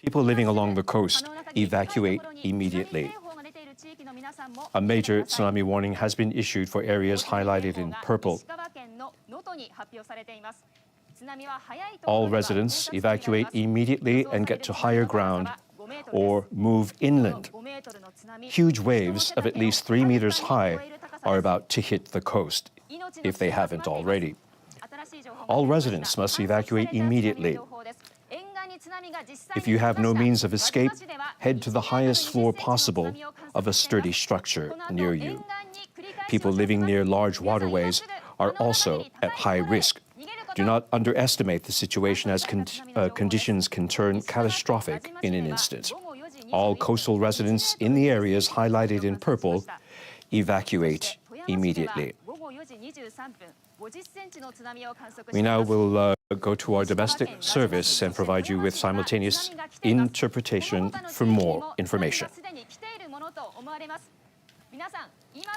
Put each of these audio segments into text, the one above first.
People living along the coast, evacuate immediately. A major tsunami warning has been issued for areas highlighted in purple. All residents evacuate immediately and get to higher ground or move inland. Huge waves of at least 3 meters high are about to hit the coast, if they haven't already. All residents must evacuate immediately. If you have no means of escape, head to the highest floor possible of a sturdy structure near you. People living near large waterways are also at high risk. Do not underestimate the situation, as conditions can turn catastrophic in an instant. All coastal residents in the areas highlighted in purple evacuate immediately. We now will go to our domestic service and provide you with simultaneous interpretation for more information.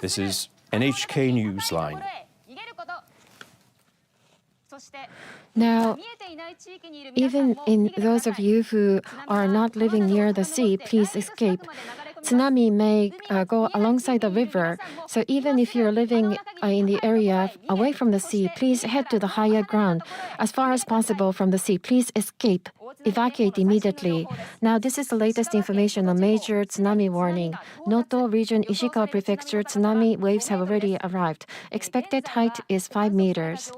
This is NHK Newsline. Now, even in those of you who are not living near the sea, please escape. Tsunami may go alongside the river, so even if you're living in the area away from the sea, please head to the higher ground. As far as possible from the sea, please escape. Evacuate immediately. Now, this is the latest information on major tsunami warning. Noto Region, Ishikawa Prefecture, tsunami waves have already arrived. Expected height is 5 meters.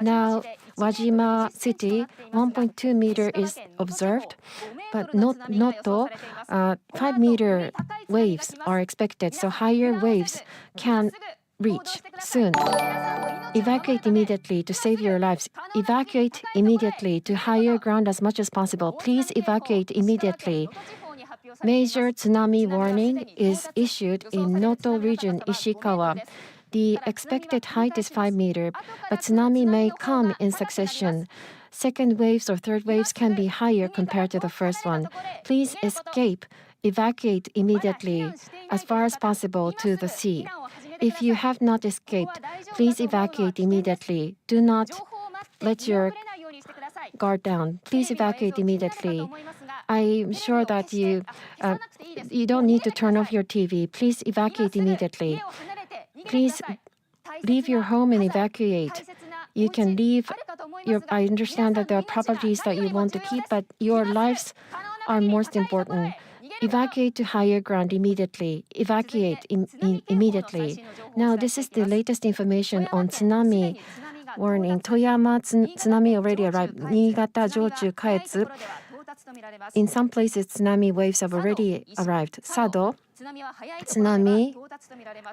Now, Wajima City, 1.2 meter is observed, but Noto, 5-meter waves are expected, so higher waves can reach soon. Evacuate immediately to save your lives. Evacuate immediately to higher ground as much as possible. Please evacuate immediately. Major tsunami warning is issued in Noto Region, Ishikawa. The expected height is 5 meters, but tsunami may come in succession. Second waves or third waves can be higher compared to the first one. Please escape, evacuate immediately, as far as possible to the sea. If you have not escaped, please evacuate immediately. Do not let your guard down. Please evacuate immediately. I'm sure that you don't need to turn off your TV. Please evacuate immediately. Please leave your home and evacuate. You can leave I understand that there are properties that you want to keep, but your lives are most important. Evacuate to higher ground immediately. Evacuate immediately. Now, this is the latest information on tsunami warning. Toyama, tsunami already arrived. Niigata, Jochu, Kaetsu. In some places, tsunami waves have already arrived. Sado, tsunami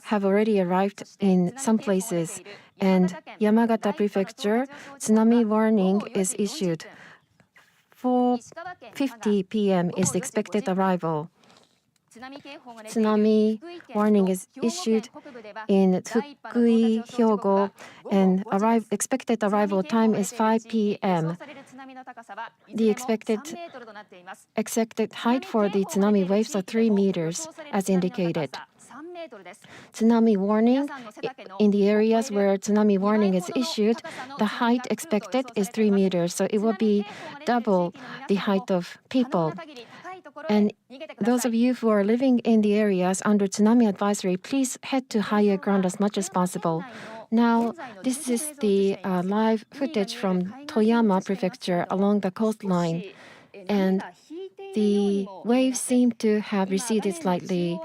have already arrived in some places. And Yamagata Prefecture, tsunami warning is issued. 4:50 p.m. is the expected arrival. Tsunami warning is issued in Fukui, Hyogo, and expected arrival time is 5 p.m. The expected height for the tsunami waves are 3 meters, as indicated. Tsunami warning, in the areas where tsunami warning is issued, the height expected is 3 meters, so it will be double the height of people. And those of you who are living in the areas under tsunami advisory, please head to higher ground as much as possible. Now, this is the live footage from Toyama Prefecture along the coastline. And the waves seem to have receded slightly.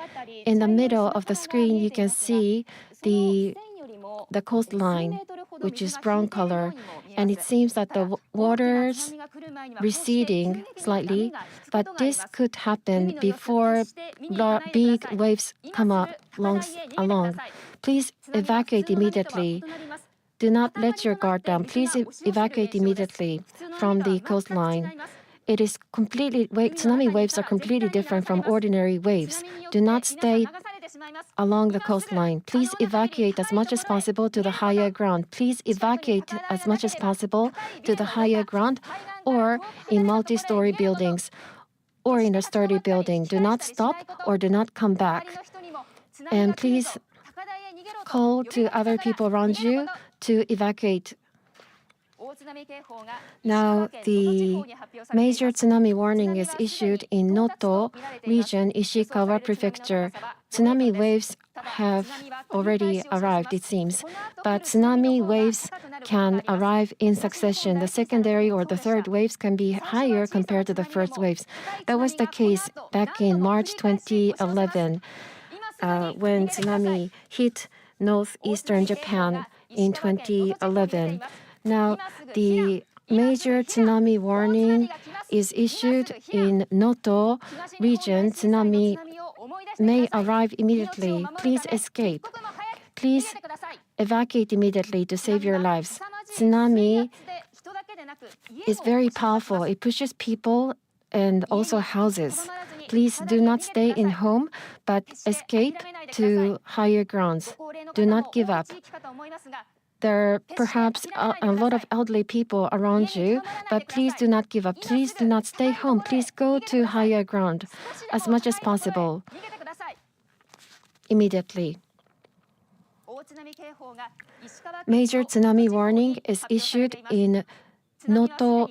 In the middle of the screen, you can see the coastline, which is brown color, and it seems that the water's receding slightly, but this could happen before big waves come along. Please evacuate immediately. Do not let your guard down. Please evacuate immediately from the coastline. It is tsunami waves are completely different from ordinary waves. Do not stay along the coastline. Please evacuate as much as possible to the higher ground. Please evacuate as much as possible to the higher ground or in multi-story buildings or in a sturdy building. Do not stop or do not come back. And please call to other people around you to evacuate. Now, the major tsunami warning is issued in Noto region, Ishikawa Prefecture. Tsunami waves have already arrived, it seems, but tsunami waves can arrive in succession. The secondary or the third waves can be higher compared to the first waves. That was the case back in March 2011 when tsunami hit northeastern Japan in 2011. Now, the major tsunami warning is issued in Noto region. Tsunami may arrive immediately. Please escape. Please evacuate immediately to save your lives. Tsunami is very powerful. It pushes people and also houses. Please do not stay in home, but escape to higher grounds. Do not give up. There are perhaps a lot of elderly people around you, but please do not give up. Please do not stay home. Please go to higher ground as much as possible immediately. Major tsunami warning is issued in Noto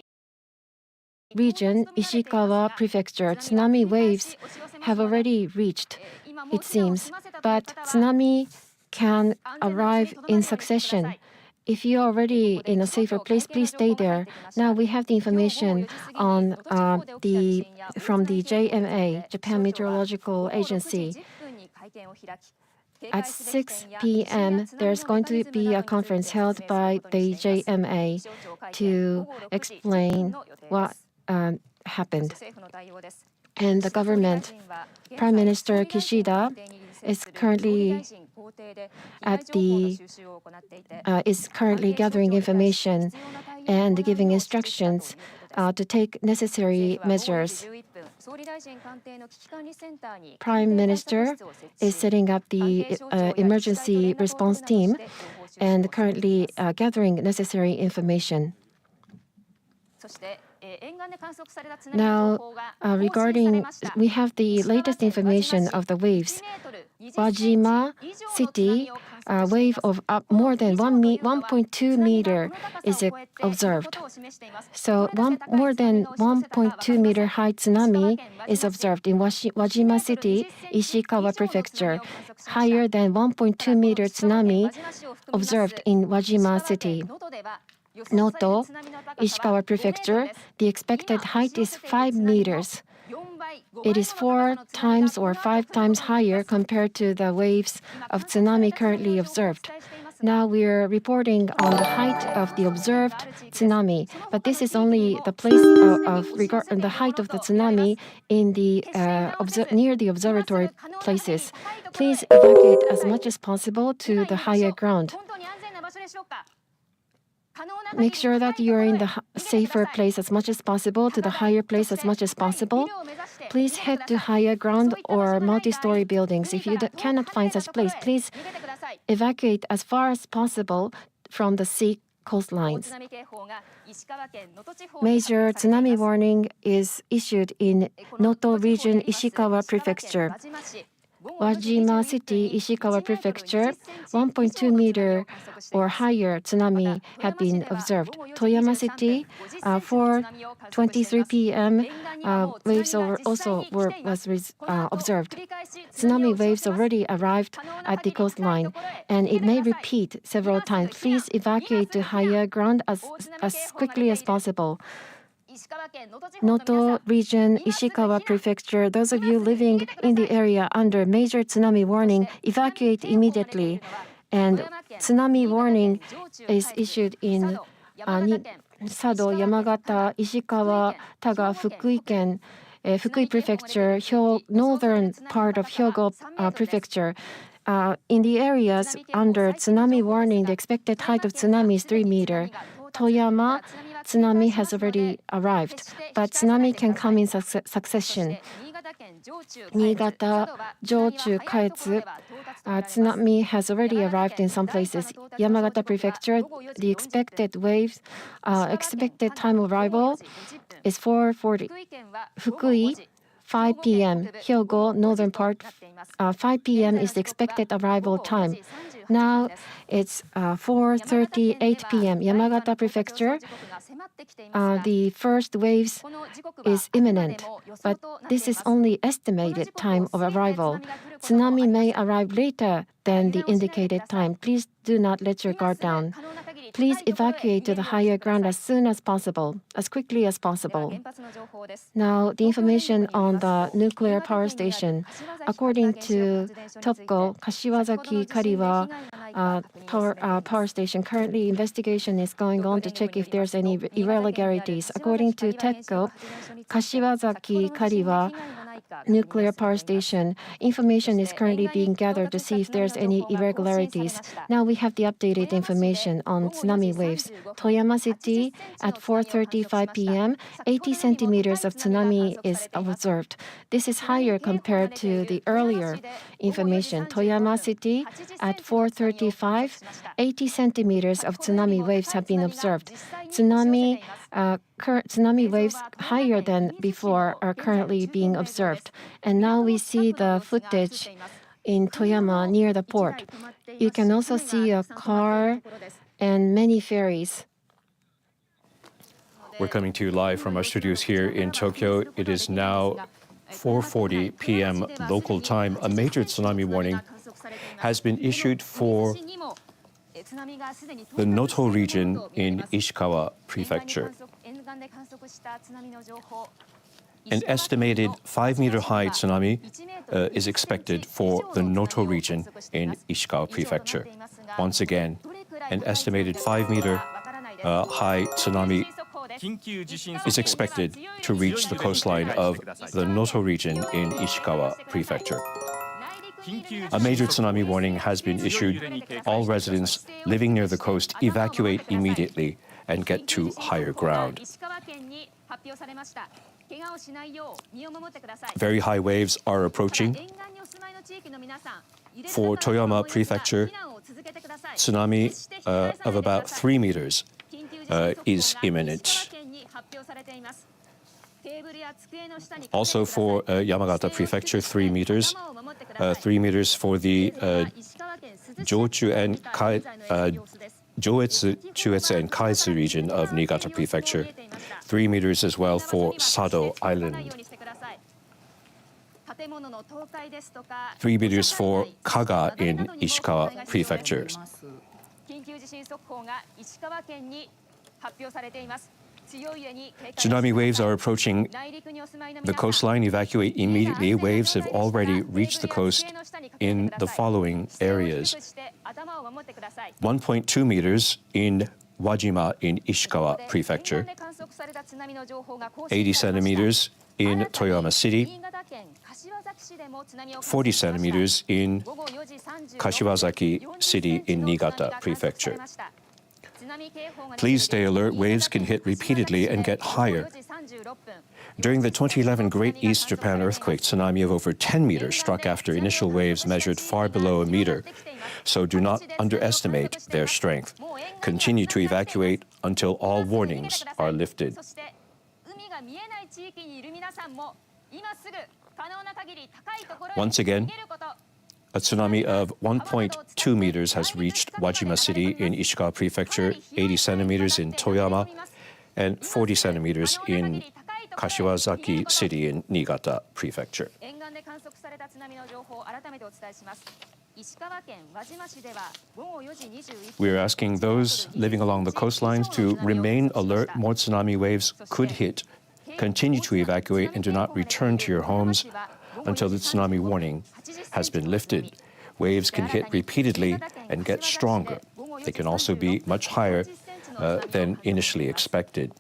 region, Ishikawa Prefecture. Tsunami waves have already reached, it seems, but tsunami can arrive in succession. If you're already in a safer place, please stay there. Now we have the information on from the JMA, Japan Meteorological Agency. At 6 p.m., there's going to be a conference held by the JMA to explain what happened. And the government, Prime Minister Kishida, is currently gathering information and giving instructions to take necessary measures. Prime Minister is setting up the emergency response team and currently gathering necessary information. Now, we have the latest information of the waves. Wajima City, a wave of more than 1.2 meter is observed. So more than 1.2 meter high tsunami is observed in Wajima City, Ishikawa Prefecture. Higher than 1.2 meter tsunami observed in Wajima City. Noto, Ishikawa Prefecture, the expected height is 5 meters. It is 4 times or 5 times higher compared to the waves of tsunami currently observed. Now we are reporting on the height of the observed tsunami, but this is only the place of the height of the tsunami in the near the observatory places. Please evacuate as much as possible to the higher ground. Make sure that you're in the safer place as much as possible, to the higher place as much as possible. Please head to higher ground or multi-story buildings. If you cannot find such place, please evacuate as far as possible from the sea coastlines. Major tsunami warning is issued in Noto region, Ishikawa Prefecture. Wajima City, Ishikawa Prefecture, 1.2 meter or higher tsunami have been observed. Toyama City, 4:23 p.m., waves also was observed. Tsunami waves already arrived at the coastline, and it may repeat several times. Please evacuate to higher ground as quickly as possible. Noto region, Ishikawa Prefecture, those of you living in the area under major tsunami warning, evacuate immediately. And tsunami warning is issued in Sado, Yamagata, Ishikawa, Taga, Fukui-ken, Fukui Prefecture, northern part of Hyogo Prefecture. In the areas under tsunami warning, the expected height of tsunami is 3 meters. Toyama, tsunami has already arrived, but tsunami can come in succession. Niigata, Jochu, Kaetsu, tsunami has already arrived in some places. Yamagata Prefecture, the expected time of arrival is 4:40. Fukui, 5 p.m. Hyogo, northern part, 5 p.m. is the expected arrival time. Now it's 4:38 p.m. Yamagata Prefecture. The first waves is imminent, but this is only estimated time of arrival. Tsunami may arrive later than the indicated time. Please do not let your guard down. Please evacuate to the higher ground as soon as possible, as quickly as possible. Now, the information on the nuclear power station. According to TOPCO, Kashiwazaki-Kariwa power station, currently investigation is going on to check if there's any irregularities. According to TEPCO, Kashiwazaki-Kariwa nuclear power station, information is currently being gathered to see if there's any irregularities. Now we have the updated information on tsunami waves. Toyama City at 4:35 p.m., 80 centimeters of tsunami is observed. This is higher compared to the earlier information. Toyama City at 4:35, 80 centimeters of tsunami waves have been observed. Tsunami waves higher than before are currently being observed. And now we see the footage in Toyama near the port. You can also see a car and many ferries. We're coming to you live from our studios here in Tokyo. It is now 4:40 p.m. local time. A major tsunami warning has been issued for the Noto region in Ishikawa Prefecture. An estimated 5-meter high tsunami is expected for the Noto region in Ishikawa Prefecture. Once again, an estimated 5-meter high tsunami is expected to reach the coastline of the Noto region in Ishikawa Prefecture. A major tsunami warning has been issued. All residents living near the coast evacuate immediately and get to higher ground. Very high waves are approaching. For Toyama Prefecture, tsunami of about 3 meters is imminent. Also for Yamagata Prefecture, 3 meters. 3 meters for the Joetsu and Kaitsu region of Niigata Prefecture. 3 meters as well for Sado Island. 3 meters for Kaga in Ishikawa Prefecture. Tsunami waves are approaching the coastline. Evacuate immediately. Waves have already reached the coast in the following areas. 1.2 meters in Wajima in Ishikawa Prefecture. 80 centimeters in Toyama City. 40 centimeters in Kashiwazaki City in Niigata Prefecture. Please stay alert. Waves can hit repeatedly and get higher. During the 2011 Great East Japan earthquake, tsunami of over 10 meters struck after initial waves measured far below a meter. So do not underestimate their strength. Continue to evacuate until all warnings are lifted. Once again, a tsunami of 1.2 meters has reached Wajima City in Ishikawa Prefecture, 80 centimeters in Toyama, and 40 centimeters in Kashiwazaki City in Niigata Prefecture. We are asking those living along the coastlines to remain alert. More tsunami waves could hit. Continue to evacuate and do not return to your homes until the tsunami warning has been lifted. Waves can hit repeatedly and get stronger. They can also be much higher than initially expected.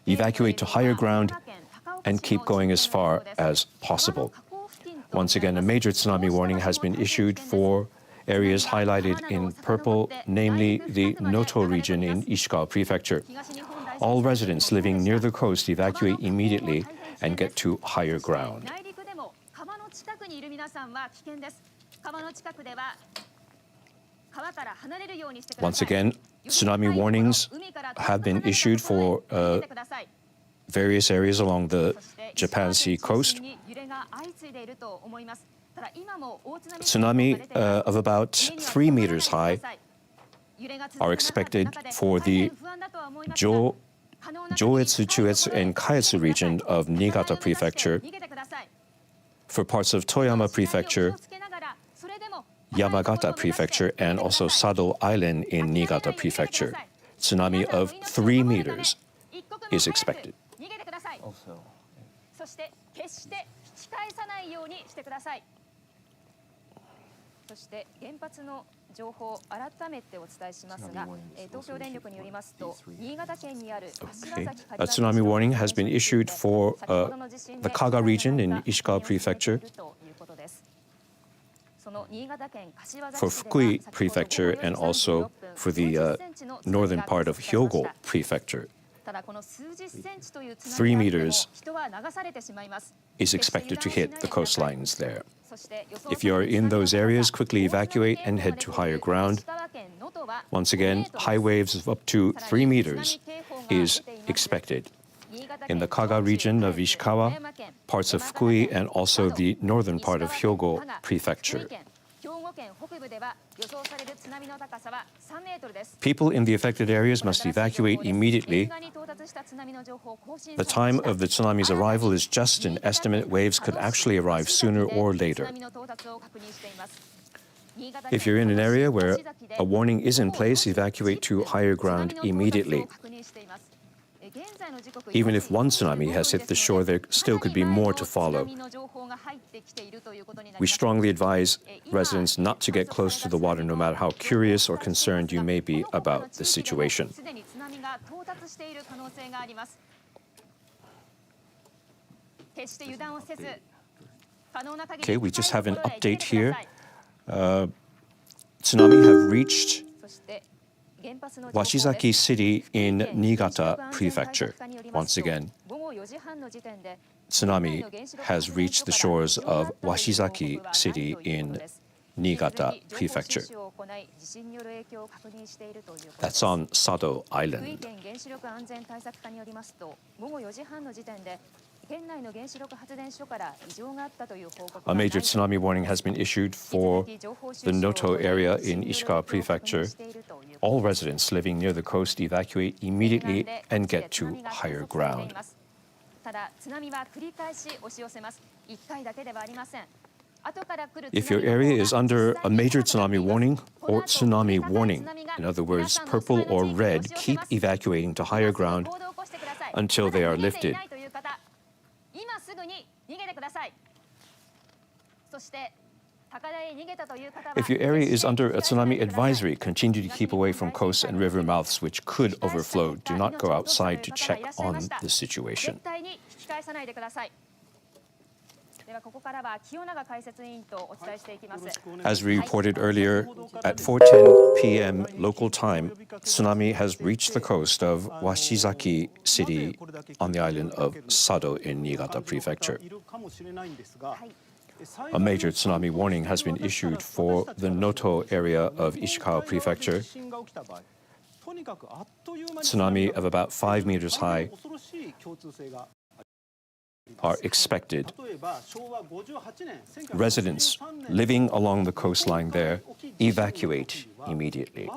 Evacuate to higher ground and keep going as far as possible. Once again, a major tsunami warning has been issued for areas highlighted in purple, namely the Noto region in Ishikawa Prefecture. All residents living near the coast evacuate immediately and get to higher ground. Once again, tsunami warnings have been issued for various areas along the Japan Sea coast. Tsunami of about 3 meters high are expected for the Joetsu, Chuetsu, and Kaetsu region of Niigata Prefecture, for parts of Toyama Prefecture, Yamagata Prefecture, and also Sado Island in Niigata Prefecture. Tsunami of 3 meters is expected. Also, そして決して引き返さないようにしてください。そして原発の情報改めてお伝えしますが、東京電力によりますと新潟県にある A tsunami warning has been issued for the Kaga region in Ishikawa Prefecture, for Fukui Prefecture, and also for the northern part of Hyogo Prefecture. 3 meters is expected to hit the coastlines there. If you are in those areas, quickly evacuate and head to higher ground. Once again, high waves of up to 3 meters is expected in the Kaga region of Ishikawa, parts of Fukui, and also the northern part of Hyogo Prefecture. People in the affected areas must evacuate immediately. The time of the tsunami's arrival is just an estimate. Waves could actually arrive sooner or later. If you're in an area where a warning is in place, evacuate to higher ground immediately. Even if one tsunami has hit the shore, there still could be more to follow. We strongly advise residents not to get close to the water, no matter how curious or concerned you may be about the situation. Okay, we just have an update here. Tsunami have reached Washizaki City in Niigata Prefecture. Once again, tsunami has reached the shores of Washizaki City in Niigata Prefecture. That's on Sado Island. A major tsunami warning has been issued for the Noto area in Ishikawa Prefecture. All residents living near the coast evacuate immediately and get to higher ground. If your area is under a major tsunami warning or tsunami warning, in other words, purple or red, keep evacuating to higher ground until they are lifted. If your area is under a tsunami advisory, continue to keep away from coasts and river mouths which could overflow. Do not go outside to check on the situation. As we reported earlier, at 4:10 p.m. local time, tsunami has reached the coast of Washizaki City on the island of Sado in Niigata Prefecture. A major tsunami warning has been issued for the Noto area of Ishikawa Prefecture. Tsunami of about 5 meters high are expected. Residents living along the coastline there evacuate immediately.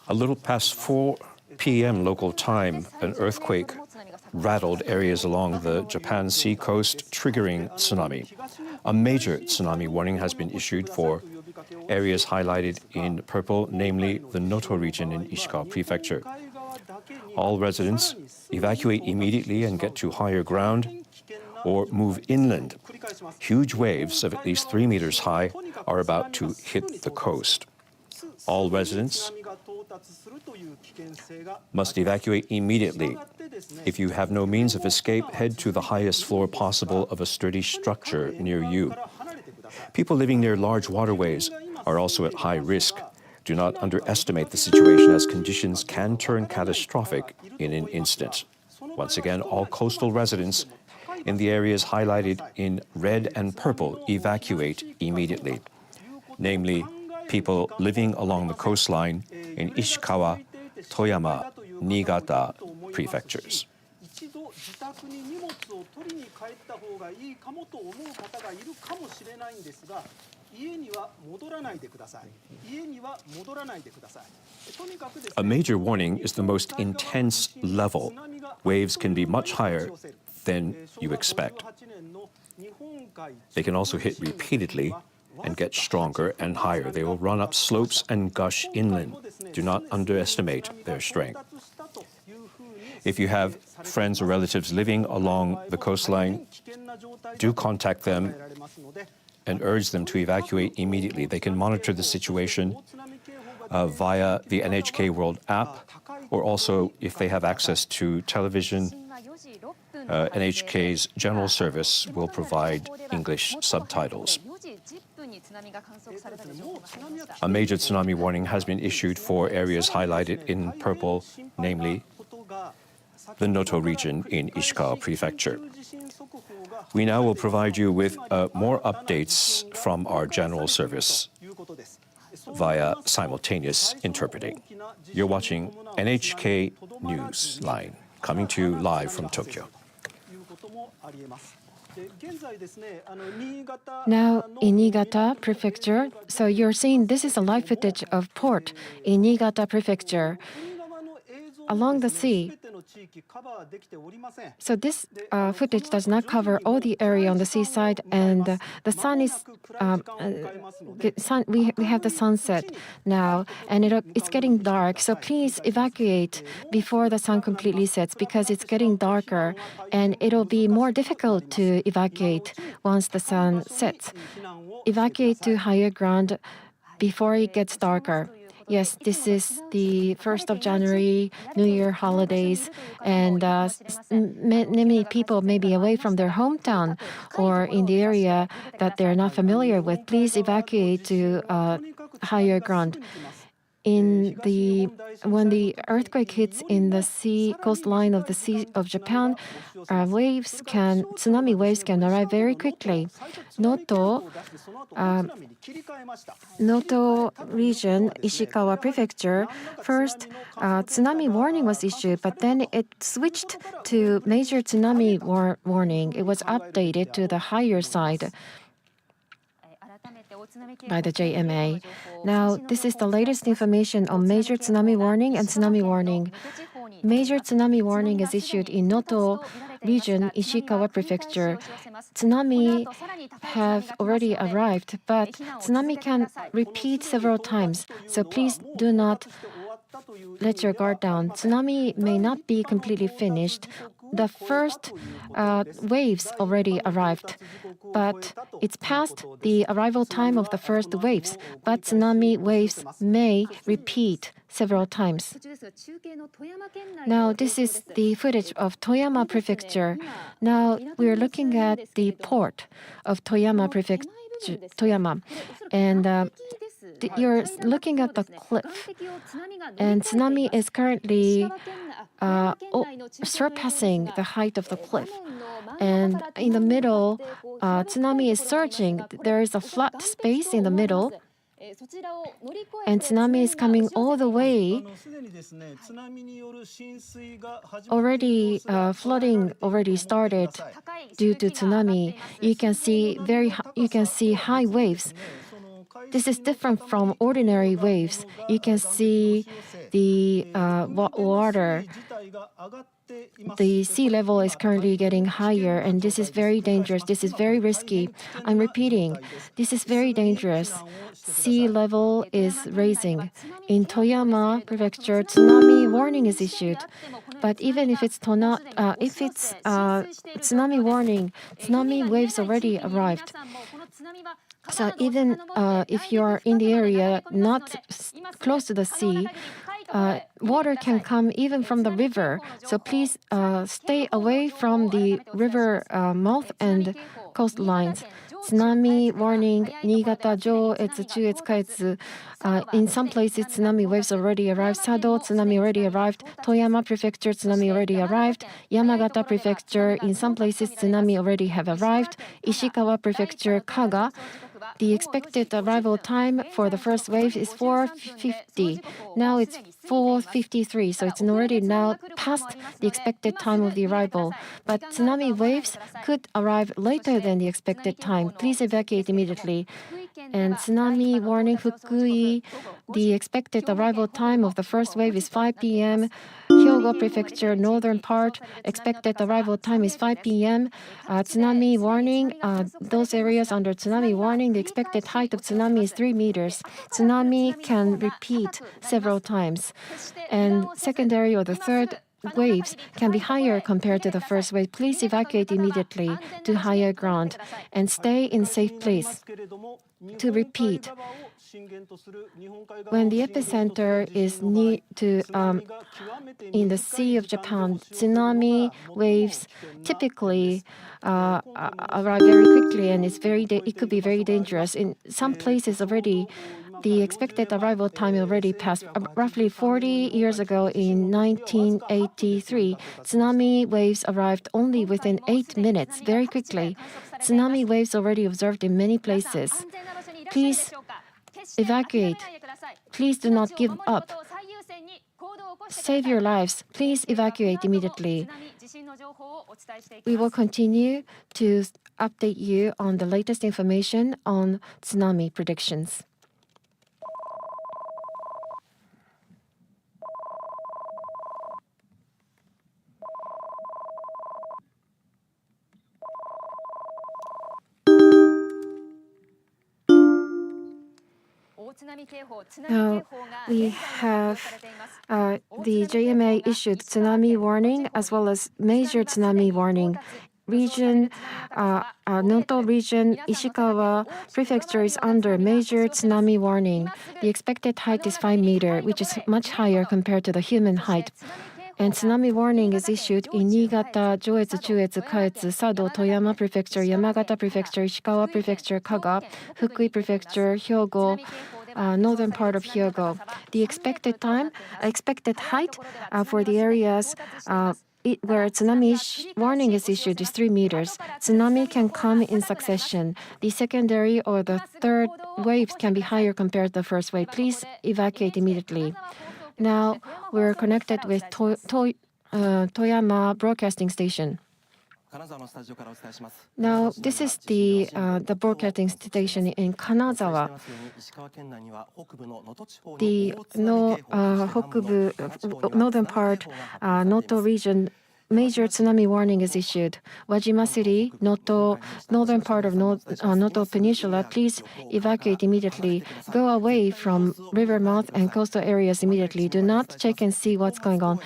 A little past 4 p.m. local time, an earthquake rattled areas along the Japan Sea coast, triggering tsunami. A major tsunami warning has been issued for areas highlighted in purple, namely the Noto region in Ishikawa Prefecture. All residents evacuate immediately and get to higher ground or move inland. Huge waves of at least 3 meters high are about to hit the coast. All residents must evacuate immediately. If you have no means of escape, head to the highest floor possible of a sturdy structure near you. People living near large waterways are also at high risk. Do not underestimate the situation, as conditions can turn catastrophic in an instant. Once again, all coastal residents in the areas highlighted in red and purple evacuate immediately, namely people living along the coastline in Ishikawa, Toyama, Niigata prefectures. A major warning is the most intense level. Waves can be much higher than you expect. They can also hit repeatedly and get stronger and higher. They will run up slopes and gush inland. Do not underestimate their strength. If you have friends or relatives living along the coastline, do contact them and urge them to evacuate immediately. They can monitor the situation via the NHK World app, or also if they have access to television, NHK's General Service will provide English subtitles. A major tsunami warning has been issued for areas highlighted in purple, namely the Noto region in Ishikawa Prefecture. We now will provide you with more updates from our General Service via simultaneous interpreting. You're watching NHK News Line, coming to you live from Tokyo. Now in Niigata Prefecture, so you're seeing this is a live footage of port in Niigata Prefecture along the sea. So this footage does not cover all the area on the seaside, and the sun is we have the sunset now, and it's getting dark. So please evacuate before the sun completely sets, because it's getting darker and it'll be more difficult to evacuate once the sun sets. Evacuate to higher ground before it gets darker. Yes, this is the 1st of January, New Year holidays, and many people may be away from their hometown or in the area that they're not familiar with. Please evacuate to higher ground. When the earthquake hits in the sea coastline of the Sea of Japan, tsunami waves can arrive very quickly. Noto region, Ishikawa Prefecture, first tsunami warning was issued, but then it switched to major tsunami warning. It was updated to the higher side by the JMA. Now, this is the latest information on major tsunami warning and tsunami warning. Major tsunami warning is issued in Noto region, Ishikawa Prefecture. Tsunami have already arrived, but tsunami can repeat several times. So please do not let your guard down. Tsunami may not be completely finished. The first waves already arrived, but it's past the arrival time of the first waves. But tsunami waves may repeat several times. Now, this is the footage of Toyama Prefecture. Now, we are looking at the port of Toyama Prefecture, Toyama, and you're looking at the cliff, and tsunami is currently surpassing the height of the cliff. And in the middle, tsunami is surging. There is a flat space in the middle, and tsunami is coming all the way. Already, flooding already started due to tsunami. You can see high waves. This is different from ordinary waves. You can see the water. The sea level is currently getting higher, and this is very dangerous. This is very risky. I'm repeating, this is very dangerous. Sea level is raising. In Toyama Prefecture, tsunami warning is issued. But even if it's tsunami warning, tsunami waves already arrived. So even if you're in the area not close to the sea, water can come even from the river. So please stay away from the river mouth and coastlines. Tsunami warning, Niigata, Joetsu, Chuetsu, Kaetsu. In some places, tsunami waves already arrived. Sado, tsunami already arrived. Toyama Prefecture, tsunami already arrived. Yamagata Prefecture, in some places, tsunami already have arrived. Ishikawa Prefecture, Kaga, The expected arrival time for the first wave is 4:50. Now it's 4:53, so it's already now past the expected time of the arrival. But tsunami waves could arrive later than the expected time. Please evacuate immediately. And tsunami warning Fukui, the expected arrival time of the first wave is 5 p.m. Hyogo Prefecture, northern part, expected arrival time is 5 p.m. Tsunami warning, those areas under tsunami warning, the expected height of tsunami is 3 meters. Tsunami can repeat several times. And secondary or the third waves can be higher compared to the first wave. Please evacuate immediately to higher ground and stay in safe place. To repeat, when the epicenter is near to in the Sea of Japan, tsunami waves typically arrive very quickly, and it could be very dangerous. In some places already, the expected arrival time already passed. Roughly 40 years ago in 1983, tsunami waves arrived only within 8 minutes, very quickly. Tsunami waves already observed in many places. Please evacuate. Please do not give up. Save your lives. Please evacuate immediately. We will continue to update you on the latest information on tsunami predictions. Now, we have the JMA issued tsunami warning as well as major tsunami warning. Noto region, Ishikawa Prefecture is under major tsunami warning. The expected height is 5 meters, which is much higher compared to the human height. And tsunami warning is issued in Niigata, Joetsu, Chuetsu, Kaetsu, Sado, Toyama Prefecture, Yamagata Prefecture, Ishikawa Prefecture, Kaga, Fukui Prefecture, Hyogo, northern part of Hyogo. The expected height for the areas where tsunami warning is issued is 3 meters. Tsunami can come in succession. The secondary or the third waves can be higher compared to the first wave. Please evacuate immediately. Now we're connected with Toyama Broadcasting Station. Now, this is the broadcasting station in Kanazawa. The northern part, Noto region, major tsunami warning is issued. Wajima City, Noto, northern part of Noto Peninsula, please evacuate immediately. Go away from river mouth and coastal areas immediately. Do not check and see what's going on.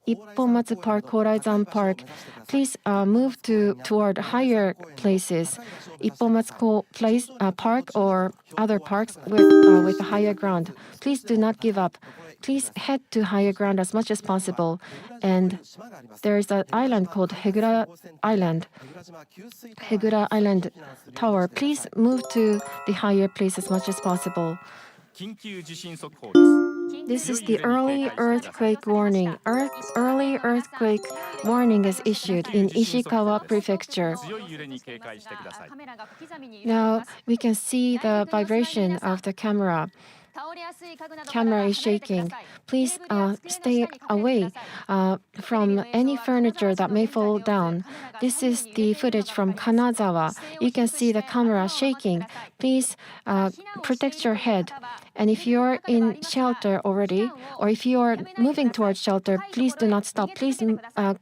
Ippomatsu Park, Horizon Park, please move toward higher places. Ippomatsu Park or other parks with higher ground. Please do not give up. Please head to higher ground as much as possible. And there is an island called Hegura Island. Hegura Island Tower. Please move to the higher place as much as possible. This is the early earthquake warning. Early earthquake warning is issued in Ishikawa Prefecture. Now we can see the vibration of the camera. Camera is shaking. Please stay away from any furniture that may fall down. This is the footage from Kanazawa. You can see the camera shaking. Please protect your head. And if you're in shelter already, or if you are moving towards shelter, please do not stop. Please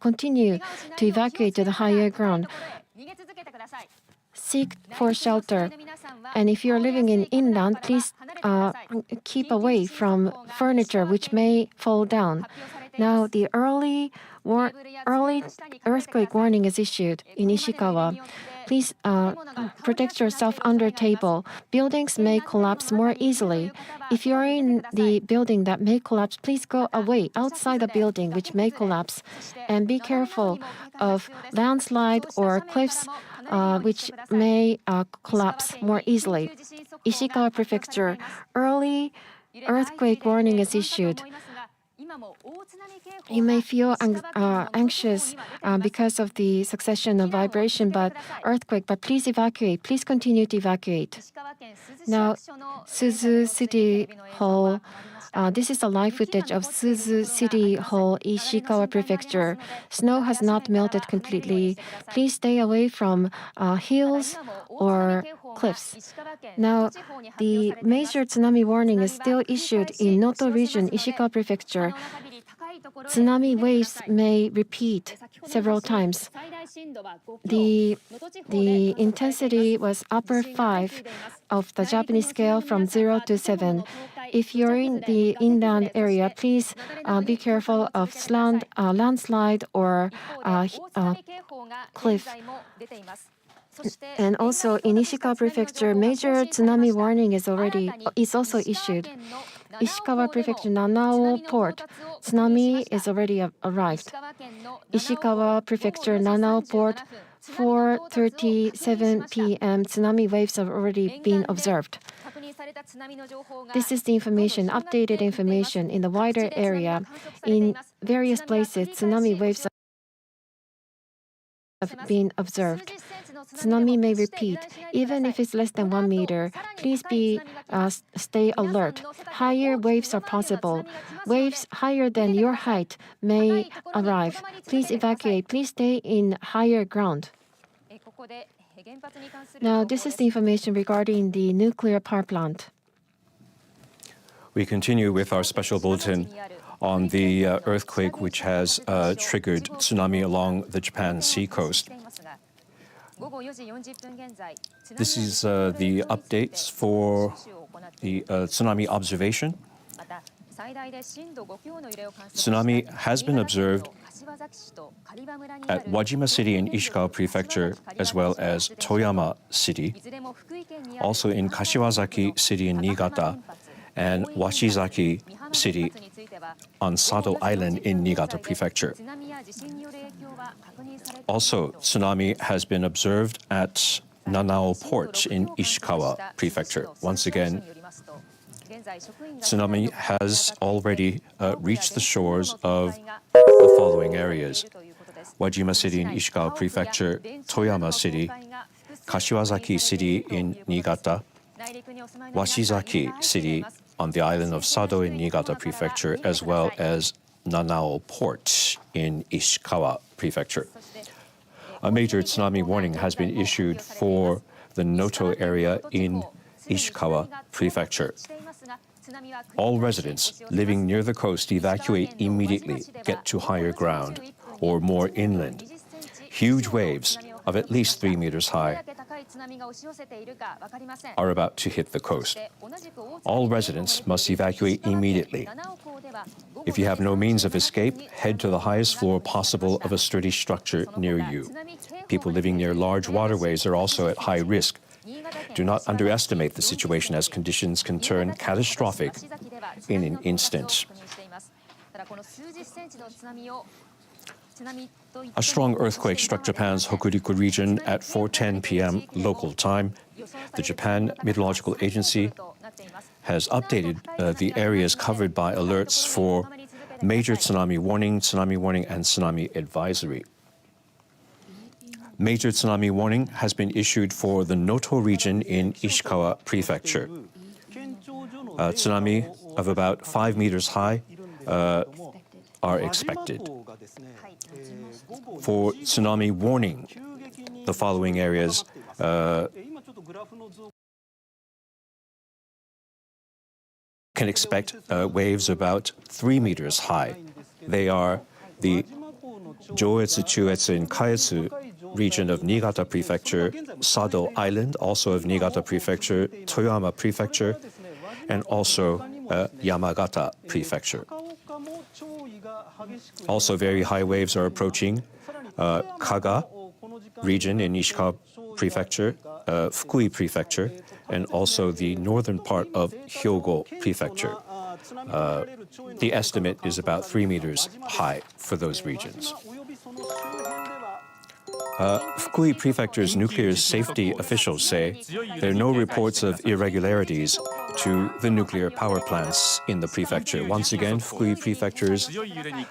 continue to evacuate to the higher ground. Seek for shelter. And if you're living in inland, please keep away from furniture which may fall down. Now, the early earthquake warning is issued in Ishikawa. Please protect yourself under table. Buildings may collapse more easily. If you're in the building that may collapse, please go away outside the building which may collapse. And be careful of landslide or cliffs which may collapse more easily. Ishikawa Prefecture, early earthquake warning is issued. You may feel anxious because of the succession of vibration, but earthquake. But please evacuate. Please continue to evacuate. Now, Suzu City Hall. This is a live footage of Suzu City Hall, Ishikawa Prefecture. Snow has not melted completely. Please stay away from hills or cliffs. Now, the major tsunami warning is still issued in Noto region, Ishikawa Prefecture. Tsunami waves may repeat several times. The intensity was upper 5 of the Japanese scale from 0 to 7. If you're in the inland area, please be careful of landslide or cliff. And also in Ishikawa Prefecture, major tsunami warning is also issued. Ishikawa Prefecture Nanao Port, tsunami is already arrived. Ishikawa Prefecture Nanao Port, 4:37 p.m. tsunami waves have already been observed. This is the information, updated information in the wider area. In various places, tsunami waves have been observed. Tsunami may repeat, even if it's less than 1 meter. Please stay alert. Higher waves are possible. Waves higher than your height may arrive. Please evacuate. Please stay in higher ground. Now, this is the information regarding the nuclear power plant. We continue with our special bulletin on the earthquake which has triggered tsunami along the Japan sea coast. This is the updates for the tsunami observation. Tsunami has been observed at Wajima City in Ishikawa Prefecture, as well as Toyama City, also in Kashiwazaki City in Niigata, and Washizaki City on Sado Island in Niigata Prefecture. Also, tsunami has been observed at Nanao Port in Ishikawa Prefecture. Once again, tsunami has already reached the shores of the following areas: Wajima City in Ishikawa Prefecture, Toyama City, Kashiwazaki City in Niigata, Washizaki City on the island of Sado in Niigata Prefecture, as well as Nanao Port in Ishikawa Prefecture. A major tsunami warning has been issued for the Noto area in Ishikawa Prefecture. All residents living near the coast evacuate immediately, get to higher ground or more inland. Huge waves of at least 3 meters high are about to hit the coast. All residents must evacuate immediately. If you have no means of escape, head to the highest floor possible of a sturdy structure near you. People living near large waterways are also at high risk. Do not underestimate the situation, as conditions can turn catastrophic in an instant. A strong earthquake struck Japan's Hokuriku region at 4:10 p.m. local time. The Japan Meteorological Agency has updated the areas covered by alerts for major tsunami warning, and tsunami advisory. Major tsunami warning has been issued for the Noto region in Ishikawa Prefecture. Tsunami of about 5 meters high are expected. For tsunami warning, the following areas can expect waves about 3 meters high. They are the Joetsu, Chuetsu, and Kaetsu region of Niigata Prefecture, Sado Island, also of Niigata Prefecture, Toyama Prefecture, and also Yamagata Prefecture. Also, very high waves are approaching Kaga region in Ishikawa Prefecture, Fukui Prefecture, and also the northern part of Hyogo Prefecture. The estimate is about 3 meters high for those regions. Fukui Prefecture's nuclear safety officials say there are no reports of irregularities to the nuclear power plants in the prefecture. Once again, Fukui Prefecture's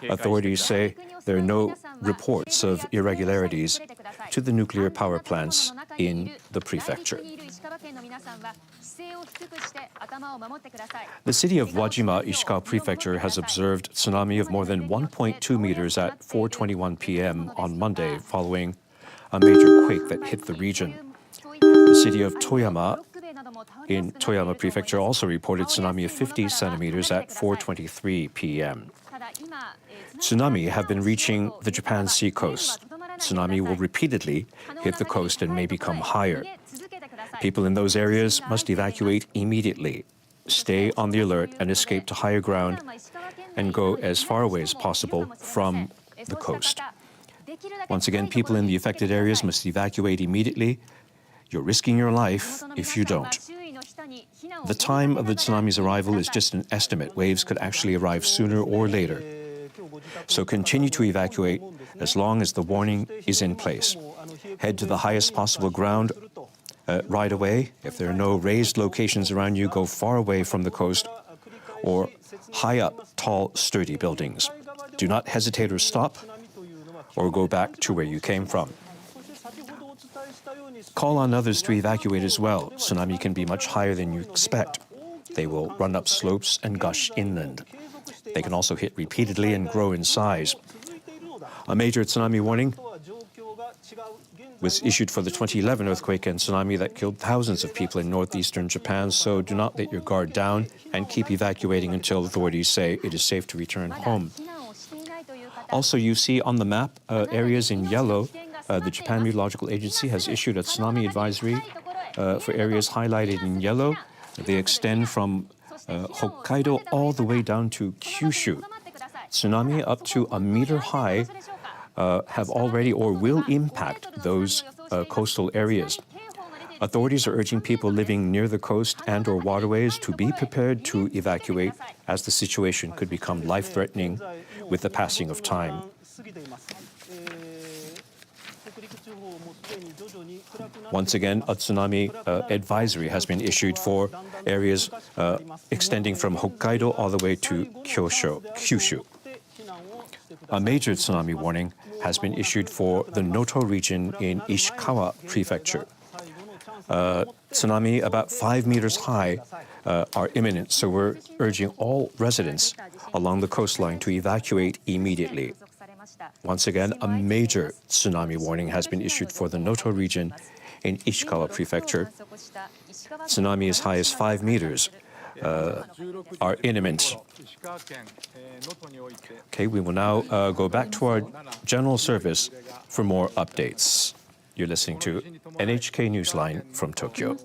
authorities say there are no reports of irregularities to the nuclear power plants in the prefecture. The city of Wajima, Ishikawa Prefecture, has observed tsunami of more than 1.2 meters at 4:21 p.m. on Monday, following a major quake that hit the region. The city of Toyama in Toyama Prefecture also reported tsunami of 50 centimeters at 4:23 p.m. Tsunami have been reaching the Japan Sea coast. Tsunami will repeatedly hit the coast and may become higher. People in those areas must evacuate immediately, stay on the alert and escape to higher ground, and go as far away as possible from the coast. Once again, people in the affected areas must evacuate immediately. You're risking your life if you don't. The time of the tsunami's arrival is just an estimate. Waves could actually arrive sooner or later. So continue to evacuate as long as the warning is in place. Head to the highest possible ground right away. If there are no raised locations around you, go far away from the coast or high up, tall, sturdy buildings. Do not hesitate or stop or go back to where you came from. Call on others to evacuate as well. Tsunami can be much higher than you expect. They will run up slopes and gush inland. They can also hit repeatedly and grow in size. A major tsunami warning was issued for the 2011 earthquake and tsunami that killed thousands of people in northeastern Japan, so do not let your guard down and keep evacuating until authorities say it is safe to return home. Also, you see on the map areas in yellow. The Japan Meteorological Agency has issued a tsunami advisory for areas highlighted in yellow. They extend from Hokkaido all the way down to Kyushu. Tsunami up to a meter high have already or will impact those coastal areas. Authorities are urging people living near the coast and or waterways to be prepared to evacuate as the situation could become life-threatening with the passing of time. Once again, a tsunami advisory has been issued for areas extending from Hokkaido all the way to Kyushu. A major tsunami warning has been issued for the Noto region in Ishikawa Prefecture. Tsunami about 5 meters high are imminent, so we're urging all residents along the coastline to evacuate immediately. Once again, a major tsunami warning has been issued for the Noto region in Ishikawa Prefecture. Tsunami as high as 5 meters are imminent. Okay, we will now go back to our general service for more updates. You're listening to NHK Newsline from Tokyo.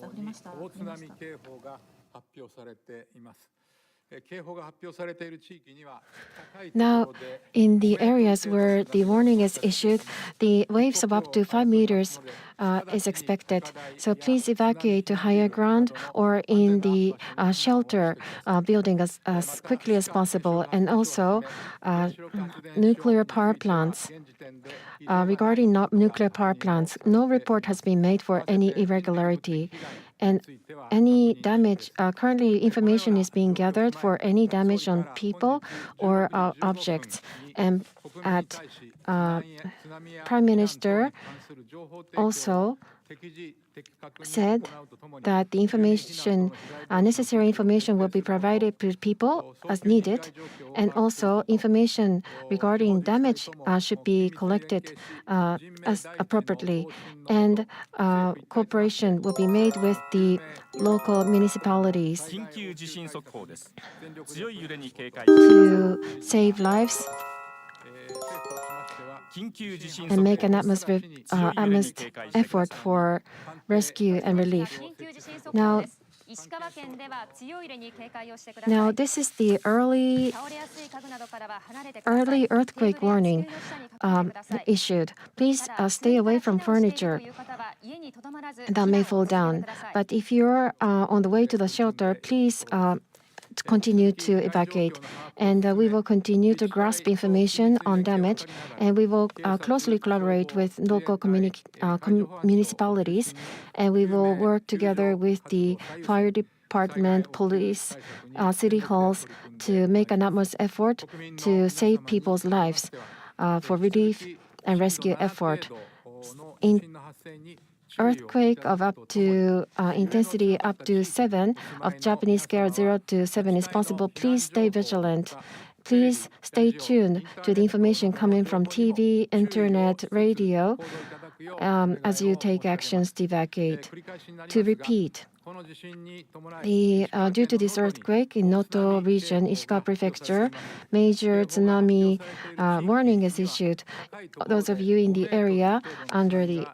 Now, in the areas where the warning is issued, the waves of up to 5 meters is expected. So please evacuate to higher ground or in the shelter building as quickly as possible. And also, nuclear power plants. Regarding nuclear power plants, no report has been made for any irregularity. And any damage, currently information is being gathered for any damage on people or objects. And at Prime Minister also said that the information, necessary information will be provided to people as needed, and also information regarding damage should be collected as appropriately, and cooperation will be made with the local municipalities to save lives and make an utmost effort for rescue and relief. Now, this is the early earthquake warning issued. Please stay away from furniture that may fall down. But if you're on the way to the shelter, please continue to evacuate. And we will continue to grasp information on damage, and we will closely collaborate with local municipalities, and we will work together with the fire department, police, city halls to make an utmost effort to save people's lives for relief and rescue effort. In earthquake of up to intensity up to 7 of Japanese scale 0 to 7 is possible. Please stay vigilant. Please stay tuned to the information coming from TV, internet, radio as you take actions to evacuate. To repeat, due to this earthquake in Noto region, Ishikawa Prefecture, major tsunami warning is issued. Those of you in the area under the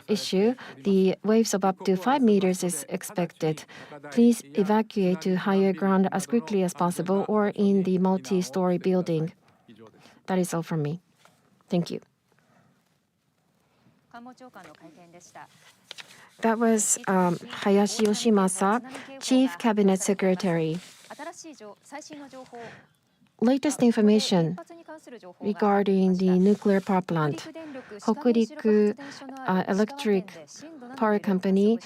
issue, the waves of up to 5 meters is expected. Please evacuate to higher ground as quickly as possible or in the multi-story building. That is all from me. Thank you. That was Hayashi Yoshimasa, Chief Cabinet Secretary. Latest information regarding the nuclear power plant. Hokuriku Electric Power Company,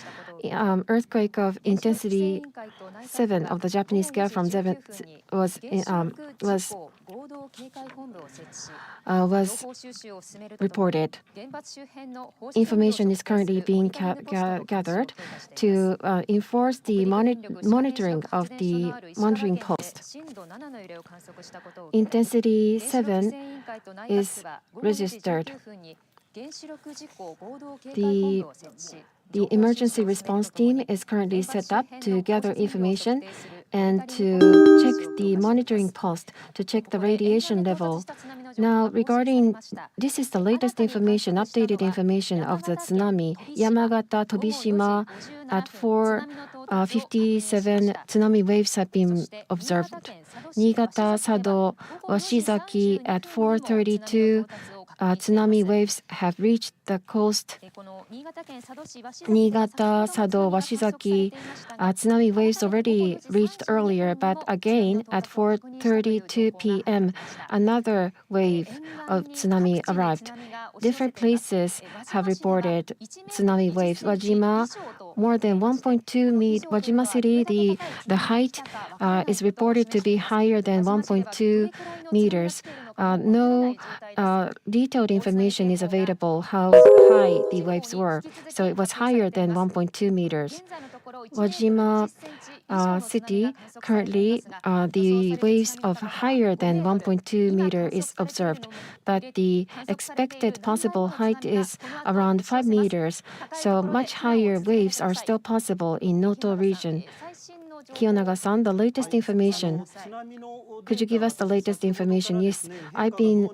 earthquake of intensity 7 of the Japanese scale from 7 was reported. Information is currently being gathered to enforce the monitoring of the monitoring post. Intensity 7 is registered. The emergency response team is currently set up to gather information and to check the monitoring post to check the radiation level. Now, regarding this is the latest information, updated information of the tsunami. Yamagata, Tobishima at 4:57 tsunami waves have been observed. Niigata, Sado, Washizaki at 4:32. Tsunami waves have reached the coast. Niigata, Sado, Washizaki, tsunami waves already reached earlier, but again at 4:32 p.m., another wave of tsunami arrived. Different places have reported tsunami waves. Wajima, more than 1.2 meters. Wajima City, the height is reported to be higher than 1.2 meters. No detailed information is available how high the waves were, so it was higher than 1.2 meters. Wajima City, currently the waves of higher than 1.2 meter is observed, but the expected possible height is around 5 meters, so much higher waves are still possible in Noto region. Kiyonaga-san, the latest information. Could you give us the latest information? Yes, I've been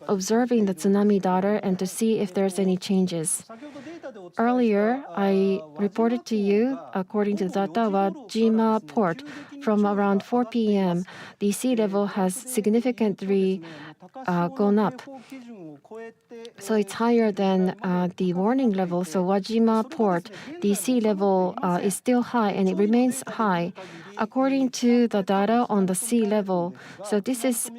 observing the tsunami data and to see if there's any changes. Earlier, I reported to you, according to the data, Wajima Port, from around 4 p.m., the sea level has significantly gone up. So it's higher than the warning level. So Wajima Port, the sea level is still high and it remains high. According to the data on the sea level, so this is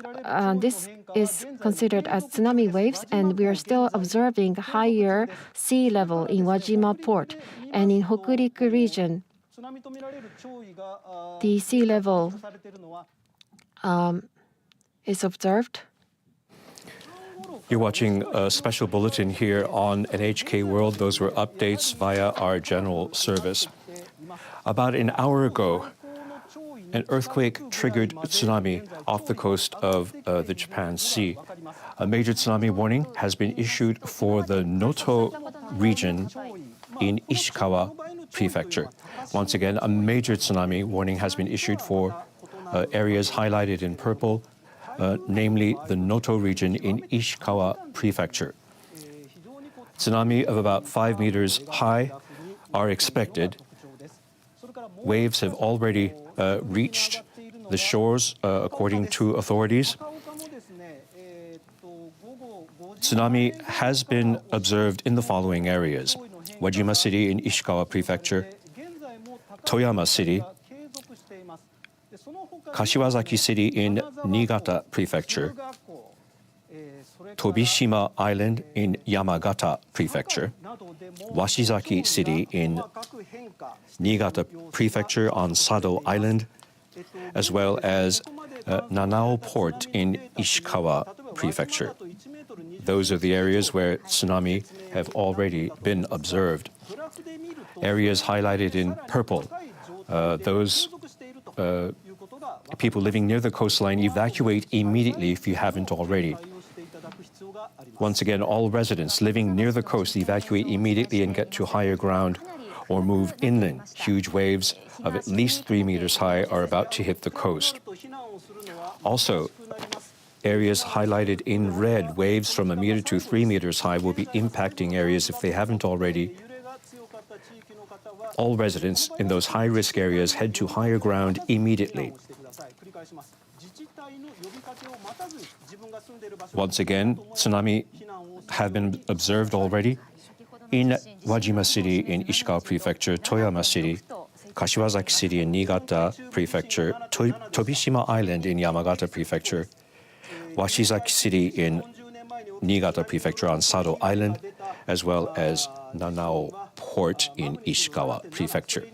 considered as tsunami waves, and we are still observing higher sea level in Wajima Port. And in Hokuriku region, the sea level is observed. You're watching a special bulletin here on NHK World. Those were updates via our general service. About an hour ago, an earthquake triggered tsunami off the coast of the Japan Sea. A major tsunami warning has been issued for the Noto region in Ishikawa Prefecture. Once again, a major tsunami warning has been issued for areas highlighted in purple, namely the Noto region in Ishikawa Prefecture. Tsunami of about 5 meters high are expected. Waves have already reached the shores, according to authorities. Tsunami has been observed in the following areas: Wajima City in Ishikawa Prefecture, Toyama City, Kashiwazaki City in Niigata Prefecture, Tobishima Island in Yamagata Prefecture, Washizaki City in Niigata Prefecture on Sado Island, as well as Nanao Port in Ishikawa Prefecture. Those are the areas where tsunami have already been observed. Areas highlighted in purple, those people living near the coastline, evacuate immediately if you haven't already. Once again, all residents living near the coast evacuate immediately and get to higher ground or move inland. Huge waves of at least 3 meters high are about to hit the coast. Also, areas highlighted in red, waves from 1 meter to 3 meters high, will be impacting areas if they haven't already. All residents in those high-risk areas head to higher ground immediately. Once again, tsunami have been observed already in Wajima City in Ishikawa Prefecture, Toyama City, Kashiwazaki City in Niigata Prefecture, Tobishima Island in Yamagata Prefecture, Washizaki City in Niigata Prefecture on Sado Island, as well as Nanao Port in Ishikawa Prefecture.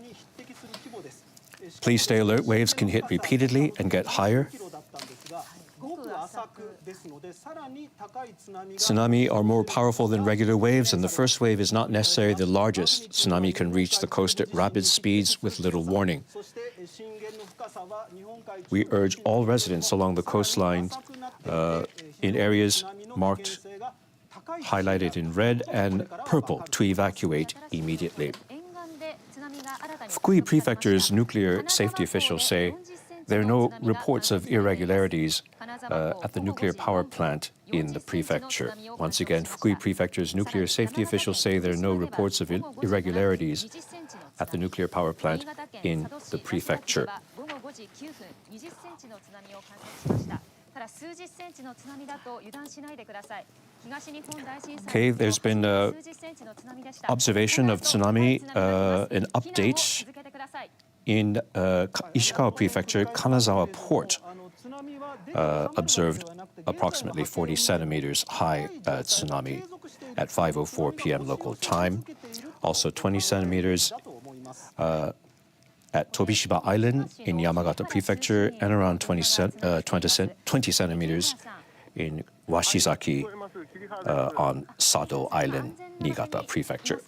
Please stay alert. Waves can hit repeatedly and get higher. Tsunami are more powerful than regular waves, and the first wave is not necessarily the largest. Tsunami can reach the coast at rapid speeds with little warning. We urge all residents along the coastline in areas marked, highlighted in red and purple, to evacuate immediately. Fukui Prefecture's nuclear safety officials say there are no reports of irregularities at the nuclear power plant in the prefecture. Once again, Fukui Prefecture's nuclear safety officials say there are no reports of irregularities at the nuclear power plant in the prefecture. Okay, there's been an observation of tsunami, an update in Ishikawa Prefecture, Kanazawa Port observed approximately 40 centimeters high tsunami at 5:04 p.m. local time. Also 20 centimeters at Tobishima Island in Yamagata Prefecture, and around 20 centimeters in Washizaki on Sado Island, Niigata Prefecture.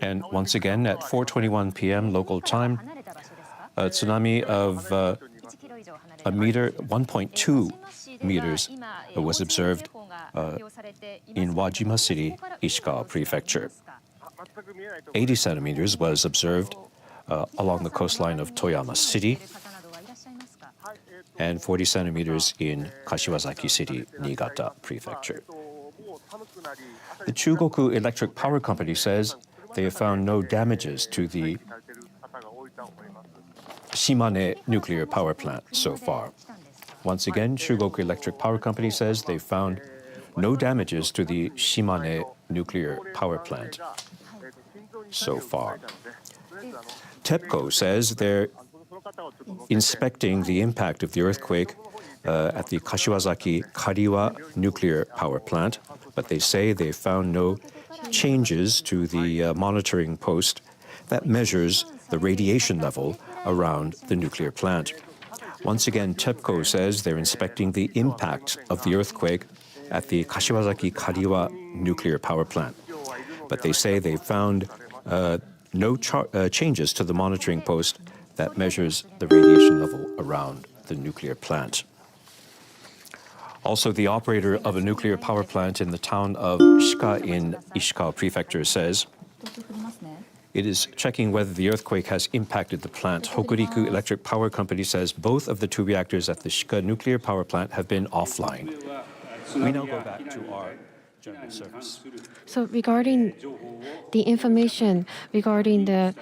And once again, at 4:21 p.m. local time, a tsunami of 1.2 meters was observed in Wajima City, Ishikawa Prefecture. 80 centimeters was observed along the coastline of Toyama City, and 40 centimeters in Kashiwazaki City, Niigata Prefecture. The Chugoku Electric Power Company says they have found no damages to the Shimane nuclear power plant so far. Once again, Chugoku Electric Power Company says they found no damages to the Shimane nuclear power plant so far. TEPCO says they're inspecting the impact of the earthquake at the Kashiwazaki Kariwa nuclear power plant, but they say they found no changes to the monitoring post that measures the radiation level around the nuclear plant. Once again, TEPCO says they're inspecting the impact of the earthquake at the Kashiwazaki Kariwa nuclear power plant, but they say they found no changes to the monitoring post that measures the radiation level around the nuclear plant. Also, the operator of a nuclear power plant in the town of Shika in Ishikawa Prefecture says it is checking whether the earthquake has impacted the plant. Hokuriku Electric Power Company says both of the 2 reactors at the Shika nuclear power plant have been offline. We now go back to our general service. So regarding the information regarding the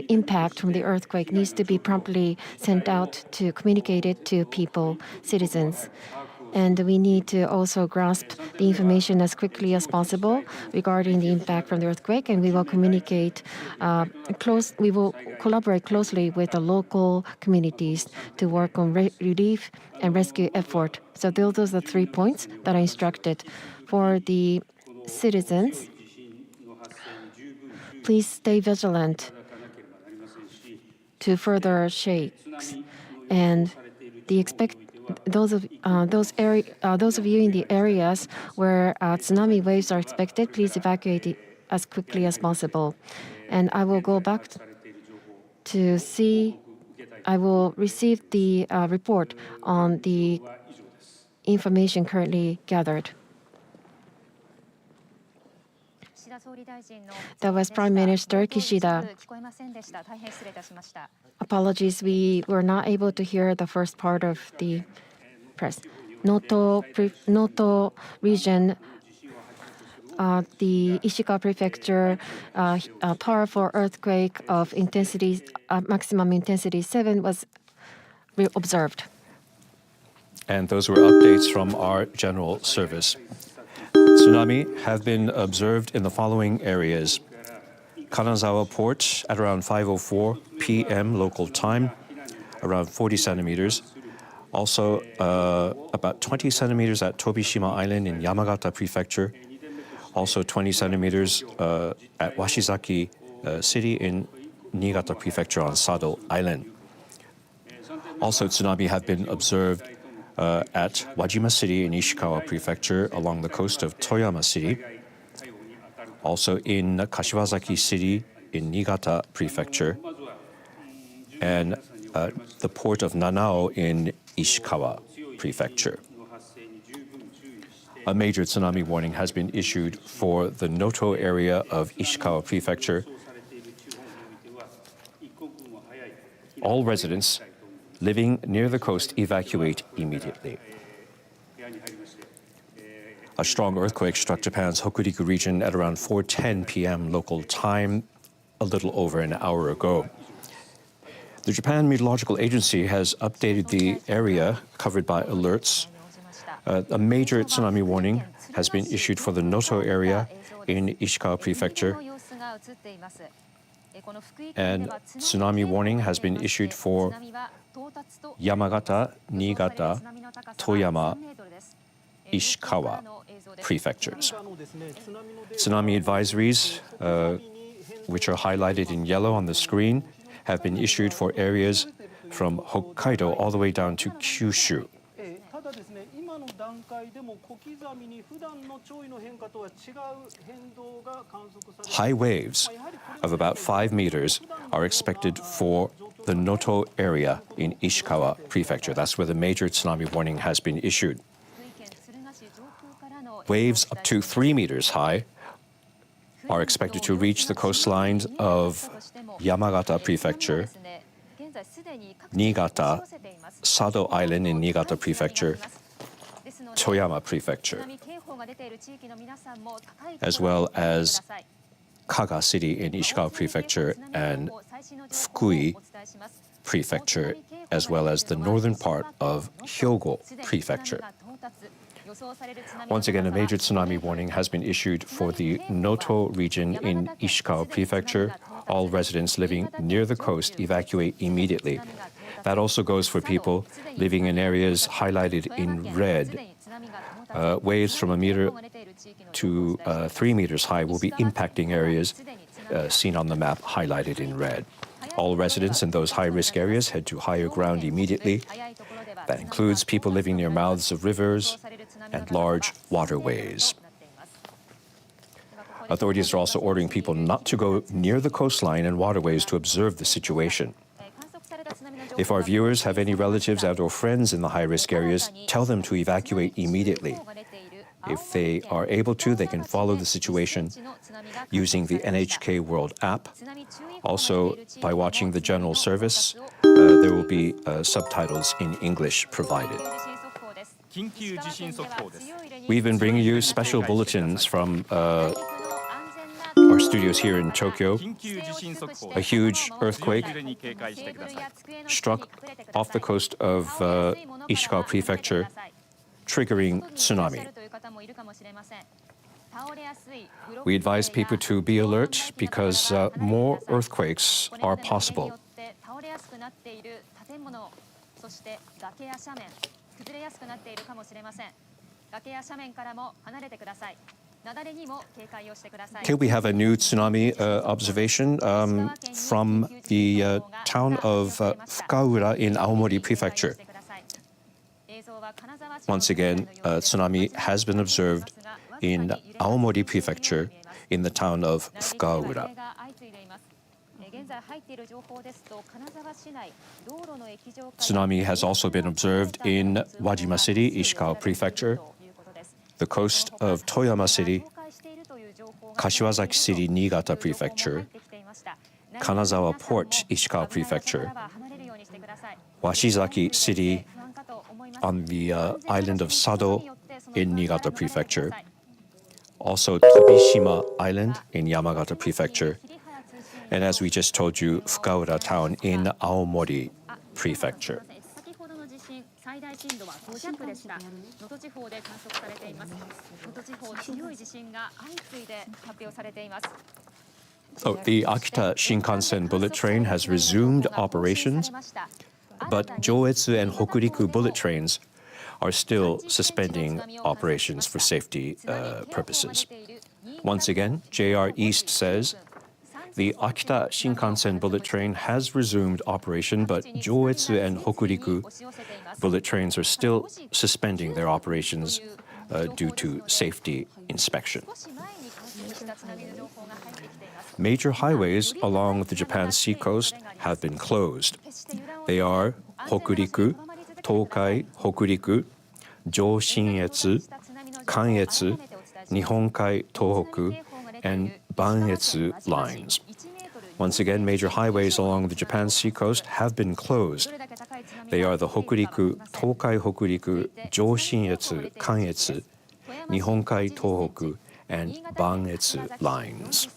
impact from the earthquake needs to be promptly sent out to communicate it to people, citizens. And we need to also grasp the information as quickly as possible regarding the impact from the earthquake, and we will we will collaborate closely with the local communities to work on relief and rescue effort. So those are the 3 points that I instructed for the citizens. Please stay vigilant to further shakes, and those of you in the areas where tsunami waves are expected, please evacuate as quickly as possible. And I will go back to see. I will receive the report on the information currently gathered. That was Prime Minister Kishida. Apologies, we were not able to hear the first part of the press. Noto region, the Ishikawa Prefecture, powerful earthquake of intensity, maximum intensity 7 was observed. And those were updates from our general service. Tsunami have been observed in the following areas. Kanazawa Port at around 5:04 p.m. local time, around 40 centimeters. Also, about 20 centimeters at Tobishima Island in Yamagata Prefecture. Also 20 centimeters at Washizaki City in Niigata Prefecture on Sado Island. Also, tsunami have been observed at Wajima City in Ishikawa Prefecture along the coast of Toyama City. Also in Kashiwazaki City in Niigata Prefecture. And the port of Nanao in Ishikawa Prefecture. A major tsunami warning has been issued for the Noto area of Ishikawa Prefecture. All residents living near the coast evacuate immediately. A strong earthquake struck Japan's Hokuriku region at around 4:10 p.m. local time, a little over an hour ago. The Japan Meteorological Agency has updated the area covered by alerts. A major tsunami warning has been issued for the Noto area in Ishikawa Prefecture. And tsunami warning has been issued for Yamagata, Niigata, Toyama, Ishikawa prefectures. Tsunami advisories, which are highlighted in yellow on the screen, have been issued for areas from Hokkaido all the way down to Kyushu. High waves of about 5 meters are expected for the Noto area in Ishikawa Prefecture. That's where the major tsunami warning has been issued. Waves up to 3 meters high are expected to reach the coastlines of Yamagata Prefecture, Niigata, Sado Island in Niigata Prefecture, Toyama Prefecture, as well as Kaga City in Ishikawa Prefecture and Fukui Prefecture, as well as the northern part of Hyogo Prefecture. Once again, a major tsunami warning has been issued for the Noto region in Ishikawa Prefecture. All residents living near the coast evacuate immediately. That also goes for people living in areas highlighted in red. Waves from 1 meter to 3 meters high will be impacting areas seen on the map highlighted in red. All residents in those high-risk areas head to higher ground immediately. That includes people living near mouths of rivers and large waterways. Authorities are also ordering people not to go near the coastline and waterways to observe the situation. If our viewers have any relatives and/or friends in the high-risk areas, tell them to evacuate immediately. If they are able to, they can follow the situation using the NHK World app. Also, by watching the general service, there will be subtitles in English provided. We've been bringing you special bulletins from our studios here in Tokyo. A huge earthquake struck off the coast of Ishikawa Prefecture, triggering tsunami. We advise people to be alert because more earthquakes are possible. Okay, we have a new tsunami observation from the town of Fukaura in Aomori Prefecture. Once again, tsunami has been observed in Aomori Prefecture in the town of Fukaura. Tsunami has also been observed in Wajima City, Ishikawa Prefecture, the coast of Toyama City, Kashiwazaki City, Niigata Prefecture, Kanazawa Port, Ishikawa Prefecture, Washizaki City on the island of Sado in Niigata Prefecture, also Tobishima Island in Yamagata Prefecture, and as we just told you, Fukaura town in Aomori Prefecture. The Akita Shinkansen bullet train has resumed operations, but Joetsu and Hokuriku bullet trains are still suspending operations for safety purposes. Once again, JR East says the Akita Shinkansen bullet train has resumed operation, but Joetsu and Hokuriku bullet trains are still suspending their operations due to safety inspection. Major highways along the Japan seacoast have been closed. They are Hokuriku, Tokai Hokuriku, Joshinetsu, Kanetsu, Nihonkai Tohoku, and Banetsu lines. Once again, major highways along the Japan seacoast have been closed. They are the Hokuriku, Tokai Hokuriku, Joshinetsu, Kanetsu, Nihonkai Tohoku, and Banetsu lines.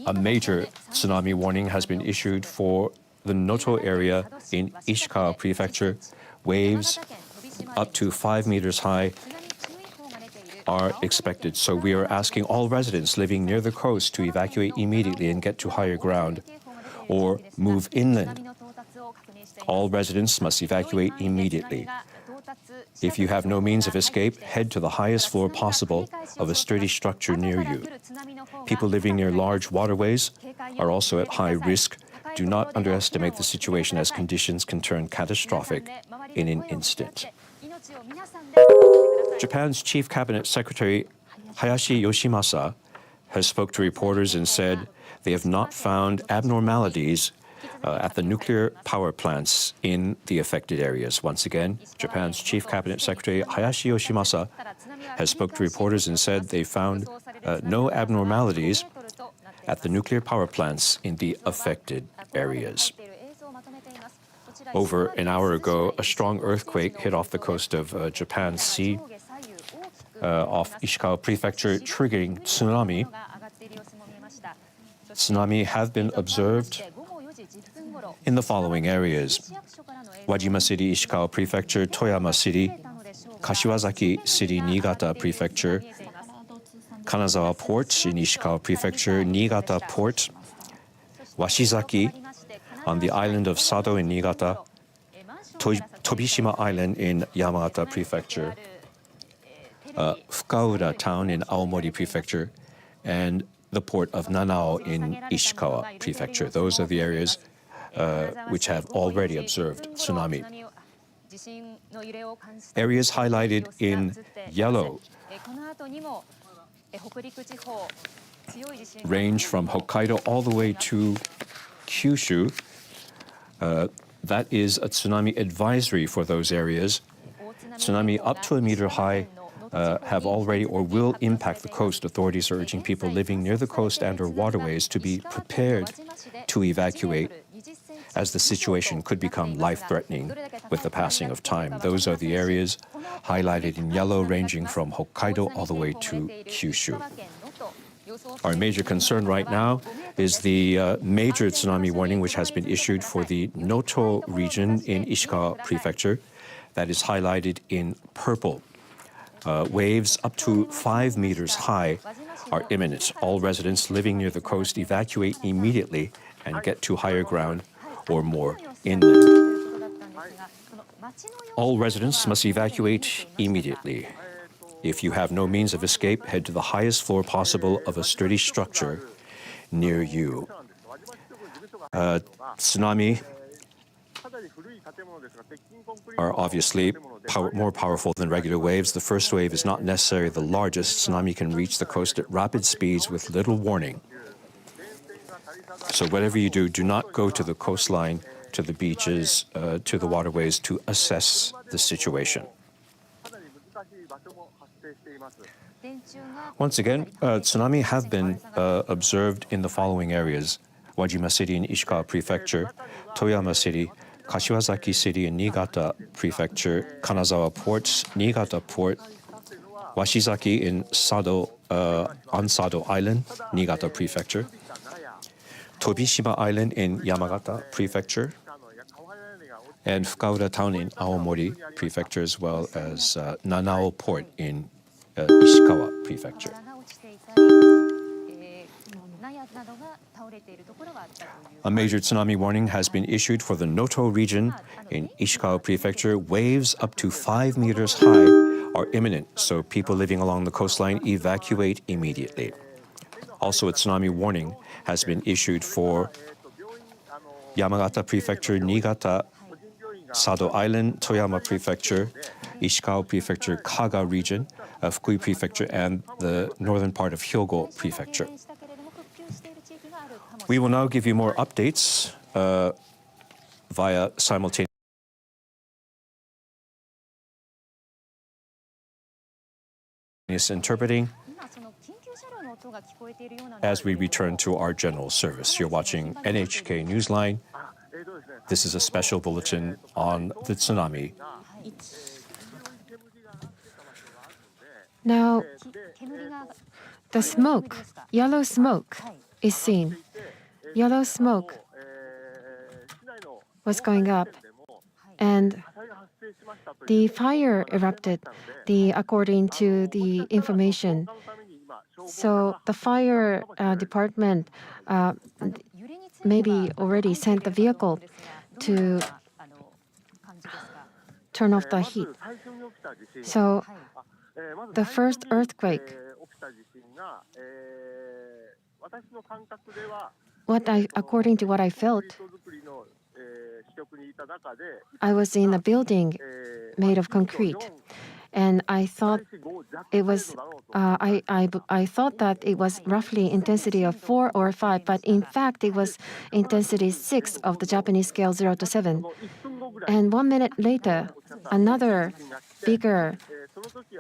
A major tsunami warning has been issued for the Noto area in Ishikawa Prefecture. Waves up to 5 meters high are expected. So we are asking all residents living near the coast to evacuate immediately and get to higher ground or move inland. All residents must evacuate immediately. If you have no means of escape, head to the highest floor possible of a sturdy structure near you. People living near large waterways are also at high risk. Do not underestimate the situation, as conditions can turn catastrophic in an instant. Japan's Chief Cabinet Secretary Hayashi Yoshimasa has spoke to reporters and said they have not found abnormalities at the nuclear power plants in the affected areas. Once again, Japan's Chief Cabinet Secretary Hayashi Yoshimasa has spoke to reporters and said they found no abnormalities at the nuclear power plants in the affected areas. Over an hour ago, a strong earthquake hit off the coast of Japan Sea, off Ishikawa Prefecture, triggering tsunami. Tsunami have been observed in the following areas: Wajima City, Ishikawa Prefecture, Toyama City, Kashiwazaki City, Niigata Prefecture, Kanazawa Port in Ishikawa Prefecture, Niigata Port, Washizaki on the island of Sado in Niigata, Tobishima Island in Yamagata Prefecture, Fukaura town in Aomori Prefecture, and the port of Nanao in Ishikawa Prefecture. Those are the areas which have already observed tsunami. Areas highlighted in yellow range from Hokkaido all the way to Kyushu. That is a tsunami advisory for those areas. Tsunami up to a meter high have already or will impact the coast. Authorities are urging people living near the coast and or waterways to be prepared to evacuate, as the situation could become life-threatening with the passing of time. Those are the areas highlighted in yellow, ranging from Hokkaido all the way to Kyushu. Our major concern right now is the major tsunami warning which has been issued for the Noto region in Ishikawa Prefecture, that is highlighted in purple. Waves up to 5 meters high are imminent. All residents living near the coast evacuate immediately and get to higher ground or more inland. All residents must evacuate immediately. If you have no means of escape, head to the highest floor possible of a sturdy structure near you. Tsunami are obviously more powerful than regular waves. The first wave is not necessarily the largest. Tsunami can reach the coast at rapid speeds with little warning. So whatever you do, do not go to the coastline, to the beaches, to the waterways to assess the situation. Once again, tsunami have been observed in the following areas: Wajima City in Ishikawa Prefecture, Toyama City, Kashiwazaki City in Niigata Prefecture, Kanazawa Port, Niigata Port, Washizaki in on Sado Island, Niigata Prefecture, Tobishima Island in Yamagata Prefecture, and Fukaura Town in Aomori Prefecture, as well as Nanao Port in Ishikawa Prefecture. A major tsunami warning has been issued for the Noto region in Ishikawa Prefecture. Waves up to 5 meters high are imminent, so people living along the coastline evacuate immediately. Also, a tsunami warning has been issued for Yamagata Prefecture, Niigata, Sado Island, Toyama Prefecture, Ishikawa Prefecture, Kaga region, Fukui Prefecture, and the northern part of Hyogo Prefecture. We will now give you more updates via simultaneous interpreting as we return to our general service. You're watching NHK Newsline. This is a special bulletin on the tsunami. Now, the smoke, yellow smoke, is seen. Yellow smoke was going up, and the fire erupted, according to the information. So the fire department maybe already sent the vehicle to turn off the heat. So the first earthquake, according to what I felt, I was in a building made of concrete, and I thought it was I thought that it was roughly intensity of 4 or 5, but in fact it was intensity 6 of the Japanese scale 0 to 7. And 1 minute later, another bigger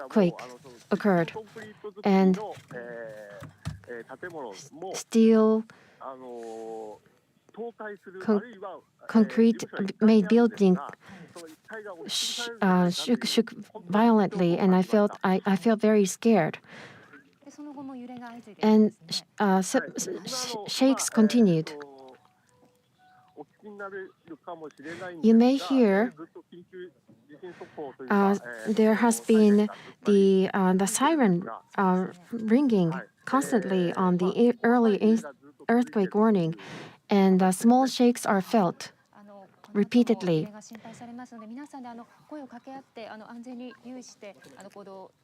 quake occurred, and steel concrete-made building shook violently, and I felt very scared. And shakes continued. You may hear there has been the siren ringing constantly on the early earthquake warning, and small shakes are felt repeatedly.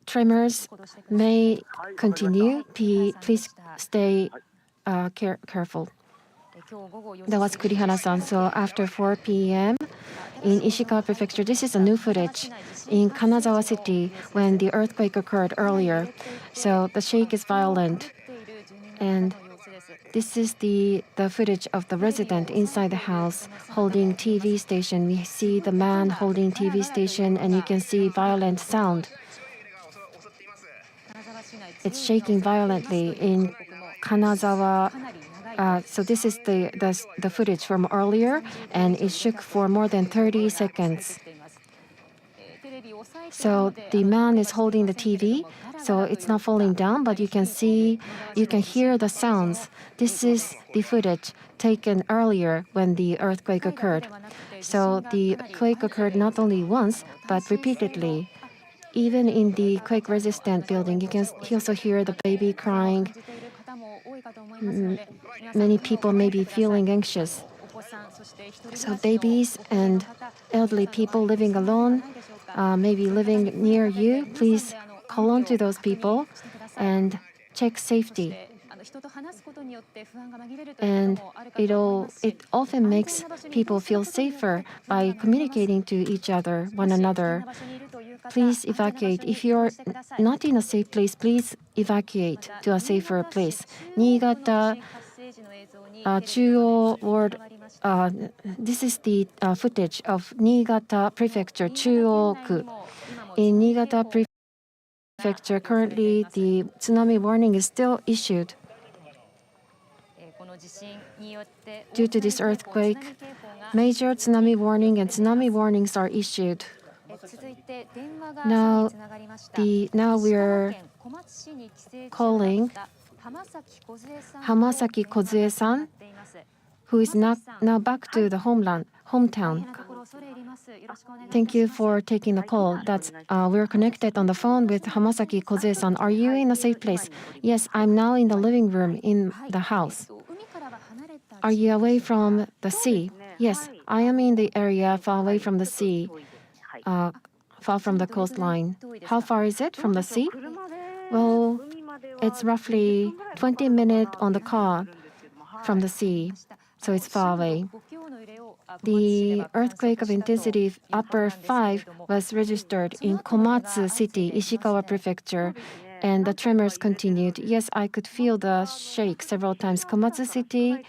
Tremors may continue. Please stay careful. That was Kurihara-san. So after 4 p.m. in Ishikawa Prefecture, this is a new footage in Kanazawa City when the earthquake occurred earlier. So the shake is violent, and this is the footage of the resident inside the house holding TV station. We see the man holding TV station, and you can see violent sound. It's shaking violently in Kanazawa. So this is the footage from earlier, and it shook for more than 30 seconds. So the man is holding the TV, so it's not falling down, but you can hear the sounds. This is the footage taken earlier when the earthquake occurred. So the quake occurred not only once, but repeatedly. Even in the quake-resistant building, you can also hear the baby crying. Many people may be feeling anxious. So babies and elderly people living alone, maybe living near you, please call on to those people and check safety. And it often makes people feel safer by communicating to each other, one another. Please evacuate. If you're not in a safe place, please evacuate to a safer place. Niigata Chuo Ward. This is the footage of Niigata Prefecture, Chuo-ku. In Niigata Prefecture, currently the tsunami warning is still issued. Due to this earthquake, major tsunami warning and tsunami warnings are issued. Now we're calling Hamasaki Kozue-san, who is now back to the hometown. Thank you for taking the call. We're connected on the phone with Hamasaki Kozue-san. Are you in a safe place? Yes, I'm now in the living room in the house. Are you away from the sea? Yes, I am in the area far away from the sea, far from the coastline. How far is it from the sea? Well, it's roughly 20 minutes on the car from the sea, so it's far away. The earthquake of intensity upper 5 was registered in Komatsu City, Ishikawa Prefecture, and the tremors continued. Yes, I could feel the shake several times. Komatsu City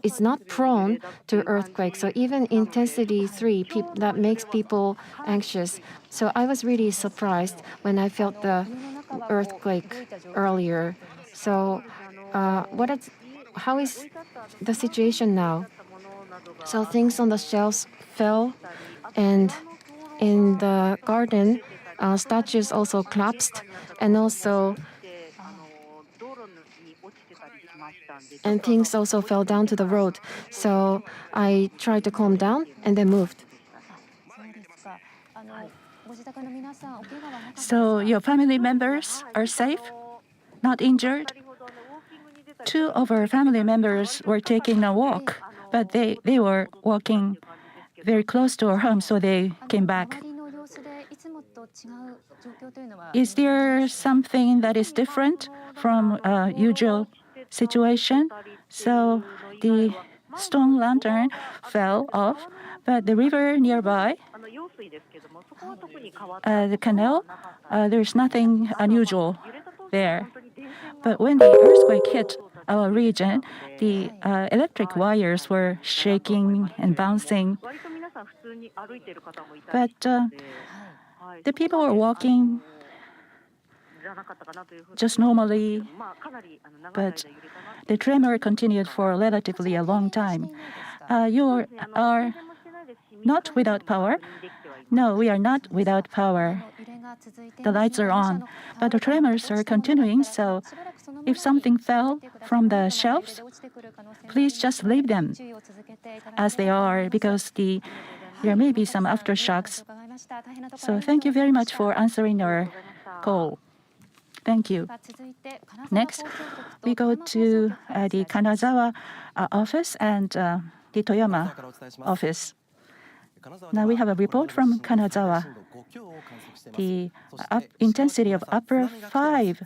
is not prone to earthquakes, so even intensity 3, that makes people anxious. So I was really surprised when I felt the earthquake earlier. So how is the situation now? So things on the shelves fell, and in the garden, statues also collapsed, and things also fell down to the road. So I tried to calm down and then moved. So your family members are safe, not injured? 2 of our family members were taking a walk, but they were walking very close to our home, so they came back. Is there something that is different from usual situation? So the stone lantern fell off, but the river nearby, the canal, there's nothing unusual there. But when the earthquake hit our region, the electric wires were shaking and bouncing. But the people were walking just normally, but the tremor continued for relatively a long time. You are not without power? No, we are not without power. The lights are on, but the tremors are continuing, so if something fell from the shelves, please just leave them as they are, because there may be some aftershocks. So thank you very much for answering our call. Thank you. Next, we go to the Kanazawa office and the Toyama office. Now we have a report from Kanazawa. The intensity of upper 5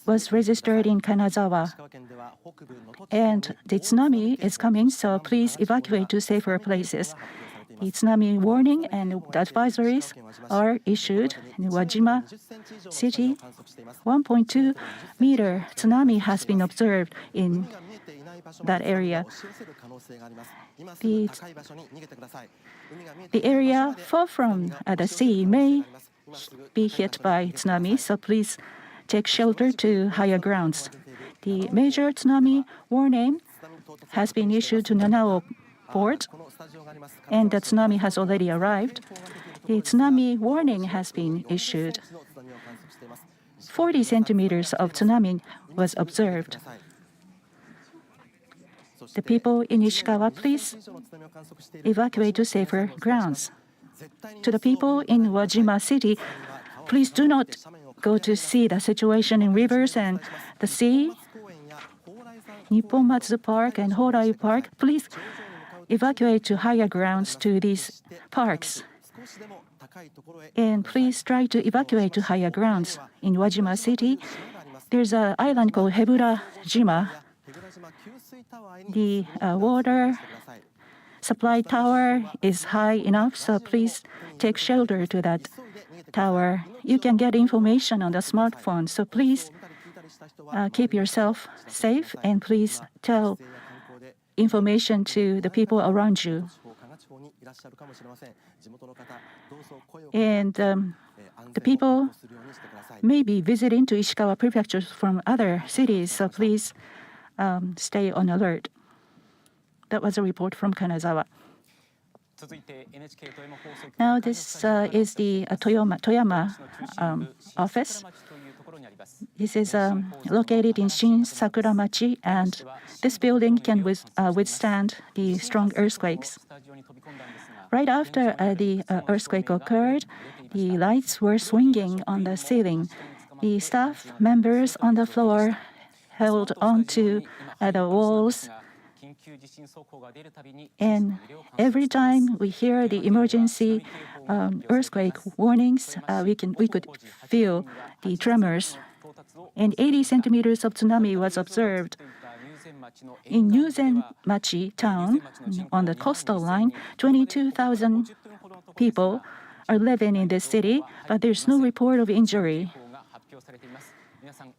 was registered in Kanazawa. And the tsunami is coming, so please evacuate to safer places. The tsunami warning and advisories are issued in Wajima City. 1.2 meter tsunami has been observed in that area. The area far from the sea may be hit by tsunami, so please take shelter to higher grounds. The major tsunami warning has been issued to Nanao port, and the tsunami has already arrived. The tsunami warning has been issued. 40 centimeters of tsunami was observed. The people in Ishikawa, please evacuate to safer grounds. To the people in Wajima City, please do not go to see the situation in rivers and the sea. Nipponmatsu Park and Horai Park, please evacuate to higher grounds to these parks. And please try to evacuate to higher grounds. In Wajima City, there's an island called Heburajima. The water supply tower is high enough, so please take shelter to that tower. You can get information on the smartphone, so please keep yourself safe and please tell information to the people around you. And the people may be visiting to Ishikawa Prefecture from other cities, so please stay on alert. That was a report from Kanazawa. Now this is the Toyama office. This is located in Shin Sakuramachi, and this building can withstand the strong earthquakes. Right after the earthquake occurred, the lights were swinging on the ceiling. The staff members on the floor held onto the walls. And every time we hear the emergency earthquake warnings, we could feel the tremors. And 80 centimeters of tsunami was observed. In Yuzenmachi town, on the coastal line, 22,000 people are living in this city, but there's no report of injury.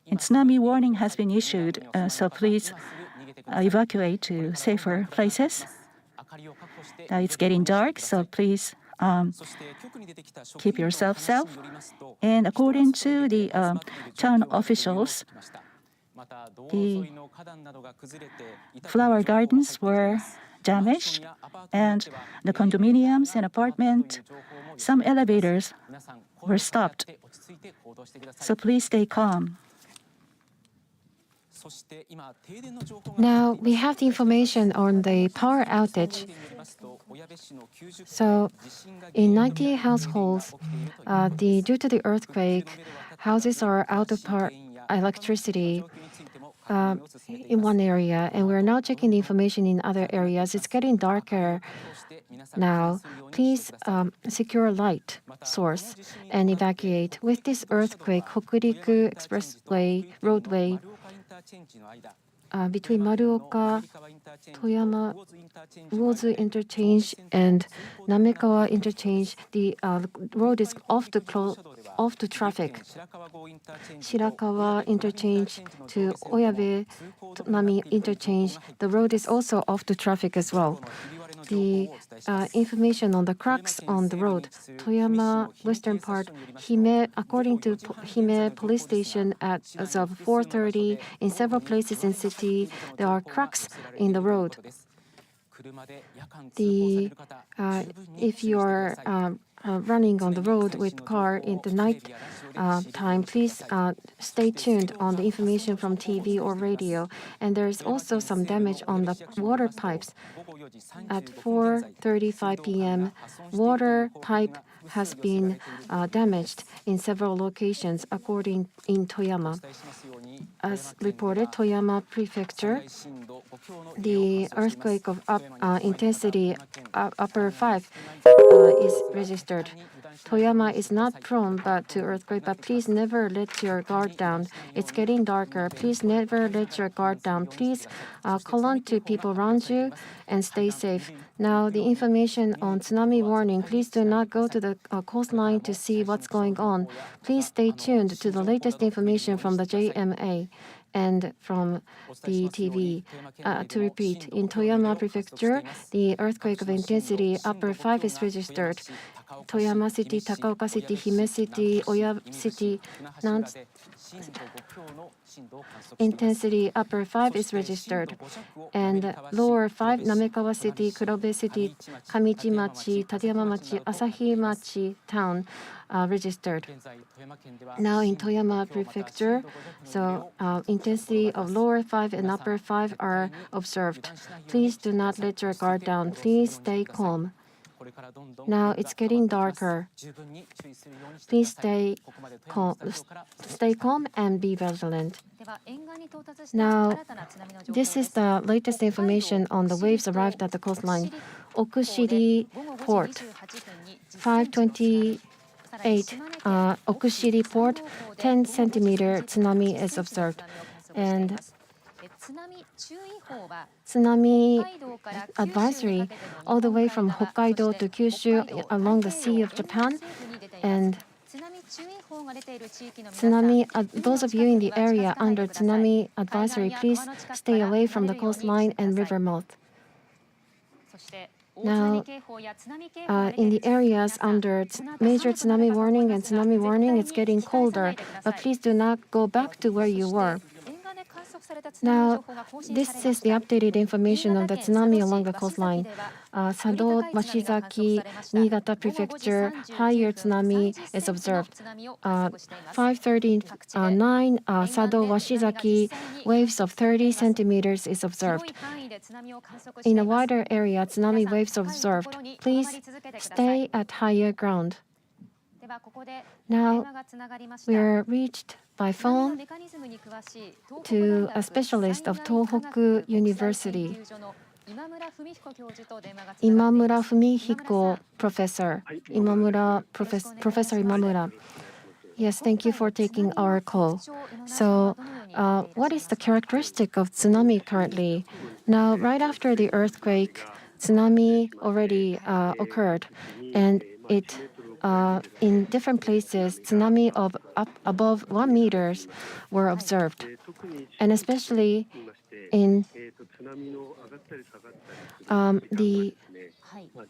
And tsunami warning has been issued, so please evacuate to safer places. It's getting dark, so please keep yourself safe. And according to the town officials, the flower gardens were damaged, and the condominiums and apartments, some elevators were stopped. So please stay calm. Now we have the information on the power outage. So in 90 households, due to the earthquake, houses are out of electricity in one area, and we're now checking the information in other areas. It's getting darker now. Please secure light source and evacuate. With this earthquake, Hokuriku Expressway roadway between Maruoka, Toyama, Uozu interchange and Namekawa interchange, the road is off the traffic. Shirakawa interchange to Oyabe Nami interchange, the road is also off the traffic as well. The information on the cracks on the road, Toyama western part, Hime, according to Hime police station as of 4:30, in several places in city, there are cracks in the road. If you are running on the road with car in the night time, please stay tuned on the information from TV or radio. And there is also some damage on the water pipes. At 4:35 p.m., water pipe has been damaged in several locations, according in Toyama. As reported, Toyama Prefecture, the earthquake of intensity upper 5 is registered. Toyama is not prone to earthquake, but please never let your guard down. It's getting darker. Please never let your guard down. Please call on to people around you and stay safe. Now, the information on tsunami warning, please do not go to the coastline to see what's going on. Please stay tuned to the latest information from the JMA and from the TV. To repeat, in Toyama Prefecture, the earthquake of intensity upper 5 is registered. Toyama City, Takaoka City, Hime City, Oya City, Intensity upper 5 is registered, and lower 5, Namekawa City, Kurobe City, Kamichi-machi, Tateyama-machi, Asahi-machi town registered. Now in Toyama Prefecture, so intensity of lower 5 and upper 5 are observed. Please do not let your guard down. Please stay calm. Now it's getting darker. Please stay calm and be vigilant. Now, this is the latest information on the waves arrived at the coastline. Okushiri Port, 528, Okushiri Port, 10 centimeter tsunami is observed. And tsunami advisory all the way from Hokkaido to Kyushu along the Sea of Japan. And tsunami, those of you in the area under tsunami advisory, please stay away from the coastline and river mouth. Now, in the areas under major tsunami warning and tsunami warning, it's getting colder, but please do not go back to where you were. Now, this is the updated information of the tsunami along the coastline. Sado, Washizaki, Niigata Prefecture, higher tsunami is observed. 5:39, Sado, Washizaki, waves of 30 centimeters is observed. In a wider area, tsunami waves observed. Please stay at higher ground. Now, we are reached by phone to a specialist of Tohoku University, Imamura Fumihiko Professor. Professor Imamura. Yes, thank you for taking our call. So, what is the characteristic of tsunami currently? Now, right after the earthquake, tsunami already occurred, and in different places, tsunami of up above 1 meter were observed, and especially in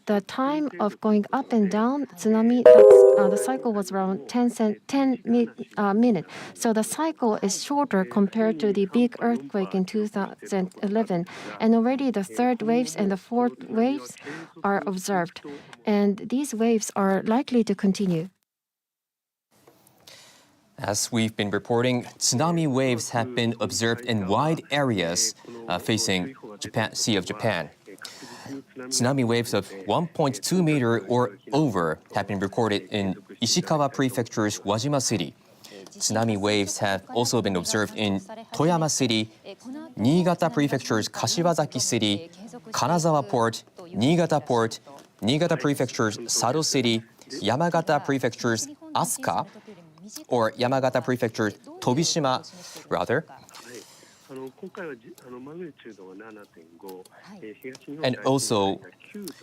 the time of going up and down, tsunami, the cycle was around 10 minutes. So the cycle is shorter compared to the big earthquake in 2011. And already the third waves and the fourth waves are observed. And these waves are likely to continue. As we've been reporting, tsunami waves have been observed in wide areas facing Sea of Japan. Tsunami waves of 1.2 meter or over have been recorded in Ishikawa Prefecture's Wajima City. Tsunami waves have also been observed in Toyama City, Niigata Prefecture's Kashiwazaki City, Kanazawa Port, Niigata Port, Niigata Prefecture's Sado City, Yamagata Prefecture's Asuka, or Yamagata Prefecture's Tobishima, rather. And also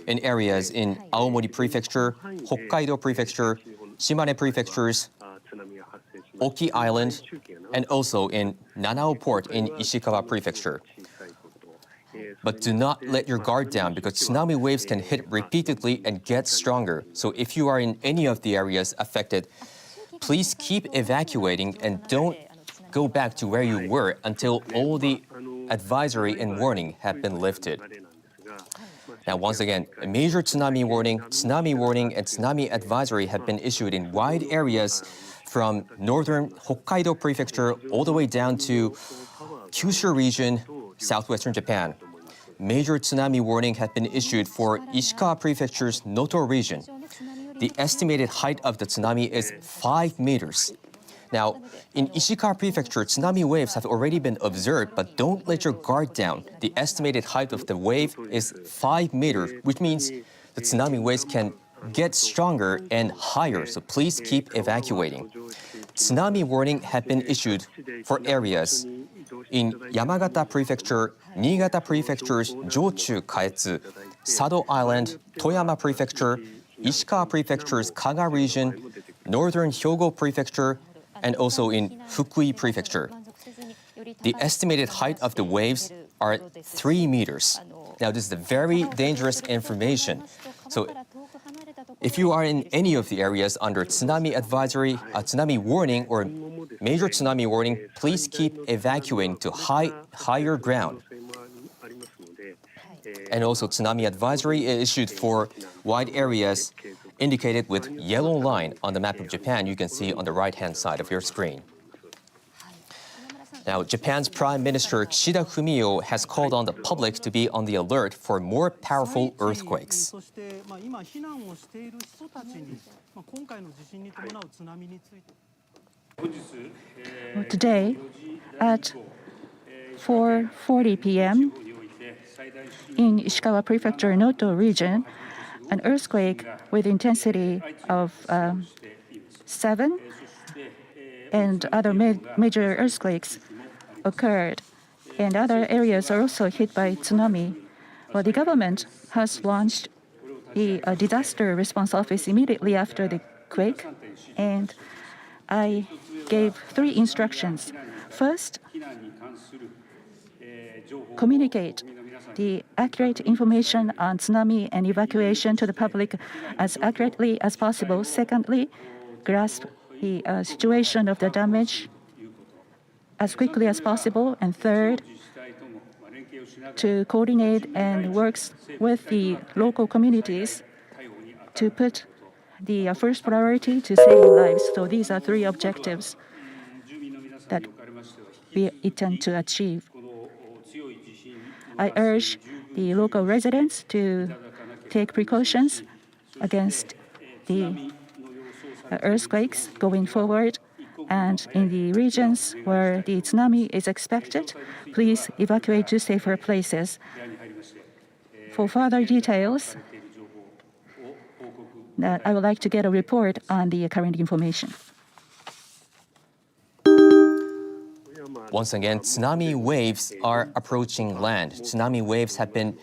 in areas in Aomori Prefecture, Hokkaido Prefecture, Shimane Prefectures, Oki Island, and also in Nanao Port in Ishikawa Prefecture. But do not let your guard down because tsunami waves can hit repeatedly and get stronger. So if you are in any of the areas affected, please keep evacuating and don't go back to where you were until all the advisory and warning have been lifted. Now, once again, a major tsunami warning, and tsunami advisory have been issued in wide areas from northern Hokkaido Prefecture all the way down to Kyushu region, southwestern Japan. Major tsunami warning have been issued for Ishikawa Prefecture's Noto region. The estimated height of the tsunami is 5 meters. Now, in Ishikawa Prefecture, tsunami waves have already been observed, but don't let your guard down. The estimated height of the wave is 5 meters, which means the tsunami waves can get stronger and higher, so please keep evacuating. Tsunami warning have been issued for areas in Yamagata Prefecture, Niigata Prefecture's Jochu Kaetsu, Sado Island, Toyama Prefecture, Ishikawa Prefecture's Kaga region, northern Hyogo Prefecture, and also in Fukui Prefecture. The estimated height of the waves are 3 meters. Now, this is very dangerous information. So, if you are in any of the areas under tsunami advisory, tsunami warning, or major tsunami warning, please keep evacuating to higher ground. And also tsunami advisory is issued for wide areas indicated with yellow line on the map of Japan you can see on the right-hand side of your screen. Now, Japan's Prime Minister Kishida Fumio has called on the public to be on the alert for more powerful earthquakes. Today, at 4:40 p.m. in Ishikawa Prefecture, Noto region, an earthquake with intensity of 7 and other major earthquakes occurred, and other areas are also hit by tsunami. Well, the government has launched the disaster response office immediately after the quake, and I gave 3 instructions. First, communicate the accurate information on tsunami and evacuation to the public as accurately as possible. Secondly, grasp the situation of the damage as quickly as possible. And third, to coordinate and work with the local communities to put the first priority to saving lives. So these are 3 objectives that we intend to achieve. I urge the local residents to take precautions against the earthquakes going forward. And in the regions where the tsunami is expected, please evacuate to safer places. For further details, I would like to get a report on the current information. Once again, tsunami waves are approaching land. Tsunami waves have been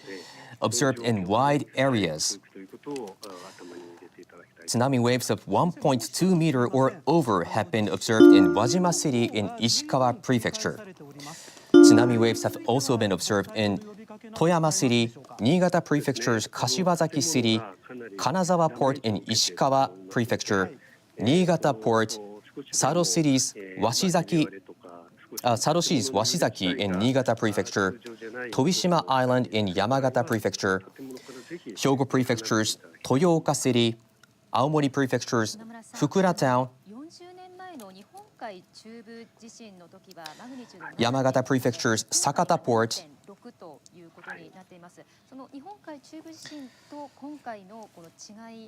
observed in wide areas. Tsunami waves of 1.2 meter or over have been observed in Wajima City in Ishikawa Prefecture. Tsunami waves have also been observed in Toyama City, Niigata Prefecture's Kashiwazaki City, Kanazawa Port in Ishikawa Prefecture, Niigata Port, Sado City's Washizaki in Niigata Prefecture, Tobishima Island in Yamagata Prefecture, Hyogo Prefecture's Toyooka City, Aomori Prefecture's Fukura Town, Yamagata Prefecture's Sakata Port,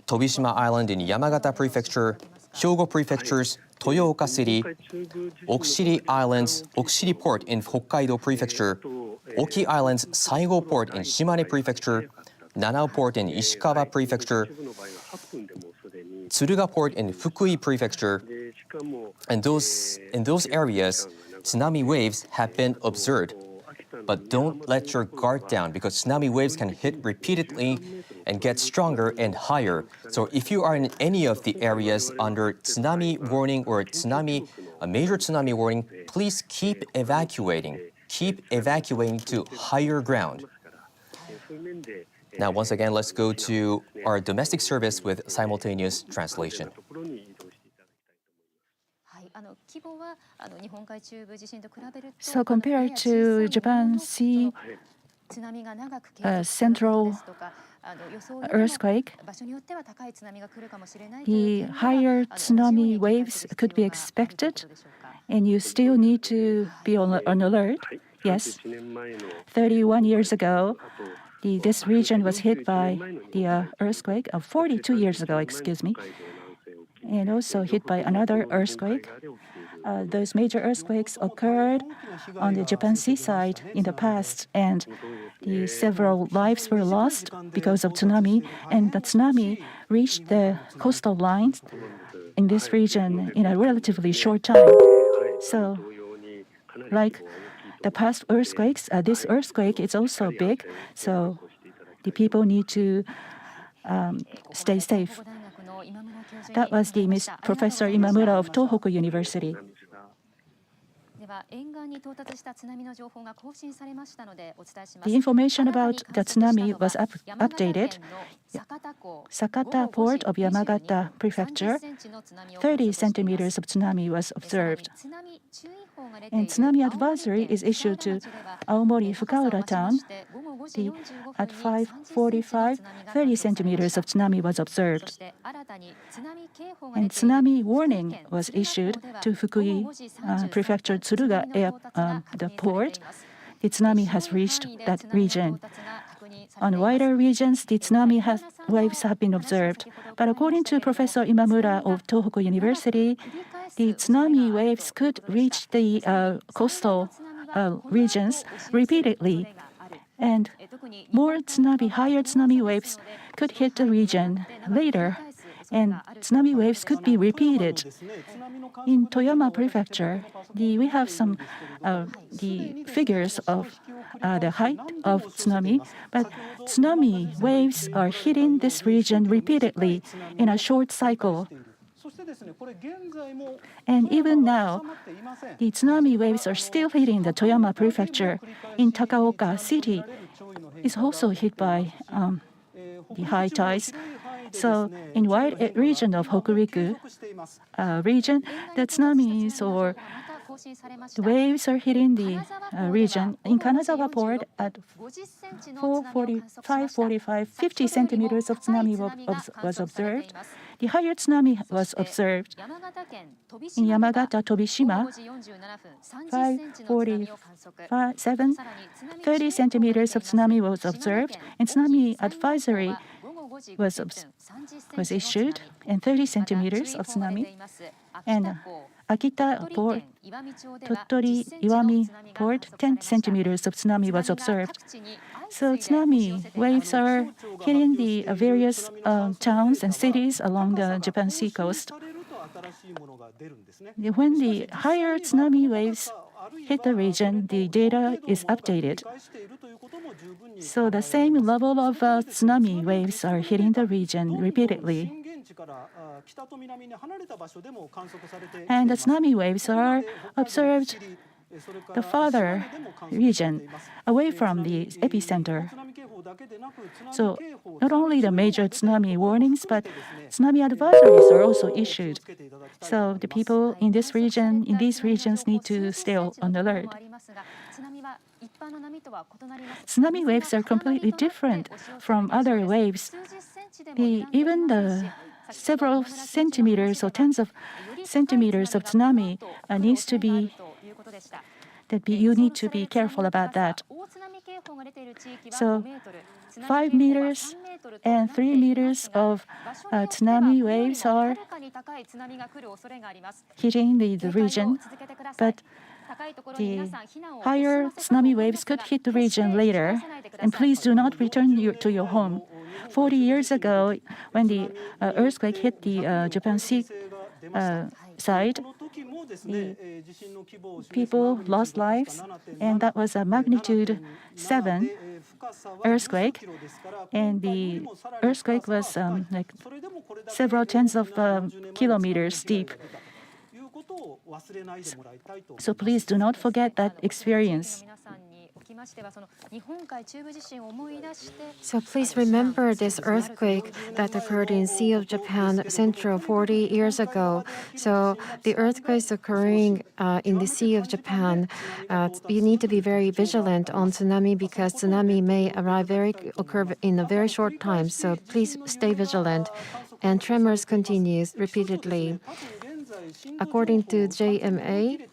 Tobishima Island in Yamagata Prefecture, Hyogo Prefecture's Toyooka City, Okushiri Island's Okushiri Port in Hokkaido Prefecture, Oki Island's Saigo Port in Shimane Prefecture, Nanao Port in Ishikawa Prefecture, Tsuruga Port in Fukui Prefecture, and in those areas, tsunami waves have been observed. But don't let your guard down because tsunami waves can hit repeatedly and get stronger and higher. So if you are in any of the areas under tsunami warning or a major tsunami warning, please keep evacuating. Keep evacuating to higher ground. Now, once again, let's go to our domestic service with simultaneous translation. So compared to Japan Sea central earthquake, the higher tsunami waves could be expected, and you still need to be on alert. Yes, 31 years ago, this region was hit by the earthquake, 42 years ago, excuse me, and also hit by another earthquake. Those major earthquakes occurred on the Japan seaside in the past, and several lives were lost because of tsunami, and the tsunami reached the coastal lines in this region in a relatively short time. So, like the past earthquakes, this earthquake is also big, so the people need to stay safe. That was the Professor Imamura of Tohoku University. The information about the tsunami was updated. Sakata port of Yamagata Prefecture, 30 centimeters of tsunami was observed. And tsunami advisory is issued to Aomori Fukaura town. At 5:45, 30 centimeters of tsunami was observed. And tsunami warning was issued to Fukui Prefecture Tsuruga the port. The tsunami has reached that region. On wider regions, the tsunami waves have been observed. But according to Professor Imamura of Tohoku University, the tsunami waves could reach the coastal regions repeatedly. And higher tsunami waves could hit the region later, and tsunami waves could be repeated. In Toyama Prefecture, we have some the figures of the height of tsunami, but tsunami waves are hitting this region repeatedly in a short cycle. And even now, the tsunami waves are still hitting the Toyama Prefecture. In Takaoka City is also hit by the high tides. So in wide region of Hokuriku region, the tsunamis or the waves are hitting the region. In Kanazawa port at 5:45, 50 centimeters of tsunami was observed. The higher tsunami was observed in Yamagata, Tobishima, 5:47, 30 centimeters of tsunami was observed, and tsunami advisory was issued, and 30 centimeters of tsunami. And Akita port, Tottori Iwami port, 10 centimeters of tsunami was observed. So tsunami waves are hitting the various towns and cities along the Japan Sea coast. When the higher tsunami waves hit the region, the data is updated. So the same level of tsunami waves are hitting the region repeatedly. And the tsunami waves are observed the farther region away from the epicenter. So not only the major tsunami warnings, but tsunami advisories are also issued. So the people in this region, in these regions, need to stay on alert. Tsunami waves are completely different from other waves. Even the several centimeters or tens of centimeters of tsunami needs to be you need to be careful about that. So 5 meters and 3 meters of tsunami waves are hitting the region, but the higher tsunami waves could hit the region later, and please do not return to your home. 40 years ago, when the earthquake hit the Japan Sea side, the people lost lives, and that was a magnitude 7 earthquake, and the earthquake was like several tens of kilometers deep. So please do not forget that experience. So please remember this earthquake that occurred in Sea of Japan Central 40 years ago. So the earthquakes occurring in the Sea of Japan, you need to be very vigilant on tsunami because tsunami may occur in a very short time. So please stay vigilant. And tremors continues repeatedly. According to JMA,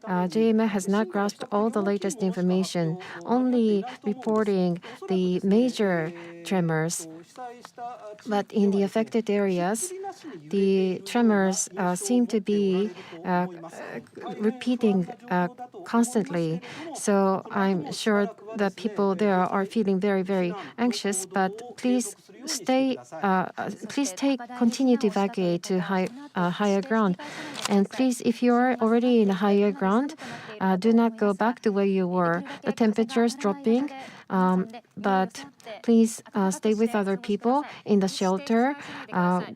JMA has not grasped all the latest information, only reporting the major tremors. But in the affected areas, the tremors seem to be repeating constantly. So I'm sure that people there are feeling very, very anxious. But please continue to evacuate to higher ground. And please, if you are already in higher ground, do not go back to where you were. The temperature is dropping. But please stay with other people in the shelter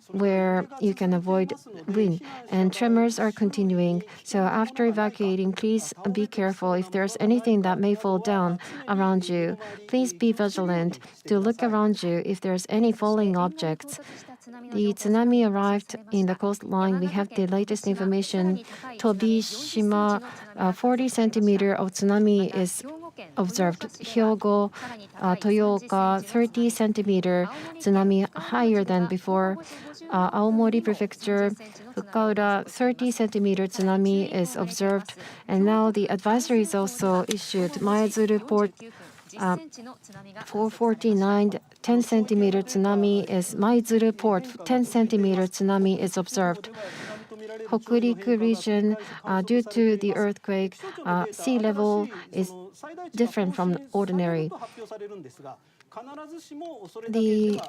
where you can avoid wind. And tremors are continuing. So after evacuating, please be careful if there's anything that may fall down around you. Please be vigilant to look around you if there's any falling objects. The tsunami arrived in the coastline. We have the latest information. Tobishima, 40 centimeter of tsunami is observed. Hyogo, Toyama, 30 centimeter tsunami higher than before. Aomori Prefecture, Fukaura, 30 centimeter tsunami is observed. And now the advisory is also issued. Maezuru Port, 449, 10 centimeter tsunami is Maizuru Port, 10 centimeter tsunami is observed. Hokuriku region, due to the earthquake, sea level is different from ordinary. The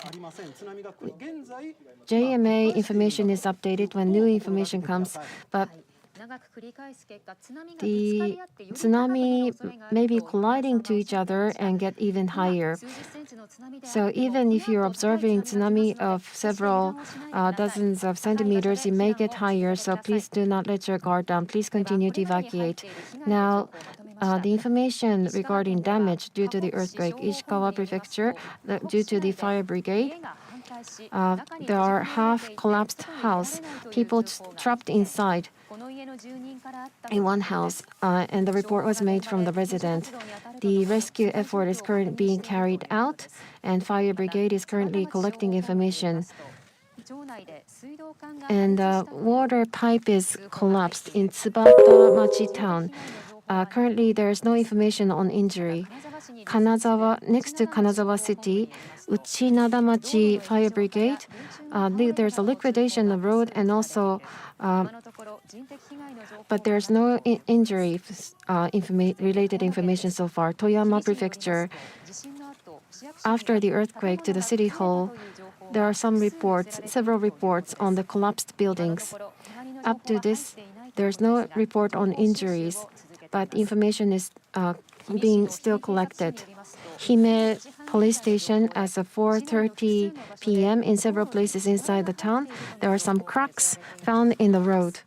JMA information is updated when new information comes, but the tsunami may be colliding to each other and get even higher. So even if you're observing tsunami of several dozens of centimeters, it may get higher. So please do not let your guard down. Please continue to evacuate. Now, the information regarding damage due to the earthquake, Ishikawa Prefecture, due to the fire brigade, there are half-collapsed house, people trapped inside in one house, and the report was made from the resident. The rescue effort is currently being carried out, and fire brigade is currently collecting information. And water pipe is collapsed in Tsubata-machi town. Currently, there is no information on injury. Kanazawa, next to Kanazawa City, Uchinadamachi Fire Brigade, there's a liquidation of road and also, but there's no injury related information so far. Toyama Prefecture, after the earthquake to the city hall, there are some reports, several reports on the collapsed buildings. Up to this, there's no report on injuries, but information is being still collected. Hime police station, as of 4:30 p.m. in several places inside the town, there are some cracks found in the road.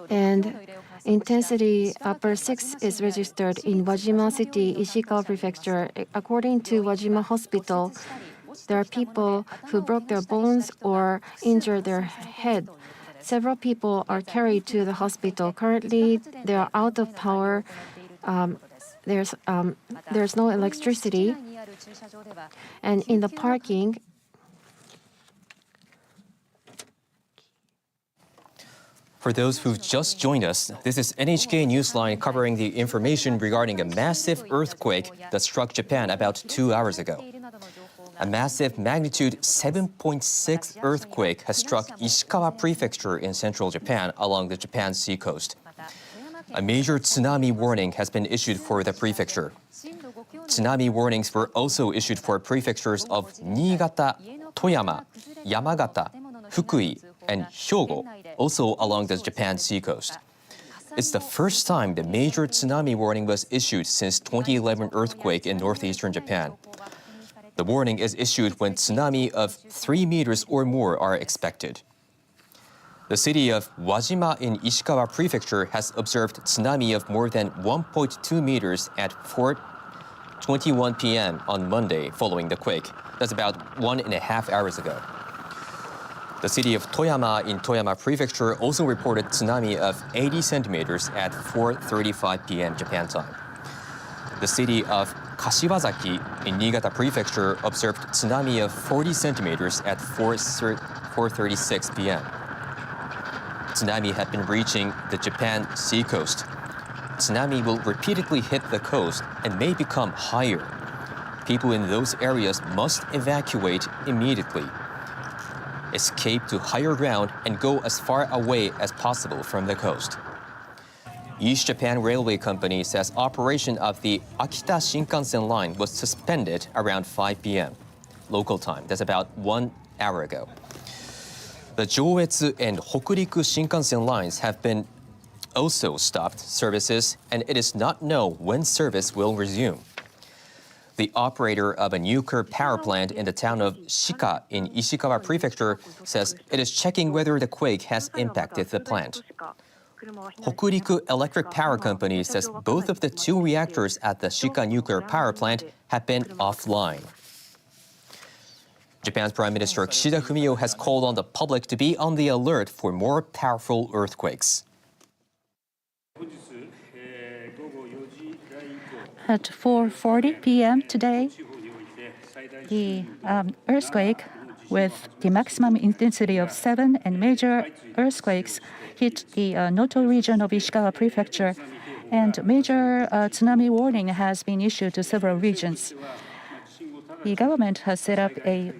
And intensity upper 6 is registered in Wajima City, Ishikawa Prefecture. According to Wajima Hospital, there are people who broke their bones or injured their head. Several people are carried to the hospital. Currently, they are out of power. There's no electricity. And in the parking, For those who've just joined us, this is NHK Newsline covering the information regarding a massive earthquake that struck Japan about 2 hours ago. A massive magnitude 7.6 earthquake has struck Ishikawa Prefecture in central Japan along the Japan seacoast. A major tsunami warning has been issued for the prefecture. Tsunami warnings were also issued for prefectures of Niigata, Toyama, Yamagata, Fukui, and Hyogo, also along the Japan seacoast. It's the first time the major tsunami warning was issued since 2011 earthquake in northeastern Japan. The warning is issued when tsunami of 3 meters or more are expected. The city of Wajima in Ishikawa Prefecture has observed tsunami of more than 1.2 meters at 4:21 p.m. on Monday following the quake. That's about 1.5 hours ago. The city of Toyama in Toyama Prefecture also reported tsunami of 80 centimeters at 4:35 p.m. Japan time. The city of Kashiwazaki in Niigata Prefecture observed tsunami of 40 centimeters at 4:36 p.m. Tsunami had been reaching the Japan seacoast. Tsunami will repeatedly hit the coast and may become higher. People in those areas must evacuate immediately, escape to higher ground, and go as far away as possible from the coast. East Japan Railway Company says operation of the Akita Shinkansen line was suspended around 5 p.m. local time. That's about 1 hour ago. The Joetsu and Hokuriku Shinkansen lines have been also stopped services, and it is not known when service will resume. The operator of a nuclear power plant in the town of Shika in Ishikawa Prefecture says it is checking whether the quake has impacted the plant. Hokuriku Electric Power Company says both of the two reactors at the Shika nuclear power plant have been offline. Japan's Prime Minister Kishida Fumio has called on the public to be on the alert for more powerful earthquakes. At 4:40 p.m. today, the earthquake with the maximum intensity of 7 and major earthquakes hit the Noto region of Ishikawa Prefecture, and major tsunami warning has been issued to several regions. The government has set up a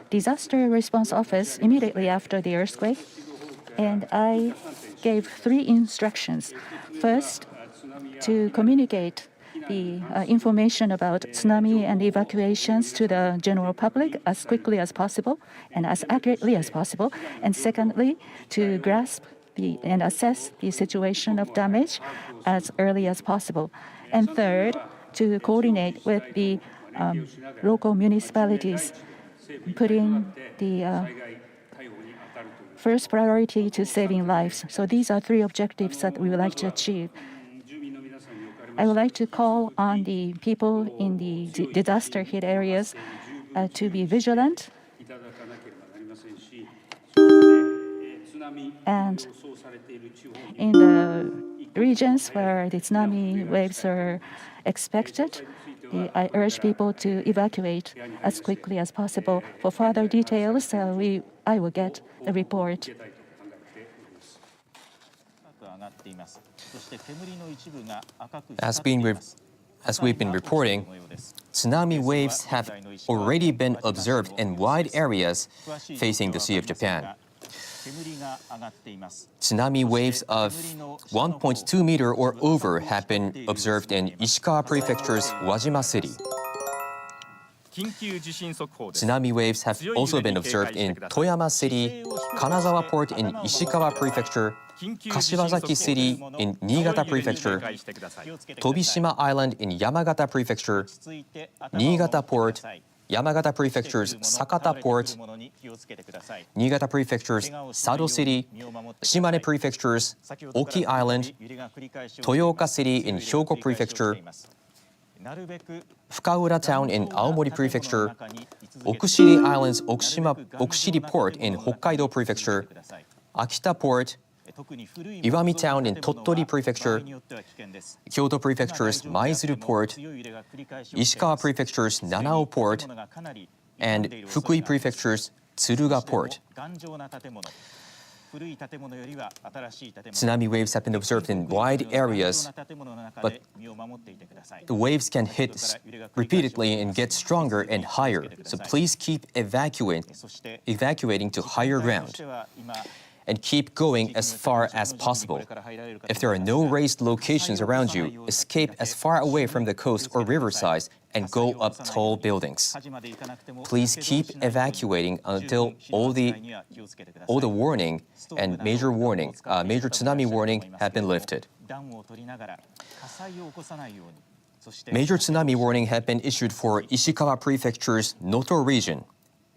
disaster response office immediately after the earthquake, and I gave 3 instructions. First, to communicate the information about tsunami and evacuations to the general public as quickly as possible and as accurately as possible. And secondly, to grasp and assess the situation of damage as early as possible. And third, to coordinate with the local municipalities, putting the first priority to saving lives. So these are 3 objectives that we would like to achieve. I would like to call on the people in the disaster-hit areas to be vigilant and in the regions where the tsunami waves are expected, I urge people to evacuate as quickly as possible. For further details, I will get the report. As we've been reporting, tsunami waves have already been observed in wide areas facing the Sea of Japan. Tsunami waves of 1.2 meter or over have been observed in Ishikawa Prefecture's Wajima City. Tsunami waves have also been observed in Toyama City, Kanazawa Port in Ishikawa Prefecture, Kashiwazaki City in Niigata Prefecture, Tobishima Island in Yamagata Prefecture, Niigata Port, Yamagata Prefecture's Sakata Port, Niigata Prefecture's Sado City, Shimane Prefecture's Oki Island, Toyoka City in Hyogo Prefecture, Fukaura Town in Aomori Prefecture, Okushiri Island's Okushiri Port in Hokkaido Prefecture, Akita Port, Iwami Town in Tottori Prefecture, Kyoto Prefecture's Maizuru Port, Ishikawa Prefecture's Nanao Port, and Fukui Prefecture's Tsuruga Port. Tsunami waves have been observed in wide areas, but the waves can hit repeatedly and get stronger and higher. So please keep evacuating to higher ground and keep going as far as possible. If there are no raised locations around you, escape as far away from the coast or riversides and go up tall buildings. Please keep evacuating until all the warning and major tsunami warning have been lifted. Major tsunami warning have been issued for Ishikawa Prefecture's Noto region.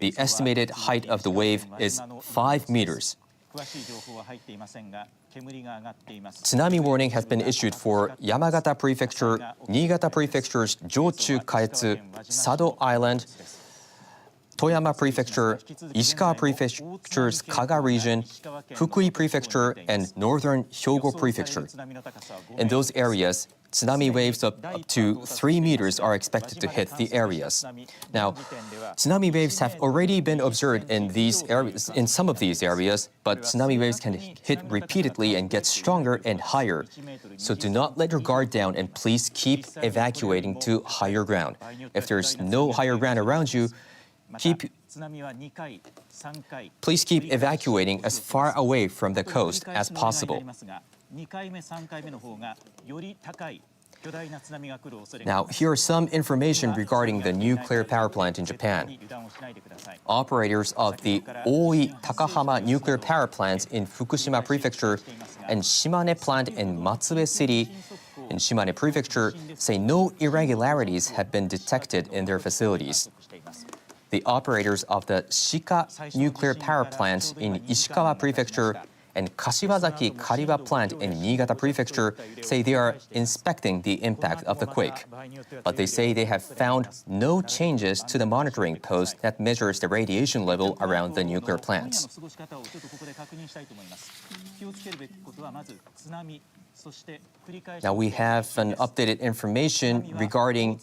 The estimated height of the wave is 5 meters. Tsunami warning has been issued for Yamagata Prefecture, Niigata Prefecture's Jochu Kaetsu, Sado Island, Toyama Prefecture, Ishikawa Prefecture's Kaga region, Fukui Prefecture, and northern Hyogo Prefecture. In those areas, tsunami waves of up to 3 meters are expected to hit the areas. Now, tsunami waves have already been observed in some of these areas, but tsunami waves can hit repeatedly and get stronger and higher. So do not let your guard down and please keep evacuating to higher ground. If there's no higher ground around you, please keep evacuating as far away from the coast as possible. Now, here are some information regarding the nuclear power plant in Japan. Operators of the Oi Takahama nuclear power plants in Fukushima Prefecture and Shimane plant in Matsue City in Shimane Prefecture say no irregularities have been detected in their facilities. The operators of the Shika nuclear power plant in Ishikawa Prefecture and Kashiwazaki Kariwa plant in Niigata Prefecture say they are inspecting the impact of the quake. But they say they have found no changes to the monitoring post that measures the radiation level around the nuclear plants. Now we have an updated information regarding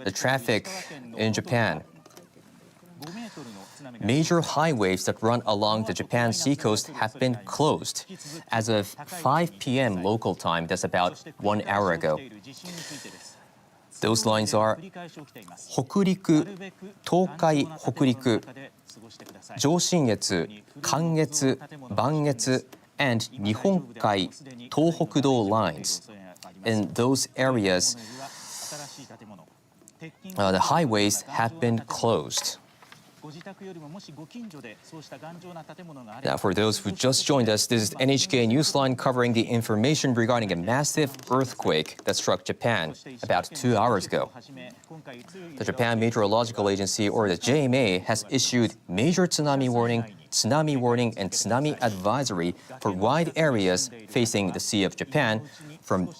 the traffic in Japan. Major highways that run along the Japan seacoast have been closed as of 5 p.m. local time. That's about 1 hour ago. Those lines are Hokuriku, Tokai Hokuriku, Joshingetsu, Kangetsu, Bangetsu, and Nihonkai Tohokudo lines. In those areas, the highways have been closed. Now, for those who just joined us, this is NHK Newsline covering the information regarding a massive earthquake that struck Japan about 2 hours ago. The Japan Meteorological Agency, or the JMA, has issued major tsunami warning, and tsunami advisory for wide areas facing the Sea of Japan, from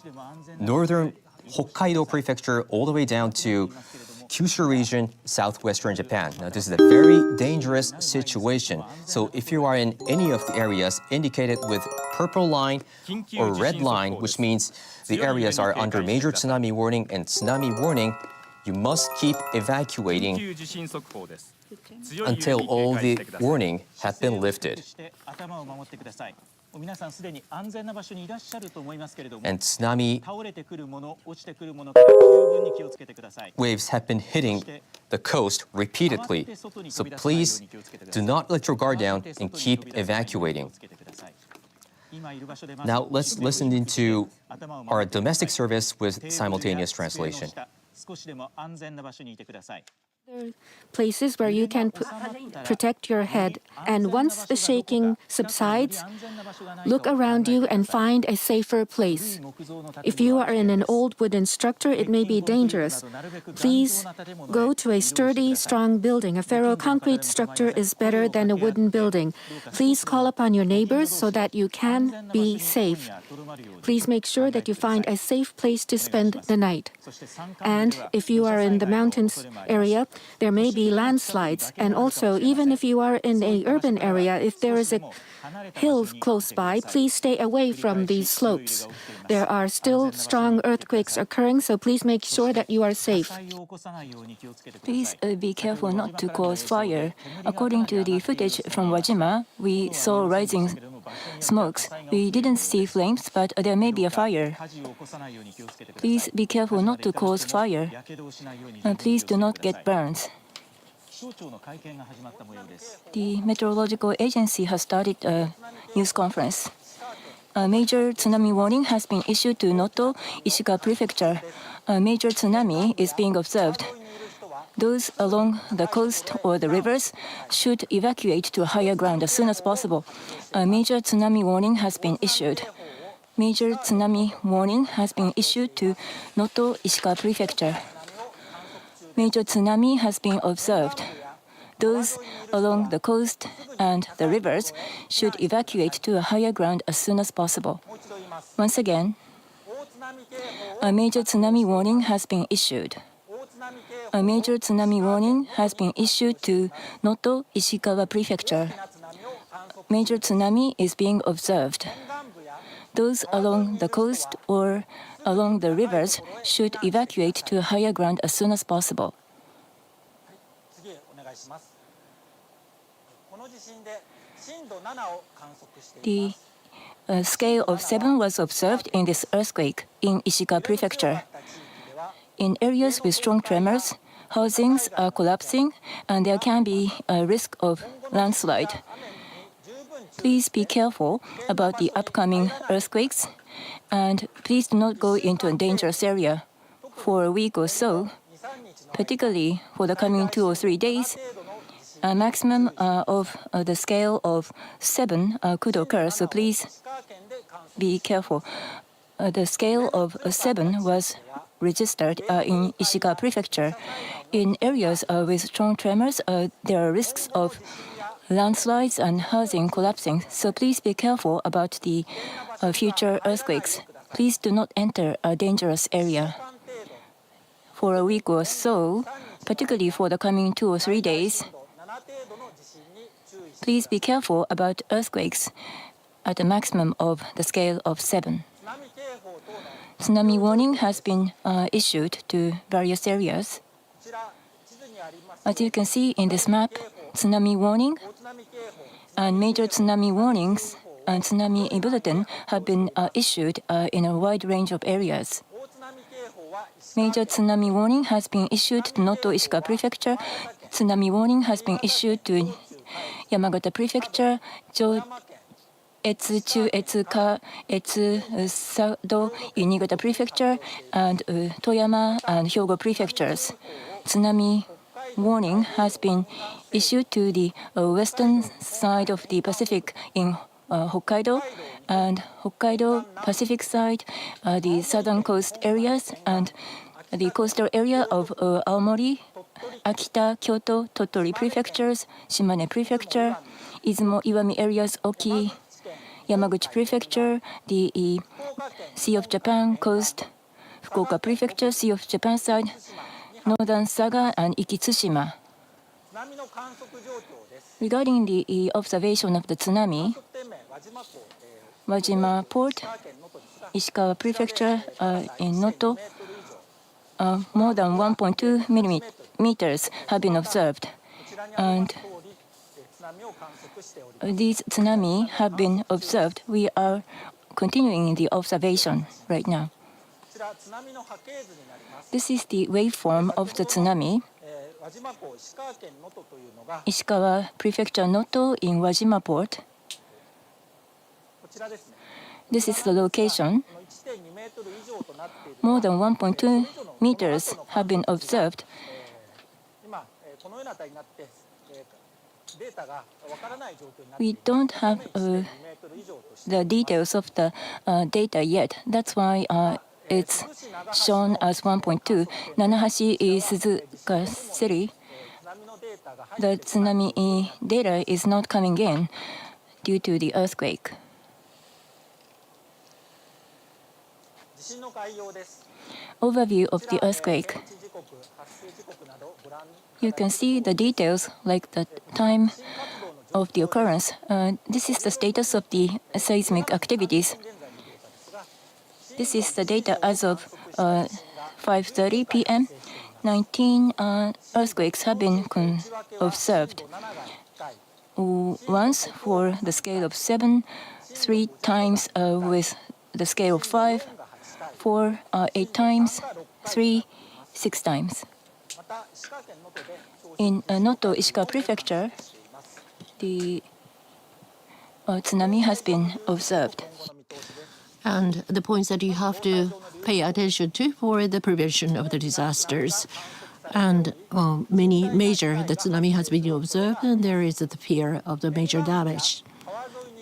northern Hokkaido Prefecture all the way down to Kyushu region, southwestern Japan. Now, this is a very dangerous situation. So if you are in any of the areas indicated with purple line or red line, which means the areas are under major tsunami warning and tsunami warning, you must keep evacuating until all the warning have been lifted. And tsunami waves have been hitting the coast repeatedly. So please do not let your guard down and keep evacuating. Now let's listen into our domestic service with simultaneous translation. Places where you can protect your head, and once the shaking subsides, look around you and find a safer place. If you are in an old wooden structure, it may be dangerous. Please go to a sturdy, strong building. A ferro-concrete structure is better than a wooden building. Please call upon your neighbors so that you can be safe. Please make sure that you find a safe place to spend the night. And if you are in the mountains area, there may be landslides. And also, even if you are in an urban area, if there is a hill close by, please stay away from these slopes. There are still strong earthquakes occurring, so please make sure that you are safe. Please be careful not to cause fire. According to the footage from Wajima, we saw rising smokes. We didn't see flames, but there may be a fire. Please be careful not to cause fire. Please do not get burns. The Meteorological Agency has started a news conference. A major tsunami warning has been issued to Noto, Ishikawa Prefecture. A major tsunami is being observed. Those along the coast or the rivers should evacuate to higher ground as soon as possible. A major tsunami warning has been issued. Major tsunami warning has been issued to Noto, Ishikawa Prefecture. Major tsunami has been observed. Those along the coast and the rivers should evacuate to a higher ground as soon as possible. Once again, a major tsunami warning has been issued. A major tsunami warning has been issued to Noto, Ishikawa Prefecture. Major tsunami is being observed. Those along the coast or along the rivers should evacuate to a higher ground as soon as possible. The scale of 7 was observed in this earthquake in Ishikawa Prefecture. In areas with strong tremors, housings are collapsing and there can be a risk of landslide. Please be careful about the upcoming earthquakes And please do not go into a dangerous area for a week or so, particularly for the coming 2 or 3 days. A maximum of the scale of 7 could occur, so please be careful. The scale of 7 was registered in Ishikawa Prefecture. In areas with strong tremors, there are risks of landslides and housing collapsing, so please be careful about the future earthquakes. Please do not enter a dangerous area. For a week or so, particularly for the coming 2 or 3 days, please be careful about earthquakes at a maximum of the scale of 7. Tsunami warning has been issued to various areas. As you can see in this map, tsunami warning and major tsunami warnings and tsunami bulletin have been issued in a wide range of areas. Major tsunami warning has been issued to Noto Ishikawa Prefecture. Tsunami warning has been issued to Yamagata Prefecture, Etsu, Chu, Etsu, Ka, Etsu, Sado in Niigata Prefecture, and Toyama and Hyogo Prefectures. Tsunami warning has been issued to the western side of the Pacific in Hokkaido, and Hokkaido Pacific side, the southern coast areas, and the coastal area of Aomori, Akita, Kyoto, Tottori Prefectures, Shimane Prefecture, Izumo, Iwami areas, Oki, Yamaguchi Prefecture, the Sea of Japan coast, Fukuoka Prefecture, Sea of Japan side, Northern Saga, and Ikitsushima. Regarding the observation of the tsunami, Wajima Port, Ishikawa Prefecture in Noto, more than 1.2 millimeters have been observed. And these tsunami have been observed. We are continuing the observation right now. This is the waveform of the tsunami. Ishikawa Prefecture Noto in Wajima Port. This is the location. More than 1.2 meters have been observed. We don't have the details of the data yet. That's why it's shown as 1.2. Nanahashi is Suzuka City. The tsunami data is not coming in due to the earthquake. Overview of the earthquake. You can see the details like the time of the occurrence. This is the status of the seismic activities. This is the data as of 5:30 p.m. 19 earthquakes have been observed. Once for the scale of 7, 3 times with the scale of 5, 4, 8 times, 3, 6 times. In Noto Ishikawa Prefecture, the tsunami has been observed. And the points that you have to pay attention to for the prevention of the disasters. And many major the tsunami has been observed, and there is the fear of the major damage.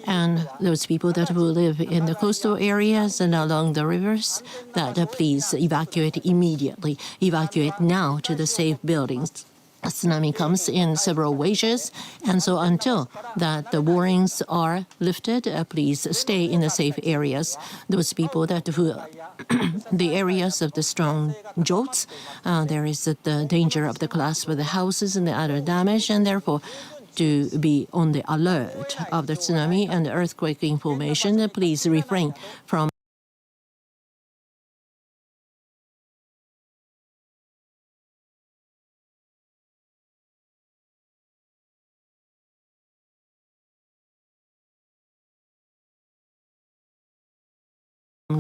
And those people that will live in the coastal areas and along the rivers, that please evacuate immediately. Evacuate now to the safe buildings. A tsunami comes in several ways, and so until that the warnings are lifted, please stay in the safe areas. Those people that who the areas of the strong jolts, there is the danger of the collapse of the houses and the other damage, and therefore to be on the alert of the tsunami and the earthquake information. Please refrain from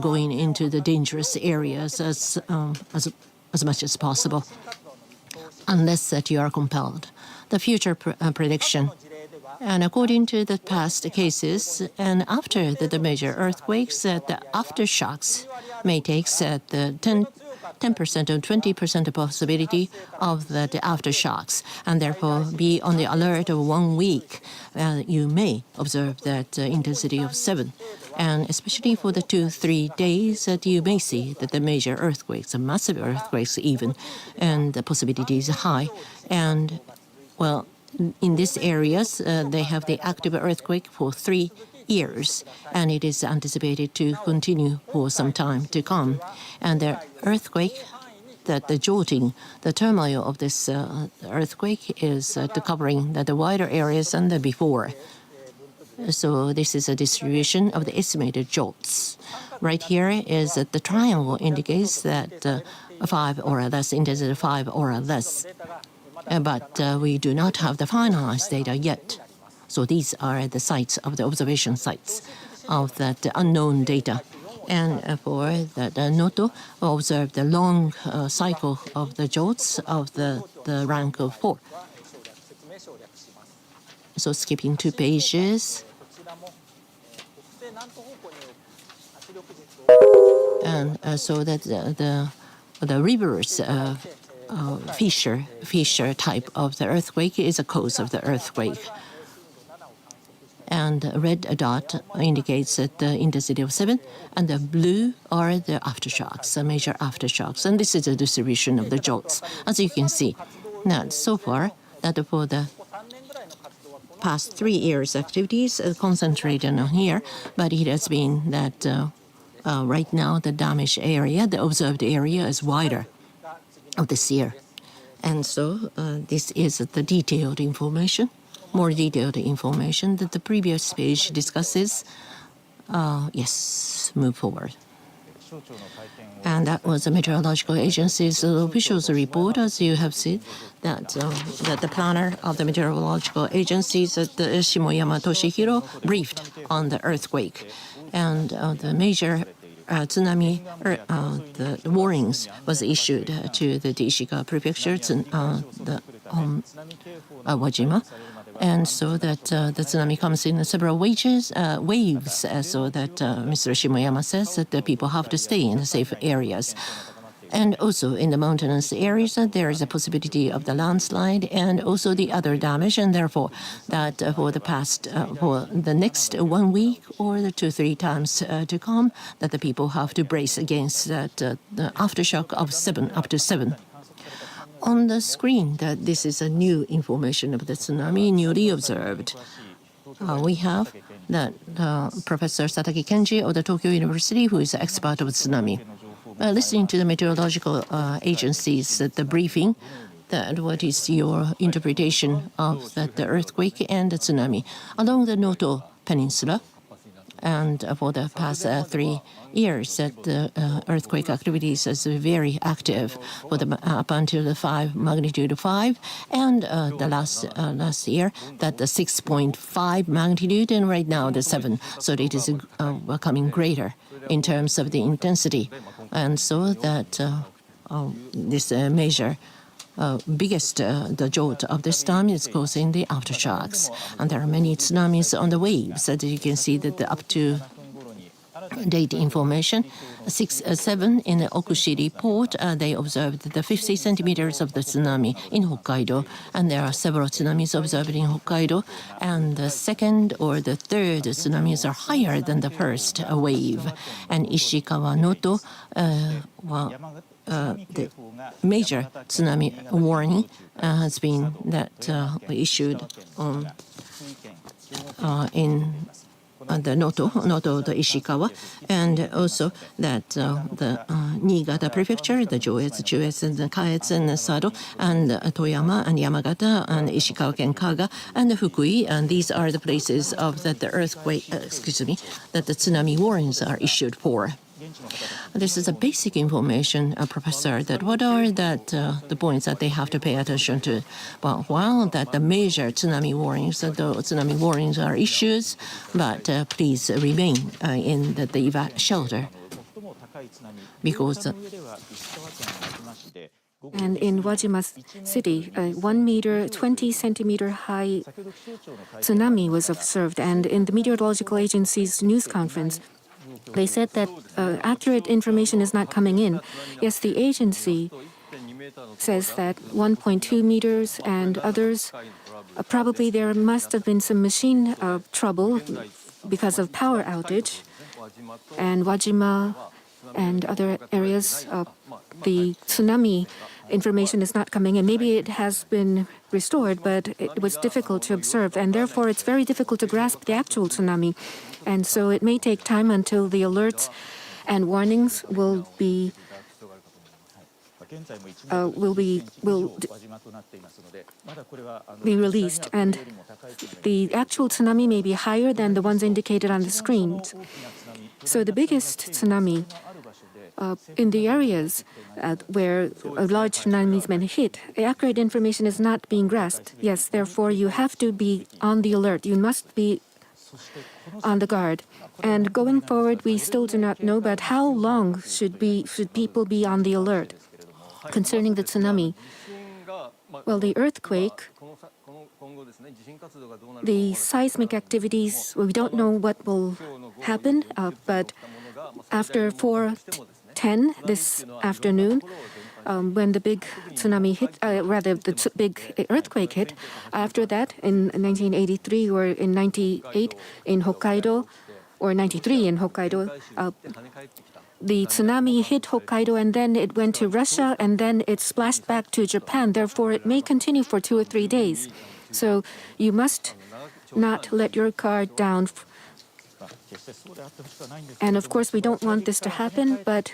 going into the dangerous areas as much as possible, unless that you are compelled. The future prediction. And according to the past cases, and after the major earthquakes, the aftershocks may take the 10% or 20% possibility of the aftershocks, and therefore be on the alert of 1 week. You may observe that intensity of 7. And especially for the 2-3 days that you may see that the major earthquakes, the massive earthquakes even, and the possibility is high. And well, in these areas, they have the active earthquake for 3 years, and it is anticipated to continue for some time to come. And the earthquake, that the jolting, the turmoil of this earthquake is covering the wider areas than the before. So this is a distribution of the estimated jolts. Right here is that the triangle indicates that 5 or less, intensity 5 or less. But we do not have the finalized data yet. So these are the sites of the observation sites of that unknown data. And for the Noto, we observed the long cycle of the jolts of the rank of 4. So skipping 2 pages. And so that the reverse fissure type of the earthquake is a cause of the earthquake. And the red dot indicates that the intensity of 7, and the blue are the aftershocks, the major aftershocks. And this is the distribution of the jolts, as you can see. Now, so far, that for the past 3 years' activities concentrated on here, but it has been that right now the damaged area, the observed area, is wider of this year. And so this is the detailed information, more detailed information that the previous page discusses. Yes, move forward. And that was the Meteorological Agency's officials report, as you have seen, that the planner of the Meteorological Agencies, the Shimoyama Toshihiro, briefed on the earthquake. And the major tsunami the warnings was issued to the Ishikawa Prefecture, the Wajima. And so that the tsunami comes in several waves, so that Mr. Shimoyama says that the people have to stay in the safe areas. And also in the mountainous areas, there is a possibility of the landslide and also the other damage, and therefore that for the next 1 week or the 2-3 times to come, that the people have to brace against that the aftershock of 7 up to 7. On the screen, that this is a new information of the tsunami newly observed. We have that Professor Sataki Kenji of the Tokyo University, who is an expert of tsunami. Listening to the meteorological agencies, the briefing, that what is your interpretation of the earthquake and the tsunami along the Noto Peninsula? And for the past 3 years, that the earthquake activities is very active for up until the magnitude 5, and the last year that the 6.5 magnitude, and right now the 7. So it is becoming greater in terms of the intensity, and so that this major. Biggest the jolt of this time is causing the aftershocks, and there are many tsunamis on the waves. As you can see that the up to date information, 6-7 in the Okushiri port, they observed the 50 centimeters of the tsunami in Hokkaido, and there are several tsunamis observed in Hokkaido, and the second or the third tsunamis are higher than the first wave. And Ishikawa Noto, the major tsunami warning has been issued in the Noto, the Ishikawa, and also that the Niigata Prefecture, the Juetsu, and the Kaetsu, and the Sado, and Toyama, and Yamagata, and Ishikawa-ken Kaga, and the Fukui, and these are the places of that the earthquake, that the tsunami warnings are issued for. This is a basic information, Professor, that what are the points that they have to pay attention to? Well, while that the major tsunami warnings are issued, but please remain in the shelter, because And in Wajima City, a 1 meter, 20 centimeter high tsunami was observed. And in the Meteorological Agency's news conference, they said that accurate information is not coming in. Yes, the agency says that 1.2 meters and others, probably there must have been some machine trouble because of power outage. And Wajima and other areas, the tsunami information is not coming in. Maybe it has been restored, but it was difficult to observe, and therefore it's very difficult to grasp the actual tsunami. And so it may take time until the alerts and warnings will be released, and the actual tsunami may be higher than the ones indicated on the screens. So the biggest tsunami in the areas where a large tsunami has been hit, accurate information is not being grasped. Yes, therefore you have to be on the alert. You must be on the guard. And going forward, we still do not know, but how long should people be on the alert concerning the tsunami? Well, the earthquake, the seismic activities, we don't know what will happen, but after 4:10 this afternoon, when the big tsunami hit, the big earthquake hit, after that in 1983 or in 98 in Hokkaido, or 93 in Hokkaido, the tsunami hit Hokkaido and then it went to Russia and then it splashed back to Japan. Therefore, it may continue for 2 or 3 days. So you must not let your guard down. And of course, we don't want this to happen, but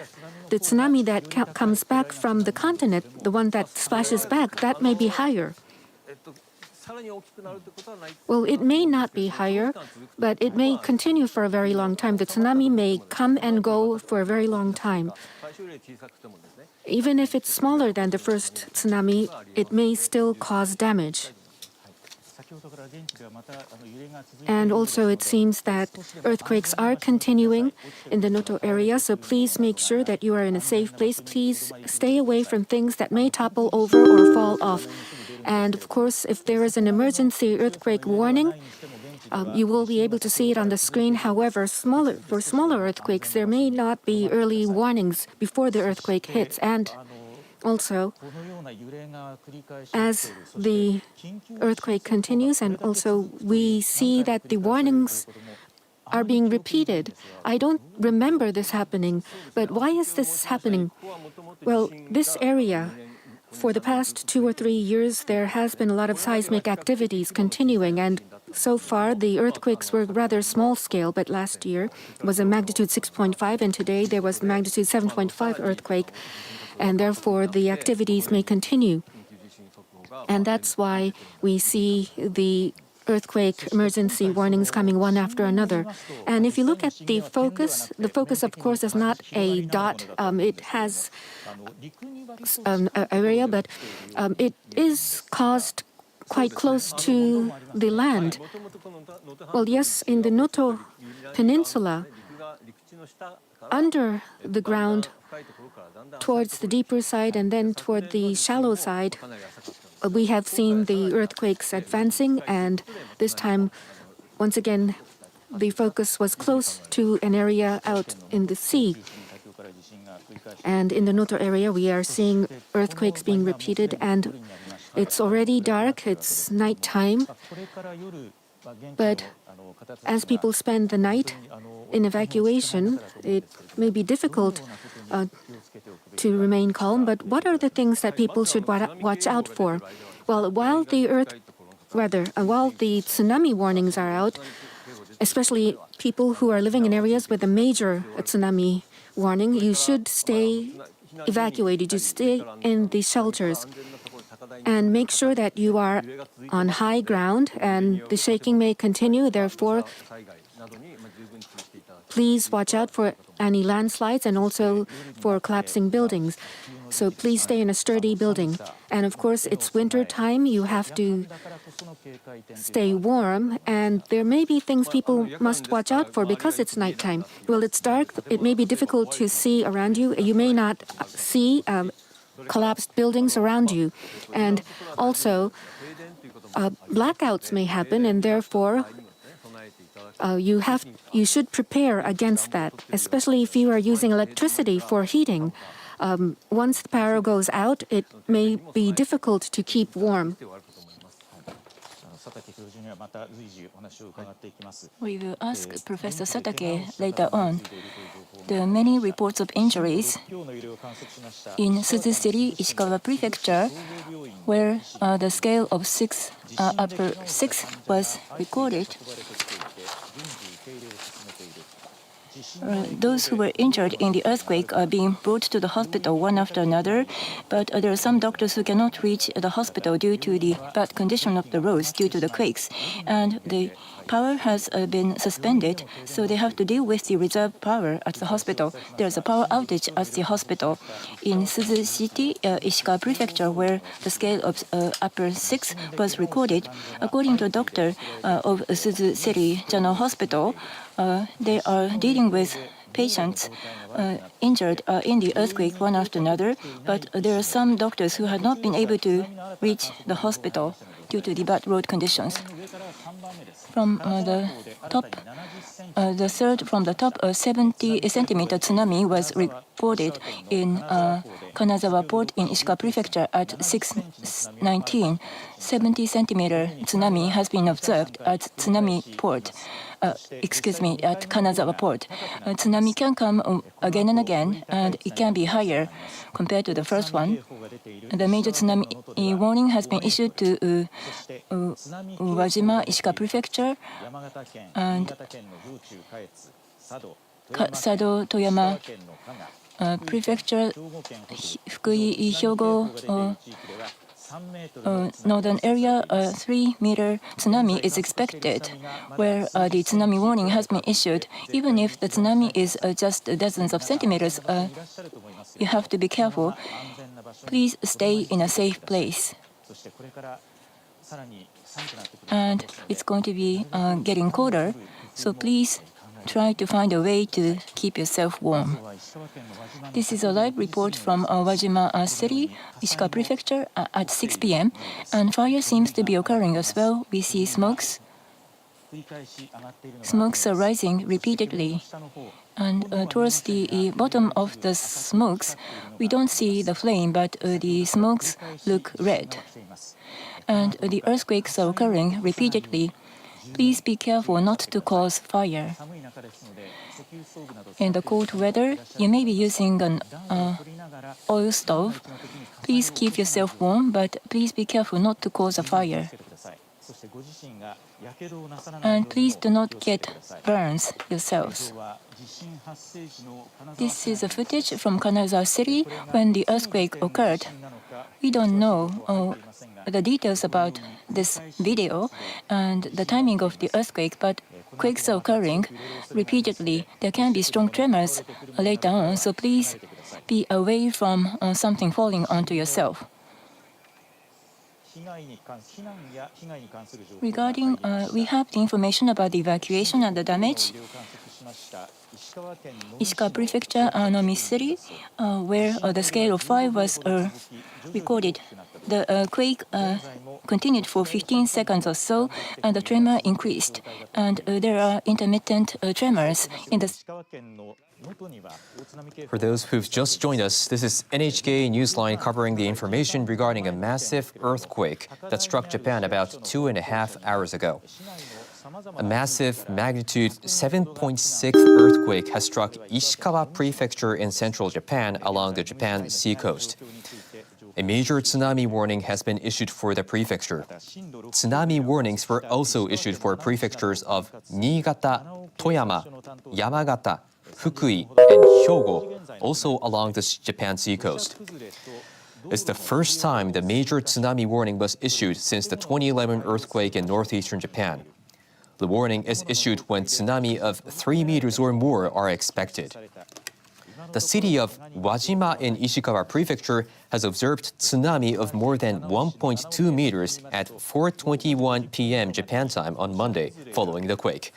the tsunami that comes back from the continent, the one that splashes back, that may be higher. Well, it may not be higher, but it may continue for a very long time. The tsunami may come and go for a very long time. Even if it's smaller than the first tsunami, it may still cause damage. And also, it seems that earthquakes are continuing in the Noto area, so please make sure that you are in a safe place. Please stay away from things that may topple over or fall off. And of course, if there is an emergency earthquake warning, you will be able to see it on the screen. However, for smaller earthquakes, there may not be early warnings before the earthquake hits. And also, as the earthquake continues, and also we see that the warnings are being repeated. I don't remember this happening, but why is this happening? Well, this area, for the past 2 or 3 years, there has been a lot of seismic activities continuing, and so far the earthquakes were rather small scale, but last year was a magnitude 6.5, and today there was a magnitude 7.5 earthquake, and therefore the activities may continue. And that's why we see the earthquake emergency warnings coming one after another. And if you look at the focus of course is not a dot. It has an area, but it is caused quite close to the land. Well, yes, in the Noto Peninsula, under the ground, towards the deeper side and then toward the shallow side, we have seen the earthquakes advancing, and this time, once again, the focus was close to an area out in the sea. And in the Noto area, we are seeing earthquakes being repeated, and it's already dark, it's nighttime. But as people spend the night in evacuation, it may be difficult to remain calm. But what are the things that people should watch out for? Well, while the tsunami warnings are out, especially people who are living in areas with a major tsunami warning, you should stay evacuated. You stay in the shelters and make sure that you are on high ground, and the shaking may continue. Therefore, please watch out for any landslides and also for collapsing buildings. So please stay in a sturdy building. And of course, it's winter time. You have to stay warm. And there may be things people must watch out for because it's nighttime. Well, it's dark. It may be difficult to see around you. You may not see collapsed buildings around you. And also, blackouts may happen, and therefore you should prepare against that, especially if you are using electricity for heating. Once the power goes out, it may be difficult to keep warm. We will ask Professor Satake later on. There are many reports of injuries in Suzu City, Ishikawa Prefecture, where the scale of upper 6 was recorded. Those who were injured in the earthquake are being brought to the hospital one after another, but there are some doctors who cannot reach the hospital due to the bad condition of the roads due to the quakes, and the power has been suspended, so they have to deal with the reserve power at the hospital. There's a power outage at the hospital. In Suzu City, Ishikawa Prefecture, where the scale of upper 6 was recorded, according to a doctor of Suzu City General Hospital, they are dealing with patients injured in the earthquake one after another, but there are some doctors who had not been able to reach the hospital due to the bad road conditions. From the top, the third from the top, 70-centimeter tsunami was reported in Kanazawa port in Ishikawa Prefecture at 6:19. 70-centimeter tsunami has been observed at Tsunami port. At Kanazawa port. Tsunami can come again and again, and it can be higher compared to the first one. The major tsunami warning has been issued to Wajima, Ishikawa Prefecture, and Sado, Toyama Prefecture, Fukui, Hyogo, northern area, a 3-meter tsunami is expected, where the tsunami warning has been issued. Even if the tsunami is just dozens of centimeters, you have to be careful. Please stay in a safe place. And it's going to be getting colder, so please try to find a way to keep yourself warm. This is a live report from Wajima City, Ishikawa Prefecture at 6 p.m. and fire seems to be occurring as well. We see smokes. Smokes are rising repeatedly. And towards the bottom of the smokes, we don't see the flame, but the smokes look red. And the earthquakes are occurring repeatedly. Please be careful not to cause fire. In the cold weather, you may be using an oil stove. Please keep yourself warm, but please be careful not to cause a fire. And please do not get burns yourselves. This is a footage from Kanazawa City when the earthquake occurred. We don't know the details about this video and the timing of the earthquake, but quakes are occurring repeatedly. There can be strong tremors later on, so please be away from something falling onto yourself. Regarding, we have the information about the evacuation and the damage. Ishikawa Prefecture, Nomi City, where the scale of 5 was recorded. The quake continued for 15 seconds or so, and the tremor increased. And there are intermittent tremors in the... For those who've just joined us, this is NHK Newsline covering the information regarding a massive earthquake that struck Japan about 2.5 hours ago. A massive magnitude 7.6 earthquake has struck Ishikawa Prefecture in central Japan along the Japan seacoast. A major tsunami warning has been issued for the prefecture. Tsunami warnings were also issued for prefectures of Niigata, Toyama, Yamagata, Fukui, and Hyogo, also along the Japan seacoast. It's the first time the major tsunami warning was issued since the 2011 earthquake in northeastern Japan. The warning is issued when tsunami of 3 meters or more are expected. The city of Wajima in Ishikawa Prefecture has observed tsunami of more than 1.2 meters at 4:21 p.m. Japan time on Monday, following the quake.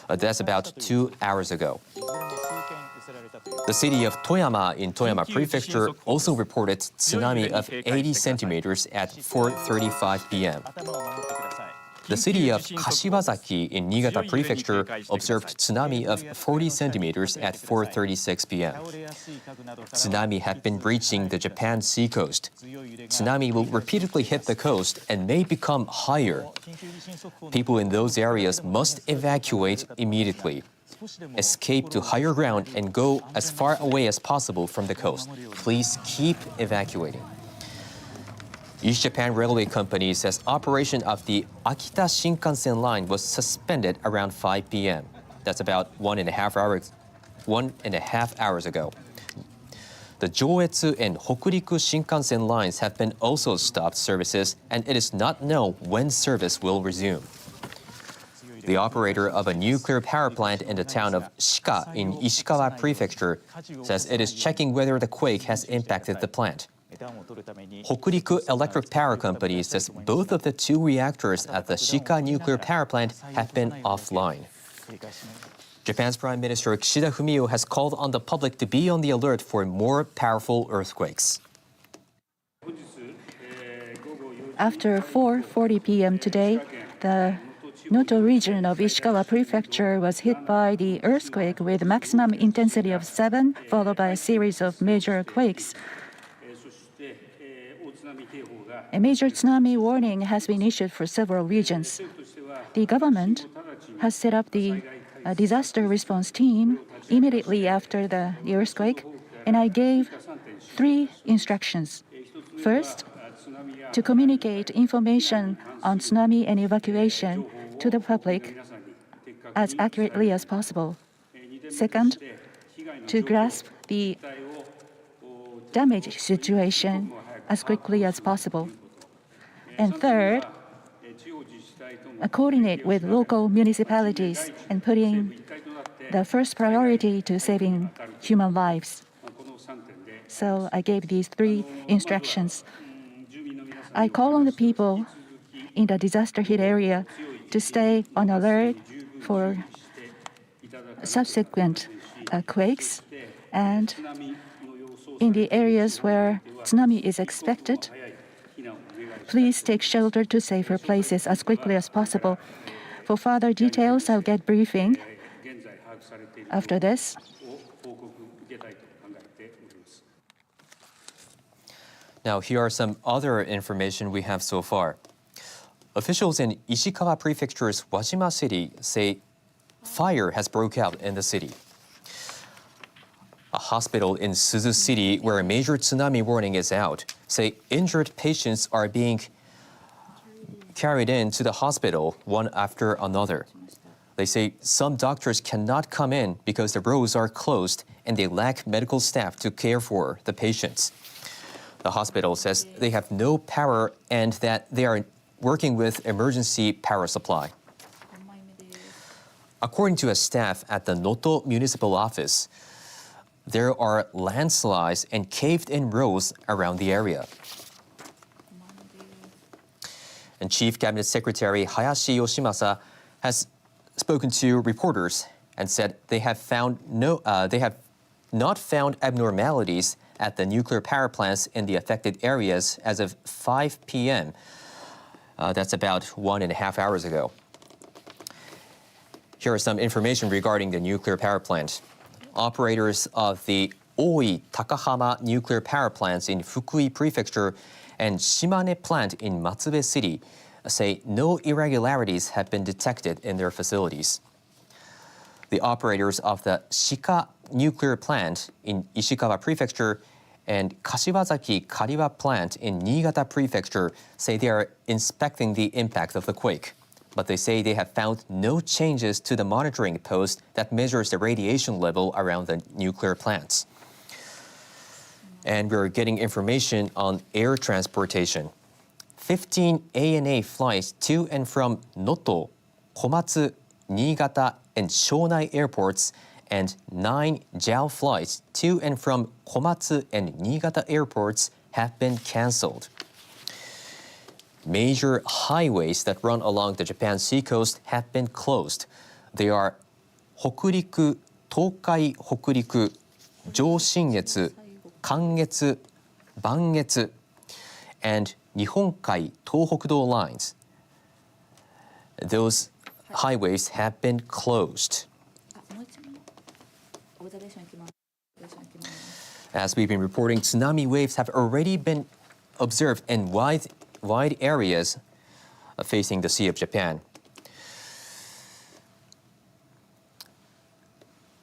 That's about 2 hours ago. The city of Toyama in Toyama Prefecture also reported tsunami of 80 centimeters at 4:35 p.m. The city of Kashiwazaki in Niigata Prefecture observed tsunami of 40 centimeters at 4:36 p.m. Tsunami had been breaching the Japan seacoast. Tsunami will repeatedly hit the coast and may become higher. People in those areas must evacuate immediately. Escape to higher ground and go as far away as possible from the coast. Please keep evacuating. East Japan Railway Company says operation of the Akita Shinkansen line was suspended around 5 p.m. That's about 1.5 hours ago. The Joetsu and Hokuriku Shinkansen lines have been also stopped services, and it is not known when service will resume. The operator of a nuclear power plant in the town of Shika in Ishikawa Prefecture says it is checking whether the quake has impacted the plant. Hokuriku Electric Power Company says both of the 2 reactors at the Shika nuclear power plant have been offline. Japan's Prime Minister Kishida Fumio has called on the public to be on the alert for more powerful earthquakes. After 4:40 p.m. today, the Noto region of Ishikawa Prefecture was hit by the earthquake with maximum intensity of 7, followed by a series of major quakes. A major tsunami warning has been issued for several regions. The government has set up the disaster response team immediately after the earthquake, and I gave 3 instructions. First, to communicate information on tsunami and evacuation to the public as accurately as possible. Second, to grasp the damage situation as quickly as possible. And third, coordinate with local municipalities and putting the first priority to saving human lives. So I gave these 3 instructions. I call on the people in the disaster-hit area to stay on alert for subsequent quakes, and in the areas where tsunami is expected, please take shelter to safer places as quickly as possible. For further details, I'll get briefing after this. Now, here are some other information we have so far. Officials in Ishikawa Prefecture's Wajima City say fire has broke out in the city. A hospital in Suzu City, where a major tsunami warning is out, say injured patients are being carried into the hospital one after another. They say some doctors cannot come in because the roads are closed and they lack medical staff to care for the patients. The hospital says they have no power and that they are working with emergency power supply. According to a staff at the Noto Municipal Office, there are landslides and caved-in roads around the area. And Chief Cabinet Secretary Hayashi Yoshimasa has spoken to reporters and said they have not found abnormalities at the nuclear power plants in the affected areas as of 5 p.m. That's about 1.5 hours ago. Here is some information regarding the nuclear power plant. Operators of the Oi Takahama nuclear power plants in Fukui Prefecture and Shimane plant in Matsube City say no irregularities have been detected in their facilities. The operators of the Shika nuclear plant in Ishikawa Prefecture and Kashiwazaki Kariwa plant in Niigata Prefecture say they are inspecting the impact of the quake. But they say they have found no changes to the monitoring post that measures the radiation level around the nuclear plants. And we're getting information on air transportation. 15 ANA flights to and from Noto, Komatsu, Niigata, and Shonai airports, and 9 JAL flights to and from Komatsu and Niigata airports have been canceled. Major highways that run along the Japan seacoast have been closed. They are Hokuriku, Tokai Hokuriku, 上信越、関越、磐越 and 日本海東北道 lines. Those highways have been closed. As we've been reporting, tsunami waves have already been observed in wide areas facing the Sea of Japan.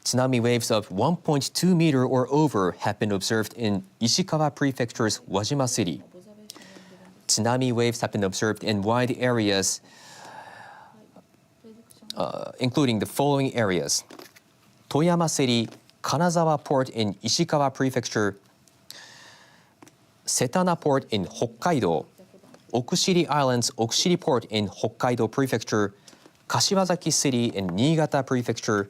Tsunami waves of 1.2 meter or over have been observed in Ishikawa Prefecture's Wajima City. Tsunami waves have been observed in wide areas, including the following areas: Toyama City, Kanazawa Port in Ishikawa Prefecture, Setana Port in Hokkaido, Okushiri Islands Okushiri Port in Hokkaido Prefecture, Kashiwazaki City in Niigata Prefecture,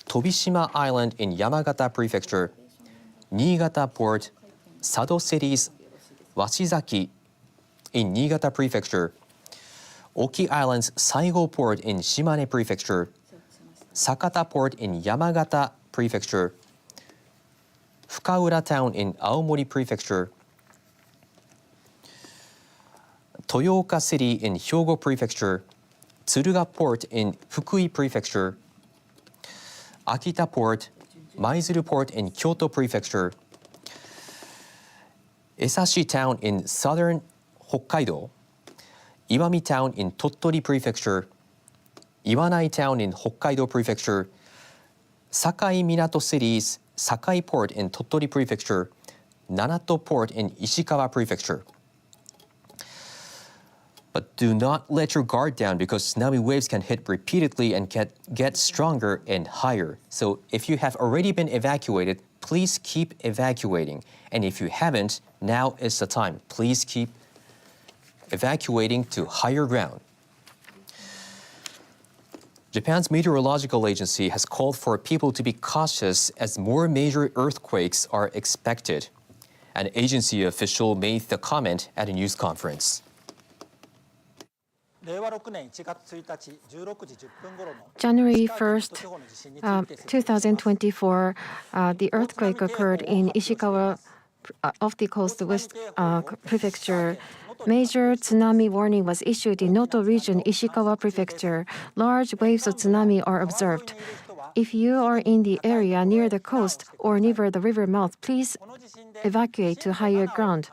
Tobishima Island in Yamagata Prefecture, Niigata Port, Sado Cities, Washizaki in Niigata Prefecture, Oki Islands Saigo Port in Shimane Prefecture, Sakata Port in Yamagata Prefecture, Fukaura Town in Aomori Prefecture, Toyoka City in Hyogo Prefecture, Tsuruga Port in Fukui Prefecture, Akita Port, Maizuru Port in Kyoto Prefecture, Esashi Town in southern Hokkaido, Iwami Town in Tottori Prefecture, Iwanai Town in Hokkaido Prefecture, Sakai Minato Cities, Sakai Port in Tottori Prefecture, Nanato Port in Ishikawa Prefecture. But do not let your guard down, because tsunami waves can hit repeatedly and get stronger and higher. So if you have already been evacuated, please keep evacuating. And if you haven't, now is the time. Please keep evacuating to higher ground. Japan's meteorological agency has called for people to be cautious as more major earthquakes are expected. An agency official made the comment at a news conference. January 1st, 2024, the earthquake occurred in Ishikawa off the coast west prefecture. Major tsunami warning was issued in Noto region, Ishikawa Prefecture. Large waves of tsunami are observed. If you are in the area near the coast or near the river mouth, please evacuate to higher ground.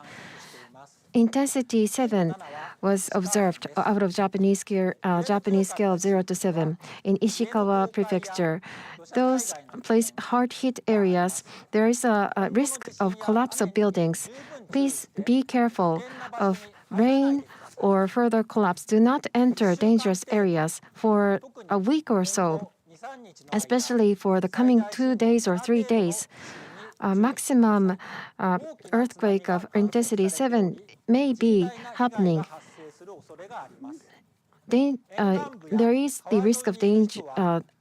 Intensity 7 was observed out of Japanese scale of 0 to 7 in Ishikawa Prefecture. Those hard-hit areas, there is a risk of collapse of buildings. Please be careful of rain or further collapse. Do not enter dangerous areas for a week or so, especially for the coming 2 days or 3 days. Maximum earthquake of intensity 7 may be happening. There is the risk of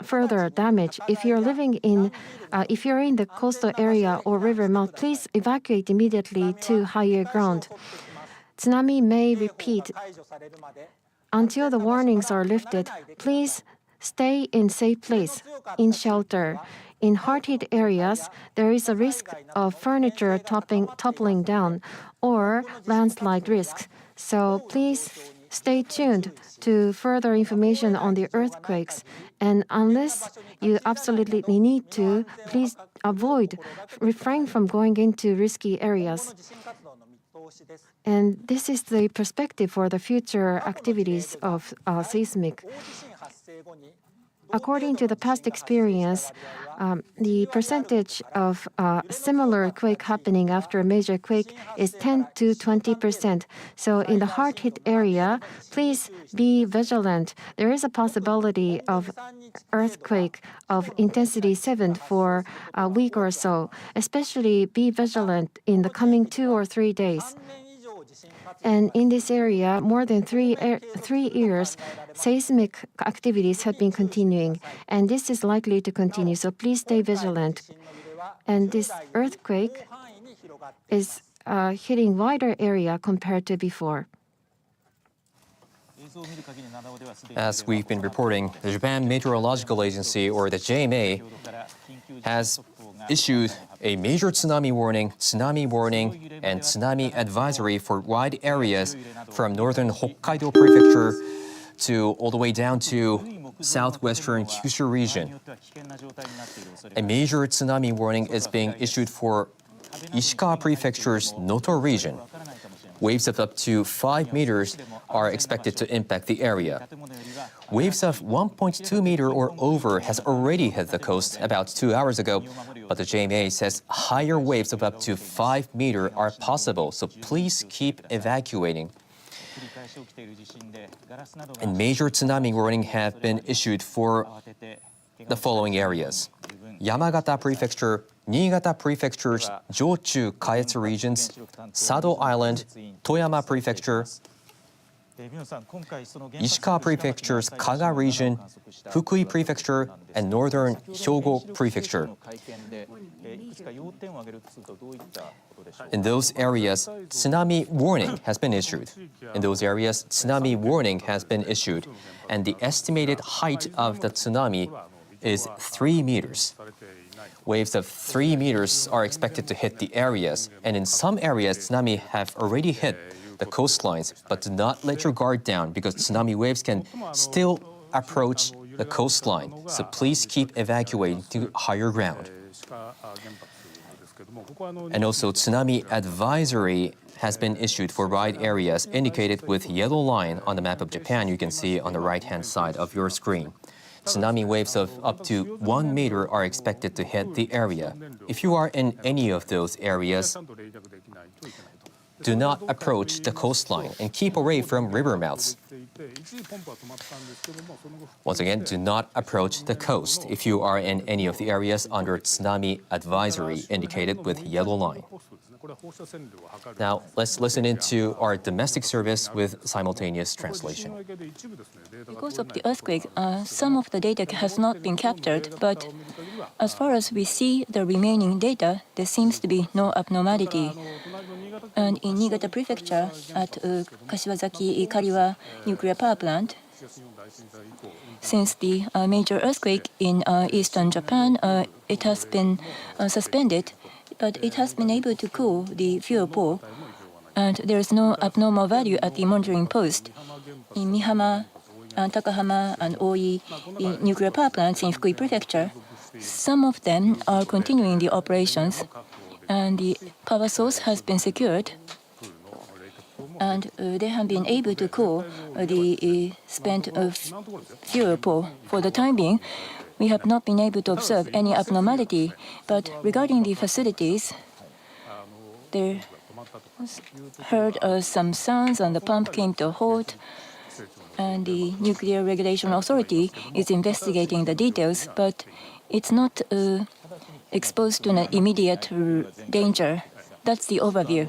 further damage. If you're in the coastal area or river mouth, please evacuate immediately to higher ground. Tsunami may repeat. Until the warnings are lifted, please stay in safe place, in shelter. In hard-hit areas, there is a risk of furniture toppling down or landslide risks. So please stay tuned to further information on the earthquakes. And unless you absolutely need to, please refrain from going into risky areas. And this is the perspective for the future activities of Seismic. According to the past experience, the percentage of similar quake happening after a major quake is 10 to 20%. So in the hard-hit area, please be vigilant. There is a possibility of earthquake of intensity 7 for a week or so. Especially be vigilant in the coming 2 or 3 days. And in this area, more than 3 years, seismic activities have been continuing, and this is likely to continue, so please stay vigilant. And this earthquake is hitting wider area compared to before. As we've been reporting, the Japan Meteorological Agency, or the JMA, has issued a major tsunami warning, and tsunami advisory for wide areas from northern Hokkaido prefecture to all the way down to southwestern Kyushu region. A major tsunami warning is being issued for Ishikawa Prefecture's Noto region. Waves of up to 5 meters are expected to impact the area. Waves of 1.2 meter or over has already hit the coast about 2 hours ago, but the JMA says higher waves of up to 5 meter are possible, so please keep evacuating. And major tsunami warning have been issued for the following areas: Yamagata Prefecture, Niigata Prefecture's Jochu Kaetsu regions, Sado Island, Toyama Prefecture, Ishikawa Prefecture's Kaga region, Fukui Prefecture, and Northern Hyogo Prefecture. In those areas, tsunami warning has been issued. And the estimated height of the tsunami is 3 meters. Waves of 3 meters are expected to hit the areas, and in some areas, tsunami have already hit the coastlines, but do not let your guard down because tsunami waves can still approach the coastline. So please keep evacuating to higher ground. And also, tsunami advisory has been issued for wide areas indicated with yellow line on the map of Japan you can see on the right-hand side of your screen. Tsunami waves of up to 1 meter are expected to hit the area. If you are in any of those areas, do not approach the coastline and keep away from river mouths. Once again, do not approach the coast if you are in any of the areas under tsunami advisory indicated with yellow line. Now, let's listen into our domestic service with simultaneous translation. Because of the earthquake, some of the data has not been captured, but as far as we see the remaining data, there seems to be no abnormality. And in Niigata Prefecture, at Kashiwazaki-Kariwa nuclear power plant, since the major earthquake in eastern Japan, it has been suspended, but it has been able to cool the fuel pool, and there is no abnormal value at the monitoring post. In Mihama, Takahama, and Oi nuclear power plants in Fukui Prefecture, some of them are continuing the operations, and the power source has been secured, and they have been able to cool the spent fuel pool. For the time being, we have not been able to observe any abnormality, but regarding the facilities, they heard some sounds and the pump came to a halt, and the Nuclear Regulation Authority is investigating the details, but it's not exposed to an immediate danger. That's the overview.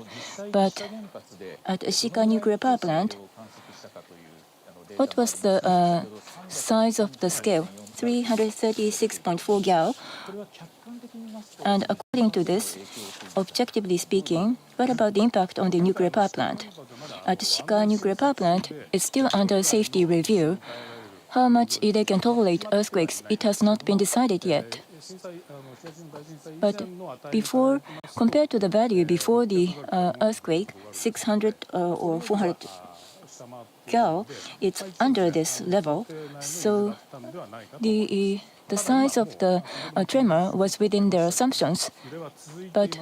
But at Shika nuclear power plant, what was the size of the scale? 336.4 gal. And according to this, objectively speaking, what about the impact on the nuclear power plant? At Shika nuclear power plant, it's still under safety review. How much they can tolerate earthquakes, it has not been decided yet. But before, compared to the value before the earthquake, 600 or 400 gal, it's under this level. So the size of the tremor was within their assumptions. But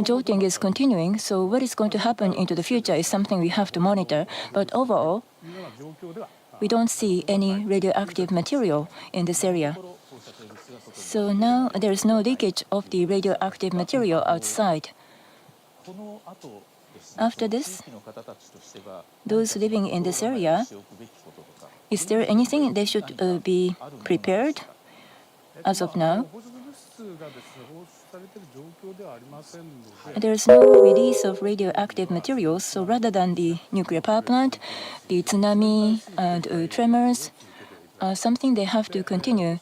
jolting is continuing, so what is going to happen into the future is something we have to monitor. But overall, we don't see any radioactive material in this area. So now there is no leakage of the radioactive material outside. After this, those living in this area, is there anything they should be prepared as of now? There is no release of radioactive materials, so rather than the nuclear power plant, the tsunami and tremors are something they have to continue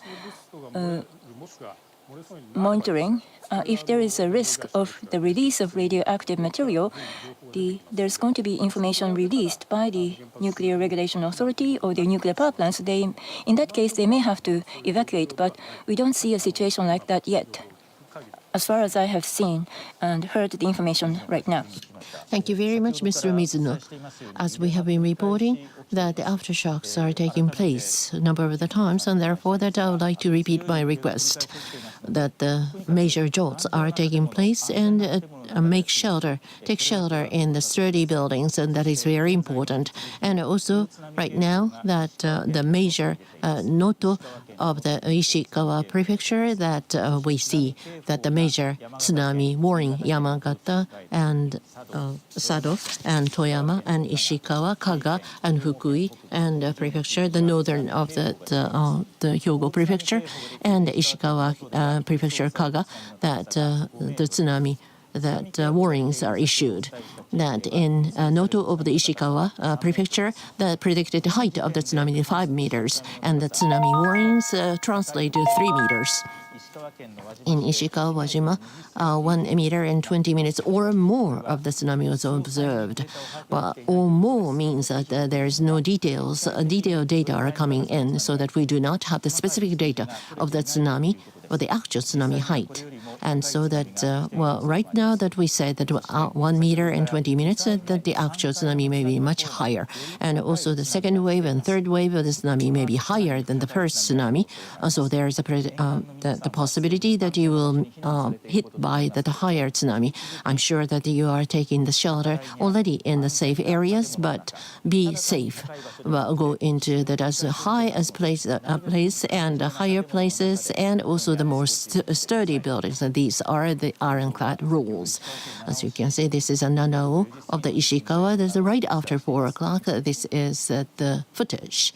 monitoring. If there is a risk of the release of radioactive material, there's going to be information released by the Nuclear Regulation Authority or the nuclear power plants. In that case, they may have to evacuate, but we don't see a situation like that yet. as far as I have seen and heard the information right now. Thank you very much, Mr. Mizuno. As we have been reporting, that the aftershocks are taking place a number of the times, and therefore that I would like to repeat my request that the major jolts are taking place and take shelter in the sturdy buildings, and that is very important. And also, right now, that the major Noto of the Ishikawa prefecture, that we see that the major tsunami warning Yamagata and Sado and Toyama and Ishikawa, Kaga and Fukui and prefecture, the northern of the Hyogo prefecture and Ishikawa prefecture, Kaga, that the tsunami that warnings are issued. That in Noto of the Ishikawa prefecture, the predicted height of the tsunami is 5 meters, and the tsunami warnings translate to 3 meters. In Ishikawa, Wajima, 1 meter and 20 minutes or more of the tsunami was observed. But or more means that there is no details. Detailed data are coming in, so that we do not have the specific data of the tsunami or the actual tsunami height. And so that, right now that we said that 1 meter and 20 minutes, that the actual tsunami may be much higher. And also the second wave and third wave of the tsunami may be higher than the first tsunami. So there is the possibility that you will hit by the higher tsunami. I'm sure that you are taking the shelter already in the safe areas, but be safe. Go into that as high as place and higher places, and also the more sturdy buildings. And these are the ironclad rules. As you can see, this is a Nanao of the Ishikawa. This is right after 4 o'clock. This is the footage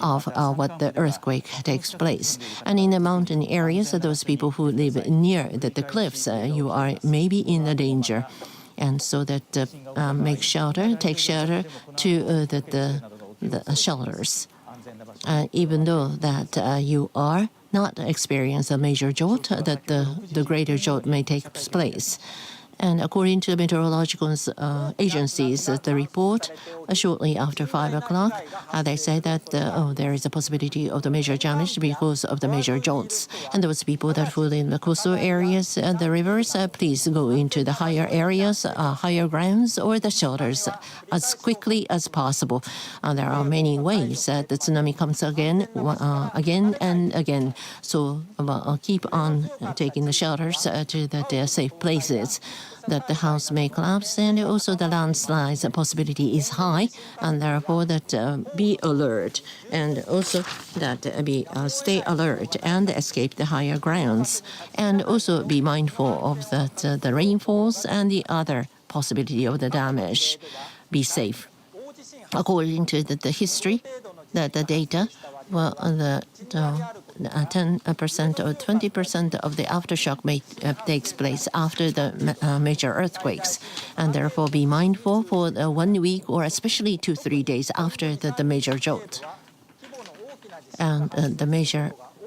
of what the earthquake takes place. And in the mountain areas, those people who live near the cliffs, you are maybe in the danger. And so that take shelter to the shelters. Even though that you are not experience a major jolt, that the greater jolt may take place. And according to the meteorological agencies, the report shortly after 5 o'clock, they say that there is a possibility of the major damage because of the major jolts. And those people that live in the coastal areas and the rivers, please go into the higher areas, higher grounds, or the shelters as quickly as possible. There are many ways that the tsunami comes again and again. So keep on taking the shelters to the safe places. That the house may collapse, and also the landslides possibility is high, and therefore that be alert, and also that stay alert and escape the higher grounds, and also be mindful of the rainfalls and the other possibility of the damage. Be safe. According to the history, the data, 10% or 20% of the aftershock takes place after the major earthquakes, and therefore be mindful for 1 week or especially 2-3 days after the major jolt. And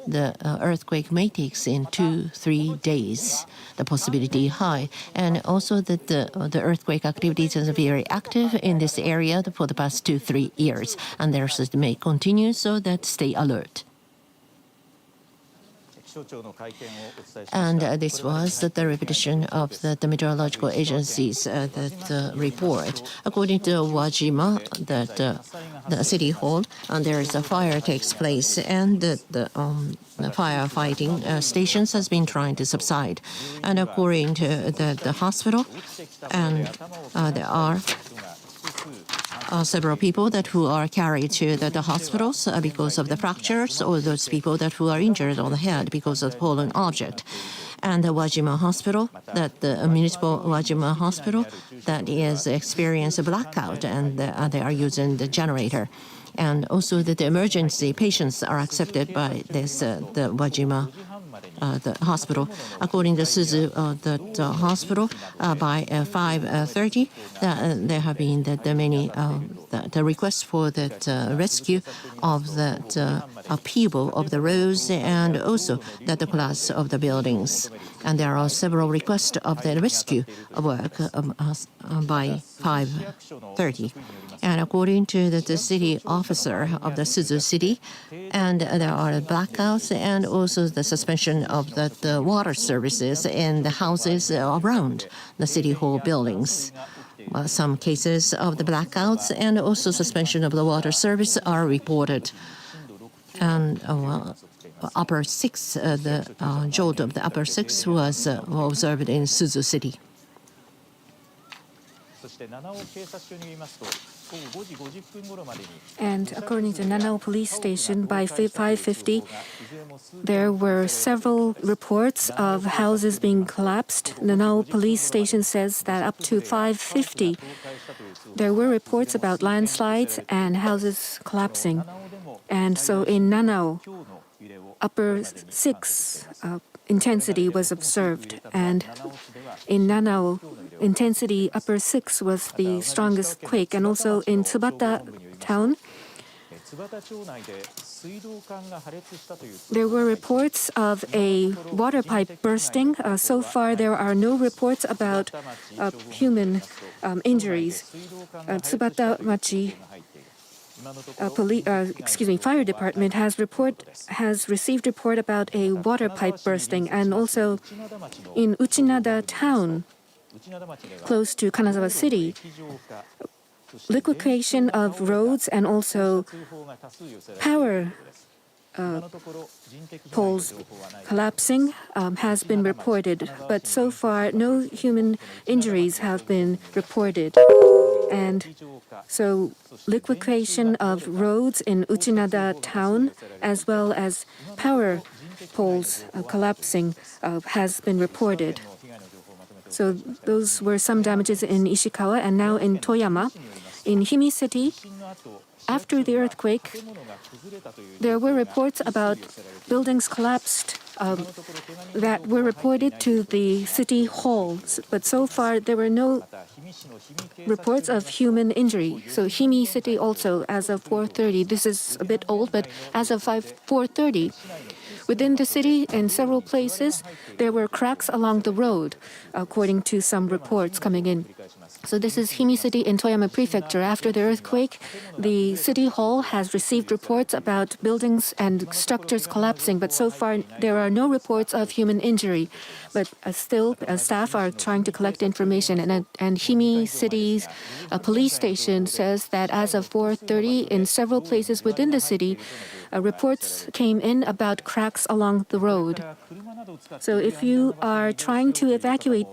the earthquake may take in 2-3 days. The possibility high, and also that the earthquake activities are very active in this area for the past 2-3 years, and therefore it may continue. So that stay alert. And this was the repetition of the meteorological agencies report. According to Wajima, that the city hall, and there is a fire takes place, and the firefighting stations has been trying to subside. And according to the hospital, and there are several people who are carried to the hospitals because of the fractures, or those people who are injured on the head because of the fallen object. And the Wajima Hospital, the municipal Wajima Hospital, that is experienced a blackout, and they are using the generator. And also that the emergency patients are accepted by this the Wajima the hospital. According to Suzu, the hospital, by 5:30, there have been many the requests for that rescue of that upheaval of the roads, and also that the collapse of the buildings. And there are several requests of the rescue work by 5:30. And according to the city officer of the Suzu city, and there are blackouts and also the suspension of the water services in the houses around the City Hall buildings. Some cases of the blackouts and also suspension of the water service are reported. And upper 6, the jolt of the upper 6 was observed in Suzu City. And according to Nanao Police Station, by 5:50, there were several reports of houses being collapsed. Nanao Police Station says that up to 5:50, there were reports about landslides and houses collapsing. And so in Nanao, upper 6 intensity was observed. And in Nanao, intensity upper 6 was the strongest quake. And also in Tsubata town, there were reports of a water pipe bursting. So far, there are no reports about human injuries. Tsubata Machi fire department has received report about a water pipe bursting, and also in Uchinada town, close to Kanazawa City, liquefaction of roads and also power poles collapsing has been reported, but so far no human injuries have been reported. And so liquefaction of roads in Uchinada town as well as power poles collapsing has been reported. So those were some damages in Ishikawa. And now in Toyama, in Himi City, after the earthquake, there were reports about buildings collapsed that were reported to the city halls, but so far there were no reports of human injury. So Himi City also, as of 4:30, this is a bit old, but as of 4:30, within the city, in several places, there were cracks along the road, according to some reports coming in. So this is Himi City in Toyama Prefecture. After the earthquake, the city hall has received reports about buildings and structures collapsing, but so far there are no reports of human injury. But still, staff are trying to collect information. And Himi City's police station says that as of 4:30, in several places within the city, reports came in about cracks along the road. So if you are trying to evacuate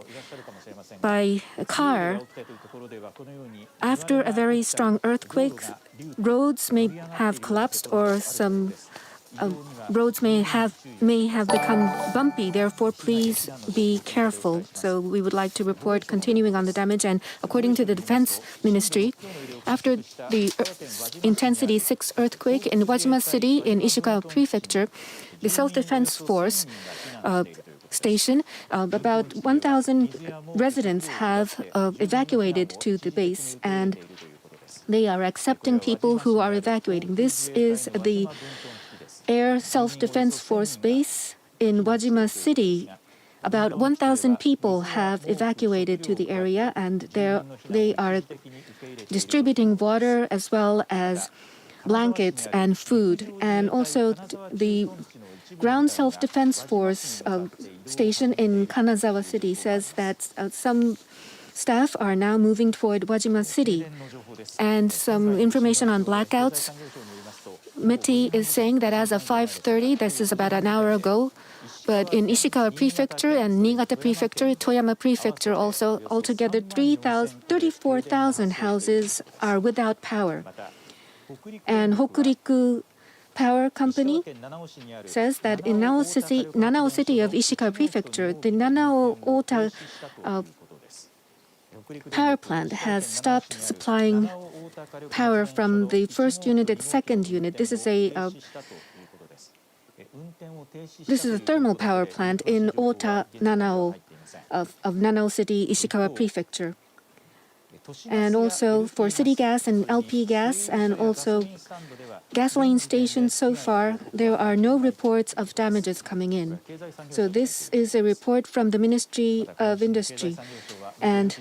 by a car, after a very strong earthquake, roads may have collapsed or some roads may have become bumpy. Therefore, please be careful. So we would like to report continuing on the damage. And according to the Defense Ministry, after the intensity 6 earthquake in Wajima City in Ishikawa Prefecture, the Self-Defense Force station, about 1,000 residents have evacuated to the base, and they are accepting people who are evacuating. This is the Air Self-Defense Force base in Wajima City. About 1,000 people have evacuated to the area, and they are distributing water as well as blankets and food. And also the Ground Self-Defense Force station in Kanazawa City says that some staff are now moving toward Wajima City. And some information on blackouts. METI is saying that as of 5:30, this is about an hour ago, but in Ishikawa Prefecture and Niigata Prefecture, Toyama Prefecture also, altogether 34,000 houses are without power. And Hokuriku Power Company says that in Nanao City of Ishikawa Prefecture, the Nanao Ota power plant has stopped supplying power from the first unit and second unit. This is a thermal power plant in Ota Nanao of Nanao City, Ishikawa Prefecture. And also for city gas and LP gas and also gasoline stations, so far there are no reports of damages coming in. So this is a report from the Ministry of Industry. And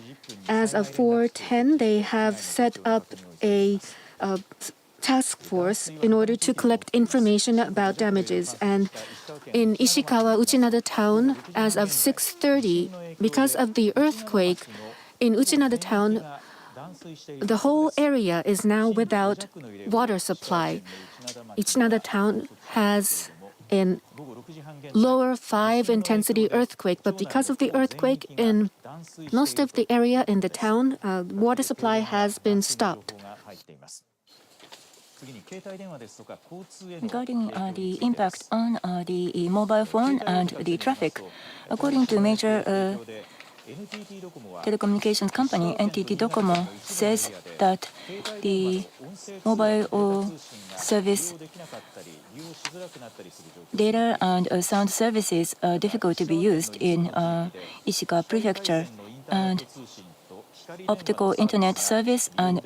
as of 4:10, they have set up a task force in order to collect information about damages. And in Ishikawa, Uchinada town, as of 6:30, because of the earthquake in Uchinada town, the whole area is now without water supply. Uchinada town has a lower 5 intensity earthquake, but because of the earthquake in most of the area in the town, water supply has been stopped. Regarding the impact on the mobile phone and the traffic, according to major telecommunications company, NTT Docomo says that the mobile service data and sound services are difficult to be used in Ishikawa Prefecture, and optical internet service and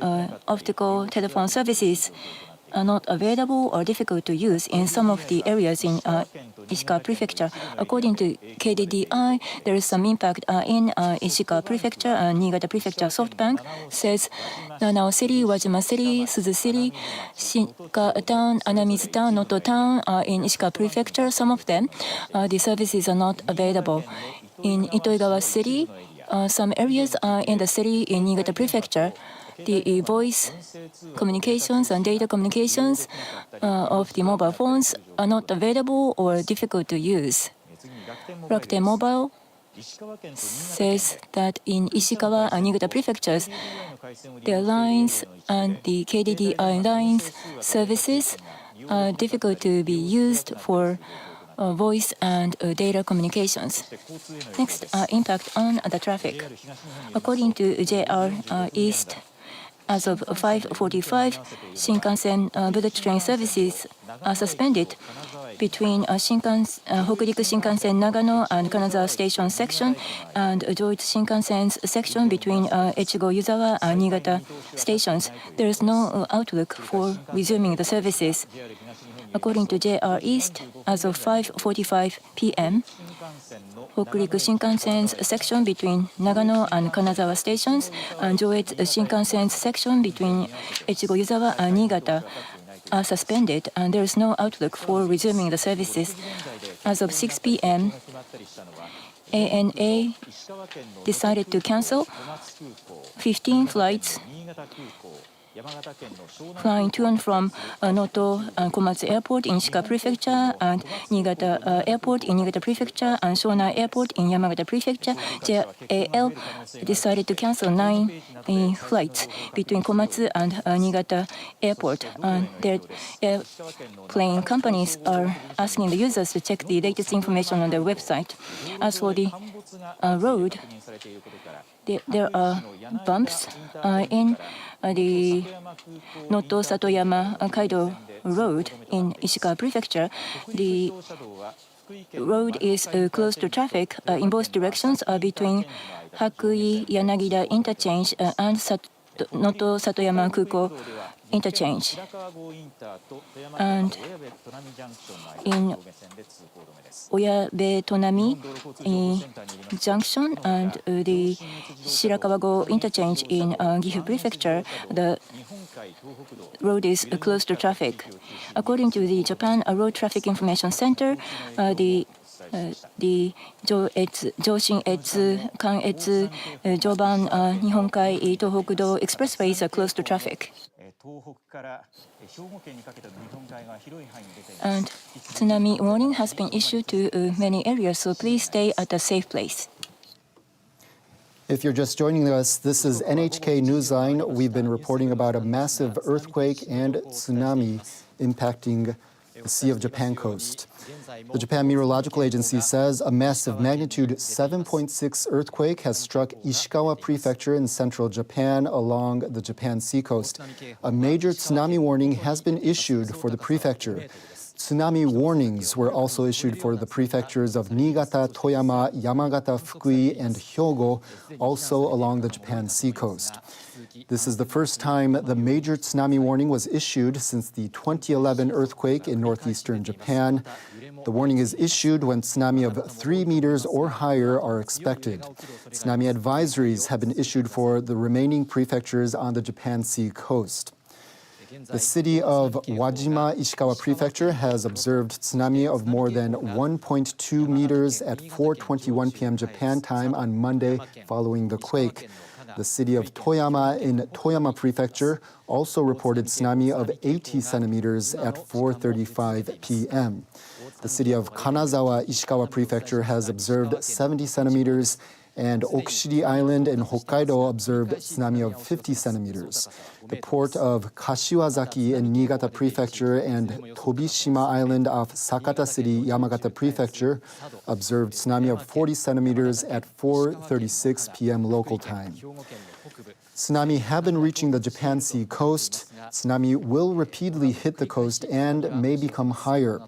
optical telephone services are not available or difficult to use in some of the areas in Ishikawa Prefecture. According to KDDI, there is some impact in Ishikawa Prefecture and Niigata Prefecture. SoftBank says Nanao City, Wajima City, Suzu City, Shinka Town, Anamizu Town, Noto Town are in Ishikawa Prefecture. Some of them, the services are not available. In Itoigawa City, some areas in the city in Niigata Prefecture, the voice communications and data communications of the mobile phones are not available or difficult to use. Rakuten Mobile says that in Ishikawa and Niigata prefectures, their lines and the KDDI lines services are difficult to be used for voice and data communications. Next, impact on the traffic. According to JR East, as of 5:45, Shinkansen bullet train services are suspended between Hokuriku Shinkansen Nagano and Kanazawa Station section and Joint Shinkansen's section between Echigo Yuzawa and Niigata stations. There is no outlook for resuming the services. According to JR East, as of 5:45 p.m., Hokuriku Shinkansen's section between Nagano and Kanazawa stations and Joet Shinkansen's section between Echigo Yuzawa and Niigata are suspended, and there is no outlook for resuming the services. As of 6 p.m., ANA decided to cancel 15 flights flying to and from Noto and Komatsu Airport in Ishikawa Prefecture and Niigata Airport in Niigata Prefecture and Shonai Airport in Yamagata Prefecture. JAL decided to cancel 9 flights between Komatsu and Niigata Airport. And their airplane companies are asking the users to check the latest information on their website. As for the road, there are bumps in the Noto Satoyama Kaido Road in Ishikawa Prefecture. The road is closed to traffic in both directions between Hakui Yanagida Interchange and Noto Satoyama Kuko Interchange. And in Oyabe Tonami Junction and the Shirakawa-go Interchange in Gifu Prefecture, the road is closed to traffic. According to the Japan Road Traffic Information Center, the Joshin-Etsu, Kan-Etsu, Joban, Nihonkai, Tohokudo expressways are closed to traffic. And tsunami warning has been issued to many areas, so please stay at a safe place. If you're just joining us, this is NHK Newsline. We've been reporting about a massive earthquake and tsunami impacting the Sea of Japan coast. The Japan Meteorological Agency says a massive magnitude 7.6 earthquake has struck Ishikawa Prefecture in central Japan along the Japan seacoast. A major tsunami warning has been issued for the prefecture. Tsunami warnings were also issued for the prefectures of Niigata, Toyama, Yamagata, Fukui, and Hyogo, also along the Japan seacoast. This is the first time the major tsunami warning was issued since the 2011 earthquake in northeastern Japan. The warning is issued when tsunami of 3 meters or higher are expected. Tsunami advisories have been issued for the remaining prefectures on the Japan Sea coast. The city of Wajima, Ishikawa Prefecture, has observed tsunami of more than 1.2 meters at 4:21 p.m. Japan time on Monday following the quake. The city of Toyama in Toyama Prefecture also reported tsunami of 80 centimeters at 4:35 p.m. The city of Kanazawa, Ishikawa Prefecture, has observed 70 centimeters, and Okushiri Island in Hokkaido observed tsunami of 50 centimeters. The port of Kashiwazaki in Niigata Prefecture and Tobishima Island off Sakata City, Yamagata Prefecture, observed tsunami of 40 centimeters at 4:36 p.m. local time. Tsunami have been reaching the Japan Sea coast. Tsunami will repeatedly hit the coast and may become higher.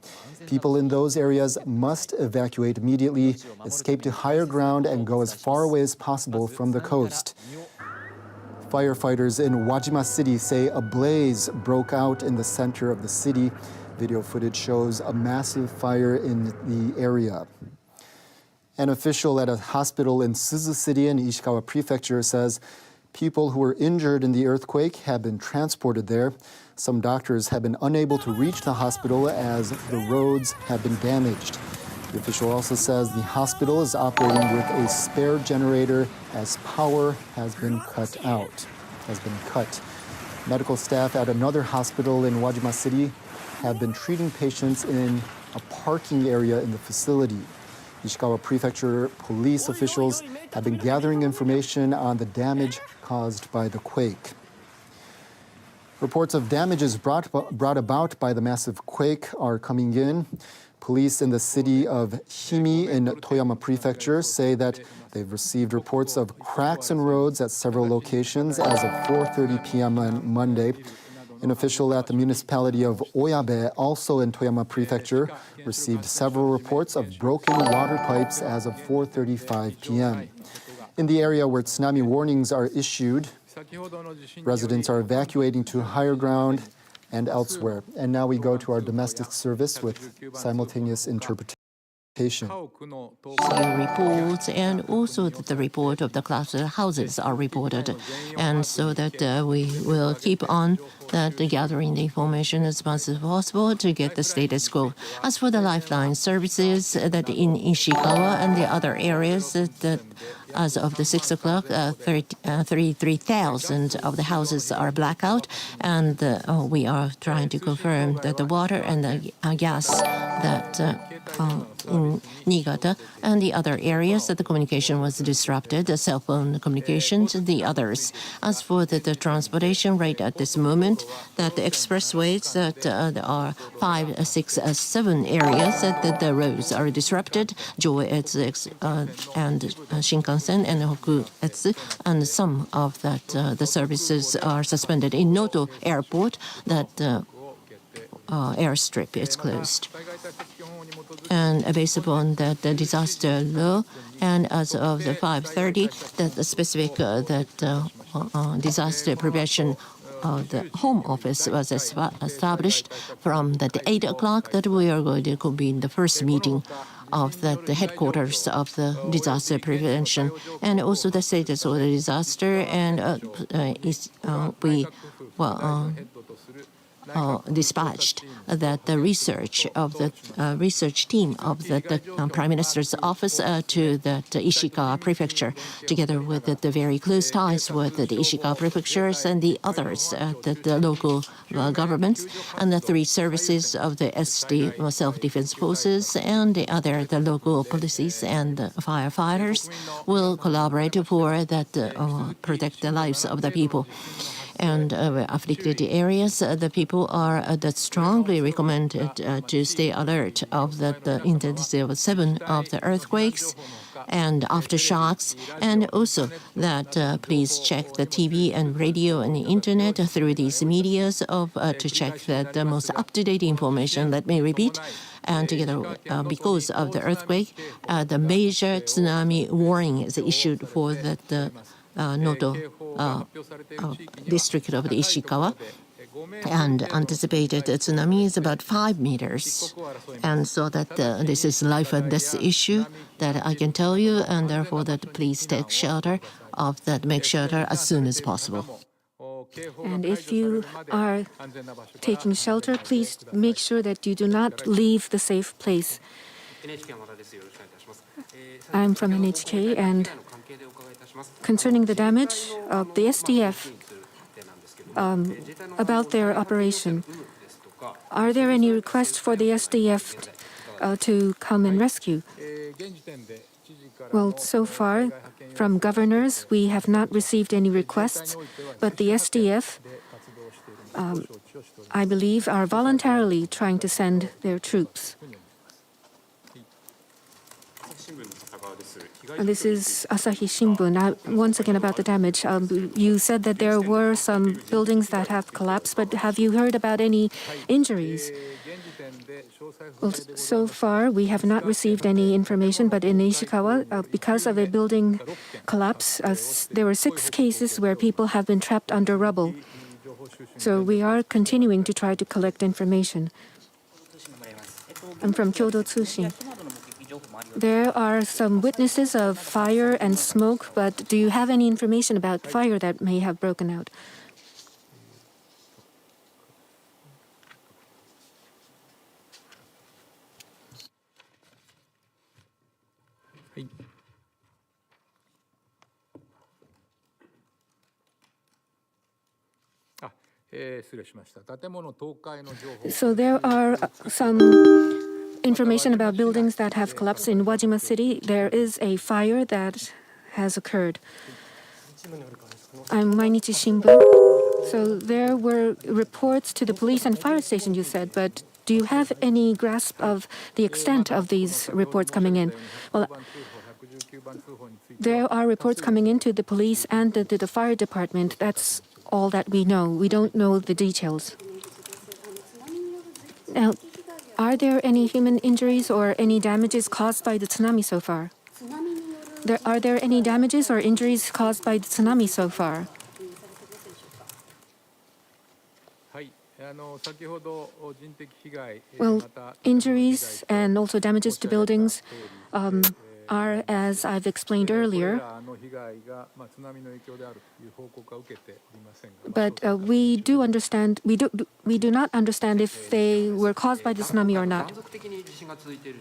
People in those areas must evacuate immediately, escape to higher ground, and go as far away as possible from the coast. Firefighters in Wajima City say a blaze broke out in the center of the city. Video footage shows a massive fire in the area. An official at a hospital in Suzu City in Ishikawa Prefecture says people who were injured in the earthquake have been transported there. Some doctors have been unable to reach the hospital as the roads have been damaged. The official also says the hospital is operating with a spare generator as power has been cut. Medical staff at another hospital in Wajima City have been treating patients in a parking area in the facility. Ishikawa Prefecture police officials have been gathering information on the damage caused by the quake. Reports of damages brought about by the massive quake are coming in. Police in the city of Himi in Toyama Prefecture say that they've received reports of cracks in roads at several locations as of 4:30 p.m. on Monday. An official at the municipality of Oyabe, also in Toyama Prefecture, received several reports of broken water pipes as of 4:35 p.m. In the area where tsunami warnings are issued, residents are evacuating to higher ground and elsewhere. And now we go to our domestic service with simultaneous interpretation. Reports and also the report of the cluster houses are reported, and so that we will keep on gathering the information as much as possible to get the status quo. As for the Lifeline services that in Ishikawa and the other areas that as of the 6 o'clock, 33,000 of the houses are blackout, and we are trying to confirm that the water and the gas that in Niigata and the other areas that the communication was disrupted, the cell phone communications and the others. As for the transportation rate at this moment, that the expressways that there are 5, 6, 7 areas that the roads are disrupted, Joetsu and Shinkansen and Hokuetsu, and some of that the services are suspended. In Noto Airport, that airstrip is closed. And based upon that the disaster law, and as of the 5:30, that the specific disaster prevention the home office was established from the 8 o'clock that we are going to convene the first meeting of the headquarters of the disaster prevention, and also the status of the disaster, and we dispatched that the research of the research team of the Prime Minister's office to the Ishikawa Prefecture, together with the very close ties with the Ishikawa Prefectures and the others, the local governments, and the 3 services of the SD self-defense forces and the other the local policies and the firefighters will collaborate for that protect the lives of the people. And afflicted areas, the people are that strongly recommended to stay alert of the intensity of 7 of the earthquakes and aftershocks, and also that please check the TV and radio and the internet through these medias to check the most up-to-date information. Let me repeat. And together, because of the earthquake, the major tsunami warning is issued for the Noto district of the Ishikawa, and anticipated tsunami is about 5 meters. And so that this is life and death issue that I can tell you, and therefore that please take shelter of that, make shelter as soon as possible. And if you are taking shelter, please make sure that you do not leave the safe place. I'm from NHK, and concerning the damage of the SDF, about their operation, are there any requests for the SDF to come and rescue? Well, so far, from governors, we have not received any requests, but the SDF, I believe, are voluntarily trying to send their troops. This is Asahi Shimbun. Once again about the damage. You said that there were some buildings that have collapsed, but have you heard about any injuries? Well, so far, we have not received any information, but in Ishikawa, because of a building collapse, there were 6 cases where people have been trapped under rubble. So we are continuing to try to collect information. I'm from Kyodo Tsushin. There are some witnesses of fire and smoke, but do you have any information about fire that may have broken out? So there are some information about buildings that have collapsed in Wajima City. There is a fire that has occurred. I'm Mainichi Shimbun. So there were reports to the police and fire station, you said, but do you have any grasp of the extent of these reports coming in? Well, there are reports coming into the police and to the fire department. That's all that we know. We don't know the details. Now, are there any human injuries or any damages caused by the tsunami so far? Are there any damages or injuries caused by the tsunami so far? Well, injuries and also damages to buildings are, as I've explained earlier, but we do not understand if they were caused by the tsunami or not.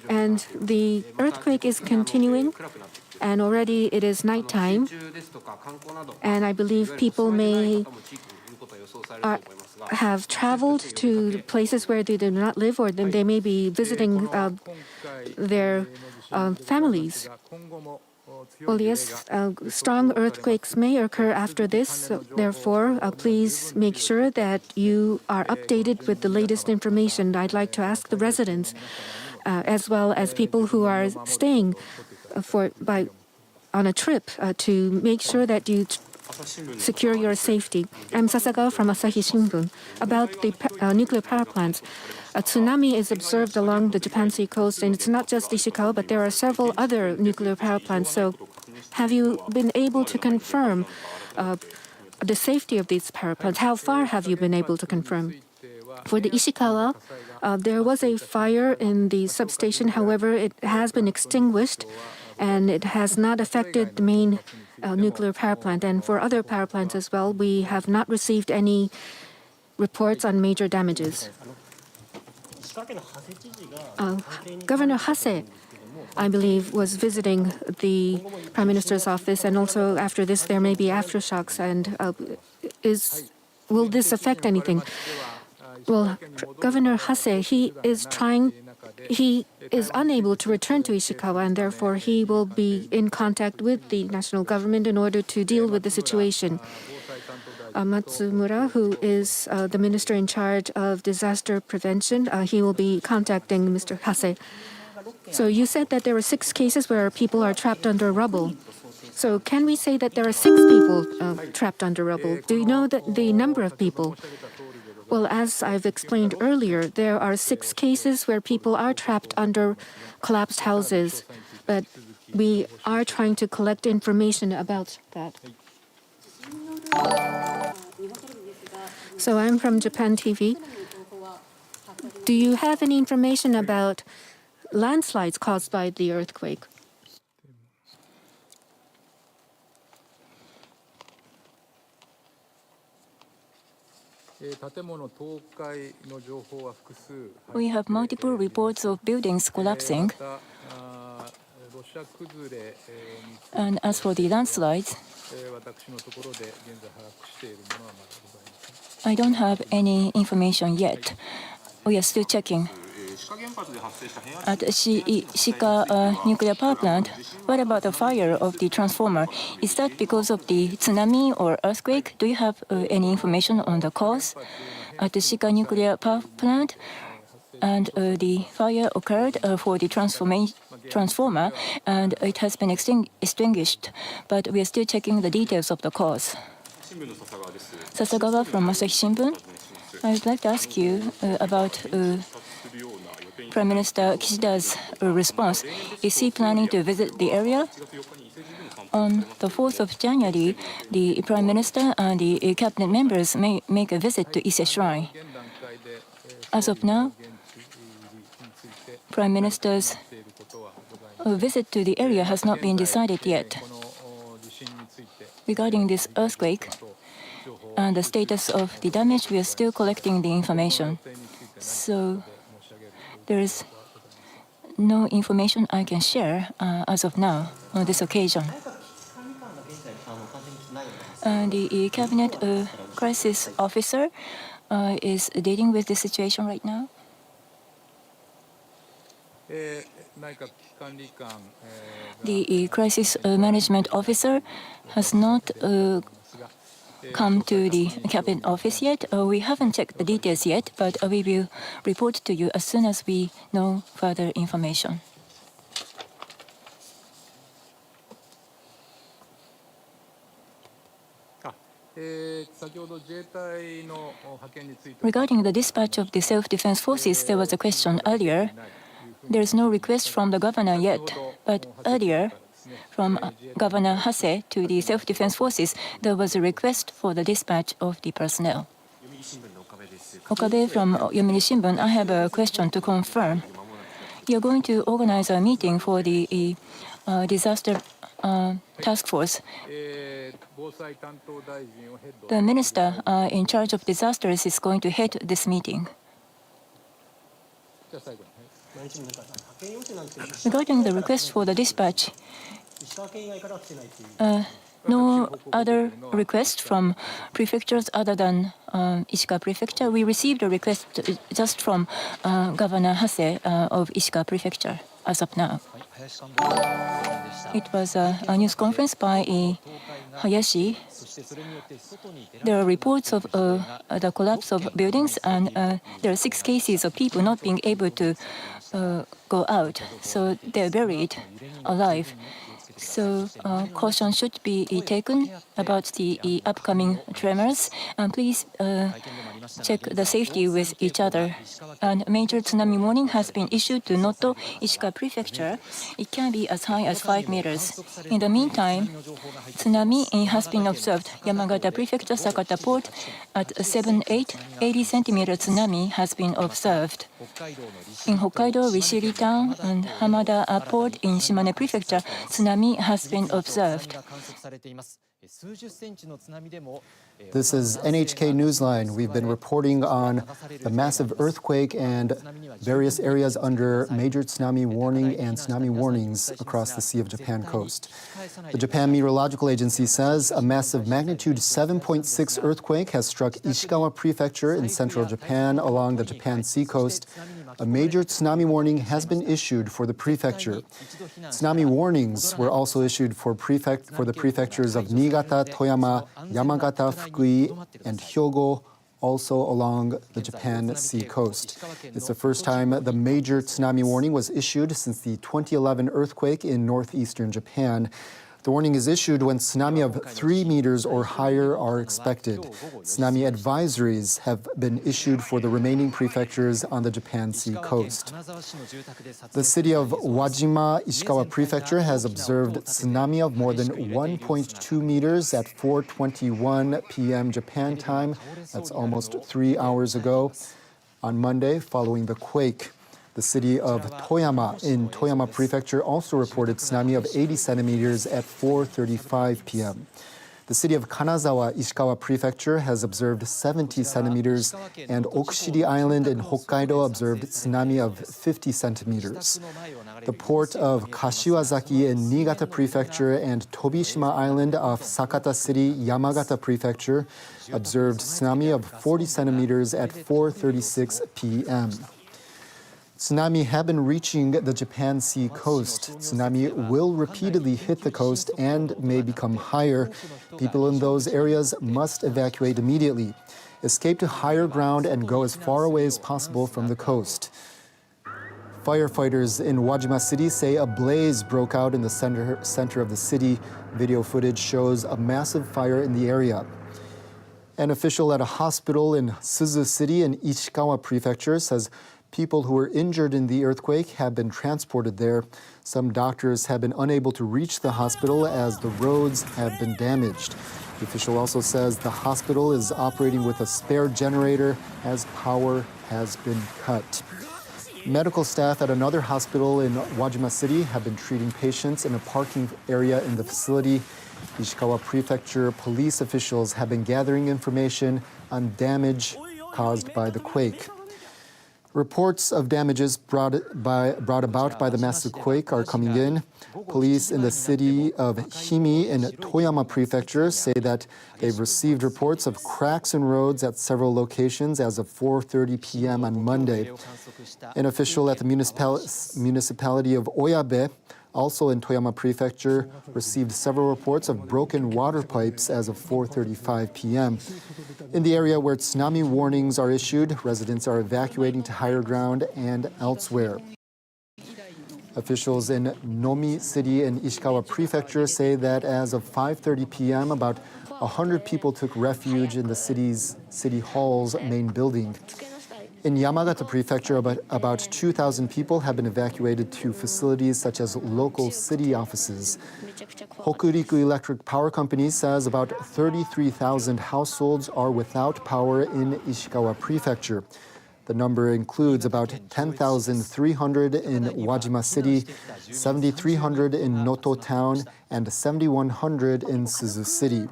And the earthquake is continuing, and already it is nighttime, and I believe people may have traveled to places where they do not live, or they may be visiting their families. Well, yes, strong earthquakes may occur after this. So therefore, please make sure that you are updated with the latest information. I'd like to ask the residents, as well as people who are staying on a trip, to make sure that you secure your safety. I'm Sasagawa from Asahi Shimbun. About the nuclear power plants, a tsunami is observed along the Japan Sea coast, and it's not just Ishikawa, but there are several other nuclear power plants. So have you been able to confirm the safety of these power plants? How far have you been able to confirm? For the Ishikawa, there was a fire in the substation. However, it has been extinguished, and it has not affected the main nuclear power plant. And for other power plants as well, we have not received any reports on major damages. Governor Hase, I believe, was visiting the Prime Minister's office, and also after this there may be aftershocks. And will this affect anything? Well, Governor Hase, he is unable to return to Ishikawa, and therefore he will be in contact with the national government in order to deal with the situation. Matsumura, who is the minister in charge of disaster prevention, he will be contacting Mr. Hase. So you said that there were 6 cases where people are trapped under rubble. So can we say that there are 6 people trapped under rubble? Do you know the number of people? Well, as I've explained earlier, there are 6 cases where people are trapped under collapsed houses, but we are trying to collect information about that. So I'm from Japan TV. Do you have any information about landslides caused by the earthquake? We have multiple reports of buildings collapsing. And as for the landslides, I don't have any information yet. We are still checking. At Shika nuclear power plant, what about the fire of the transformer? Is that because of the tsunami or earthquake? Do you have any information on the cause? At the Shika nuclear power plant, and the fire occurred for the transformer, and it has been extinguished, but we are still checking the details of the cause. Sasagawa from Asahi Shimbun. I would like to ask you about Prime Minister Kishida's response. Is he planning to visit the area? On the 4th of January, the Prime Minister and the cabinet members may make a visit to Ise Shrine. As of now, Prime Minister's visit to the area has not been decided yet. Regarding this earthquake and the status of the damage, we are still collecting the information. So there is no information I can share as of now on this occasion. The cabinet crisis officer is dealing with the situation right now. The crisis management officer has not come to the cabinet office yet. We haven't checked the details yet, but we will report to you as soon as we know further information. Regarding the dispatch of the self-defense forces, there was a question earlier. There is no request from the governor yet, but earlier, from Governor Hase to the self-defense forces, there was a request for the dispatch of the personnel. Okabe from Yomiuri Shimbun, I have a question to confirm. You are going to organize a meeting for the disaster task force. The minister in charge of disasters is going to head this meeting. Regarding the request for the dispatch, no other request from prefectures other than Ishikawa Prefecture. We received a request just from Governor Hase of Ishikawa Prefecture as of now. It was a news conference by Hayashi. There are reports of the collapse of buildings, and there are 6 cases of people not being able to go out, so they're buried alive. So caution should be taken about the upcoming tremors, and please check the safety with each other. And major tsunami warning has been issued to Noto, Ishikawa Prefecture. It can be as high as 5 meters. In the meantime, tsunami has been observed. Yamagata Prefecture, Sakata Port at 7-8, 80 centimeter tsunami has been observed. In Hokkaido, Rishiri Town and Hamada Port in Shimane Prefecture, tsunami has been observed. This is NHK Newsline. We've been reporting on the massive earthquake and various areas under major tsunami warning and tsunami warnings across the Sea of Japan coast. The Japan Meteorological Agency says a massive magnitude 7.6 earthquake has struck Ishikawa Prefecture in central Japan along the Japan Sea coast. A major tsunami warning has been issued for the prefecture. Tsunami warnings were also issued for the prefectures of Niigata, Toyama, Yamagata, Fukui, and Hyogo, also along the Japan Sea coast. It's the first time the major tsunami warning was issued since the 2011 earthquake in northeastern Japan. The warning is issued when tsunami of 3 meters or higher are expected. Tsunami advisories have been issued for the remaining prefectures on the Japan Sea coast. The city of Wajima, Ishikawa Prefecture, has observed tsunami of more than 1.2 meters at 4:21 p.m. Japan time. That's almost 3 hours ago. On Monday, following the quake, the city of Toyama in Toyama Prefecture also reported tsunami of 80 centimeters at 4:35 p.m. The city of Kanazawa, Ishikawa Prefecture, has observed 70 centimeters, and Okushiri Island in Hokkaido observed tsunami of 50 centimeters. The port of Kashiwazaki in Niigata Prefecture and Tobishima Island off Sakata City, Yamagata Prefecture, observed tsunami of 40 centimeters at 4:36 p.m. Tsunami have been reaching the Japan Sea coast. Tsunami will repeatedly hit the coast and may become higher. People in those areas must evacuate immediately, escape to higher ground, and go as far away as possible from the coast. Firefighters in Wajima City say a blaze broke out in the center of the city. Video footage shows a massive fire in the area. An official at a hospital in Suzu City in Ishikawa Prefecture says people who were injured in the earthquake have been transported there. Some doctors have been unable to reach the hospital as the roads have been damaged. The official also says the hospital is operating with a spare generator as power has been cut. Medical staff at another hospital in Wajima City have been treating patients in a parking area in the facility. Ishikawa Prefecture police officials have been gathering information on damage caused by the quake. Reports of damages brought about by the massive quake are coming in. Police in the city of Himi in Toyama Prefecture say that they've received reports of cracks in roads at several locations as of 4:30 p.m. on Monday. An official at the municipality of Oyabe, also in Toyama Prefecture, received several reports of broken water pipes as of 4:35 p.m. In the area where tsunami warnings are issued, residents are evacuating to higher ground and elsewhere. Officials in Nomi City in Ishikawa Prefecture say that as of 5:30 p.m., about 100 people took refuge in the city's City Hall's main building. In Yamagata Prefecture, about 2,000 people have been evacuated to facilities such as local city offices. Hokuriku Electric Power Company says about 33,000 households are without power in Ishikawa Prefecture. The number includes about 10,300 in Wajima City, 7,300 in Noto Town, and 7,100 in Suzu City.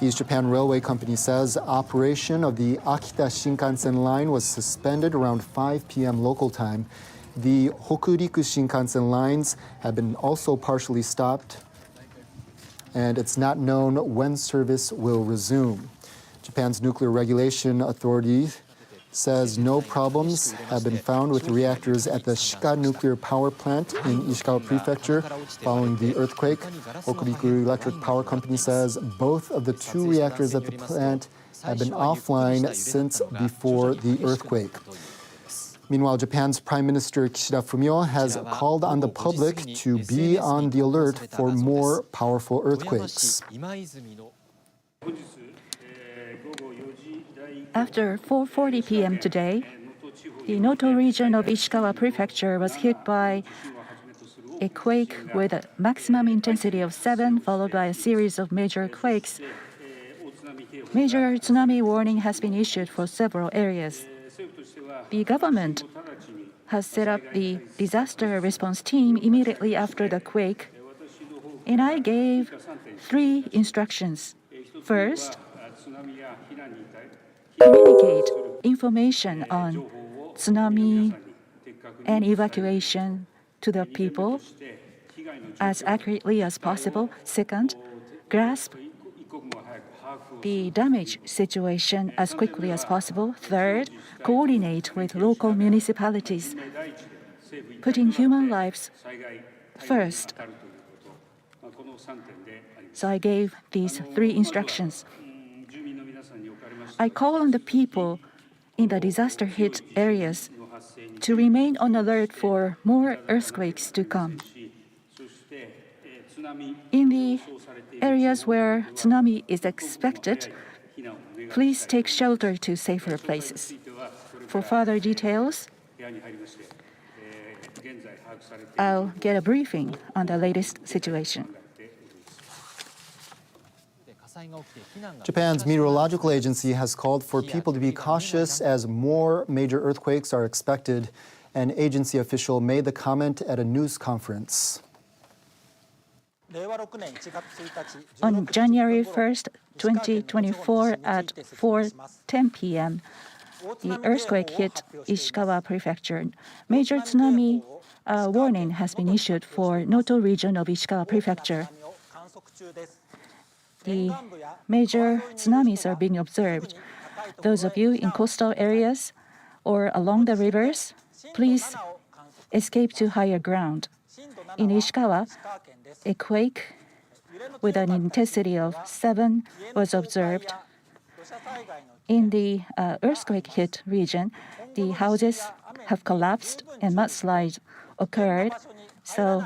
East Japan Railway Company says operation of the Akita Shinkansen line was suspended around 5 p.m. local time. The Hokuriku Shinkansen lines have been also partially stopped, and it's not known when service will resume. Japan's Nuclear Regulation Authority says no problems have been found with the reactors at the Shika nuclear power plant in Ishikawa Prefecture following the earthquake. Hokuriku Electric Power Company says both of the two reactors at the plant have been offline since before the earthquake. Meanwhile, Japan's Prime Minister Kishida Fumio has called on the public to be on the alert for more powerful earthquakes. After 4:40 p.m. today, the Noto region of Ishikawa Prefecture was hit by a quake with a maximum intensity of 7, followed by a series of major quakes. Major tsunami warning has been issued for several areas. The government has set up the disaster response team immediately after the quake, and I gave 3 instructions. First, communicate information on tsunami and evacuation to the people as accurately as possible. Second, grasp the damage situation as quickly as possible. Third, coordinate with local municipalities, putting human lives first. So I gave these 3 instructions. I call on the people in the disaster-hit areas to remain on alert for more earthquakes to come. In the areas where tsunami is expected, please take shelter to safer places. For further details, I'll get a briefing on the latest situation. Japan's meteorological agency has called for people to be cautious as more major earthquakes are expected. An agency official made the comment at a news conference. On January 1st, 2024 at 4:10 p.m., the earthquake hit Ishikawa Prefecture. Major tsunami warning has been issued for Noto region of Ishikawa Prefecture. The major tsunamis are being observed. Those of you in coastal areas or along the rivers, please escape to higher ground. In Ishikawa, a quake with an intensity of 7 was observed. In the earthquake-hit region, the houses have collapsed and mudslides occurred. So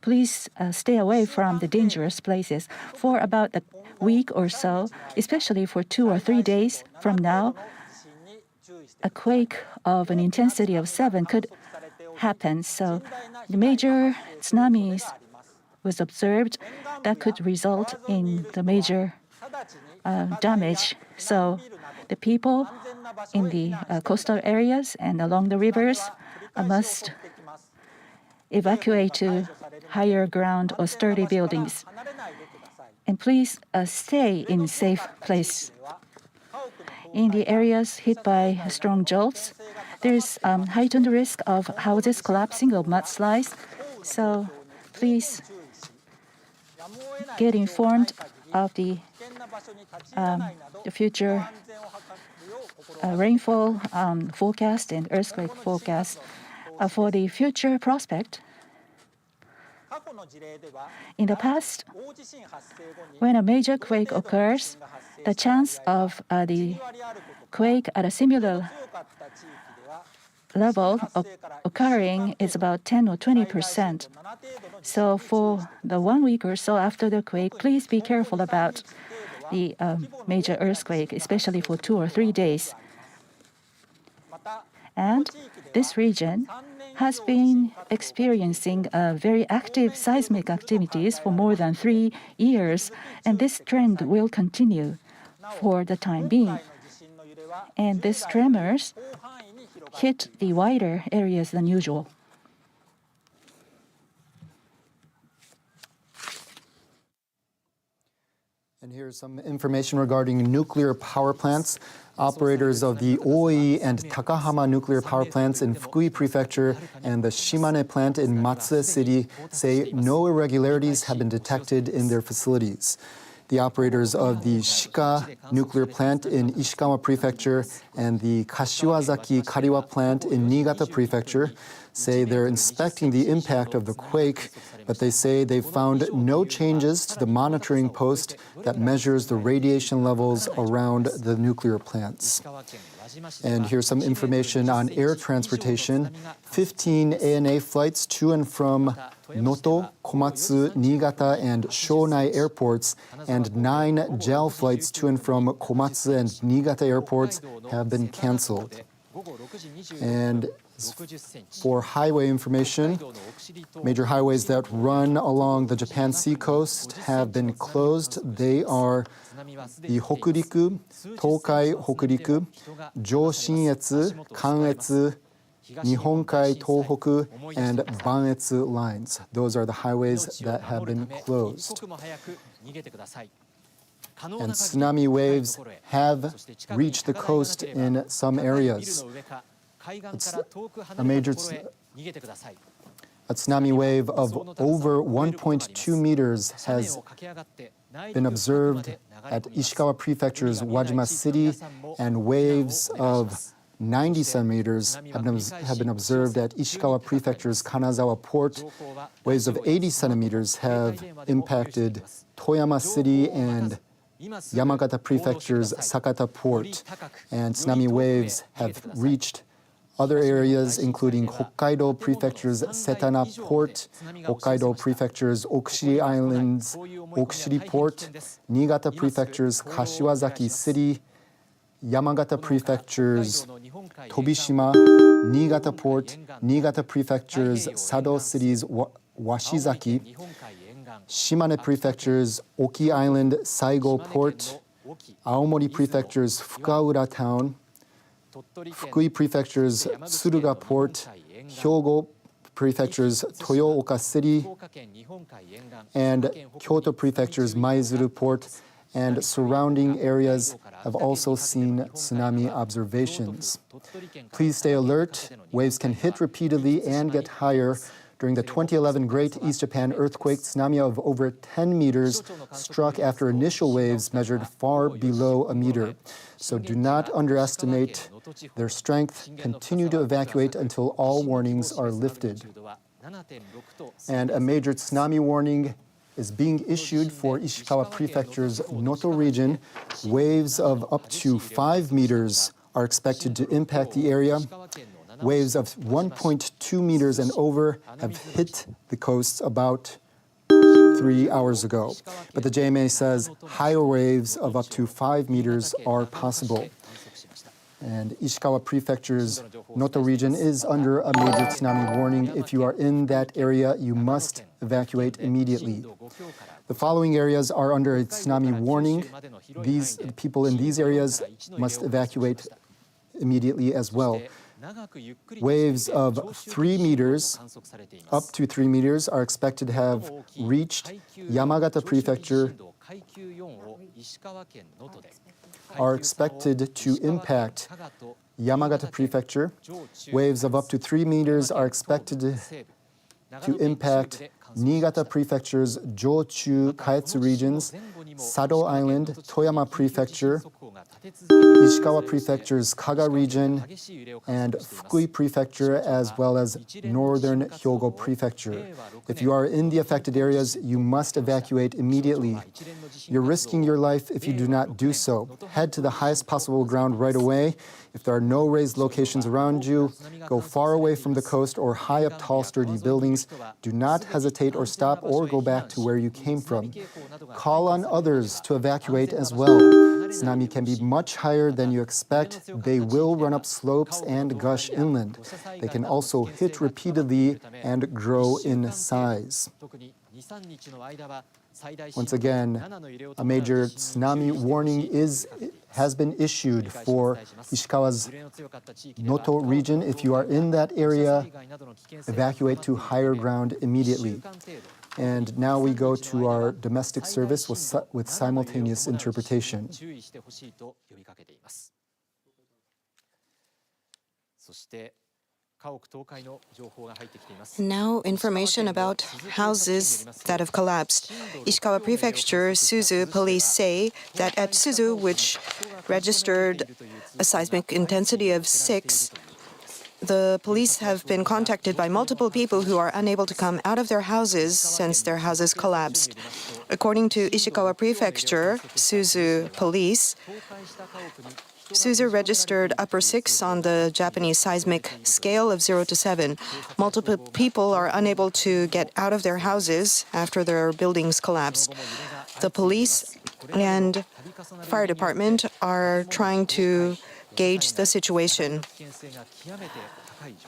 please stay away from the dangerous places. For about a week or so, especially for 2 or 3 days from now, a quake of an intensity of 7 could happen. So the major tsunamis was observed that could result in the major damage. So the people in the coastal areas and along the rivers must evacuate to higher ground or sturdy buildings. And please stay in a safe place. In the areas hit by strong jolts, there is heightened risk of houses collapsing or mudslides. So please get informed of the future rainfall forecast and earthquake forecast. For the future prospect, in the past, when a major quake occurs, the chance of the quake at a similar level occurring is about 10 or 20%. So for the 1 week or so after the quake, please be careful about the major earthquake, especially for 2 or 3 days. And this region has been experiencing very active seismic activities for more than 3 years, and this trend will continue for the time being. And these tremors hit the wider areas than usual. And here's some information regarding nuclear power plants. Operators of the Oi and Takahama nuclear power plants in Fukui Prefecture and the Shimane plant in Matsue City say no irregularities have been detected in their facilities. The operators of the Shika nuclear plant in Ishikawa Prefecture and the Kashiwazaki Kariwa plant in Niigata Prefecture say they're inspecting the impact of the quake, but they say they've found no changes to the monitoring post that measures the radiation levels around the nuclear plants. And here's some information on air transportation. 15 ANA flights to and from Noto, Komatsu, Niigata, and Shonai airports and 9 JAL flights to and from Komatsu and Niigata airports have been canceled. And for highway information, major highways that run along the Japan Sea coast have been closed. They are the Hokuriku, Tokai Hokuriku, Joshinetsu, Kanetsu, Nihonkai Tohoku, and Banetsu lines. Those are the highways that have been closed. And tsunami waves have reached the coast in some areas. A tsunami wave of over 1.2 meters has been observed at Ishikawa Prefecture's Wajima City, and waves of 90 centimeters have been observed at Ishikawa Prefecture's Kanazawa port. Waves of 80 centimeters have impacted Toyama City and Yamagata Prefecture's Sakata port, and tsunami waves have reached other areas, including Hokkaido Prefecture's Setana Port, Hokkaido Prefecture's Okushiri Islands, Okushiri Port, Niigata Prefecture's Kashiwazaki City, Yamagata Prefecture's Tobishima, Niigata Port, Niigata Prefecture's Sado City's Washizaki, Shimane Prefecture's Oki Island Saigo Port, Aomori Prefecture's Fukaura Town, Fukui Prefecture's Tsuruga Port, Hyogo Prefecture's Toyooka City and Kyoto Prefecture's Maizuru Port and surrounding areas have also seen tsunami observations. Please stay alert. Waves can hit repeatedly and get higher. During the 2011 Great East Japan earthquake, tsunami of over 10 meters struck after initial waves measured far below a meter. So do not underestimate their strength. Continue to evacuate until all warnings are lifted. And a major tsunami warning is being issued for Ishikawa Prefecture's Noto region. Waves of up to 5 meters are expected to impact the area. Waves of 1.2 meters and over have hit the coasts about 3 hours ago. But the JMA says higher waves of up to 5 meters are possible. And Ishikawa Prefecture's Noto region is under a major tsunami warning. If you are in that area, you must evacuate immediately. The following areas are under a tsunami warning. These people in these areas must evacuate immediately as well. Waves of 3 meters, up to 3 meters, are expected to have reached Yamagata Prefecture, are expected to impact Yamagata Prefecture. Waves of up to 3 meters are expected to impact Niigata Prefecture's Jochu Kaetsu regions, Sado Island, Toyama Prefecture, Ishikawa Prefecture's Kaga region, and Fukui Prefecture, as well as northern Hyogo Prefecture. If you are in the affected areas, you must evacuate immediately. You're risking your life if you do not do so. Head to the highest possible ground right away. If there are no raised locations around you, go far away from the coast or high up tall, sturdy buildings. Do not hesitate or stop or go back to where you came from. Call on others to evacuate as well. Tsunami can be much higher than you expect. They will run up slopes and gush inland. They can also hit repeatedly and grow in size. Once again, a major tsunami warning has been issued for Ishikawa's Noto region. If you are in that area, evacuate to higher ground immediately. And now we go to our domestic service with simultaneous interpretation. Now, information about houses that have collapsed. Ishikawa Prefecture Suzu police say that at Suzu, which registered a seismic intensity of 6, the police have been contacted by multiple people who are unable to come out of their houses since their houses collapsed. According to Ishikawa Prefecture Suzu police, Suzu registered upper 6 on the Japanese seismic scale of 0 to 7. Multiple people are unable to get out of their houses after their buildings collapsed. The police and fire department are trying to gauge the situation.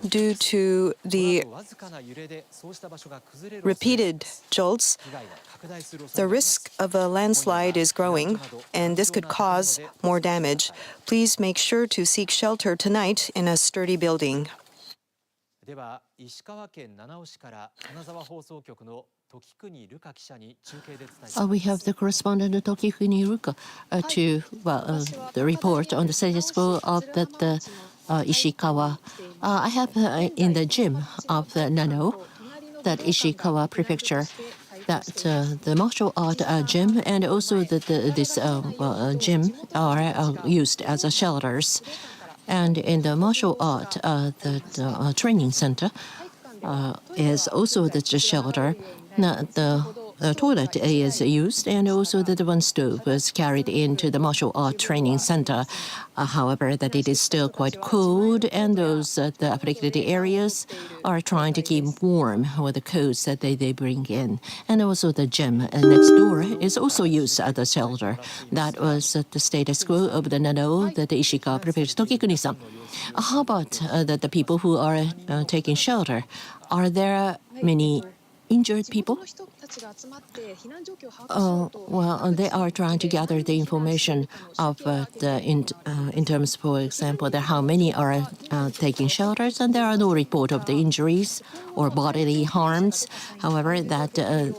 Due to the repeated jolts, the risk of a landslide is growing, and this could cause more damage. Please make sure to seek shelter tonight in a sturdy building. We have the correspondent Tokikuni Ruka to the report on the status quo of the Ishikawa. I have in the gym of the Nano, that Ishikawa Prefecture, that the martial art gym and also this gym are used as shelters. And in the martial art, the training center is also the shelter. The toilet is used, and also the one stove was carried into the martial art training center. However, that it is still quite cold, and those the affected areas are trying to keep warm with the coats that they bring in. And also the gym next door is also used as a shelter. That was the status quo of the Nano that the Ishikawa Prefecture. Tokikuni-san, how about the people who are taking shelter? Are there many injured people? Well, they are trying to gather the information of in terms, for example, that how many are taking shelters, and there are no report of the injuries or bodily harms. However, that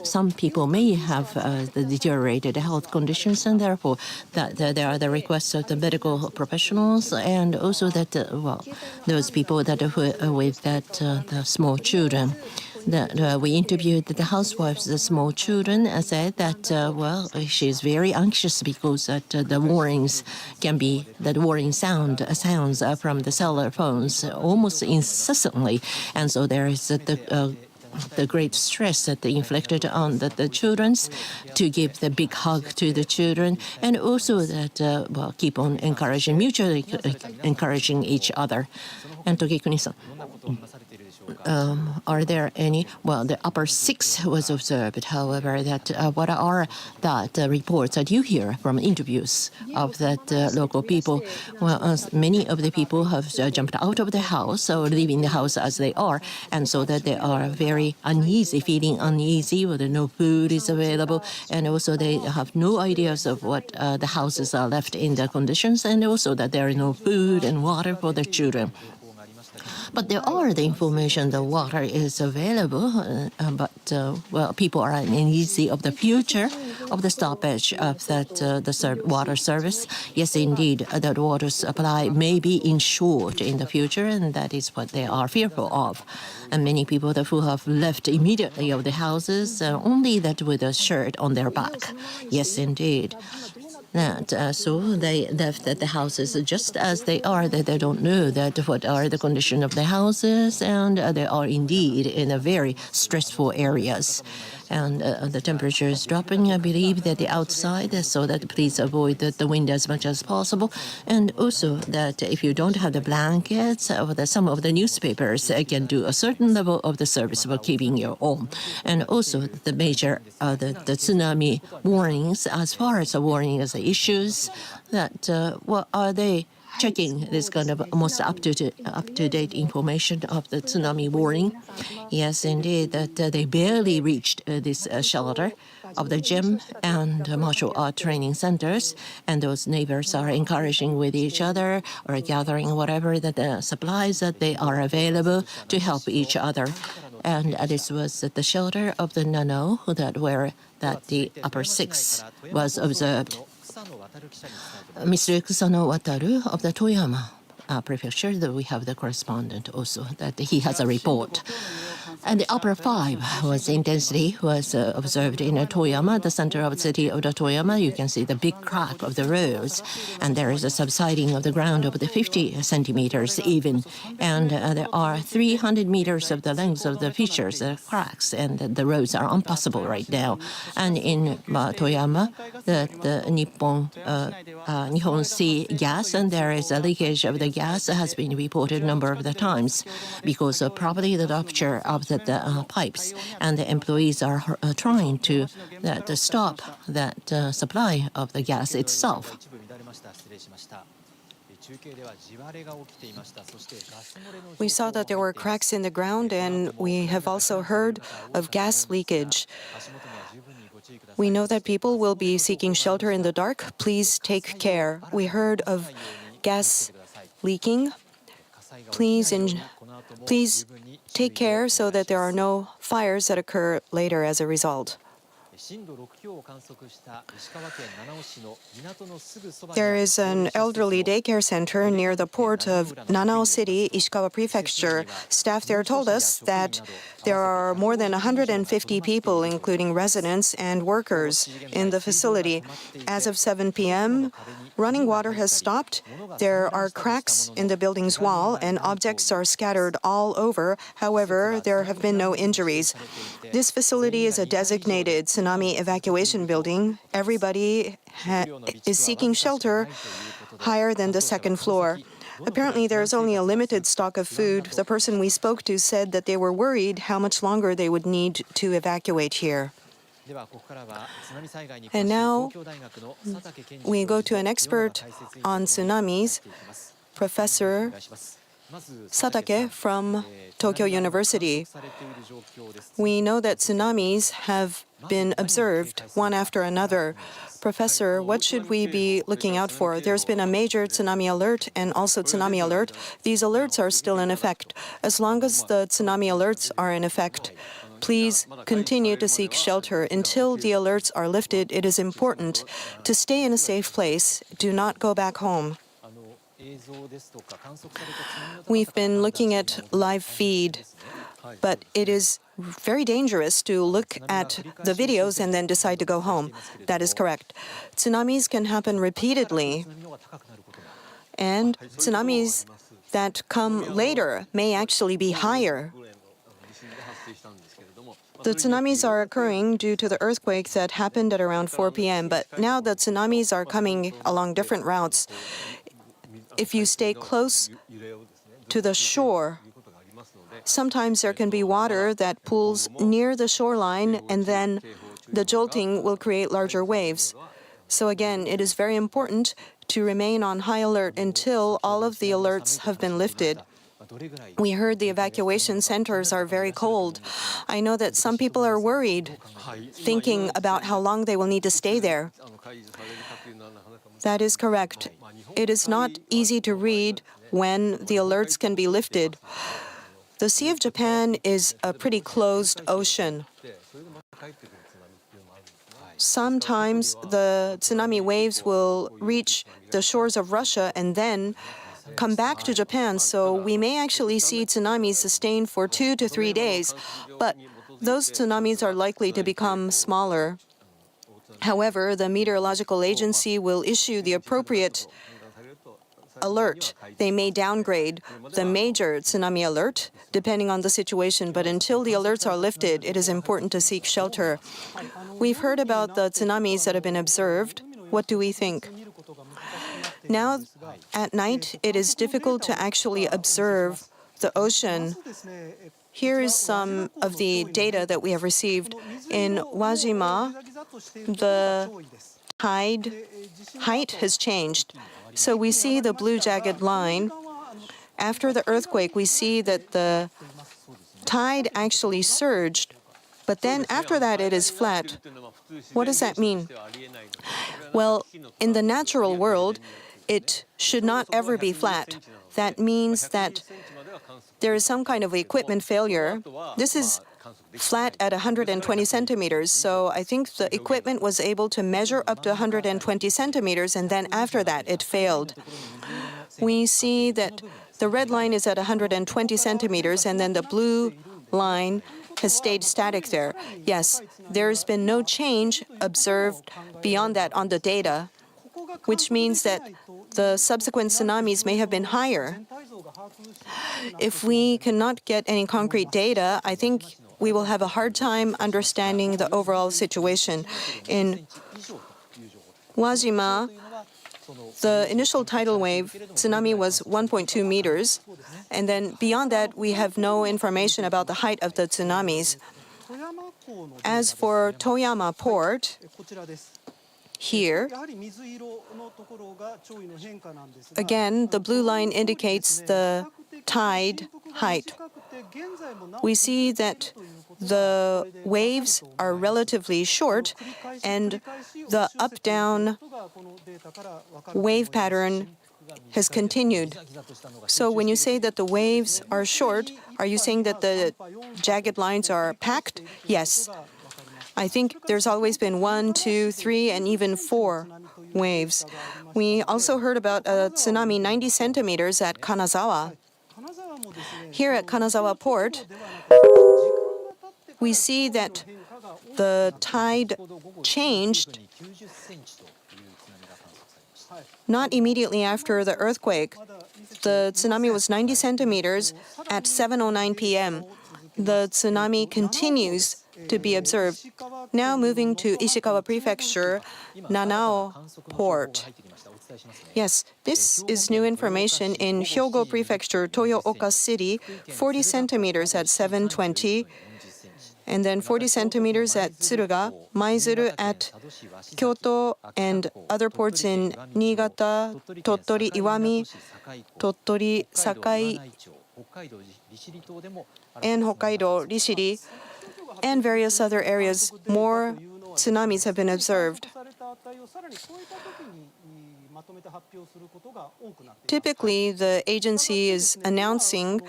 some people may have the deteriorated health conditions, and therefore that there are the requests of the medical professionals, and also that those people that are with that the small children. That we interviewed the housewives, the small children, said that she's very anxious because the warnings can be that warning sounds from the cellular phones almost incessantly, and so there is the great stress that they inflicted on the children's to give the big hug to the children, and also that keep on mutually encouraging each other. And Togekuni-san, are there any? Well, the upper 6 was observed. However, that what are the reports that you hear from interviews of that local people? Well, many of the people have jumped out of the house or leaving the house as they are, and so that they are very uneasy, feeling uneasy, whether no food is available, and also they have no ideas of what the houses are left in the conditions, and also that there is no food and water for the children. But there are the information the water is available, but people are uneasy of the future of the stoppage of that the water service. Yes, indeed, that water supply may be ensured in the future, and that is what they are fearful of. And many people who have left immediately of the houses, only that with a shirt on their back. Yes, indeed. So they left the houses just as they are, that they don't know that what are the condition of the houses, and they are indeed in a very stressful areas. And the temperature is dropping, I believe, that the outside, so that please avoid the wind as much as possible. And also that if you don't have the blankets, some of the newspapers can do a certain level of the service for keeping you warm. And also the major, the tsunami warnings, as far as the warning as the issues, that what are they checking this kind of most up-to-date information of the tsunami warning? Yes, indeed, that they barely reached this shelter of the gym and martial art training centers, and those neighbors are encouraging with each other or gathering whatever the supplies that they are available to help each other. And this was the shelter of the Nano where the upper 6 was observed. Mr. Kusano Wataru of the Toyama prefecture, that we have the correspondent also, that he has a report. And the upper 5 was intensity was observed in Toyama, the center of the city of the Toyama. You can see the big crack of the roads, and there is a subsiding of the ground of the 50 centimeters even. And there are 300 meters of the length of the fissures, the cracks, and the roads are impassable right now. And in Toyama, the Nihon Sea gas, and there is a leakage of the gas has been reported a number of the times because of probably the rupture of the pipes, and the employees are trying to stop that supply of the gas itself. We saw that there were cracks in the ground, and we have also heard of gas leakage. We know that people will be seeking shelter in the dark. Please take care. We heard of gas leaking. Please take care so that there are no fires that occur later as a result. There is an elderly daycare center near the port of Nanao City, Ishikawa Prefecture. Staff there told us that there are more than 150 people, including residents and workers, in the facility. As of 7 p.m., running water has stopped. There are cracks in the building's wall, and objects are scattered all over. However, there have been no injuries. This facility is a designated tsunami evacuation building. Everybody is seeking shelter higher than the second floor. Apparently, there is only a limited stock of food. The person we spoke to said that they were worried how much longer they would need to evacuate here. And now we go to an expert on tsunamis, Professor Satake from Tokyo University. We know that tsunamis have been observed one after another. Professor, what should we be looking out for? There's been a major tsunami alert and also tsunami alert. These alerts are still in effect. As long as the tsunami alerts are in effect, please continue to seek shelter. Until the alerts are lifted, it is important to stay in a safe place. Do not go back home. We've been looking at live feed, but it is very dangerous to look at the videos and then decide to go home. That is correct. Tsunamis can happen repeatedly, and tsunamis that come later may actually be higher. The tsunamis are occurring due to the earthquake that happened at around 4 p.m., but now the tsunamis are coming along different routes. If you stay close to the shore, sometimes there can be water that pools near the shoreline, and then the jolting will create larger waves. So again, it is very important to remain on high alert until all of the alerts have been lifted. We heard the evacuation centers are very cold. I know that some people are worried, thinking about how long they will need to stay there. That is correct. It is not easy to read when the alerts can be lifted. The Sea of Japan is a pretty closed ocean. Sometimes the tsunami waves will reach the shores of Russia and then come back to Japan, so we may actually see tsunamis sustained for 2 to 3 days, but those tsunamis are likely to become smaller. However, the meteorological agency will issue the appropriate alert. They may downgrade the major tsunami alert depending on the situation, but until the alerts are lifted, it is important to seek shelter. We've heard about the tsunamis that have been observed. What do we think? Now, at night, it is difficult to actually observe the ocean. Here is some of the data that we have received. In Wajima, the tide height has changed. So we see the blue jagged line. After the earthquake, we see that the tide actually surged, but then after that it is flat. What does that mean? Well, in the natural world, it should not ever be flat. That means that there is some kind of equipment failure. This is flat at 120 centimeters, so I think the equipment was able to measure up to 120 centimeters, and then after that it failed. We see that the red line is at 120 centimeters, and then the blue line has stayed static there. Yes, there's been no change observed beyond that on the data, which means that the subsequent tsunamis may have been higher. If we cannot get any concrete data, I think we will have a hard time understanding the overall situation. In Wajima, the initial tidal wave tsunami was 1.2 meters, and then beyond that, we have no information about the height of the tsunamis. As for Toyama port, here, again, the blue line indicates the tide height. We see that the waves are relatively short, and the up-down wave pattern has continued. So when you say that the waves are short, are you saying that the jagged lines are packed? Yes. I think there's always been 1, 2, 3, and even 4 waves. We also heard about a tsunami 90 centimeters at Kanazawa. Here at Kanazawa port, we see that the tide changed not immediately after the earthquake. The tsunami was 90 centimeters at 7:09 p.m. The tsunami continues to be observed. Now moving to Ishikawa Prefecture, Nanao Port. Yes, this is new information in Hyogo Prefecture, Toyooka City, 40 centimeters at 7:20. And then 40 centimeters at Tsuruga, Maizuru at Kyoto, and other ports in Niigata, Tottori, Iwami, Tottori, Sakai, and Hokkaido, Rishiri, and various other areas. More tsunamis have been observed. Typically, the agency is announcing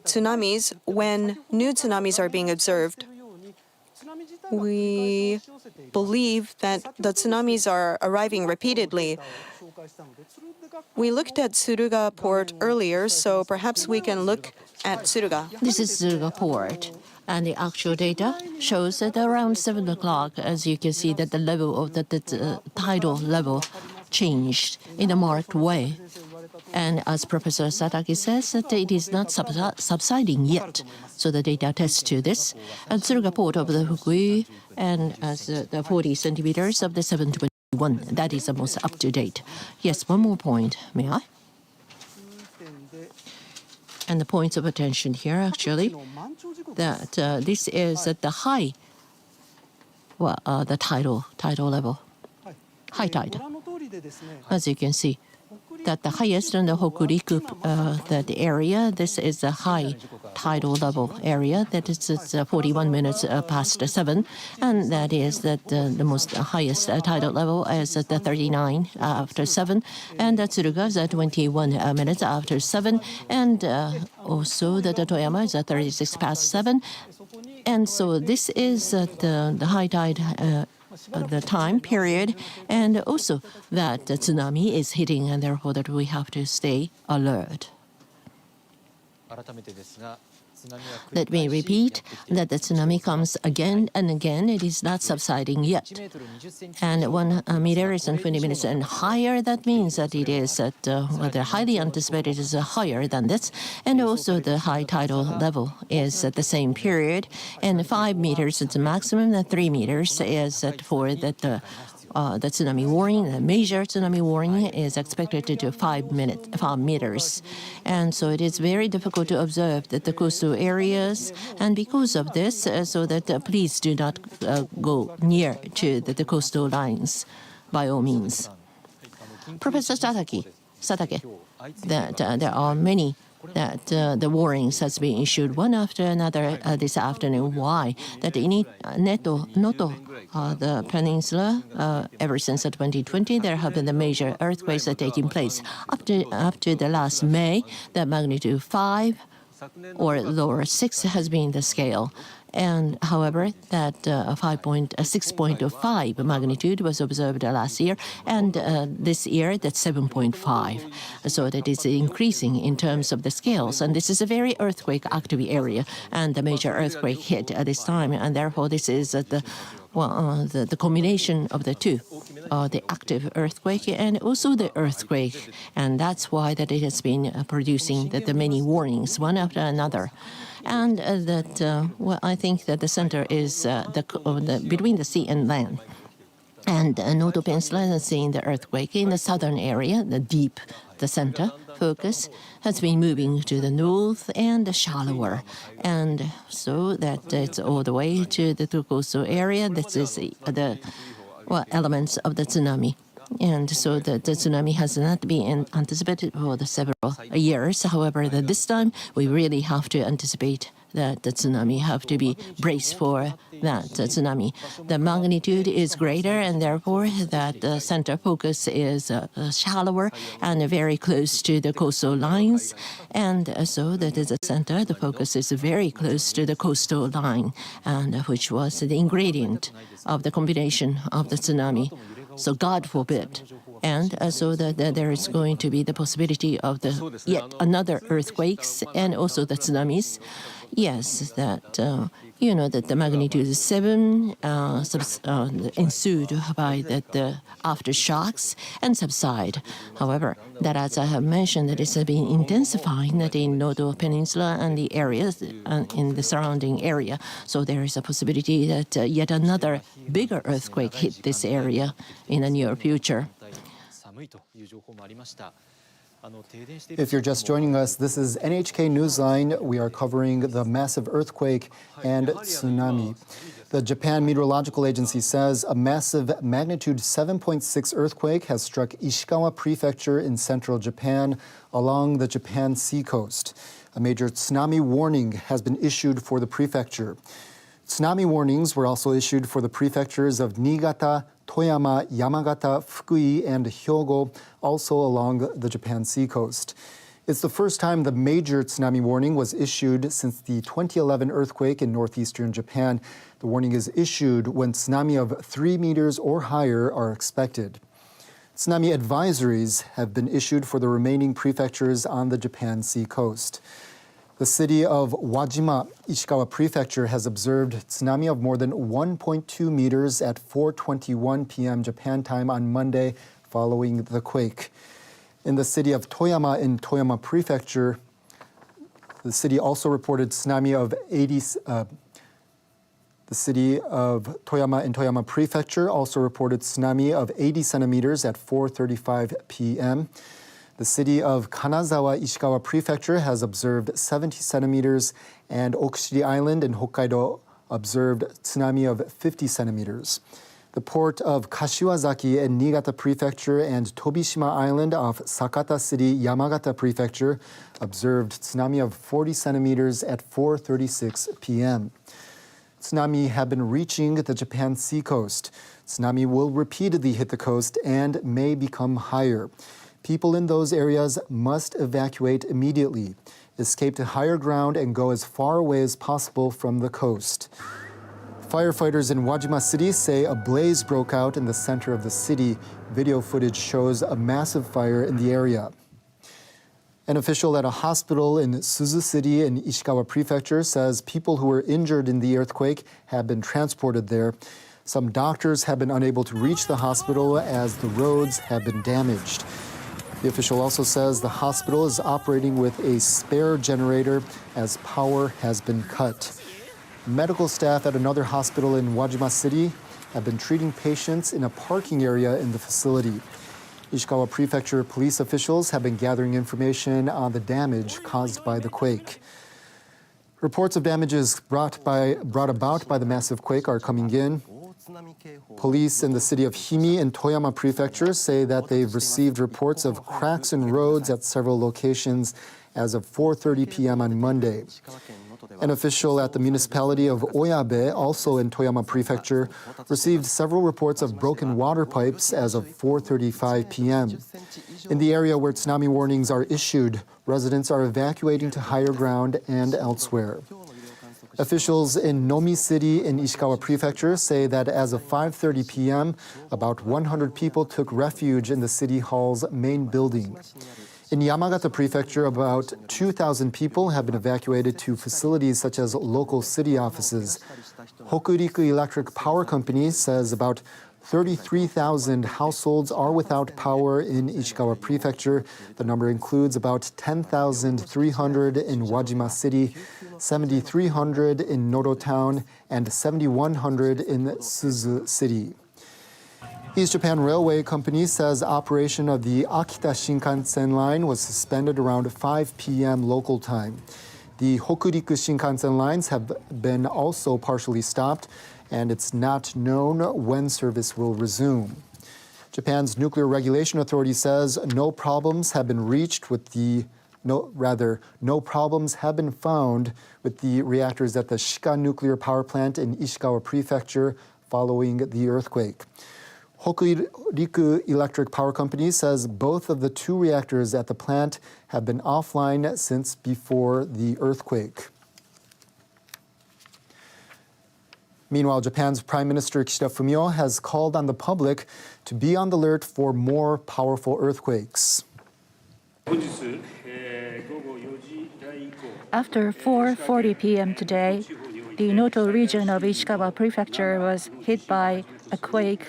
tsunamis when new tsunamis are being observed. We believe that the tsunamis are arriving repeatedly. We looked at Tsuruga port earlier, so perhaps we can look at Tsuruga. This is Tsuruga port, and the actual data shows that around 7 o'clock, as you can see, that the level of the tidal level changed in a marked way. And as Professor Satake says, that it is not subsiding yet. So the data attests to this. And Tsuruga port of the Fukui, and as the 40 centimeters of the 721, that is the most up to date. Yes, one more point, may I? And the points of attention here, actually, that this is at the high, the tidal level, high tide. As you can see, that the highest in the Hokuriku that area, this is a high tidal level area, that is 41 minutes past 7, and that is that the most highest tidal level is at the 39 after 7, and Tsuruga is at 21 minutes after 7, and also the Toyama is at 36 past 7, and so this is the high tide the time period, and also that the tsunami is hitting, and therefore that we have to stay alert. Let me repeat that the tsunami comes again and again. It is not subsiding yet. And 1 meter is in 20 minutes and higher. That means that it is at the highly anticipated is higher than this. And also the high tidal level is at the same period. And 5 meters is the maximum, and 3 meters is for that the tsunami warning, the major tsunami warning is expected to 5 meters. And so it is very difficult to observe that the coastal areas, and because of this, so that please do not go near to the coastal lines, by all means. Professor Satake, that there are many that the warnings has been issued one after another this afternoon. Why? That in Noto, the peninsula, ever since 2020, there have been the major earthquakes taking place. Up to the last May, the magnitude 5 or lower 6 has been the scale. And however, that 6.5 magnitude was observed last year, and this year that's 7.5. So that is increasing in terms of the scales. And this is a very earthquake active area, and the major earthquake hit at this time, and therefore this is the combination of the two, the active earthquake and also the earthquake, and that's why that it has been producing the many warnings one after another. And I think that the center is between the sea and land. And Noto Peninsula is seeing the earthquake in the southern area, the center focus has been moving to the north and shallower. And so that it's all the way to the coastal area. This is the elements of the tsunami. And so the tsunami has not been anticipated for the several years. However, this time we really have to anticipate that the tsunami have to be braced for that tsunami. The magnitude is greater, and therefore that the center focus is shallower and very close to the coastal lines. And so that is the center, the focus is very close to the coastal line, and which was the ingredient of the combination of the tsunami. So God forbid. And so that there is going to be the possibility of the yet another earthquakes and also the tsunamis. Yes, that that the magnitude is 7 ensued by the aftershocks and subside. However, that as I have mentioned, that it has been intensifying that in Noto Peninsula and the areas in the surrounding area. So there is a possibility that yet another bigger earthquake hit this area in the near future. If you're just joining us, this is NHK Newsline. We are covering the massive earthquake and tsunami. The Japan Meteorological Agency says a massive magnitude 7.6 earthquake has struck Ishikawa Prefecture in central Japan along the Japan seacoast. A major tsunami warning has been issued for the prefecture. Tsunami warnings were also issued for the prefectures of Niigata, Toyama, Yamagata, Fukui, and Hyogo, also along the Japan seacoast. It's the first time the major tsunami warning was issued since the 2011 earthquake in northeastern Japan. The warning is issued when tsunami of 3 meters or higher are expected. Tsunami advisories have been issued for the remaining prefectures on the Japan seacoast. The city of Wajima, Ishikawa Prefecture, has observed tsunami of more than 1.2 meters at 4:21 p.m. Japan time on Monday following the quake. In the city of Toyama in Toyama Prefecture, the city also reported tsunami of 80. The city of Toyama in Toyama Prefecture also reported tsunami of 80 centimeters at 4:35 p.m. The city of Kanazawa, Ishikawa Prefecture, has observed 70 centimeters, and Okushiri Island in Hokkaido observed tsunami of 50 centimeters. The port of Kashiwazaki in Niigata Prefecture and Tobishima Island off Sakata City, Yamagata Prefecture, observed tsunami of 40 centimeters at 4:36 p.m. Tsunami have been reaching the Japan seacoast. Tsunami will repeatedly hit the coast and may become higher. People in those areas must evacuate immediately, escape to higher ground, and go as far away as possible from the coast. Firefighters in Wajima City say a blaze broke out in the center of the city. Video footage shows a massive fire in the area. An official at a hospital in Suzu City in Ishikawa Prefecture says people who were injured in the earthquake have been transported there. Some doctors have been unable to reach the hospital as the roads have been damaged. The official also says the hospital is operating with a spare generator as power has been cut. Medical staff at another hospital in Wajima City have been treating patients in a parking area in the facility. Ishikawa Prefecture police officials have been gathering information on the damage caused by the quake. Reports of damages brought about by the massive quake are coming in. Police in the city of Himi in Toyama Prefecture say that they've received reports of cracks in roads at several locations as of 4:30 p.m. on Monday. An official at the municipality of Oyabe, also in Toyama Prefecture, received several reports of broken water pipes as of 4:35 p.m. In the area where tsunami warnings are issued, residents are evacuating to higher ground and elsewhere. Officials in Nomi City in Ishikawa Prefecture say that as of 5:30 p.m., about 100 people took refuge in the city hall's main building. In Yamagata Prefecture, about 2,000 people have been evacuated to facilities such as local city offices. Hokuriku Electric Power Company says about 33,000 households are without power in Ishikawa Prefecture. The number includes about 10,300 in Wajima City, 7,300 in Nodo Town, and 7,100 in Suzu City. East Japan Railway Company says operation of the Akita Shinkansen line was suspended around 5 p.m. local time. The Hokuriku Shinkansen lines have been also partially stopped, and it's not known when service will resume. Japan's Nuclear Regulation Authority says no problems have been found with the reactors at the Shika nuclear power plant in Ishikawa Prefecture following the earthquake. Hokuriku Electric Power Company says both of the 2 reactors at the plant have been offline since before the earthquake. Meanwhile, Japan's Prime Minister Kishida Fumio has called on the public to be on the alert for more powerful earthquakes. After 4:40 p.m. today, the Noto region of Ishikawa Prefecture was hit by a quake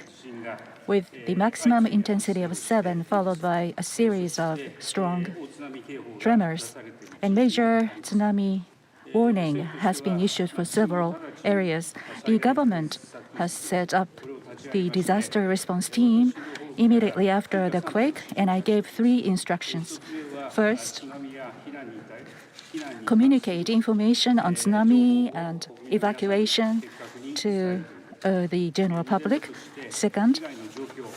with the maximum intensity of 7, followed by a series of strong tremors. A major tsunami warning has been issued for several areas. The government has set up the disaster response team immediately after the quake, and I gave 3 instructions. First, communicate information on tsunami and evacuation to the general public. Second,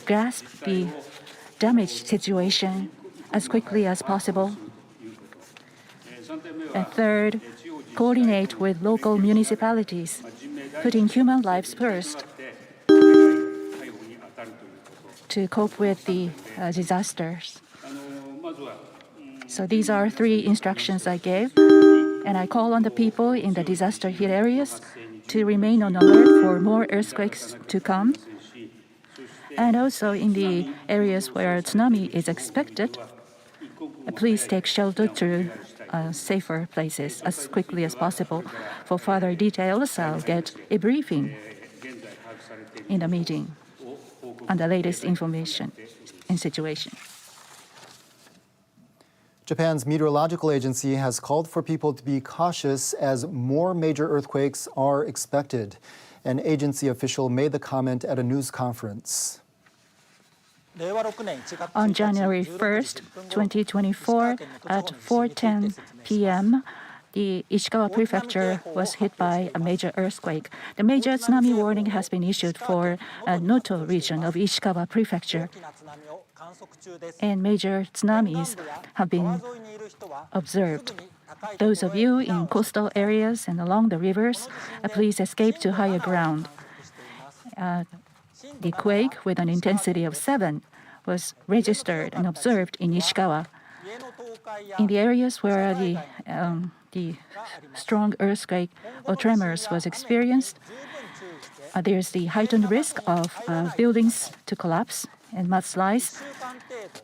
grasp the damage situation as quickly as possible. And third, coordinate with local municipalities, putting human lives first to cope with the disasters. So these are 3 instructions I gave, and I call on the people in the disaster hit areas to remain on alert for more earthquakes to come. And also in the areas where tsunami is expected, please take shelter to safer places as quickly as possible. For further details, I'll get a briefing in the meeting on the latest information and situation. Japan's meteorological agency has called for people to be cautious as more major earthquakes are expected. An agency official made the comment at a news conference. On January 1st, 2024, at 4:10 p.m., the Ishikawa Prefecture was hit by a major earthquake. The major tsunami warning has been issued for Noto region of Ishikawa Prefecture, and major tsunamis have been observed. Those of you in coastal areas and along the rivers, please escape to higher ground. The quake with an intensity of 7 was registered and observed in Ishikawa. In the areas where the strong earthquake or tremors was experienced, there's the heightened risk of buildings to collapse and mudslides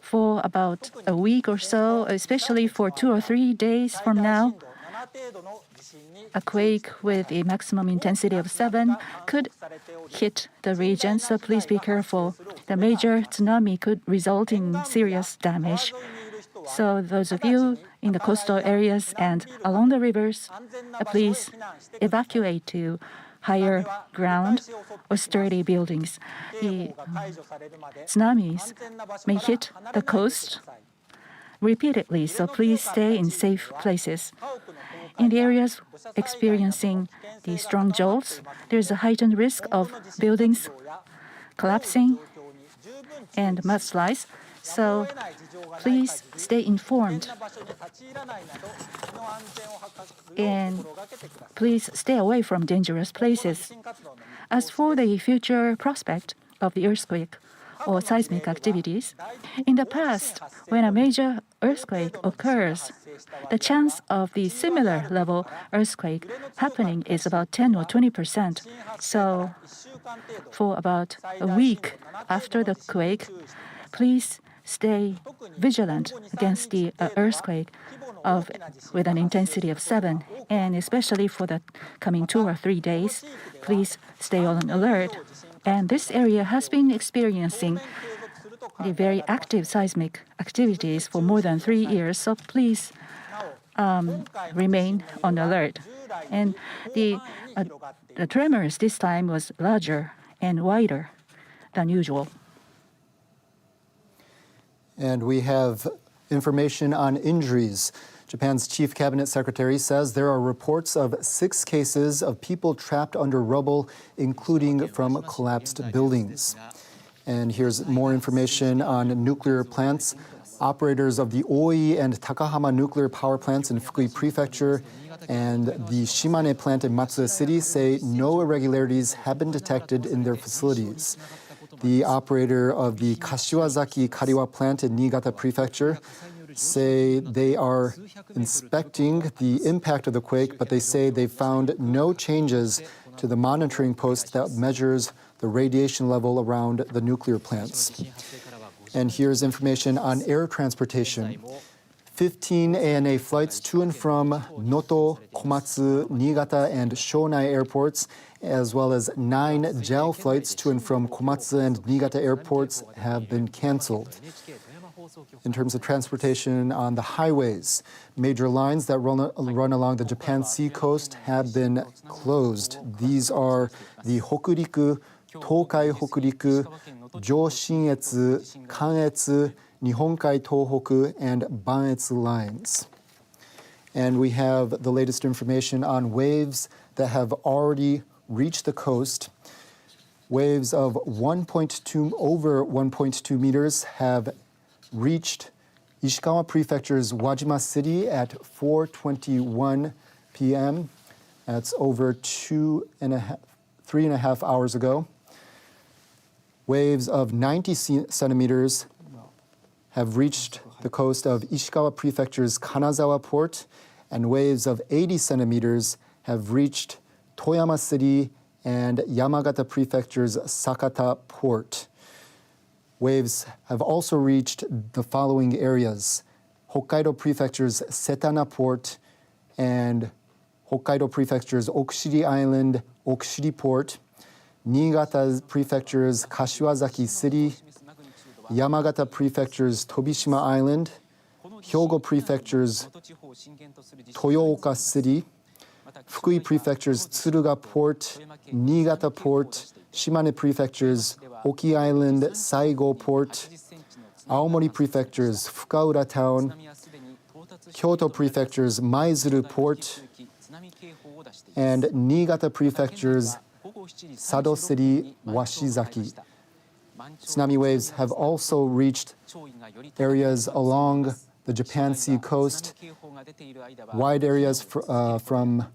for about a week or so, especially for 2 or 3 days from now. A quake with a maximum intensity of 7 could hit the region, so please be careful. The major tsunami could result in serious damage. So those of you in the coastal areas and along the rivers, please evacuate to higher ground or sturdy buildings. The tsunamis may hit the coast repeatedly, so please stay in safe places. In the areas experiencing the strong jolts, there's a heightened risk of buildings collapsing and mudslides, so please stay informed. And please stay away from dangerous places. As for the future prospect of the earthquake or seismic activities, in the past, when a major earthquake occurs, the chance of the similar level earthquake happening is about 10 or 20%. So for about a week after the quake, please stay vigilant against the earthquake with an intensity of 7. And especially for the coming 2 or 3 days, please stay on alert. And this area has been experiencing the very active seismic activities for more than 3 years, so please remain on alert. And the tremors this time was larger and wider than usual. And we have information on injuries. Japan's chief cabinet secretary says there are reports of 6 cases of people trapped under rubble, including from collapsed buildings. And here's more information on nuclear plants. Operators of the Oi and Takahama nuclear power plants in Fukui Prefecture and the Shimane plant in Matsuda City say no irregularities have been detected in their facilities. The operator of the Kashiwazaki Kariwa plant in Niigata Prefecture say they are inspecting the impact of the quake, but they say they found no changes to the monitoring post that measures the radiation level around the nuclear plants. And here's information on air transportation. 15 ANA flights to and from Noto, Komatsu, Niigata, and Shonai airports, as well as 9 JAL flights to and from Komatsu and Niigata airports have been canceled. In terms of transportation on the highways, major lines that run along the Japan Sea coast have been closed. These are the Hokuriku, Tokai Hokuriku, Jo Shinetsu, Kanetsu, Nihonkai Tohoku, and Banetsu lines. And we have the latest information on waves that have already reached the coast. Waves of over 1.2 meters have reached Ishikawa Prefecture's Wajima City at 4:21 p.m. That's over 3.5 hours ago. Waves of 90 centimeters have reached the coast of Ishikawa Prefecture's Kanazawa port, and waves of 80 centimeters have reached Toyama City and Yamagata Prefecture's Sakata port. Waves have also reached the following areas: Hokkaido Prefecture's Setana port and Hokkaido Prefecture's Okushiri Island, Okushiri port, Niigata Prefecture's Kashiwazaki City, Yamagata Prefecture's Tobishima Island, Hyogo Prefecture's Toyooka City, Fukui Prefecture's Tsuruga port, Niigata port, Shimane Prefecture's Oki Island, Saigo port, Aomori Prefecture's Fukaura town, Kyoto Prefecture's Maizuru port, and Niigata Prefecture's Sado City, Washizaki. Tsunami waves have also reached areas along the Japan Sea coast, wide areas from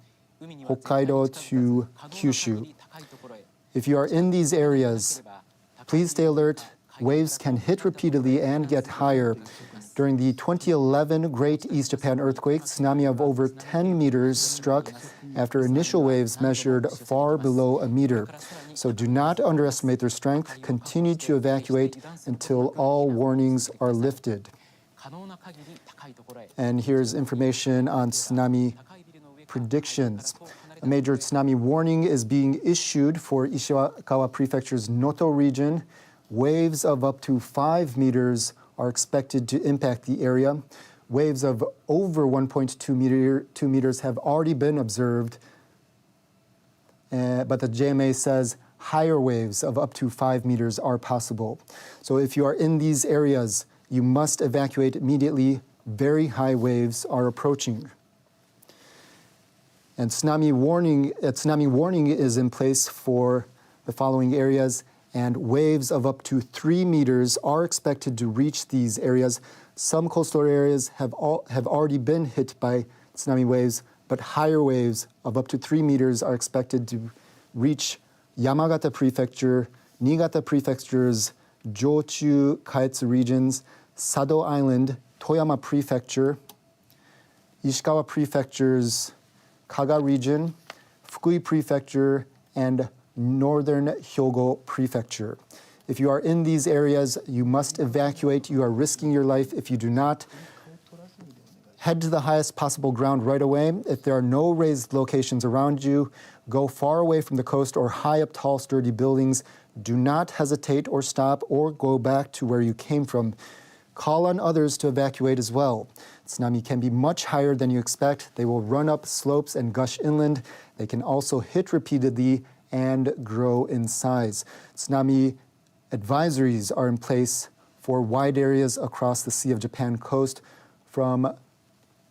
Hokkaido to Kyushu. If you are in these areas, please stay alert. Waves can hit repeatedly and get higher. During the 2011 Great East Japan earthquake, tsunami of over 10 meters struck after initial waves measured far below a meter. So do not underestimate their strength. Continue to evacuate until all warnings are lifted. And here's information on tsunami predictions. A major tsunami warning is being issued for Ishikawa Prefecture's Noto region. Waves of up to 5 meters are expected to impact the area. Waves of over 1.2 meters have already been observed, but the JMA says higher waves of up to 5 meters are possible. So if you are in these areas, you must evacuate immediately. Very high waves are approaching. And tsunami warning is in place for the following areas, and waves of up to 3 meters are expected to reach these areas. Some coastal areas have already been hit by tsunami waves, but higher waves of up to 3 meters are expected to reach Yamagata Prefecture, Niigata Prefecture's Jochu Kaetsu regions, Sado Island, Toyama Prefecture, Ishikawa Prefecture's Kaga region, Fukui Prefecture, and Northern Hyogo Prefecture. If you are in these areas, you must evacuate. You are risking your life if you do not. Head to the highest possible ground right away. If there are no raised locations around you, go far away from the coast or high up tall, sturdy buildings. Do not hesitate or stop or go back to where you came from. Call on others to evacuate as well. Tsunami can be much higher than you expect. They will run up slopes and gush inland. They can also hit repeatedly and grow in size. Tsunami advisories are in place for wide areas across the Sea of Japan coast, from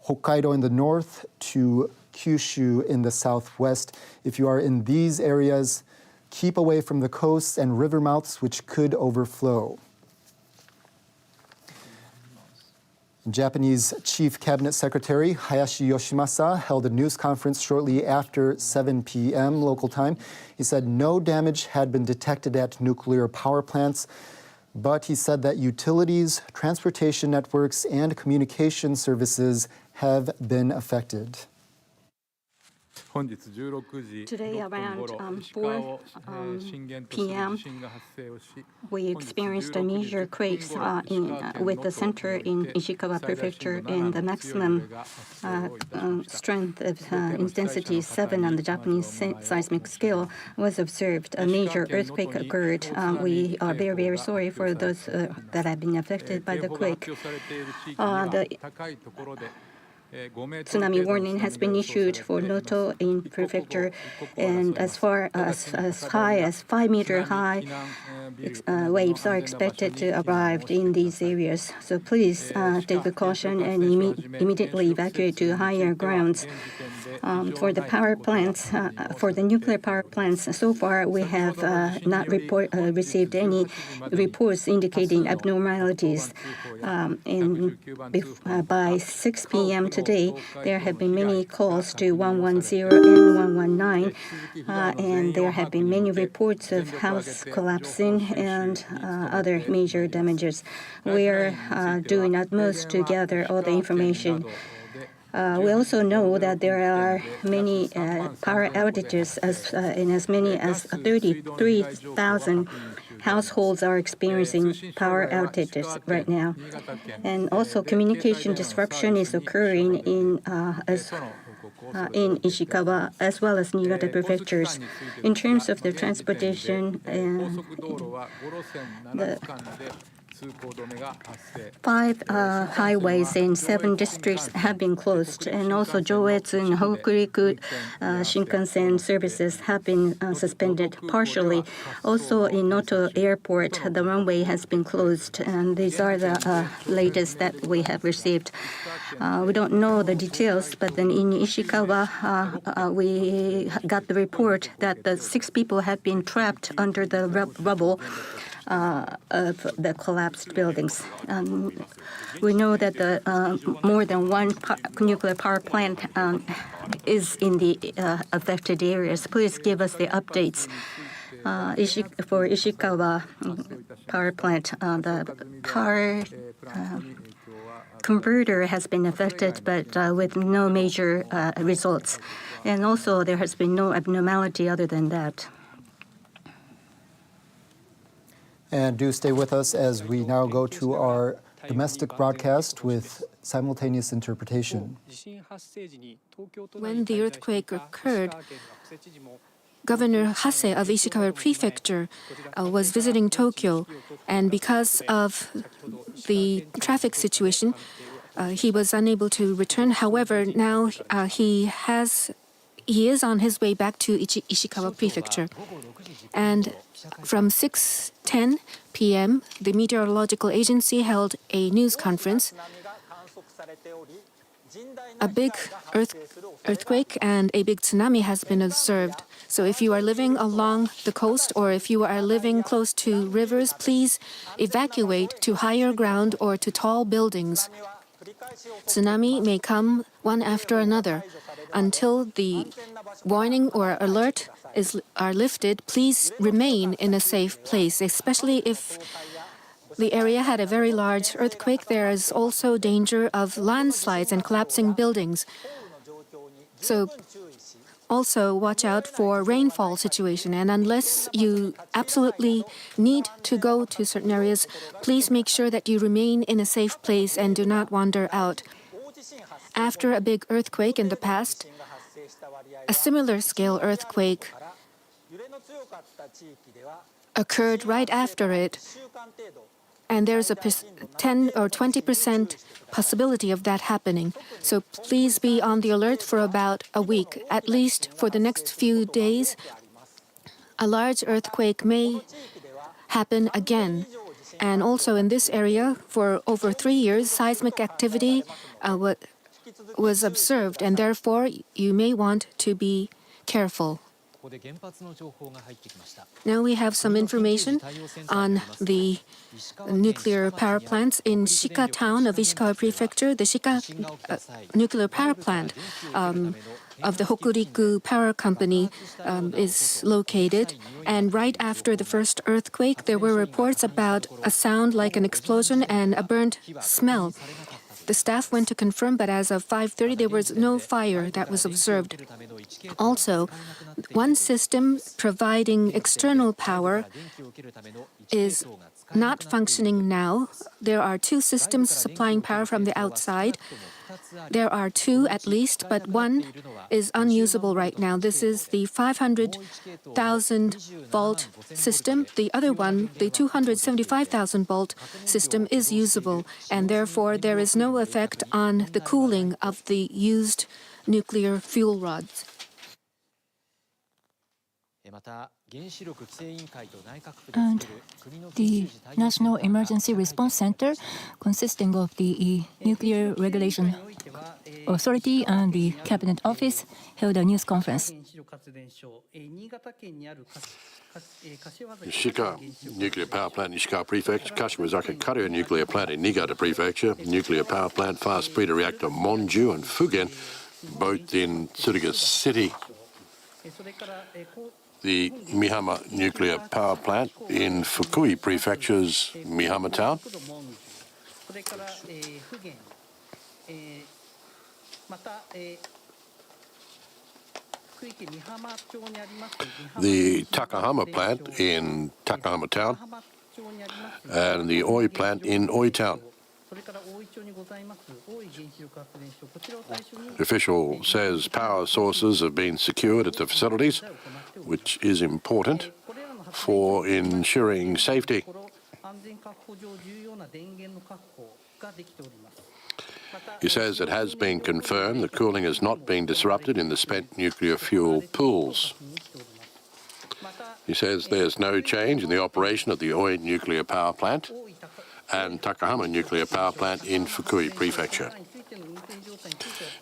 Hokkaido in the north to Kyushu in the southwest. If you are in these areas, keep away from the coasts and river mouths which could overflow. Japanese Chief Cabinet Secretary Hayashi Yoshimasa held a news conference shortly after 7 p.m. local time. He said no damage had been detected at nuclear power plants, but he said that utilities, transportation networks, and communication services have been affected. Today around 4 p.m., we experienced a major quake with the center in Ishikawa Prefecture, and the maximum strength of intensity 7 on the Japanese seismic scale was observed. A major earthquake occurred. We are very, very sorry for those that have been affected by the quake. tsunami warning has been issued for Noto in prefecture, and as high as 5-meter high waves are expected to arrive in these areas. So please take precaution and immediately evacuate to higher grounds. For the power plants, for the nuclear power plants, so far we have not received any reports indicating abnormalities. By 6 p.m. today, there have been many calls to 110 and 119, and there have been many reports of house collapsing and other major damages. We are doing utmost to gather all the information. We also know that there are many power outages, in as many as 33,000 households are experiencing power outages right now. And also communication disruption is occurring in Ishikawa as well as Niigata prefectures. In terms of the transportation, the 5 highways in 7 districts have been closed, and also Joetsu and Hokuriku Shinkansen services have been suspended partially. Also in Noto Airport, the runway has been closed, and these are the latest that we have received. We don't know the details, but then in Ishikawa, we got the report that the 6 people have been trapped under the rubble of the collapsed buildings. We know that more than one nuclear power plant is in the affected areas. Please give us the updates. For Ishikawa power plant, the power converter has been affected, but with no major results. And also, there has been no abnormality other than that. And do stay with us as we now go to our domestic broadcast with simultaneous interpretation. When the earthquake occurred, Governor Hase of Ishikawa Prefecture was visiting Tokyo, and because of the traffic situation, he was unable to return. However, now he is on his way back to Ishikawa Prefecture. And from 6:10 p.m., the Meteorological Agency held a news conference. A big earthquake and a big tsunami has been observed. So if you are living along the coast or if you are living close to rivers, please evacuate to higher ground or to tall buildings. Tsunami may come one after another. Until the warning or alert are lifted, please remain in a safe place, especially if the area had a very large earthquake. There is also danger of landslides and collapsing buildings. So also watch out for rainfall situation, and unless you absolutely need to go to certain areas, please make sure that you remain in a safe place and do not wander out. After a big earthquake in the past, a similar scale earthquake occurred right after it, and there's a 10 or 20% possibility of that happening. So please be on the alert for about a week. At least for the next few days, a large earthquake may happen again. And also in this area, for over 3 years, seismic activity was observed, and therefore you may want to be careful. Now we have some information on the nuclear power plants in Shika town of Ishikawa Prefecture. The Shika nuclear power plant of the Hokuriku Power Company is located. And right after the first earthquake, there were reports about a sound like an explosion and a burnt smell. The staff went to confirm, but as of 5:30, there was no fire that was observed. Also, one system providing external power is not functioning now. There are two systems supplying power from the outside. There are two at least, but one is unusable right now. This is the 500,000 volt system. The other one, the 275,000 volt system, is usable, and therefore there is no effect on the cooling of the used nuclear fuel rods. And the National Emergency Response Center, consisting of the Nuclear Regulation Authority and the Cabinet Office, held a news conference. Shika Nuclear Power Plant in Ishikawa Prefecture, Kashiwazaki Karyo Nuclear Plant in Niigata Prefecture, Nuclear Power Plant, Fast Breeder Reactor Monju and Fugen, both in Tsuruga City. The Mihama Nuclear Power Plant in Fukui Prefecture's Mihama Town. The Takahama Plant in Takahama Town and the Oi Plant in Oi Town. The official says power sources have been secured at the facilities, which is important for ensuring safety. He says it has been confirmed that cooling has not been disrupted in the spent nuclear fuel pools. He says there's no change in the operation of the Oi nuclear power plant and Takahama nuclear power plant in Fukui Prefecture.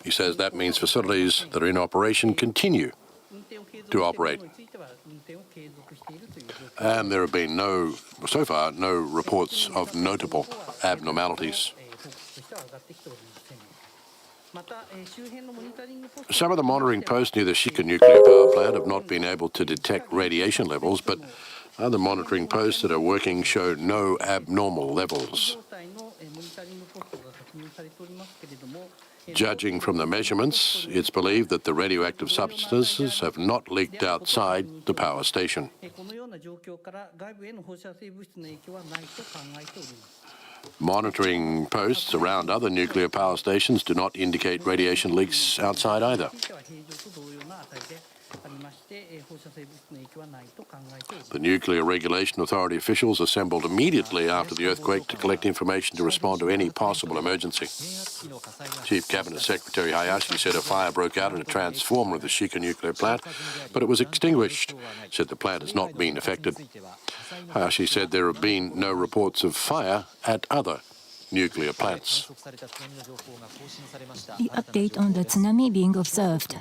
He says that means facilities that are in operation continue to operate. And there have been so far, no reports of notable abnormalities. Some of the monitoring posts near the Shika nuclear power plant have not been able to detect radiation levels, but other monitoring posts that are working show no abnormal levels. Judging from the measurements, it's believed that the radioactive substances have not leaked outside the power station. Monitoring posts around other nuclear power stations do not indicate radiation leaks outside either. The Nuclear Regulation Authority officials assembled immediately after the earthquake to collect information to respond to any possible emergency. Chief Cabinet Secretary Hayashi said a fire broke out at a transformer of the Shika nuclear plant, but it was extinguished. He said the plant has not been affected. Hayashi said there have been no reports of fire at other nuclear plants. The update on the tsunami being observed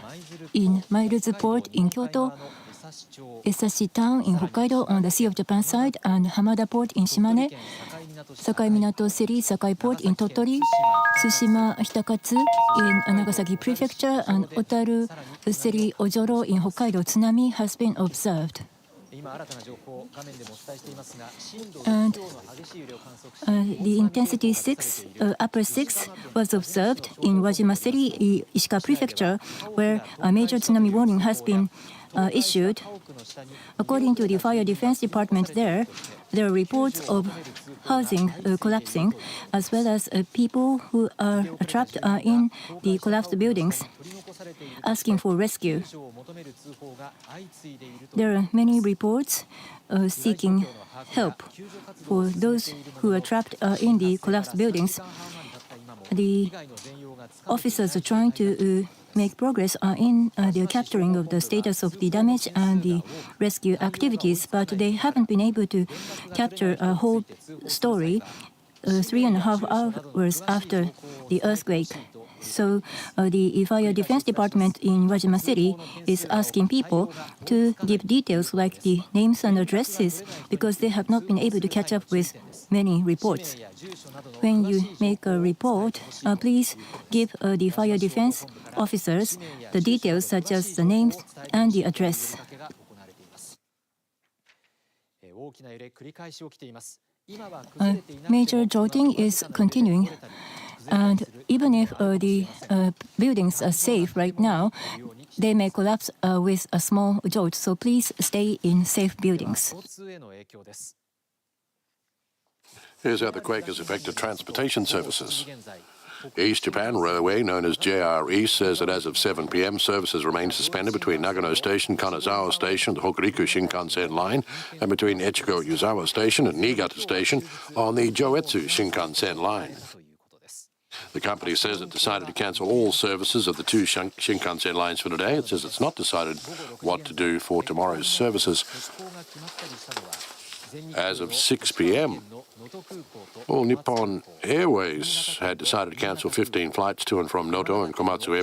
in Mairuzu Port in Kyoto, Esashi Town in Hokkaido on the Sea of Japan side, and Hamada Port in Shimane, Sakai Minato City, Sakai Port in Tottori, Tsushima Hitakatsu in Nagasaki Prefecture, and Otaru City Ojoro in Hokkaido. Tsunami has been observed. And the intensity 6, upper 6, was observed in Wajima City, Ishikawa Prefecture, where a major tsunami warning has been issued. According to the Fire Defense Department there are reports of housing collapsing, as well as people who are trapped in the collapsed buildings, asking for rescue. There are many reports seeking help for those who are trapped in the collapsed buildings. The officers are trying to make progress in the capturing of the status of the damage and the rescue activities, but they haven't been able to capture a whole story 3.5 hours after the earthquake. So the Fire Defense Department in Wajima City is asking people to give details like the names and addresses, because they have not been able to catch up with many reports. When you make a report, please give the fire defense officers the details such as the names and the address. Major jolting is continuing. And even if the buildings are safe right now, they may collapse with a small jolt, so please stay in safe buildings. Here's how the quake has affected transportation services. East Japan Railway, known as JR East, says that as of 7 p.m. services remain suspended between Nagano Station, Kanazawa Station, the Hokuriku Shinkansen line, and between Echigo Yuzawa Station and Niigata Station on the Joetsu Shinkansen line. The company says it decided to cancel all services of the two Shinkansen lines for today. It says it's not decided what to do for tomorrow's services. As of 6 p.m., All Nippon Airways had decided to cancel 15 flights to and from Noto and Komatsu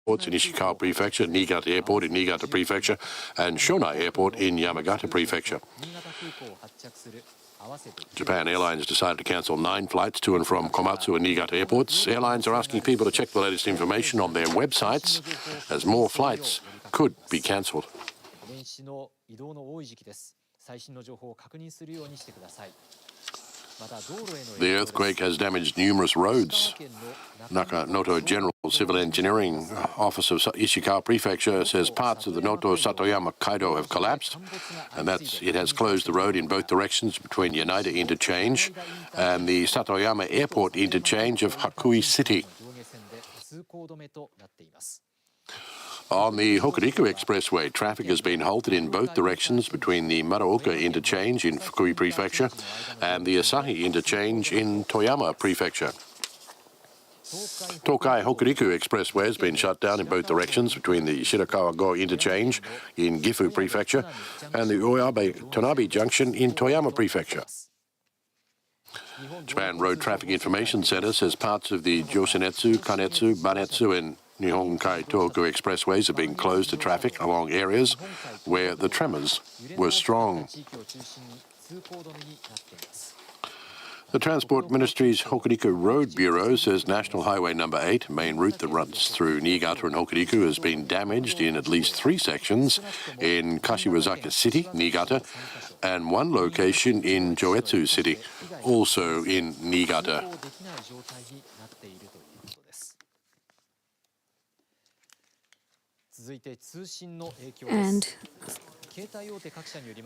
airports in Ishikawa Prefecture, Niigata Airport in Niigata Prefecture, and Shonai Airport in Yamagata Prefecture. Japan Airlines decided to cancel 9 flights to and from Komatsu and Niigata airports. Airlines are asking people to check the latest information on their websites, as more flights could be cancelled. The earthquake has damaged numerous roads. Noto General Civil Engineering Office of Ishikawa Prefecture says parts of the Noto Satoyama Kaido have collapsed, and it has closed the road in both directions between Yanaida Interchange and the Satoyama Airport Interchange of Hakui City. On the Hokuriku Expressway, traffic has been halted in both directions between the Maraoka Interchange in Fukui Prefecture and the Asahi Interchange in Toyama Prefecture. Tokai Hokuriku Expressway has been shut down in both directions between the Shirakawa-go Interchange in Gifu Prefecture and the Ueyabe-Tonabe Junction in Toyama Prefecture. Japan Road Traffic Information Center says parts of the Joshinetsu, Kanetsu, Banetsu and Nihonkai Tohoku expressways have been closed to traffic along areas where the tremors were strong. The Transport Ministry's Hokuriku Road Bureau says National Highway Number 8, main route that runs through Niigata and Hokuriku, has been damaged in at least 3 sections in Kashiwazaki City, Niigata, and 1 location in Joetsu City, also in Niigata. And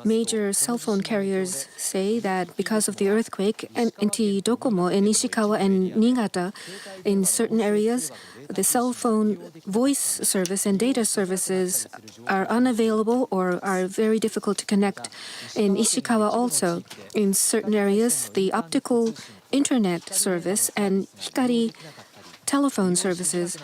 major cell phone carriers say that because of the earthquake, NTT Docomo in Ishikawa and Niigata, in certain areas, the cell phone voice service and data services are unavailable or are very difficult to connect. In Ishikawa also, in certain areas, the optical internet service and Hikari telephone services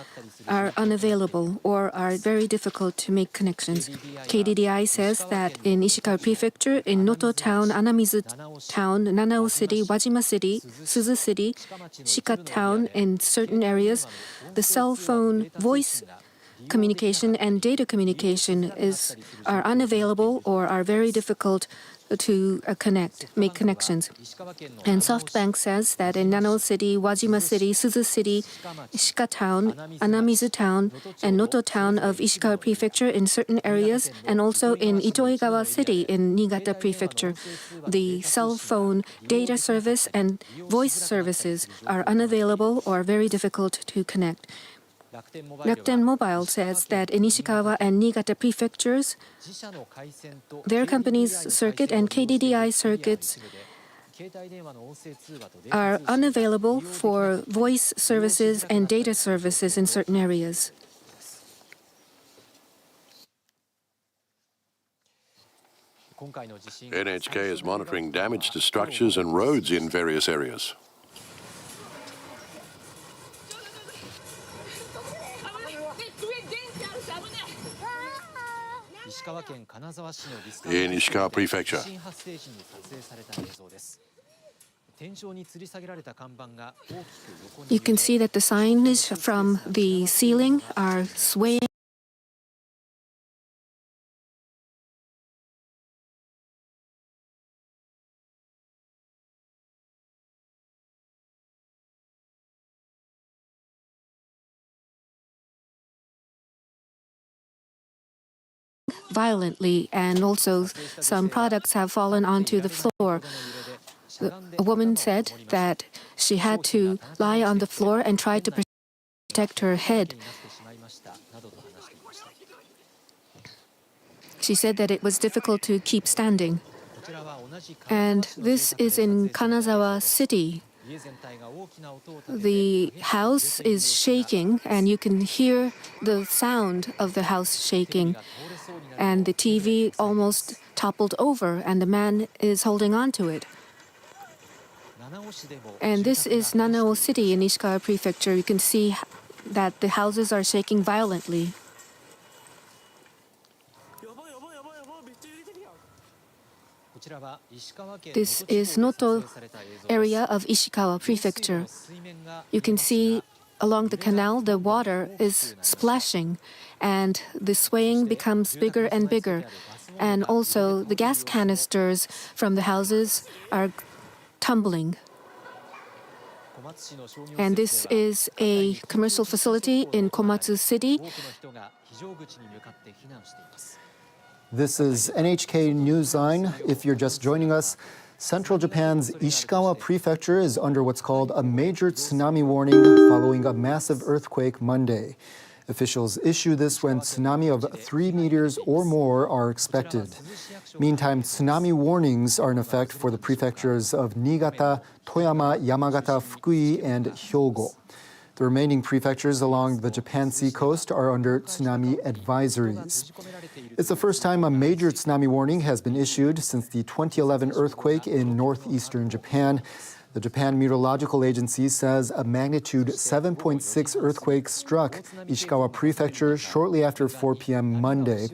are unavailable or are very difficult to make connections. KDDI says that in Ishikawa Prefecture, in Noto Town, Anamizu Town, Nanao City, Wajima City, Suzu City, Shika Town, in certain areas, the cell phone voice communication and data communication are unavailable or are very difficult to make connections. And SoftBank says that in Nanao City, Wajima City, Suzu City, Shika Town, Anamizu Town, and Noto Town of Ishikawa Prefecture in certain areas, and also in Itoigawa City in Niigata Prefecture, the cell phone data service and voice services are unavailable or very difficult to connect. Rakuten Mobile says that in Ishikawa and Niigata prefectures, their company's circuit and KDDI circuits are unavailable for voice services and data services in certain areas. NHK is monitoring damage to structures and roads in various areas. In Ishikawa Prefecture, you can see that the signage from the ceiling are swaying. Violently, and also some products have fallen onto the floor. A woman said that she had to lie on the floor and try to protect her head. She said that it was difficult to keep standing. And this is in Kanazawa City. The house is shaking, and you can hear the sound of the house shaking. And the TV almost toppled over, and the man is holding on to it. And this is Nanao City in Ishikawa Prefecture. You can see that the houses are shaking violently. This is Noto area of Ishikawa Prefecture. You can see along the canal the water is splashing, and the swaying becomes bigger and bigger. And also the gas canisters from the houses are tumbling. And this is a commercial facility in Komatsu City. This is NHK Newsline. If you're just joining us, central Japan's Ishikawa Prefecture is under what's called a major tsunami warning following a massive earthquake Monday. Officials issue this when tsunami of 3 meters or more are expected. Meantime, tsunami warnings are in effect for the prefectures of Niigata, Toyama, Yamagata, Fukui, and Hyogo. The remaining prefectures along the Japan Sea coast are under tsunami advisories. It's the first time a major tsunami warning has been issued since the 2011 earthquake in northeastern Japan. The Japan Meteorological Agency says a magnitude 7.6 earthquake struck Ishikawa Prefecture shortly after 4 p.m. Monday.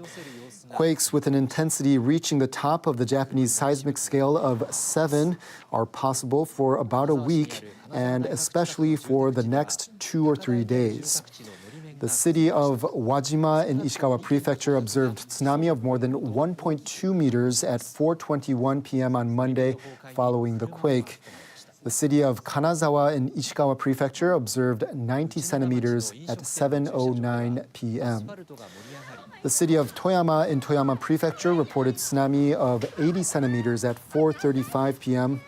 Quakes with an intensity reaching the top of the Japanese seismic scale of 7 are possible for about a week, and especially for the next 2 or 3 days. The city of Wajima in Ishikawa Prefecture observed tsunami of more than 1.2 meters at 4:21 p.m. on Monday following the quake. The city of Kanazawa in Ishikawa Prefecture observed 90 centimeters at 7:09 p.m. The city of Toyama in Toyama Prefecture reported tsunami of 80 centimeters at 4:35 p.m.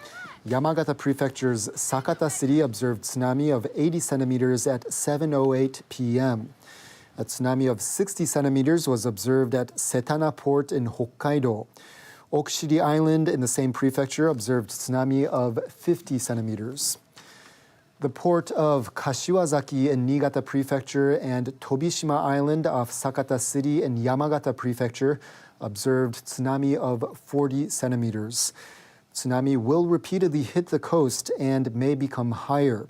Yamagata Prefecture's Sakata City observed tsunami of 80 centimeters at 7:08 p.m. A tsunami of 60 centimeters was observed at Setana Port in Hokkaido. Okushiri Island in the same prefecture observed tsunami of 50 centimeters. The port of Kashiwazaki in Niigata Prefecture and Tobishima Island off Sakata City in Yamagata Prefecture observed tsunami of 40 centimeters. Tsunami will repeatedly hit the coast and may become higher.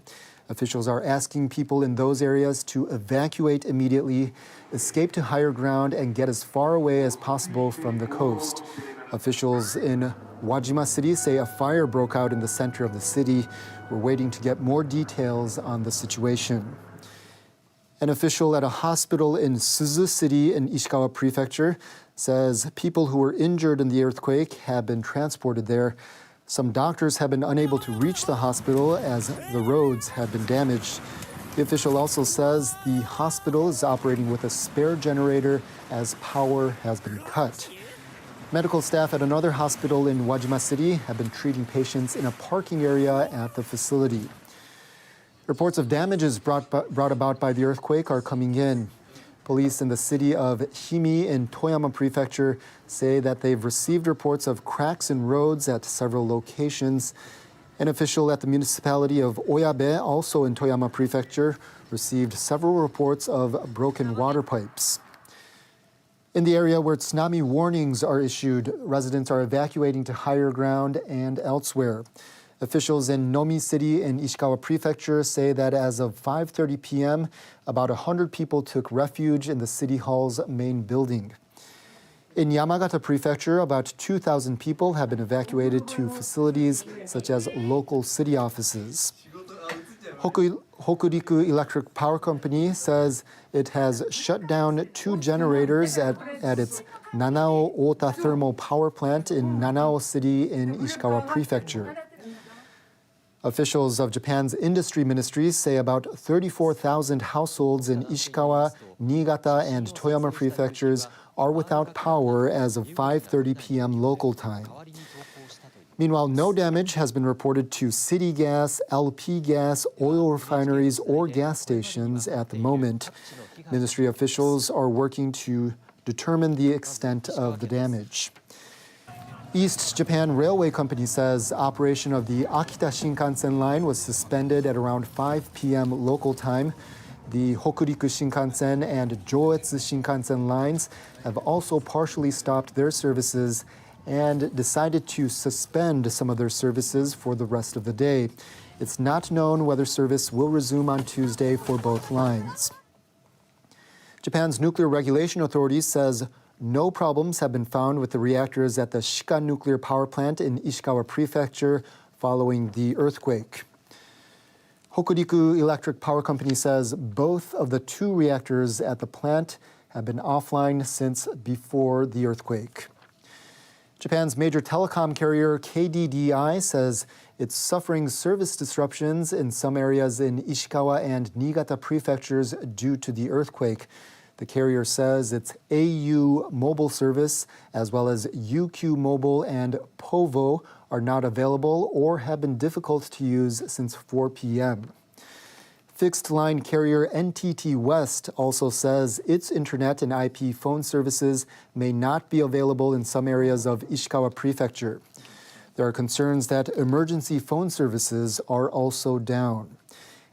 Officials are asking people in those areas to evacuate immediately, escape to higher ground, and get as far away as possible from the coast. Officials in Wajima City say a fire broke out in the center of the city. We're waiting to get more details on the situation. An official at a hospital in Suzu City in Ishikawa Prefecture says people who were injured in the earthquake have been transported there. Some doctors have been unable to reach the hospital as the roads have been damaged. The official also says the hospital is operating with a spare generator as power has been cut. Medical staff at another hospital in Wajima City have been treating patients in a parking area at the facility. Reports of damages brought about by the earthquake are coming in. Police in the city of Himi in Toyama Prefecture say that they've received reports of cracks in roads at several locations. An official at the municipality of Oyabe, also in Toyama Prefecture, received several reports of broken water pipes. In the area where tsunami warnings are issued, residents are evacuating to higher ground and elsewhere. Officials in Nomi City in Ishikawa Prefecture say that as of 5:30 p.m., about 100 people took refuge in the city hall's main building. In Yamagata Prefecture, about 2,000 people have been evacuated to facilities such as local city offices. Hokuriku Electric Power Company says it has shut down 2 generators at its Nanao Ota Thermal Power Plant in Nanao City in Ishikawa Prefecture. Officials of Japan's industry ministries say about 34,000 households in Ishikawa, Niigata, and Toyama prefectures are without power as of 5:30 p.m. local time. Meanwhile, no damage has been reported to city gas, LP gas, oil refineries, or gas stations at the moment. Ministry officials are working to determine the extent of the damage. East Japan Railway Company says operation of the Akita Shinkansen line was suspended at around 5 p.m. local time. The Hokuriku Shinkansen and Joetsu Shinkansen lines have also partially stopped their services and decided to suspend some of their services for the rest of the day. It's not known whether service will resume on Tuesday for both lines. Japan's Nuclear Regulation Authority says no problems have been found with the reactors at the Shika nuclear power plant in Ishikawa Prefecture following the earthquake. Hokuriku Electric Power Company says both of the 2 reactors at the plant have been offline since before the earthquake. Japan's major telecom carrier KDDI says it's suffering service disruptions in some areas in Ishikawa and Niigata prefectures due to the earthquake. The carrier says its au mobile service, as well as UQ Mobile and POVO, are not available or have been difficult to use since 4 p.m. Fixed-line carrier NTT West also says its internet and IP phone services may not be available in some areas of Ishikawa Prefecture. There are concerns that emergency phone services are also down.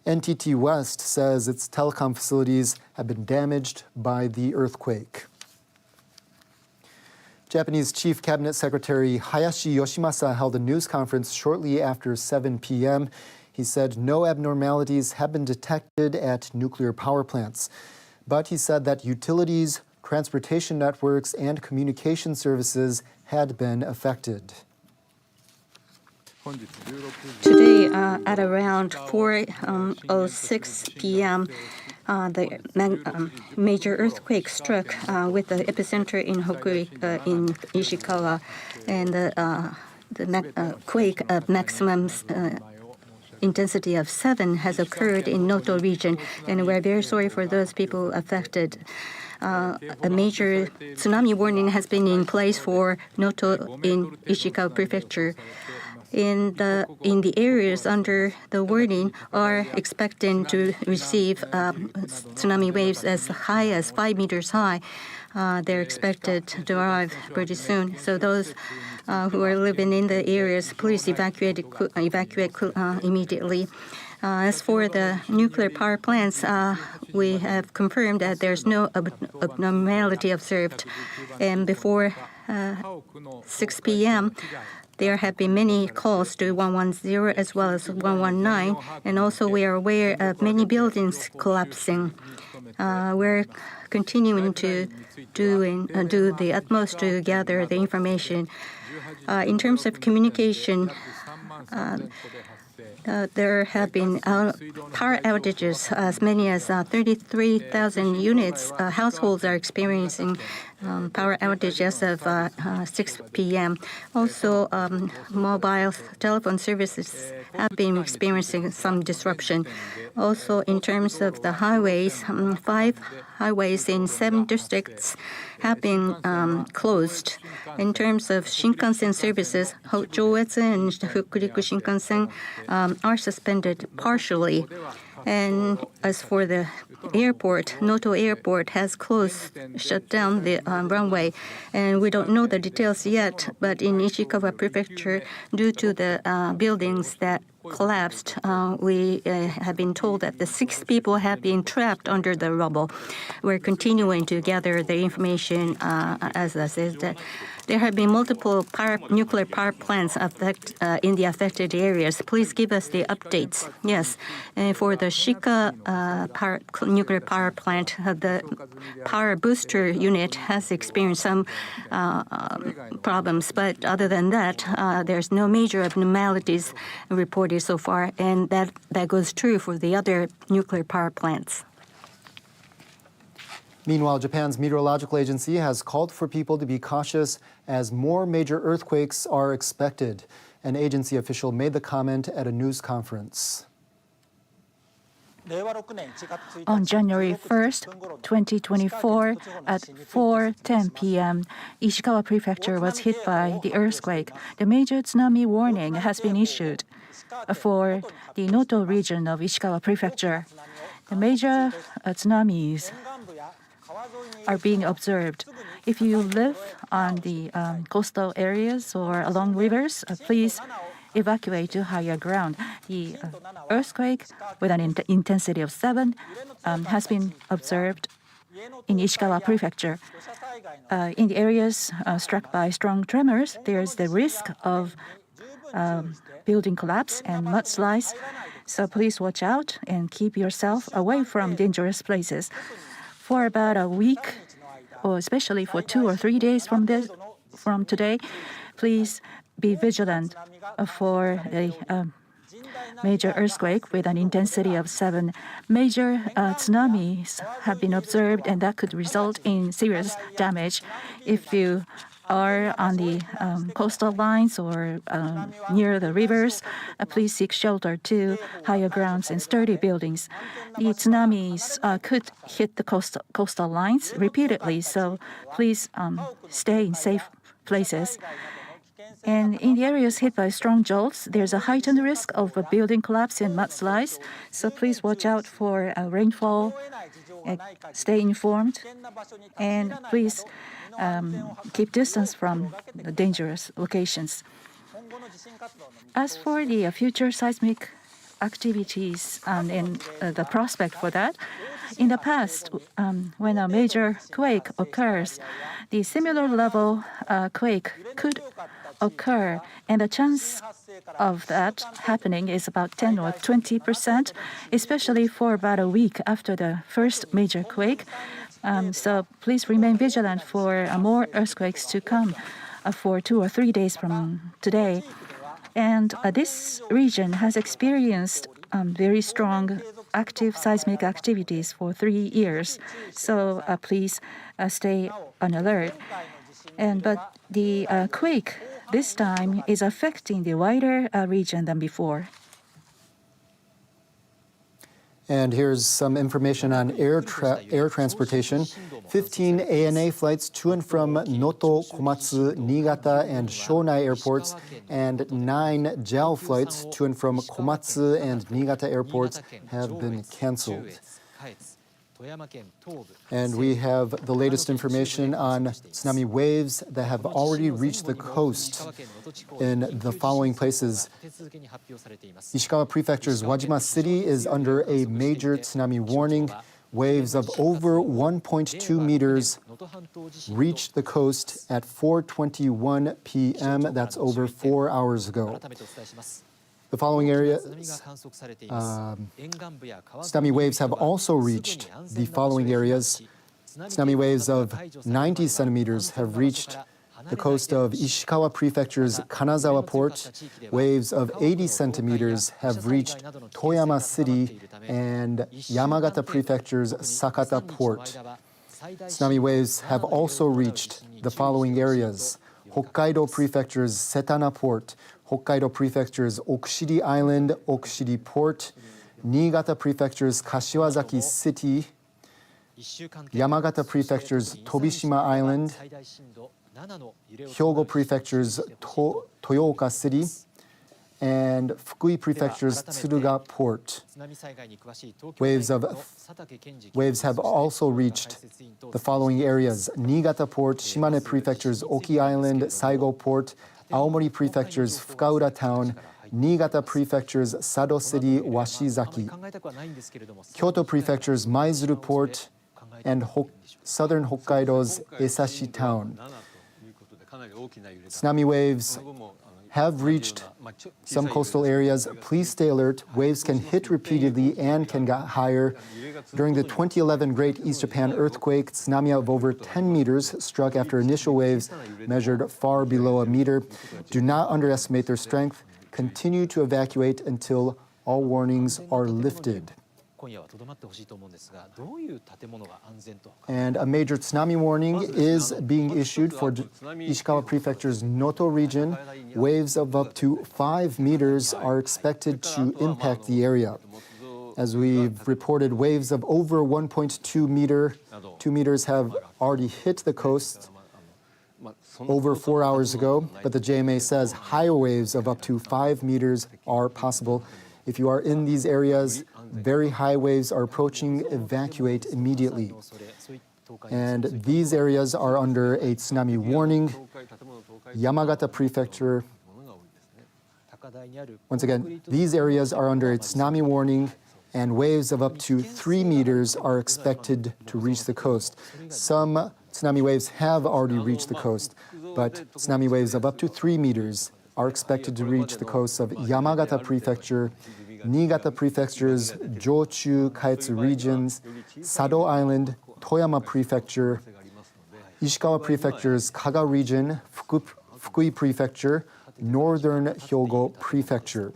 NTT West says its telecom facilities have been damaged by the earthquake. Japanese Chief Cabinet Secretary Hayashi Yoshimasa held a news conference shortly after 7 p.m. He said no abnormalities have been detected at nuclear power plants, but he said that utilities, transportation networks, and communication services had been affected. Today, at around 4:06 p.m., the major earthquake struck with the epicenter in Hokuriku in Ishikawa, and the quake of maximum intensity of 7 has occurred in Noto region, and we're very sorry for those people affected. A major tsunami warning has been in place for Noto in Ishikawa Prefecture. In the areas under the warning are expecting to receive tsunami waves as high as 5 meters high. They're expected to arrive pretty soon. So those who are living in the areas, please evacuate immediately. As for the nuclear power plants, we have confirmed that there's no abnormality observed. And before 6 p.m., there have been many calls to 110 as well as 119, and also we are aware of many buildings collapsing. We're continuing to do the utmost to gather the information. In terms of communication, there have been power outages. As many as 33,000 units, households are experiencing power outage as of 6 p.m. Also, mobile telephone services have been experiencing some disruption. Also, in terms of the highways, 5 highways in 7 districts have been closed. In terms of Shinkansen services, Joetsu and Hokuriku Shinkansen are suspended partially. And as for the airport, Noto Airport has shut down the runway. And we don't know the details yet, but in Ishikawa Prefecture, due to the buildings that collapsed, we have been told that the 6 people have been trapped under the rubble. We're continuing to gather the information. As I said, there have been multiple nuclear power plants in the affected areas. Please give us the updates. Yes, and for the Shika nuclear power plant, the power booster unit has experienced some problems, but other than that, there's no major abnormalities reported so far, and that goes true for the other nuclear power plants. Meanwhile, Japan's meteorological agency has called for people to be cautious as more major earthquakes are expected. An agency official made the comment at a news conference. On January 1st, 2024, at 4:10 p.m., Ishikawa Prefecture was hit by the earthquake. The major tsunami warning has been issued for the Noto region of Ishikawa Prefecture. The major tsunamis are being observed. If you live on the coastal areas or along rivers, please evacuate to higher ground. The earthquake with an intensity of 7 has been observed in Ishikawa Prefecture. In the areas struck by strong tremors, there is the risk of building collapse and mudslides. So please watch out and keep yourself away from dangerous places. For about a week, or especially for 2 or 3 days from today, please be vigilant for a major earthquake with an intensity of 7. Major tsunamis have been observed, and that could result in serious damage. If you are on the coastal lines or near the rivers, please seek shelter to higher grounds and sturdy buildings. The tsunamis could hit the coastal lines repeatedly, so please stay in safe places. And in the areas hit by strong jolts, there's a heightened risk of a building collapse and mudslides, so please watch out for rainfall, stay informed, and please keep distance from the dangerous locations. As for the future seismic activities and the prospect for that, in the past, when a major quake occurs, the similar level quake could occur, and the chance of that happening is about 10 or 20%, especially for about a week after the first major quake. So please remain vigilant for more earthquakes to come for 2 or 3 days from today. And this region has experienced very strong active seismic activities for 3 years. So please stay on alert. But the quake this time is affecting the wider region than before. And here's some information on air transportation. 15 ANA flights to and from Noto, Komatsu, Niigata, and Shonai airports, and 9 JAL flights to and from Komatsu and Niigata airports have been canceled. And we have the latest information on tsunami waves that have already reached the coast in the following places. Ishikawa Prefecture's Wajima City is under a major tsunami warning. Waves of over 1.2 meters reached the coast at 4:21 p.m. That's over 4 hours ago. The following areas, tsunami waves have also reached the following areas. Tsunami waves of 90 centimeters have reached the coast of Ishikawa Prefecture's Kanazawa port. Waves of 80 centimeters have reached Toyama City and Yamagata Prefecture's Sakata port. Tsunami waves have also reached the following areas: Hokkaido Prefecture's Setana port, Hokkaido Prefecture's Okushiri Island, Okushiri Port, Niigata Prefecture's Kashiwazaki City, Yamagata Prefecture's Tobishima Island, Hyogo Prefecture's Toyooka City, and Fukui Prefecture's Tsuruga Port. Waves have also reached the following areas: Niigata Port, Shimane Prefecture's Oki Island, Saigo Port, Aomori Prefecture's Fukaura Town, Niigata Prefecture's Sado City, Washizaki, Kyoto Prefecture's Maizuru Port, and southern Hokkaido's Esashi Town. Tsunami waves have reached some coastal areas. Please stay alert. Waves can hit repeatedly and can get higher. During the 2011 Great East Japan earthquake, tsunami of over 10 meters struck after initial waves measured far below a meter. Do not underestimate their strength. Continue to evacuate until all warnings are lifted. And a major tsunami warning is being issued for Ishikawa Prefecture's Noto region. Waves of up to 5 meters are expected to impact the area. As we've reported, waves of over 1.2 meter, 2 meters have already hit the coast over 4 hours ago, but the JMA says higher waves of up to 5 meters are possible. If you are in these areas, very high waves are approaching, evacuate immediately. And these areas are under a tsunami warning. Yamagata Prefecture. Once again, these areas are under a tsunami warning, and waves of up to 3 meters are expected to reach the coast. Some tsunami waves have already reached the coast, but tsunami waves of up to 3 meters are expected to reach the coasts of Yamagata Prefecture, Niigata Prefecture's Jochu Kaetsu regions, Sado Island, Toyama Prefecture, Ishikawa Prefecture's Kaga region, Fukui Prefecture, Northern Hyogo Prefecture.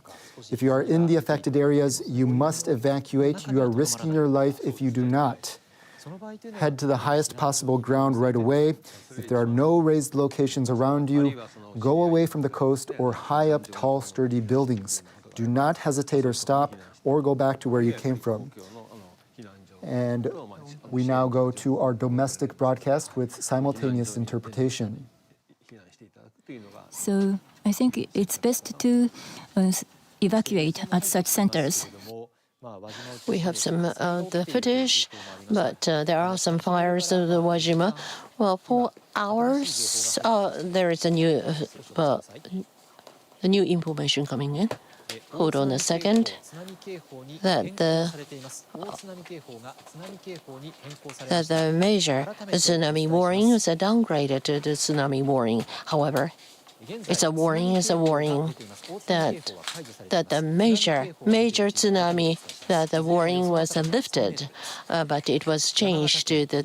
If you are in the affected areas, you must evacuate. You are risking your life if you do not. Head to the highest possible ground right away. If there are no raised locations around you, go away from the coast or high up tall, sturdy buildings. Do not hesitate or stop or go back to where you came from. And we now go to our domestic broadcast with simultaneous interpretation. So I think it's best to evacuate at such centers. We have some the footage, but there are some fires in the Wajima. Well, 4 hours, there is a new information coming in. Hold on a second. That the major tsunami warning is downgraded to the tsunami warning. However, it's a warning that the major tsunami, that the warning was lifted, but it was changed to the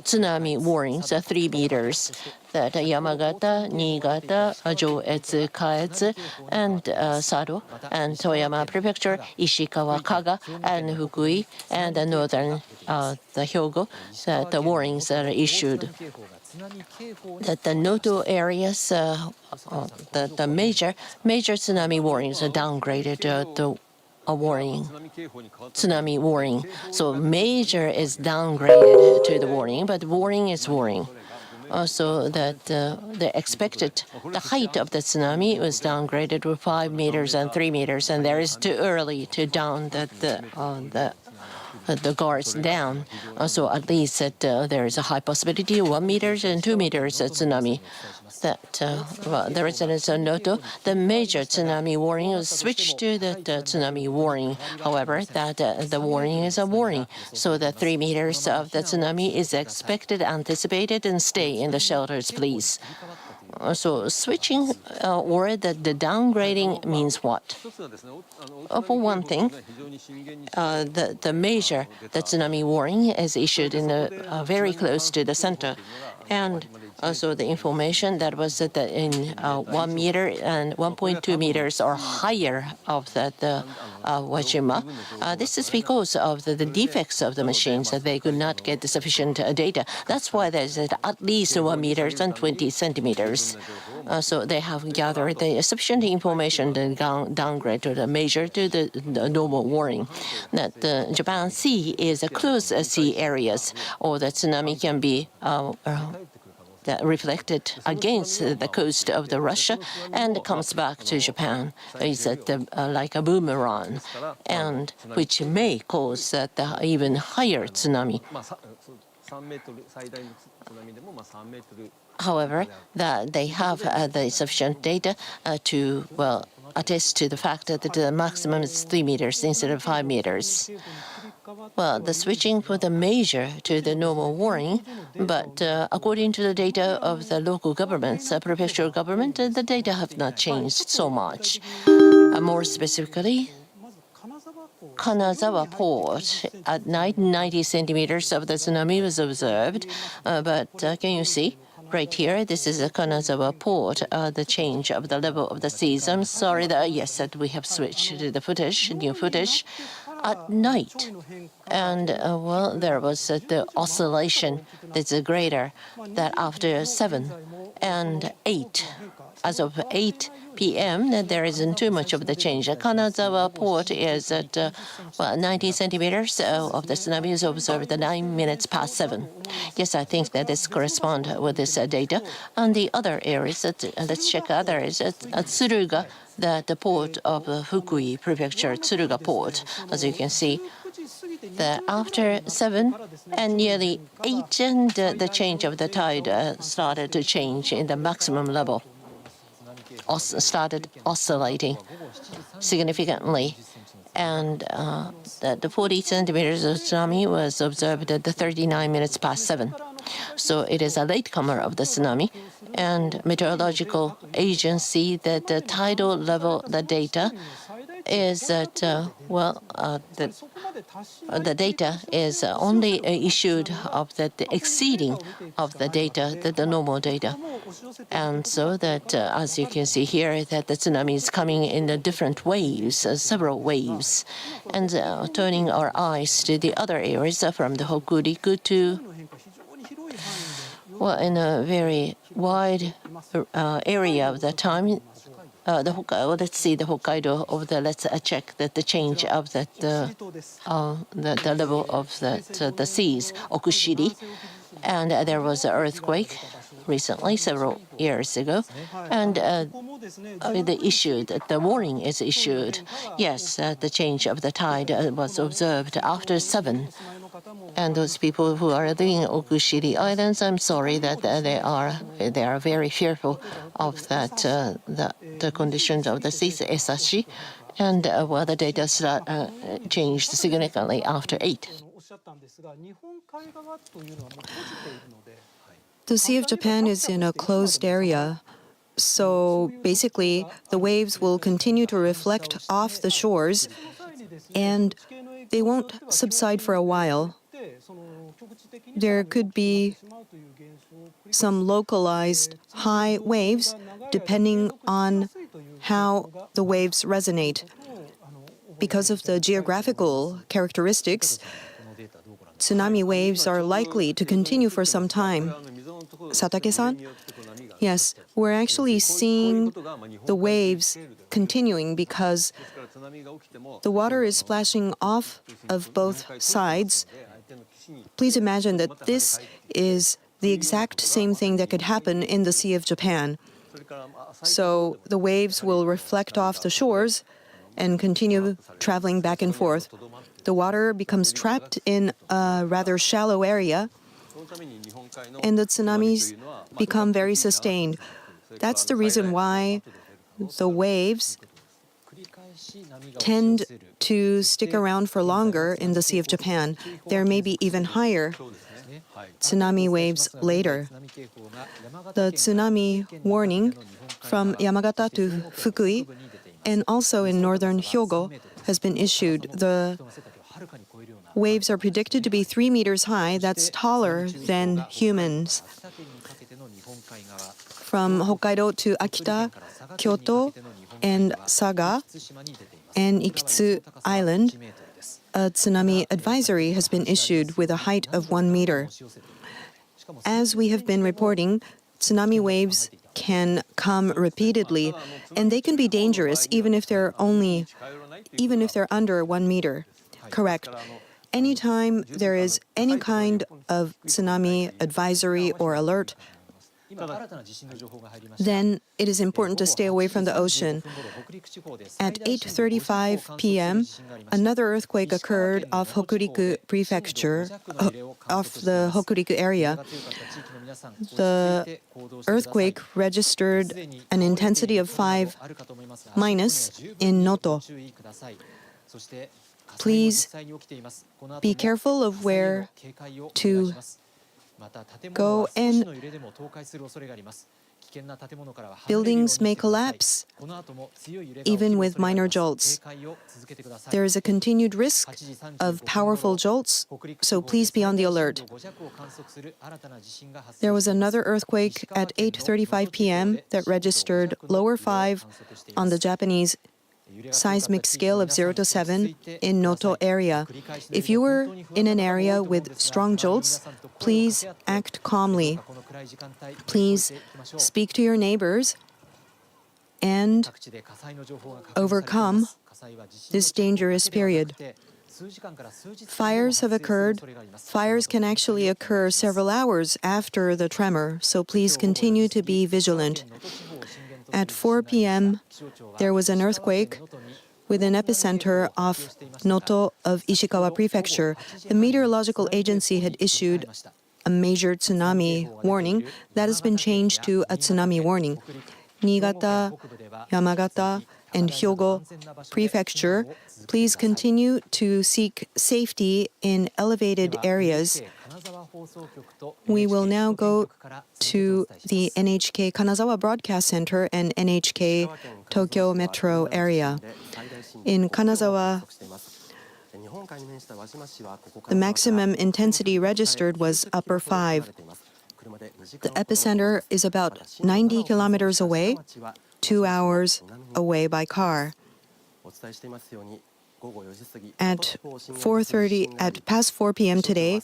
tsunami warnings, 3 meters. That Yamagata, Niigata, Joetsu, Kaetsu, and Sado, and Toyama Prefecture, Ishikawa, Kaga, and Fukui, and the northern the Hyogo, that the warnings are issued. That the Noto areas, the major tsunami warnings are downgraded to a warning, tsunami warning. So major is downgraded to the warning, but warning is warning. Also, that the expected the height of the tsunami was downgraded to 5 meters and 3 meters, and there is too early to down the guards down. So at least that there is a high possibility 1 meter and 2 meters tsunami. That the residents of Noto, the major tsunami warning was switched to the tsunami warning. However, that the warning is a warning, so the 3 meters of the tsunami is expected, anticipated, and stay in the shelters, please. So switching or the downgrading means what? For one thing, the major tsunami warning is issued in very close to the center, and also the information that was that in 1 meter and 1.2 meters or higher of the Wajima. This is because of the defects of the machines, that they could not get the sufficient data. That's why there's at least 1 meter and 20 centimeters. So they have gathered the sufficient information to downgrade to the major to the normal warning. That the Japan Sea is a close sea areas, or the tsunami can be that reflected against the coast of the Russia and comes back to Japan. It's like a boomerang, and which may cause the even higher tsunami. However, that they have the sufficient data to attest to the fact that the maximum is 3 meters instead of 5 meters. Well, the switching for the major to the normal warning, but according to the data of the local governments, prefectural government, the data have not changed so much. More specifically, Kanazawa port at night, 90 centimeters of the tsunami was observed, but can you see? Right here, this is a Kanazawa port, the change of the level of the seas. I'm sorry that, yes, that we have switched to the footage, new footage. At night, and well, there was the oscillation that's greater, that after 7 and 8 as of 8 p.m., there isn't too much of the change. Kanazawa port is at 90 centimeters of the tsunami is observed at 9 minutes past 7. Yes, I think that this corresponds with this data. And the other areas, let's check others. At Tsuruga, the port of Fukui Prefecture, Tsuruga port, as you can see. After 7 and nearly 8, and the change of the tide started to change in the maximum level, started oscillating significantly. And the 40 centimeters of tsunami was observed at the 39 minutes past 7. So it is a latecomer of the tsunami. And meteorological agency that the tidal level, the data is that, the data is only issued of the exceeding of the data, the normal data. And so that, as you can see here, that the tsunami is coming in the different waves, several waves. And turning our eyes to the other areas from the Hokuriku to, in a very wide area of the time, let's see the Hokkaido of the. Let's check that the change of the level of the seas, Okushiri, and there was an earthquake recently, several years ago, and the warning is issued. Yes, the change of the tide was observed after 7. And those people who are living in Okushiri Islands, I'm sorry that they are very fearful of that the conditions of the seas, Esashi, and the data changed significantly after 8. The Sea of Japan is in a closed area, so basically the waves will continue to reflect off the shores, and they won't subside for a while. There could be some localized high waves depending on how the waves resonate. Because of the geographical characteristics, tsunami waves are likely to continue for some time. Satake-san? Yes, we're actually seeing the waves continuing because the water is splashing off of both sides. Please imagine that this is the exact same thing that could happen in the Sea of Japan. So the waves will reflect off the shores and continue traveling back and forth. The water becomes trapped in a rather shallow area, and the tsunamis become very sustained. That's the reason why the waves tend to stick around for longer in the Sea of Japan. There may be even higher tsunami waves later. The tsunami warning from Yamagata to Fukui and also in northern Hyogo has been issued. The waves are predicted to be 3 meters high. That's taller than humans. From Hokkaido to Akita, Kyoto, and Saga, and Ikitsu Island, a tsunami advisory has been issued with a height of 1 meter. As we have been reporting, tsunami waves can come repeatedly, and they can be dangerous even if they're under 1 meter. Correct. Anytime there is any kind of tsunami advisory or alert, then it is important to stay away from the ocean. At 8:35 p.m., another earthquake occurred off Hokuriku Prefecture, off the Hokuriku area. The earthquake registered an intensity of 5- in Noto. Please be careful of where to go, and buildings may collapse even with minor jolts. There is a continued risk of powerful jolts, so please be on the alert. There was another earthquake at 8:35 p.m. that registered lower 5 on the Japanese seismic scale of 0 to 7 in Noto area. If you were in an area with strong jolts, please act calmly. Please speak to your neighbors and overcome this dangerous period. Fires have occurred. Fires can actually occur several hours after the tremor, so please continue to be vigilant. At 4 p.m., there was an earthquake with an epicenter off Noto of Ishikawa Prefecture. The meteorological agency had issued a major tsunami warning that has been changed to a tsunami warning. Niigata, Yamagata, and Hyogo Prefecture, please continue to seek safety in elevated areas. We will now go to the NHK Kanazawa Broadcast Center and NHK Tokyo Metro area. In Kanazawa, the maximum intensity registered was upper 5. The epicenter is about 90 kilometers away, 2 hours away by car. At past 4 p.m. today,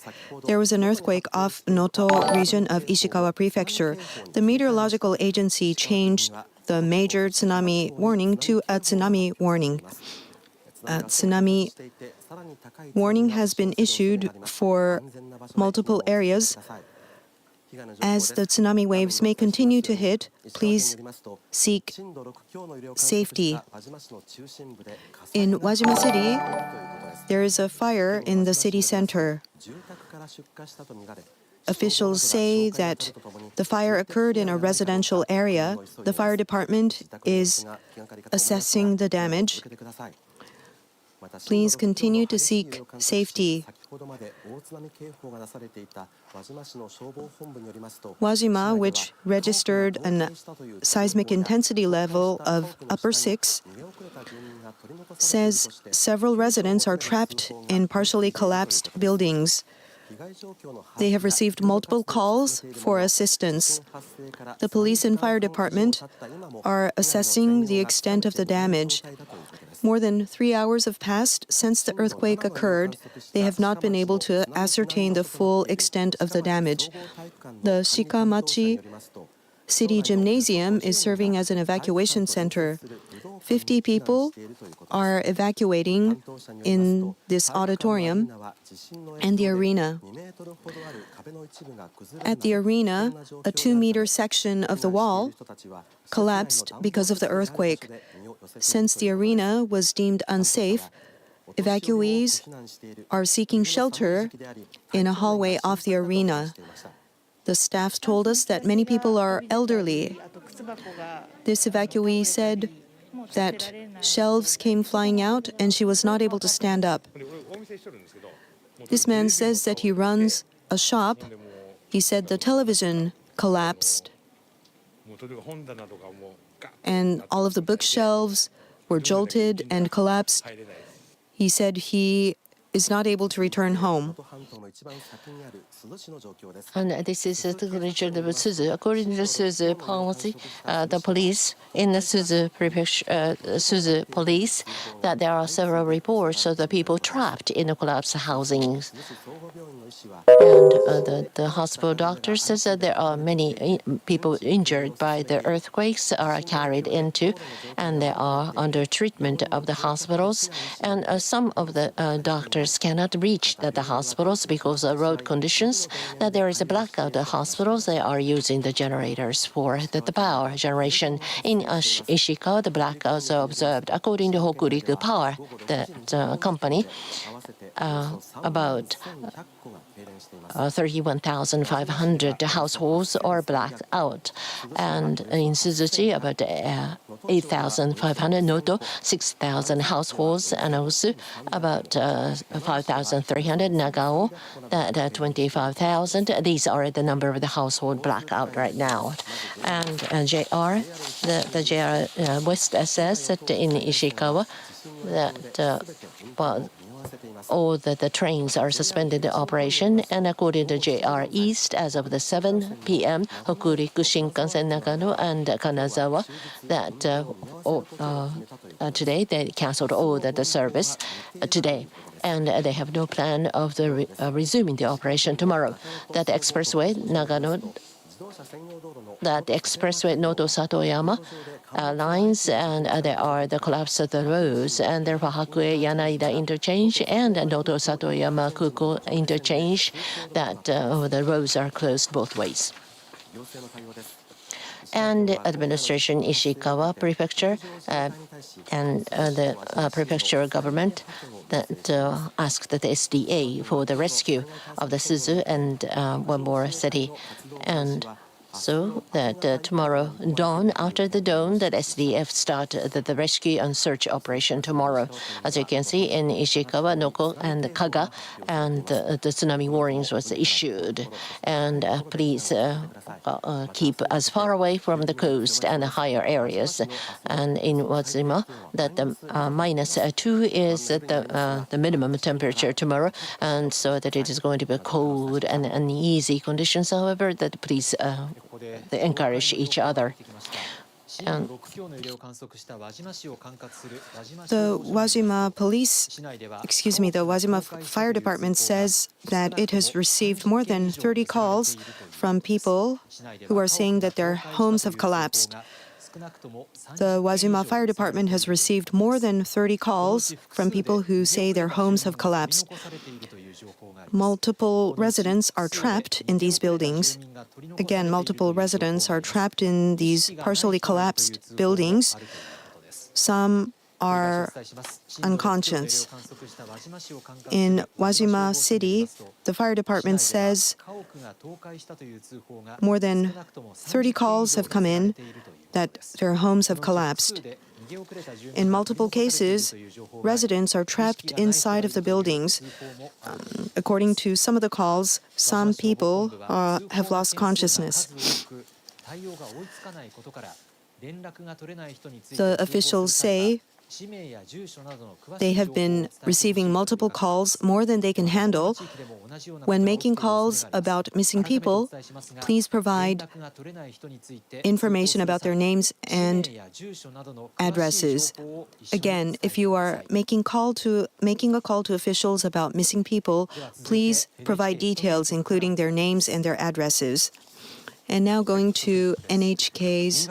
there was an earthquake off Noto region of Ishikawa Prefecture. The meteorological agency changed the major tsunami warning to a tsunami warning. A tsunami warning has been issued for multiple areas. As the tsunami waves may continue to hit, please seek safety. In Wajima City, there is a fire in the city center. Officials say that the fire occurred in a residential area. The fire department is assessing the damage. Please continue to seek safety. Wajima, which registered a seismic intensity level of upper 6, says several residents are trapped in partially collapsed buildings. They have received multiple calls for assistance. The police and fire department are assessing the extent of the damage. More than 3 hours have passed since the earthquake occurred. They have not been able to ascertain the full extent of the damage. The Shikamachi City Gymnasium is serving as an evacuation center. 50 people are evacuating in this auditorium and the arena. At the arena, a 2-meter section of the wall collapsed because of the earthquake. Since the arena was deemed unsafe, evacuees are seeking shelter in a hallway off the arena. The staff told us that many people are elderly. This evacuee said that shelves came flying out and she was not able to stand up. This man says that he runs a shop. He said the television collapsed and all of the bookshelves were jolted and collapsed. He said he is not able to return home. And this is the region of Suzu. According to the Suzu policy, the police in the Suzu Prefecture, Suzu police, that there are several reports of the people trapped in the collapsed housings. And the hospital doctor says that there are many people injured by the earthquakes are carried into, and they are under treatment of the hospitals. And some of the doctors cannot reach the hospitals because of road conditions. That there is a blackout at the hospitals. They are using the generators for the power generation. In Ishikawa, the blackouts are observed. According to Hokuriku Power, the company, about 31,500 households are blacked out. And in Suzuki, about 8,500, Noto, 6,000 households, and also about 5,300, Nagao, 25,000. These are the number of the household blackout right now. And JR, the JR West says that in Ishikawa, that all the trains are suspended operation, and according to JR East, as of the 7 p.m., Hokuriku Shinkansen Nagano and Kanazawa, that today they canceled all the service today, and they have no plan of resuming the operation tomorrow. That expressway Nagano that the expressway Noto-Toyama lines, and there are the collapse of the roads, and therefore Hakue-Yanaida interchange and Noto-Toyama Kuko interchange, that the roads are closed both ways. And Administration Ishikawa Prefecture and the prefecture government that asked the SDA for the rescue of the Suzu and one more city. And so that tomorrow dawn, after the dawn, that SDF start the rescue and search operation tomorrow. As you can see in Ishikawa, Noko, and Kaga, and the tsunami warnings was issued. And please keep as far away from the coast and the higher areas. And in Wajima, that the -2 is the minimum temperature tomorrow, and so that it is going to be cold and uneasy conditions. However, that please they encourage each other. And the Wajima Fire Department says that it has received more than 30 calls from people who are saying that their homes have collapsed. The Wajima Fire Department has received more than 30 calls from people who say their homes have collapsed. Multiple residents are trapped in these buildings. Again, multiple residents are trapped in these partially collapsed buildings. Some are unconscious. In Wajima City, the fire department says more than 30 calls have come in that their homes have collapsed. In multiple cases, residents are trapped inside of the buildings. According to some of the calls, some people have lost consciousness. The officials say they have been receiving multiple calls, more than they can handle. When making calls about missing people, please provide information about their names and addresses. Again, if you are making a call to officials about missing people, please provide details, including their names and their addresses. And now going to NHK's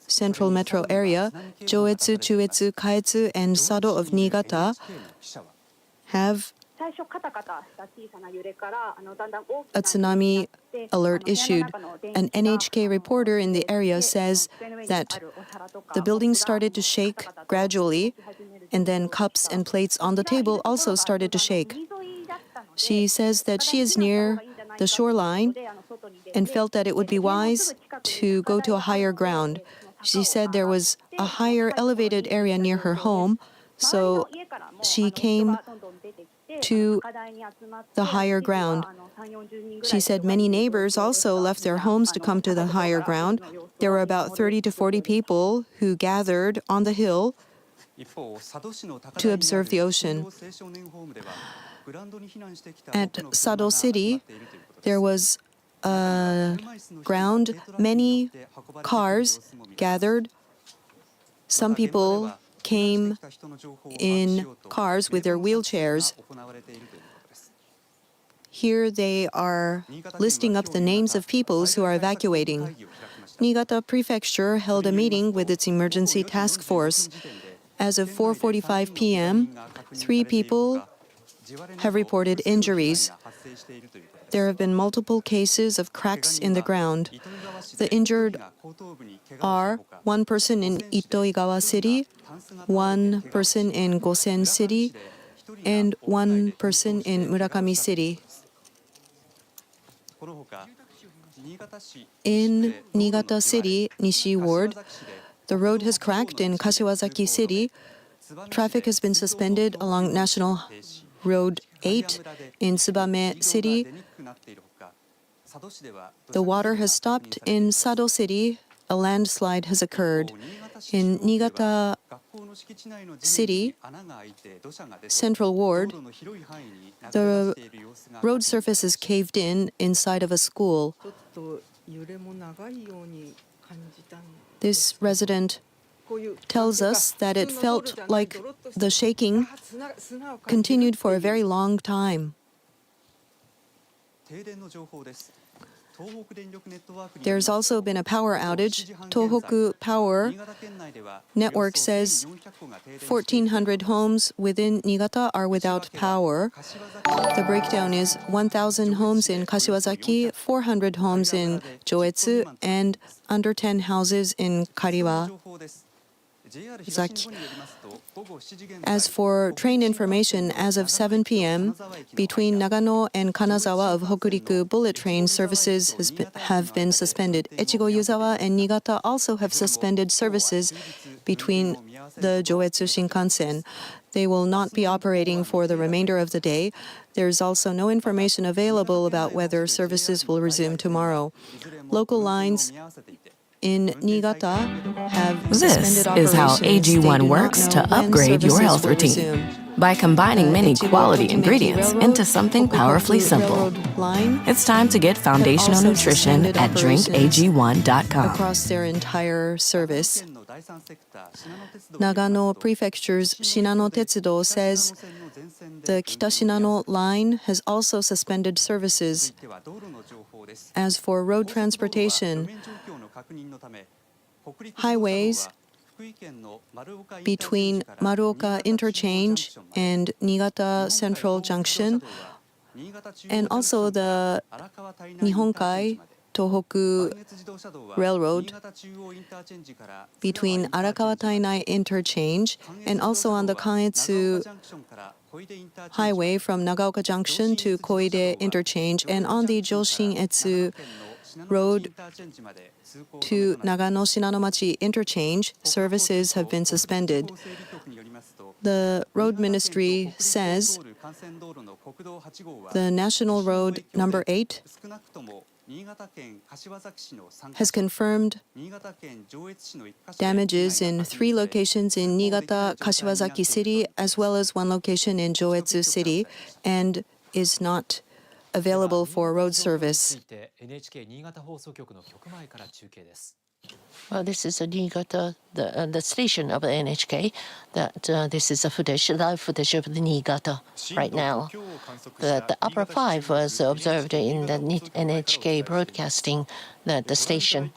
central metro area, Joetsu, Chuetsu, Kaetsu, and Sado of Niigata have a tsunami alert issued. An NHK reporter in the area says that the building started to shake gradually, and then cups and plates on the table also started to shake. She says that she is near the shoreline and felt that it would be wise to go to a higher ground. She said there was a higher elevated area near her home, so she came to the higher ground. She said many neighbors also left their homes to come to the higher ground. There were about 30 to 40 people who gathered on the hill to observe the ocean. At Sado City, there was a ground, many cars gathered. Some people came in cars with their wheelchairs. Here they are listing up the names of people who are evacuating. Niigata Prefecture held a meeting with its emergency task force. As of 4:45 p.m., 3 people have reported injuries. There have been multiple cases of cracks in the ground. The injured are 1 person in Itoigawa City, 1 person in Gosen City, and 1 person in Murakami City. In Niigata City, Nishi Ward, the road has cracked in Kashiwazaki City. Traffic has been suspended along National Road 8 in Tsubame City. The water has stopped in Sado City. A landslide has occurred. In Niigata City, Central Ward, the road surface is caved in inside of a school. This resident tells us that it felt like the shaking continued for a very long time. There's also been a power outage. Tohoku Power Network says 1,400 homes within Niigata are without power. The breakdown is 1,000 homes in Kashiwazaki, 400 homes in Joetsu, and under 10 houses in Kariwazaki. As for train information, as of 7 p.m., between Nagano and Kanazawa of Hokuriku, bullet train services have been suspended. Echigo, Yuzawa, and Niigata also have suspended services between the Joetsu Shinkansen. They will not be operating for the remainder of the day. There is also no information available about whether services will resume tomorrow. Local lines in Niigata have suspended operations. This is how AG1 works to upgrade your health routine. By combining many quality ingredients into something powerfully simple. It's time to get foundational nutrition at drinkag1.com. Across their entire service. Nagano Prefecture's Shinano Tetsudo says the Kita Shinano line has also suspended services. As for road transportation, highways between Maruoka Interchange and Niigata Central Junction, and also the Nihonkai Tohoku Railroad between Arakawa Tainai Interchange and also on the Kaetsu Highway from Nagaoka Junction to Koide Interchange, and on the Joshin-Etsu Road to Nagano-Shinanomachi Interchange, services have been suspended. The Road Ministry says the National Road number 8 has confirmed damages in 3 locations in Niigata, Kashiwazaki City, as well as 1 location in Joetsu City, and is not available for road service. Well, this is Niigata, the station of the NHK. This is a live footage of the Niigata right now. The upper 5 was observed in the NHK broadcasting, the station.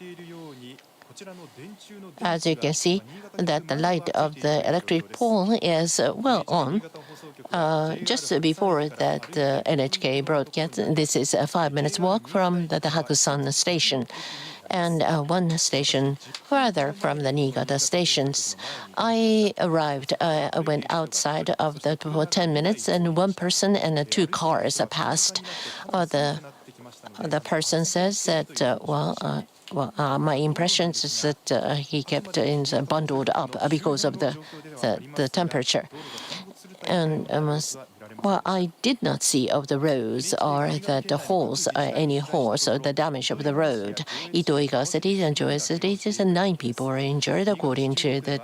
As you can see, that the light of the electric pole is well on. Just before that NHK broadcast, this is a 5 minutes walk from the Hakusan station. And 1 station further from the Niigata stations. I arrived, I went outside of that for 10 minutes, and 1 person and 2 cars passed. The person says that, my impression is that he kept bundled up because of the temperature. And I did not see of the roads or the holes, any holes or the damage of the road. Itoiga City and Joe City, 9 people were injured according to the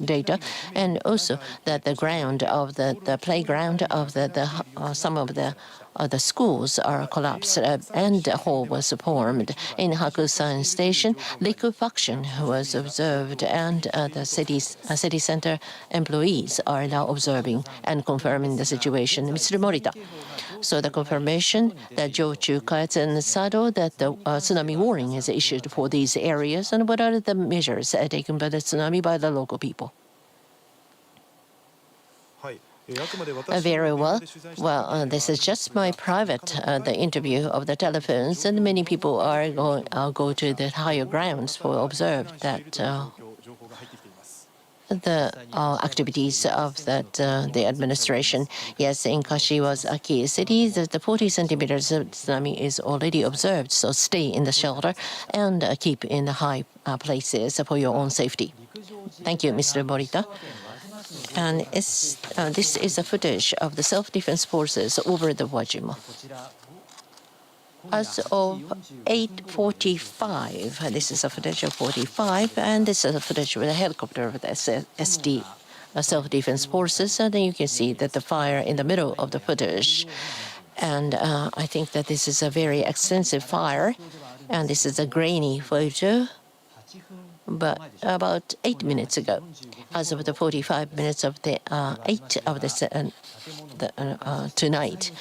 data, and also that the ground of the playground of some of the schools are collapsed and a hole was formed. In Hakusan Station, liquefaction was observed, and the city center employees are now observing and confirming the situation. Mr. Morita, so the confirmation that Jochu, Kaetsu, and Sado, that the tsunami warning is issued for these areas, and what are the measures taken by the tsunami by the local people? Very well. Well, this is just my private the interview of the telephones, and many people are go to the higher grounds for observe that the activities of the administration. Yes, in Kashiwazaki City, the 40 centimeters of tsunami is already observed, so stay in the shelter and keep in the high places for your own safety. Thank you, Mr. Morita. And this is a footage of the self-defense forces over the Wajima. As of 8:45, this is a footage of 45, and this is a footage with a helicopter of the SD self-defense forces. And then you can see that the fire in the middle of the footage. And I think that this is a very extensive fire, and this is a grainy photo. But about 8 minutes ago, as of the 45 minutes of the 8 of the tonight,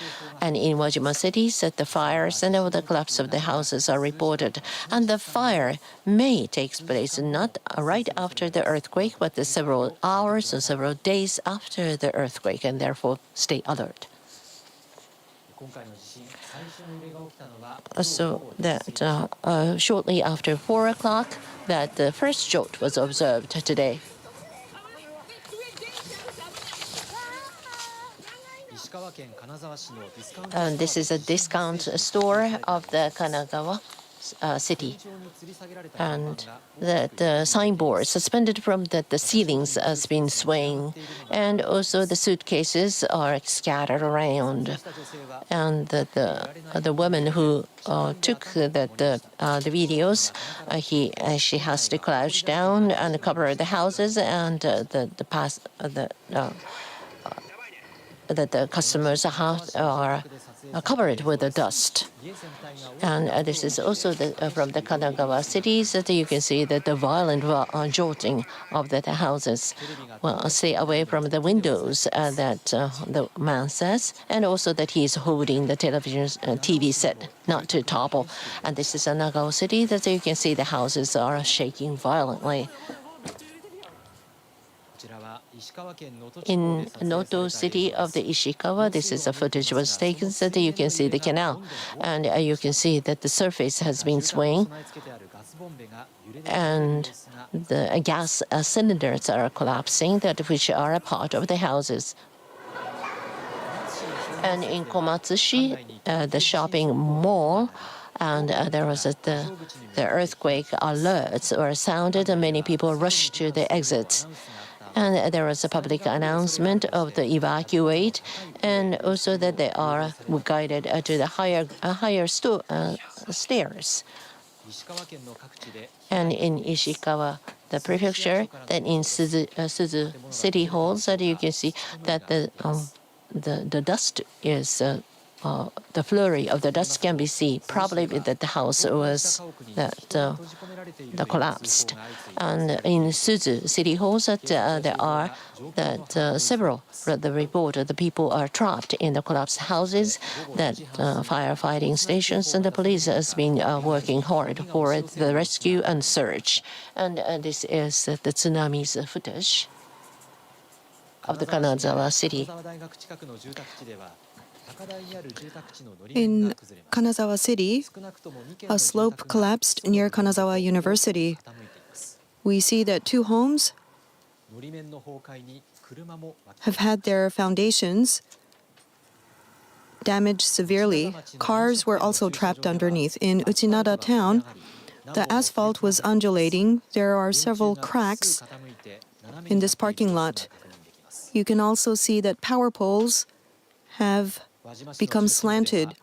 And in Wajima cities, the fires and the collapse of the houses are reported. And the fire may take place not right after the earthquake, but several hours or several days after the earthquake, and therefore stay alert. So that shortly after 4 o'clock, that the first jolt was observed today. And this is a discount store of the Kanazawa city. And the signboard suspended from the ceilings has been swaying. And also the suitcases are scattered around. And the woman who took the videos, she has to crouch down and cover the houses, and that the customers are covered with the dust. And this is also from the Kanagawa cities that you can see that the violent jolting of the houses. Well, stay away from the windows, that the man says, and also that he is holding the television TV set not to topple. And this is a Nagao city that you can see the houses are shaking violently. In Noto city of the Ishikawa, this is a footage was taken so that you can see the canal, and you can see that the surface has been swaying, and the gas cylinders are collapsing, that which are a part of the houses. And in Komatsushi, the shopping mall, and there was the earthquake alerts were sounded, and many people rushed to the exits. And there was a public announcement of the evacuate, and also that they are guided to the higher stairs. And in Ishikawa, the prefecture, then in Suzu city halls, that you can see that the dust is. The flurry of the dust can be seen. Probably that the house was collapsed. And in Suzu city halls, there are several the report the people are trapped in the collapsed houses. That firefighting stations and the police has been working hard for the rescue and search. And this is the tsunami's footage of the Kanazawa city. In Kanazawa City, a slope collapsed near Kanazawa University. We see that 2 homes have had their foundations damaged severely. Cars were also trapped underneath. In Uchinada town, the asphalt was undulating. There are several cracks in this parking lot. You can also see that power poles have become slanted.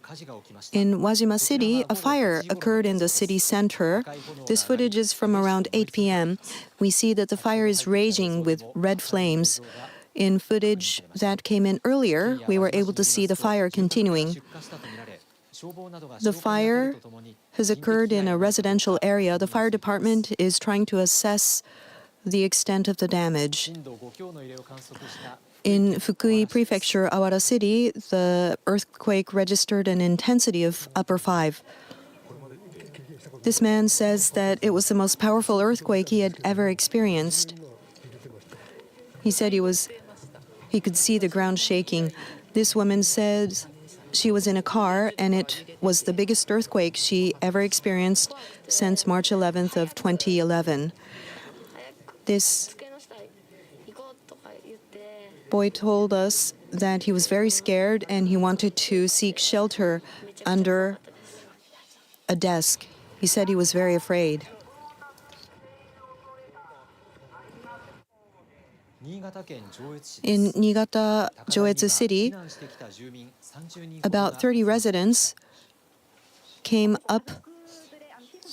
In Wajima City, a fire occurred in the city center. This footage is from around 8 p.m. We see that the fire is raging with red flames. In footage that came in earlier, we were able to see the fire continuing. The fire has occurred in a residential area. The fire department is trying to assess the extent of the damage. In Fukui Prefecture, Awara City, the earthquake registered an intensity of upper 5. This man says that it was the most powerful earthquake he had ever experienced. He said he could see the ground shaking. This woman said she was in a car, and it was the biggest earthquake she ever experienced since March 11th of 2011. This boy told us that he was very scared and he wanted to seek shelter under a desk. He said he was very afraid. In Niigata, Joetsu City, about 30 residents came up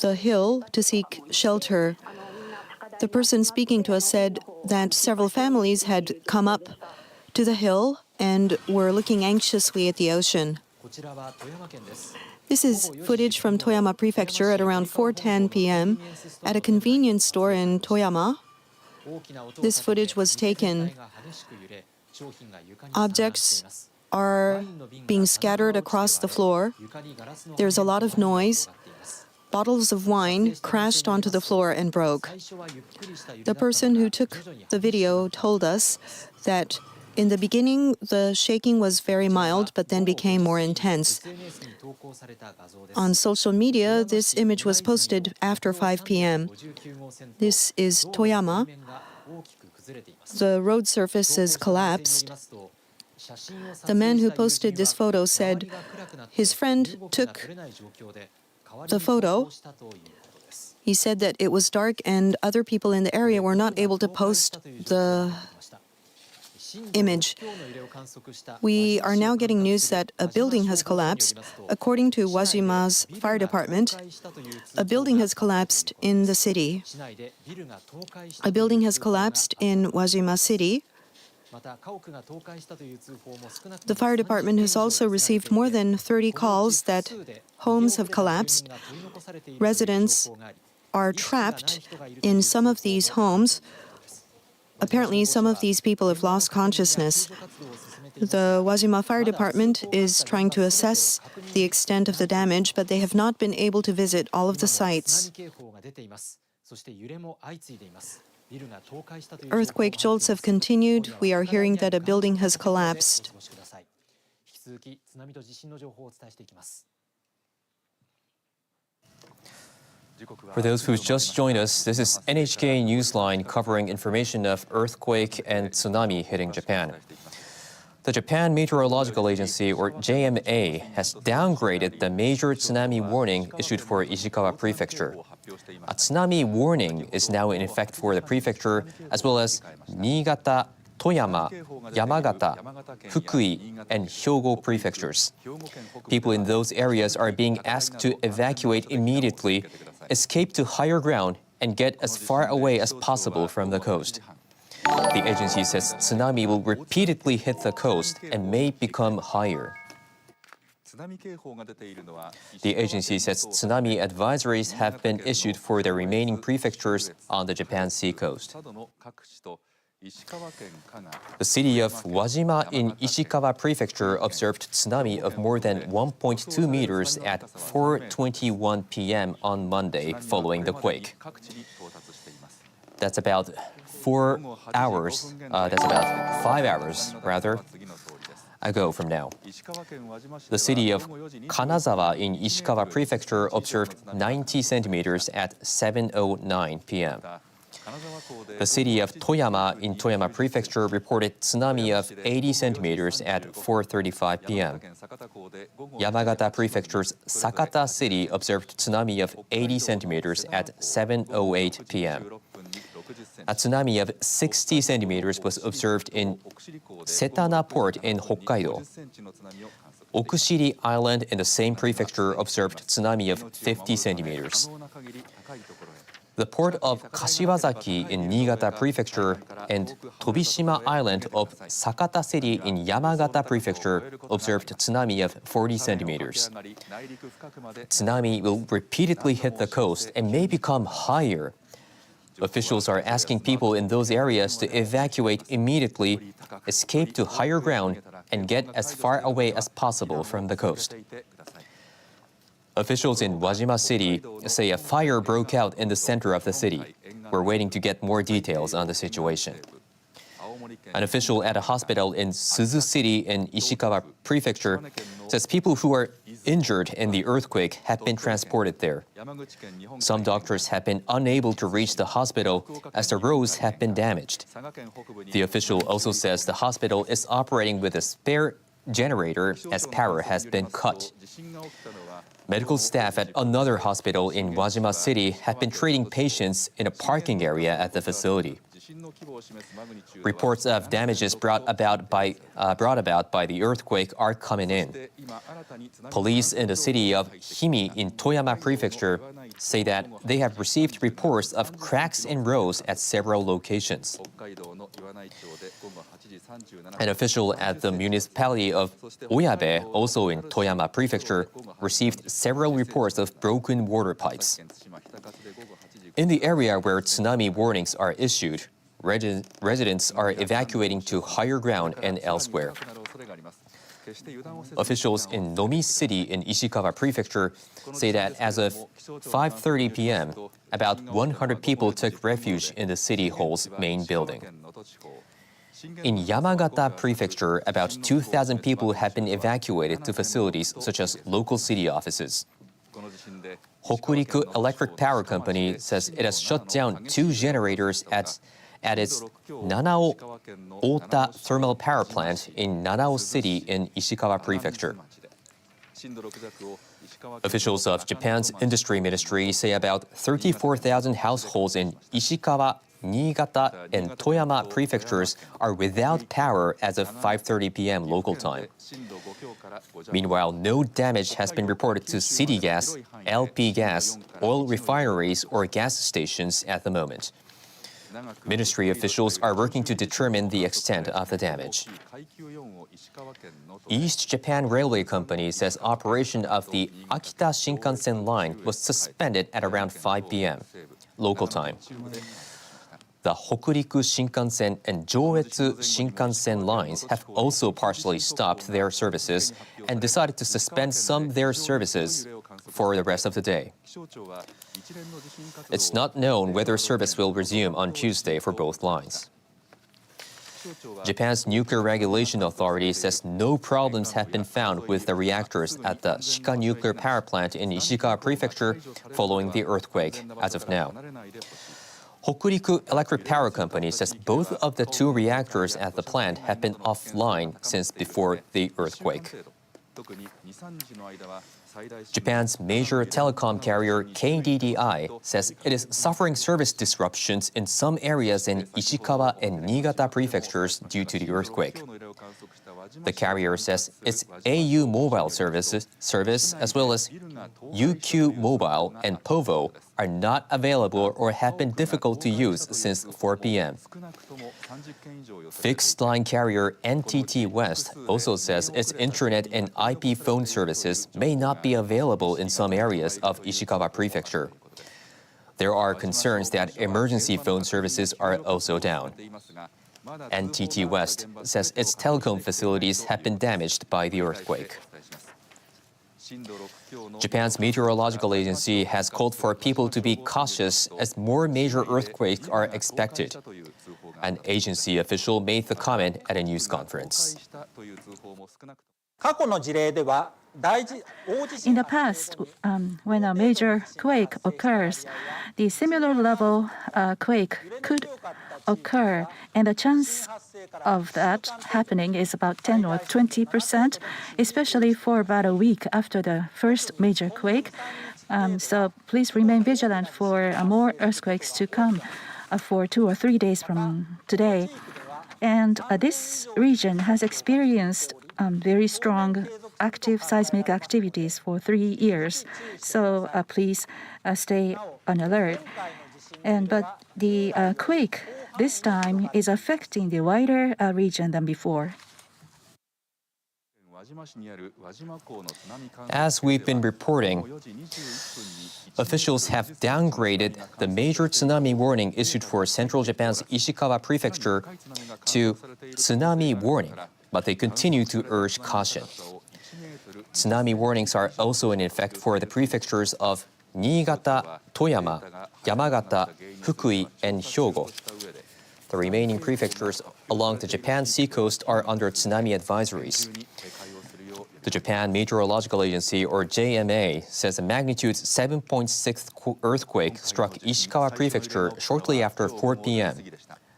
the hill to seek shelter. The person speaking to us said that several families had come up to the hill and were looking anxiously at the ocean. This is footage from Toyama Prefecture at around 4:10 p.m. at a convenience store in Toyama. This footage was taken. Objects are being scattered across the floor. There's a lot of noise. Bottles of wine crashed onto the floor and broke. The person who took the video told us that in the beginning, the shaking was very mild, but then became more intense. On social media, this image was posted after 5 p.m. This is Toyama. The road surface has collapsed. The man who posted this photo said his friend took the photo. He said that it was dark and other people in the area were not able to post the image. We are now getting news that a building has collapsed. According to Wajima's fire department, a building has collapsed in the city. A building has collapsed in Wajima City. The fire department has also received more than 30 calls that homes have collapsed. Residents are trapped in some of these homes. Apparently, some of these people have lost consciousness. The Wajima Fire Department is trying to assess the extent of the damage, but they have not been able to visit all of the sites. Earthquake jolts have continued. We are hearing that a building has collapsed. For those who just joined us, this is NHK Newsline covering information of earthquake and tsunami hitting Japan. The Japan Meteorological Agency, or JMA, has downgraded the major tsunami warning issued for Ishikawa Prefecture. A tsunami warning is now in effect for the prefecture, as well as Niigata, Toyama, Yamagata, Fukui, and Hyogo prefectures. People in those areas are being asked to evacuate immediately, escape to higher ground, and get as far away as possible from the coast. The agency says tsunami will repeatedly hit the coast and may become higher. The agency says tsunami advisories have been issued for the remaining prefectures on the Japan Sea coast. The city of Wajima in Ishikawa Prefecture observed tsunami of more than 1.2 meters at 4:21 p.m. on Monday following the quake. That's about 4 hours, that's about 5 hours, rather, ago from now. The city of Kanazawa in Ishikawa Prefecture observed 90 centimeters at 7:09 p.m. The city of Toyama in Toyama Prefecture reported tsunami of 80 centimeters at 4:35 p.m. Yamagata Prefecture's Sakata City observed tsunami of 80 centimeters at 7:08 p.m. A tsunami of 60 centimeters was observed in Setana Port in Hokkaido. Okushiri Island in the same prefecture observed tsunami of 50 centimeters. The port of Kashiwazaki in Niigata Prefecture and Tobishima Island of Sakata City in Yamagata Prefecture observed tsunami of 40 centimeters. Tsunami will repeatedly hit the coast and may become higher. Officials are asking people in those areas to evacuate immediately, escape to higher ground, and get as far away as possible from the coast. Officials in Wajima City say a fire broke out in the center of the city. We're waiting to get more details on the situation. An official at a hospital in Suzu City in Ishikawa Prefecture says people who are injured in the earthquake have been transported there. Some doctors have been unable to reach the hospital as the roads have been damaged. The official also says the hospital is operating with a spare generator as power has been cut. Medical staff at another hospital in Wajima City have been treating patients in a parking area at the facility. Reports of damages brought about by the earthquake are coming in. Police in the city of Himi in Toyama Prefecture say that they have received reports of cracks in roads at several locations. An official at the municipality of Oyabe, also in Toyama Prefecture, received several reports of broken water pipes. In the area where tsunami warnings are issued, residents are evacuating to higher ground and elsewhere. Officials in Nomi City in Ishikawa Prefecture say that as of 5:30 p.m., about 100 people took refuge in the city hall's main building. In Yamagata Prefecture, about 2,000 people have been evacuated to facilities such as local city offices. Hokuriku Electric Power Company says it has shut down 2 generators at its Nanao Ota Thermal Power Plant in Nanao City in Ishikawa Prefecture. Officials of Japan's Industry Ministry say about 34,000 households in Ishikawa, Niigata, and Toyama prefectures are without power as of 5:30 p.m. local time. Meanwhile, no damage has been reported to city gas, LP gas, oil refineries, or gas stations at the moment. Ministry officials are working to determine the extent of the damage. East Japan Railway Company says operation of the Akita Shinkansen line was suspended at around 5 p.m. local time. The Hokuriku Shinkansen and Joetsu Shinkansen lines have also partially stopped their services and decided to suspend some of their services for the rest of the day. It's not known whether service will resume on Tuesday for both lines. Japan's Nuclear Regulation Authority says no problems have been found with the reactors at the Shika Nuclear Power Plant in Ishikawa Prefecture following the earthquake as of now. Hokuriku Electric Power Company says both of the 2 reactors at the plant have been offline since before the earthquake. Japan's major telecom carrier KDDI says it is suffering service disruptions in some areas in Ishikawa and Niigata prefectures due to the earthquake. The carrier says its au mobile service as well as UQ Mobile and POVO are not available or have been difficult to use since 4 p.m. Fixed line carrier NTT West also says its internet and IP phone services may not be available in some areas of Ishikawa Prefecture. There are concerns that emergency phone services are also down. NTT West says its telecom facilities have been damaged by the earthquake. Japan's meteorological agency has called for people to be cautious as more major earthquakes are expected. An agency official made the comment at a news conference. In the past, when a major quake occurs, the similar level quake could occur, and the chance of that happening is about 10 or 20%, especially for about a week after the first major quake. So please remain vigilant for more earthquakes to come for 2 or 3 days from today. And this region has experienced very strong active seismic activities for 3 years. So please stay on alert. But the quake this time is affecting the wider region than before. As we've been reporting, officials have downgraded the major tsunami warning issued for central Japan's Ishikawa Prefecture to tsunami warning, but they continue to urge caution. Tsunami warnings are also in effect for the prefectures of Niigata, Toyama, Yamagata, Fukui, and Hyogo. The remaining prefectures along the Japan seacoast are under tsunami advisories. The Japan Meteorological Agency, or JMA, says a magnitude 7.6 earthquake struck Ishikawa Prefecture shortly after 4 p.m.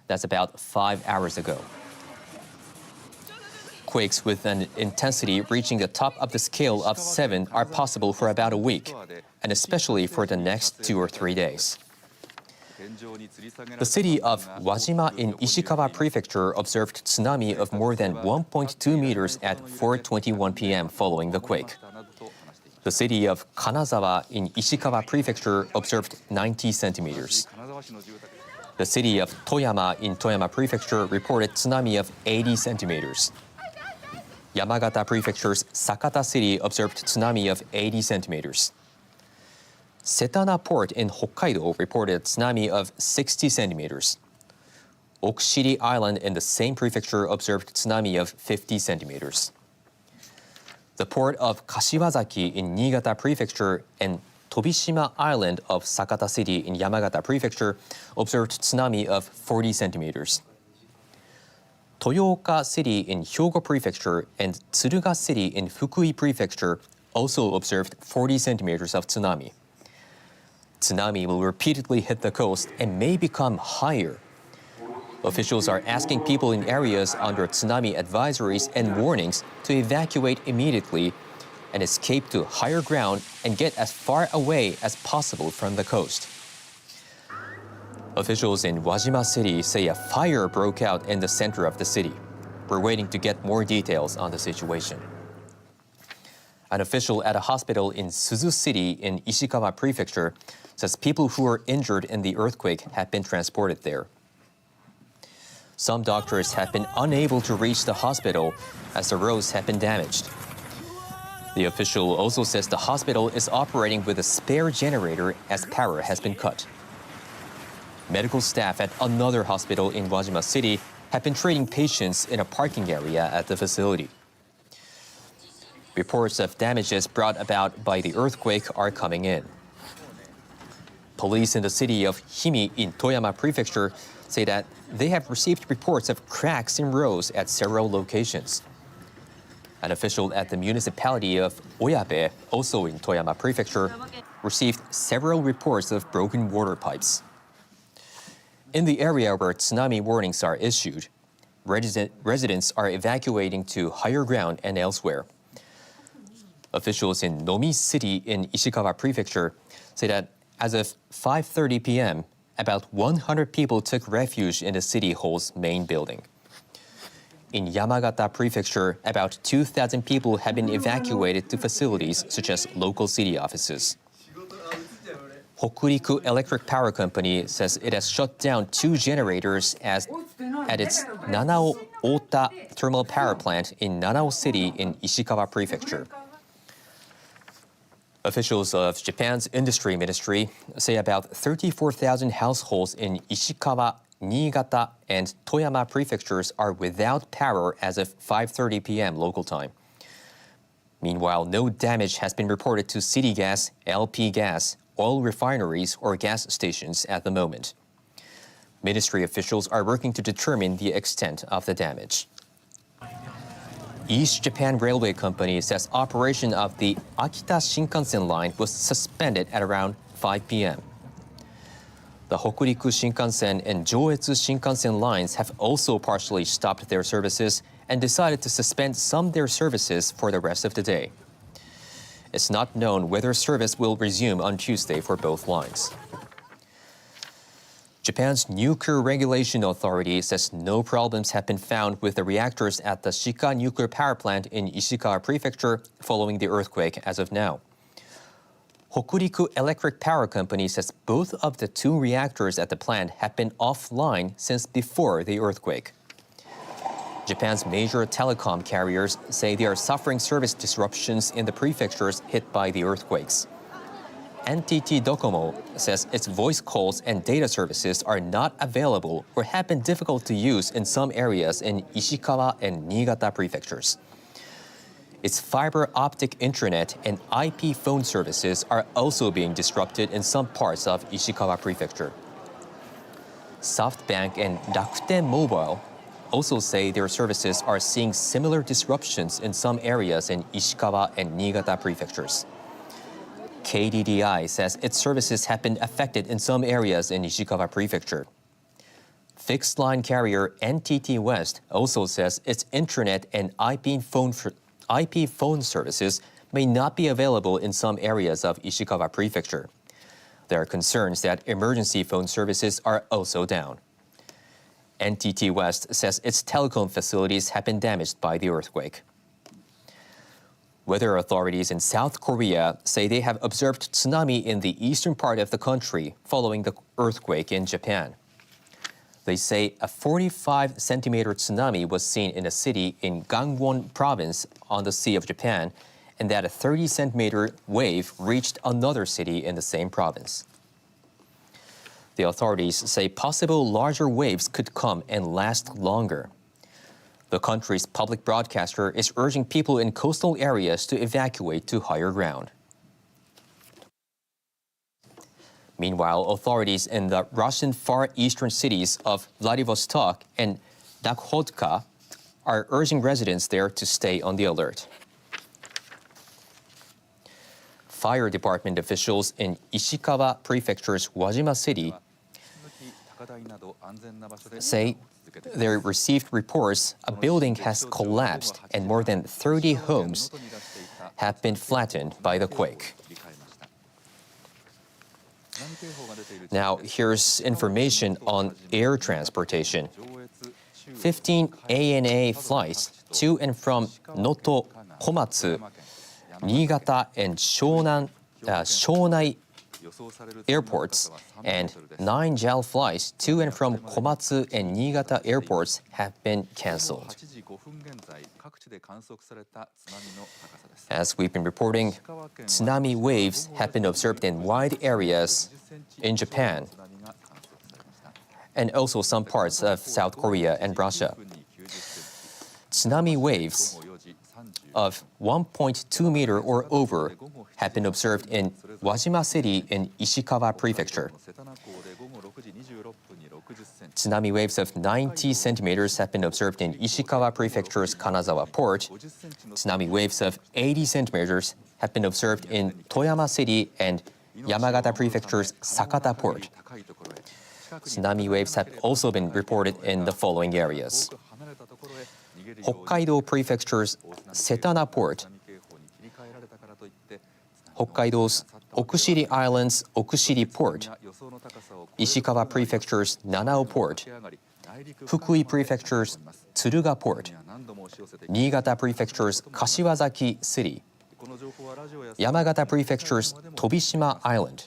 That's about 5 hours ago. Quakes with an intensity reaching the top of the scale of 7 are possible for about a week, and especially for the next 2 or 3 days. The city of Wajima in Ishikawa Prefecture observed tsunami of more than 1.2 meters at 4:21 p.m. following the quake. The city of Kanazawa in Ishikawa Prefecture observed 90 centimeters. The city of Toyama in Toyama Prefecture reported tsunami of 80 centimeters. Yamagata Prefecture's Sakata City observed tsunami of 80 centimeters. Setana Port in Hokkaido reported tsunami of 60 centimeters. Okushiri Island in the same prefecture observed tsunami of 50 centimeters. The port of Kashiwazaki in Niigata Prefecture and Tobishima Island of Sakata City in Yamagata Prefecture observed tsunami of 40 centimeters. Toyooka City in Hyogo Prefecture and Tsuruga City in Fukui Prefecture also observed 40 centimeters of tsunami. Tsunami will repeatedly hit the coast and may become higher. Officials are asking people in areas under tsunami advisories and warnings to evacuate immediately and escape to higher ground and get as far away as possible from the coast. Officials in Wajima City say a fire broke out in the center of the city. We're waiting to get more details on the situation. An official at a hospital in Suzu City in Ishikawa Prefecture says people who were injured in the earthquake have been transported there. Some doctors have been unable to reach the hospital as the roads have been damaged. The official also says the hospital is operating with a spare generator as power has been cut. Medical staff at another hospital in Wajima City have been treating patients in a parking area at the facility. Reports of damages brought about by the earthquake are coming in. Police in the city of Himi in Toyama Prefecture say that they have received reports of cracks in roads at several locations. An official at the municipality of Oyabe, also in Toyama Prefecture, received several reports of broken water pipes. In the area where tsunami warnings are issued, residents are evacuating to higher ground and elsewhere. Officials in Nomi City in Ishikawa Prefecture say that as of 5:30 p.m., about 100 people took refuge in the city hall's main building. In Yamagata Prefecture, about 2,000 people have been evacuated to facilities such as local city offices. Hokuriku Electric Power Company says it has shut down 2 generators at its Nanao Ota thermal power plant in Nanao City in Ishikawa Prefecture. Officials of Japan's industry ministry say about 34,000 households in Ishikawa, Niigata, and Toyama prefectures are without power as of 5:30 p.m. local time. Meanwhile, no damage has been reported to city gas, LP gas, oil refineries, or gas stations at the moment. Ministry officials are working to determine the extent of the damage. East Japan Railway Company says operation of the Akita Shinkansen line was suspended at around 5 p.m. The Hokuriku Shinkansen and Joetsu Shinkansen lines have also partially stopped their services and decided to suspend some of their services for the rest of the day. It's not known whether service will resume on Tuesday for both lines. Japan's Nuclear Regulation Authority says no problems have been found with the reactors at the Shika nuclear power plant in Ishikawa Prefecture following the earthquake as of now. Hokuriku Electric Power Company says both of the 2 reactors at the plant have been offline since before the earthquake. Japan's major telecom carriers say they are suffering service disruptions in the prefectures hit by the earthquakes. NTT Docomo says its voice calls and data services are not available or have been difficult to use in some areas in Ishikawa and Niigata prefectures. Its fiber optic internet and IP phone services are also being disrupted in some parts of Ishikawa Prefecture. SoftBank and Rakuten Mobile also say their services are seeing similar disruptions in some areas in Ishikawa and Niigata prefectures. KDDI says its services have been affected in some areas in Ishikawa Prefecture. Fixed line carrier NTT West also says its internet and IP phone services may not be available in some areas of Ishikawa Prefecture. There are concerns that emergency phone services are also down. NTT West says its telecom facilities have been damaged by the earthquake. Weather authorities in South Korea say they have observed tsunami in the eastern part of the country following the earthquake in Japan. They say a 45-centimeter tsunami was seen in a city in Gangwon province on the Sea of Japan, and that a 30-centimeter wave reached another city in the same province. The authorities say possible larger waves could come and last longer. The country's public broadcaster is urging people in coastal areas to evacuate to higher ground. Meanwhile, authorities in the Russian far eastern cities of Vladivostok and Nakhodka are urging residents there to stay on the alert. Fire department officials in Ishikawa Prefecture's Wajima City say they received reports a building has collapsed and more than 30 homes have been flattened by the quake. Now, here's information on air transportation. 15 ANA flights to and from Noto, Komatsu, Niigata, and Shonai airports and 9 JAL flights to and from Komatsu and Niigata airports have been cancelled. As we've been reporting, tsunami waves have been observed in wide areas in Japan and also some parts of South Korea and Russia. Tsunami waves of 1.2 meter or over have been observed in Wajima City in Ishikawa Prefecture. Tsunami waves of 90 centimeters have been observed in Ishikawa Prefecture's Kanazawa port. Tsunami waves of 80 centimeters have been observed in Toyama City and Yamagata Prefecture's Sakata port. Tsunami waves have also been reported in the following areas: Hokkaido Prefecture's Setana port, Hokkaido's Okushiri Island's Okushiri port, Ishikawa Prefecture's Nanao port, Fukui Prefecture's Tsuruga port, Niigata Prefecture's Kashiwazaki city, Yamagata Prefecture's Tobishima Island,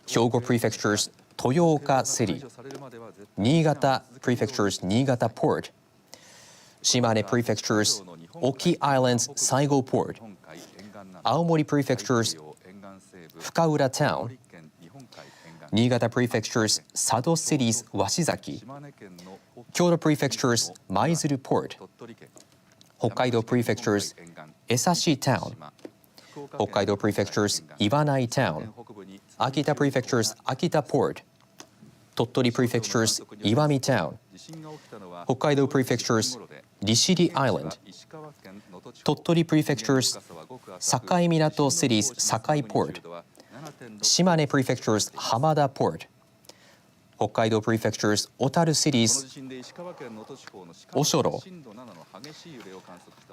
Hyogo Prefecture's Toyooka city, Niigata Prefecture's Niigata port, Shimane Prefecture's Oki Island's Saigo port, Aomori Prefecture's Fukaura town, Niigata Prefecture's Sado city's Washizaki, Kyoto Prefecture's Maizuru port, Hokkaido Prefecture's Esashi town, Hokkaido Prefecture's Iwanai town, Akita Prefecture's Akita port, Tottori Prefecture's Iwami town, Hokkaido Prefecture's Rishiri Island, Tottori Prefecture's Sakai Minato city's Sakai port, Shimane Prefecture's Hamada port, Hokkaido Prefecture's Otaru city's Oshoro,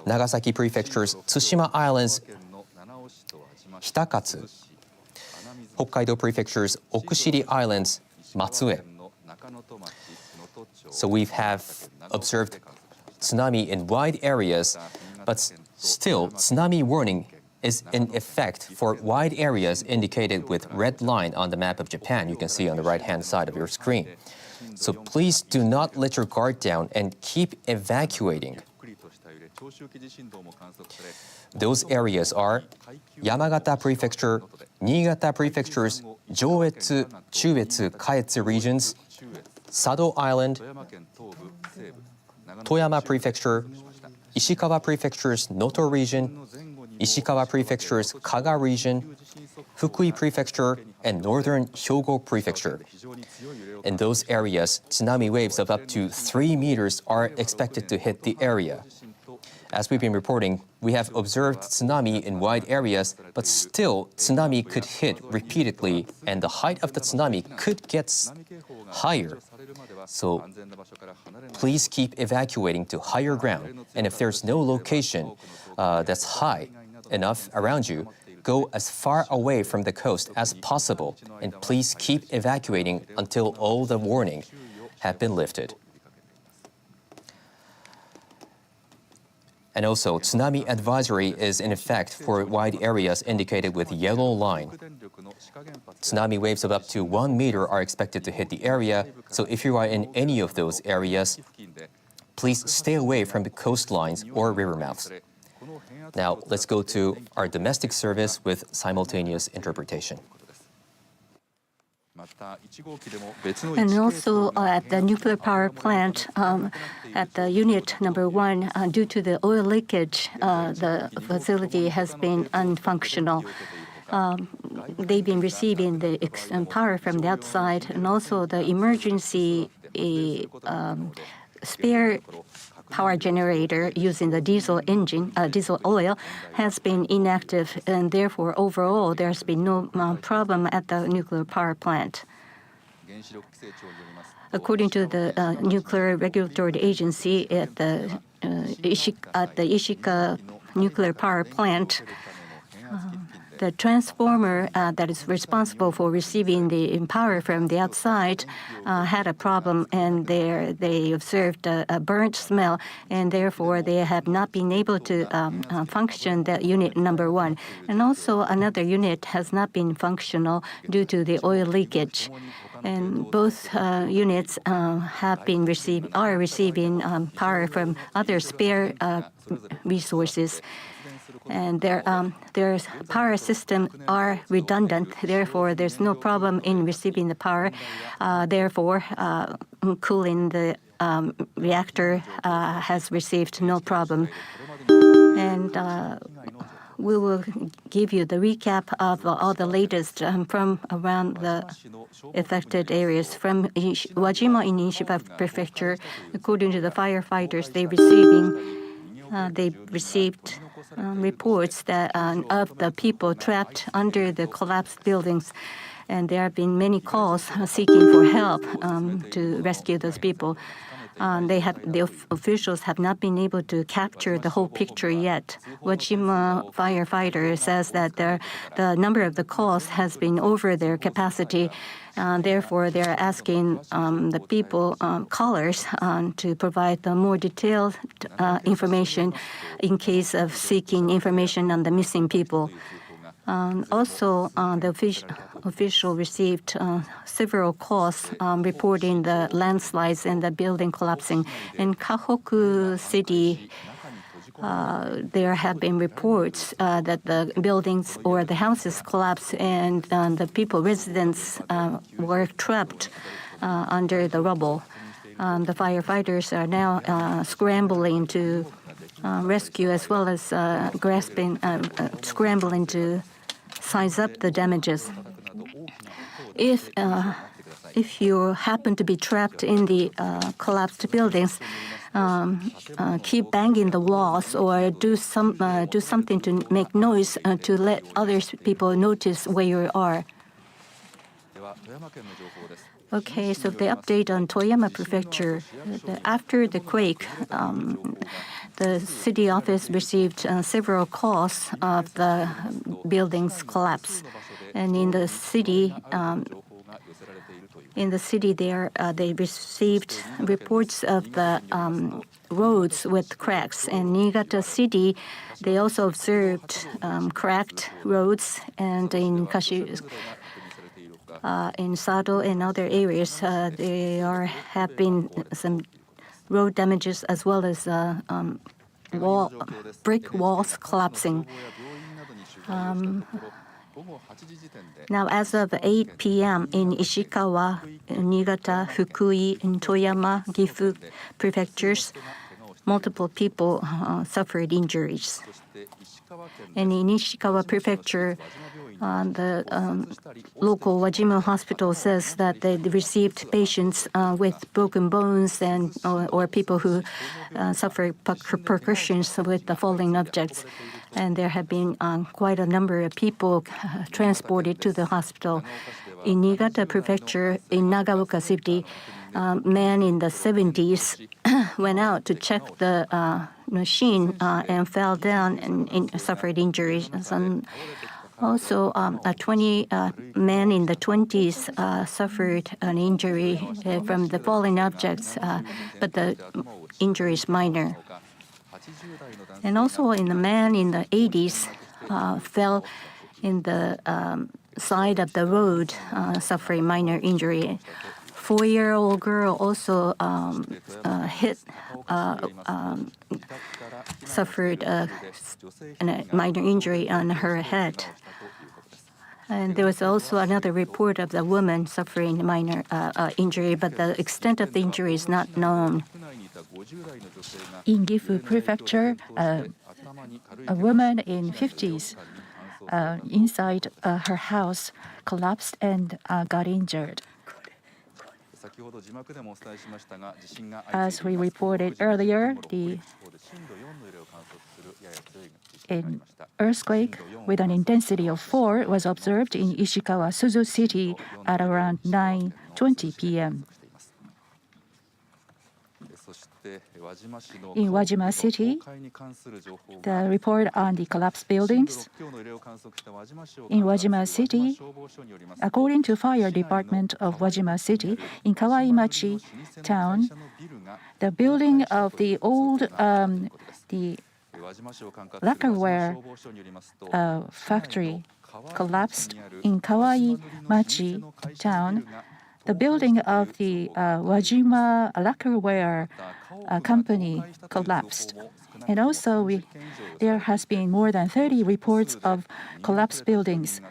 Nagasaki Prefecture's Tsushima Island's Hitakatsu, Hokkaido Prefecture's Okushiri Island's Matsue. So we have observed tsunami in wide areas, but still tsunami warning is in effect for wide areas indicated with red line on the map of Japan you can see on the right-hand side of your screen. So please do not let your guard down and keep evacuating. Those areas are Yamagata Prefecture, Niigata Prefecture's Joetsu, Chuetsu, Kaetsu regions, Sado Island, Toyama Prefecture, Ishikawa Prefecture's Noto region, Ishikawa Prefecture's Kaga region, Fukui Prefecture, and northern Hyogo Prefecture. In those areas, tsunami waves of up to 3 meters are expected to hit the area. As we've been reporting, we have observed tsunami in wide areas, but still tsunami could hit repeatedly and the height of the tsunami could get higher. So please keep evacuating to higher ground. And if there's no location that's high enough around you, go as far away from the coast as possible. And please keep evacuating until all the warning have been lifted. And also, tsunami advisory is in effect for wide areas indicated with yellow line. Tsunami waves of up to 1 meter are expected to hit the area, so if you are in any of those areas, please stay away from the coastlines or river mouths. Now, let's go to our domestic service with simultaneous interpretation. And also at the nuclear power plant, at the unit number 1, due to the oil leakage, the facility has been unfunctional. They've been receiving the power from the outside, and also the emergency spare power generator using the diesel engine, diesel oil, has been inactive, and therefore overall there's been no problem at the nuclear power plant. According to the Nuclear Regulatory Agency at the Ishika nuclear power plant, the transformer that is responsible for receiving the power from the outside had a problem, and they observed a burnt smell, and therefore they have not been able to function, that unit number 1. And also another unit has not been functional due to the oil leakage. And both units are receiving power from other spare resources. And their power systems are redundant. Therefore, there's no problem in receiving the power. Therefore, cooling the reactor has received no problem. And we will give you the recap of all the latest from around the affected areas. From Wajima in Ishiba Prefecture, according to the firefighters, they received reports that of the people trapped under the collapsed buildings, and there have been many calls seeking for help to rescue those people. The officials have not been able to capture the whole picture yet. Wajima firefighter says that the number of the calls has been over their capacity. Therefore, they're asking the people, callers, to provide the more detailed information in case of seeking information on the missing people. Also, the official received several calls reporting the landslides and the building collapsing. In Kahoku City, there have been reports that the buildings or the houses collapsed, and the residents were trapped under the rubble. The firefighters are now scrambling to rescue, as well as scrambling to size up the damages. If you happen to be trapped in the collapsed buildings, keep banging the walls or do something to make noise to let other people notice where you are. Okay, so the update on Toyama Prefecture. After the quake, the city office received several calls of the building's collapse, and in the city, they received reports of the roads with cracks. And Niigata City, they also observed cracked roads, and in in Sado and other areas, there have been some road damages, as well as brick walls collapsing. Now, as of 8 p.m. in Ishikawa, Niigata, Fukui, and Toyama, Gifu prefectures, multiple people suffered injuries. And in Ishikawa Prefecture, the local Wajima hospital says that they received patients with broken bones or people who suffered percussions with the falling objects. And there have been quite a number of people transported to the hospital. In Niigata Prefecture, in Nagaoka City, a man in the 70s went out to check the machine and fell down and suffered injuries. Also, a man in the 20s suffered an injury from the falling objects, but the injury is minor. And also, a man in the 80s fell in the side of the road, suffering minor injury. 4-year-old girl also suffered a minor injury on her head. And there was also another report of the woman suffering minor injury, but the extent of the injury is not known. In Gifu Prefecture, a woman in 50s inside her house collapsed and got injured. As we reported earlier, an earthquake with an intensity of 4 was observed in Ishikawa, Suzu City at around 9:20 p.m. In Wajima City, the report on the collapsed buildings. In Wajima City, according to Fire Department of Wajima City, in Kawaimachi town, the building of the old the lacquerware factory collapsed in Kawaimachi town. The building of the Wajima lacquerware company collapsed. And also, there has been more than 30 reports of collapsed buildings.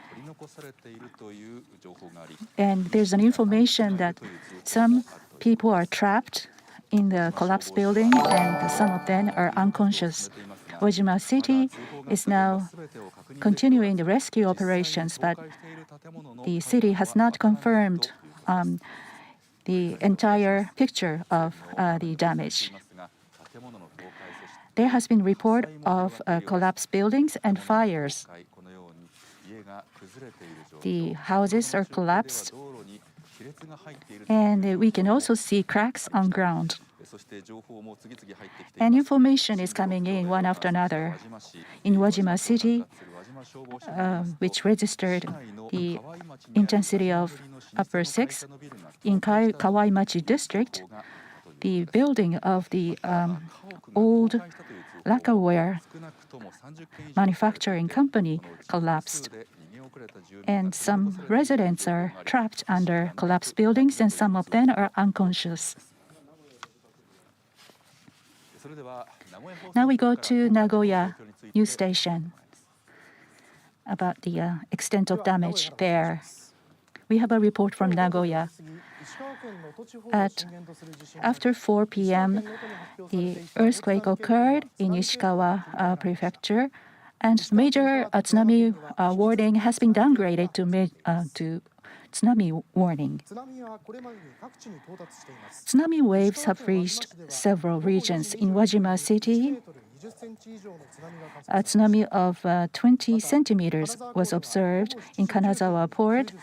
And there's an information that some people are trapped in the collapsed building and some of them are unconscious. Wajima City is now continuing the rescue operations, but the city has not confirmed the entire picture of the damage. There has been report of collapsed buildings and fires. The houses are collapsed, and we can also see cracks on ground. And information is coming in one after another. In Wajima City, which registered the intensity of upper 6, in Kawaimachi district, the building of the old lacquerware manufacturing company collapsed. And some residents are trapped under collapsed buildings, and some of them are unconscious. Now we go to Nagoya news station about the extent of damage there. We have a report from Nagoya. After 4 p.m., the earthquake occurred in Ishikawa Prefecture, and major tsunami warning has been downgraded to tsunami warning. Tsunami waves have reached several regions. In Wajima City, a tsunami of 20 centimeters was observed. In Kanazawa port,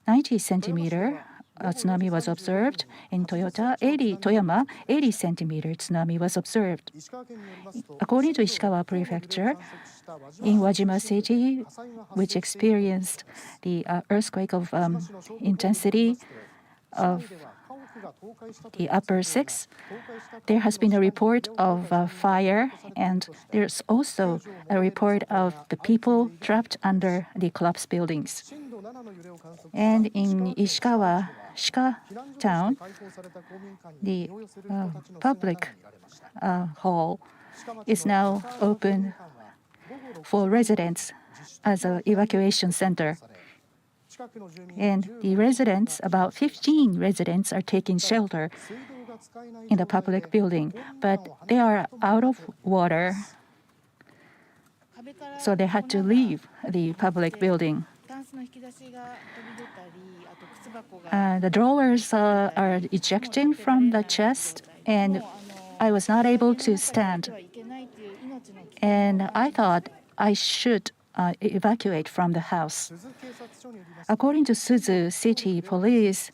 90 centimeter tsunami was observed. In Toyama, 80 centimeter tsunami was observed. According to Ishikawa Prefecture, in Wajima City, which experienced the earthquake of intensity of the upper 6, there has been a report of fire, and there's also a report of the people trapped under the collapsed buildings. And in Ishikawa, Shika town, the public hall is now open for residents as an evacuation center. And the residents, about 15 residents, are taking shelter in the public building, but they are out of water, so they had to leave the public building. The drawers are ejecting from the chest, and I was not able to stand. And I thought I should evacuate from the house. According to Suzu City Police,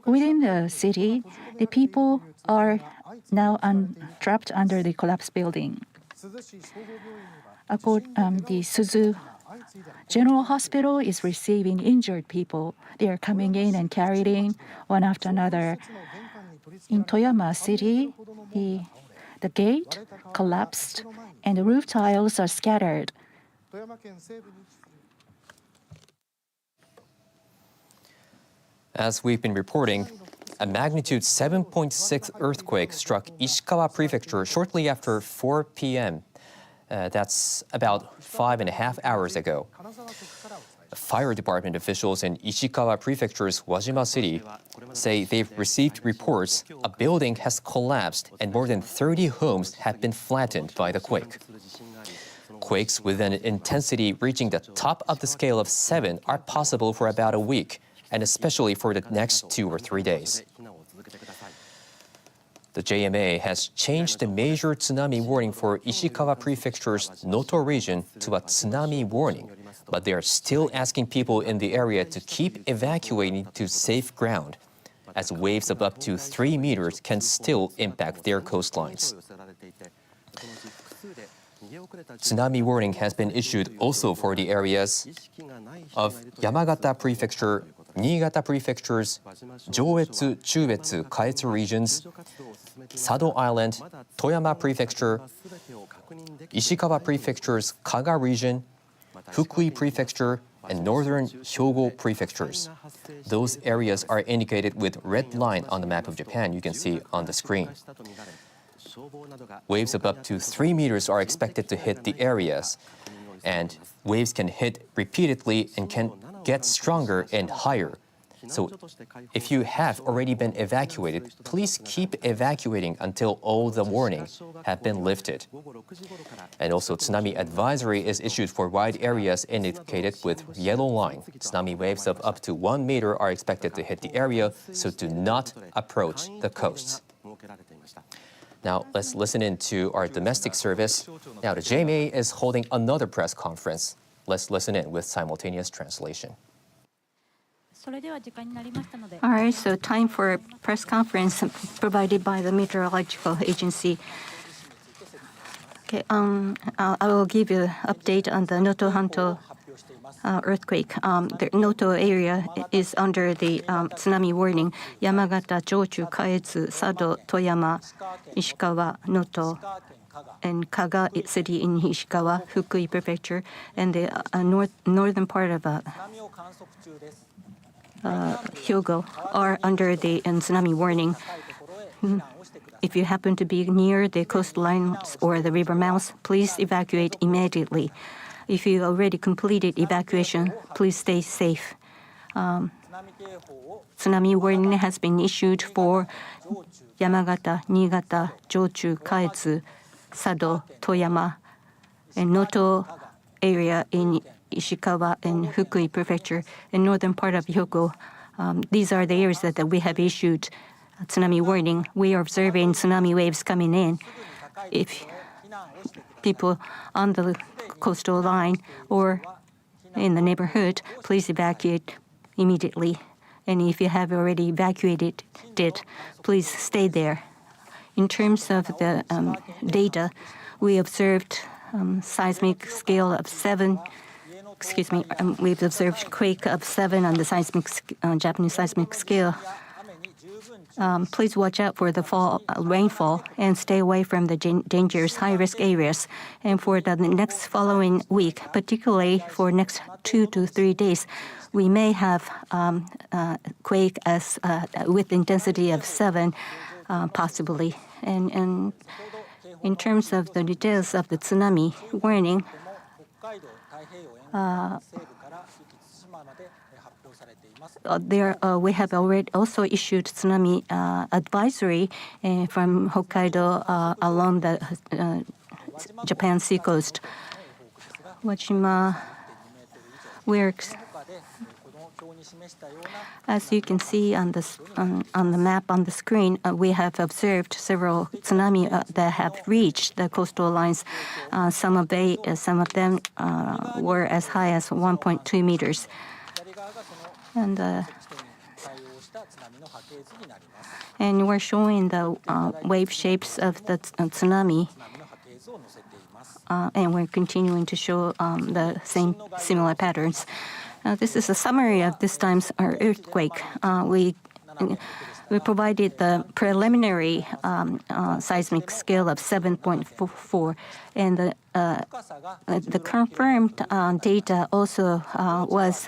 within the city, the people are now trapped under the collapsed building. The Suzu General Hospital is receiving injured people. They are coming in and carrying one after another. In Toyama City, the gate collapsed and the roof tiles are scattered. As we've been reporting, a magnitude 7.6 earthquake struck Ishikawa Prefecture shortly after 4 p.m. That's about 5.5 hours ago. fire department officials in Ishikawa Prefecture's Wajima City say they've received reports a building has collapsed and more than 30 homes have been flattened by the quake. Quakes with an intensity reaching the top of the scale of 7 are possible for about a week, and especially for the next 2 or 3 days. The JMA has changed the major tsunami warning for Ishikawa Prefecture's Noto region to a tsunami warning, but they are still asking people in the area to keep evacuating to safe ground, as waves of up to 3 meters can still impact their coastlines. Tsunami warning has been issued also for the areas of Yamagata Prefecture, Niigata Prefecture's Joetsu, Chuetsu, Kaetsu regions, Sado Island, Toyama Prefecture, Ishikawa Prefecture's Kaga region, Fukui Prefecture, and northern Hyogo prefectures. Those areas are indicated with red line on the map of Japan you can see on the screen. Waves of up to 3 meters are expected to hit the areas, and waves can hit repeatedly and can get stronger and higher. So if you have already been evacuated, please keep evacuating until all the warnings have been lifted. And also, tsunami advisory is issued for wide areas indicated with yellow line. Tsunami waves of up to 1 meter are expected to hit the area, so do not approach the coasts. Now, let's listen in to our domestic service. Now, the JMA is holding another press conference. Let's listen in with simultaneous translation. All right, so time for a press conference provided by the Meteorological Agency. Okay, I will give you an update on the Noto Hanto earthquake. The Noto area is under the tsunami warning. Yamagata, Jochu, Kaetsu, Sado, Toyama, Ishikawa, Noto, and Kaga City in Ishikawa, Fukui Prefecture, and the northern part of Hyogo are under the tsunami warning. If you happen to be near the coastlines or the river mouths, please evacuate immediately. If you already completed evacuation, please stay safe. Tsunami warning has been issued for Yamagata, Niigata, Jochu, Kaetsu, Sado, Toyama, and Noto area in Ishikawa and Fukui Prefecture, and northern part of Hyogo. These are the areas that we have issued tsunami warning. We are observing tsunami waves coming in. If people on the coastal line or in the neighborhood, please evacuate immediately. And if you have already evacuated it, please stay there. In terms of the data, we observed seismic scale of 7. We've observed quake of 7 on the Japanese seismic scale. Please watch out for the rainfall and stay away from the dangerous high-risk areas. And for the next following week, particularly for next 2 to 3 days, we may have quake as with intensity of 7, possibly. And in terms of the details of the tsunami warning, we have already also issued tsunami advisory from Hokkaido along the Japan seacoast. Wajima works. As you can see on the map on the screen, we have observed several tsunami that have reached the coastal lines. Some of them were as high as 1.2 meters. And we're showing the wave shapes of the tsunami, and we're continuing to show the similar patterns. This is a summary of this time's earthquake. We provided the preliminary seismic scale of 7.4, and the confirmed data also was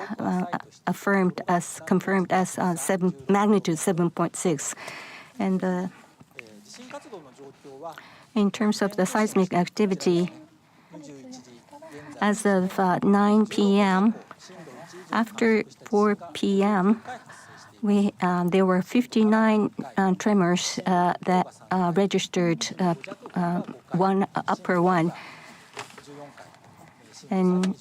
confirmed as magnitude 7.6. And in terms of the seismic activity, as of 9 p.m., After 4 p.m., there were 59 tremors that registered, one upper one. And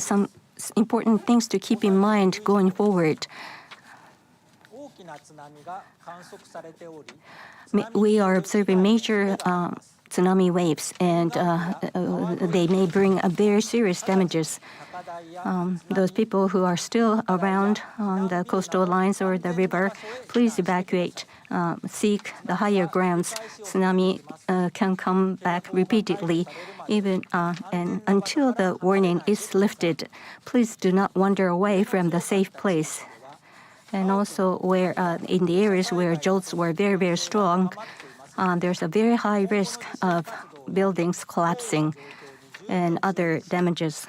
some important things to keep in mind going forward. We are observing major tsunami waves, and they may bring very serious damages. Those people who are still around on the coastal lines or the river, please evacuate. Seek the higher grounds. Tsunami can come back repeatedly, even and until the warning is lifted. Please do not wander away from the safe place. And also, where in the areas where jolts were very, very strong, there's a very high risk of buildings collapsing and other damages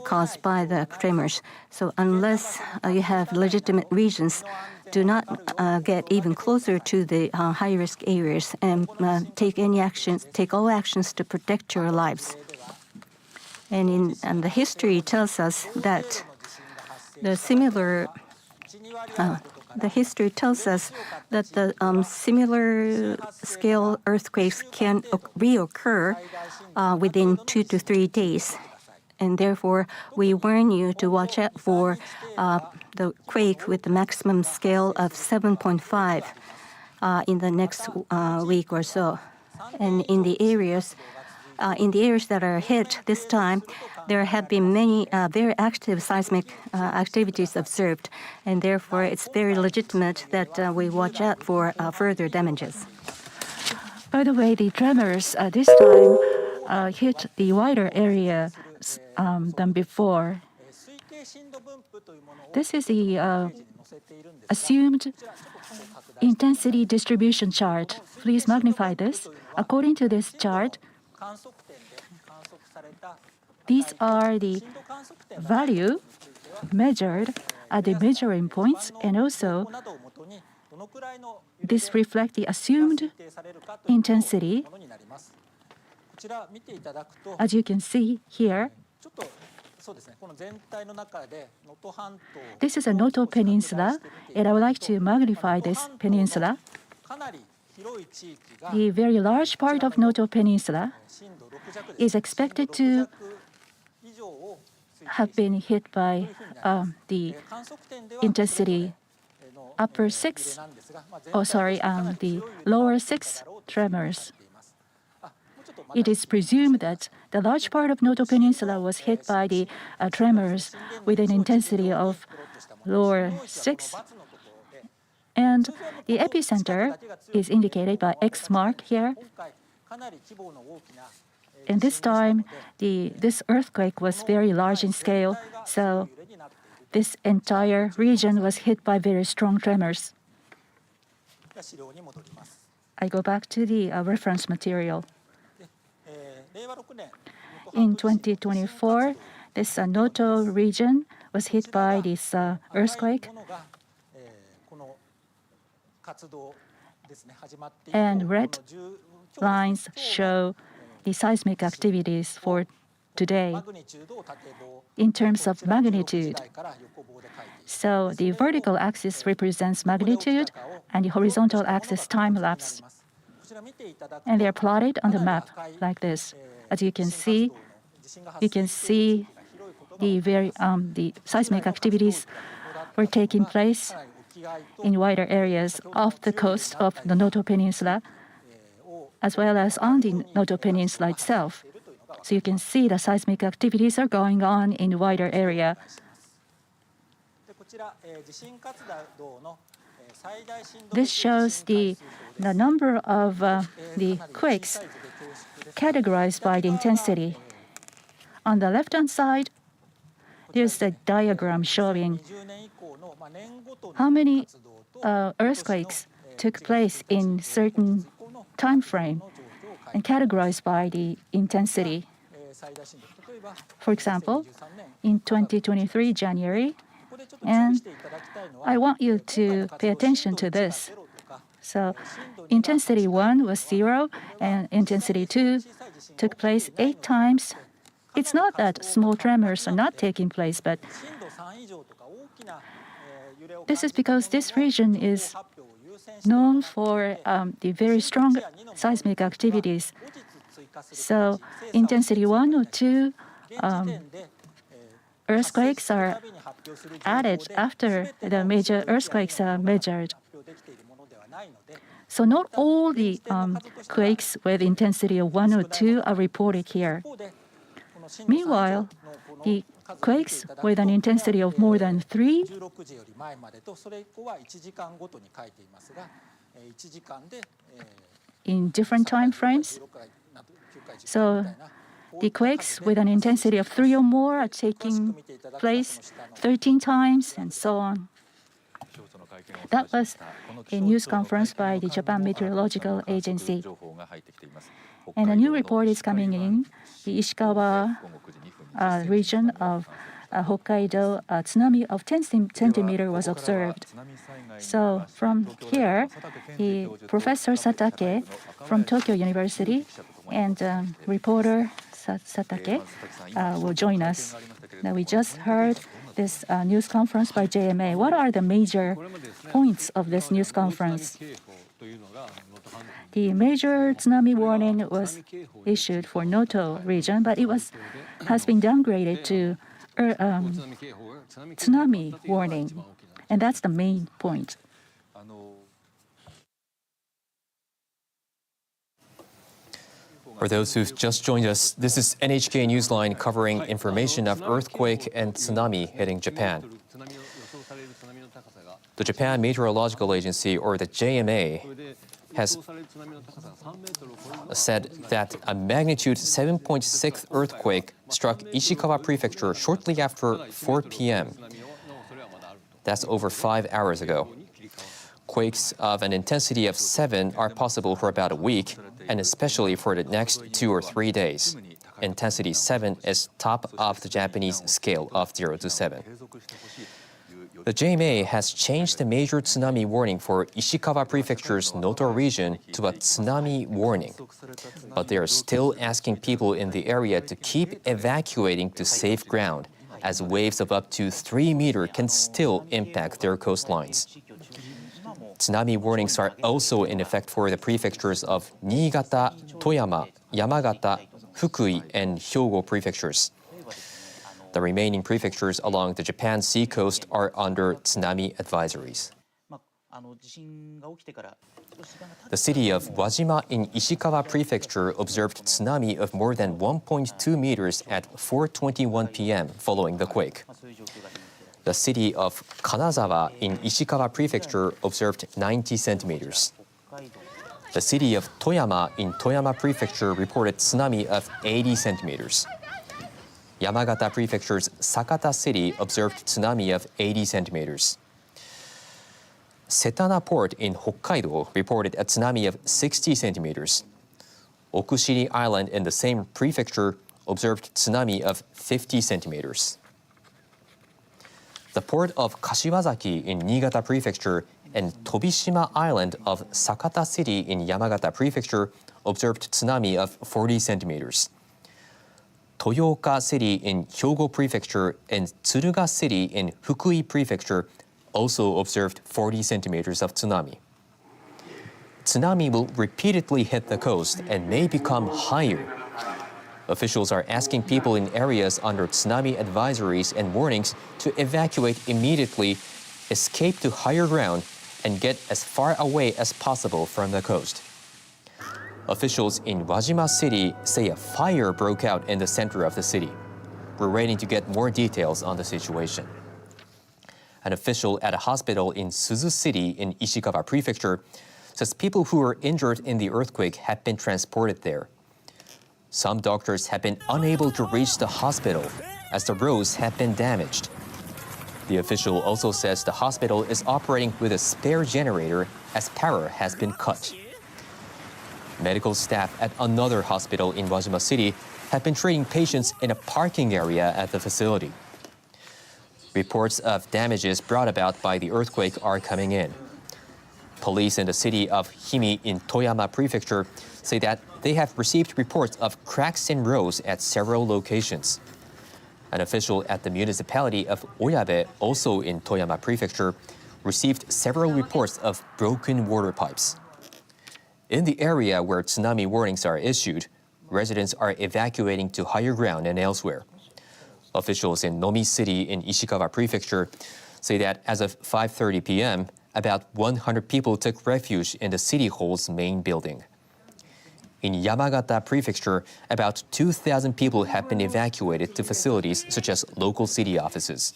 caused by the tremors. So unless you have legitimate reasons, do not get even closer to the high-risk areas, and take all actions to protect your lives. And the history tells us that the similar similar scale earthquakes can reoccur within 2 to 3 days. And therefore, we warn you to watch out for the quake with the maximum scale of 7.5 in the next week or so. And in the areas that are hit this time, there have been many very active seismic activities observed, and therefore it's very legitimate that we watch out for further damages. By the way, the tremors this time hit the wider area than before. This is the assumed intensity distribution chart. Please magnify this. According to this chart, these are the value measured at the measuring points, and also this reflects the assumed intensity. As you can see here, this is a Noto Peninsula, and I would like to magnify this peninsula. The very large part of Noto Peninsula is expected to have been hit by the intensity upper 6, the lower 6 tremors. It is presumed that the large part of Noto Peninsula was hit by the tremors with an intensity of lower 6. And the epicenter is indicated by X mark here. And this time, this earthquake was very large in scale, so this entire region was hit by very strong tremors. I go back to the reference material. In 2024, this Noto region was hit by this earthquake. And red lines show the seismic activities for today in terms of magnitude. So the vertical axis represents magnitude, and the horizontal axis time lapse. And they are plotted on the map like this. As you can see the seismic activities were taking place in wider areas off the coast of the Noto Peninsula, as well as on the Noto Peninsula itself. So you can see the seismic activities are going on in the wider area. This shows the number of the quakes categorized by the intensity. On the left-hand side, there's a diagram showing how many earthquakes took place in certain time frame and categorized by the intensity. For example, in 2023 January, and I want you to pay attention to this. So intensity 1 was 0 and intensity 2 took place 8 times. It's not that small tremors are not taking place, but this is because this region is known for the very strong seismic activities. So intensity 1 or 2 earthquakes are added after the major earthquakes are measured. So not all the quakes with intensity of 1 or 2 are reported here. Meanwhile, the quakes with an intensity of more than 3 in different time frames. So the quakes with an intensity of 3 or more are taking place 13 times and so on. That was a news conference by the Japan Meteorological Agency. And a new report is coming in. The Ishikawa region of Hokkaido, a tsunami of 10 centimeters was observed. So from here, the Professor Satake from Tokyo University and reporter Satake will join us. Now we just heard this news conference by JMA. What are the major points of this news conference? The major tsunami warning was issued for Noto region, but it has been downgraded to tsunami warning, and that's the main point. For those who've just joined us, this is NHK Newsline covering information of earthquake and tsunami hitting Japan. The Japan Meteorological Agency, or the JMA, has said that a magnitude 7.6 earthquake struck Ishikawa Prefecture shortly after 4 p.m. That's over 5 hours ago. Quakes of an intensity of 7 are possible for about a week, and especially for the next 2 or 3 days. Intensity 7 is top of the Japanese scale of 0 to 7. The JMA has changed the major tsunami warning for Ishikawa Prefecture's Noto region to a tsunami warning. But they are still asking people in the area to keep evacuating to safe ground, as waves of up to 3 meters can still impact their coastlines. Tsunami warnings are also in effect for the prefectures of Niigata, Toyama, Yamagata, Fukui, and Hyogo prefectures. The remaining prefectures along the Japan sea coast are under tsunami advisories. The city of Wajima in Ishikawa Prefecture observed tsunami of more than 1.2 meters at 4:21 p.m. following the quake. The city of Kanazawa in Ishikawa Prefecture observed 90 centimeters. The city of Toyama in Toyama Prefecture reported tsunami of 80 centimeters. Yamagata Prefecture's Sakata City observed tsunami of 80 centimeters. Setana Port in Hokkaido reported a tsunami of 60 centimeters. Okushiri Island in the same prefecture observed tsunami of 50 centimeters. The port of Kashiwazaki in Niigata Prefecture and Tobishima Island of Sakata City in Yamagata Prefecture observed tsunami of 40 centimeters. Toyoka City in Hyogo Prefecture and Tsuruga City in Fukui Prefecture also observed 40 centimeters of tsunami. Tsunami will repeatedly hit the coast and may become higher. Officials are asking people in areas under tsunami advisories and warnings to evacuate immediately, escape to higher ground, and get as far away as possible from the coast. Officials in Wajima City say a fire broke out in the center of the city. We're waiting to get more details on the situation. An official at a hospital in Suzu City in Ishikawa Prefecture says people who were injured in the earthquake have been transported there. Some doctors have been unable to reach the hospital as the roads have been damaged. The official also says the hospital is operating with a spare generator as power has been cut. Medical staff at another hospital in Wajima City have been treating patients in a parking area at the facility. Reports of damages brought about by the earthquake are coming in. Police in the city of Himi in Toyama Prefecture say that they have received reports of cracks in roads at several locations. An official at the municipality of Oyabe, also in Toyama Prefecture, received several reports of broken water pipes. In the area where tsunami warnings are issued, residents are evacuating to higher ground and elsewhere. Officials in Nomi City in Ishikawa Prefecture say that as of 5:30 p.m., about 100 people took refuge in the city hall's main building. In Yamagata Prefecture, about 2,000 people have been evacuated to facilities such as local city offices.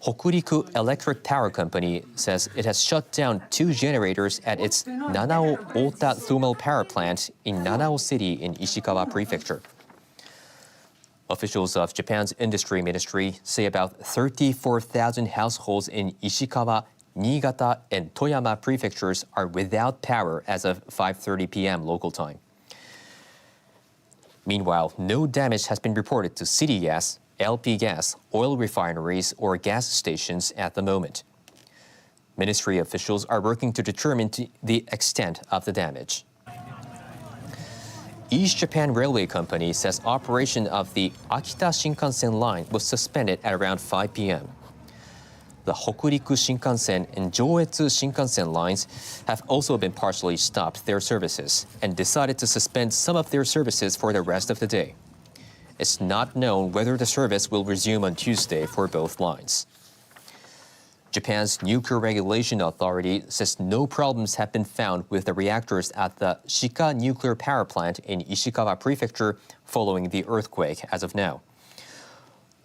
Hokuriku Electric Power Company says it has shut down 2 generators at its Nanao Ota Thermal Power Plant in Nanao City in Ishikawa Prefecture. Officials of Japan's Industry Ministry say about 34,000 households in Ishikawa, Niigata, and Toyama prefectures are without power as of 5:30 p.m. local time. Meanwhile, no damage has been reported to city gas, LP gas, oil refineries, or gas stations at the moment. Ministry officials are working to determine the extent of the damage. East Japan Railway Company says operation of the Akita Shinkansen line was suspended at around 5 p.m. The Hokuriku Shinkansen and Joetsu Shinkansen lines have also been partially stopped their services and decided to suspend some of their services for the rest of the day. It's not known whether the service will resume on Tuesday for both lines. Japan's Nuclear Regulation Authority says no problems have been found with the reactors at the Shika Nuclear Power Plant in Ishikawa Prefecture following the earthquake as of now.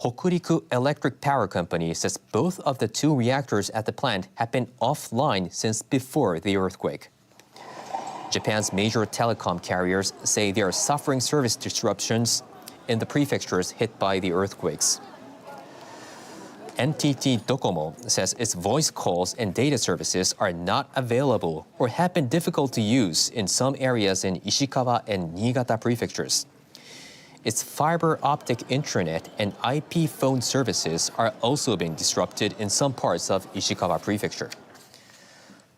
Hokuriku Electric Power Company says both of the 2 reactors at the plant have been offline since before the earthquake. Japan's major telecom carriers say they are suffering service disruptions in the prefectures hit by the earthquakes. NTT Docomo says its voice calls and data services are not available or have been difficult to use in some areas in Ishikawa and Niigata prefectures. Its fiber optic intranet and IP phone services are also being disrupted in some parts of Ishikawa Prefecture.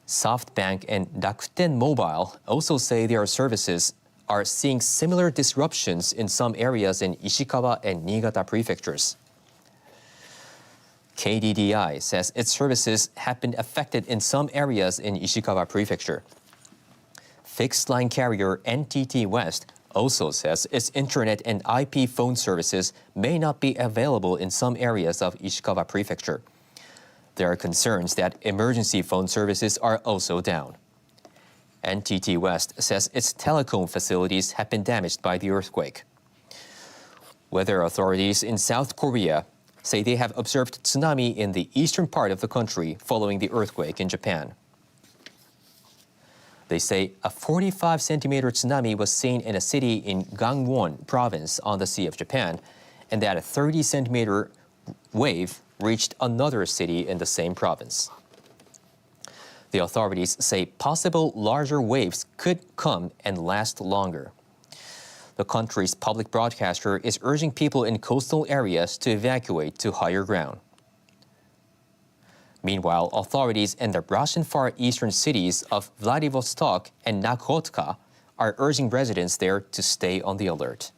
SoftBank and Rakuten Mobile also say their services are seeing similar disruptions in some areas in Ishikawa and Niigata prefectures. KDDI says its services have been affected in some areas in Ishikawa Prefecture. Fixed line carrier NTT West also says its internet and IP phone services may not be available in some areas of Ishikawa Prefecture. There are concerns that emergency phone services are also down. NTT West says its telecom facilities have been damaged by the earthquake. Weather authorities in South Korea say they have observed tsunami in the eastern part of the country following the earthquake in Japan. They say a 45-centimeter tsunami was seen in a city in Gangwon province on the Sea of Japan, and that a 30-centimeter wave reached another city in the same province. The authorities say possible larger waves could come and last longer. The country's public broadcaster is urging people in coastal areas to evacuate to higher ground. Meanwhile, authorities in the Russian Far Eastern cities of Vladivostok and Nakhotka are urging residents there to stay on the alert.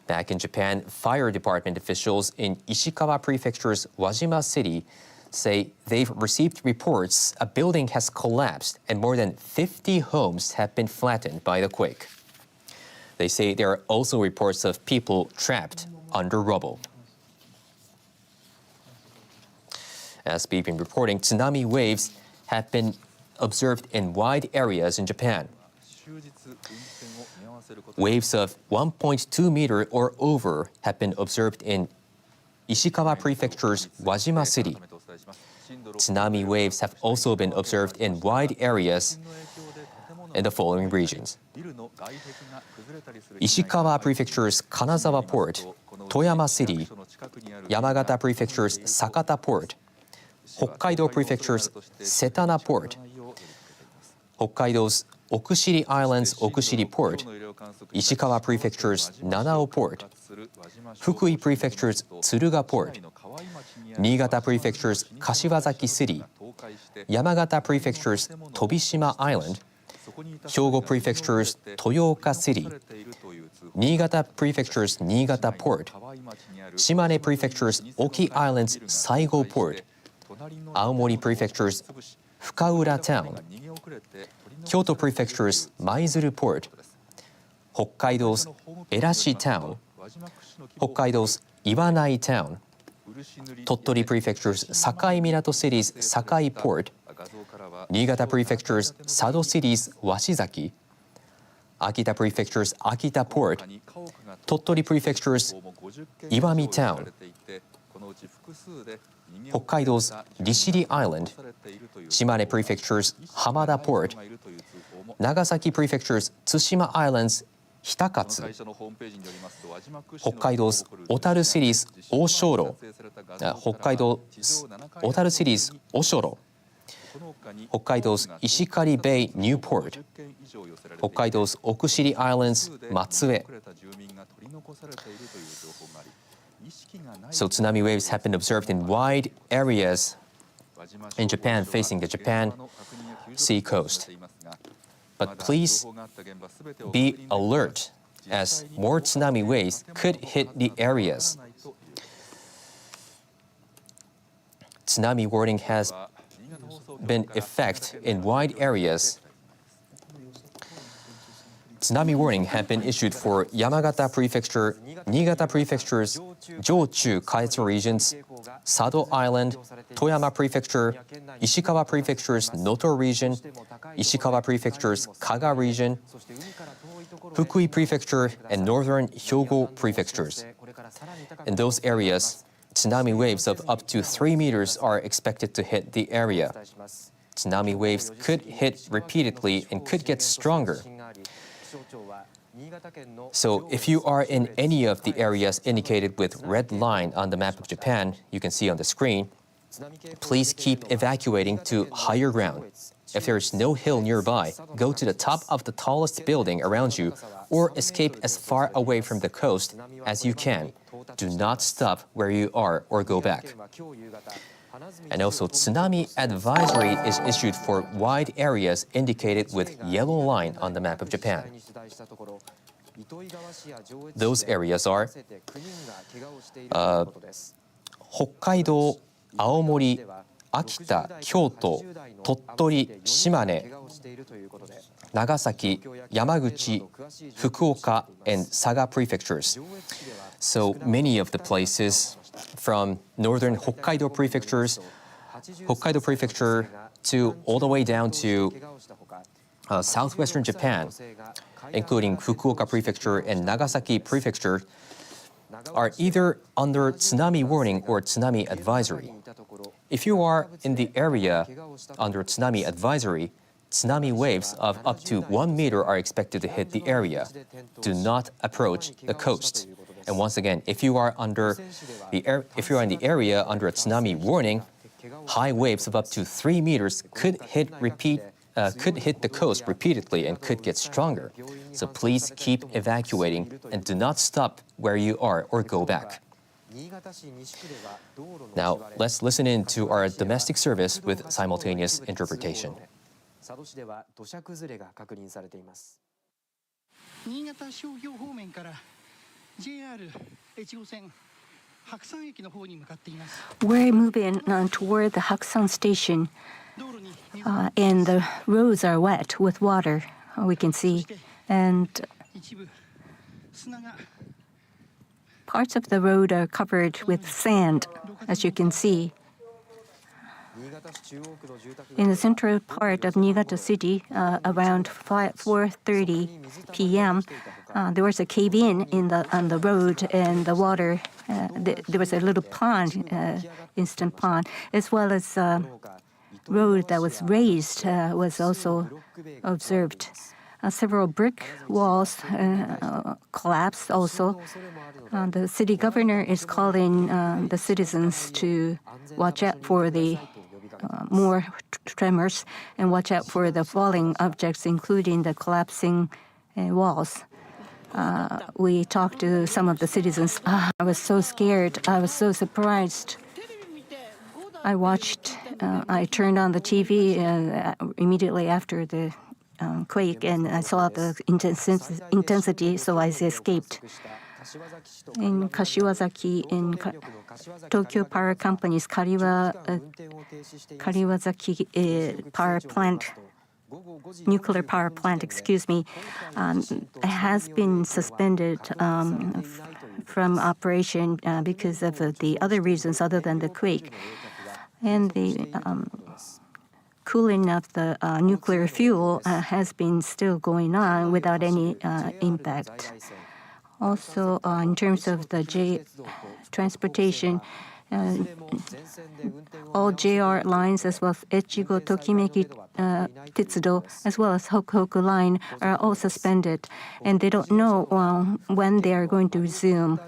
Back in Japan, fire department officials in Ishikawa Prefecture's Wajima City say they've received reports a building has collapsed and more than 50 homes have been flattened by the quake. They say there are also reports of people trapped under rubble. As we've been reporting, tsunami waves have been observed in wide areas in Japan. Waves of 1.2 meter or over have been observed in Ishikawa Prefecture's Wajima City. Tsunami waves have also been observed in wide areas in the following regions: Ishikawa Prefecture's Kanazawa Port, Toyama City, Yamagata Prefecture's Sakata Port, Hokkaido Prefecture's Setana Port, Hokkaido's Okushiri Island's Okushiri Port, Ishikawa Prefecture's Nanao Port, Fukui Prefecture's Tsuruga Port, Niigata Prefecture's Kashiwazaki City, Yamagata Prefecture's Tobishima Island, Hyogo Prefecture's Toyooka City, Niigata Prefecture's Niigata Port, Shimane Prefecture's Oki Island's Saigo Port, Aomori Prefecture's Fukaura Town, Kyoto Prefecture's Maizuru Port, Hokkaido's Erashi Town, Hokkaido's Iwanai Town, Tottori Prefecture's Sakai Minato City's Sakai Port, Niigata Prefecture's Sado City's Washizaki, Akita Prefecture's Akita Port, Tottori Prefecture's Iwami Town, Hokkaido's Rishiri Island, Shimane Prefecture's Hamada Port, Nagasaki Prefecture's Tsushima Island's Hitakatsu, Hokkaido's Otaru City's Oshoro, Hokkaido's Otaru City's Oshoro, Hokkaido's Ishikari Bay Newport, Hokkaido's Okushiri Island's Matsue. So tsunami waves have been observed in wide areas in Japan facing the Japan Sea coast. But please be alert as more tsunami waves could hit the areas. Tsunami warning has been in effect in wide areas. Tsunami warning had been issued for Yamagata Prefecture, Niigata Prefecture's Jochu Kaetsu regions, Sado Island, Toyama Prefecture, Ishikawa Prefecture's Noto region, Ishikawa Prefecture's Kaga region, Fukui Prefecture, and northern Hyogo prefectures. In those areas, tsunami waves of up to 3 meters are expected to hit the area. Tsunami waves could hit repeatedly and could get stronger. So if you are in any of the areas indicated with red line on the map of Japan, you can see on the screen, please keep evacuating to higher ground. If there is no hill nearby, go to the top of the tallest building around you or escape as far away from the coast as you can. Do not stop where you are or go back. And also, tsunami advisory is issued for wide areas indicated with yellow line on the map of Japan. Those areas are Hokkaido, Aomori, Akita, Kyoto, Tottori, Shimane, Nagasaki, Yamaguchi, Fukuoka, and Saga prefectures. So many of the places from northern Hokkaido prefectures, Hokkaido prefecture, to all the way down to southwestern Japan, including Fukuoka prefecture and Nagasaki prefecture, are either under tsunami warning or tsunami advisory. If you are in the area under tsunami advisory, tsunami waves of up to 1 meter are expected to hit the area. Do not approach the coast. And once again, if you are in the area under a tsunami warning, high waves of up to 3 meters could hit the coast repeatedly and could get stronger. So please keep evacuating and do not stop where you are or go back. Now, let's listen in to our domestic service with simultaneous interpretation. 新潟商業方面から JR 越後線白山駅の方に向かっています。 We're moving toward the Haksan station, and the roads are wet with water, we can see, and parts of the road are covered with sand, as you can see. In the central part of Niigata City, around 4:30 p.m., there was a cave-in on the road, and the water, there was a little pond, instant pond, as well as road that was raised was also observed. Several brick walls collapsed also. The city governor is calling the citizens to watch out for the more tremors, and watch out for the falling objects, including the collapsing walls. We talked to some of the citizens. I was so scared. I was so surprised. I turned on the TV immediately after the quake, and I saw the intensity, so I escaped. In Kashiwazaki, in Tokyo Power Company's Kariwazaki power plant, nuclear power plant, has been suspended from operation because of the other reasons other than the quake. And the cooling of the nuclear fuel has been still going on without any impact. Also, in terms of the transportation, all JR lines as well as Echigo, Tokimeki, Tetsudo, as well as Hokuhoku line are all suspended, and they don't know when they are going to resume.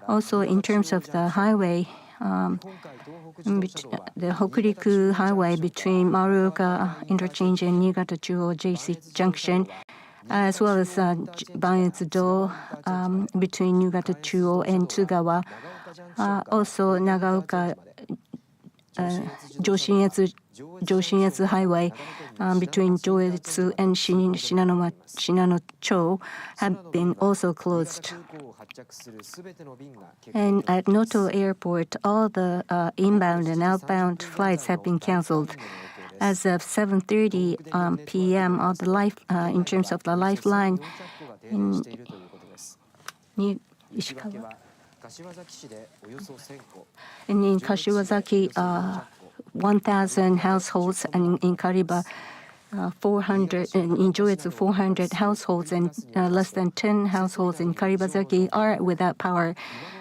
Also, in terms of the highway, the Hokuriku Highway between Maruoka Interchange and Niigata-Chuo JC Junction, as well as Banetsu-do between Niigata-Chuo and Tsugawa. Also, Nagaoka Joshinetsu Highway between Joetsu and Shinano-cho have been also closed. And at Noto Airport, all the inbound and outbound flights have been canceled. As of 7:30 p.m., in terms of the Lifeline in Ishikawa, and in Kashiwazaki, 1,000 households, and in Kariba, 400, and in Joetsu, 400 households, and less than 10 households in Karibazaki are without power.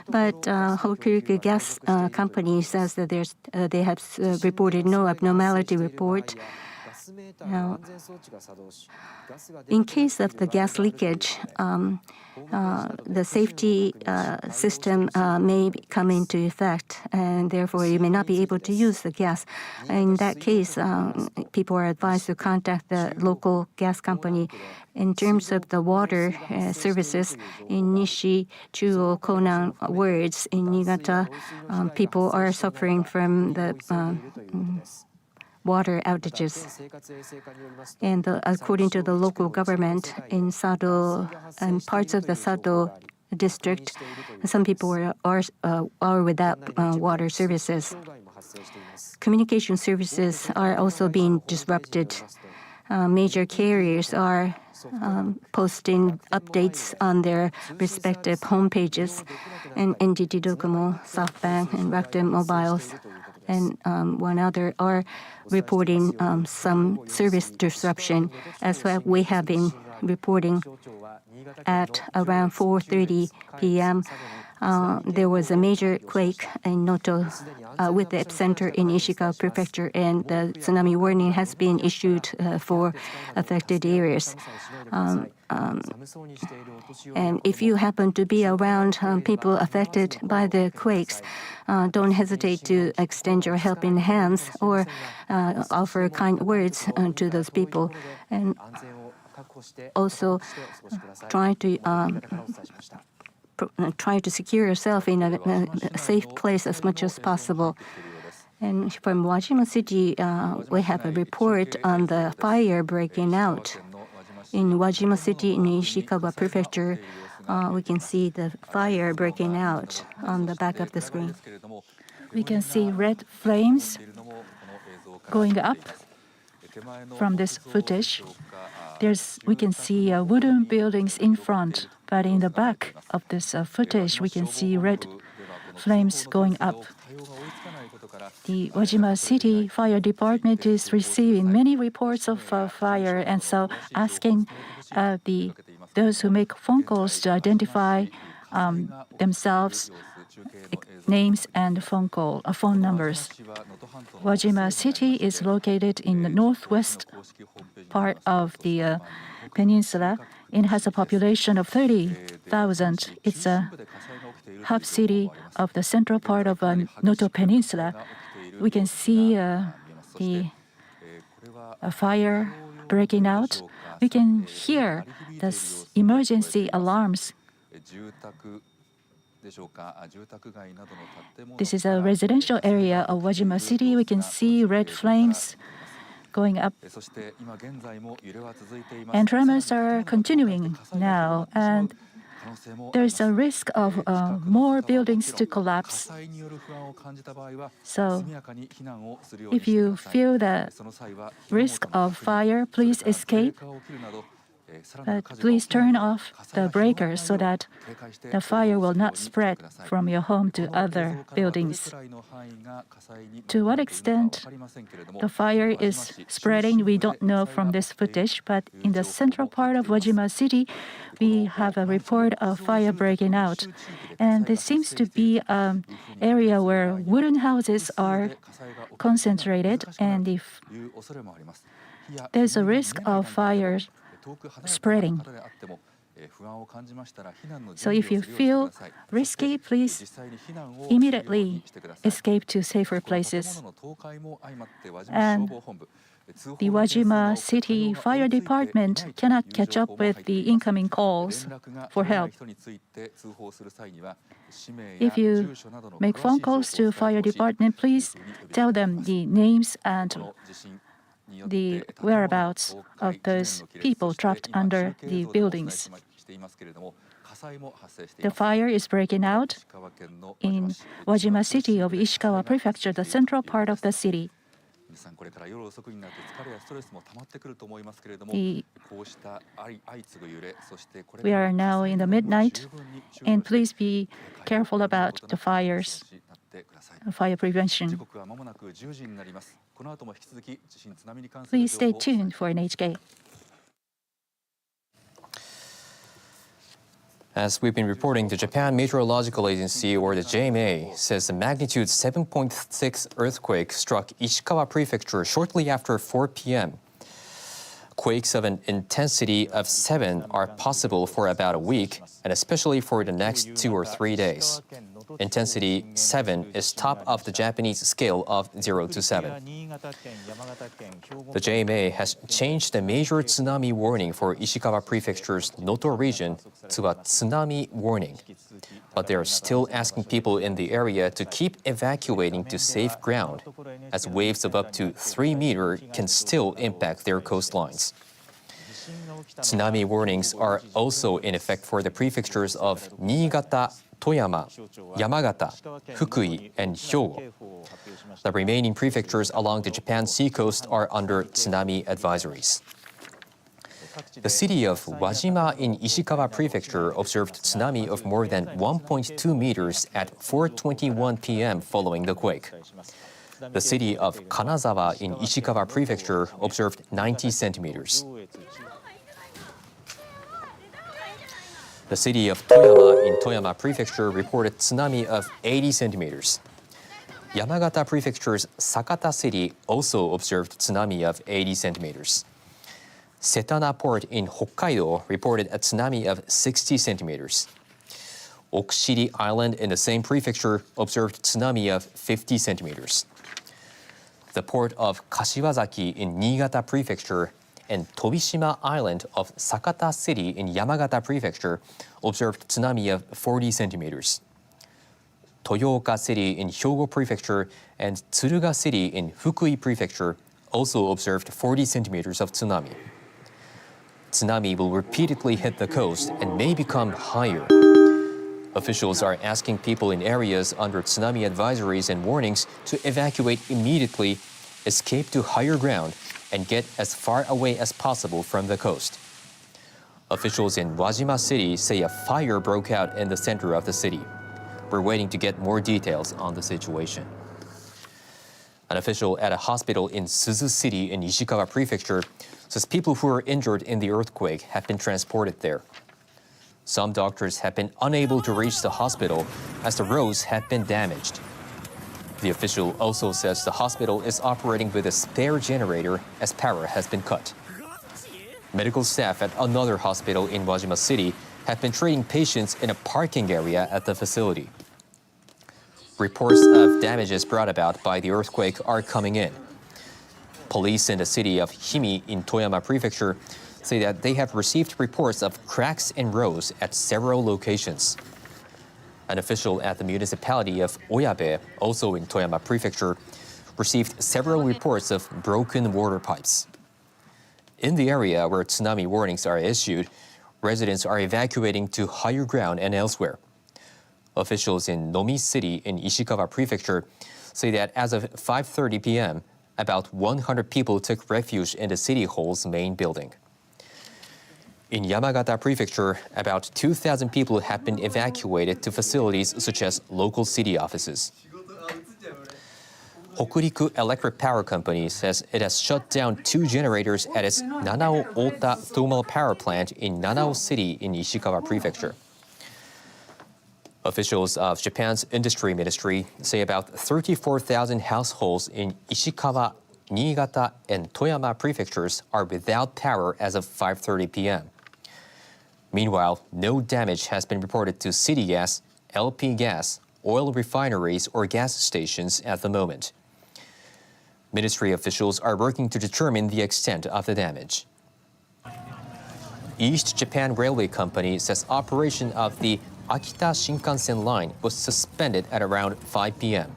But Hokuriku Gas Company says that they have reported no abnormality report. Now, in case of the gas leakage, the safety system may come into effect, and therefore you may not be able to use the gas. In that case, people are advised to contact the local gas company. In terms of the water services in Nishi, Chuo, Konan wards in Niigata, people are suffering from the water outages. And according to the local government in Sado and parts of the Sado district, some people are without water services. Communication services are also being disrupted. Major carriers are posting updates on their respective homepages, and NTT Docomo, SoftBank, and Rakuten Mobiles, and one other are reporting some service disruption, as well. We have been reporting at around 4:30 p.m. There was a major quake in Noto with the epicenter in Ishikawa Prefecture, and the tsunami warning has been issued for affected areas. And if you happen to be around people affected by the quakes, don't hesitate to extend your helping hands or offer kind words to those people. And also try to secure yourself in a safe place as much as possible. And from Wajima City, we have a report on the fire breaking out. In Wajima City, in Ishikawa Prefecture, we can see the fire breaking out on the back of the screen. We can see red flames going up from this footage. We can see wooden buildings in front, but in the back of this footage, we can see red flames going up. The Wajima City Fire Department is receiving many reports of fire, and so asking those who make phone calls to identify themselves, names and phone numbers. Wajima City is located in the northwest part of the peninsula. It has a population of 30,000. It's a hub city of the central part of Noto Peninsula. We can see the fire breaking out, we can hear the emergency alarms. This is a residential area of Wajima City. We can see red flames going up. And tremors are continuing now, and there's a risk of more buildings to collapse. So if you feel the risk of fire, please escape. But please turn off the breakers so that the fire will not spread from your home to other buildings. To what extent the fire is spreading, we don't know from this footage, but in the central part of Wajima City, we have a report of fire breaking out. And this seems to be an area where wooden houses are concentrated, and if there's a risk of fire spreading. So if you feel risky, please immediately escape to safer places. And the Wajima City Fire Department cannot catch up with the incoming calls for help. If you make phone calls to fire department, please tell them the names and the whereabouts of those people trapped under the buildings. The fire is breaking out in Wajima City of Ishikawa Prefecture, the central part of the city. We are now in the midnight, and please be careful about the fires, fire prevention. Please stay tuned for NHK. As we've been reporting, the Japan Meteorological Agency, or the JMA, says the magnitude 7.6 earthquake struck Ishikawa Prefecture shortly after 4 p.m. Quakes of an intensity of 7 are possible for about a week, and especially for the next 2 or 3 days. Intensity 7 is top of the Japanese scale of 0 to 7. The JMA has changed the major tsunami warning for Ishikawa Prefecture's Noto region to a tsunami warning. But they are still asking people in the area to keep evacuating to safe ground, as waves of up to 3 meters can still impact their coastlines. Tsunami warnings are also in effect for the prefectures of Niigata, Toyama, Yamagata, Fukui, and Hyogo. The remaining prefectures along the Japan seacoast are under tsunami advisories. The city of Wajima in Ishikawa Prefecture observed tsunami of more than 1.2 meters at 4:21 p.m. following the quake. The city of Kanazawa in Ishikawa Prefecture observed 90 centimeters. The city of Toyama in Toyama Prefecture reported tsunami of 80 centimeters. Yamagata Prefecture's Sakata City also observed tsunami of 80 centimeters. Setana Port in Hokkaido reported a tsunami of 60 centimeters. Okushiri Island in the same prefecture observed tsunami of 50 centimeters. The port of Kashiwazaki in Niigata Prefecture and Tobishima Island of Sakata City in Yamagata Prefecture observed tsunami of 40 centimeters. Toyooka City in Hyogo Prefecture and Tsuruga City in Fukui Prefecture also observed 40 centimeters of tsunami. Tsunami will repeatedly hit the coast and may become higher. Officials are asking people in areas under tsunami advisories and warnings to evacuate immediately, escape to higher ground, and get as far away as possible from the coast. Officials in Wajima City say a fire broke out in the center of the city. We're waiting to get more details on the situation. An official at a hospital in Suzu City in Ishikawa Prefecture says people who were injured in the earthquake have been transported there. Some doctors have been unable to reach the hospital as the roads have been damaged. The official also says the hospital is operating with a spare generator as power has been cut. Medical staff at another hospital in Wajima City have been treating patients in a parking area at the facility. Reports of damages brought about by the earthquake are coming in. Police in the city of Himi in Toyama Prefecture say that they have received reports of cracks in roads at several locations. An official at the municipality of Oyabe, also in Toyama Prefecture, received several reports of broken water pipes. In the area where tsunami warnings are issued, residents are evacuating to higher ground and elsewhere. Officials in Nomi City in Ishikawa Prefecture say that as of 5:30 p.m., about 100 people took refuge in the city hall's main building. In Yamagata Prefecture, about 2,000 people have been evacuated to facilities such as local city offices. Hokuriku Electric Power Company says it has shut down 2 generators at its Nanao Ota thermal power plant in Nanao City in Ishikawa Prefecture. Officials of Japan's Industry Ministry say about 34,000 households in Ishikawa, Niigata, and Toyama prefectures are without power as of 5:30 p.m. Meanwhile, no damage has been reported to city gas, LP gas, oil refineries, or gas stations at the moment. Ministry officials are working to determine the extent of the damage. East Japan Railway Company says operation of the Akita Shinkansen line was suspended at around 5 p.m.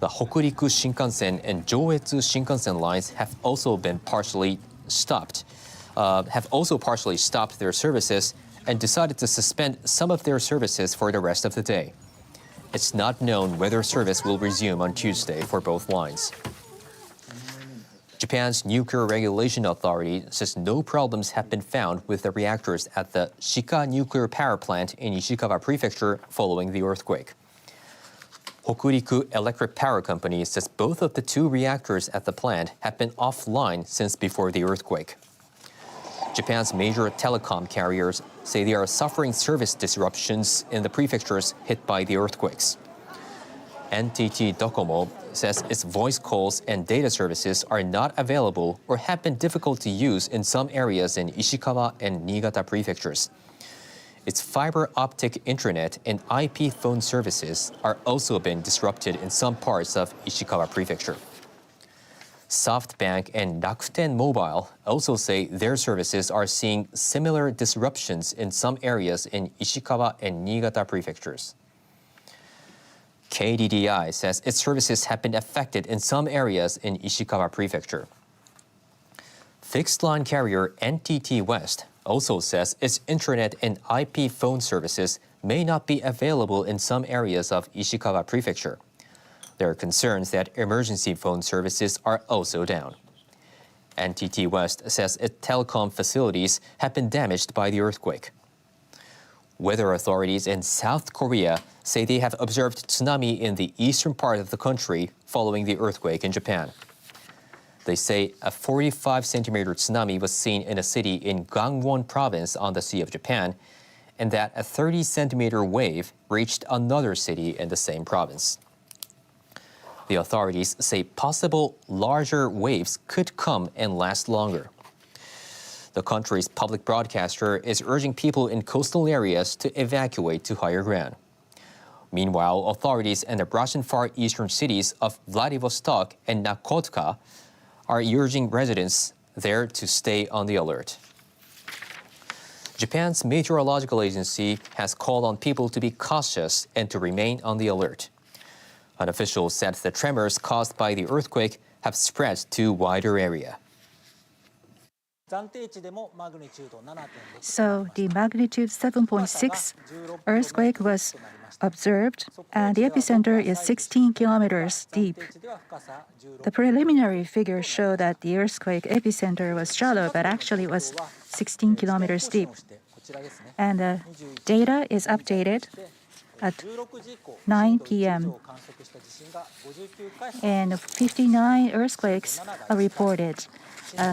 The Hokuriku Shinkansen and Joetsu Shinkansen lines have also partially stopped their services and decided to suspend some of their services for the rest of the day. It's not known whether service will resume on Tuesday for both lines. Japan's Nuclear Regulation Authority says no problems have been found with the reactors at the Shika nuclear power plant in Ishikawa Prefecture following the earthquake. Hokuriku Electric Power Company says both of the 2 reactors at the plant have been offline since before the earthquake. Japan's major telecom carriers say they are suffering service disruptions in the prefectures hit by the earthquakes. NTT Docomo says its voice calls and data services are not available or have been difficult to use in some areas in Ishikawa and Niigata prefectures. Its fiber optic internet and IP phone services are also been disrupted in some parts of Ishikawa Prefecture. SoftBank and Rakuten Mobile also say their services are seeing similar disruptions in some areas in Ishikawa and Niigata prefectures. KDDI says its services have been affected in some areas in Ishikawa Prefecture. Fixed-line carrier NTT West also says its internet and IP phone services may not be available in some areas of Ishikawa Prefecture. There are concerns that emergency phone services are also down. NTT West says its telecom facilities have been damaged by the earthquake. Weather authorities in South Korea say they have observed tsunami in the eastern part of the country following the earthquake in Japan. They say a 45-centimeter tsunami was seen in a city in Gangwon province on the Sea of Japan, and that a 30-centimeter wave reached another city in the same province. The authorities say possible larger waves could come and last longer. The country's public broadcaster is urging people in coastal areas to evacuate to higher ground. Meanwhile, authorities in the Russian far eastern cities of Vladivostok and Nakotka are urging residents there to stay on the alert. Japan's meteorological agency has called on people to be cautious and to remain on the alert. An official said the tremors caused by the earthquake have spread to wider area. So the magnitude 7.6 earthquake was observed, and the epicenter is 16 kilometers deep. The preliminary figures show that the earthquake epicenter was shallow, but actually it was 16 kilometers deep. And the data is updated at 9 p.m. And 59 earthquakes are reported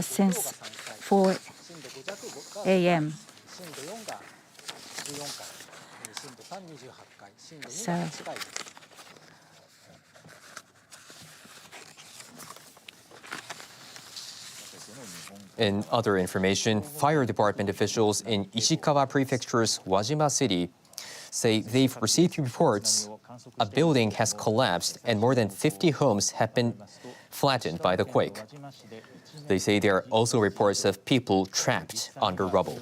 since 4 a.m. So in other information, fire department officials in Ishikawa Prefecture's Wajima City say they've received reports a building has collapsed and more than 50 homes have been flattened by the quake. They say there are also reports of people trapped under rubble.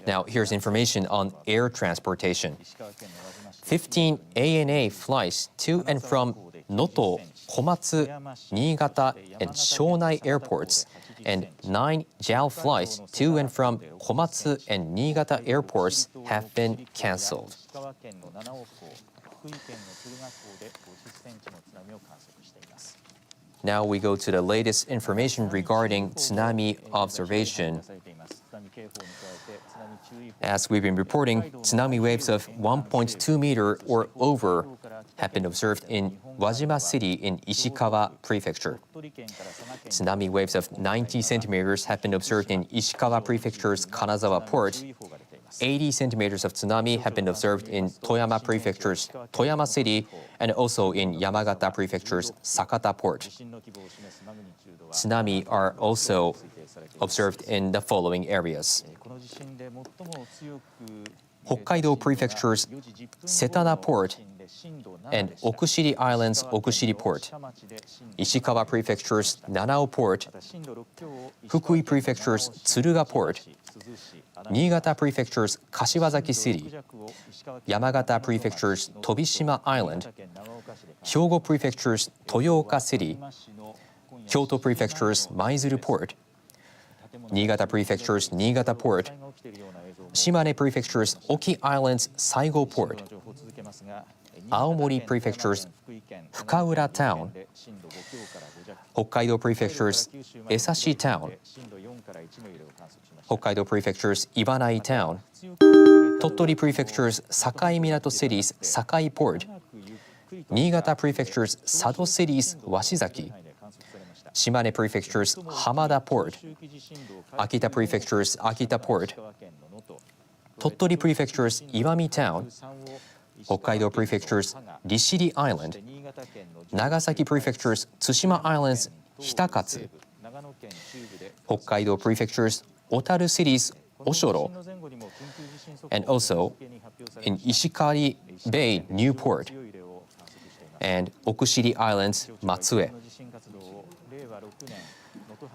Now, here's information on air transportation. 15 ANA flights to and from Noto, Komatsu, Niigata, and Shonai airports, and 9 JAL flights to and from Komatsu and Niigata airports have been cancelled. Now we go to the latest information regarding tsunami observation. As we've been reporting, tsunami waves of 1.2 meter or over have been observed in Wajima City in Ishikawa Prefecture. Tsunami waves of 90 centimeters have been observed in Ishikawa Prefecture's Kanazawa port. 80 centimeters of tsunami have been observed in Toyama Prefecture's Toyama City and also in Yamagata Prefecture's Sakata port. Tsunami are also observed in the following areas: Hokkaido Prefecture's Setana port and Okushiri Island's Okushiri port, Ishikawa Prefecture's Nanao port, Fukui Prefecture's Tsuruga port, Niigata Prefecture's Kashiwazaki City, Yamagata Prefecture's Tobishima Island, Hyogo Prefecture's Toyooka City, Kyoto Prefecture's Maizuru port, Niigata Prefecture's Niigata port, Shimane Prefecture's Oki Island's Saigo port, Aomori Prefecture's Fukaura town, Hokkaido Prefecture's Esashi town, Hokkaido Prefecture's Ibanai town, Tottori Prefecture's Sakai Minato City's Sakai port, Niigata Prefecture's Sado City's Washizaki, Shimane Prefecture's Hamada port, Akita Prefecture's Akita port, Tottori Prefecture's Iwami town, Hokkaido Prefecture's Rishiri Island, Nagasaki Prefecture's Tsushima Island's Hitakatsu, Hokkaido Prefecture's Otaru City's Oshoro, and also in Ishikari Bay Newport, and Okushiri Island's Matsue.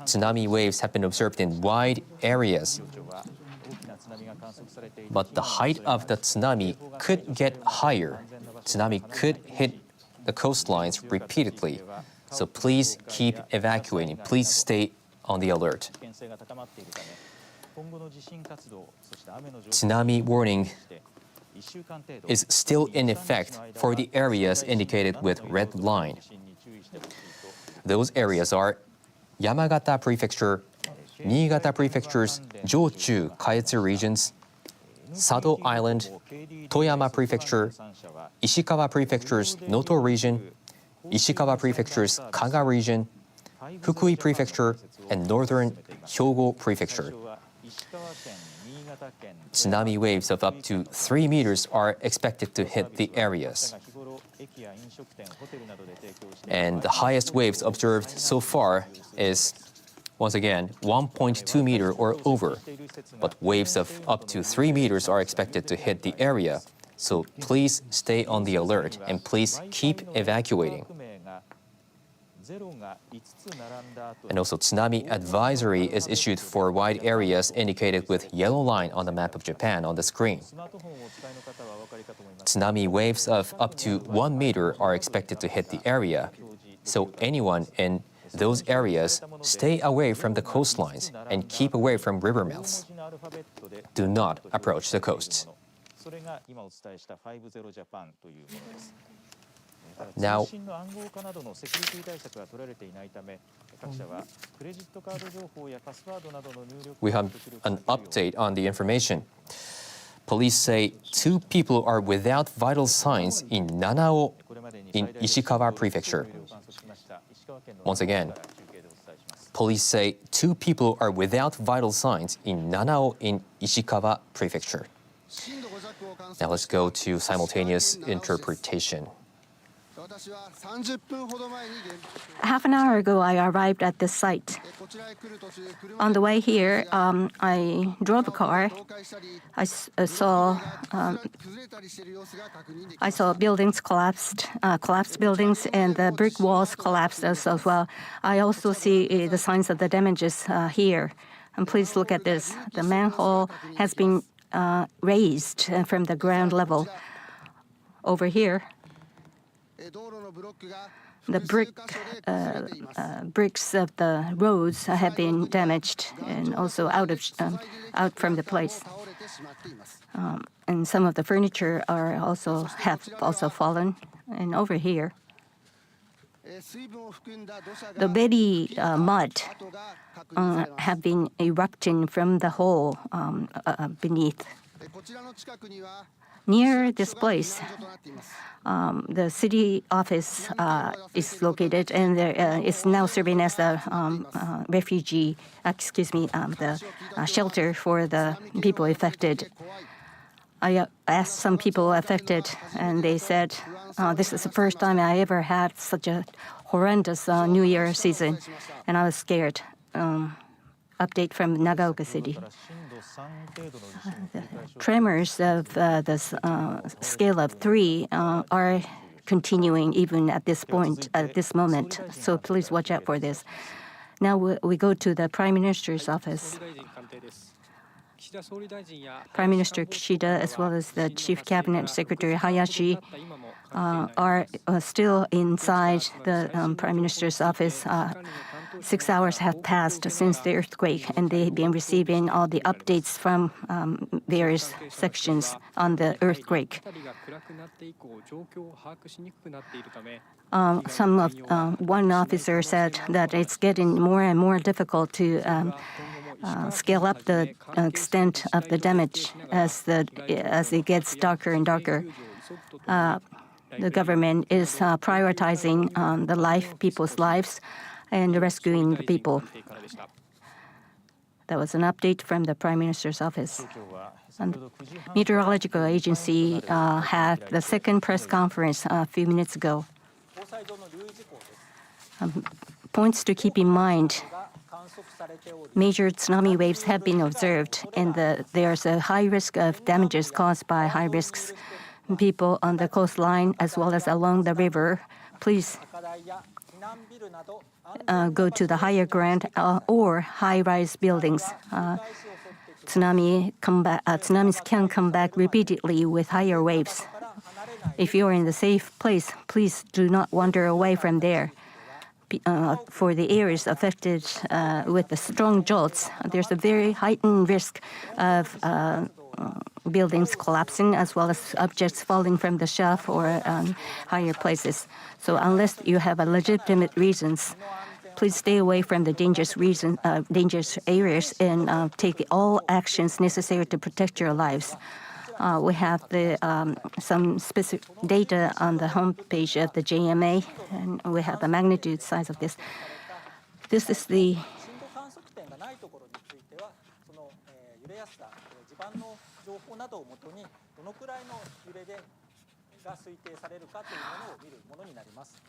Tsunami waves have been observed in wide areas, but the height of the tsunami could get higher. Tsunami could hit the coastlines repeatedly, so please keep evacuating. Please stay on the alert. Tsunami warning is still in effect for the areas indicated with red line. Those areas are Yamagata Prefecture, Niigata Prefecture's Jochu Kaetsu regions, Sado Island, Toyama Prefecture, Ishikawa Prefecture's Noto region, Ishikawa Prefecture's Kaga region, Fukui Prefecture, and northern Hyogo Prefecture. Tsunami waves of up to 3 meters are expected to hit the areas. And the highest waves observed so far is, once again, 1.2 meter or over. But waves of up to 3 meters are expected to hit the area. So please stay on the alert and please keep evacuating. And also, tsunami advisory is issued for wide areas indicated with yellow line on the map of Japan on the screen. Tsunami waves of up to 1 meter are expected to hit the area. So anyone in those areas, stay away from the coastlines and keep away from river mouths. Do not approach the coasts. Now, we have an update on the information. Police say 2 people are without vital signs in Nanao in Ishikawa Prefecture. Once again, police say 2 people are without vital signs in Nanao in Ishikawa Prefecture. Now let's go to simultaneous interpretation. Half an hour ago, I arrived at this site. On the way here, I drove a car. I saw buildings collapsed buildings, and the brick walls collapsed as well. I also see the signs of the damages here. And please look at this. The manhole has been raised from the ground level. Over here, the bricks of the roads have been damaged and also out from the place. And some of the furniture have also fallen. And over here, the very mud have been erupting from the hole beneath. Near this place, the city office is located, and it's now serving as the shelter for the people affected. I asked some people affected, and they said, this is the first time I ever had such a horrendous New Year season, and I was scared. Update from Nagaoka City. The tremors of the scale of 3 are continuing even at this point, at this moment. So please watch out for this. Now we go to the Prime Minister's office. Prime Minister Kishida, as well as the Chief Cabinet Secretary Hayashi, are still inside the Prime Minister's office. 6 hours have passed since the earthquake, and they've been receiving all the updates from various sections on the earthquake. One officer said that it's getting more and more difficult to scale up the extent of the damage as it gets darker and darker. The government is prioritizing people's lives, and rescuing the people. That was an update from the Prime Minister's office. And the Meteorological Agency had the second press conference a few minutes ago. Points to keep in mind: major tsunami waves have been observed, and there's a high risk of damages caused by high risks people on the coastline as well as along the river. Please go to the higher ground or high-rise buildings. Tsunamis can come back repeatedly with higher waves. If you're in the safe place, please do not wander away from there. For the areas affected with the strong jolts, there's a very heightened risk of buildings collapsing as well as objects falling from the shelf or higher places. So unless you have a legitimate reasons, please stay away from the dangerous areas and take all actions necessary to protect your lives. We have some specific data on the homepage of the JMA, and we have the magnitude size of this. This is the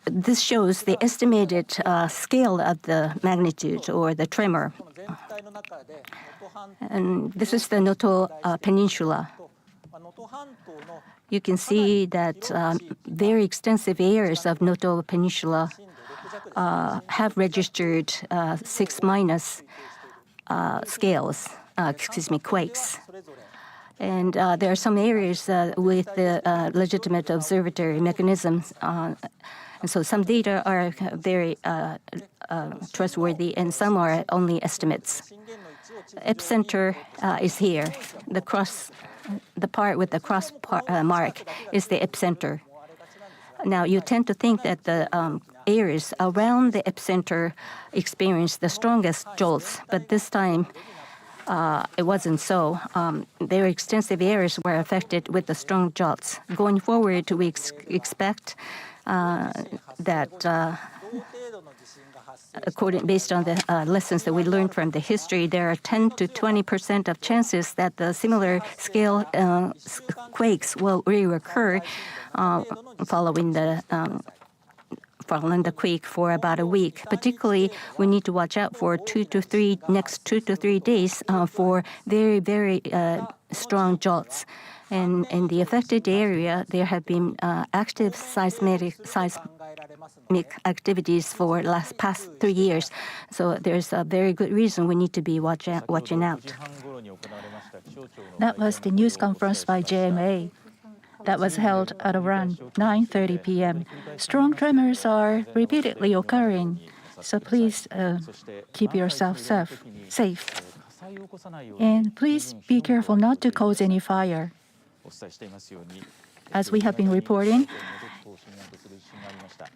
This shows the estimated scale of the magnitude or the tremor. And this is the Noto Peninsula. You can see that very extensive areas of Noto Peninsula have registered 6- quakes. And there are some areas with the legitimate observatory mechanisms. And so some data are very trustworthy, and some are only estimates. Epicenter is here. The part with the cross mark is the epicenter. Now, you tend to think that the areas around the epicenter experience the strongest jolts, but this time it wasn't so. Very extensive areas were affected with the strong jolts. Going forward, we expect that based on the lessons that we learned from the history, there are 10 to 20% of chances that the similar scale quakes will reoccur following the following the quake for about a week. Particularly, we need to watch out for next 2 to 3 days for very, very strong jolts. And in the affected area, there have been active seismic activities for the past 3 years. So there's a very good reason we need to be watching out. That was the news conference by JMA that was held at around 9:30 p.m. Strong tremors are repeatedly occurring, so please keep yourself safe. And please be careful not to cause any fire. As we have been reporting,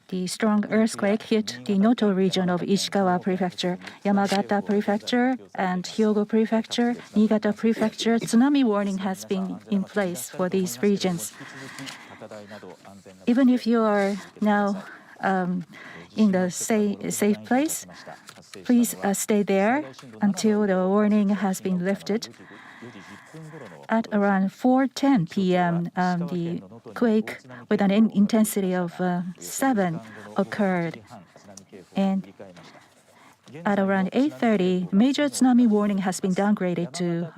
the strong earthquake hit the Noto region of Ishikawa Prefecture, Yamagata Prefecture, and Hyogo Prefecture, Niigata Prefecture. Tsunami warning has been in place for these regions. Even if you are now in the safe place, please stay there until the warning has been lifted. At around 4:10 p.m., the quake with an intensity of 7 occurred. And at around 8:30, major tsunami warning has been downgraded to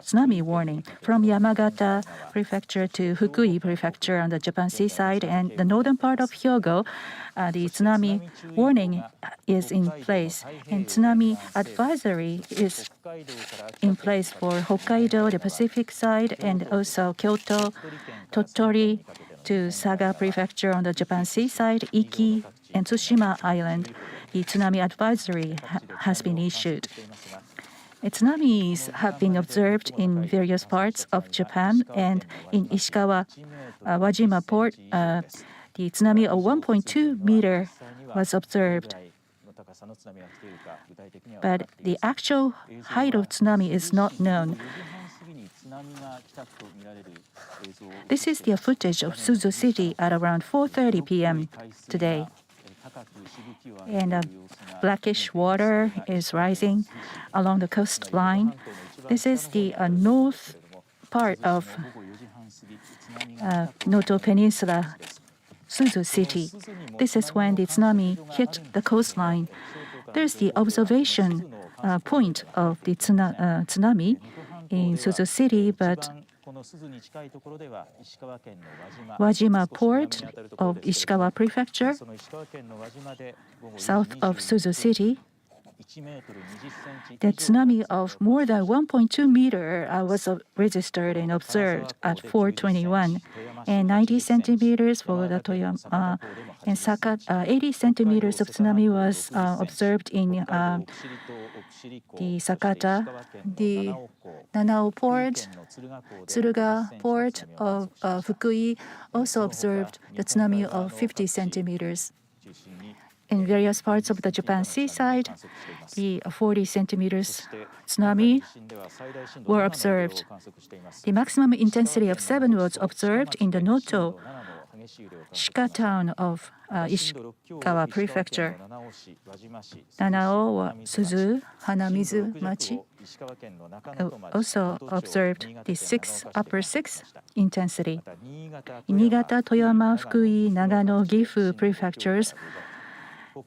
tsunami warning from Yamagata Prefecture to Fukui Prefecture on the Japan Sea side, and the northern part of Hyogo. The tsunami warning is in place, and tsunami advisory is in place for Hokkaido, the Pacific side, and also Kyoto, Tottori to Saga Prefecture on the Japan Sea side, Iki, and Tsushima Island. The tsunami advisory has been issued. Tsunamis have been observed in various parts of Japan, and in Ishikawa Wajima port, the tsunami of 1.2 meter was observed. But the actual height of tsunami is not known. This is the footage of Suzu City at around 4:30 p.m. today. And blackish water is rising along the coastline. This is the north part of Noto Peninsula, Suzu City. This is when the tsunami hit the coastline. There's the observation point of the tsunami in Suzu City, but Wajima port of Ishikawa Prefecture, south of Suzu City, the tsunami of more than 1.2 meter was registered and observed at 4:21, and 90 centimeters for the Toyama, and 80 centimeters of tsunami was observed in the Sakata, the Nanao port, Tsuruga port of Fukui also observed the tsunami of 50 centimeters. In various parts of the Japan seaside, the 40 centimeters tsunami were observed. The maximum intensity of 7 was observed in the Noto Shika town of Ishikawa Prefecture. Nanao, Suzu, Hanamizu Machi also observed the upper 6 intensity. In Niigata, Toyama, Fukui, Nagano, Gifu prefectures,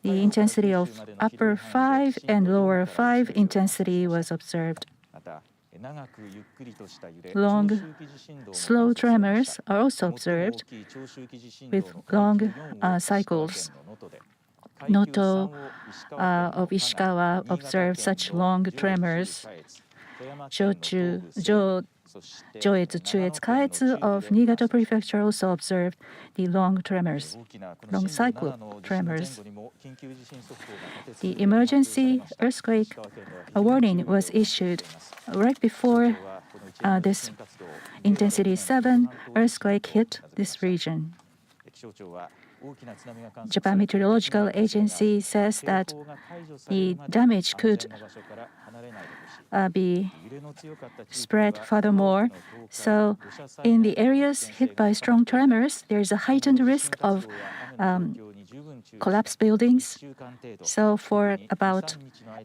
the intensity of upper 5 and lower 5 intensity was observed. Long, slow tremors are also observed with long cycles. Noto of Ishikawa observed such long tremors. Joetsu, Chuetsu, Kaetsu of Niigata Prefecture also observed the long tremors, long cycle tremors. The emergency earthquake warning was issued right before this intensity 7 earthquake hit this region. Japan Meteorological Agency says that the damage could be spread furthermore. So in the areas hit by strong tremors, there is a heightened risk of collapsed buildings. So for about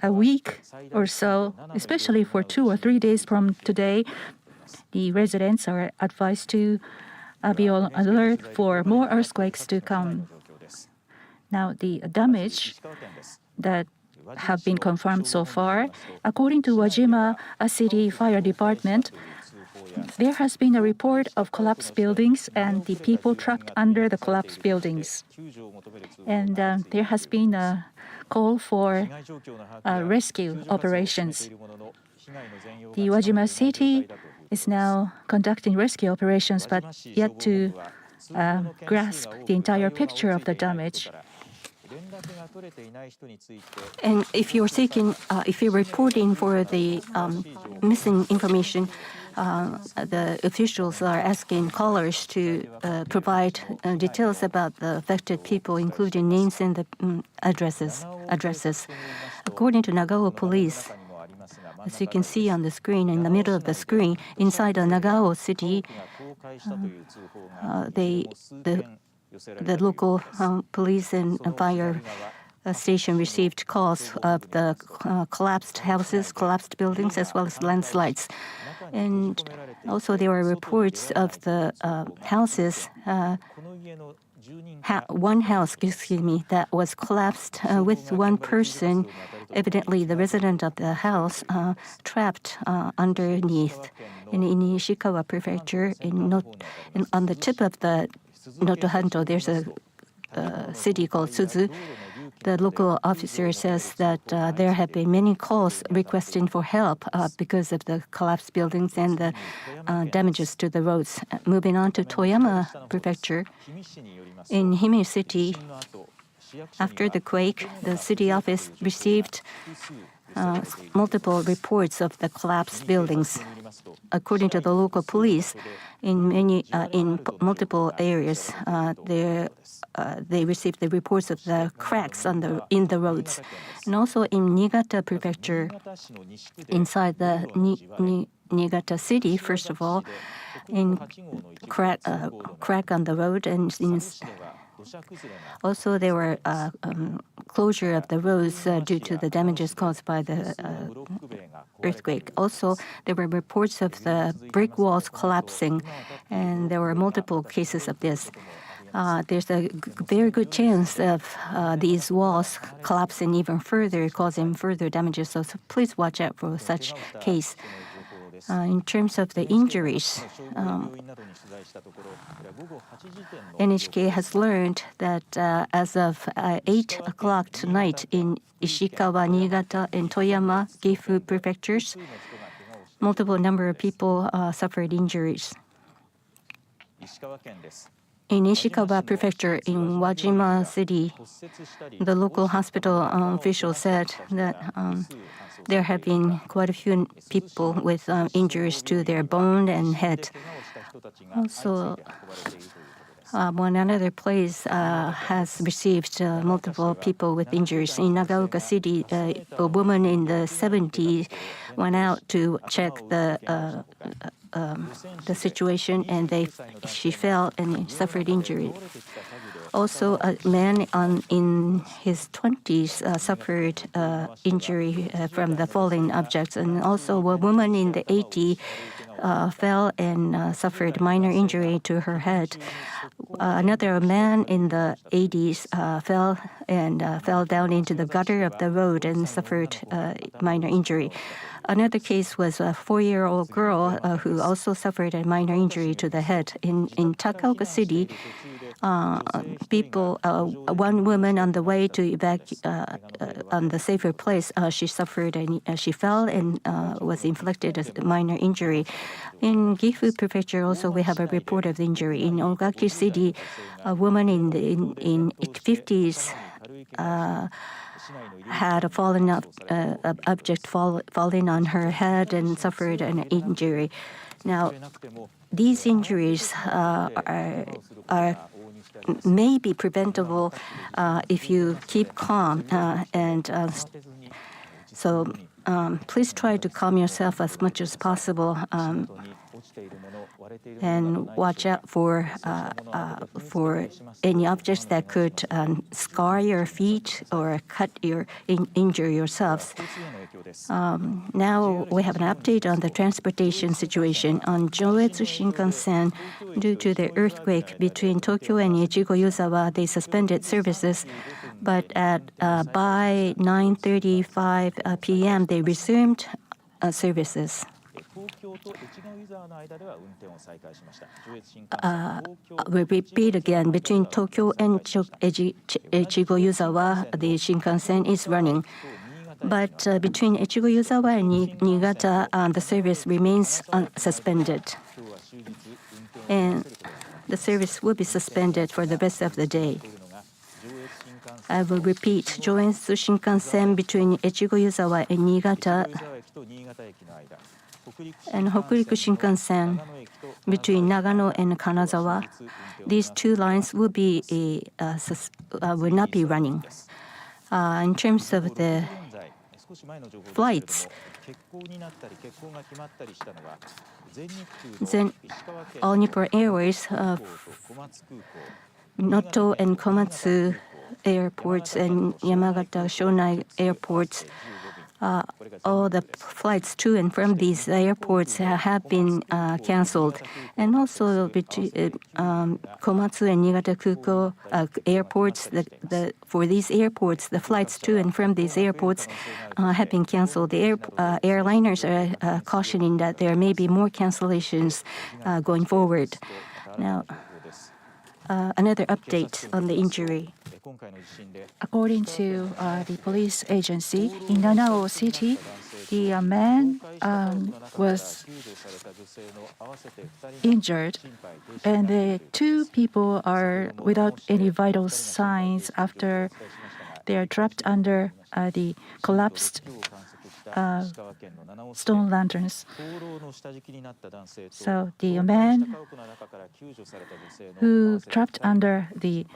a week or so, especially for 2 or 3 days from today, the residents are advised to be on alert for more earthquakes to come. Now, the damage that have been confirmed so far, according to Wajima City Fire Department, there has been a report of collapsed buildings and the people trapped under the collapsed buildings. And there has been a call for rescue operations. The Wajima City is now conducting rescue operations, but yet to grasp the entire picture of the damage. And if you're reporting for the missing information, the officials are asking callers to provide details about the affected people, including names and the addresses. According to Nagao police, as you can see on the screen, in the middle of the screen, inside the Nagao city, the local police and fire station received calls of the collapsed houses, collapsed buildings, as well as landslides. And also there were reports of the houses, one house, that was collapsed with one person, evidently the resident of the house, trapped underneath. In Ishikawa Prefecture, on the tip of the Noto Hanto, there's a city called Suzu. The local officer says that there have been many calls requesting for help because of the collapsed buildings and the damages to the roads. Moving on to Toyama Prefecture, in Hime City, after the quake, the city office received multiple reports of the collapsed buildings. According to the local police, in multiple areas, they received the reports of the cracks in the roads, and also in Niigata Prefecture, inside the Niigata city. First of all, in crack on the road, and also there were closure of the roads due to the damages caused by the earthquake. Also, there were reports of the brick walls collapsing, and there were multiple cases of this. There's a very good chance of these walls collapsing even further, causing further damages. So please watch out for such case. In terms of the injuries, NHK has learned that as of 8 o'clock tonight in Ishikawa, Niigata, and Toyama, Gifu prefectures, multiple number of people suffered injuries. In Ishikawa Prefecture, in Wajima City, the local hospital official said that there have been quite a few people with injuries to their bone and head. Also, another place has received multiple people with injuries. In Nagaoka City, a woman in the 70s went out to check the situation, and she fell and suffered injury. Also, a man in his 20s suffered injury from the falling objects, and also a woman in the 80s fell and suffered minor injury to her head. Another man in the 80s fell down into the gutter of the road and suffered minor injury. Another case was a 4-year-old girl who also suffered a minor injury to the head. In Takaoka City, one woman on the way to on the safer place, she fell and was inflicted a minor injury. In Gifu Prefecture, also we have a report of injury. In Ogaki City, a woman in 50s had a fallen object falling on her head and suffered an injury. Now, these injuries may be preventable if you keep calm, so please try to calm yourself as much as possible. and watch out for any objects that could scar your feet or injure yourselves. Now we have an update on the transportation situation on Joetsu Shinkansen. Due to the earthquake between Tokyo and Echigo-Yuzawa, they suspended services, but by 9:35 p.m. they resumed services. We repeat again, between Tokyo and Echigo-Yuzawa, the Shinkansen is running. But between Echigo-Yuzawa and Niigata, the service remains suspended. And the service will be suspended for the rest of the day. I will repeat, Joetsu Shinkansen between Echigo-Yuzawa and Niigata, and Hokuriku Shinkansen between Nagano and Kanazawa. These two lines will not be running. In terms of the flights, All Nippon Airways, Noto and Komatsu airports and Yamagata Shonai airports, all the flights to and from these airports have been canceled. And also between Komatsu and Niigata Kuko airports, for these airports, the flights to and from these airports have been canceled. The airliners are cautioning that there may be more cancellations going forward. Now, another update on the injury. According to the police agency, in Nanao City, the man was injured, and the two people are without any vital signs after they are trapped under the collapsed stone lanterns. So the man who trapped under the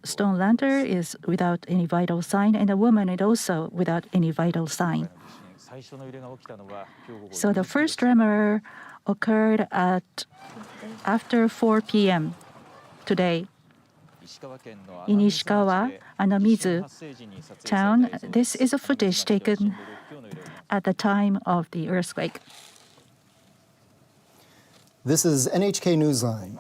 stone lantern is without any vital sign, and the woman is also without any vital sign. So the first tremor occurred after 4 p.m. today in Ishikawa, Anamizu town. This is a footage taken at the time of the earthquake. This is NHK Newsline.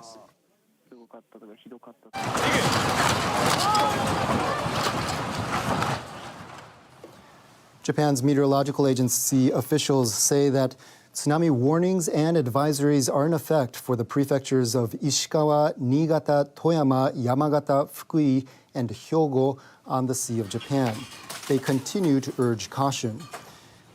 Japan's meteorological agency officials say that tsunami warnings and advisories are in effect for the prefectures of Ishikawa, Niigata, Toyama, Yamagata, Fukui, and Hyogo on the Sea of Japan. They continue to urge caution.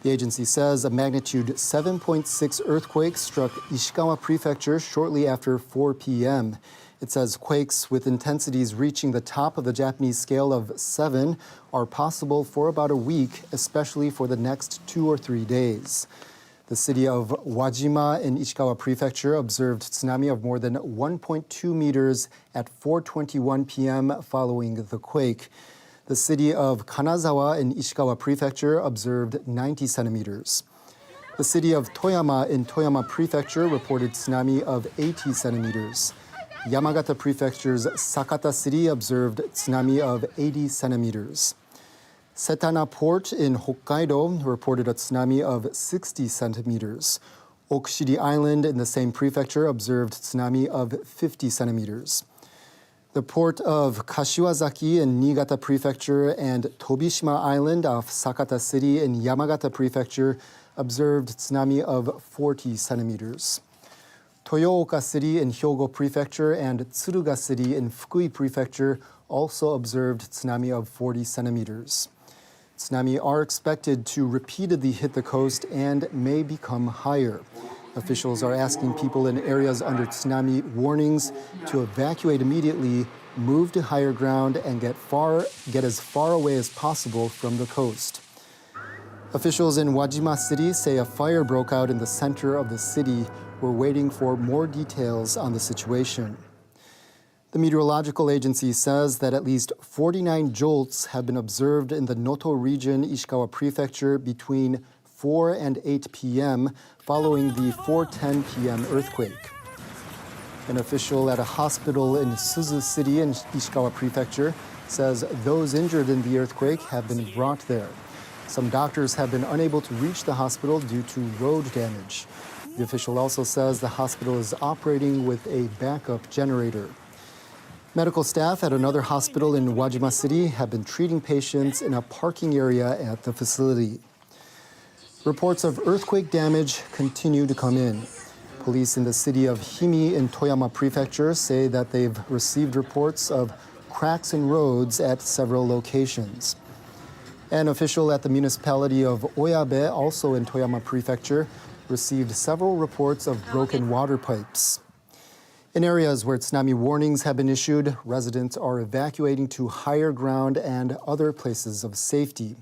The agency says a magnitude 7.6 earthquake struck Ishikawa Prefecture shortly after 4 p.m. It says quakes with intensities reaching the top of the Japanese scale of 7 are possible for about a week, especially for the next 2 or 3 days. The city of Wajima in Ishikawa Prefecture observed tsunami of more than 1.2 meters at 4:21 p.m. following the quake. The city of Kanazawa in Ishikawa Prefecture observed 90 centimeters. The city of Toyama in Toyama Prefecture reported tsunami of 80 centimeters. Yamagata Prefecture's Sakata City observed tsunami of 80 centimeters. Setana Port in Hokkaido reported a tsunami of 60 centimeters. Okushiri Island in the same prefecture observed tsunami of 50 centimeters. The port of Kashiwazaki in Niigata Prefecture and Tobishima Island off Sakata City in Yamagata Prefecture observed tsunami of 40 centimeters. Toyooka City in Hyogo Prefecture and Tsuruga City in Fukui Prefecture also observed tsunami of 40 centimeters. Tsunami are expected to repeatedly hit the coast and may become higher. Officials are asking people in areas under tsunami warnings to evacuate immediately, move to higher ground, and get as far away as possible from the coast. Officials in Wajima City say a fire broke out in the center of the city. We're waiting for more details on the situation. The meteorological agency says that at least 49 jolts have been observed in the Noto region, Ishikawa Prefecture, between 4 and 8 p.m. following the 4:10 p.m. earthquake. An official at a hospital in Suzu City in Ishikawa Prefecture says those injured in the earthquake have been brought there. Some doctors have been unable to reach the hospital due to road damage. The official also says the hospital is operating with a backup generator. Medical staff at another hospital in Wajima City have been treating patients in a parking area at the facility. Reports of earthquake damage continue to come in. Police in the city of Himi in Toyama Prefecture say that they've received reports of cracks in roads at several locations. An official at the municipality of Oyabe, also in Toyama Prefecture, received several reports of broken water pipes. In areas where tsunami warnings have been issued, residents are evacuating to higher ground and other places of safety.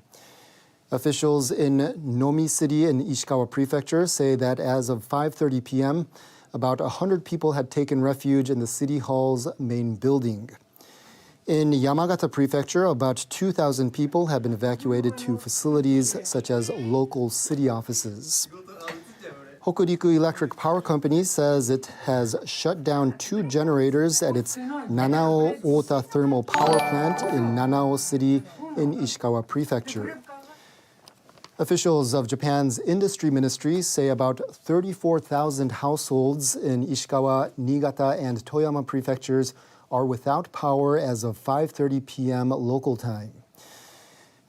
Officials in Nomi City in Ishikawa Prefecture say that as of 5:30 p.m., about 100 people had taken refuge in the city hall's main building. In Yamagata Prefecture, about 2,000 people have been evacuated to facilities such as local city offices. Hokuriku Electric Power Company says it has shut down 2 generators at its Nanao Ota Thermal Power Plant in Nanao City in Ishikawa Prefecture. Officials of Japan's industry ministry say about 34,000 households in Ishikawa, Niigata, and Toyama prefectures are without power as of 5:30 p.m. local time.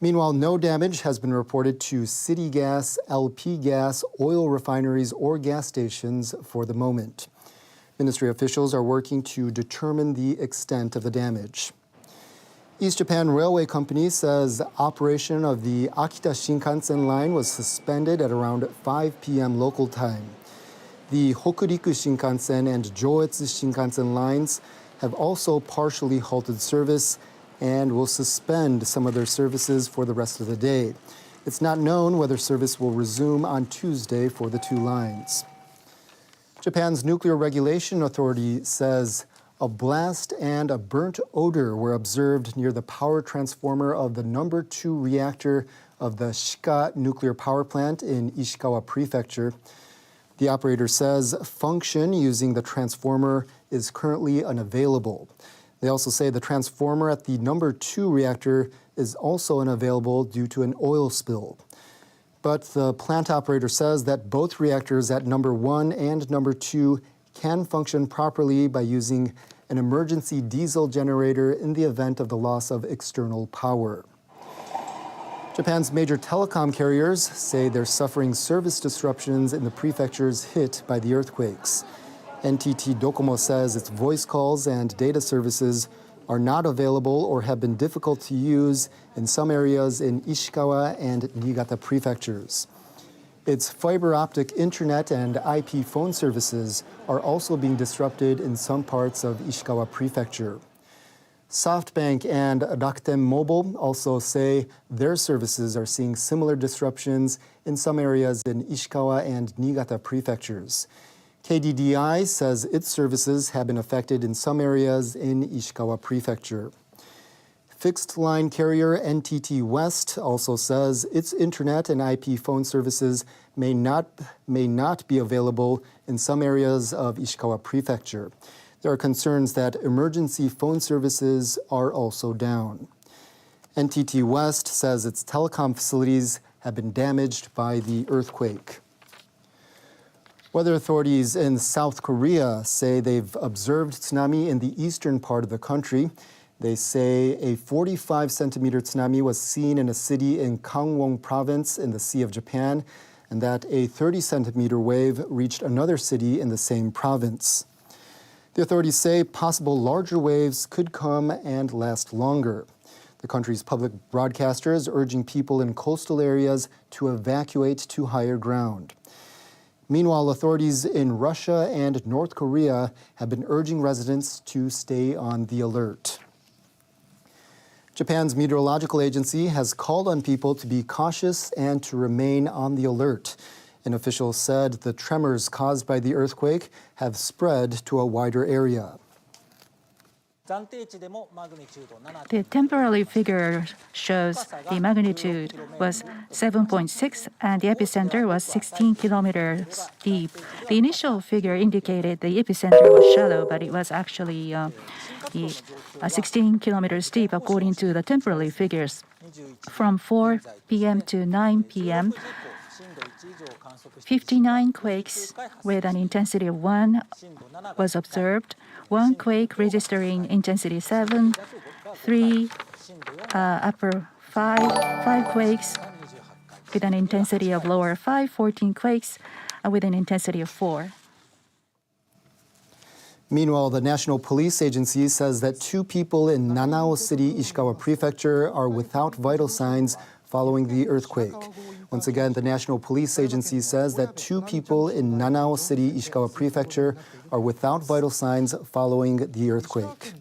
Meanwhile, no damage has been reported to city gas, LP gas, oil refineries, or gas stations for the moment. Ministry officials are working to determine the extent of the damage. East Japan Railway Company says operation of the Akita Shinkansen line was suspended at around 5 p.m. local time. The Hokuriku Shinkansen and Joetsu Shinkansen lines have also partially halted service and will suspend some of their services for the rest of the day. It's not known whether service will resume on Tuesday for the 2 lines. Japan's Nuclear Regulation Authority says a blast and a burnt odor were observed near the power transformer of the number 2 reactor of the Shika nuclear power plant in Ishikawa Prefecture. The operator says function using the transformer is currently unavailable. They also say the transformer at the number 2 reactor is also unavailable due to an oil spill. But the plant operator says that both reactors at number 1 and number 2 can function properly by using an emergency diesel generator in the event of the loss of external power. Japan's major telecom carriers say they're suffering service disruptions in the prefectures hit by the earthquakes. NTT Docomo says its voice calls and data services are not available or have been difficult to use in some areas in Ishikawa and Niigata prefectures. Its fiber optic internet and IP phone services are also being disrupted in some parts of Ishikawa Prefecture. SoftBank and Rakuten Mobile also say their services are seeing similar disruptions in some areas in Ishikawa and Niigata prefectures. KDDI says its services have been affected in some areas in Ishikawa Prefecture. Fixed line carrier NTT West also says its internet and IP phone services may not be available in some areas of Ishikawa Prefecture. There are concerns that emergency phone services are also down. NTT West says its telecom facilities have been damaged by the earthquake. Weather authorities in South Korea say they've observed tsunami in the eastern part of the country. They say a 45-centimeter tsunami was seen in a city in Gangwon province in the Sea of Japan, and that a 30-centimeter wave reached another city in the same province. The authorities say possible larger waves could come and last longer. The country's public broadcaster is urging people in coastal areas to evacuate to higher ground. Meanwhile, authorities in Russia and North Korea have been urging residents to stay on the alert. Japan's meteorological agency has called on people to be cautious and to remain on the alert. An official said the tremors caused by the earthquake have spread to a wider area. The temporary figure shows the magnitude was 7.6 and the epicenter was 16 kilometers deep. The initial figure indicated the epicenter was shallow, but it was actually 16 kilometers deep according to the temporary figures. From 4 p.m. to 9 p.m., 59 quakes with an intensity of 1 was observed. 1 quake registering intensity 7, 3 upper 5 quakes with an intensity of lower 5, 14 quakes with an intensity of 4. Meanwhile, the National Police Agency says that 2 people in Nanao City, Ishikawa Prefecture, are without vital signs following the earthquake. Once again, the National Police Agency says that 2 people in Nanao City, Ishikawa Prefecture, are without vital signs following the earthquake.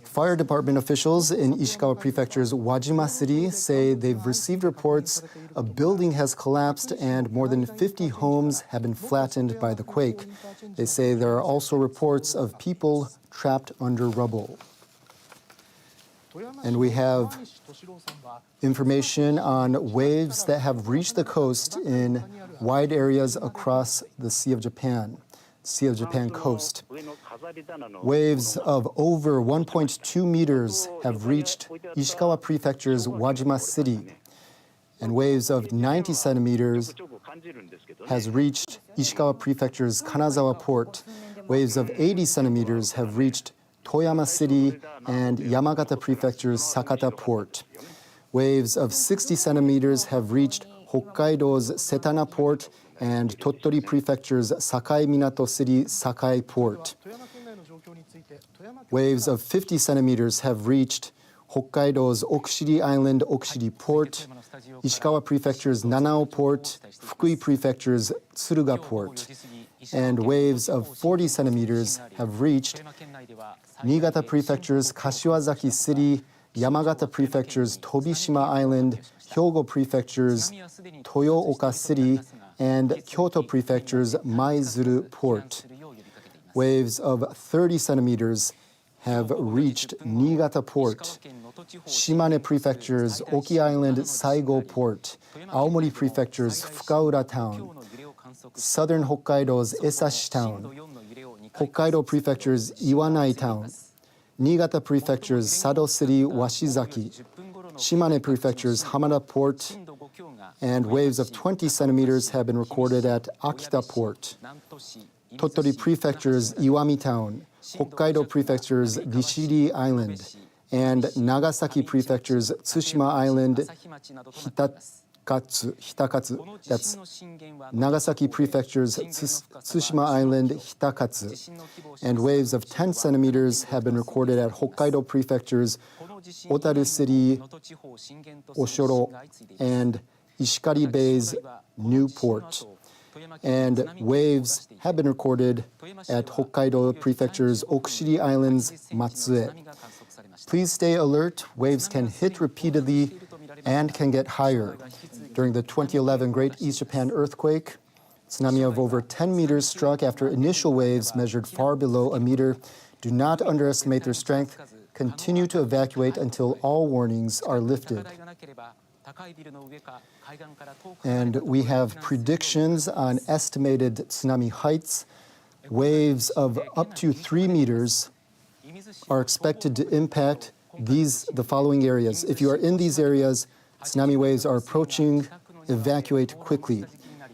Fire department officials in Ishikawa Prefecture's Wajima City say they've received reports a building has collapsed and more than 50 homes have been flattened by the quake. They say there are also reports of people trapped under rubble. And we have information on waves that have reached the coast in wide areas across the Sea of Japan coast. Waves of over 1.2 meters have reached Ishikawa Prefecture's Wajima City, and waves of 90 centimeters has reached Ishikawa Prefecture's Kanazawa port. Waves of 80 centimeters have reached Toyama City and Yamagata Prefecture's Sakata port. Waves of 60 centimeters have reached Hokkaido's Setana port and Tottori Prefecture's Sakai Minato City Sakai port. Waves of 50 centimeters have reached Hokkaido's Okushiri Island Okushiri port, Ishikawa Prefecture's Nanao port, Fukui Prefecture's Tsuruga port. And waves of 40 centimeters have reached Niigata Prefecture's Kashiwazaki City, Yamagata Prefecture's Tobishima Island, Hyogo Prefecture's Toyooka City, and Kyoto Prefecture's Maizuru port. Waves of 30 centimeters have reached Niigata port, Shimane Prefecture's Oki Island Saigo port, Aomori Prefecture's Fukaura town, southern Hokkaido's Esashi town, Hokkaido Prefecture's Iwanai town, Niigata Prefecture's Sado City Washizaki, Shimane Prefecture's Hamada port, and waves of 20 centimeters have been recorded at Akita port, Tottori Prefecture's Iwami town, Hokkaido Prefecture's Gishiri Island, and Nagasaki Prefecture's Tsushima Island Hitakatsu. That's Nagasaki Prefecture's Tsushima Island Hitakatsu. And waves of 10 centimeters have been recorded at Hokkaido Prefecture's Otaru City, Oshoro, and Ishikari Bay's Newport. And waves have been recorded at Hokkaido Prefecture's Okushiri Island's Matsue. Please stay alert. Waves can hit repeatedly and can get higher. During the 2011 Great East Japan earthquake, tsunami of over 10 meters struck after initial waves measured far below a meter. Do not underestimate their strength. Continue to evacuate until all warnings are lifted. And we have predictions on estimated tsunami heights. Waves of up to 3 meters are expected to impact the following areas. If you are in these areas, tsunami waves are approaching, evacuate quickly.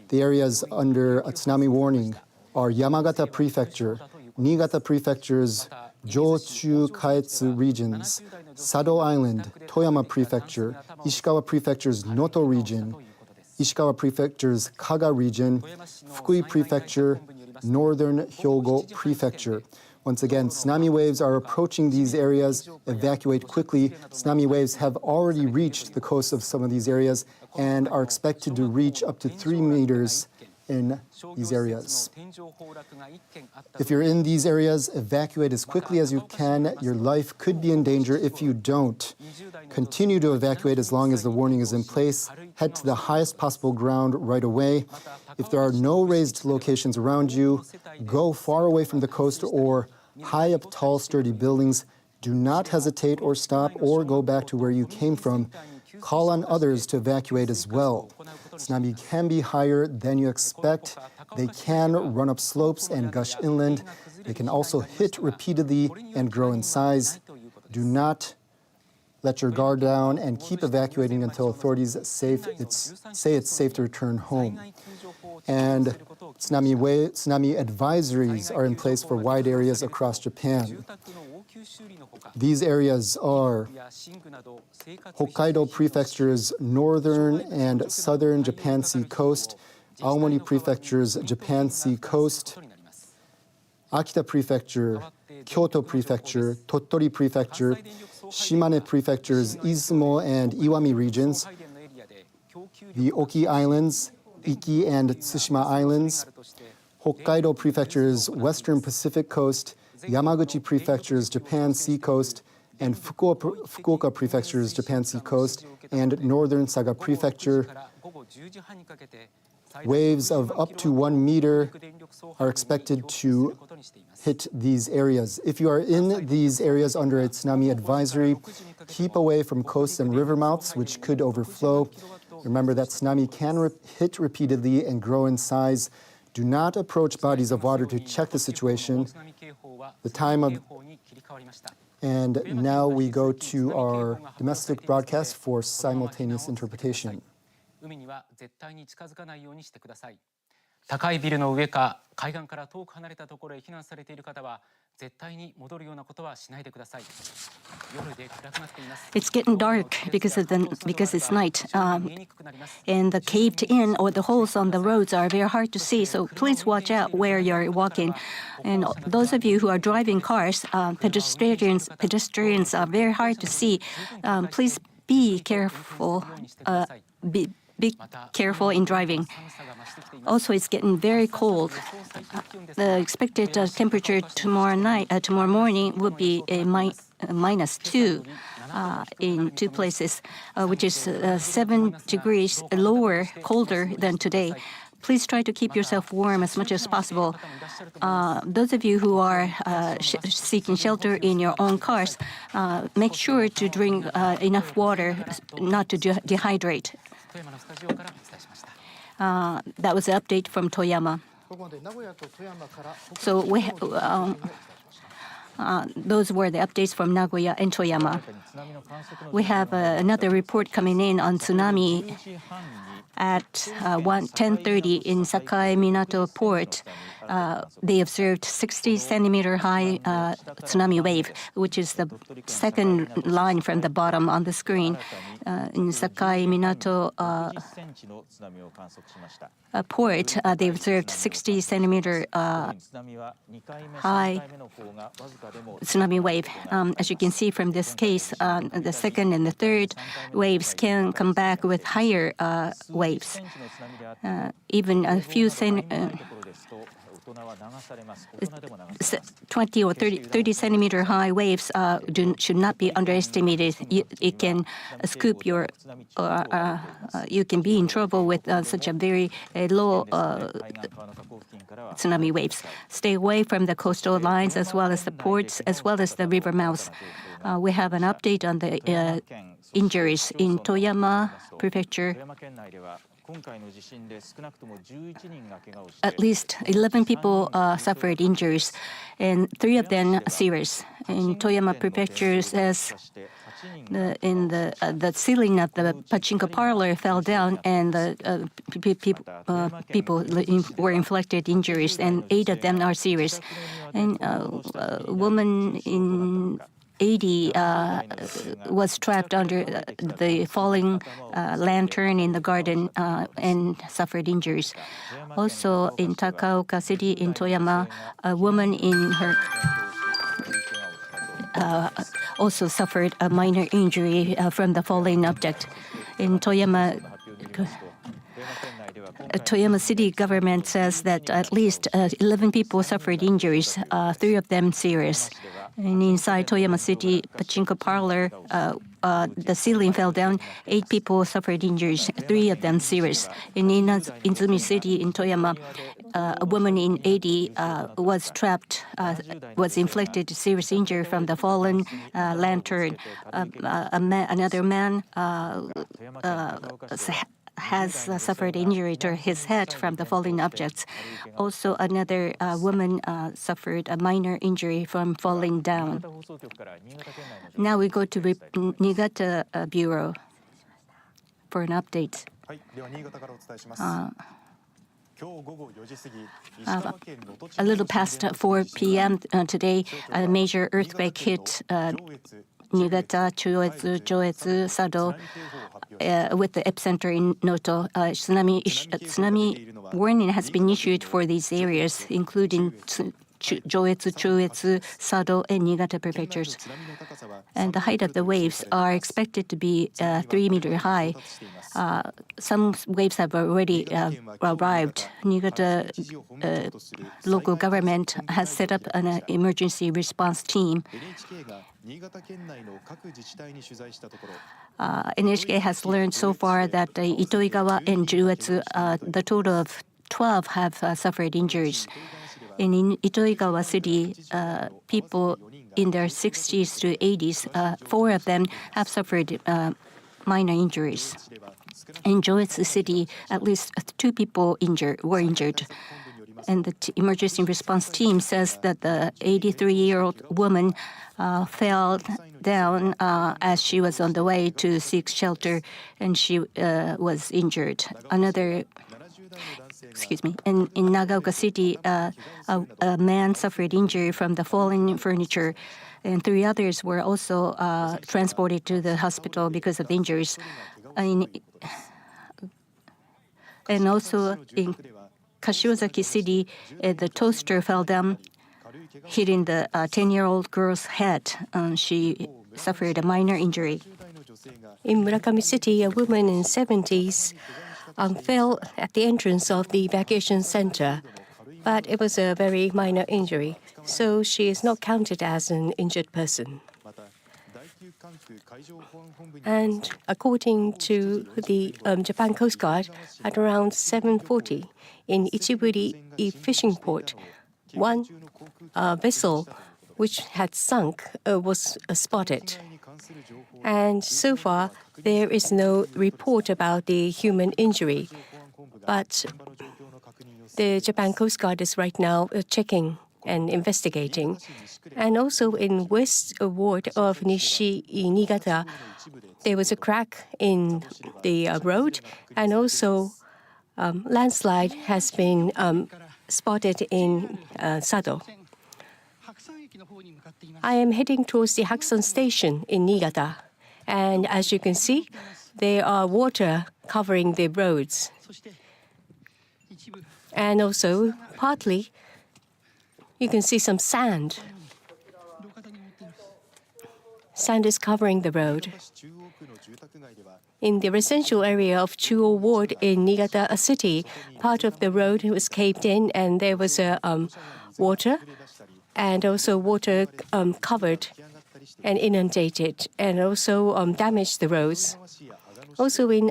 The areas under a tsunami warning are Yamagata Prefecture, Niigata Prefecture's Jochu Kaetsu regions, Sado Island, Toyama Prefecture, Ishikawa Prefecture's Noto region, Ishikawa Prefecture's Kaga region, Fukui Prefecture, Northern Hyogo Prefecture. Once again, tsunami waves are approaching these areas. Evacuate quickly. Tsunami waves have already reached the coast of some of these areas and are expected to reach up to 3 meters in these areas. If you're in these areas, evacuate as quickly as you can. Your life could be in danger if you don't. Continue to evacuate as long as the warning is in place. Head to the highest possible ground right away. If there are no raised locations around you, go far away from the coast or high up, tall, sturdy buildings. Do not hesitate or stop or go back to where you came from. Call on others to evacuate as well. Tsunami can be higher than you expect. They can run up slopes and gush inland. They can also hit repeatedly and grow in size. Do not let your guard down and keep evacuating until authorities say it's safe to return home. And tsunami advisories are in place for wide areas across Japan. These areas are Hokkaido Prefecture's northern and southern Japan Sea coast, Aomori Prefecture's Japan Sea coast, Akita Prefecture, Kyoto Prefecture, Tottori Prefecture, Shimane Prefecture's Izumo and Iwami regions, the Oki Islands, Iki and Tsushima Islands, Hokkaido Prefecture's western Pacific coast, Yamaguchi Prefecture's Japan Sea coast, and Fukuoka Prefecture's Japan Sea coast, and northern Saga Prefecture. Waves of up to 1 meter are expected to hit these areas. If you are in these areas under a tsunami advisory, keep away from coasts and river mouths, which could overflow. Remember that tsunami can hit repeatedly and grow in size. Do not approach bodies of water to check the situation. And now we go to our domestic broadcast for simultaneous interpretation. 海には絶対に近づかないようにしてください。高いビルの上か海岸から遠く離れたところへ避難されている方は絶対に戻るようなことはしないでください。夜で暗くなっています。It's getting dark because it's night, and the caved in or the holes on the roads are very hard to see. So please watch out where you're walking. And those of you who are driving cars, pedestrians are very hard to see. Please be careful. Be careful in driving. Also, it's getting very cold. The expected temperature tomorrow morning will be a -2 in 2 places, which is 7 degrees lower, colder than today. Please try to keep yourself warm as much as possible. Those of you who are seeking shelter in your own cars, make sure to drink enough water not to dehydrate. That was an update from Toyama. So those were the updates from Nagoya and Toyama. We have another report coming in on tsunami at 10:30 in Sakai Minato Port. They observed 60-centimeter high tsunami wave, which is the second line from the bottom on the screen. In Sakai Minato Port, they observed 60-centimeter high tsunami wave. As you can see from this case, the second and the third waves can come back with higher waves. Even a few 20 or 30 centimeter high waves should not be underestimated. It can scoop your, you can be in trouble with such a very low tsunami waves. Stay away from the coastal lines as well as the ports as well as the river mouths. We have an update on the injuries in Toyama Prefecture. At least 11 people suffered injuries, and 3 of them serious. In Toyama Prefecture, says the ceiling of the pachinko parlor fell down, and the people were inflicted injuries, and 8 of them are serious. And a woman in 80 was trapped under the falling lantern in the garden and suffered injuries. Also in Takaoka City in Toyama, a woman in her also suffered a minor injury from the falling object. In Toyama city government says that at least 11 people suffered injuries, 3 of them serious. And inside Toyama City pachinko parlor, the ceiling fell down. 8 people suffered injuries, 3 of them serious. In Inzumi City in Toyama, a woman in 80 was trapped, was inflicted serious injury from the fallen lantern. Another man has suffered injury to his head from the falling objects. Also, another woman suffered a minor injury from falling down. Now we go to Niigata Bureau for an update. A little past 4 p.m. Today, a major earthquake hit Niigata, Choetsu, Sado, with the epicenter in Noto. Tsunami warning has been issued for these areas, including Joetsu, Choetsu, Sado, and Niigata prefectures. And the height of the waves are expected to be 3 meters high. Some waves have already arrived. Niigata local government has set up an emergency response team. NHK has learned so far that Itoigawa and Juetsu, the total of 12 have suffered injuries. In Itoigawa City, people in their 60s to 80s, 4 of them have suffered minor injuries. In Joetsu City, at least 2 people were injured. And the emergency response team says that the 83-year-old woman fell down as she was on the way to seek shelter, and she was injured. In Nagaoka City, a man suffered injury from the falling furniture, and 3 others were also transported to the hospital because of injuries. And also in Kashiwazaki City, the toaster fell down, hitting the 10-year-old girl's head. She suffered a minor injury. In Murakami City, a woman in 70s fell at the entrance of the evacuation center, but it was a very minor injury, so she is not counted as an injured person. And according to the Japan Coast Guard, at around 7:40 in Ichiburi fishing port, one vessel which had sunk was spotted. And so far, there is no report about the human injury. But the Japan Coast Guard is right now checking and investigating. And also in west ward of Niigata, there was a crack in the road, and also landslide has been spotted in Sado. I am heading towards the Hakusan Station in Niigata, and as you can see, there are water covering the roads. And also, partly, you can see some sand. Sand is covering the road. In the residential area of Chuo Ward in Niigata City, part of the road was caved in, and there was water, and also water covered and inundated, and also damaged the roads. Also in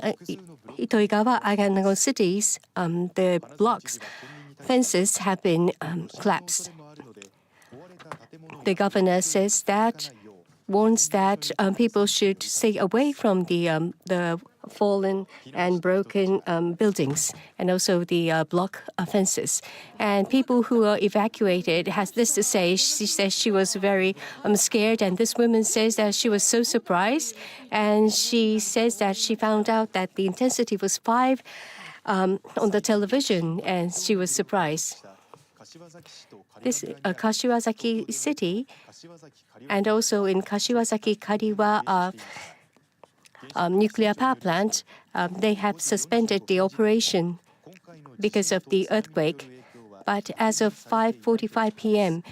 Itoigawa, Aganago cities, the blocks, fences have been collapsed. The governor says that, warns that people should stay away from the fallen and broken buildings, and also the block fences. And people who are evacuated has this to say. She says she was very scared, and this woman says that she was so surprised, and she says that she found out that the intensity was 5 on the television, and she was surprised. This Kashiwazaki City, and also in Kashiwazaki Kariwa nuclear power plant, they have suspended the operation because of the earthquake. But as of 5:45 p.m.,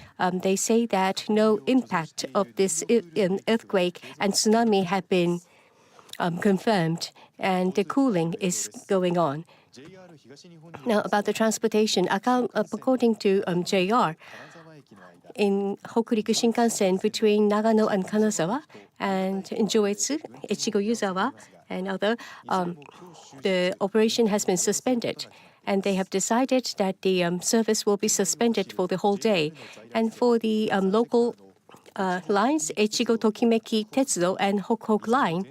they say that no impact of this earthquake and tsunami have been confirmed, and the cooling is going on. Now, about the transportation, according to JR, in Hokuriku Shinkansen between Nagano and Kanazawa, and in Joetsu, Echigo-Yuzawa, and other, the operation has been suspended. And they have decided that the service will be suspended for the whole day. And for the local lines, Echigo Tokimeki Tetsudo and Hokhok Line,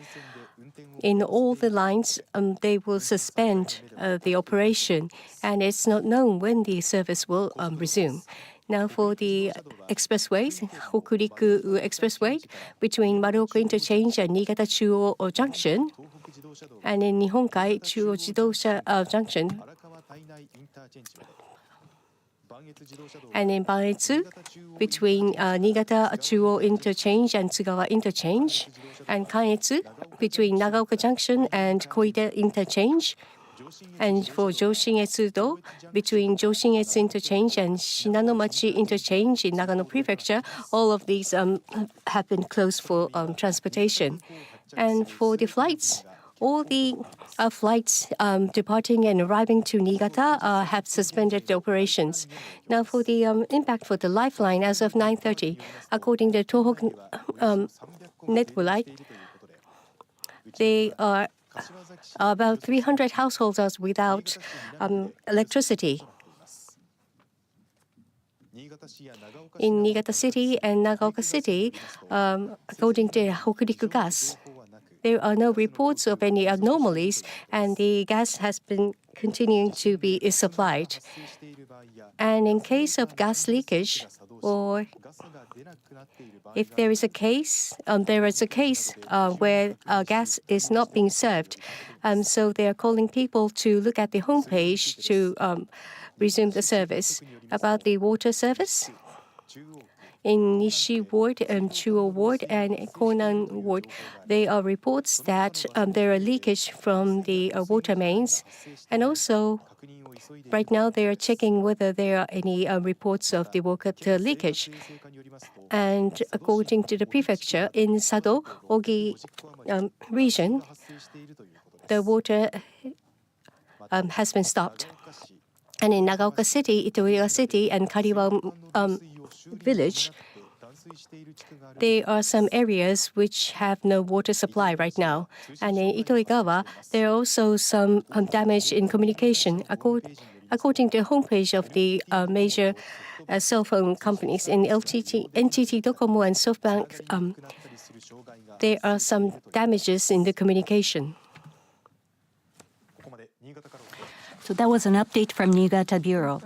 in all the lines, they will suspend the operation, and it's not known when the service will resume. Now, for the expressways, Hokuriku Expressway between Maruoka Interchange and Niigata Chuo Junction, and in Nihonkai Chuo Jidosha Junction, and in Banetsu between Niigata Chuo Interchange and Tsugawa Interchange, and Kanetsu between Nagaoka Junction and Koide Interchange, and for Joshin-Etsudo between Joshin-Etsu Interchange and Shinanomachi Interchange in Nagano Prefecture. All of these have been closed for transportation. And for the flights, all the flights departing and arriving to Niigata have suspended the operations. Now, for the impact for the Lifeline, as of 9:30, according to Tohoku Network, they are about 300 households are without electricity. In Niigata City and Nagaoka City, according to Hokuriku Gas, there are no reports of any anomalies, and the gas has been continuing to be supplied. And in case of gas leakage, or if there is a case, where gas is not being served, so they are calling people to look at the homepage to resume the service. About the water service, in Nishi Ward and Chuo Ward and Konan Ward, there are reports that there are leakage from the water mains. And also, right now they are checking whether there are any reports of the water leakage. And according to the prefecture, in Sado, Ogi region, the water has been stopped. And in Nagaoka City, Itoiga City, and Kariwa village, there are some areas which have no water supply right now. And in Itoigawa, there are also some damage in communication. According to the homepage of the major cell phone companies in NTT Docomo and SoftBank, there are some damages in the communication. So that was an update from Niigata Bureau.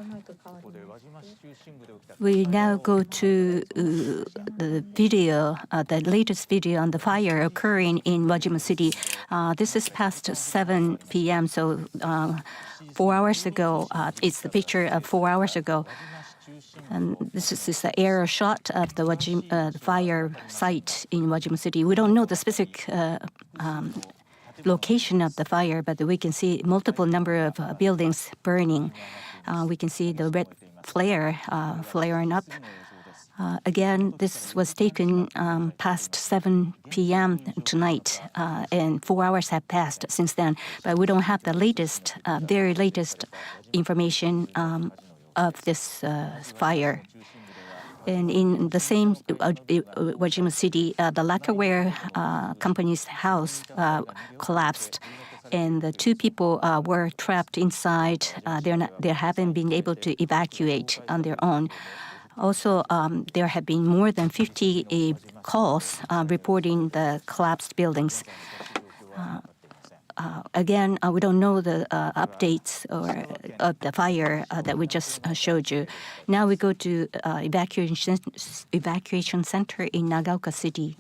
We now go to the video, the latest video on the fire occurring in Wajima City. This is past 7 p.m., so 4 hours ago. It's the picture of 4 hours ago. And this is the aerial shot of the fire site in Wajima City. We don't know the specific location of the fire, but we can see multiple number of buildings burning. We can see the red flare flaring up. Again, this was taken past 7 p.m. tonight, and 4 hours have passed since then. But we don't have the latest, very latest information of this fire. And in the same Wajima City, the lacquerware company's house collapsed, and the 2 people were trapped inside. They haven't been able to evacuate on their own. Also, there have been more than 50 calls reporting the collapsed buildings. Again, we don't know the updates of the fire that we just showed you. Now we go to evacuation center in Nagaoka City.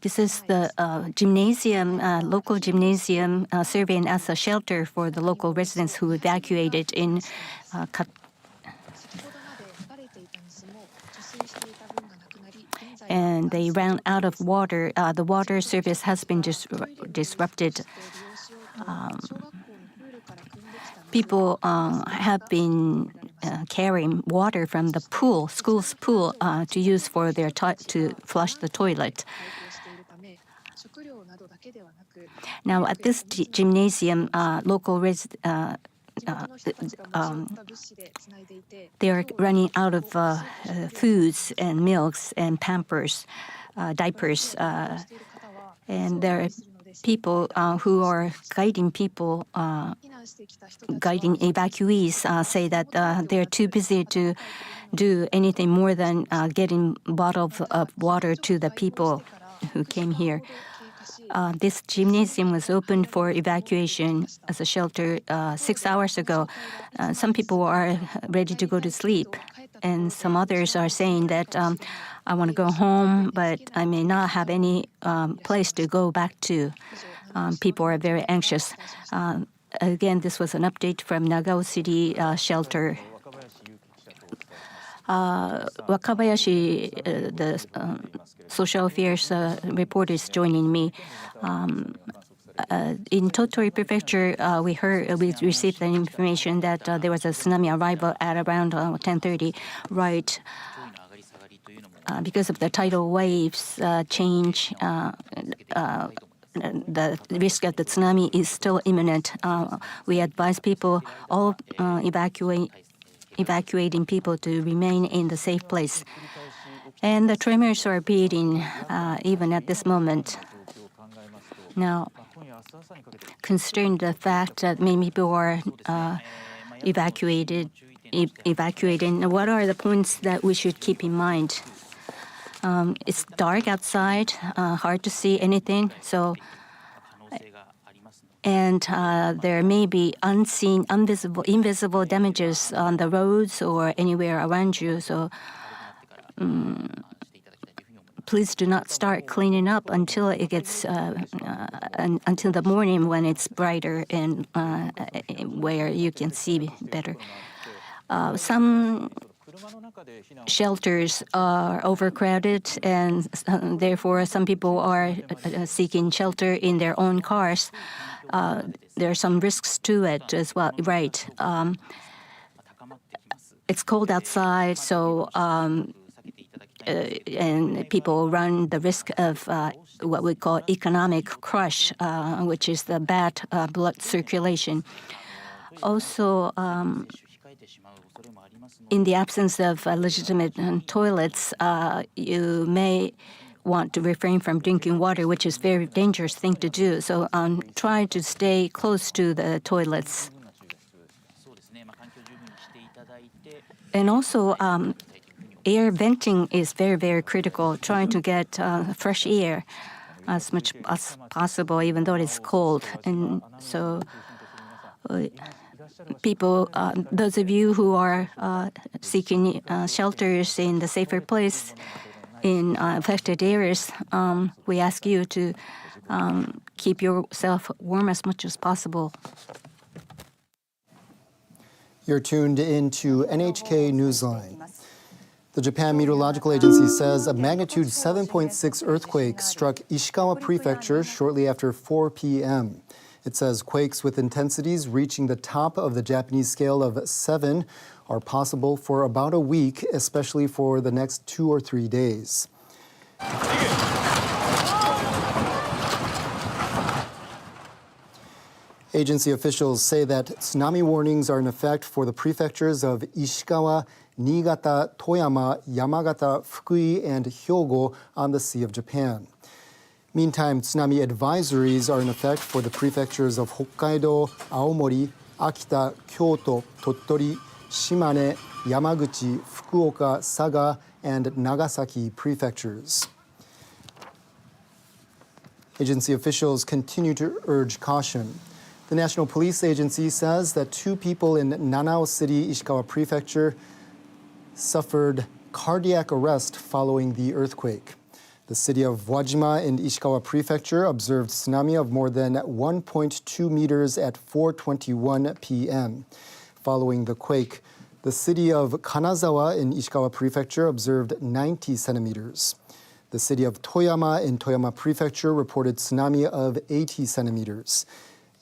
This is the gymnasium, local gymnasium, serving as a shelter for the local residents who evacuated in and they ran out of water. The water service has been disrupted. People have been carrying water from the pool, school's pool, to use for their to flush the toilet. Now, at this gymnasium, local they are running out of foods and milks and pampers, diapers, and there are people who are guiding people, guiding evacuees, say that they're too busy to do anything more than getting bottles of water to the people who came here. This gymnasium was opened for evacuation as a shelter 6 hours ago. Some people are ready to go to sleep, and some others are saying that I want to go home, but I may not have any place to go back to. People are very anxious. Again, this was an update from Nagao City shelter. Wakabayashi, the social affairs reporter, is joining me. In Tottori Prefecture, we received the information that there was a tsunami arrival at around 10:30, right? Because of the tidal waves change, the risk of the tsunami is still imminent. We advise people all evacuating people to remain in the safe place. And the tremors are beating even at this moment. Now, considering the fact that many people are evacuating, what are the points that we should keep in mind? It's dark outside, hard to see anything, and there may be unseen, invisible damages on the roads or anywhere around you. So please do not start cleaning up until it gets until the morning when it's brighter and where you can see better. Some shelters are overcrowded, and therefore some people are seeking shelter in their own cars. There are some risks to it as well, right? It's cold outside, so and people run the risk of what we call economic crush, which is the bad blood circulation. Also, in the absence of legitimate toilets, you may want to refrain from drinking water, which is a very dangerous thing to do. So try to stay close to the toilets. And also, air venting is very, very critical, trying to get fresh air as much as possible, even though it's cold. And so people, those of you who are seeking shelters in the safer place in affected areas, we ask you to keep yourself warm as much as possible. You're tuned into NHK Newsline. The Japan Meteorological Agency says a magnitude 7.6 earthquake struck Ishikawa Prefecture shortly after 4 p.m. It says quakes with intensities reaching the top of the Japanese scale of 7 are possible for about a week, especially for the next 2 or 3 days. Agency officials say that tsunami warnings are in effect for the prefectures of Ishikawa, Niigata, Toyama, Yamagata, Fukui, and Hyogo on the Sea of Japan. Meantime, tsunami advisories are in effect for the prefectures of Hokkaido, Aomori, Akita, Kyoto, Tottori, Shimane, Yamaguchi, Fukuoka, Saga, and Nagasaki prefectures. Agency officials continue to urge caution. The National Police Agency says that 2 people in Nanao City, Ishikawa Prefecture, suffered cardiac arrest following the earthquake. The city of Wajima in Ishikawa Prefecture observed tsunami of more than 1.2 meters at 4:21 p.m. Following the quake, the city of Kanazawa in Ishikawa Prefecture observed 90 centimeters. The city of Toyama in Toyama Prefecture reported tsunami of 80 centimeters.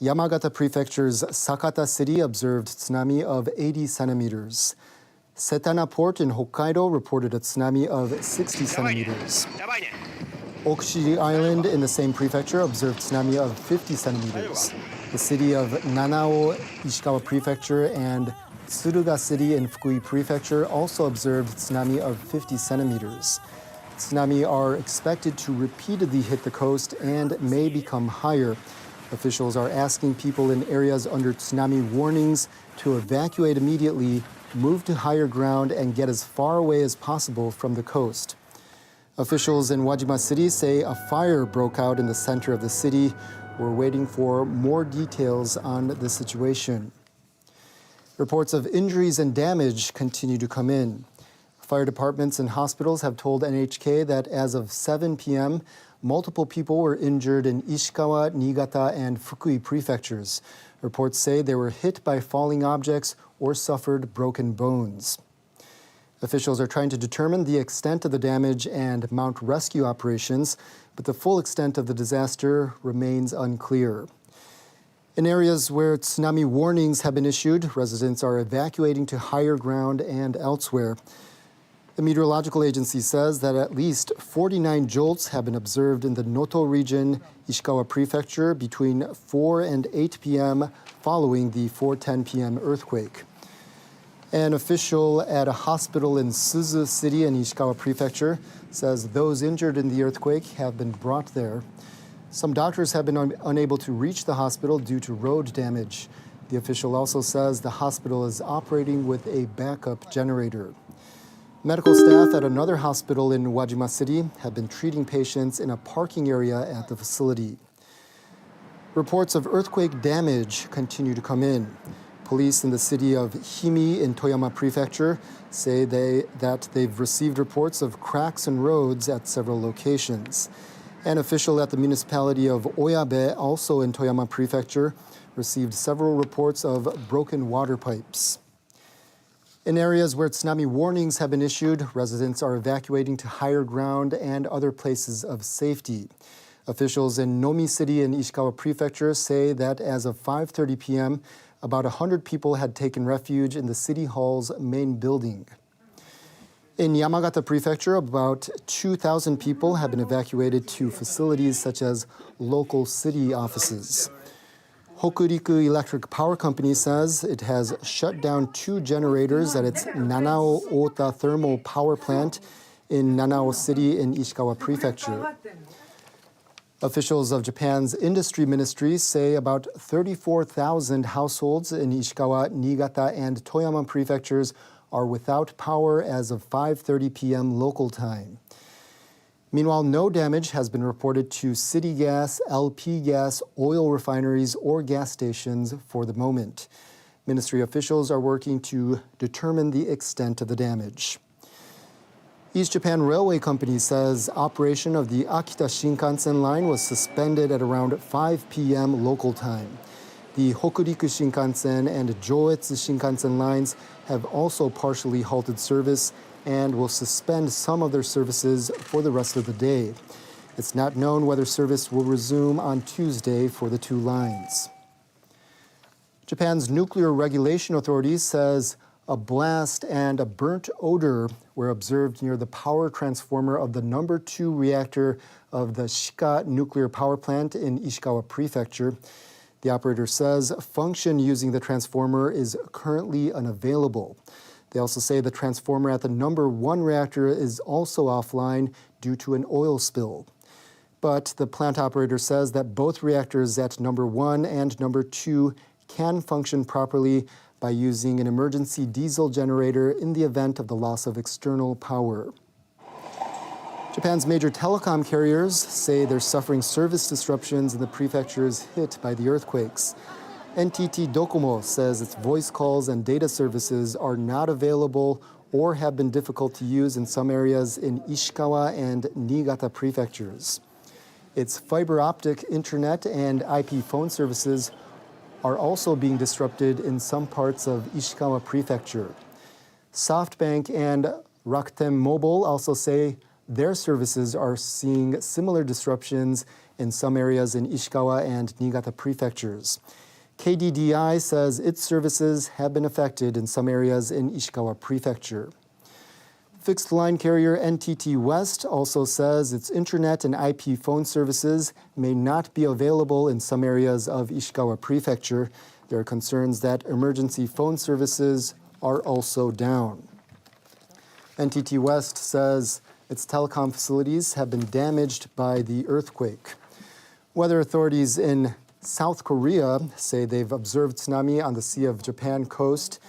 Yamagata Prefecture's Sakata City observed tsunami of 80 centimeters. Setana Port in Hokkaido reported a tsunami of 60 centimeters. Okushiri Island in the same prefecture observed tsunami of 50 centimeters. The city of Nanao, Ishikawa Prefecture, and Tsuruga City in Fukui Prefecture also observed tsunami of 50 centimeters. Tsunami are expected to repeatedly hit the coast and may become higher. Officials are asking people in areas under tsunami warnings to evacuate immediately, move to higher ground, and get as far away as possible from the coast. Officials in Wajima City say a fire broke out in the center of the city. We're waiting for more details on the situation. Reports of injuries and damage continue to come in. Fire departments and hospitals have told NHK that as of 7 p.m., multiple people were injured in Ishikawa, Niigata, and Fukui prefectures. Reports say they were hit by falling objects or suffered broken bones. Officials are trying to determine the extent of the damage and mount rescue operations, but the full extent of the disaster remains unclear. In areas where tsunami warnings have been issued, residents are evacuating to higher ground and elsewhere. The meteorological agency says that at least 49 jolts have been observed in the Noto region, Ishikawa Prefecture, between 4 and 8 p.m. following the 4:10 p.m. earthquake. An official at a hospital in Suzu City in Ishikawa Prefecture says those injured in the earthquake have been brought there. Some doctors have been unable to reach the hospital due to road damage. The official also says the hospital is operating with a backup generator. Medical staff at another hospital in Wajima City have been treating patients in a parking area at the facility. Reports of earthquake damage continue to come in. Police in the city of Himi in Toyama Prefecture say that they've received reports of cracks in roads at several locations. An official at the municipality of Oyabe, also in Toyama Prefecture, received several reports of broken water pipes. In areas where tsunami warnings have been issued, residents are evacuating to higher ground and other places of safety. Officials in Nomi City in Ishikawa Prefecture say that as of 5:30 p.m., about 100 people had taken refuge in the city hall's main building. In Yamagata Prefecture, about 2,000 people have been evacuated to facilities such as local city offices. Hokuriku Electric Power Company says it has shut down 2 generators at its Nanao Ota Thermal Power Plant in Nanao City in Ishikawa Prefecture. Officials of Japan's industry ministry say about 34,000 households in Ishikawa, Niigata, and Toyama prefectures are without power as of 5:30 p.m. local time. Meanwhile, no damage has been reported to city gas, LP gas, oil refineries, or gas stations for the moment. Ministry officials are working to determine the extent of the damage. East Japan Railway Company says operation of the Akita Shinkansen line was suspended at around 5 p.m. local time. The Hokuriku Shinkansen and Joetsu Shinkansen lines have also partially halted service and will suspend some of their services for the rest of the day. It's not known whether service will resume on Tuesday for the 2 lines. Japan's Nuclear Regulation Authority says a blast and a burnt odor were observed near the power transformer of the number 2 reactor of the Shika nuclear power plant in Ishikawa Prefecture. The operator says function using the transformer is currently unavailable. They also say the transformer at the number 1 reactor is also offline due to an oil spill. But the plant operator says that both reactors at number 1 and number 2 can function properly by using an emergency diesel generator in the event of the loss of external power. Japan's major telecom carriers say they're suffering service disruptions in the prefectures hit by the earthquakes. NTT Docomo says its voice calls and data services are not available or have been difficult to use in some areas in Ishikawa and Niigata prefectures. Its fiber optic internet and IP phone services are also being disrupted in some parts of Ishikawa Prefecture. SoftBank and Rakuten Mobile also say their services are seeing similar disruptions in some areas in Ishikawa and Niigata prefectures. KDDI says its services have been affected in some areas in Ishikawa Prefecture. Fixed line carrier NTT West also says its internet and IP phone services may not be available in some areas of Ishikawa Prefecture. There are concerns that emergency phone services are also down. NTT West says its telecom facilities have been damaged by the earthquake. Weather authorities in South Korea say they've observed tsunami on the Sea of Japan coast.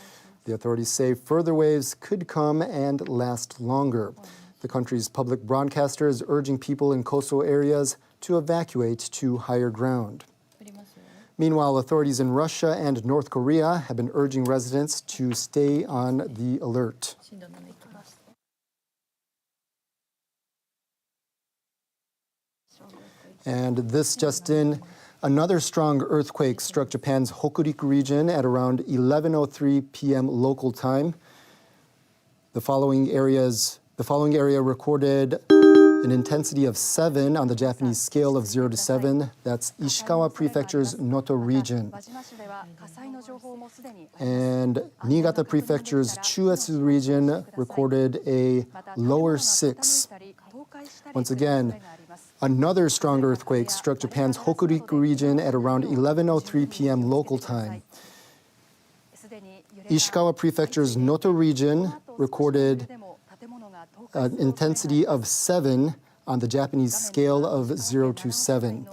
The authorities say further waves could come and last longer. The country's public broadcaster is urging people in coastal areas to evacuate to higher ground. Meanwhile, authorities in Russia and North Korea have been urging residents to stay on the alert. And this just in, another strong earthquake struck Japan's Hokuriku region at around 11:03 p.m. local time. The following area recorded an intensity of 7 on the Japanese scale of 0 to 7. That's Ishikawa Prefecture's Noto region. And Niigata Prefecture's Chuetsu region recorded a lower 6. Once again, another strong earthquake struck Japan's Hokuriku region at around 11:03 p.m. local time. Ishikawa Prefecture's Noto region recorded an intensity of 7 on the Japanese scale of 0 to 7.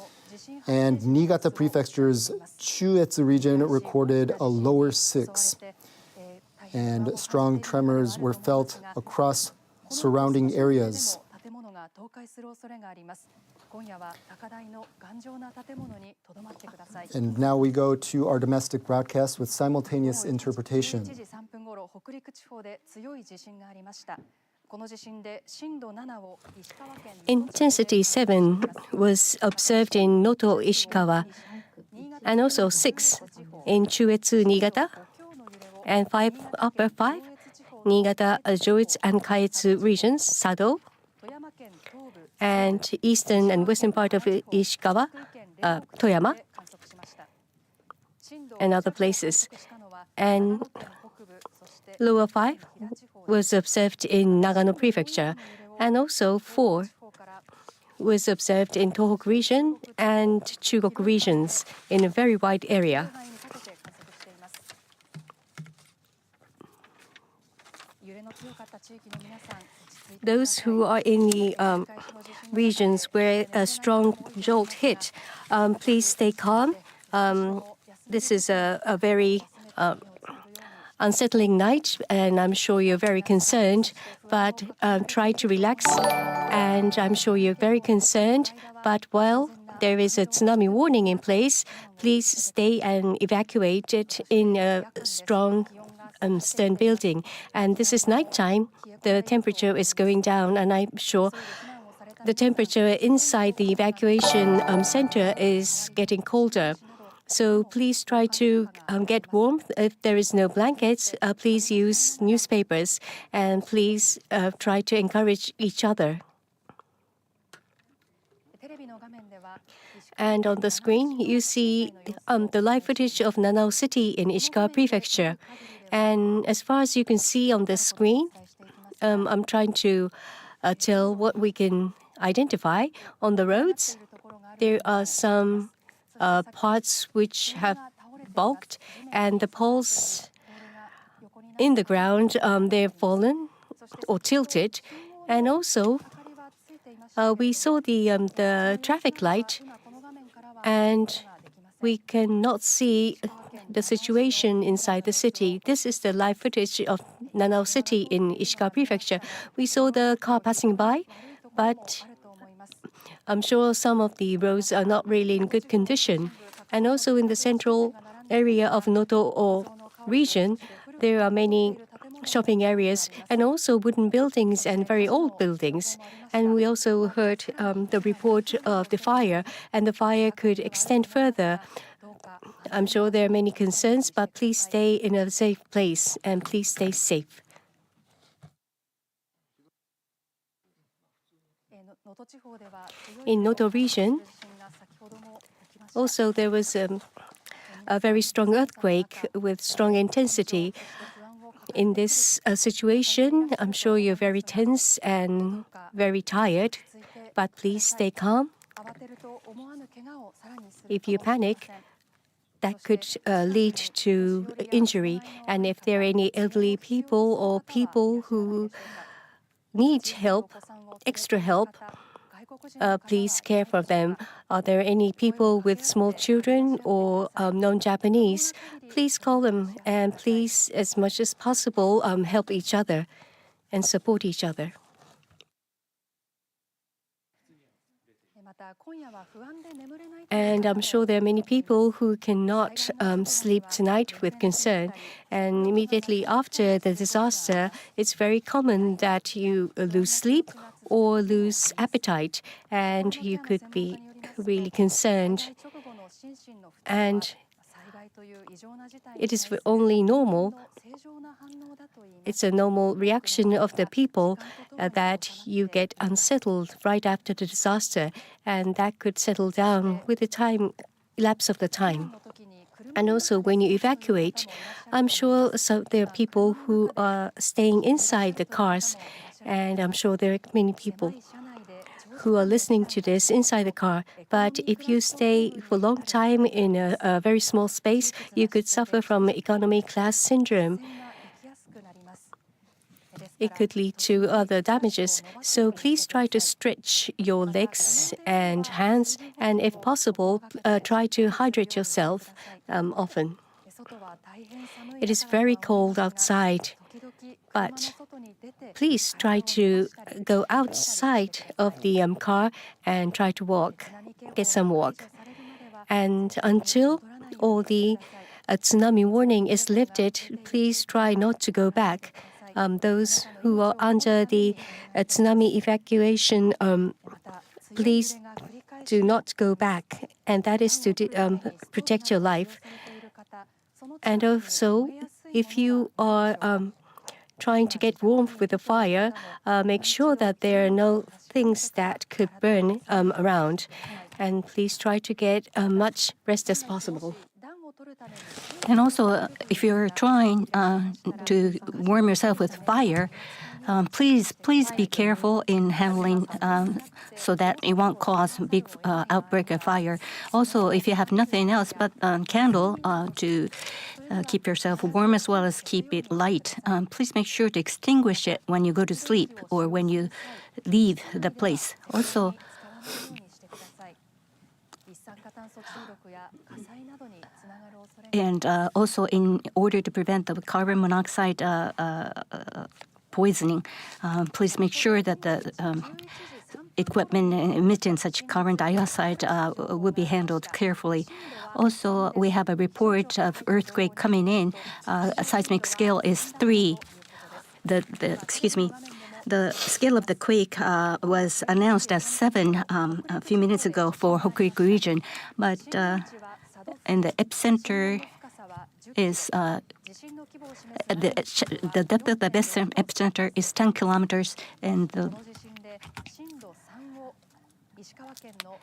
And Niigata Prefecture's Chuetsu region recorded a lower 6. And strong tremors were felt across surrounding areas. And now we go to our domestic broadcast with simultaneous interpretation. Intensity 7 was observed in Noto, Ishikawa, and also 6 in Chuetsu, Niigata, and upper 5, Niigata, Joitsu, and Kaetsu regions, Sado, and eastern and western part of Ishikawa, Toyama, and other places. And lower 5 was observed in Nagano Prefecture, and also 4 was observed in Tohoku region and Chugoku regions in a very wide area. Those who are in the regions where a strong jolt hit, please stay calm. This is a very unsettling night, and I'm sure you're very concerned, but try to relax. And I'm sure you're very concerned, but while there is a tsunami warning in place, please stay and evacuate it in a strong stern building. And this is nighttime. The temperature is going down, and I'm sure the temperature inside the evacuation center is getting colder. So please try to get warm. If there is no blankets, please use newspapers, and please try to encourage each other. And on the screen, you see the live footage of Nanao City in Ishikawa Prefecture. And as far as you can see on the screen, I'm trying to tell what we can identify. On the roads, there are some parts which have bulked, and the poles in the ground, they've fallen or tilted. And also, we saw the traffic light, and we cannot see the situation inside the city. This is the live footage of Nanao City in Ishikawa Prefecture. We saw the car passing by, but I'm sure some of the roads are not really in good condition. And also in the central area of Noto region, there are many shopping areas and also wooden buildings and very old buildings. And we also heard the report of the fire, and the fire could extend further. I'm sure there are many concerns, but please stay in a safe place and please stay safe. In Noto region, also there was a very strong earthquake with strong intensity. In this situation, I'm sure you're very tense and very tired, but please stay calm. If you panic, that could lead to injury. And if there are any elderly people or people who need help, extra help, please care for them. Are there any people with small children or non-Japanese? Please call them and please, as much as possible, help each other and support each other. And I'm sure there are many people who cannot sleep tonight with concern. And immediately after the disaster, it's very common that you lose sleep or lose appetite, and you could be really concerned. And it is only normal. It's a normal reaction of the people that you get unsettled right after the disaster, and that could settle down with the lapse of the time. And also, when you evacuate, I'm sure there are people who are staying inside the cars, and I'm sure there are many people who are listening to this inside the car. But if you stay for a long time in a very small space, you could suffer from economy class syndrome. It could lead to other damages. So please try to stretch your legs and hands, and if possible, try to hydrate yourself often. It is very cold outside, but please try to go outside of the car and try to walk, get some walk. And until all the tsunami warning is lifted, please try not to go back. Those who are under the tsunami evacuation, please do not go back, and that is to protect your life. And also, if you are trying to get warmth with a fire, make sure that there are no things that could burn around, and please try to get much rest as possible. And also, if you're trying to warm yourself with fire, please be careful in handling so that it won't cause a big outbreak of fire. Also, if you have nothing else but candle to keep yourself warm as well as keep it light, please make sure to extinguish it when you go to sleep or when you leave the place. Also, and also, in order to prevent the carbon monoxide poisoning, please make sure that the equipment emitting such carbon dioxide will be handled carefully. Also, we have a report of earthquake coming in. A seismic scale is 3. The scale of the quake was announced as 7 a few minutes ago for Hokuriku region, but and the epicenter is the depth of the epicenter is 10 kilometers, and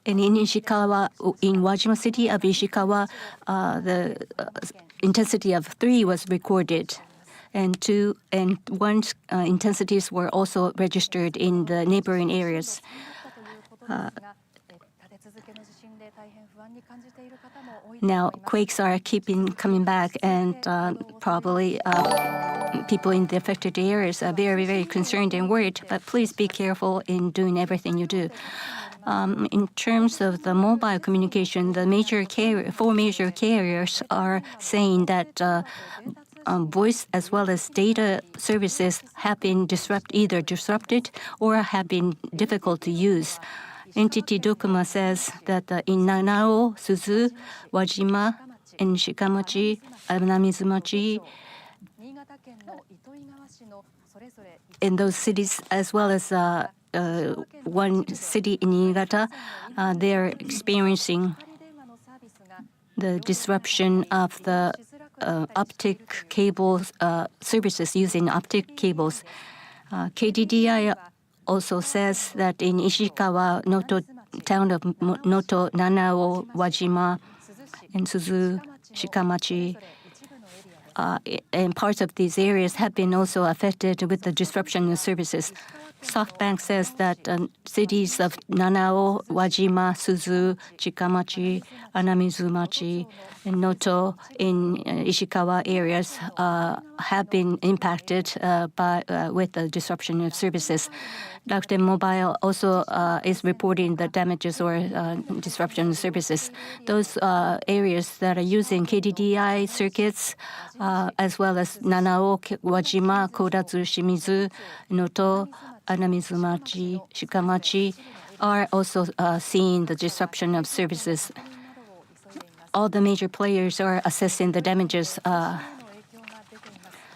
in Ishikawa, in Wajima city of Ishikawa, the intensity of 3 was recorded, and 2 and 1 intensities were also registered in the neighboring areas. Now, quakes are coming back, and probably people in the affected areas are very, very concerned and worried. But please be careful in doing everything you do. In terms of the mobile communication, the 4 major carriers are saying that voice as well as data services have been either disrupted or have been difficult to use. NTT Dokuma says that in Nanao, Suzu, Wajima, and Shikamachi, Namizumachi, in those cities, as well as one city in Niigata, they are experiencing the disruption of the optic cables services using optic cables. KDDI also says that in Ishikawa, town of Noto, Nanao, Wajima, and Suzu, Shikamachi, and parts of these areas have been also affected with the disruption of services. SoftBank says that cities of Nanao, Wajima, Suzu, Chikamachi, Anamizumachi, and Noto in Ishikawa areas have been impacted with the disruption of services. Rakuten Mobile also is reporting the damages or disruption of services. Those areas that are using KDDI circuits, as well as Nanao, Wajima, Kodatsu, Shimizu, Noto, Anamizumachi, Shikamachi, are also seeing the disruption of services. All the major players are assessing the damages.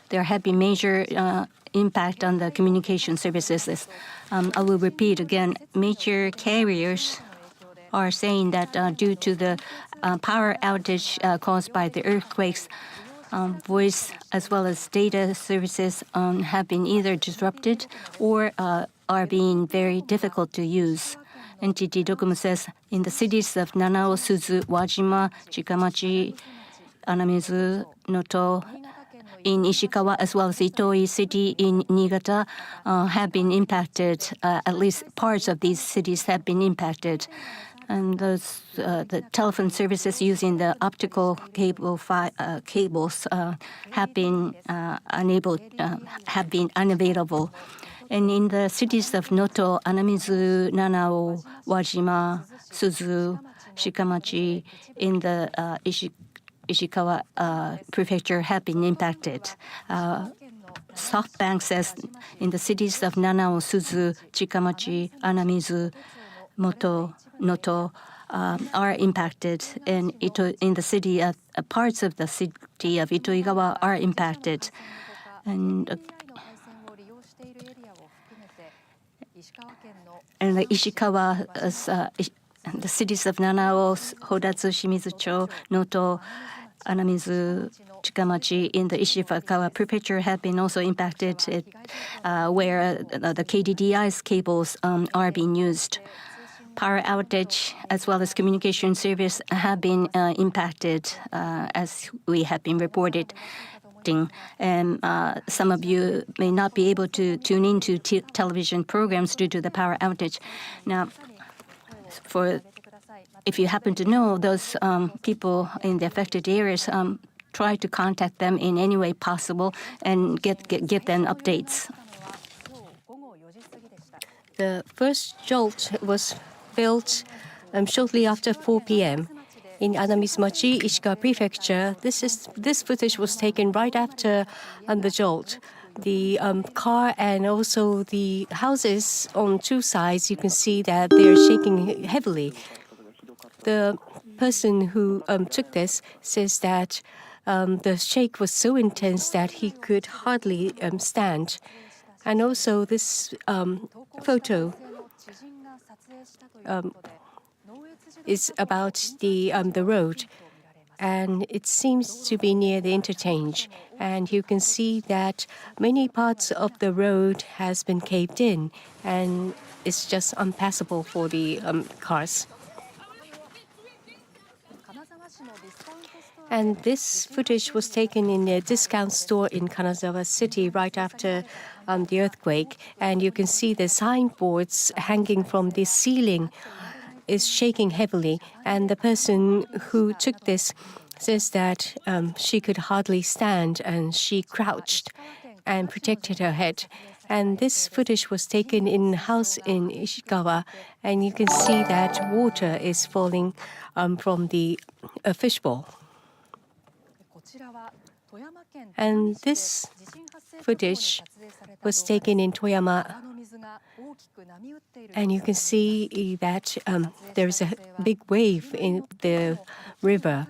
There have been major impact on the communication services. I will repeat again, major carriers are saying that due to the power outage caused by the earthquakes, voice as well as data services have been either disrupted or are being very difficult to use. NTT Docomo says in the cities of Nanao, Suzu, Wajima, Chikamachi, Anamizu, Noto, in Ishikawa, as well as Itoi City in Niigata, have been impacted. At least parts of these cities have been impacted. And those the telephone services using the optical cables have been unavailable. And in the cities of Noto, Anamizu, Nanao, Wajima, Suzu, Shikamachi, in the Ishikawa prefecture have been impacted. SoftBank says in the cities of Nanao, Suzu, Chikamachi, Anamizu, Noto are impacted, and in the city of parts of the city of Itoigawa are impacted. And the Ishikawa, the cities of Nanao, Hodatsu, Shimizucho, Noto, Anamizu, Chikamachi in the Ishikawa prefecture have been also impacted, where the KDDI's cables are being used. Power outage as well as communication service have been impacted, as we have been reported. And some of you may not be able to tune into television programs due to the power outage. Now, if you happen to know those people in the affected areas, try to contact them in any way possible and give them updates. The first jolt was felt shortly after 4 p.m. in Anamizumachi, Ishikawa Prefecture. This footage was taken right after the jolt. The car and also the houses on two sides, you can see that they are shaking heavily. The person who took this says that the shake was so intense that he could hardly stand. And also this photo is about the road, and it seems to be near the interchange. And you can see that many parts of the road has been caved in, and it's just unpassable for the cars. And this footage was taken in a discount store in Kanazawa City right after the earthquake. And you can see the signboards hanging from the ceiling is shaking heavily. And the person who took this says that she could hardly stand, and she crouched and protected her head. And this footage was taken in a house in Ishikawa, and you can see that water is falling from the fishbowl. And this footage was taken in Toyama, and you can see that there's a big wave in the river.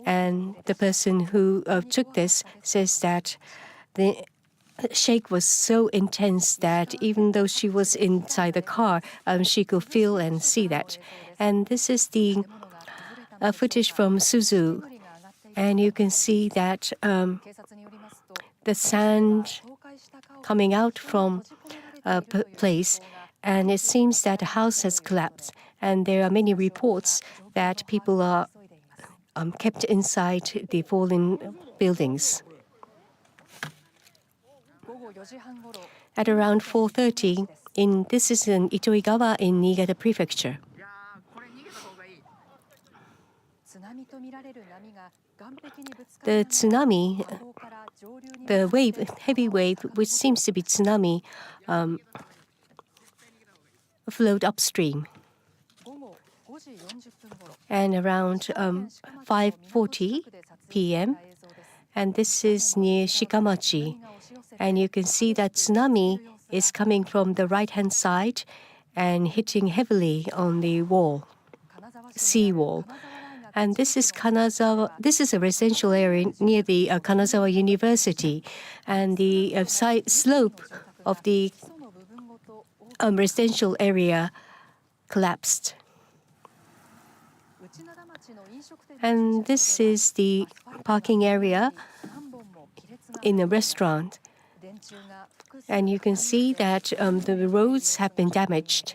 And the person who took this says that the shake was so intense that even though she was inside the car, she could feel and see that. And this is the footage from Suzu. And you can see that the sand coming out from a place, and it seems that the house has collapsed. And there are many reports that people are kept inside the fallen buildings. at around 4:30. This is in Itoigawa in Niigata Prefecture. The tsunami, the wave, heavy wave, which seems to be tsunami, flowed upstream. And around 5:40 p.m., and this is near Shikamachi. And you can see that tsunami is coming from the right-hand side and hitting heavily on the wall, sea wall. And this is Kanazawa. This is a residential area near the Kanazawa University, and the side slope of the residential area collapsed. And this is the parking area in a restaurant. And you can see that the roads have been damaged.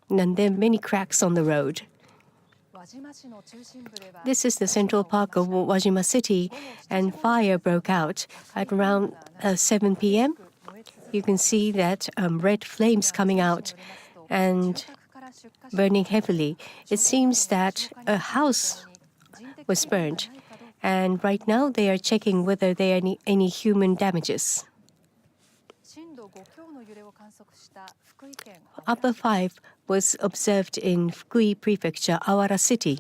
And there are many cracks on the road. This is the central park of Wajima City, and fire broke out at around 7 p.m. You can see that red flames coming out and burning heavily. It seems that a house was burned, and right now they are checking whether there are any human damages. Upper 5 was observed in Fukui Prefecture, Awara City.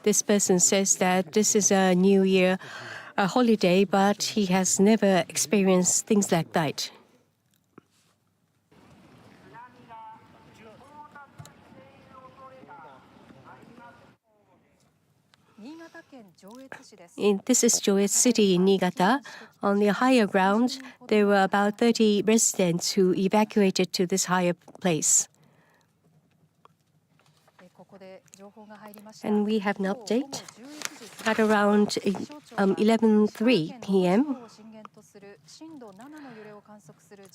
This person says that this is a New Year holiday, but he has never experienced things like that. This is Joetsu City in Niigata. On the higher ground, there were about 30 residents who evacuated to this higher place. And we have an update. At around 11:03 p.m.,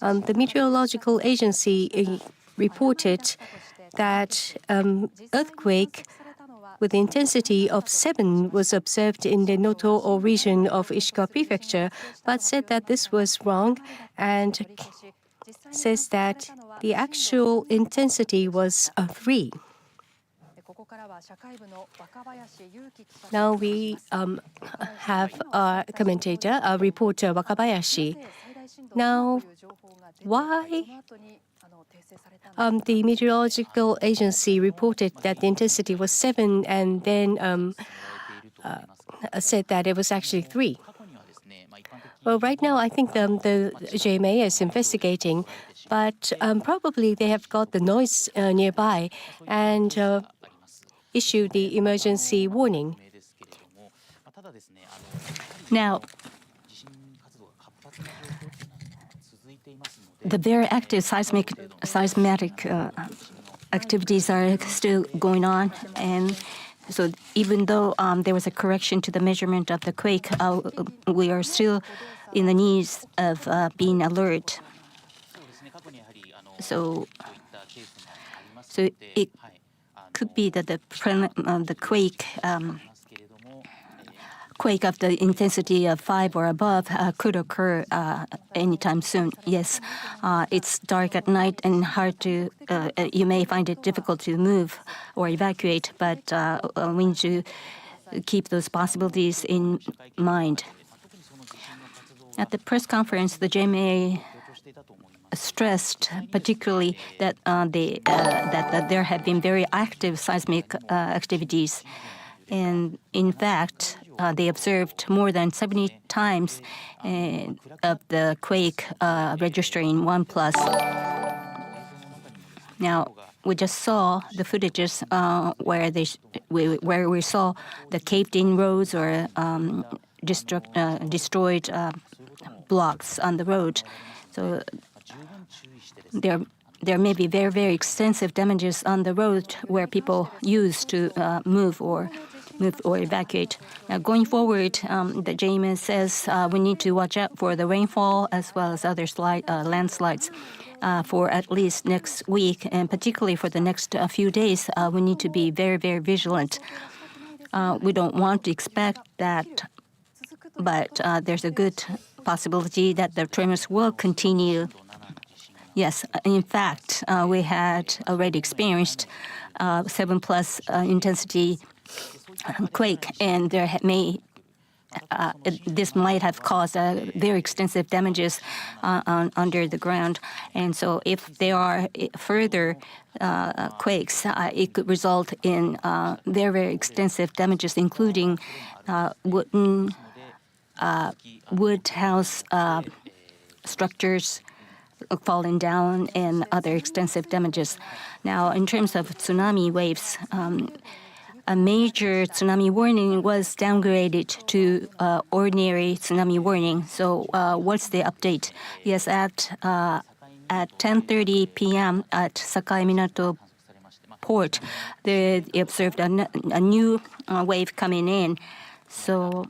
the Meteorological Agency reported that earthquake with intensity of 7 was observed in the Noto region of Ishikawa Prefecture, but said that this was wrong and says that the actual intensity was 3. Now we have our commentator, our reporter Wakabayashi. Now, why the Meteorological Agency reported that the intensity was 7 and then said that it was actually 3? Well, right now I think the JMA is investigating, but probably they have got the noise nearby and issued the emergency warning. Now, the very active seismic activities are still going on, and so even though there was a correction to the measurement of the quake, we are still in the needs of being alert. So it could be that the quake of the intensity of 5 or above could occur anytime soon. Yes, it's dark at night and hard to, you may find it difficult to move or evacuate, but we need to keep those possibilities in mind. At the press conference, the JMA stressed particularly that that there have been very active seismic activities, and in fact, they observed more than 70 times of the quake registering 1+. Now, we just saw the footages where we saw the caved-in roads or destroyed blocks on the road. So there may be very, very extensive damages on the road where people use to move or evacuate. Now, going forward, the JMA says we need to watch out for the rainfall as well as other landslides for at least next week, and particularly for the next few days, we need to be very, very vigilant. We don't want to expect that, but there's a good possibility that the tremors will continue. Yes, in fact, we had already experienced 7+ intensity quake, and this might have caused very extensive damages under the ground. And so if there are further quakes, it could result in very, very extensive damages, including wood house structures falling down and other extensive damages. Now, in terms of tsunami waves, a major tsunami warning was downgraded to ordinary tsunami warning. So what's the update? Yes, at 10:30 p.m. at Sakai Minato port, they observed a new wave coming in. So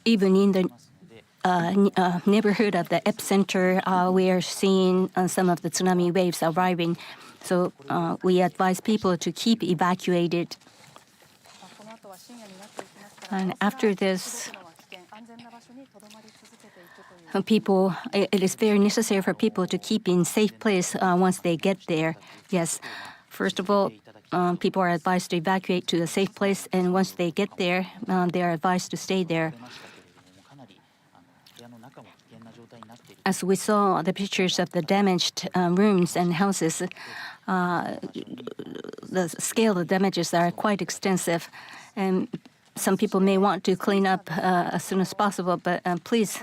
even in the neighborhood of the epicenter, we are seeing some of the tsunami waves arriving. So we advise people to keep evacuated. And after this, it is very necessary for people to keep in safe place once they get there. Yes, first of all, people are advised to evacuate to a safe place, and once they get there, they are advised to stay there. As we saw the pictures of the damaged rooms and houses, the scale of damages are quite extensive, and some people may want to clean up as soon as possible, but please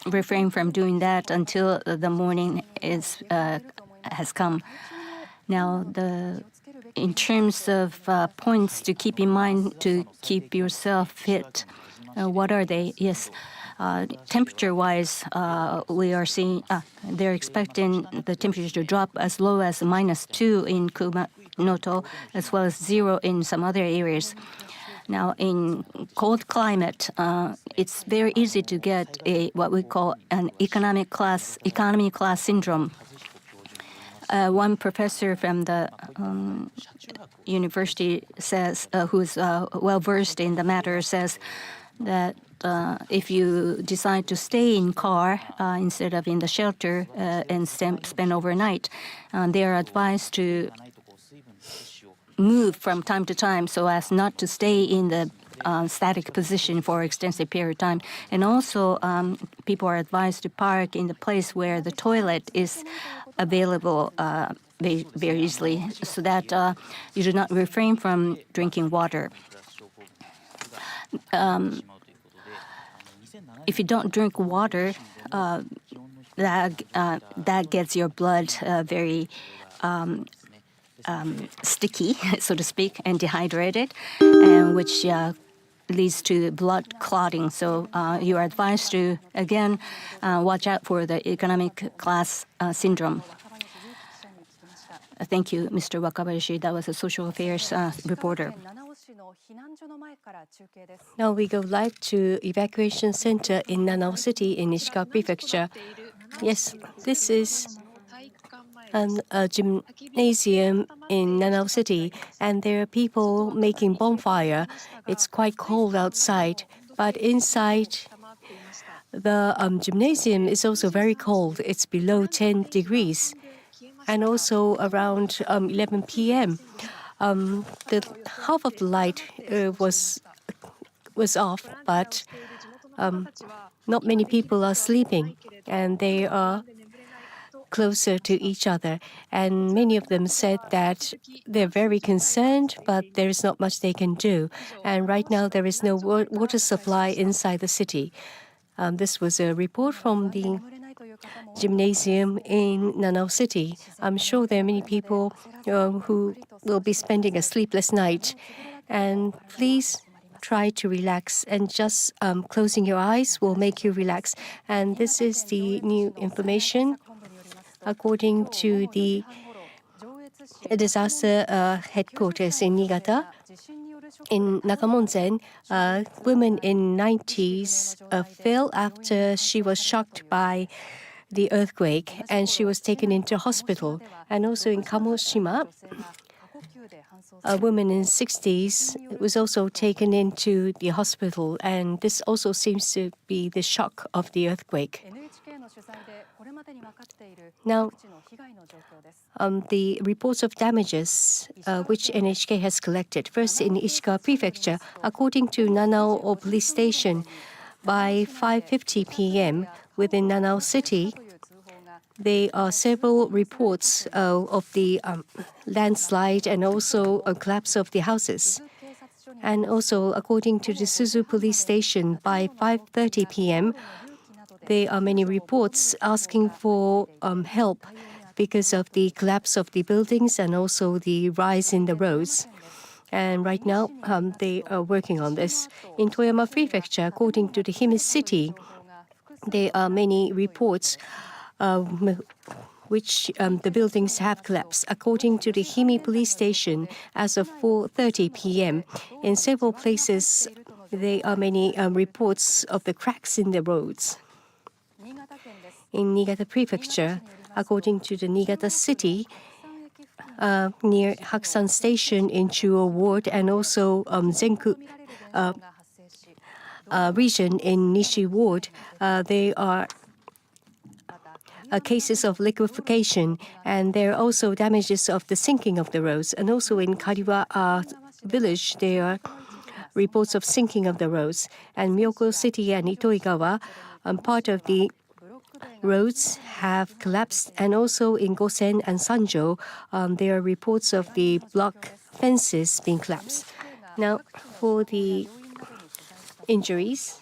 refrain from doing that until the morning has come. Now, in terms of points to keep in mind to keep yourself fit, what are they? Yes. Temperature-wise, we are seeing they're expecting the temperature to drop as low as -2 in Kumamoto, as well as 0 in some other areas. Now, in cold climate, it's very easy to get what we call an economy class syndrome. One professor from the university says, who's well versed in the matter, says that if you decide to stay in car instead of in the shelter and spend overnight, they are advised to move from time to time so as not to stay in the static position for extensive period of time. And also, people are advised to park in the place where the toilet is available very easily, so that you do not refrain from drinking water. If you don't drink water, that gets your blood very sticky, so to speak, and dehydrated, and which leads to blood clotting. So you are advised to, again, watch out for the economic class syndrome. Thank you, Mr. Wakabayashi. That was a social affairs reporter. Now we go live to Evacuation Center in Nanao City in Ishikawa Prefecture. Yes, this is a gymnasium in Nanao City, and there are people making bonfire. It's quite cold outside, but inside the gymnasium is also very cold. It's below 10 degrees. And also around 11 p.m., the half of the light was off, but not many people are sleeping, and they are closer to each other. And many of them said that they're very concerned, but there is not much they can do. And right now, there is no water supply inside the city. This was a report from the gymnasium in Nanao City. I'm sure there are many people who will be spending a sleepless night. And please try to relax, and just closing your eyes will make you relax. And this is the new information. According to the disaster headquarters in Niigata, in Nakamonzen, a woman in 90s fell after she was shocked by the earthquake, and she was taken into hospital. And also in Kamoshima, a woman in 60s was also taken into the hospital, and this also seems to be the shock of the earthquake. Now, the reports of damages which NHK has collected. First, in Ishikawa Prefecture, according to Nanao Police Station, by 5:50 p.m. within Nanao City, there are several reports of the landslide and also a collapse of the houses. And also, according to the Suzu Police Station, by 5:30 p.m., there are many reports asking for help because of the collapse of the buildings and also the rise in the roads. And right now, they are working on this. In Toyama Prefecture, according to the Hime City, there are many reports which the buildings have collapsed. According to the Hime Police Station, as of 4:30 p.m., in several places, there are many reports of the cracks in the roads. In Niigata Prefecture, according to the Niigata City, near Hakusan Station in Chuo Ward and also Zenku region in Nishi Ward, there are cases of liquefaction, and there are also damages of the sinking of the roads. And also in Kariwa village, there are reports of sinking of the roads. And Myoko City and Itoigawa, part of the roads have collapsed. And also in Gosen and Sanjo, there are reports of the block fences being collapsed. Now, for the injuries,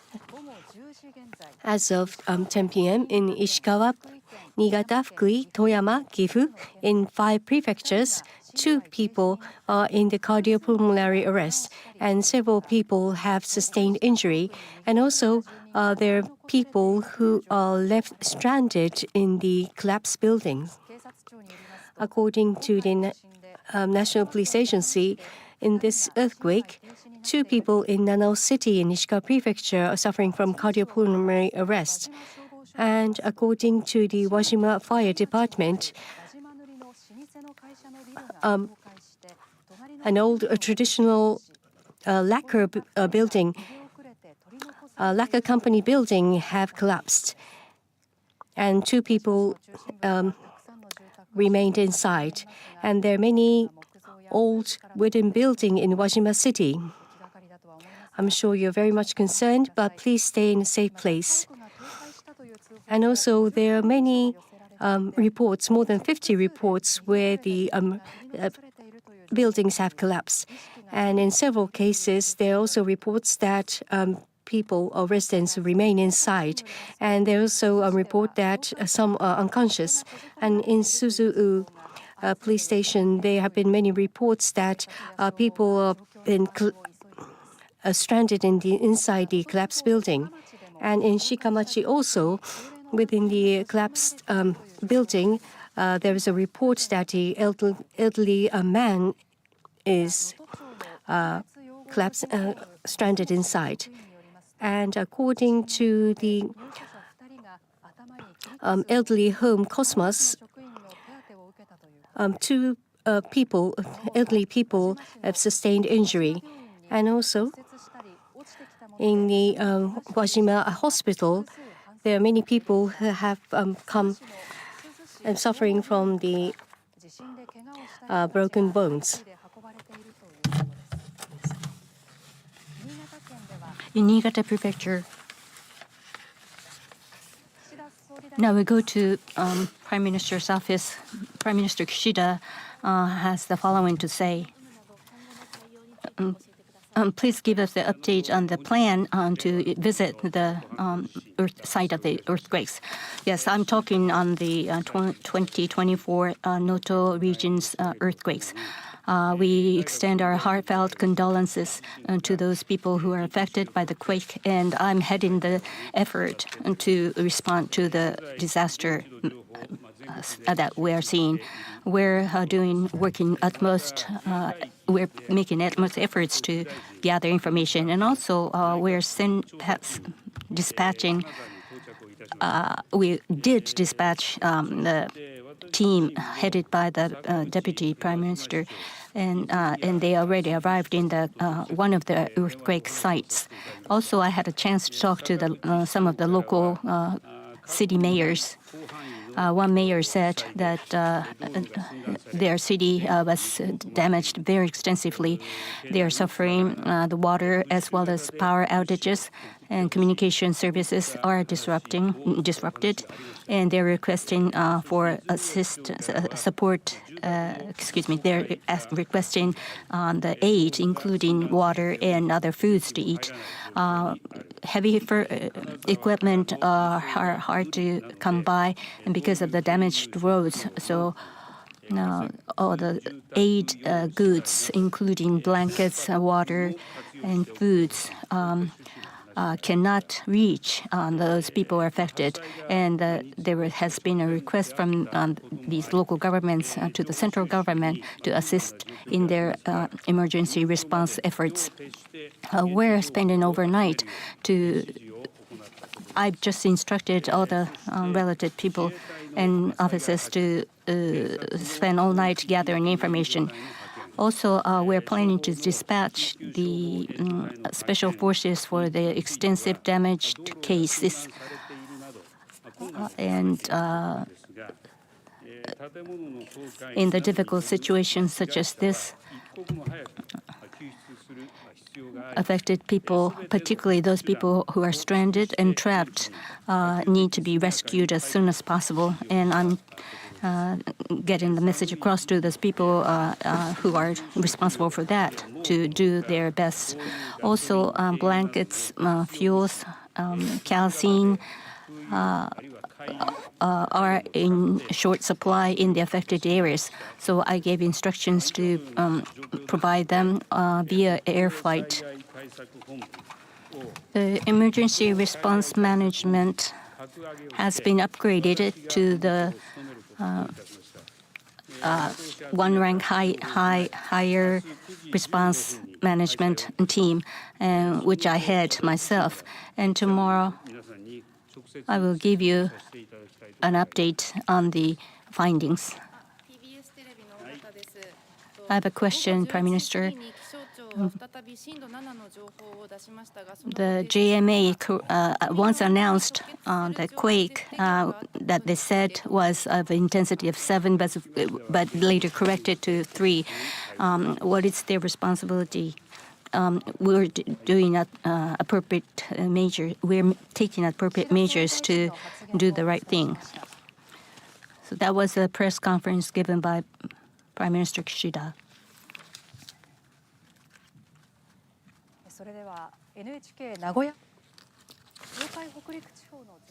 as of 10 p.m. in Ishikawa, Niigata, Fukui, Toyama, Gifu, in 5 prefectures, 2 people are in the cardiopulmonary arrest, and several people have sustained injury. And also, there are people who are left stranded in the collapsed buildings. According to the National Police Agency, in this earthquake, 2 people in Nanao City in Ishikawa Prefecture are suffering from cardiopulmonary arrest. And according to the Wajima Fire Department, an old traditional lacquer building, lacquer company building have collapsed, and 2 people remained inside. And there are many old wooden buildings in Wajima City. I'm sure you're very much concerned, but please stay in a safe place. And also, there are many reports, more than 50 reports, where the buildings have collapsed. And in several cases, there are also reports that people or residents remain inside. And there are also a report that some are unconscious. And in Suzu police station, there have been many reports that people are stranded inside the collapsed building. And in Shikamachi also, within the collapsed building, there is a report that the elderly man is collapsed, stranded inside. And according to the elderly home Cosmos, 2 elderly people have sustained injury. And also, in the Wajima Hospital, there are many people who have come and suffering from the broken bones. In Niigata Prefecture, now we go to Prime Minister's office. Prime Minister Kishida has the following to say. Please give us the update on the plan to visit the site of the earthquakes. Yes, I'm talking on the 2024 Noto region's earthquakes. We extend our heartfelt condolences to those people who are affected by the quake, and I'm heading the effort to respond to the disaster that we are seeing. We're working utmost. We're making utmost efforts to gather information, and also we're dispatching. We did dispatch the team headed by the Deputy Prime Minister, and they already arrived in the one of the earthquake sites. Also, I had a chance to talk to some of the local city mayors. One mayor said that their city was damaged very extensively. They are suffering the water as well as power outages, and communication services are disrupted, and they're requesting for support. They're requesting the aid, including water and other foods to eat. Heavy equipment are hard to come by, and because of the damaged roads, so all the aid goods, including blankets, water, and foods, cannot reach those people affected. And there has been a request from these local governments to the central government to assist in their emergency response efforts. We're spending overnight I've just instructed all the related people and officers to spend all night gathering information. Also, we're planning to dispatch the special forces for the extensive damaged cases. And in the difficult situations such as this, affected people, particularly those people who are stranded and trapped, need to be rescued as soon as possible. And I'm getting the message across to those people who are responsible for that to do their best. Also, blankets, fuels, kerosene are in short supply in the affected areas. So I gave instructions to provide them via air flight. The emergency response management has been upgraded to the one rank higher response management team, which I head myself. And tomorrow, I will give you an update on the findings. I have a question, Prime Minister. The JMA once announced the quake that they said was of intensity of 7, but later corrected to 3. What is their responsibility? We're doing appropriate measures. We're taking appropriate measures to do the right thing. So that was a press conference given by Prime Minister Kishida.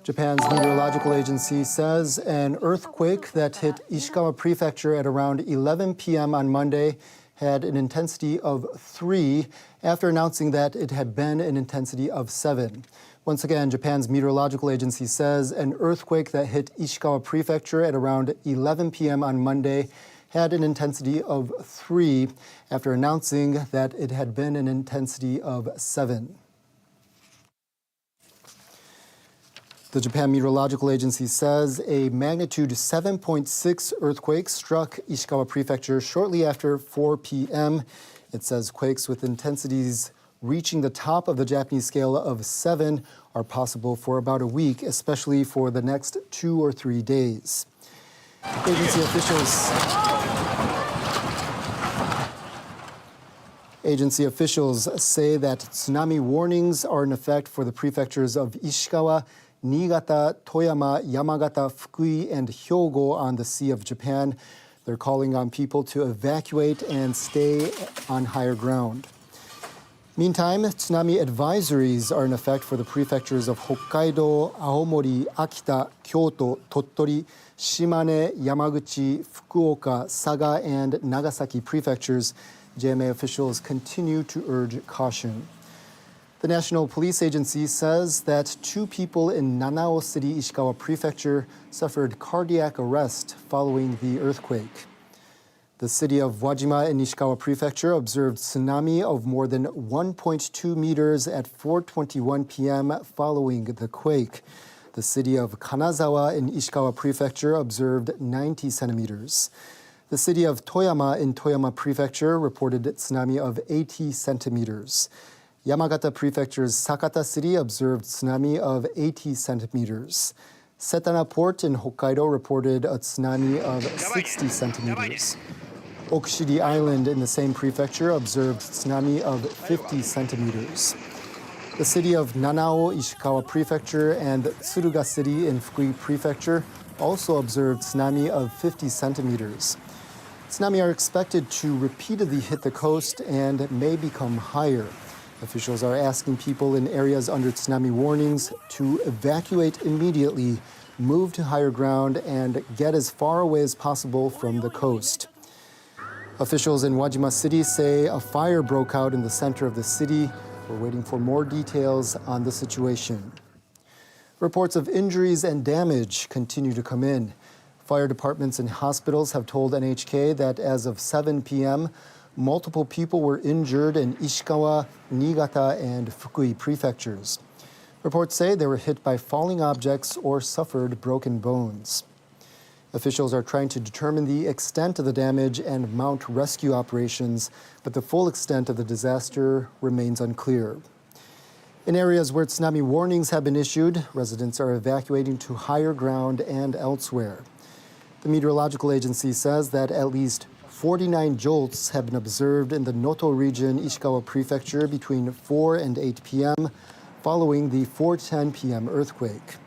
Japan's meteorological agency says an earthquake that hit Ishikawa Prefecture at around 11 p.m. on Monday had an intensity of 3 after announcing that it had been an intensity of 7. Once again, Japan's meteorological agency says an earthquake that hit Ishikawa Prefecture at around 11 p.m. on Monday had an intensity of 3 after announcing that it had been an intensity of 7. The Japan Meteorological Agency says a magnitude 7.6 earthquake struck Ishikawa Prefecture shortly after 4 p.m. It says quakes with intensities reaching the top of the Japanese scale of 7 are possible for about a week, especially for the next 2 or 3 days. Agency officials say that tsunami warnings are in effect for the prefectures of Ishikawa, Niigata, Toyama, Yamagata, Fukui, and Hyogo on the Sea of Japan. They're calling on people to evacuate and stay on higher ground. Meantime, tsunami advisories are in effect for the prefectures of Hokkaido, Aomori, Akita, Kyoto, Tottori, Shimane, Yamaguchi, Fukuoka, Saga, and Nagasaki prefectures. JMA officials continue to urge caution. The National Police Agency says that 2 people in Nanao City, Ishikawa Prefecture, suffered cardiac arrest following the earthquake. The city of Wajima in Ishikawa Prefecture observed tsunami of more than 1.2 meters at 4:21 p.m. following the quake. The city of Kanazawa in Ishikawa Prefecture observed 90 centimeters. The city of Toyama in Toyama Prefecture reported tsunami of 80 centimeters. Yamagata Prefecture's Sakata City observed tsunami of 80 centimeters. Setana Port in Hokkaido reported a tsunami of 60 centimeters. Okushiri Island in the same prefecture observed tsunami of 50 centimeters. The city of Nanao, Ishikawa Prefecture, and Tsuruga City in Fukui Prefecture also observed tsunami of 50 centimeters. Tsunami are expected to repeatedly hit the coast and may become higher. Officials are asking people in areas under tsunami warnings to evacuate immediately, move to higher ground, and get as far away as possible from the coast. Officials in Wajima City say a fire broke out in the center of the city. We're waiting for more details on the situation. Reports of injuries and damage continue to come in. Fire departments and hospitals have told NHK that as of 7 p.m., multiple people were injured in Ishikawa, Niigata, and Fukui prefectures. Reports say they were hit by falling objects or suffered broken bones. Officials are trying to determine the extent of the damage and mount rescue operations, but the full extent of the disaster remains unclear. In areas where tsunami warnings have been issued, residents are evacuating to higher ground and elsewhere. The meteorological agency says that at least 49 jolts have been observed in the Noto region, Ishikawa Prefecture, between 4 and 8 p.m., following the 4:10 p.m. earthquake.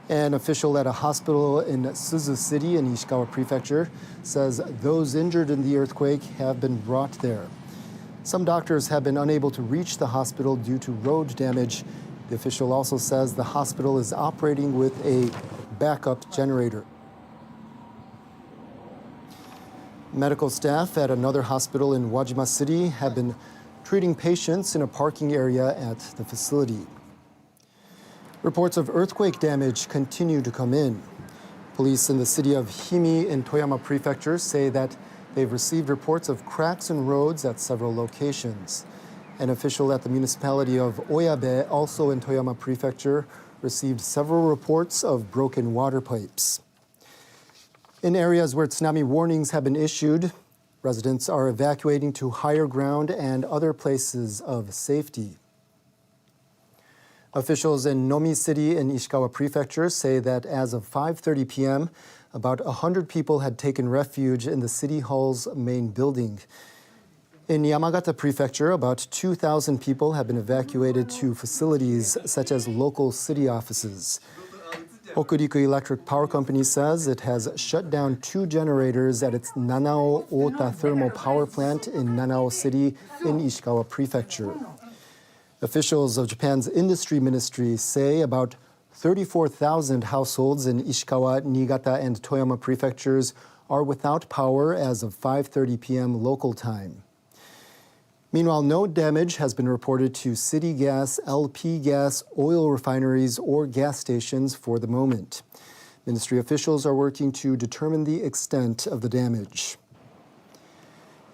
An official at a hospital in Suzu City in Ishikawa Prefecture says those injured in the earthquake have been brought there. Some doctors have been unable to reach the hospital due to road damage. The official also says the hospital is operating with a backup generator. Medical staff at another hospital in Wajima City have been treating patients in a parking area at the facility. Reports of earthquake damage continue to come in. Police in the city of Himi in Toyama Prefecture say that they've received reports of cracks in roads at several locations. An official at the municipality of Oyabe, also in Toyama Prefecture, received several reports of broken water pipes. In areas where tsunami warnings have been issued, residents are evacuating to higher ground and other places of safety. Officials in Nomi City in Ishikawa Prefecture say that as of 5:30 p.m., about 100 people had taken refuge in the city hall's main building. In Yamagata Prefecture, about 2,000 people have been evacuated to facilities such as local city offices. Hokuriku Electric Power Company says it has shut down 2 generators at its Nanao Ota Thermal Power Plant in Nanao City in Ishikawa Prefecture. Officials of Japan's industry ministry say about 34,000 households in Ishikawa, Niigata, and Toyama prefectures are without power as of 5:30 p.m. local time. Meanwhile, no damage has been reported to city gas, LP gas, oil refineries, or gas stations for the moment. Ministry officials are working to determine the extent of the damage.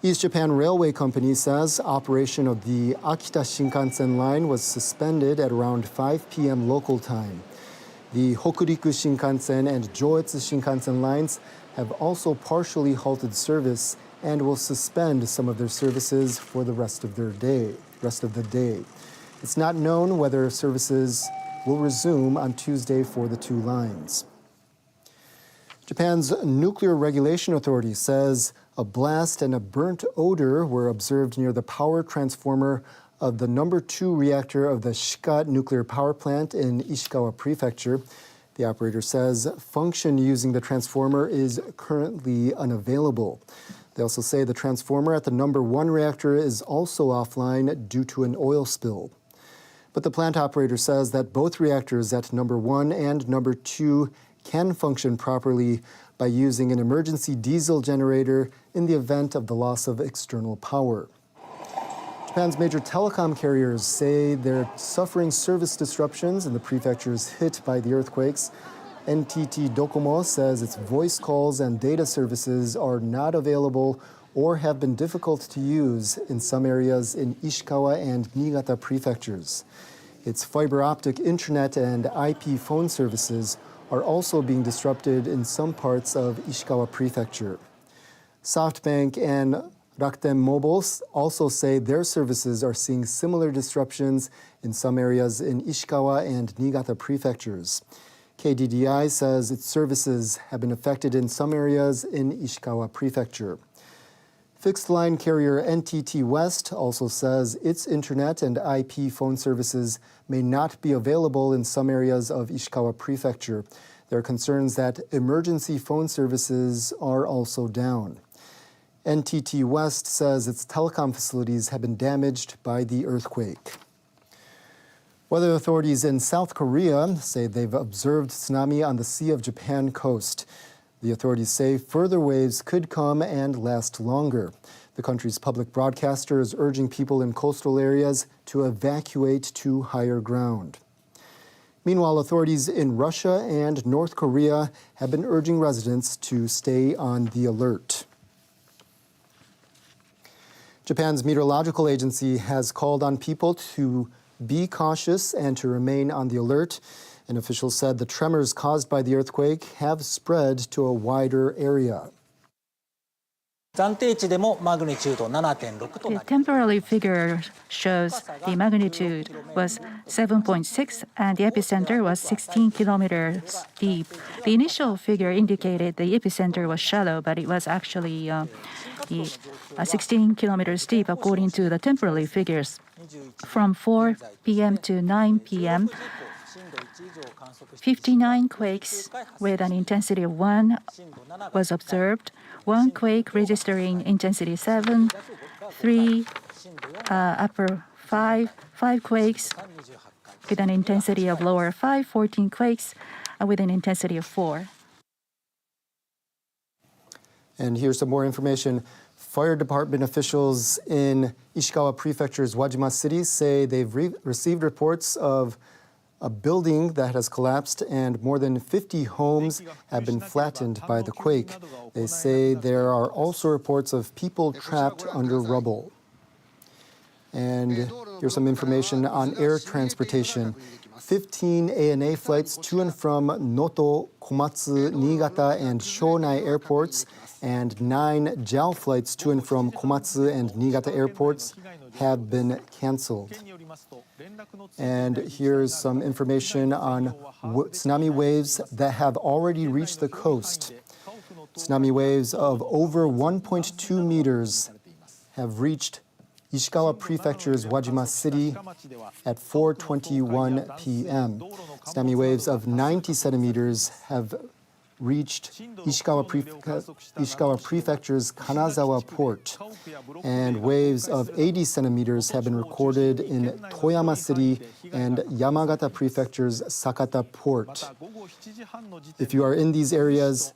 East Japan Railway Company says operation of the Akita Shinkansen line was suspended at around 5 p.m. local time. The Hokuriku Shinkansen and Joetsu Shinkansen lines have also partially halted service and will suspend some of their services for the rest of the day. It's not known whether services will resume on Tuesday for the 2 lines. Japan's Nuclear Regulation Authority says a blast and a burnt odor were observed near the power transformer of the number 2 reactor of the Shika nuclear power plant in Ishikawa Prefecture. The operator says function using the transformer is currently unavailable. They also say the transformer at the number 1 reactor is also offline due to an oil spill. But the plant operator says that both reactors at number 1 and number 2 can function properly by using an emergency diesel generator in the event of the loss of external power. Japan's major telecom carriers say they're suffering service disruptions in the prefectures hit by the earthquakes. NTT Docomo says its voice calls and data services are not available or have been difficult to use in some areas in Ishikawa and Niigata prefectures. Its fiber optic internet and IP phone services are also being disrupted in some parts of Ishikawa Prefecture. SoftBank and Rakuten Mobile also say their services are seeing similar disruptions in some areas in Ishikawa and Niigata prefectures. KDDI says its services have been affected in some areas in Ishikawa Prefecture. Fixed-line carrier NTT West also says its internet and IP phone services may not be available in some areas of Ishikawa Prefecture. There are concerns that emergency phone services are also down. NTT West says its telecom facilities have been damaged by the earthquake. Weather authorities in South Korea say they've observed tsunami on the Sea of Japan coast. The authorities say further waves could come and last longer. The country's public broadcaster is urging people in coastal areas to evacuate to higher ground. Meanwhile, authorities in Russia and North Korea have been urging residents to stay on the alert. Japan's meteorological agency has called on people to be cautious and to remain on the alert. An official said the tremors caused by the earthquake have spread to a wider area. The temporary figure shows the magnitude was 7.6 and the epicenter was 16 kilometers deep. The initial figure indicated the epicenter was shallow, but it was actually 16 kilometers deep according to the temporary figures. From 4 p.m. to 9 p.m., 59 quakes with an intensity of 1 was observed. 1 quake registering intensity 7, 3 upper 5 quakes with an intensity of lower 5, 14 quakes with an intensity of 4. And here's some more information. Fire department officials in Ishikawa Prefecture's Wajima City say they've received reports of a building that has collapsed and more than 50 homes have been flattened by the quake. They say there are also reports of people trapped under rubble. And here's some information on air transportation. 15 ANA flights to and from Noto, Komatsu, Niigata, and Shonai airports and 9 JAL flights to and from Komatsu and Niigata airports have been canceled. And here's some information on tsunami waves that have already reached the coast. Tsunami waves of over 1.2 meters have reached Ishikawa Prefecture's Wajima City at 4:21 p.m. Tsunami waves of 90 centimeters have reached Ishikawa Prefecture's Kanazawa port, and waves of 80 centimeters have been recorded in Toyama City and Yamagata Prefecture's Sakata port. If you are in these areas,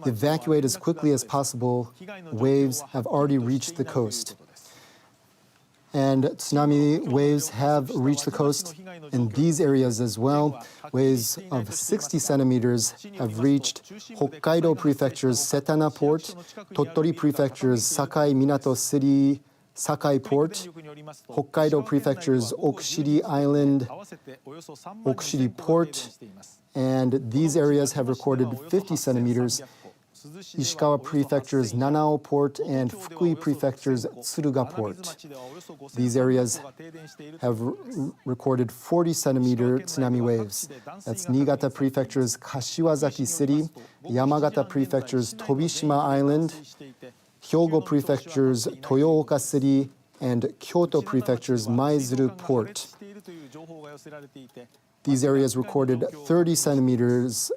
evacuate as quickly as possible. Waves have already reached the coast. And tsunami waves have reached the coast in these areas as well. Waves of 60 centimeters have reached Hokkaido Prefecture's Setana Port, Tottori Prefecture's Sakai Minato City Sakai Port, Hokkaido Prefecture's Okushiri Island, Okushiri Port, and these areas have recorded 50 centimeters. Ishikawa Prefecture's Nanao Port and Fukui Prefecture's Tsuruga Port. These areas have recorded 40-centimeter tsunami waves. That's Niigata Prefecture's Kashiwazaki City, Yamagata Prefecture's Tobishima Island, Hyogo Prefecture's Toyooka City, and Kyoto Prefecture's Maizuru Port. These areas recorded 30 centimeters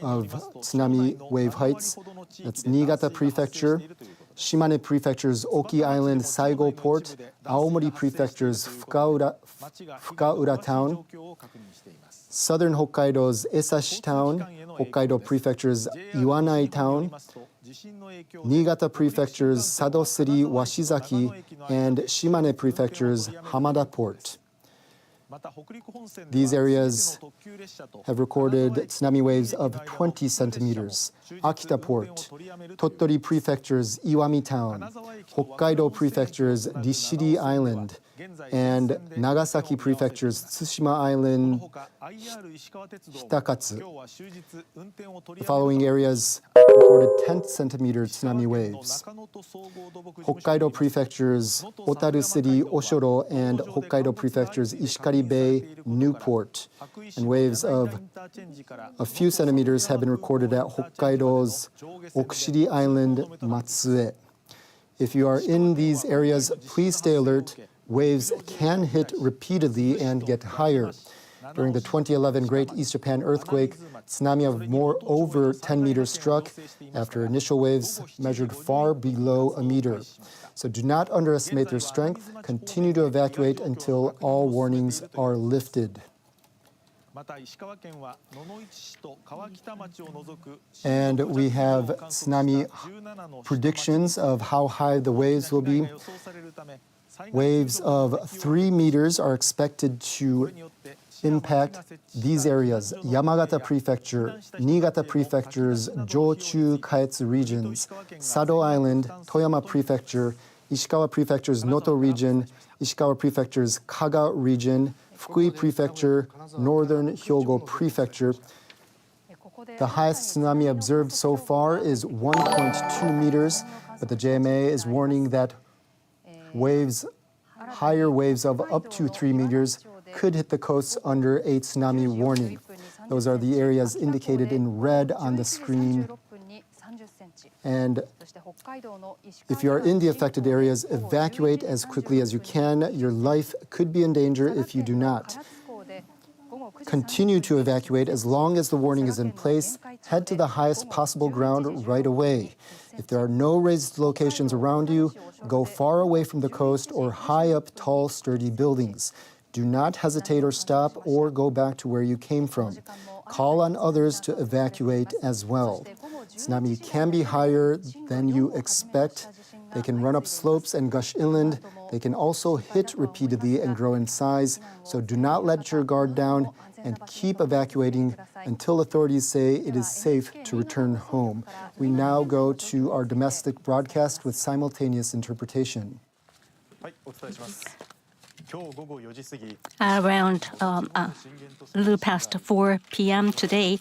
of tsunami wave heights. That's Niigata Prefecture, Shimane Prefecture's Oki Island Saigo Port, Aomori Prefecture's Fukaura Town, Southern Hokkaido's Esashi Town, Hokkaido Prefecture's Iwanai Town, Niigata Prefecture's Sado City Washizaki, and Shimane Prefecture's Hamada Port. These areas have recorded tsunami waves of 20 centimeters. Akita Port, Tottori Prefecture's Iwami Town, Hokkaido Prefecture's Rishiri Island, and Nagasaki Prefecture's Tsushima Island, Hitakatsu. The following areas recorded 10-centimeter tsunami waves. Hokkaido Prefecture's Otaru City, Oshoro, and Hokkaido Prefecture's Ishikari Bay, Newport. And waves of a few centimeters have been recorded at Hokkaido's Okushiri Island, Matsue. If you are in these areas, please stay alert. Waves can hit repeatedly and get higher. During the 2011 Great East Japan earthquake, tsunami of over 10 meters struck after initial waves measured far below a meter. So do not underestimate their strength. Continue to evacuate until all warnings are lifted. And we have tsunami predictions of how high the waves will be. Waves of 3 meters are expected to impact these areas: Yamagata Prefecture, Niigata Prefecture's Jochu Kaetsu regions, Sado Island, Toyama Prefecture, Ishikawa Prefecture's Noto region, Ishikawa Prefecture's Kaga region, Fukui Prefecture, Northern Hyogo Prefecture. The highest tsunami observed so far is 1.2 meters, but the JMA is warning that higher waves of up to 3 meters could hit the coasts under a tsunami warning. Those are the areas indicated in red on the screen. And if you are in the affected areas, evacuate as quickly as you can. Your life could be in danger if you do not. Continue to evacuate as long as the warning is in place. Head to the highest possible ground right away. If there are no raised locations around you, go far away from the coast or high up tall, sturdy buildings. Do not hesitate or stop or go back to where you came from. Call on others to evacuate as well. Tsunami can be higher than you expect. They can run up slopes and gush inland. They can also hit repeatedly and grow in size. So do not let your guard down and keep evacuating until authorities say it is safe to return home. We now go to our domestic broadcast with simultaneous interpretation. Around a little past 4 p.m. today,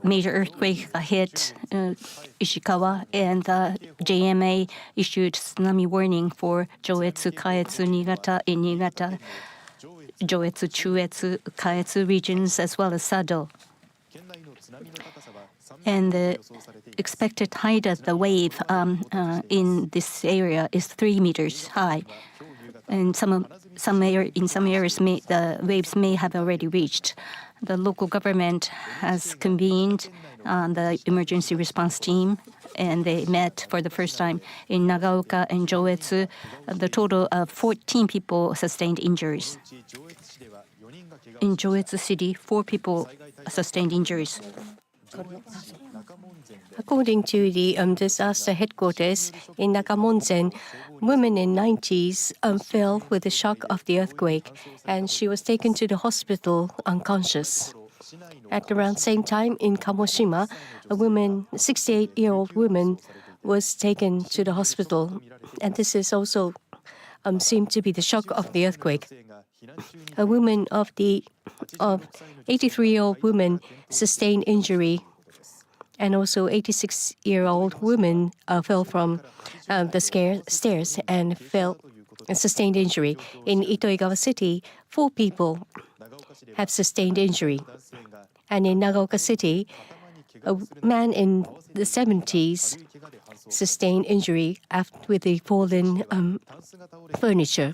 major earthquake hit Ishikawa, and the JMA issued tsunami warning for Joetsu, Kaetsu, Niigata, in Niigata, Joetsu, Chuetsu, Kaetsu regions, as well as Sado. And the expected height of the wave in this area is 3 meters high. And in some areas, the waves may have already reached. The local government has convened the emergency response team, and they met for the first time in Nagaoka and Joetsu. The total of 14 people sustained injuries. In Joetsu City, 4 people sustained injuries. According to the disaster headquarters in Nakamonzen, woman in 90s fell with the shock of the earthquake, and she was taken to the hospital unconscious. At around same time in Kamoshima, a 68-year-old woman, was taken to the hospital, and this is also seemed to be the shock of the earthquake. A woman of 83-year-old woman sustained injury, and also 86-year-old woman fell from the stairs and sustained injury. In Itoigawa City, 4 people have sustained injury. And in Nagaoka City, a man in the 70s sustained injury with the fallen furniture.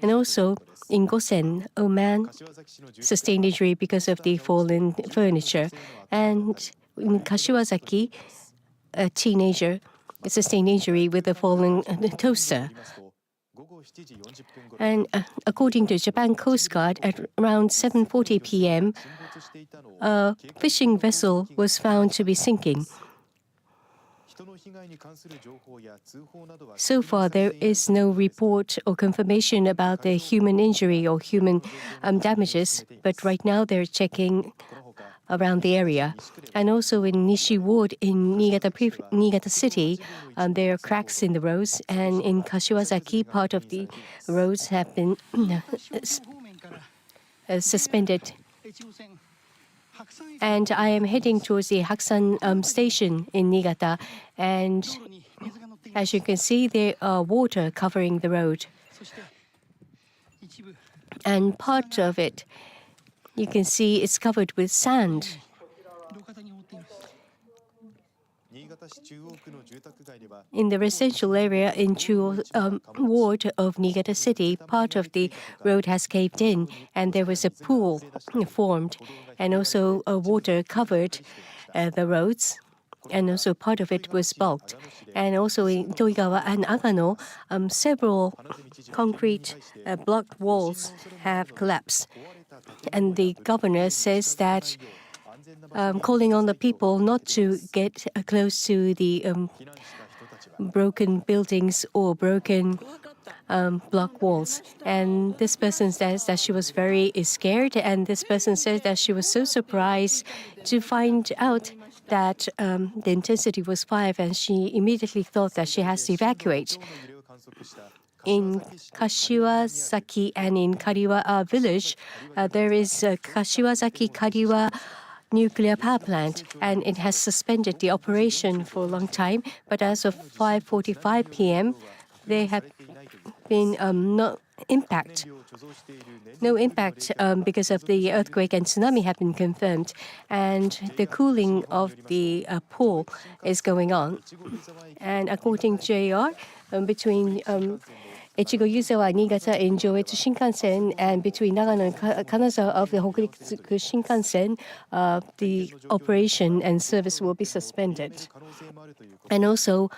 And also in Gosen, a man sustained injury because of the fallen furniture. And in Kashiwazaki, a teenager sustained injury with a fallen toaster. And according to Japan Coast Guard, at around 7:40 p.m., a fishing vessel was found to be sinking. So far, there is no report or confirmation about the human injury or human damages, but right now they're checking around the area. And also in Nishi Ward in Niigata City, there are cracks in the roads, and in Kashiwazaki, part of the roads have been suspended. And I am heading towards the Hakusan station in Niigata, and as you can see, there are water covering the road. And part of it, you can see it's covered with sand. In the residential area in Chuo ward of Niigata City, part of the road has caved in, and there was a pool formed, and also water covered the roads, and also part of it was bulked. And also in Toigawa and Agano, several concrete block walls have collapsed. And the governor says that calling on the people not to get close to the broken buildings or broken block walls. And this person says that she was very scared, and this person says that she was so surprised to find out that the intensity was 5, and she immediately thought that she has to evacuate. In Kashiwazaki and in Kariwa village, there is Kashiwazaki Kariwa nuclear power plant, and it has suspended the operation for a long time. But as of 5:45 p.m., there have been no impact because of the earthquake and tsunami have been confirmed, and the cooling of the pool is going on. And according to JR, between Echigo Yuzawa Niigata in Joetsu Shinkansen and between Nagano and Kanazawa of the Hokuriku Shinkansen, the operation and service will be suspended. And also,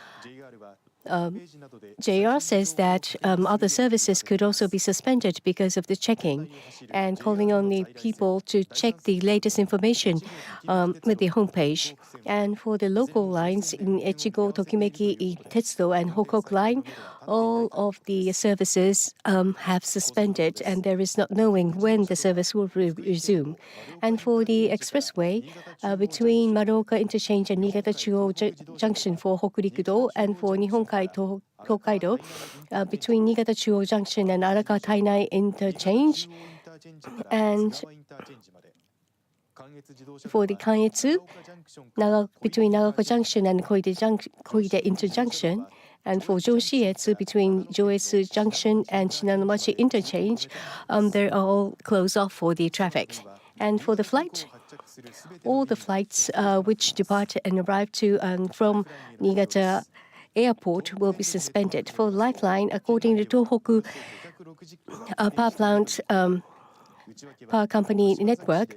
JR says that other services could also be suspended because of the checking, and calling on the people to check the latest information with the homepage. And for the local lines in Echigo, Tokimeki, Tetsudo, and Hokoku Line, all of the services have suspended, and there is not knowing when the service will resume. And for the expressway between Maruoka Interchange and Niigata Chuo Junction for Hokurikudo, and for Nihonkai Tokaido between Niigata Chuo Junction and Arakawa Tainai Interchange, and for the Kanetsu between Nagaoka Junction and Koide Interjunction, and for Joshietsu between Joetsu Junction and Shinanomachi Interchange, they are all closed off for the traffic. And for the flight, all the flights which depart and arrive to and from Niigata Airport will be suspended. For Lifeline, according to Tohoku Power Plant Power Company network,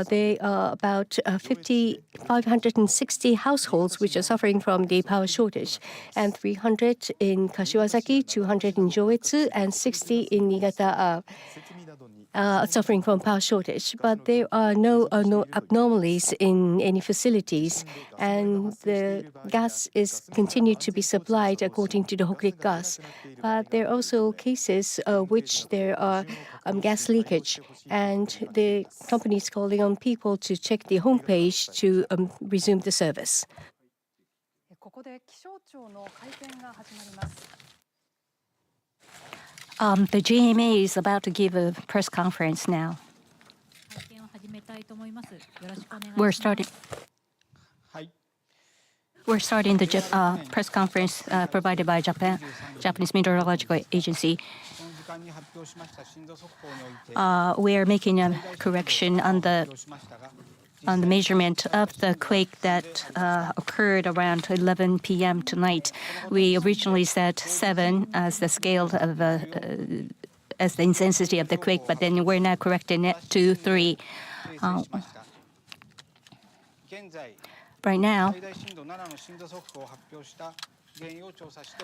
there are about 560 households which are suffering from the power shortage, and 300 in Kashiwazaki, 200 in Joetsu, and 60 in Niigata suffering from power shortage. But there are no abnormalities in any facilities, and the gas is continued to be supplied according to the Hokuriku gas. But there are also cases which there are gas leakage, and the company is calling on people to check the homepage to resume the service. The GMA is about to give a press conference now. We're starting the press conference provided by Japanese Meteorological Agency. We are making a correction on the measurement of the quake that occurred around 11 p.m. tonight. We originally said 7 as the scale of as the intensity of the quake, but then we're now correcting it to 3. Right now,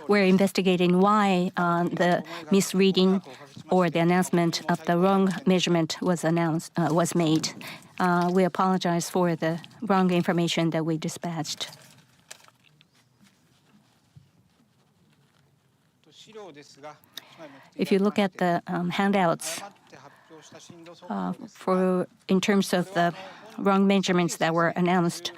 we're investigating why the misreading or the announcement of the wrong measurement was made. We apologize for the wrong information that we dispatched. If you look at the handouts, in terms of the wrong measurements that were announced.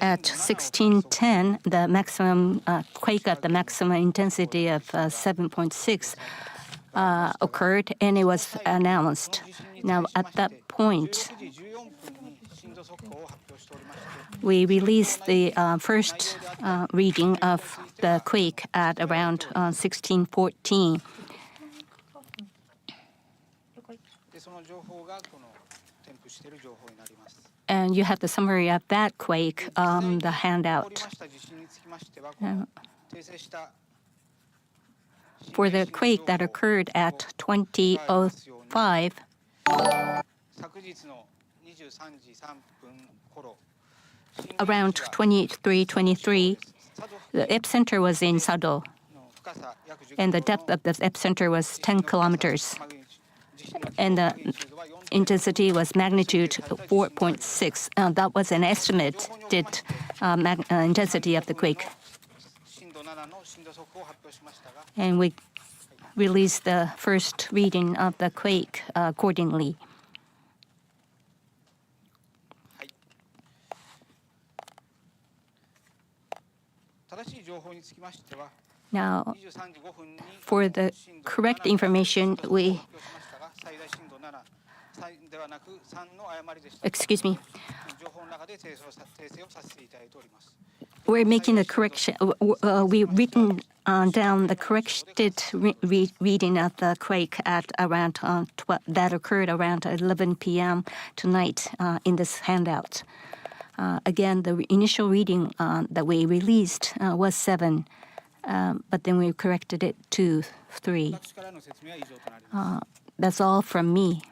At 16:10, the maximum quake at the maximum intensity of 7.6 occurred, and it was announced. Now, at that point, we released the first reading of the quake at around 16:14. And you have the summary of that quake on the handout. For the quake that occurred at 20:05, around 23:23, the epicenter was in Sado, and the depth of the epicenter was 10 kilometers, and the intensity was magnitude 4.6. That was an estimated intensity of the quake. And we released the first reading of the quake accordingly. Now, for the correct information, we're making a correction. We've written down the corrected reading of the quake at around that occurred around 11 p.m. tonight in this handout. Again, the initial reading that we released was 7, but then we corrected it to 3. That's all from me.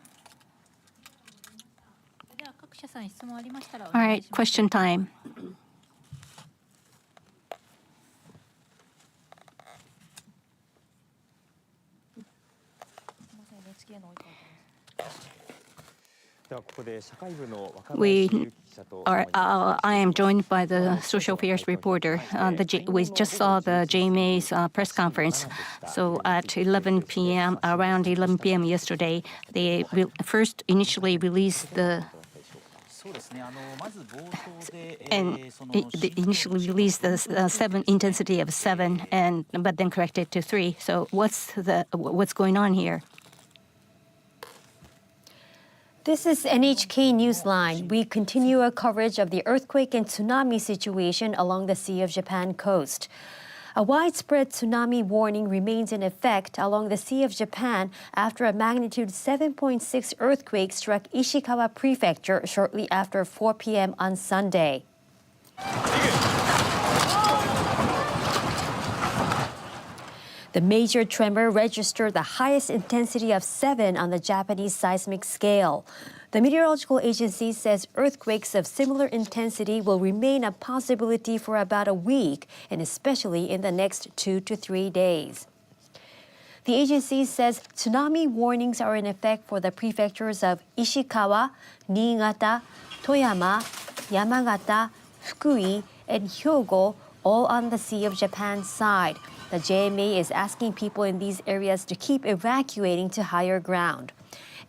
All right, question time. I am joined by the social affairs reporter. We just saw the JMA's press conference. So at 11 p.m., around 11 p.m. yesterday, they first initially released the intensity of 7, but then corrected to 3. So what's going on here? This is NHK Newsline. We continue our coverage of the earthquake and tsunami situation along the Sea of Japan coast. A widespread tsunami warning remains in effect along the Sea of Japan after a magnitude 7.6 earthquake struck Ishikawa Prefecture shortly after 4 p.m. on Sunday. The major tremor registered the highest intensity of 7 on the Japanese seismic scale. The meteorological agency says earthquakes of similar intensity will remain a possibility for about a week, and especially in the next 2 to 3 days. The agency says tsunami warnings are in effect for the prefectures of Ishikawa, Niigata, Toyama, Yamagata, Fukui, and Hyogo, all on the Sea of Japan side. The JMA is asking people in these areas to keep evacuating to higher ground.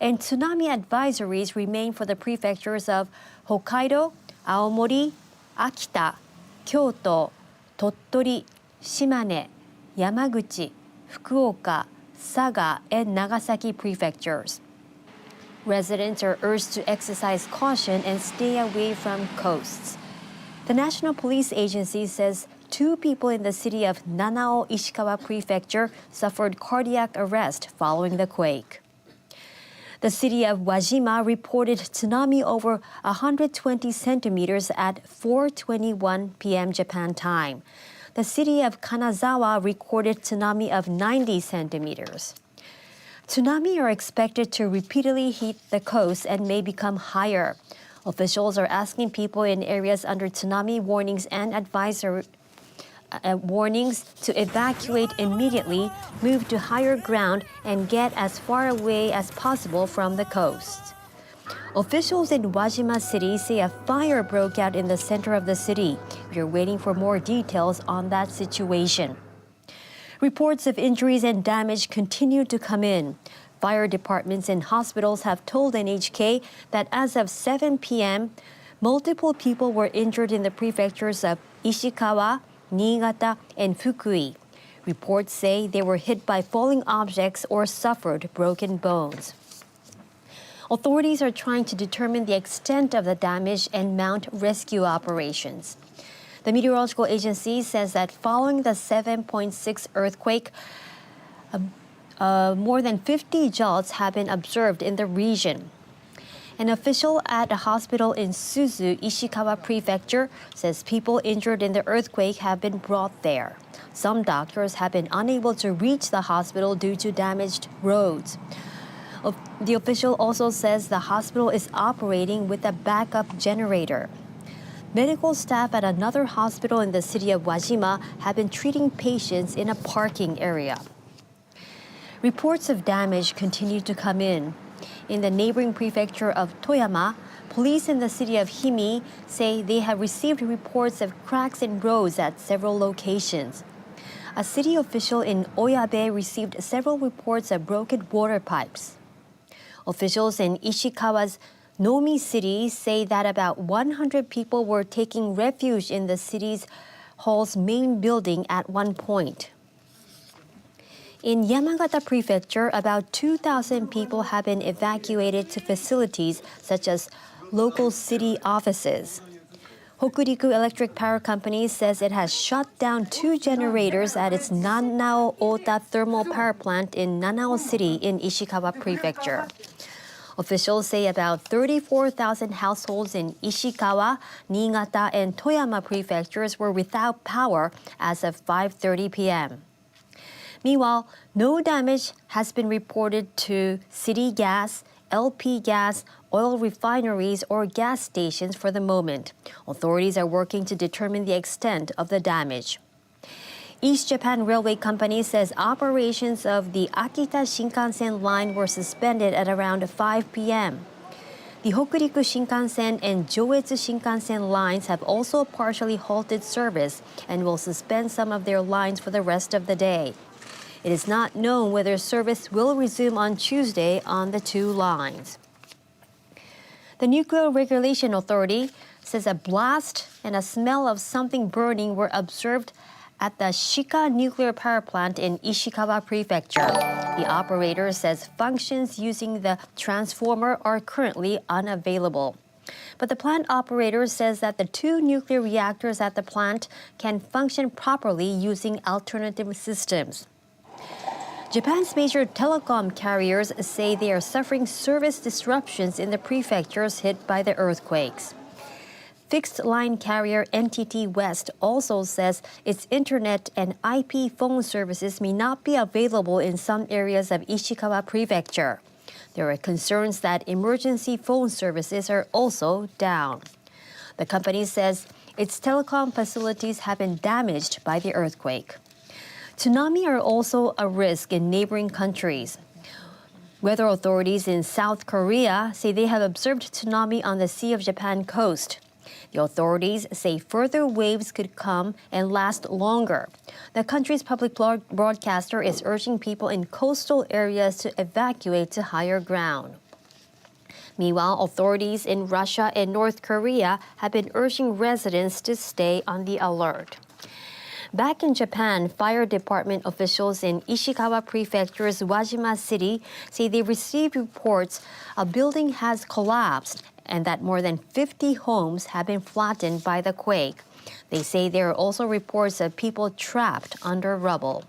And tsunami advisories remain for the prefectures of Hokkaido, Aomori, Akita, Kyoto, Tottori, Shimane, Yamaguchi, Fukuoka, Saga, and Nagasaki prefectures. Residents are urged to exercise caution and stay away from coasts. The National Police Agency says 2 people in the city of Nanao, Ishikawa Prefecture suffered cardiac arrest following the quake. The city of Wajima reported tsunami over 120 centimeters at 4:21 p.m. Japan time. The city of Kanazawa recorded tsunami of 90 centimeters. Tsunami are expected to repeatedly hit the coast and may become higher. Officials are asking people in areas under tsunami warnings and warnings to evacuate immediately, move to higher ground, and get as far away as possible from the coast. Officials in Wajima City say a fire broke out in the center of the city. We are waiting for more details on that situation. Reports of injuries and damage continue to come in. Fire departments and hospitals have told NHK that as of 7 p.m., multiple people were injured in the prefectures of Ishikawa, Niigata, and Fukui. Reports say they were hit by falling objects or suffered broken bones. Authorities are trying to determine the extent of the damage and mount rescue operations. The meteorological agency says that following the 7.6 earthquake, more than 50 jolts have been observed in the region. An official at a hospital in Suzu, Ishikawa Prefecture, says people injured in the earthquake have been brought there. Some doctors have been unable to reach the hospital due to damaged roads. The official also says the hospital is operating with a backup generator. Medical staff at another hospital in the city of Wajima have been treating patients in a parking area. Reports of damage continue to come in. In the neighboring prefecture of Toyama, police in the city of Himi say they have received reports of cracks in roads at several locations. A city official in Oyabe received several reports of broken water pipes. Officials in Ishikawa's Nomi city say that about 100 people were taking refuge in the city's hall's main building at one point. In Yamagata Prefecture, about 2,000 people have been evacuated to facilities such as local city offices. Hokuriku Electric Power Company says it has shut down 2 generators at its Nanao-Ota thermal power plant in Nanao City in Ishikawa Prefecture. Officials say about 34,000 households in Ishikawa, Niigata, and Toyama prefectures were without power as of 5:30 p.m. Meanwhile, no damage has been reported to city gas, LP gas, oil refineries, or gas stations for the moment. Authorities are working to determine the extent of the damage. East Japan Railway Company says operations of the Akita Shinkansen line were suspended at around 5 p.m. The Hokuriku Shinkansen and Joetsu Shinkansen lines have also partially halted service and will suspend some of their lines for the rest of the day. It is not known whether service will resume on Tuesday on the 2 lines. The Nuclear Regulation Authority says a blast and a smell of something burning were observed at the Shika nuclear power plant in Ishikawa Prefecture. The operator says functions using the transformer are currently unavailable. But the plant operator says that the 2 nuclear reactors at the plant can function properly using alternative systems. Japan's major telecom carriers say they are suffering service disruptions in the prefectures hit by the earthquakes. Fixed-line carrier NTT West also says its internet and IP phone services may not be available in some areas of Ishikawa Prefecture. There are concerns that emergency phone services are also down. The company says its telecom facilities have been damaged by the earthquake. Tsunami are also a risk in neighboring countries. Weather authorities in South Korea say they have observed tsunami on the Sea of Japan coast. The authorities say further waves could come and last longer. The country's public broadcaster is urging people in coastal areas to evacuate to higher ground. Meanwhile, authorities in Russia and North Korea have been urging residents to stay on the alert. Back in Japan, fire department officials in Ishikawa Prefecture's Wajima City say they received reports a building has collapsed and that more than 50 homes have been flattened by the quake. They say there are also reports of people trapped under rubble.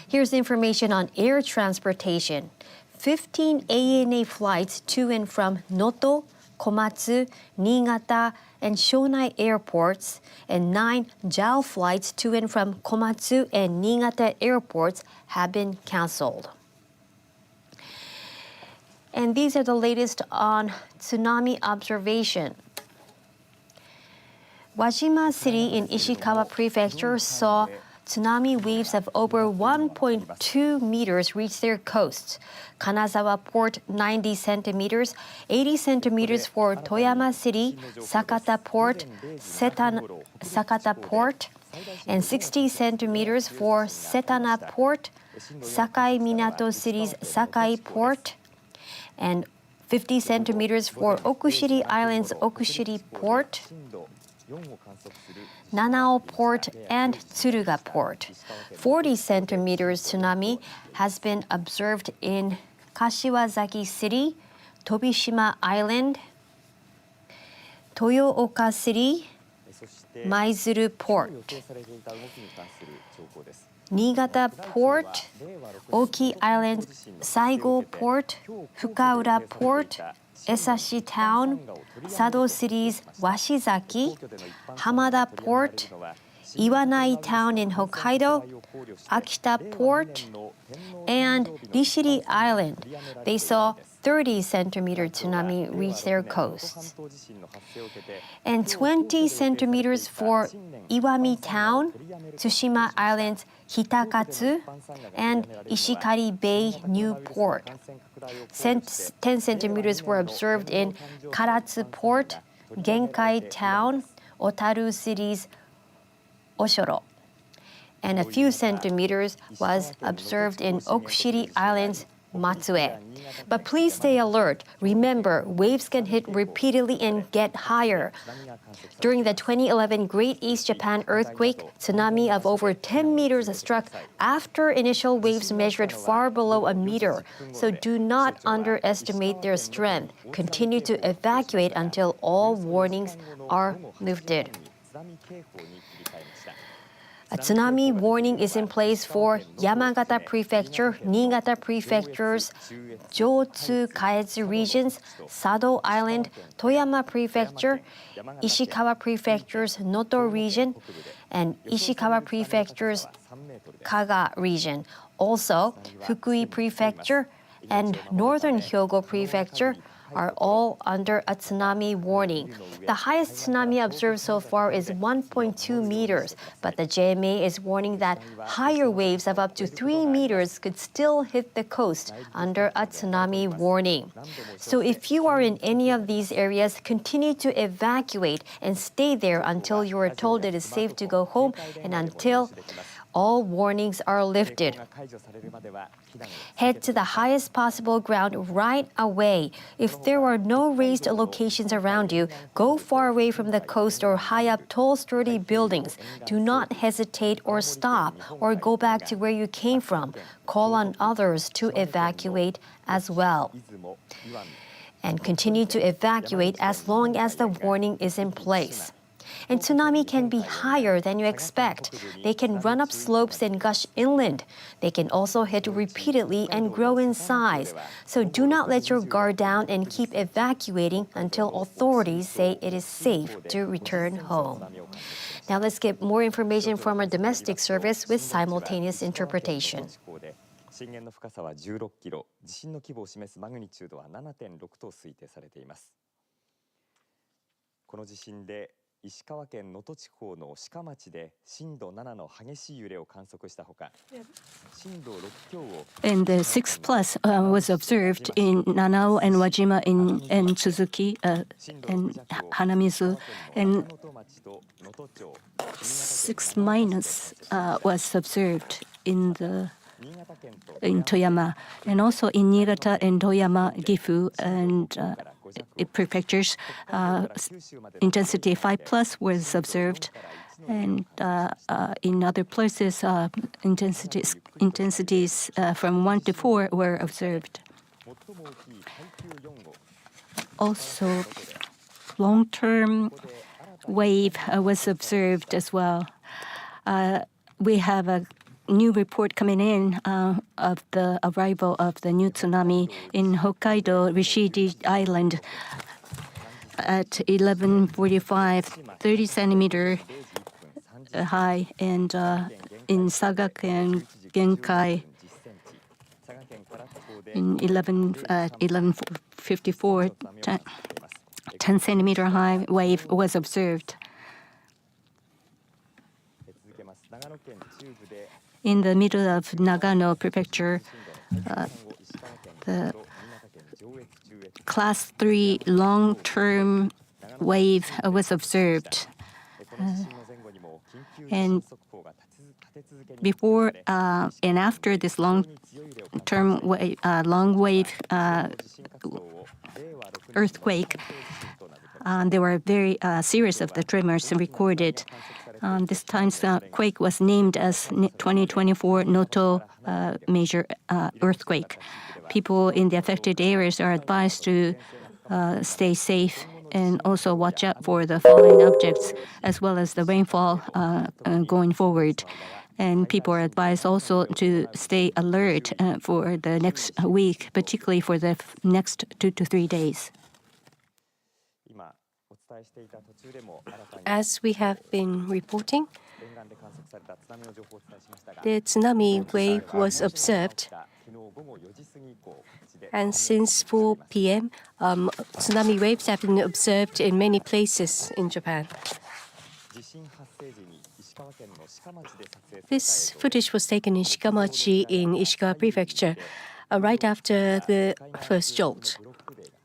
Here's information on air transportation. 15 ANA flights to and from Noto, Komatsu, Niigata, and Shonai airports, and 9 JAL flights to and from Komatsu and Niigata airports have been canceled. And these are the latest on tsunami observation. Wajima City in Ishikawa Prefecture saw tsunami waves of over 1.2 meters reach their coasts. Kanazawa Port 90 centimeters, 80 centimeters for Toyama City, Sakata Port, and 60 centimeters for Setana Port, Sakai Minato City's Sakai Port, and 50 centimeters for Okushiri Island's Okushiri Port, Nanao Port, and Tsuruga Port. 40 centimeters tsunami has been observed in Kashiwazaki City, Tobishima Island, Toyooka City, Maizuru Port, Niigata Port, Oki Island, Saigo Port, Fukaura Port, Esashi Town, Sado City's Washizaki, Hamada Port, Iwanai Town in Hokkaido, Akita Port, and Rishiri Island. They saw 30 centimeter tsunami reach their coasts. And 20 centimeters for Iwami Town, Tsushima Island's Hitakatsu, and Ishikari Bay New Port. 10 centimeters were observed in Karatsu Port, Genkai Town, Otaru City's Oshoro. And a few centimeters was observed in Okushiri Island's Matsue. But please stay alert. Remember, waves can hit repeatedly and get higher. During the 2011 Great East Japan earthquake, tsunami of over 10 meters struck after initial waves measured far below a meter. So do not underestimate their strength. Continue to evacuate until all warnings are lifted. A tsunami warning is in place for Yamagata Prefecture, Niigata Prefectures, Jotsu Kaetsu regions, Sado Island, Toyama Prefecture, Ishikawa Prefecture's Noto region, and Ishikawa Prefecture's Kaga region. Also, Fukui Prefecture and Northern Hyogo Prefecture are all under a tsunami warning. The highest tsunami observed so far is 1.2 meters, but the JMA is warning that higher waves of up to 3 meters could still hit the coast under a tsunami warning. So if you are in any of these areas, continue to evacuate and stay there until you are told it is safe to go home and until all warnings are lifted. Head to the highest possible ground right away. If there are no raised locations around you, go far away from the coast or high up tall, sturdy buildings. Do not hesitate or stop or go back to where you came from. Call on others to evacuate as well. And continue to evacuate as long as the warning is in place. And tsunami can be higher than you expect. They can run up slopes and gush inland. They can also hit repeatedly and grow in size. So do not let your guard down and keep evacuating until authorities say it is safe to return home. Now let's get more information from our domestic service with simultaneous interpretation. 震源の深さは16キロ、地震の規模を示すマグニチュードは 7.6 と推定されています。この地震で石川県能登地方の志賀町で震度7の激しい揺れを観測したほか、震度6強を And the 6 plus was observed in Nanao and Wajima and Suzuki and Hanamizu, and 6 minus was observed in Toyama, and also in Niigata and Toyama, Gifu, and prefectures. Intensity 5 plus was observed, and in other places, intensities from 1 to 4 were observed. Also, long-term wave was observed as well. We have a new report coming in of the arrival of the new tsunami in Hokkaido, Rishiri Island at 11:45, 30 centimeter high, and in Sagaken, Genkai, in 11:54, 10 centimeter high wave was observed. In the middle of Nagano Prefecture, the Class 3 long-term wave was observed. And before and after this long-term long wave earthquake, there were very series of the tremors recorded. This time's quake was named as 2024 Noto major earthquake. People in the affected areas are advised to stay safe and also watch out for the falling objects as well as the rainfall going forward. And people are advised also to stay alert for the next week, particularly for the next 2 to 3 days. As we have been reporting, the tsunami wave was observed, and since 4 p.m., tsunami waves have been observed in many places in Japan. This footage was taken in Shikamachi in Ishikawa Prefecture right after the first jolt.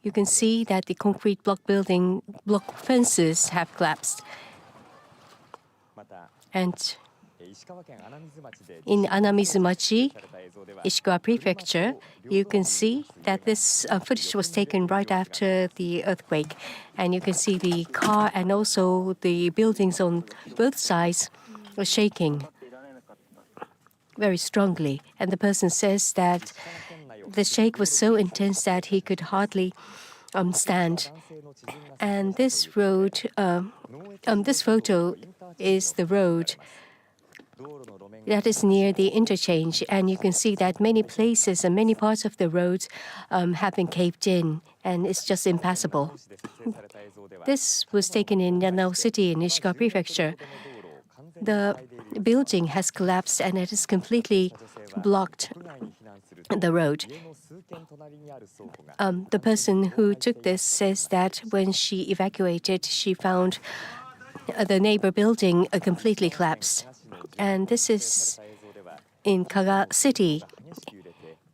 You can see that the concrete block fences have collapsed. And in Anamizumachi, Ishikawa Prefecture, you can see that this footage was taken right after the earthquake. And you can see the car and also the buildings on both sides were shaking very strongly. And the person says that the shake was so intense that he could hardly stand. And this road, this photo is the road that is near the interchange, and you can see that many places and many parts of the roads have been caved in, and it's just impassable. This was taken in Yanao City in Ishikawa Prefecture. The building has collapsed and it has completely blocked the road. The person who took this says that when she evacuated, she found the neighbor building completely collapsed. And this is in Kaga City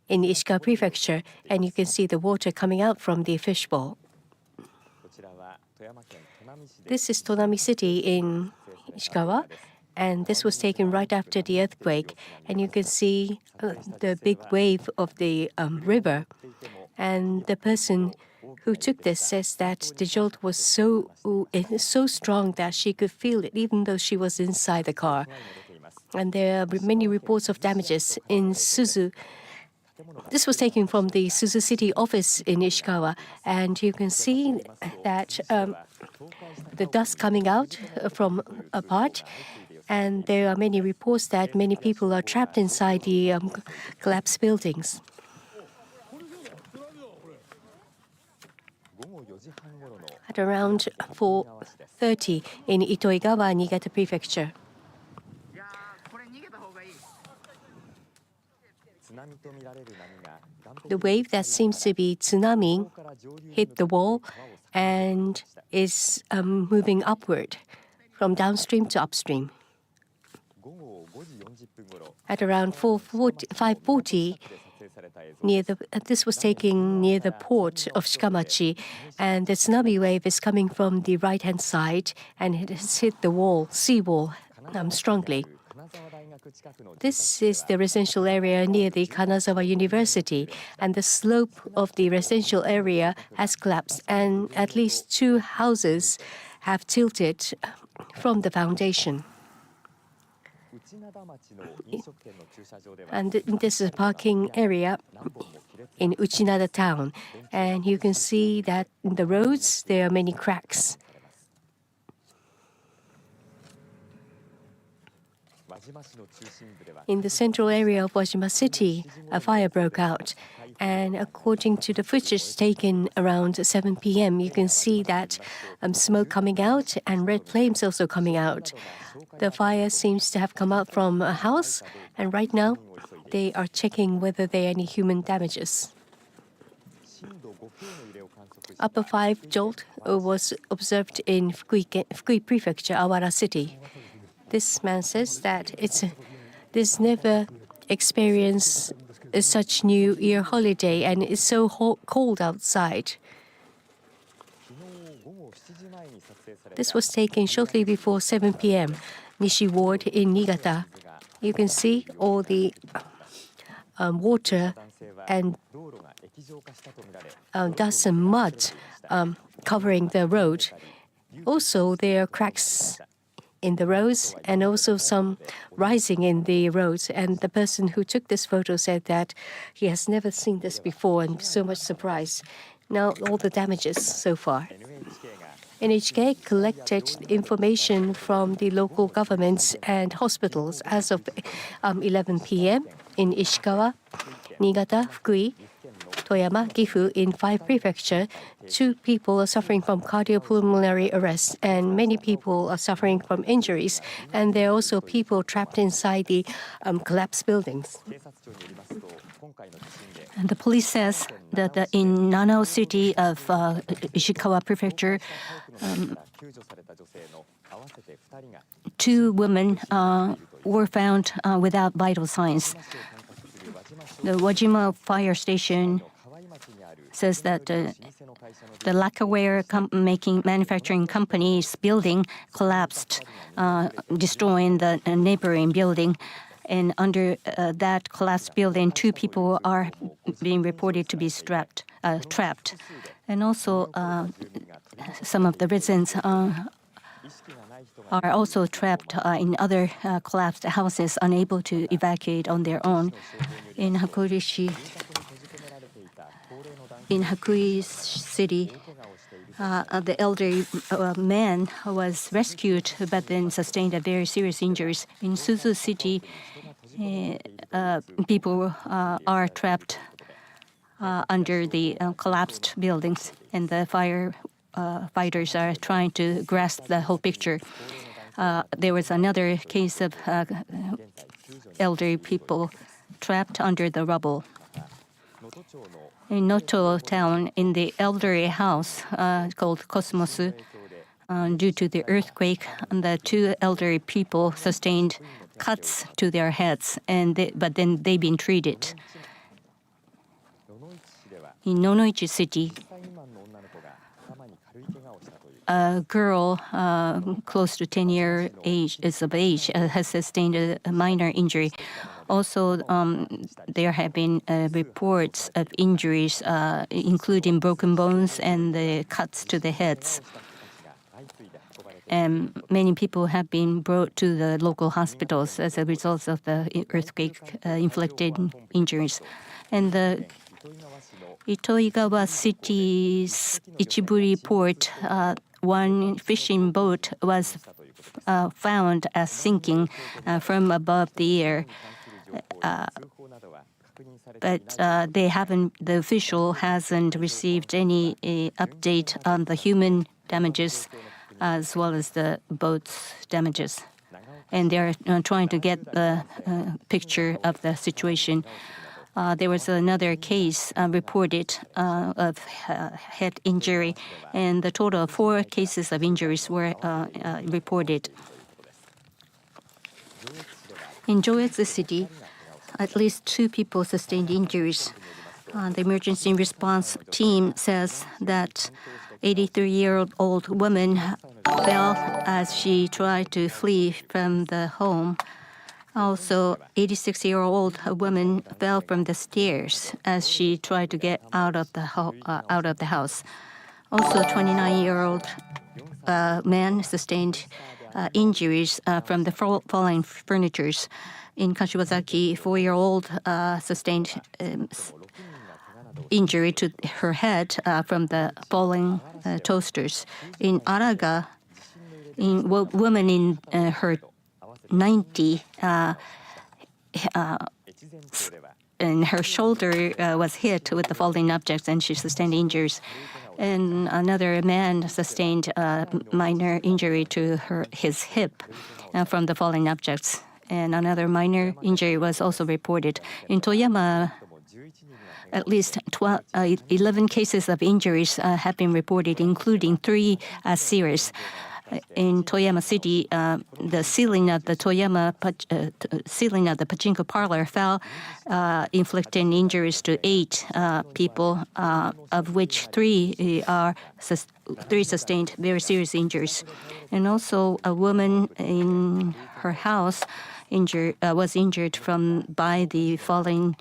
in Ishikawa Prefecture, and you can see the water coming out from the fishbowl. This is Tonami City in Ishikawa, and this was taken right after the earthquake. And you can see the big wave of the river. And the person who took this says that the jolt was so strong that she could feel it even though she was inside the car. And there are many reports of damages in Suzu. This was taken from the Suzu City office in Ishikawa, and you can see that the dust coming out from a part, and there are many reports that many people are trapped inside the collapsed buildings. At around 4:30 in Itoigawa, Niigata Prefecture. The wave that seems to be tsunami hit the wall and is moving upward from downstream to upstream. At around 5:40, this was taken near the port of Shikamachi, and the tsunami wave is coming from the right-hand side, and it has hit the seawall strongly. This is the residential area near the Kanazawa University, and the slope of the residential area has collapsed, and at least 2 houses have tilted from the foundation. And this is a parking area in Uchinada town, and you can see that in the roads there are many cracks. In the central area of Wajima City, a fire broke out, and according to the footage taken around 7 p.m., you can see that smoke coming out and red flames also coming out. The fire seems to have come out from a house, and right now they are checking whether there are any human damages. Upper 5 jolt was observed in Fukui Prefecture, Awara City. This man says that this never experienced such New Year holiday, and it's so cold outside. This was taken shortly before 7 p.m. Nishi Ward in Niigata. You can see all the water and dust and mud covering the road. Also, there are cracks in the roads and also some rising in the roads. And the person who took this photo said that he has never seen this before and so much surprise. Now, all the damages so far. NHK collected information from the local governments and hospitals as of 11 p.m. in Ishikawa, Niigata, Fukui, Toyama, Gifu in 5 prefectures. 2 people are suffering from cardiopulmonary arrest, and many people are suffering from injuries. And there are also people trapped inside the collapsed buildings. And the police says that in Nanao City of Ishikawa Prefecture, 2 women were found without vital signs. The Wajima Fire Station says that the lacquerware manufacturing company's building collapsed, destroying the neighboring building. And under that collapsed building, 2 people are being reported to be trapped. And also, some of the residents are also trapped in other collapsed houses, unable to evacuate on their own. In Hakui City, the elderly man was rescued but then sustained a very serious injuries. In Suzu City, people are trapped under the collapsed buildings, and the firefighters are trying to grasp the whole picture. There was another case of elderly people trapped under the rubble. In Noto town, in the elderly house called Cosmos, due to the earthquake, the 2 elderly people sustained cuts to their heads, but then they've been treated. In Nonoichi City, a girl close to 10 years of age has sustained a minor injury. Also, there have been reports of injuries, including broken bones and the cuts to the heads. And many people have been brought to the local hospitals as a result of the earthquake-inflicted injuries. And the Itoigawa City's Ichiburi port, 1 fishing boat was found as sinking from above the air. But the official hasn't received any update on the human damages as well as the boat's damages. And they're trying to get the picture of the situation. There was another case reported of head injury, and the total of 4 cases of injuries were reported. In Joetsu City, at least 2 people sustained injuries. The emergency response team says that 83-year-old woman fell as she tried to flee from the home. Also, 86-year-old woman fell from the stairs as she tried to get out of the house. Also, 29-year-old man sustained injuries from the falling furniture. In Kashiwazaki, 4-year-old sustained injury to her head from the falling toasters. In Araga, a woman in her 90, and her shoulder was hit with the falling objects, and she sustained injuries. And another man sustained a minor injury to his hip from the falling objects. And another minor injury was also reported. In Toyama, at least 11 cases of injuries have been reported, including 3 serious. in Toyama City, the ceiling of the ceiling of the pachinko parlor fell, inflicting injuries to 8 people, of which 3 sustained very serious injuries. And also, a woman in her house was injured by the falling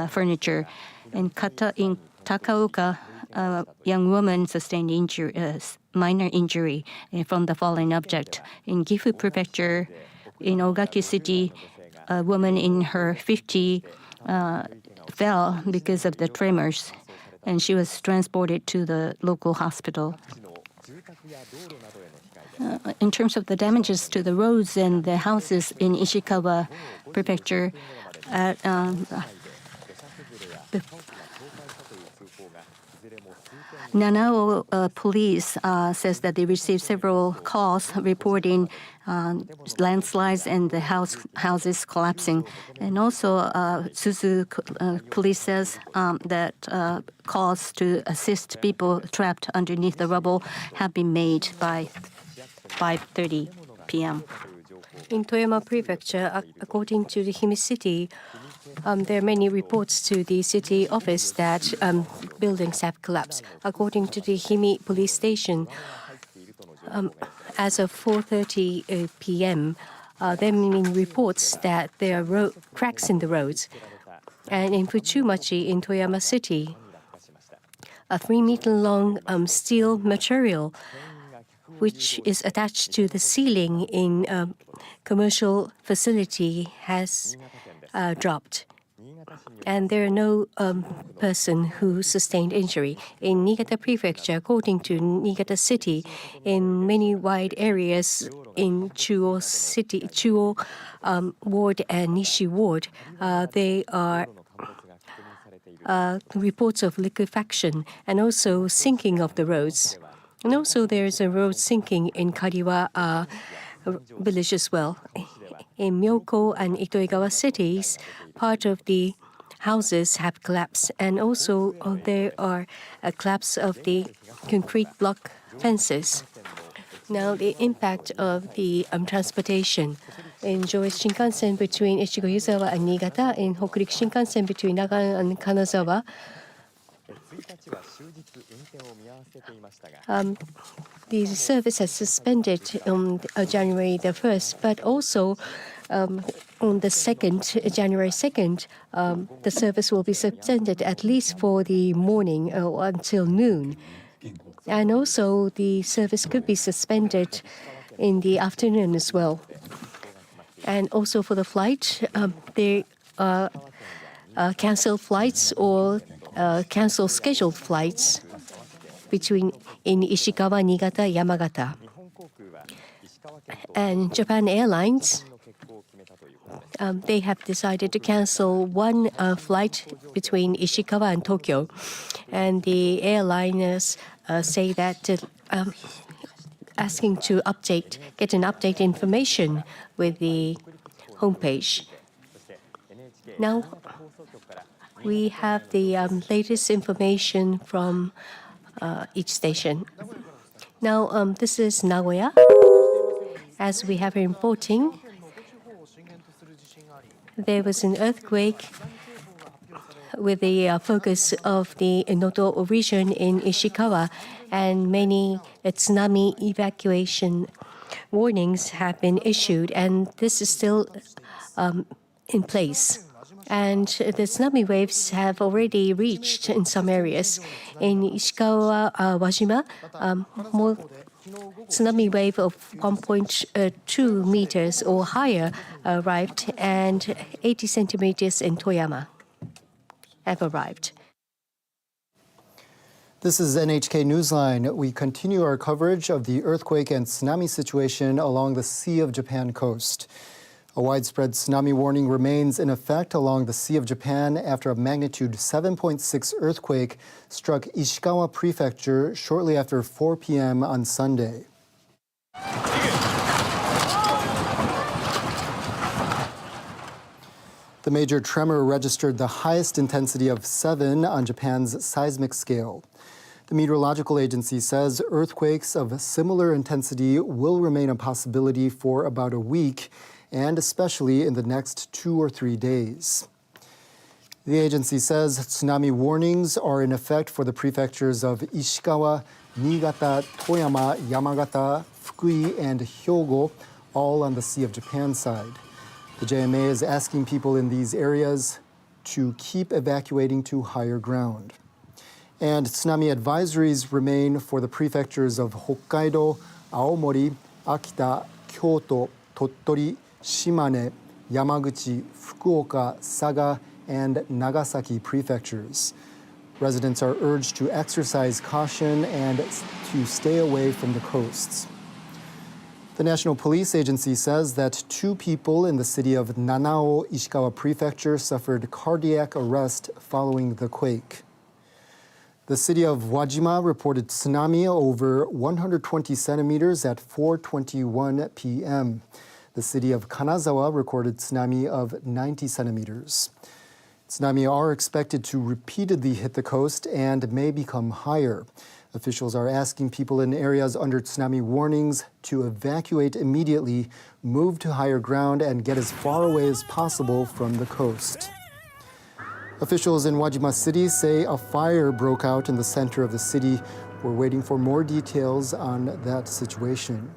furniture. In Takaoka, a young woman sustained minor injury from the falling object. In Gifu Prefecture, in Ogaki City, a woman in her 50s fell because of the tremors, and she was transported to the local hospital. In terms of the damages to the roads and the houses in Ishikawa Prefecture, Nanao police says that they received several calls reporting landslides and the houses collapsing. And also, Suzu police says that calls to assist people trapped underneath the rubble have been made by 5:30 p.m. In Toyama Prefecture, according to the Himi City, there are many reports to the city office that buildings have collapsed. According to the Himi police station, as of 4:30 p.m., there have been reports that there are cracks in the roads. And in Futsumachi in Toyama City, a 3-meter-long steel material which is attached to the ceiling in a commercial facility has dropped. And there are no person who sustained injury. In Niigata Prefecture, according to Niigata City, in many wide areas in Chuo Ward and Nishi Ward, they are reports of liquefaction and also sinking of the roads. And also there is a road sinking in Kariwa village as well. In Myoko and Itoigawa cities, part of the houses have collapsed, and also there are a collapse of the concrete block fences. Now, the impact of the transportation in Joest Shinkansen between Ichigo-Yuzawa and Niigata, in Hokuriku Shinkansen between Nagano and Kanazawa, the service has suspended on January the 1st, but also on the 2nd, January 2nd, the service will be suspended at least for the morning until noon. And also the service could be suspended in the afternoon as well. And also for the flight, they cancel flights or cancel scheduled flights in Ishikawa, Niigata, Yamagata. And Japan Airlines, they have decided to cancel one flight between Ishikawa and Tokyo. And the airliners say that asking to get an update information with the homepage. Now, we have the latest information from each station. Now, this is Nagoya. As we have been reporting, there was an earthquake with the focus of the Noto region in Ishikawa, and many tsunami evacuation warnings have been issued, and this is still in place. And the tsunami waves have already reached in some areas. In Ishikawa, Wajima, more tsunami wave of 1.2 meters or higher arrived, and 80 centimeters in Toyama have arrived. This is NHK Newsline. We continue our coverage of the earthquake and tsunami situation along the Sea of Japan coast. A widespread tsunami warning remains in effect along the Sea of Japan after a magnitude 7.6 earthquake struck Ishikawa Prefecture shortly after 4 p.m. on Sunday. The major tremor registered the highest intensity of 7 on Japan's seismic scale. The meteorological agency says earthquakes of similar intensity will remain a possibility for about a week, and especially in the next 2 or 3 days. The agency says tsunami warnings are in effect for the prefectures of Ishikawa, Niigata, Toyama, Yamagata, Fukui, and Hyogo, all on the Sea of Japan side. The JMA is asking people in these areas to keep evacuating to higher ground. And tsunami advisories remain for the prefectures of Hokkaido, Aomori, Akita, Kyoto, Tottori, Shimane, Yamaguchi, Fukuoka, Saga, and Nagasaki prefectures. Residents are urged to exercise caution and to stay away from the coasts. The National Police Agency says that 2 people in the city of Nanao, Ishikawa Prefecture, suffered cardiac arrest following the quake. The city of Wajima reported tsunami over 120 centimeters at 4:21 p.m. The city of Kanazawa recorded tsunami of 90 centimeters. Tsunami are expected to repeatedly hit the coast and may become higher. Officials are asking people in areas under tsunami warnings to evacuate immediately, move to higher ground, and get as far away as possible from the coast. Officials in Wajima City say a fire broke out in the center of the city. We're waiting for more details on that situation.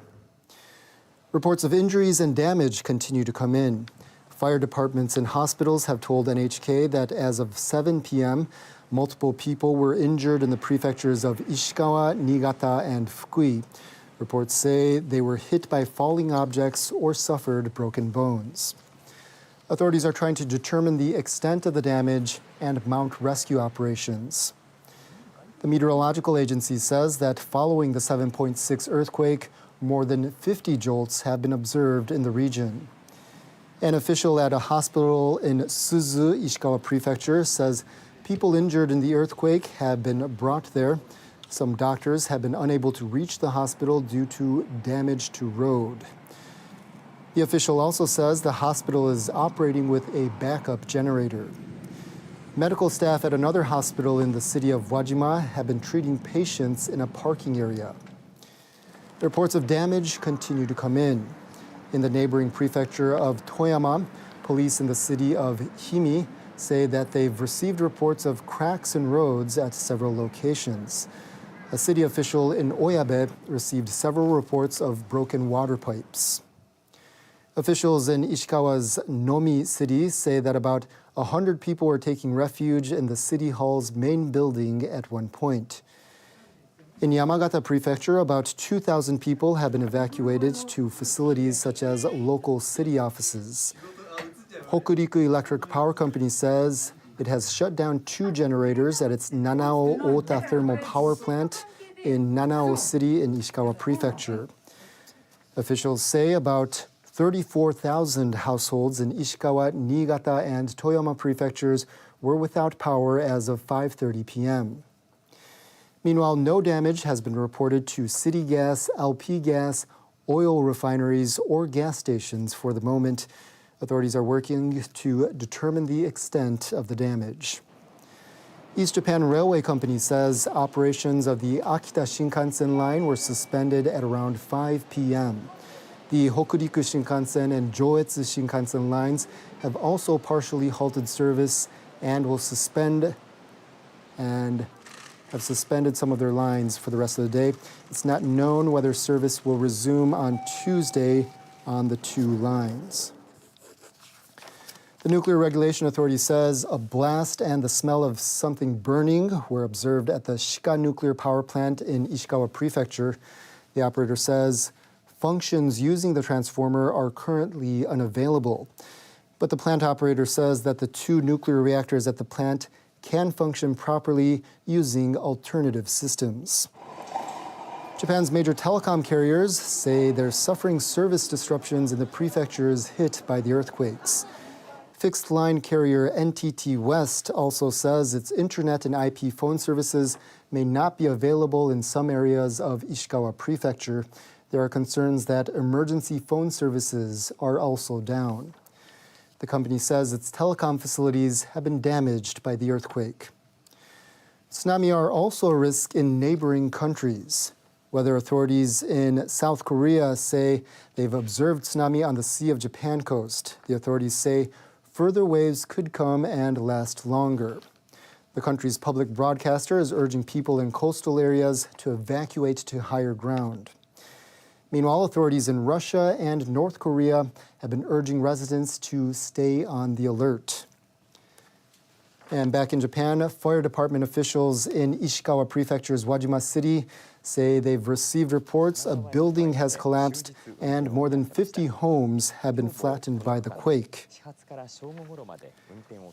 Reports of injuries and damage continue to come in. Fire departments and hospitals have told NHK that as of 7 p.m., multiple people were injured in the prefectures of Ishikawa, Niigata, and Fukui. Reports say they were hit by falling objects or suffered broken bones. Authorities are trying to determine the extent of the damage and mount rescue operations. The meteorological agency says that following the 7.6 earthquake, more than 50 jolts have been observed in the region. An official at a hospital in Suzu, Ishikawa Prefecture, says people injured in the earthquake have been brought there. Some doctors have been unable to reach the hospital due to damage to road. The official also says the hospital is operating with a backup generator. Medical staff at another hospital in the city of Wajima have been treating patients in a parking area. Reports of damage continue to come in. In the neighboring prefecture of Toyama, police in the city of Himi say that they've received reports of cracks in roads at several locations. A city official in Oyabe received several reports of broken water pipes. Officials in Ishikawa's Nomi city say that about 100 people were taking refuge in the city hall's main building at one point. In Yamagata Prefecture, about 2,000 people have been evacuated to facilities such as local city offices. Hokuriku Electric Power Company says it has shut down 2 generators at its Nanao Ota Thermal Power Plant in Nanao City in Ishikawa Prefecture. Officials say about 34,000 households in Ishikawa, Niigata, and Toyama prefectures were without power as of 5:30 p.m. Meanwhile, no damage has been reported to city gas, LP gas, oil refineries, or gas stations for the moment. Authorities are working to determine the extent of the damage. East Japan Railway Company says operations of the Akita Shinkansen line were suspended at around 5 p.m. The Hokuriku Shinkansen and Joetsu Shinkansen lines have also partially halted service and will suspended some of their lines for the rest of the day. It's not known whether service will resume on Tuesday on the 2 lines. The Nuclear Regulation Authority says a blast and the smell of something burning were observed at the Shika nuclear power plant in Ishikawa Prefecture. The operator says functions using the transformer are currently unavailable. But the plant operator says that the 2 nuclear reactors at the plant can function properly using alternative systems. Japan's major telecom carriers say they're suffering service disruptions in the prefectures hit by the earthquakes. Fixed line carrier NTT West also says its internet and IP phone services may not be available in some areas of Ishikawa Prefecture. There are concerns that emergency phone services are also down. The company says its telecom facilities have been damaged by the earthquake. Tsunami are also a risk in neighboring countries. Weather authorities in South Korea say they've observed tsunami on the Sea of Japan coast. The authorities say further waves could come and last longer. The country's public broadcaster is urging people in coastal areas to evacuate to higher ground. Meanwhile, authorities in Russia and North Korea have been urging residents to stay on the alert. And back in Japan, fire department officials in Ishikawa Prefecture's Wajima City say they've received reports a building has collapsed and more than 50 homes have been flattened by the quake.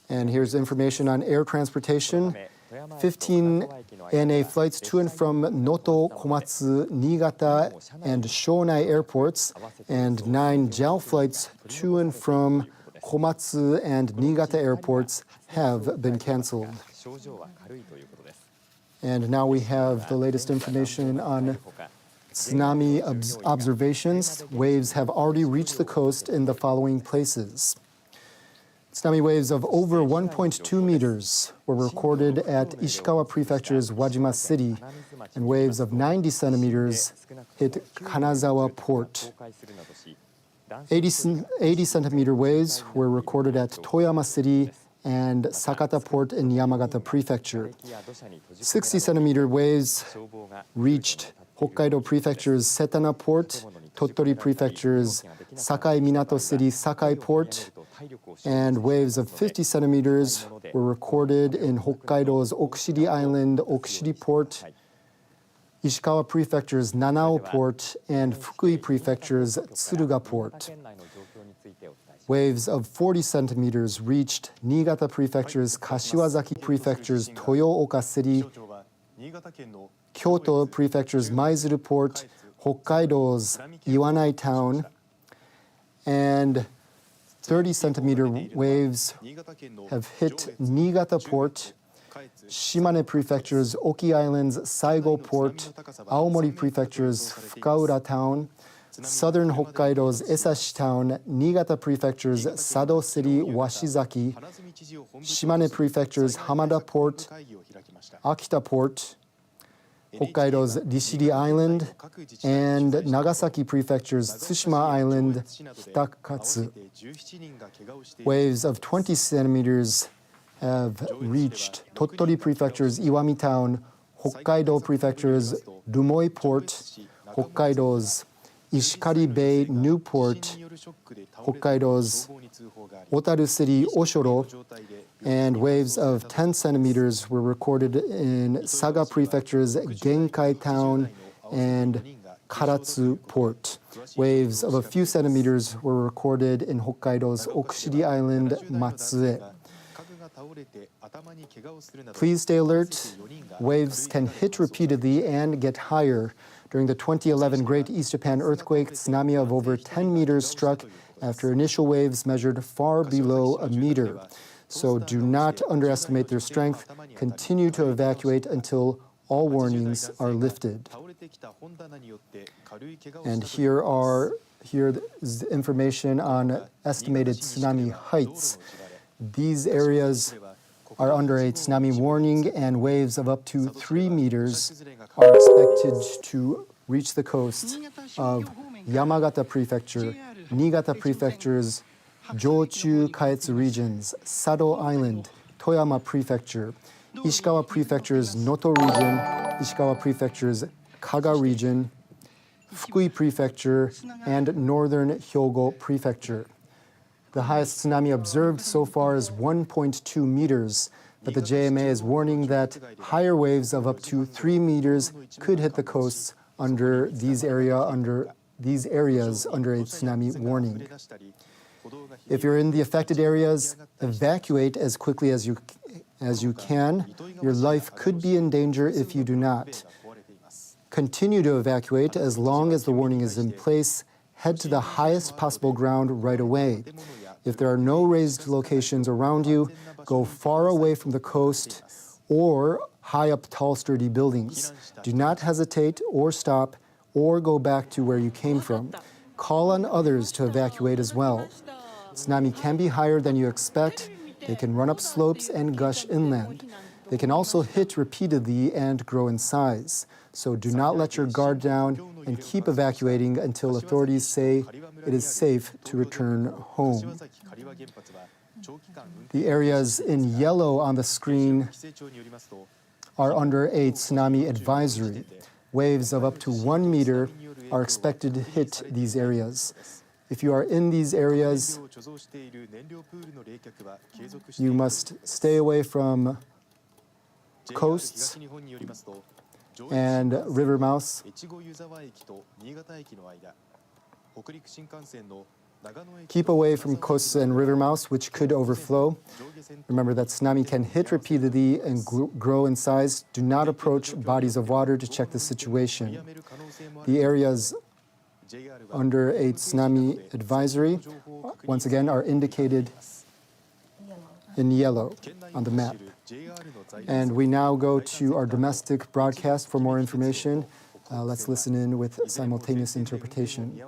And here's information on air transportation. 15 ANA flights to and from Noto, Komatsu, Niigata, and Shonai airports, and 9 JAL flights to and from Komatsu and Niigata airports have been canceled. And now we have the latest information on tsunami observations. Waves have already reached the coast in the following places. Tsunami waves of over 1.2 meters were recorded at Ishikawa Prefecture's Wajima City, and waves of 90 centimeters hit Kanazawa port. 80 centimeter waves were recorded at Toyama City and Sakata Port in Yamagata Prefecture. 60 centimeter waves reached Hokkaido Prefecture's Setana Port, Tottori Prefecture's Sakai Minato City Sakai Port, and waves of 50 centimeters were recorded in Hokkaido's Okushiri Island Okushiri Port, Ishikawa Prefecture's Nanao Port, and Fukui Prefecture's Tsuruga Port. Waves of 40 centimeters reached Niigata Prefecture's Kashiwazaki Prefecture's Toyooka City, Kyoto Prefecture's Maizuru Port, Hokkaido's Iwanai Town, and 30 centimeter waves have hit Niigata Port, Shimane Prefecture's Oki Island's Saigo Port, Aomori Prefecture's Fukaura Town, southern Hokkaido's Esashi Town, Niigata Prefecture's Sado City Washizaki, Shimane Prefecture's Hamada Port, Akita Port, Hokkaido's Rishiri Island, and Nagasaki Prefecture's Tsushima Island, Hitakatsu. Waves of 20 centimeters have reached Tottori Prefecture's Iwami Town, Hokkaido Prefecture's Rumoi Port, Hokkaido's Ishikari Bay Newport, Hokkaido's Otaru City Oshoro, and waves of 10 centimeters were recorded in Saga Prefecture's Genkai Town and Karatsu Port. Waves of a few centimeters were recorded in Hokkaido's Okushiri Island, Matsue. Please stay alert. Waves can hit repeatedly and get higher. During the 2011 Great East Japan earthquake, tsunami of over 10 meters struck after initial waves measured far below a meter. So do not underestimate their strength. Continue to evacuate until all warnings are lifted. And here is information on estimated tsunami heights. These areas are under a tsunami warning, and waves of up to 3 meters are expected to reach the coast of Yamagata Prefecture, Niigata Prefecture's Jochu Kaetsu regions, Sado Island, Toyama Prefecture, Ishikawa Prefecture's Noto region, Ishikawa Prefecture's Kaga region, Fukui Prefecture, and northern Hyogo Prefecture. The highest tsunami observed so far is 1.2 meters, but the JMA is warning that higher waves of up to 3 meters could hit the coasts under these areas under a tsunami warning. If you're in the affected areas, evacuate as quickly as you can. Your life could be in danger if you do not. Continue to evacuate as long as the warning is in place. Head to the highest possible ground right away. If there are no raised locations around you, go far away from the coast or high up tall, sturdy buildings. Do not hesitate or stop or go back to where you came from. Call on others to evacuate as well. Tsunami can be higher than you expect. They can run up slopes and gush inland. They can also hit repeatedly and grow in size. So do not let your guard down and keep evacuating until authorities say it is safe to return home. The areas in yellow on the screen are under a tsunami advisory. Waves of up to 1 meter are expected to hit these areas. If you are in these areas, you must stay away from coasts and river mouths. Keep away from coasts and river mouths, which could overflow. Remember that tsunami can hit repeatedly and grow in size. Do not approach bodies of water to check the situation. The areas under a tsunami advisory, once again, are indicated in yellow on the map. And we now go to our domestic broadcast for more information. Let's listen in with simultaneous interpretation.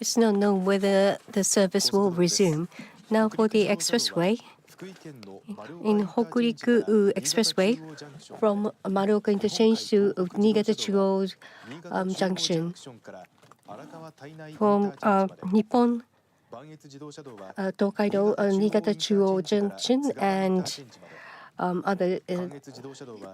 It's not known whether the service will resume. Now for the expressway. In Hokuriku Expressway, from Maruoka Interchange to Niigata-Chuo Junction, from Nippon Tokaido Niigata-Chuo Junction and other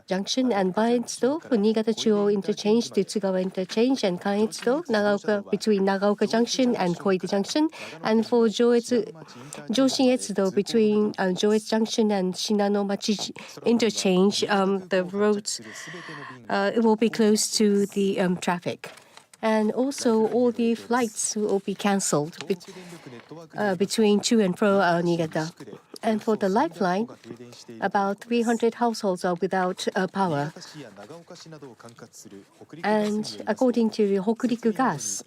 junction, and Baetsudo for Niigata-Chuo Interchange to Tsugawa Interchange, and Kaetsudo Nagaoka between Nagaoka Junction and Koide Junction, and for Joshin-Etsudo between Joetsu Junction and Shinano-machi Interchange, the roads it will be closed to the traffic. And also all the flights will be cancelled between to and fro Niigata. And for the Lifeline, about 300 households are without power. And according to Hokuriku Gas,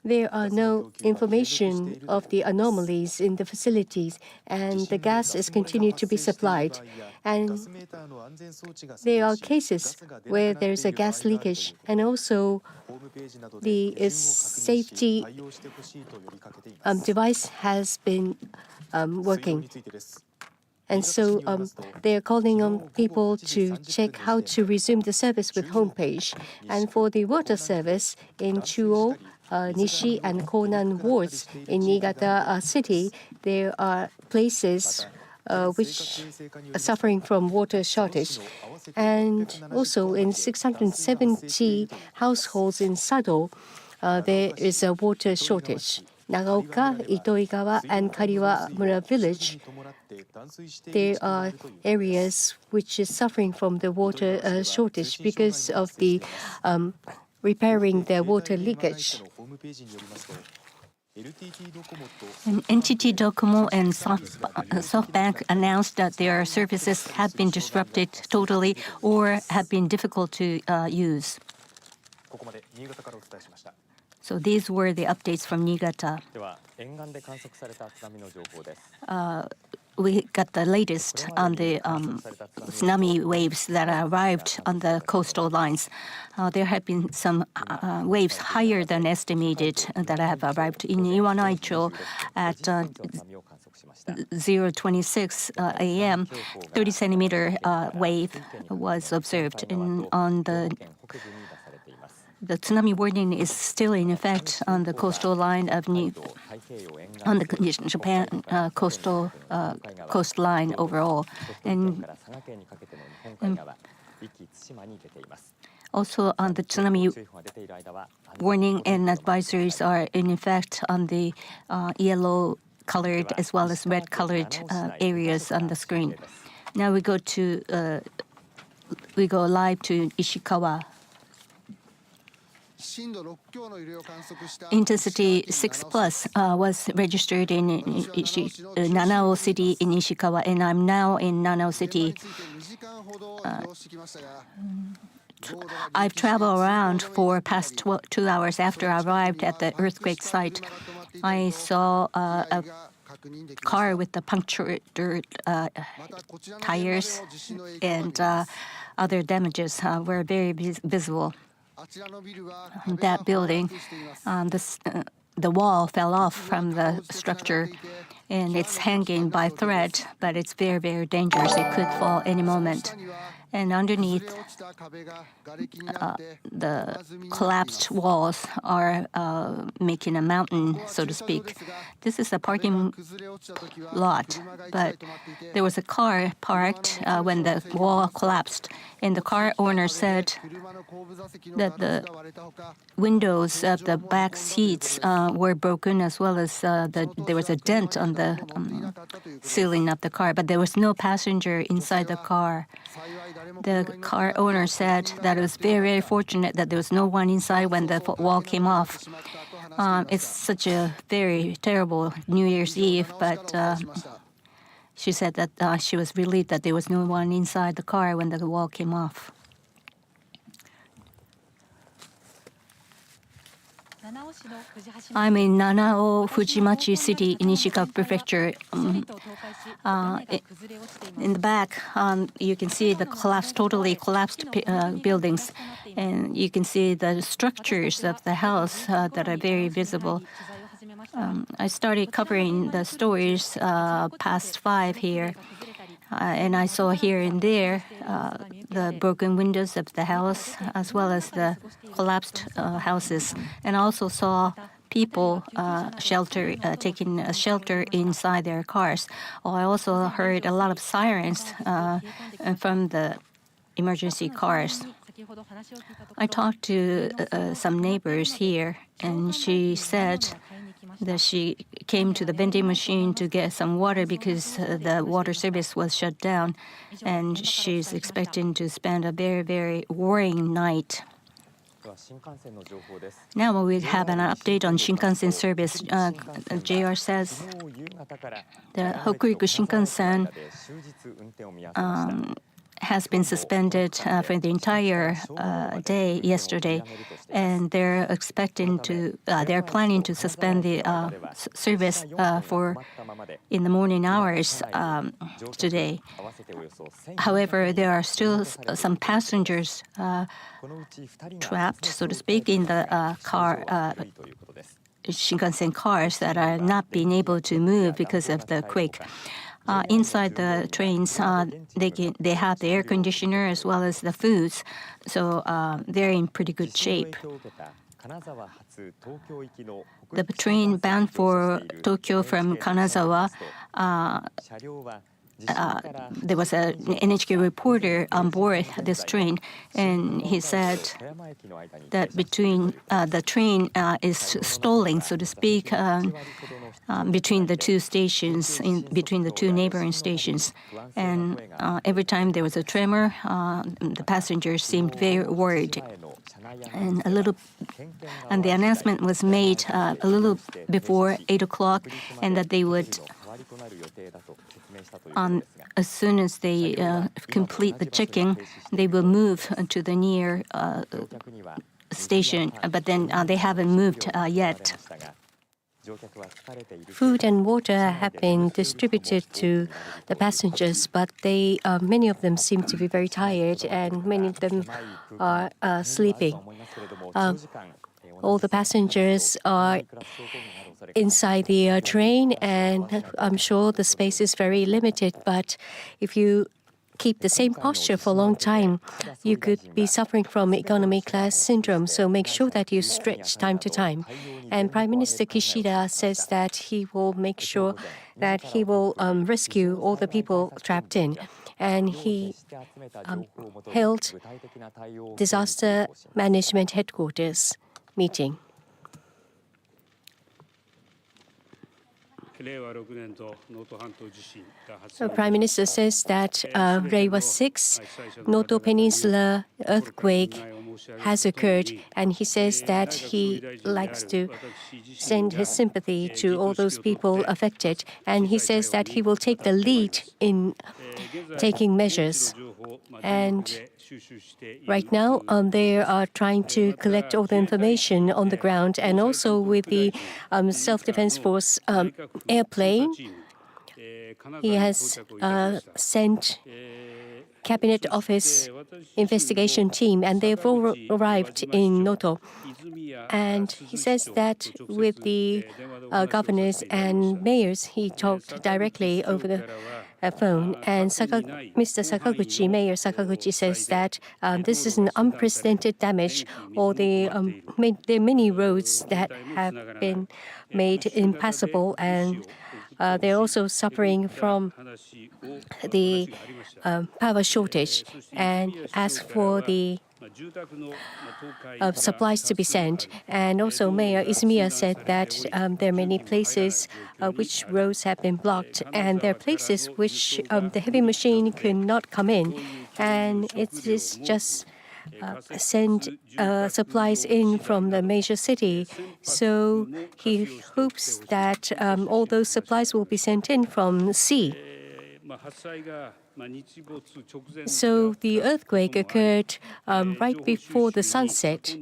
there are no information of the anomalies in the facilities, and the gas is continued to be supplied. And there are cases where there is a gas leakage, and also the safety device has been working. And so they are calling on people to check how to resume the service with homepage. And for the water service in Chuo, Nishi, and Konan wards in Niigata City, there are places which are suffering from water shortage. And also in 670 households in Sado, there is a water shortage. Nagaoka, Itoigawa, and Kariwamura village, there are areas which is suffering from the water shortage because of the repairing the water leakage. And NTT Docomo and SoftBank announced that their services have been disrupted totally or have been difficult to use. So these were the updates from Niigata. We got the latest on the tsunami waves that arrived on the coastal lines. There have been some waves higher than estimated that have arrived in Iwanaicho at 0:26 a.m. 30-centimeter wave was observed, and on the tsunami warning is still in effect on the coastal line of on the Japan coastline overall, and also on the tsunami warning and advisories are in effect on the yellow-colored as well as red-colored areas on the screen. Now we go live to Ishikawa. Intensity 6+ was registered in Nanao City in Ishikawa, and I'm now in Nanao City. I've traveled around for past 2 hours after I arrived at the earthquake site. I saw a car with the punctured tires, and other damages were very visible. That building, the wall fell off from the structure, and it's hanging by thread, but it's very, very dangerous. It could fall any moment. And underneath, the collapsed walls are making a mountain, so to speak. This is a parking lot, but there was a car parked when the wall collapsed, and the car owner said that the windows of the back seats were broken, as well as there was a dent on the ceiling of the car, but there was no passenger inside the car. The car owner said that it was very, very fortunate that there was no one inside when the wall came off. It's such a very terrible New Year's Eve, but she said that she was relieved that there was no one inside the car when the wall came off. I'm in Nanao Fujimachi City in Ishikawa Prefecture. In the back, you can see the totally collapsed buildings, and you can see the structures of the house that are very visible. I started covering the stories past 5 here, and I saw here and there the broken windows of the house, as well as the collapsed houses, and I also saw people taking a shelter inside their cars. I also heard a lot of sirens from the emergency cars. I talked to some neighbors here, and she said that she came to the vending machine to get some water because the water service was shut down, and she's expecting to spend a very, very worrying night. Now we have an update on Shinkansen service. JR says the Hokuriku Shinkansen has been suspended for the entire day yesterday, and they're planning to suspend the service in the morning hours today. However, there are still some passengers trapped, so to speak, in the Shinkansen cars that are not being able to move because of the quake. Inside the trains, they have the air conditioner as well as the foods, so they're in pretty good shape. The train bound for Tokyo from Kanazawa, there was an NHK reporter on board this train, and he said that the train is stalling, so to speak, between the two stations, between the two neighboring stations. And every time there was a tremor, the passengers seemed very worried. And the announcement was made a little before 8 o'clock, and that they would, as soon as they complete the checking, they will move to the near station. But then they haven't moved yet. Food and water have been distributed to the passengers, but many of them seem to be very tired, and many of them are sleeping. All the passengers are inside the train, and I'm sure the space is very limited, but if you keep the same posture for a long time, you could be suffering from economy class syndrome. So make sure that you stretch time to time. And Prime Minister Kishida says that he will make sure that he will rescue all the people trapped in. And he held disaster management headquarters meeting. The Prime Minister says that Reiwa 6 Noto Peninsula earthquake has occurred, and he says that he likes to send his sympathy to all those people affected, and he says that he will take the lead in taking measures. And right now, they are trying to collect all the information on the ground, and also with the Self-Defense Force airplane, he has sent Cabinet Office investigation team, and they've all arrived in Noto. And he says that with the governors and mayors, he talked directly over the phone. And Mr. Sakaguchi, Mayor Sakaguchi, says that this is an unprecedented damage, or there are many roads that have been made impassable, and they're also suffering from the power shortage. And as for the supplies to be sent, and also Mayor Izumiya said that there are many places which roads have been blocked, and there are places which the heavy machine could not come in, and it is just send supplies in from the major city. So he hopes that all those supplies will be sent in from sea. So the earthquake occurred right before the sunset.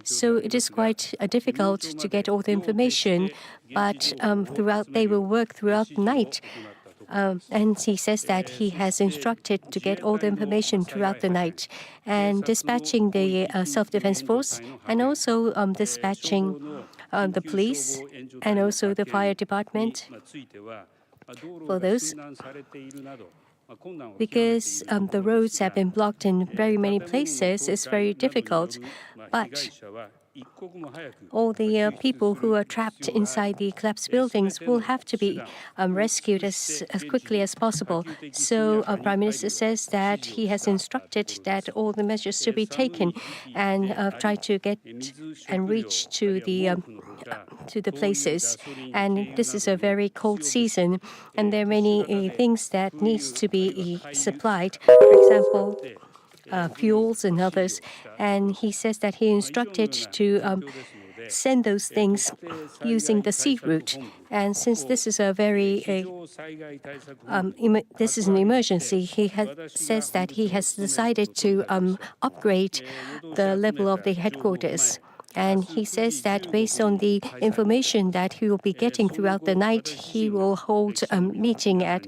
So it is quite difficult to get all the information, but they will work throughout the night. And he says that he has instructed to get all the information throughout the night, and dispatching the self-defense force, and also dispatching the police and also the fire department for those. Because the roads have been blocked in very many places, it's very difficult. But all the people who are trapped inside the collapsed buildings will have to be rescued as quickly as possible. So Prime Minister says that he has instructed that all the measures should be taken and try to get and reach to the places. And this is a very cold season, and there are many things that needs to be supplied. For example, fuels and others, and he says that he instructed to send those things using the sea route. And since this is a very this is an emergency, he says that he has decided to upgrade the level of the headquarters. And he says that based on the information that he will be getting throughout the night, he will hold a meeting at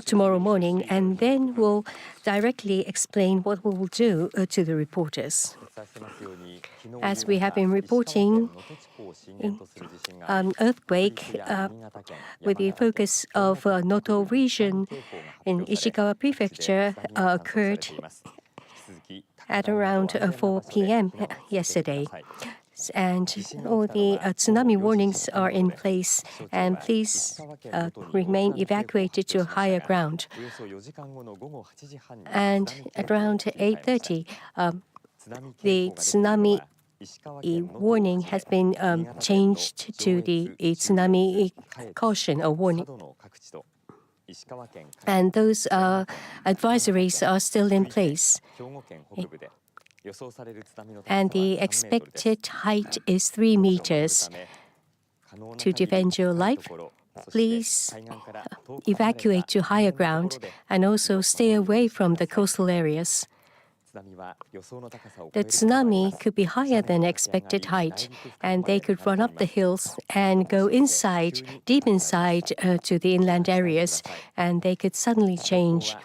tomorrow morning, and then will directly explain what we will do to the reporters. As we have been reporting, earthquake with the focus of Noto region in Ishikawa Prefecture occurred at around 4 p.m. yesterday. And all the tsunami warnings are in place, and please remain evacuated to higher ground. And at around 8:30, the tsunami warning has been changed to the tsunami caution or warning. And those advisories are still in place. And the expected height is 3 meters. To defend your life, please evacuate to higher ground and also stay away from the coastal areas. The tsunami could be higher than expected height, and they could run up the hills and go inside, deep inside to the inland areas, and they could suddenly change.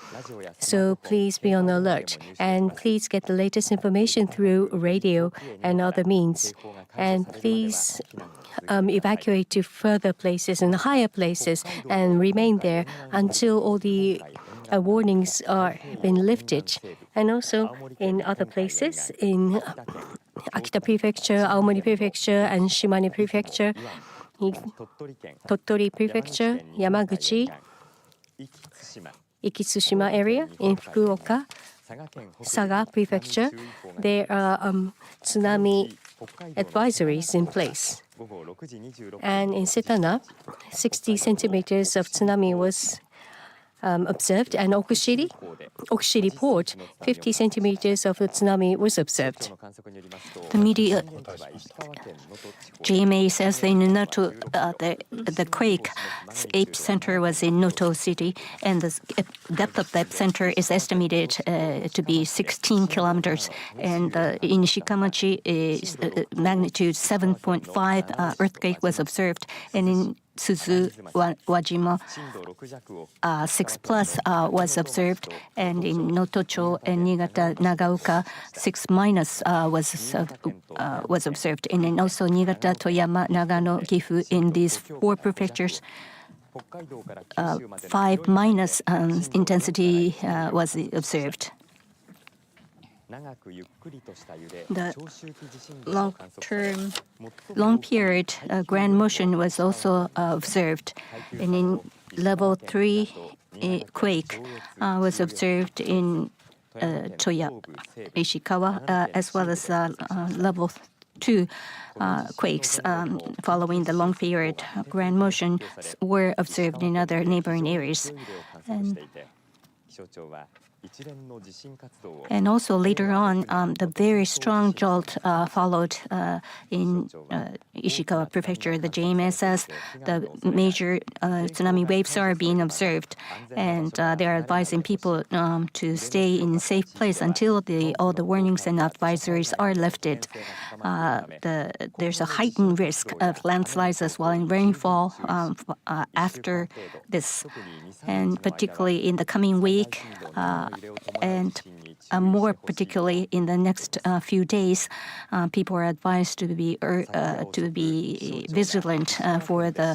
So please be on alert, and please get the latest information through radio and other means. And please evacuate to further places and higher places and remain there until all the warnings are been lifted. And also in other places, in Akita Prefecture, Aomori Prefecture, and Shimane Prefecture, Tottori Prefecture, Yamaguchi, Ikitsushima area, in Fukuoka, Saga Prefecture, there are tsunami advisories in place. And in Setana, 60 centimeters of tsunami was observed, and Okushiri Port, 50 centimeters of the tsunami was observed. The media, GMA says in Noto, the quake epicenter was in Noto City, and the depth of the epicenter is estimated to be 16 kilometers. And in Shikamachi, magnitude 7.5 earthquake was observed, and in Suzu, Wajima, 6+ was observed, and in Notocho and Niigata, Nagaoka, 6- was observed, and then also Niigata, Toyama, Nagano, Gifu, in these 4 prefectures, 5- intensity was observed. The long period grand motion was also observed, and in level 3 quake was observed in Ishikawa, as well as level 2 quakes following the long period grand motion were observed in other neighboring areas. And also later on, the very strong jolt followed in Ishikawa Prefecture. The JMA says the major tsunami waves are being observed, and they are advising people to stay in a safe place until all the warnings and advisories are lifted. There's a heightened risk of landslides as well in rainfall after this, and particularly in the coming week, and more particularly in the next few days, people are advised to be vigilant for the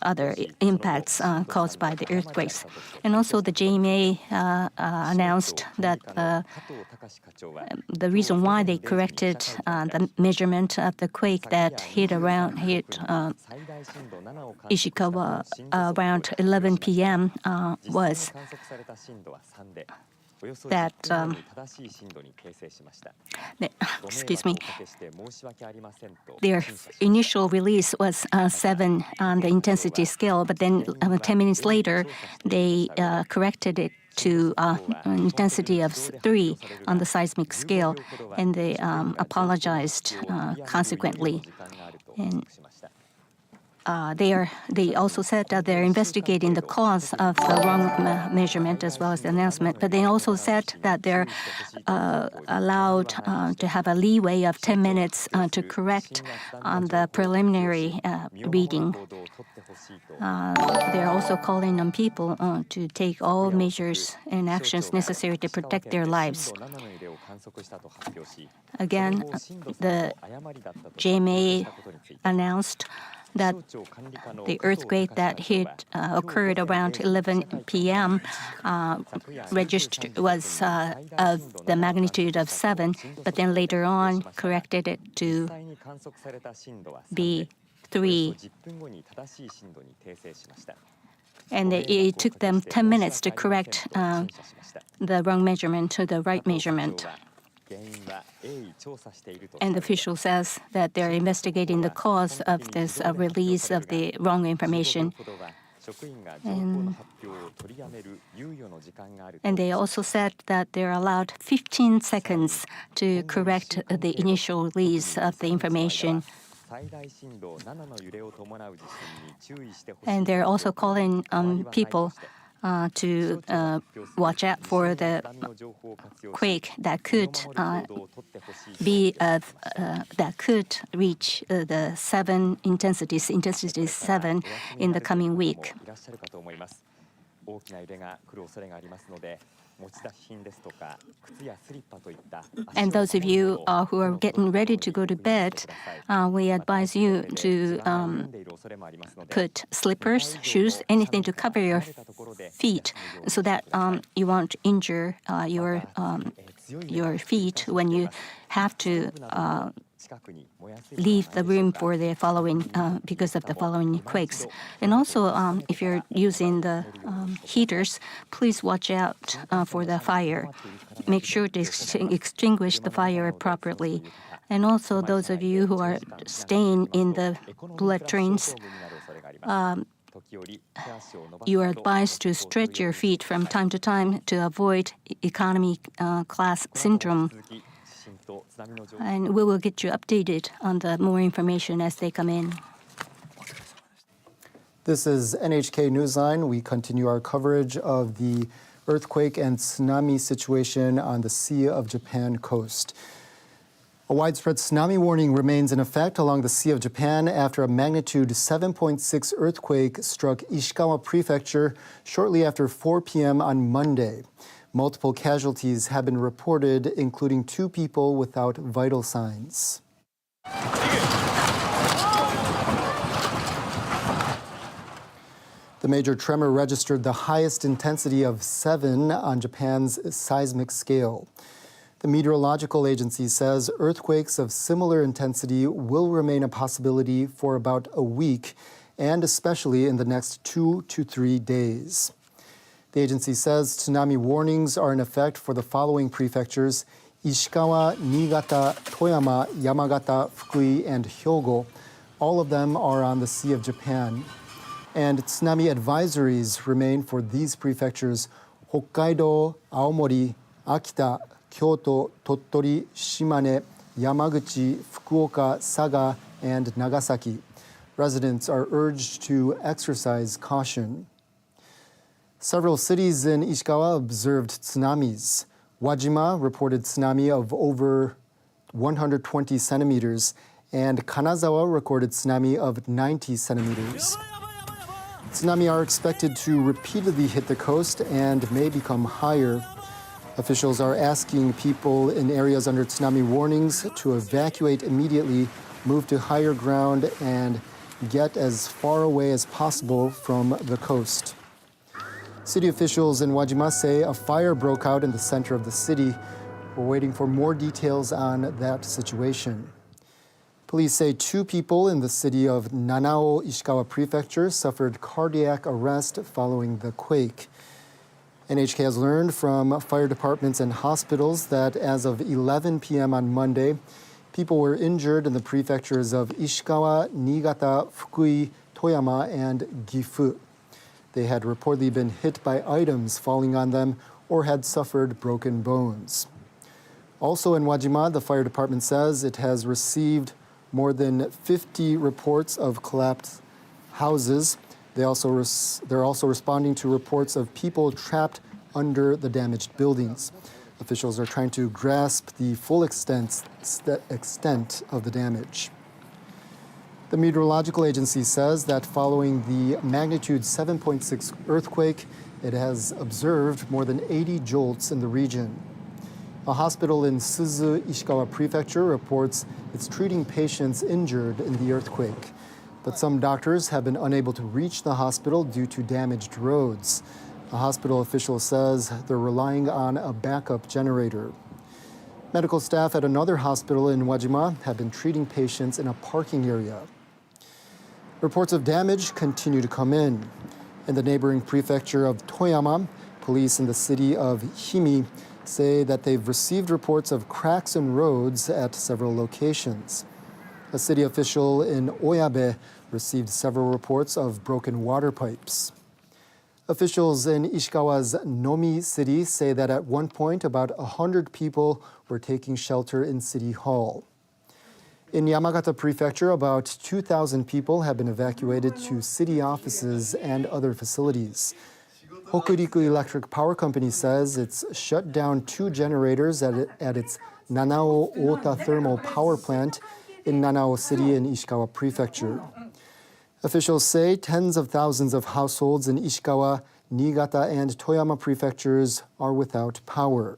other impacts caused by the earthquakes. And also the JMA announced that the reason why they corrected the measurement of the quake that hit Ishikawa around 11 p.m. was that their initial release was 7 on the intensity scale, but then 10 minutes later they corrected it to an intensity of 3 on the seismic scale, and they apologized consequently. And they also said that they're investigating the cause of the wrong measurement as well as the announcement. But they also said that they're allowed to have a leeway of 10 minutes to correct on the preliminary reading. They're also calling on people to take all measures and actions necessary to protect their lives. Again, the JMA announced that the earthquake that occurred around 11 p.m. Registered was of the magnitude of 7, but then later on corrected it to be 3. And it took them 10 minutes to correct the wrong measurement to the right measurement. And the official says that they're investigating the cause of this release of the wrong information. And they also said that they're allowed 15 seconds to correct the initial release of the information. And they're also calling on people to watch out for the quake that could reach the 7 intensity 7 in the coming week. And those of you who are getting ready to go to bed, we advise you to put slippers, shoes, anything to cover your feet so that you won't injure your feet when you have to leave the room for the following because of the following quakes. And also, if you're using the heaters, please watch out for the fire. Make sure to extinguish the fire properly. And also, those of you who are staying in the bullet trains, you are advised to stretch your feet from time to time to avoid economy class syndrome. And we will get you updated on the more information as they come in. This is NHK Newsline. We continue our coverage of the earthquake and tsunami situation on the Sea of Japan coast. A widespread tsunami warning remains in effect along the Sea of Japan after a magnitude 7.6 earthquake struck Ishikawa Prefecture shortly after 4 p.m. on Monday. Multiple casualties have been reported, including 2 people without vital signs. The major tremor registered the highest intensity of 7 on Japan's seismic scale. The meteorological agency says earthquakes of similar intensity will remain a possibility for about a week, and especially in the next 2 to 3 days. The agency says tsunami warnings are in effect for the following prefectures: Ishikawa, Niigata, Toyama, Yamagata, Fukui, and Hyogo. All of them are on the Sea of Japan. And tsunami advisories remain for these prefectures: Hokkaido, Aomori, Akita, Kyoto, Tottori, Shimane, Yamaguchi, Fukuoka, Saga, and Nagasaki. Residents are urged to exercise caution. Several cities in Ishikawa observed tsunamis. Wajima reported tsunami of over 120 centimeters, and Kanazawa recorded tsunami of 90 centimeters. Tsunami are expected to repeatedly hit the coast and may become higher. Officials are asking people in areas under tsunami warnings to evacuate immediately, move to higher ground, and get as far away as possible from the coast. City officials in Wajima say a fire broke out in the center of the city. We're waiting for more details on that situation. Police say 2 people in the city of Nanao, Ishikawa Prefecture, suffered cardiac arrest following the quake. NHK has learned from fire departments and hospitals that as of 11 p.m. on Monday, people were injured in the prefectures of Ishikawa, Niigata, Fukui, Toyama, and Gifu. They had reportedly been hit by items falling on them or had suffered broken bones. Also in Wajima, the fire department says it has received more than 50 reports of collapsed houses. They're also responding to reports of people trapped under the damaged buildings. Officials are trying to grasp the full extent of the damage. The meteorological agency says that following the magnitude 7.6 earthquake, it has observed more than 80 jolts in the region. A hospital in Suzu, Ishikawa Prefecture, reports it's treating patients injured in the earthquake. But some doctors have been unable to reach the hospital due to damaged roads. A hospital official says they're relying on a backup generator. Medical staff at another hospital in Wajima have been treating patients in a parking area. Reports of damage continue to come in. In the neighboring prefecture of Toyama, police in the city of Himi say that they've received reports of cracks in roads at several locations. A city official in Oyabe received several reports of broken water pipes. Officials in Ishikawa's Nomi city say that at one point about 100 people were taking shelter in City Hall. In Yamagata Prefecture, about 2,000 people have been evacuated to city offices and other facilities. Hokuriku Electric Power Company says it's shut down 2 generators at its Nanao Ota Thermal Power Plant in Nanao City in Ishikawa Prefecture. Officials say tens of thousands of households in Ishikawa, Niigata, and Toyama prefectures are without power.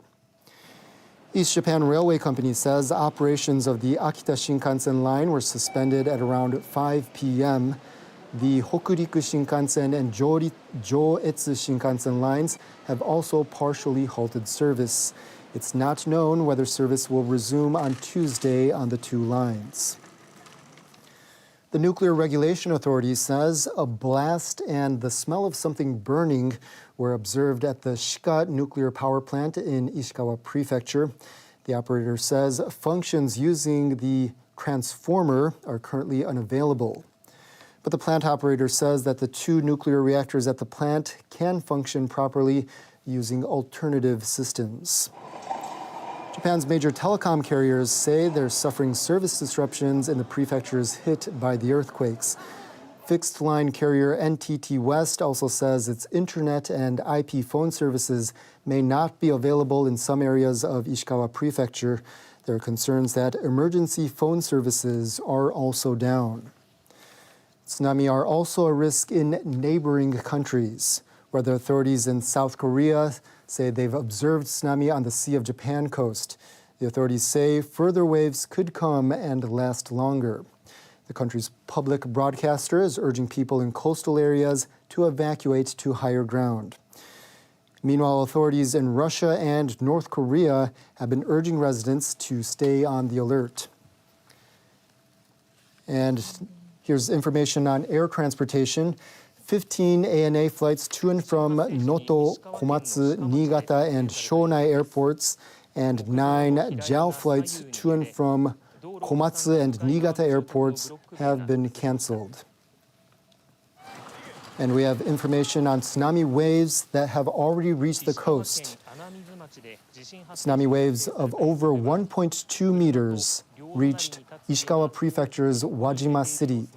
East Japan Railway Company says operations of the Akita Shinkansen line were suspended at around 5 p.m. The Hokuriku Shinkansen and Joetsu Shinkansen lines have also partially halted service. It's not known whether service will resume on Tuesday on the 2 lines. The Nuclear Regulation Authority says a blast and the smell of something burning were observed at the Shika nuclear power plant in Ishikawa Prefecture. The operator says functions using the transformer are currently unavailable. But the plant operator says that the 2 nuclear reactors at the plant can function properly using alternative systems. Japan's major telecom carriers say they're suffering service disruptions in the prefectures hit by the earthquakes. Fixed line carrier NTT West also says its internet and IP phone services may not be available in some areas of Ishikawa Prefecture. There are concerns that emergency phone services are also down. Tsunami are also a risk in neighboring countries. Weather authorities in South Korea say they've observed tsunami on the Sea of Japan coast. The authorities say further waves could come and last longer. The country's public broadcaster is urging people in coastal areas to evacuate to higher ground. Meanwhile, authorities in Russia and North Korea have been urging residents to stay on the alert. And here's information on air transportation. 15 ANA flights to and from Noto, Komatsu, Niigata, and Shonai airports, and 9 JAL flights to and from Komatsu and Niigata airports have been canceled. And we have information on tsunami waves that have already reached the coast. Tsunami waves of over 1.2 meters reached Ishikawa Prefecture's Wajima City.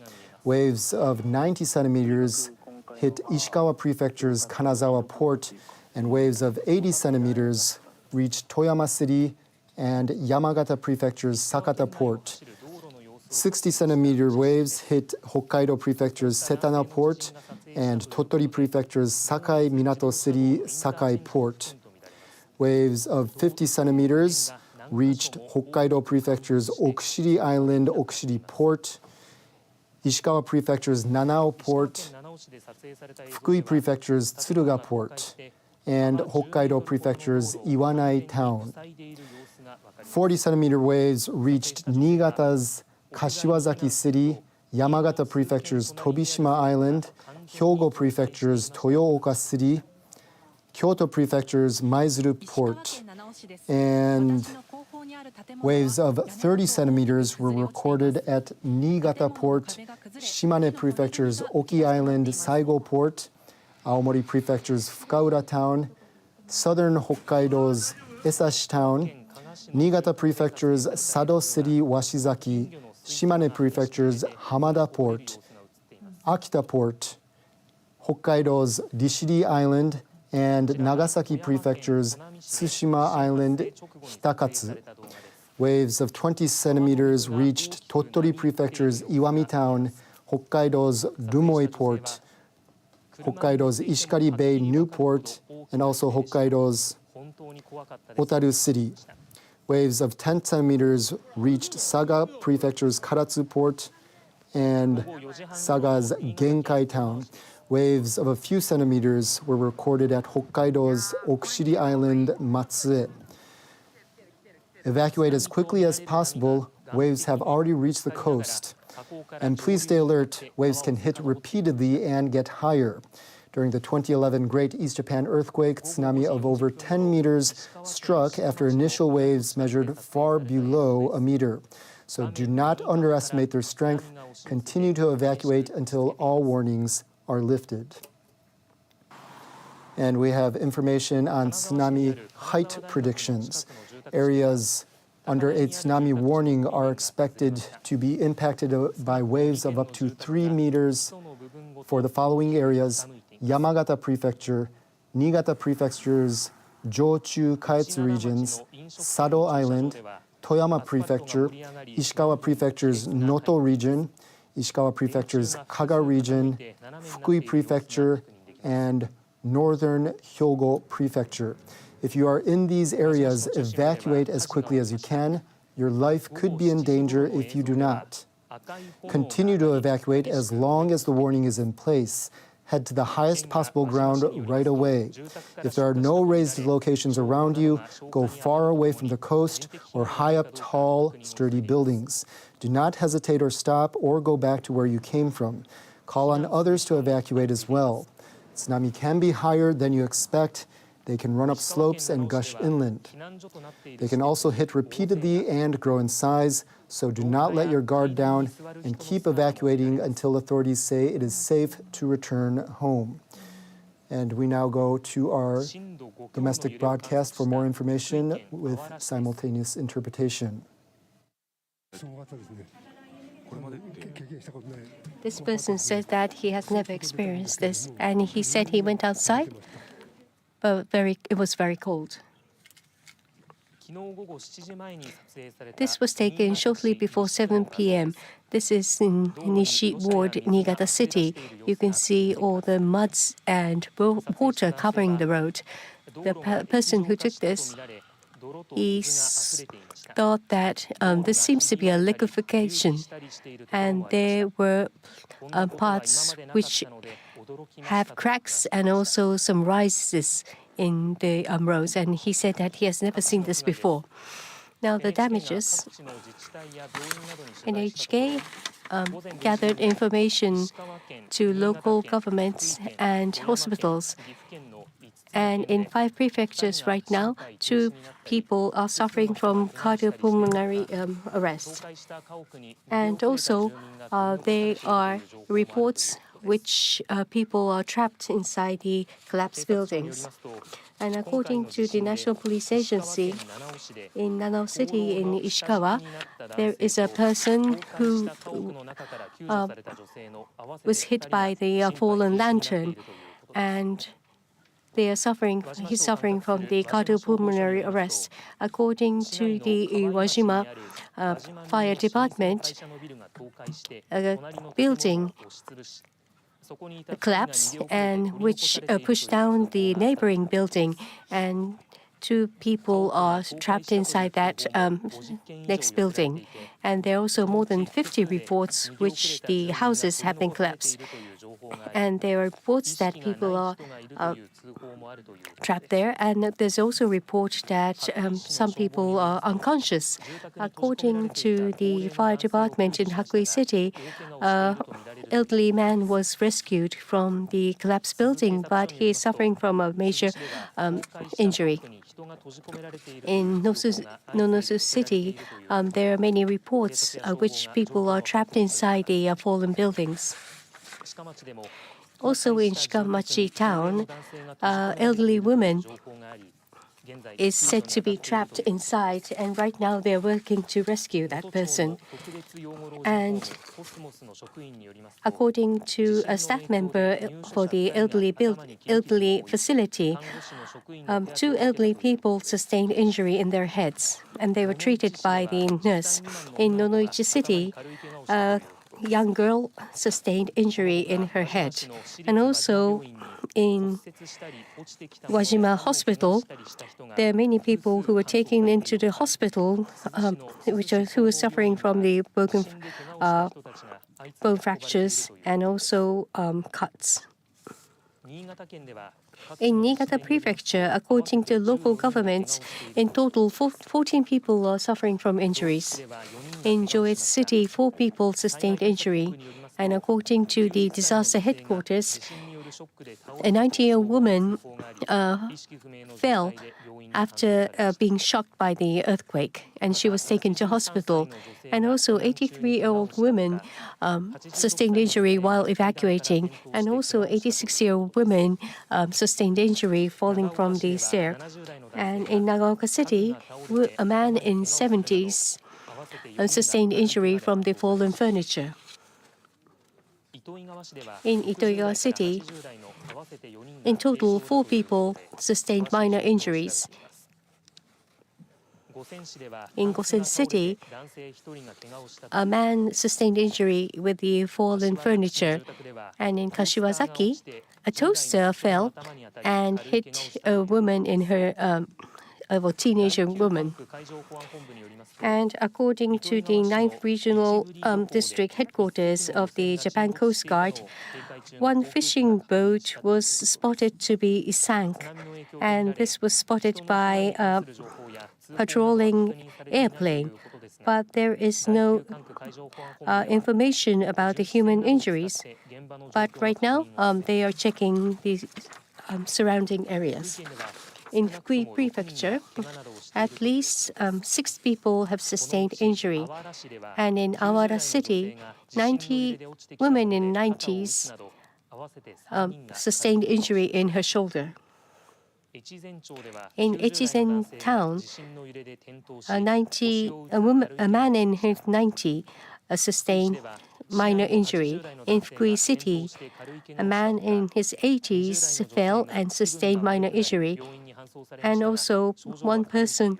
Waves of 90 centimeters hit Ishikawa Prefecture's Kanazawa port, and waves of 80 centimeters reached Toyama City and Yamagata Prefecture's Sakata port. 60-centimeter waves hit Hokkaido Prefecture's Setana port and Tottori Prefecture's Sakai Minato City Sakai port. Waves of 50 centimeters reached Hokkaido Prefecture's Okushiri Island Okushiri port, Ishikawa Prefecture's Nanao port, Fukui Prefecture's Tsuruga port, and Hokkaido Prefecture's Iwanai town. 40-centimeter waves reached Niigata's Kashiwazaki City, Yamagata Prefecture's Tobishima Island, Hyogo Prefecture's Toyooka City, Kyoto Prefecture's Maizuru port, and waves of 30 centimeters were recorded at Niigata port, Shimane Prefecture's Oki Island Saigo port, Aomori Prefecture's Fukaura town, southern Hokkaido's Esashi town, Niigata Prefecture's Sado City Washizaki, Shimane Prefecture's Hamada port, Akita port, Hokkaido's Rishiri Island, and Nagasaki Prefecture's Tsushima Island Hitakatsu. Waves of 20 centimeters reached Tottori Prefecture's Iwami town, Hokkaido's Rumoi port, Hokkaido's Ishikari Bay New port, and also Hokkaido's Otaru City. Waves of 10 centimeters reached Saga Prefecture's Karatsu port and Saga's Genkai town. Waves of a few centimeters were recorded at Hokkaido's Okushiri Island Matsue. Evacuate as quickly as possible. Waves have already reached the coast. And please stay alert. Waves can hit repeatedly and get higher. During the 2011 Great East Japan earthquake, tsunami of over 10 meters struck after initial waves measured far below a meter. So do not underestimate their strength. Continue to evacuate until all warnings are lifted. And we have information on tsunami height predictions. Areas under a tsunami warning are expected to be impacted by waves of up to 3 meters for the following areas: Yamagata Prefecture, Niigata Prefecture's Jochu Kaetsu regions, Sado Island, Toyama Prefecture, Ishikawa Prefecture's Noto region, Ishikawa Prefecture's Kaga region, Fukui Prefecture, and Northern Hyogo Prefecture. If you are in these areas, evacuate as quickly as you can. Your life could be in danger if you do not. Continue to evacuate as long as the warning is in place. Head to the highest possible ground right away. If there are no raised locations around you, go far away from the coast or high up tall, sturdy buildings. Do not hesitate or stop or go back to where you came from. Call on others to evacuate as well. Tsunami can be higher than you expect. They can run up slopes and gush inland. They can also hit repeatedly and grow in size, so do not let your guard down and keep evacuating until authorities say it is safe to return home. And we now go to our domestic broadcast for more information with simultaneous interpretation. This person said that he has never experienced this, and he said he went outside, but it was very cold. This was taken shortly before 7 p.m. This is in Nishi Ward, Niigata City. You can see all the muds and water covering the road. The person who took this, he thought that this seems to be a liquefaction, and there were parts which have cracks and also some rises in the roads, and he said that he has never seen this before. Now the damages. NHK gathered information to local governments and hospitals. And in 5 prefectures right now, 2 people are suffering from cardiopulmonary arrest. And also, there are reports which people are trapped inside the collapsed buildings. And according to the National Police Agency, in Nanao City in Ishikawa, there is a person who was hit by the fallen lantern, and he's suffering from the cardiopulmonary arrest. According to the Iwajima Fire Department, a building collapsed and which pushed down the neighboring building, and 2 people are trapped inside that next building. And there are also more than 50 reports which the houses have been collapsed. And there are reports that people are trapped there, and there's also a report that some people are unconscious. According to the fire department in Hakui City, an elderly man was rescued from the collapsed building, but he is suffering from a major injury. In Nonosu City, there are many reports which people are trapped inside the fallen buildings. Also in Shikamachi town, elderly woman is said to be trapped inside, and right now they're working to rescue that person. And according to a staff member for the elderly facility, 2 elderly people sustained injury in their heads, and they were treated by the nurse. In Nonoichi City, young girl sustained injury in her head. And also in Wajima Hospital, there are many people who were taken into the hospital who were suffering from the broken bone fractures and also cuts. In Niigata Prefecture, according to local governments, in total 14 people are suffering from injuries. In Joetsu City, 4 people sustained injury. And according to the disaster headquarters, a 90-year-old woman fell after being shocked by the earthquake, and she was taken to hospital. And also 83-year-old woman sustained injury while evacuating, and also 86-year-old woman sustained injury falling from the stair. And in Nagaoka City, a man in 70s sustained injury from the fallen furniture. In Itoigawa City, in total 4 people sustained minor injuries. In Gosen City, a man sustained injury with the fallen furniture. And in Kashiwazaki, a toaster fell and hit a woman in her a teenager woman. And according to the 9th Regional District Headquarters of the Japan Coast Guard, 1 fishing boat was spotted to be sank, and this was spotted by a patrolling airplane. But there is no information about the human injuries. But right now, they are checking the surrounding areas. In Fukui Prefecture, at least 6 people have sustained injury. And in Awara City, 90 women in 90s sustained injury in her shoulder. In Echizen town, a man in his 90 sustained minor injury. In Fukui City, a man in his 80s fell and sustained minor injury. And also 1 person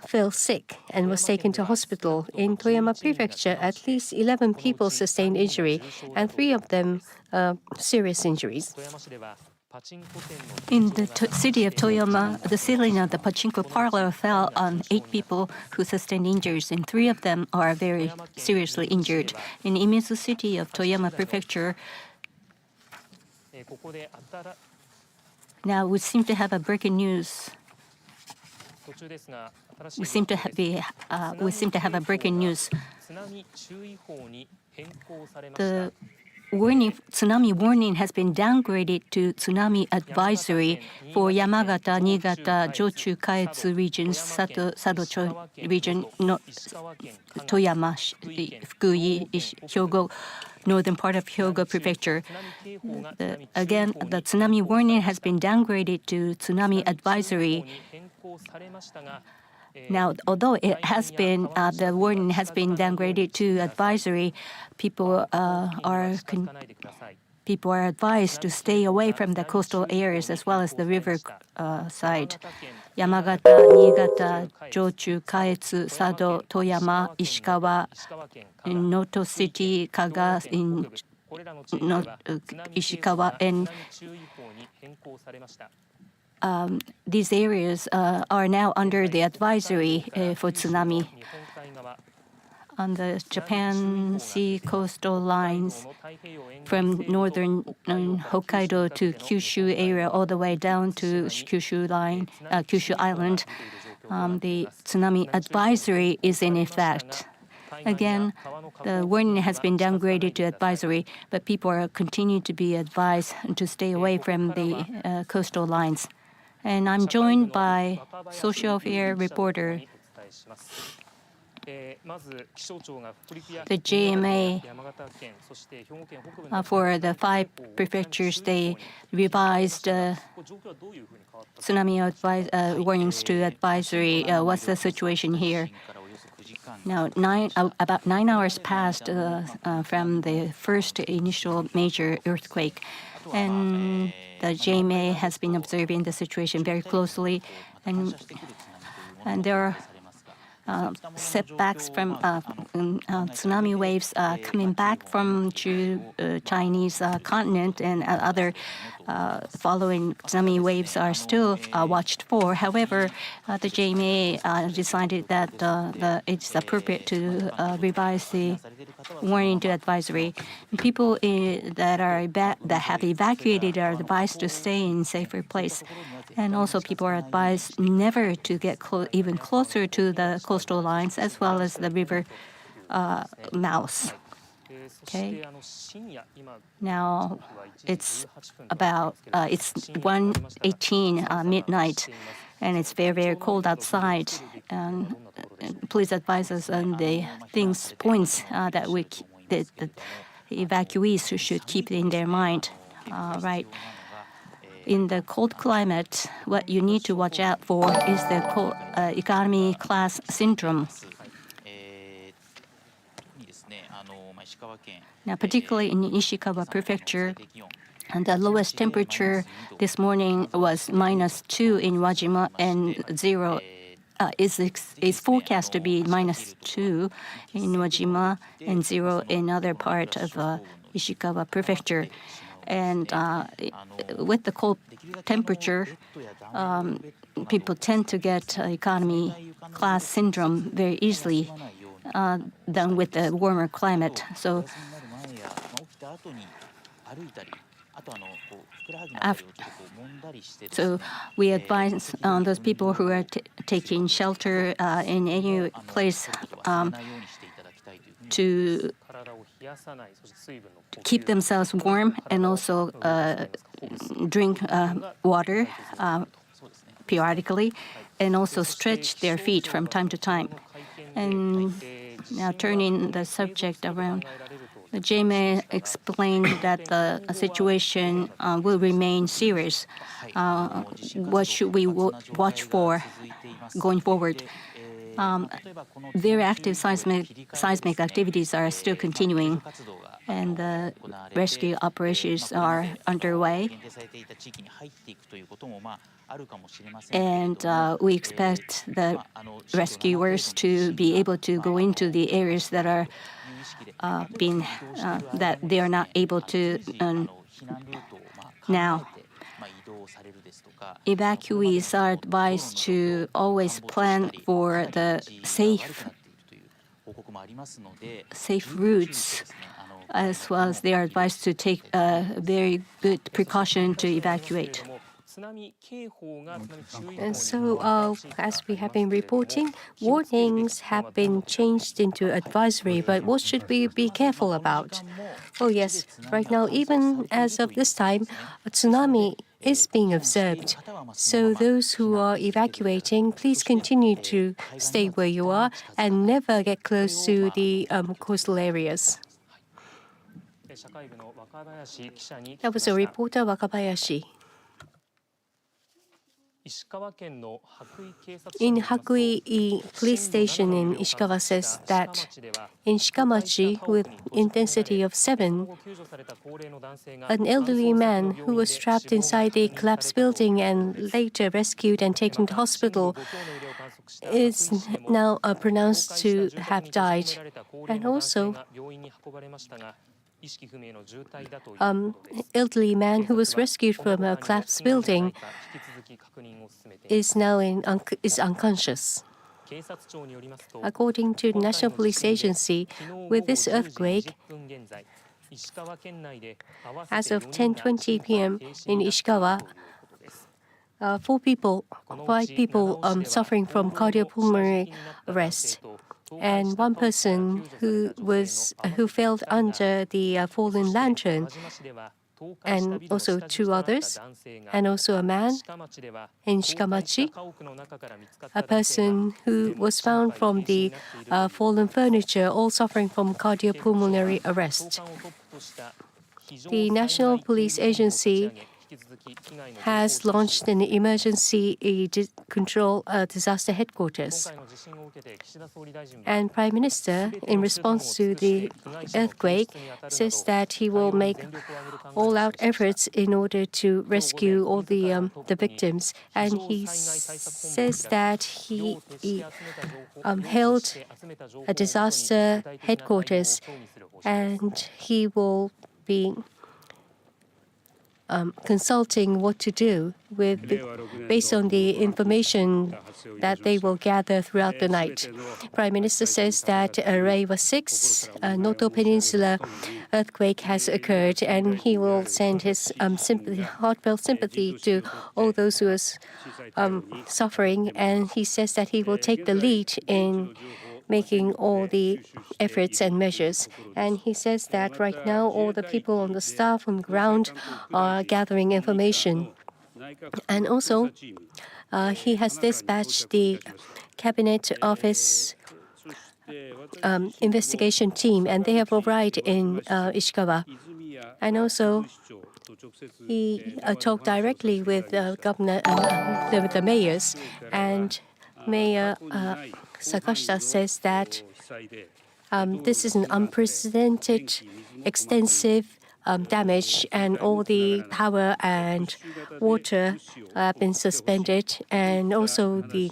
fell sick and was taken to hospital. In Toyama Prefecture, at least 11 people sustained injury, and 3 of them serious injuries. In the city of Toyama, the ceiling of the pachinko parlor fell on 8 people who sustained injuries, and 3 of them are very seriously injured. In Imizu City of Toyama Prefecture, now we seem to have a breaking news. We seem to have a breaking news. The tsunami warning has been downgraded to tsunami advisory for Yamagata, Niigata, Jochu, Kaetsu regions, Sado region, Toyama, Fukui, Hyogo, northern part of Hyogo Prefecture. Again, the tsunami warning has been downgraded to tsunami advisory. Now, although it has been the warning has been downgraded to advisory, people are advised to stay away from the coastal areas as well as the river side. Yamagata, Niigata, Jochu, Kaetsu, Sado, Toyama, Ishikawa, in Noto City, Kaga, in Ishikawa, and these areas are now under the advisory for tsunami. On the Japan Sea coastal lines from northern Hokkaido to Kyushu area all the way down to Kyushu Island, the tsunami advisory is in effect. Again, the warning has been downgraded to advisory, but people are continuing to be advised to stay away from the coastal lines. And I'm joined by social affair reporter. The JMA for the 5 prefectures, they revised tsunami warnings to advisory. What's the situation here? Now, about 9 hours passed from the first initial major earthquake, and the JMA has been observing the situation very closely, and there are setbacks from tsunami waves coming back from Chinese continent, and other following tsunami waves are still watched for. However, the JMA decided that it's appropriate to revise the warning to advisory. People that have evacuated are advised to stay in a safer place. And also people are advised never to get even closer to the coastal lines as well as the river mouths. Okay. Now it's 1:18 midnight, and it's very, very cold outside. And please advise us on the points that the evacuees should keep in their mind. Right. In the cold climate, what you need to watch out for is the economy class syndrome. Now, particularly in Ishikawa Prefecture, and the lowest temperature this morning was -2 in Wajima, and 0 is forecast to be -2 in Wajima and 0 in other part of Ishikawa Prefecture. And with the cold temperature, people tend to get economy class syndrome very easily than with the warmer climate. So we advise those people who are taking shelter in any place to keep themselves warm and also drink water periodically, and also stretch their feet from time to time. And now turning the subject around, the JMA explained that the situation will remain serious. What should we watch for going forward? Very active seismic activities are still continuing. and the rescue operations are underway. And we expect the rescuers to be able to go into the areas that are that they are not able to now. Evacuees are advised to always plan for the safe routes, as well as they are advised to take very good precaution to evacuate. And so, as we have been reporting, warnings have been changed into advisory, but what should we be careful about? Oh yes, right now, even as of this time, a tsunami is being observed. So those who are evacuating, please continue to stay where you are and never get close to the coastal areas. That was a reporter, Wakabayashi. In Hakui police station in Ishikawa says that in Shikamachi, with intensity of 7, an elderly man who was trapped inside a collapsed building and later rescued and taken to hospital is now pronounced to have died. And also, elderly man who was rescued from a collapsed building is now unconscious. According to the National Police Agency, with this earthquake, as of 10:20 p.m. in Ishikawa, 5 people suffering from cardiopulmonary arrest, and 1 person who fell under the fallen lantern, and also 2 others, and also a man in Shikamachi, a person who was found from the fallen furniture, all suffering from cardiopulmonary arrest. The National Police Agency has launched an emergency control disaster headquarters. And Prime Minister, in response to the earthquake, says that he will make all-out efforts in order to rescue all the victims. And he says that he held a disaster headquarters, and he will be consulting what to do based on the information that they will gather throughout the night. Prime Minister says that Reiwa 6, Noto Peninsula earthquake has occurred, and he will send his heartfelt sympathy to all those who are suffering. And he says that he will take the lead in making all the efforts and measures. And he says that right now all the people on the staff on the ground are gathering information. And also, he has dispatched the Cabinet Office investigation team, and they have arrived in Ishikawa. And also, he talked directly with governor, the mayors, and Mayor Sakashita says that this is an unprecedented, extensive damage, and all the power and water have been suspended, and also the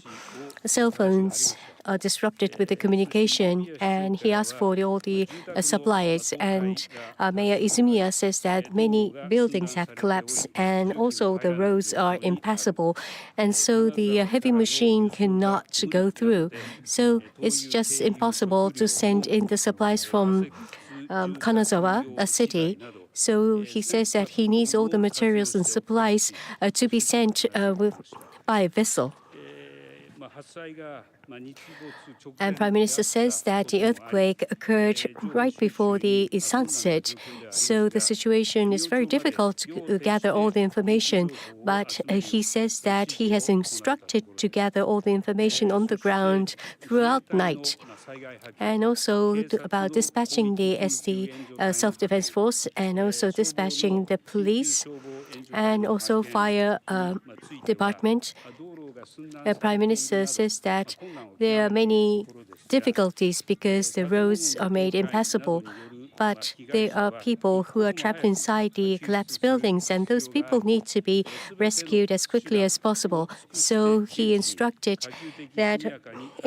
cell phones are disrupted with the communication, and he asked for all the supplies. And Mayor Izumiya says that many buildings have collapsed, and also the roads are impassable, and so the heavy machine cannot go through. So it's just impossible to send in the supplies from Kanazawa, a city. So he says that he needs all the materials and supplies to be sent by vessel. And Prime Minister says that the earthquake occurred right before the sunset, so the situation is very difficult to gather all the information. But he says that he has instructed to gather all the information on the ground throughout the night. And also about dispatching the SD self-defense force, and also dispatching the police, and also fire department. The Prime Minister says that there are many difficulties because the roads are made impassable. But there are people who are trapped inside the collapsed buildings, and those people need to be rescued as quickly as possible. So he instructed that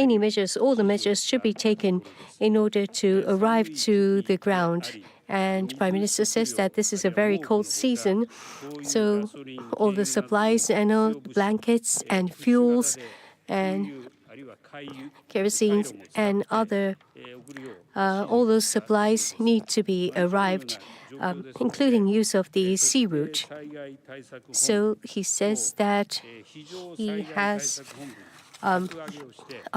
any measures, all the measures should be taken in order to arrive to the ground. And Prime Minister says that this is a very cold season, so all the supplies and all the blankets and fuels and kerosene and other all those supplies need to be arrived, including use of the sea route. So he says that he has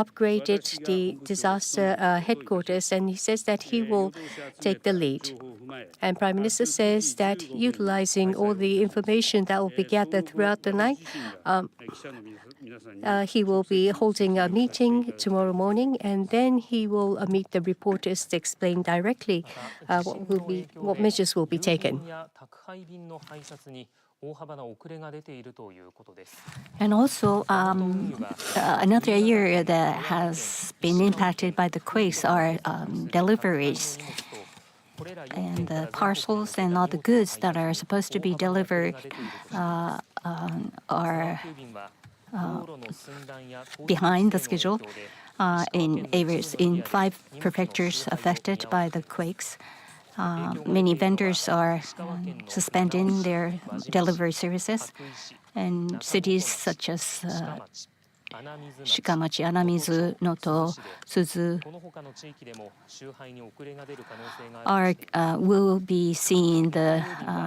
upgraded the disaster headquarters, and he says that he will take the lead. And Prime Minister says that utilizing all the information that will be gathered throughout the night, he will be holding a meeting tomorrow morning, and then he will meet the reporters to explain directly what measures will be taken. And also, another area that has been impacted by the quakes are deliveries. And the parcels and all the goods that are supposed to be delivered are behind the schedule in areas in 5 prefectures affected by the quakes. Many vendors are suspending their delivery services, and cities such as Shikamachi, Anamizu, Noto, Suzu will be seeing the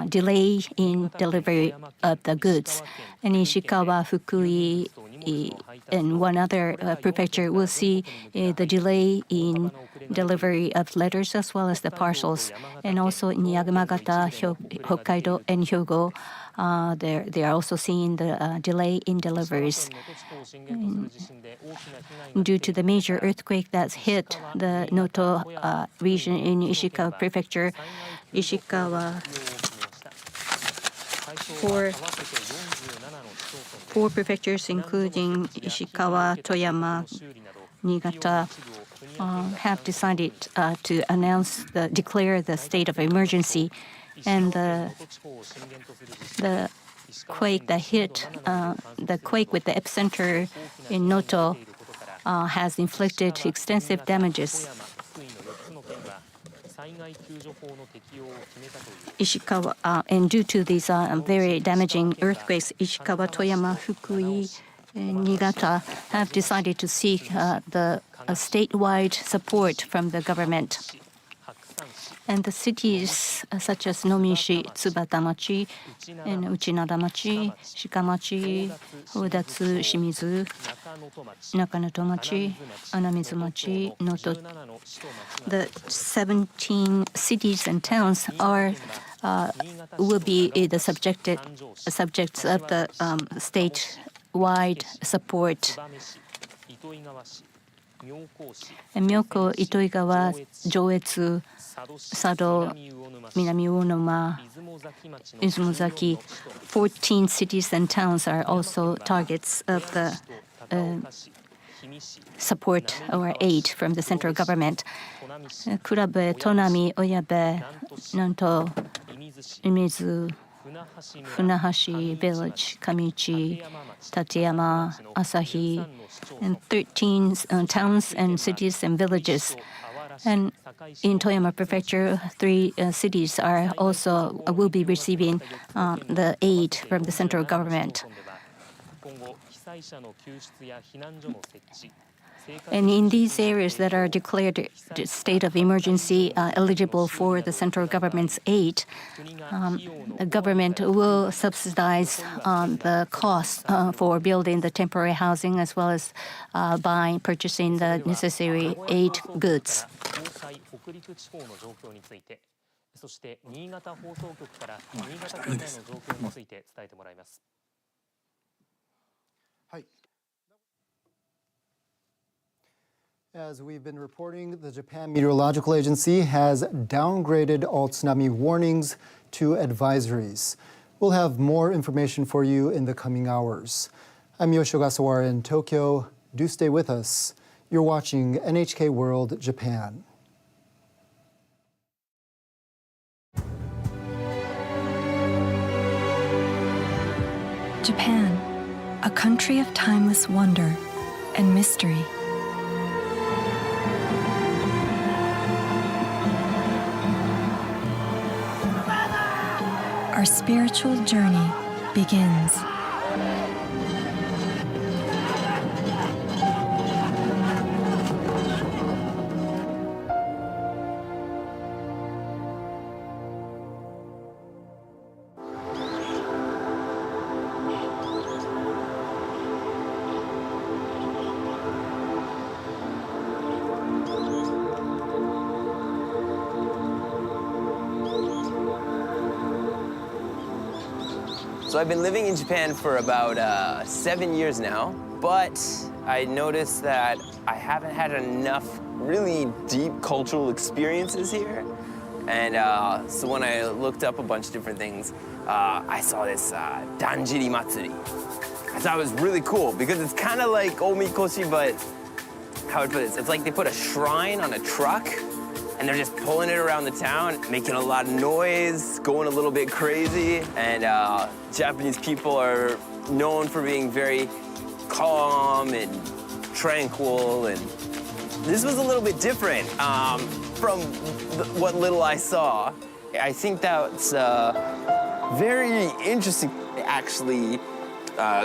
delay in delivery of the goods. And Ishikawa, Fukui, and one other prefecture will see the delay in delivery of letters as well as the parcels. And also in Yamagata, Hokkaido, and Hyogo, they are also seeing the delay in deliveries. Due to the major earthquake that's hit the Noto region in Ishikawa Prefecture, four prefectures, including Ishikawa, Toyama, Niigata, have decided to declare the state of emergency. And the quake that hit, the quake with the epicenter in Noto has inflicted extensive damages. And due to these very damaging earthquakes, Ishikawa, Toyama, Fukui, and Niigata have decided to seek the statewide support from the government. And the cities such as Nomishi, Tsubatamachi, and Uchinadamachi, Shikamachi, Odatsu, Shimizu, Nakanotomachi, Anamizumachi, Noto. The 17 cities and towns will be the subjects of the statewide support. And Myoko, Itoigawa, Joetsu, Sado, Minami Uonoma, Izumozaki, 14 cities and towns are also targets of the support or aid from the central government. Kurabe, Tonami, Oyabe, Nanto, Imizu, Funahashi Village, Kamiuchi, Tateyama, Asahi, and 13 towns and cities and villages. And in Toyama Prefecture, 3 cities will be receiving the aid from the central government. And in these areas that are declared state of emergency eligible for the central government's aid, the government will subsidize the cost for building the temporary housing as well as purchasing the necessary aid goods. As we've been reporting, the Japan Meteorological Agency has downgraded all tsunami warnings to advisories. We'll have more information for you in the coming hours. I'm Yoshio Gasawara in Tokyo. Do stay with us. You're watching NHK World Japan. Japan, a country of timeless wonder and mystery. Our spiritual journey begins. So I've been living in Japan for about 7 years now, but I noticed that I haven't had enough really deep cultural experiences here. And so when I looked up a bunch of different things, I saw this Danjiri Matsuri. I thought it was really cool because it's kind of like Omikoshi, but how would I put this? It's like they put a shrine on a truck and they're just pulling it around the town, making a lot of noise, going a little bit crazy. And Japanese people are known for being very calm and tranquil. And this was a little bit different from what little I saw. I think that's very interesting, actually,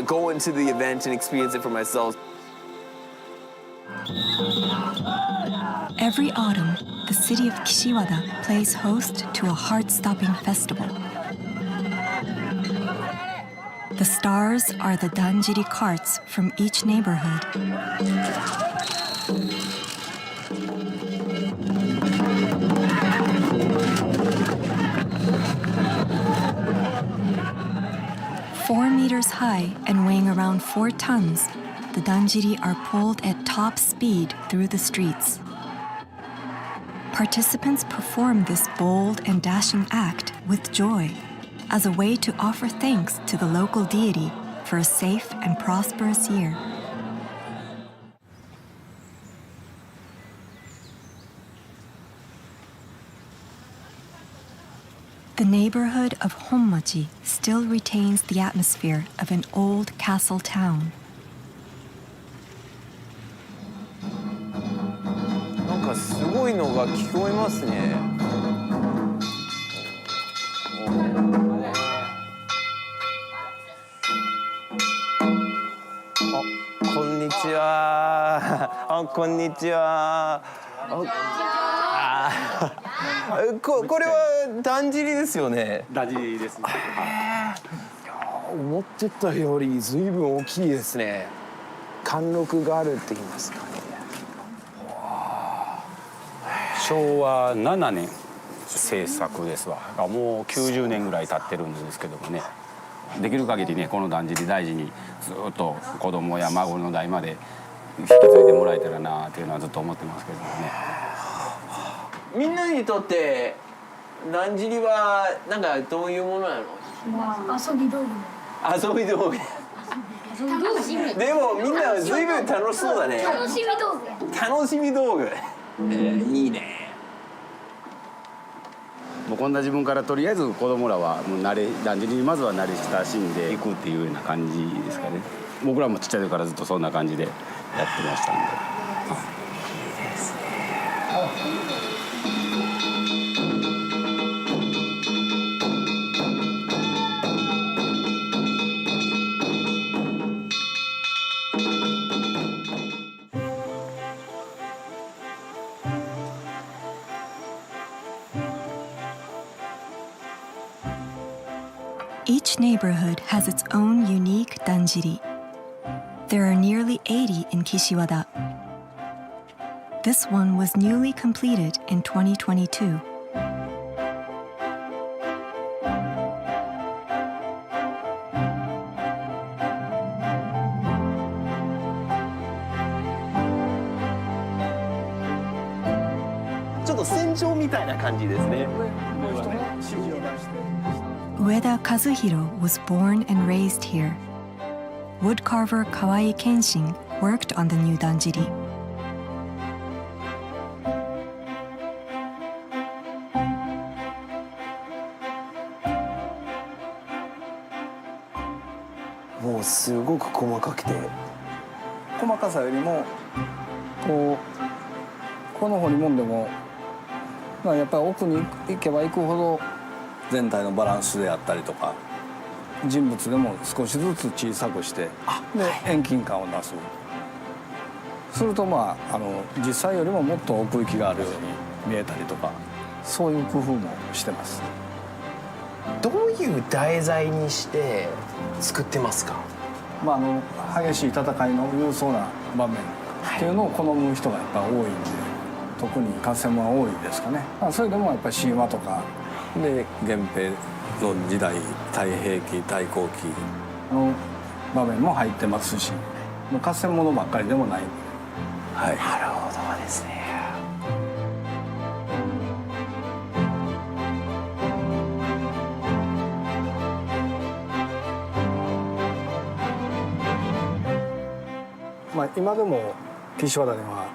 going to the event and experience it for myself. Every autumn, the city of Kishiwada plays host to a heart-stopping festival. The stars are the Danjiri carts from each neighborhood. Four meters high and weighing around 4 tons, the Danjiri are pulled at top speed through the streets. Participants perform this bold and dashing act with joy as a way to offer thanks to the local deity for a safe and prosperous year. The neighborhood of Honmachi still retains the atmosphere of an old castle town. なんかすごいのが聞こえますね。あ、こんにちは。あ、こんにちは。これはだんじりですよね。だんじりですね。思ってたよりずいぶん大きいですね。貫禄があるって言いますかね。昭和7年制作ですわ。もう90年ぐらい経ってるんですけどもね。できる限りねこのだんじり大事にずっと子供や孫の代まで引き継いでもらえたらなっていうのはずっと思ってますけどもね。みんなにとってだんじりはなんかどういうものなの？遊び道具。遊び道具。楽しみ。でもみんなずいぶん楽しそうだね。楽しみ道具。楽しみ道具。いいね。もうこんな自分からとりあえず子供らはもうだんじりにまずは慣れ親しんでいくっていうような感じですかね。僕らもちっちゃい時からずっとそんな感じでやってましたんで。Each neighborhood has its own unique danjiri. There are nearly 80 in Kishiwada. This one was newly completed in 2022. Ueda Kazuhiro was born and raised here. Woodcarver Kawai Kenshin worked on the new danjiri. もうすごく細かくて、細かさよりもこの彫り物でも、やっぱり奥に行けば行くほど全体のバランスであったりとか、人物でも少しずつ小さくしてで遠近感を出す。すると実際よりももっと奥行きがあるように見えたりとか、そういう工夫もしてます。どういう題材にして作ってますか？激しい戦いの勇壮な場面っていうのを好む人がやっぱ多いんで、特に合戦は多いですかね。それでもやっぱり神話とかで源平の時代、太平記、太閤記の場面も入ってますし、もう合戦ものばっかりでもない。なるほどですね。今でも岸和田には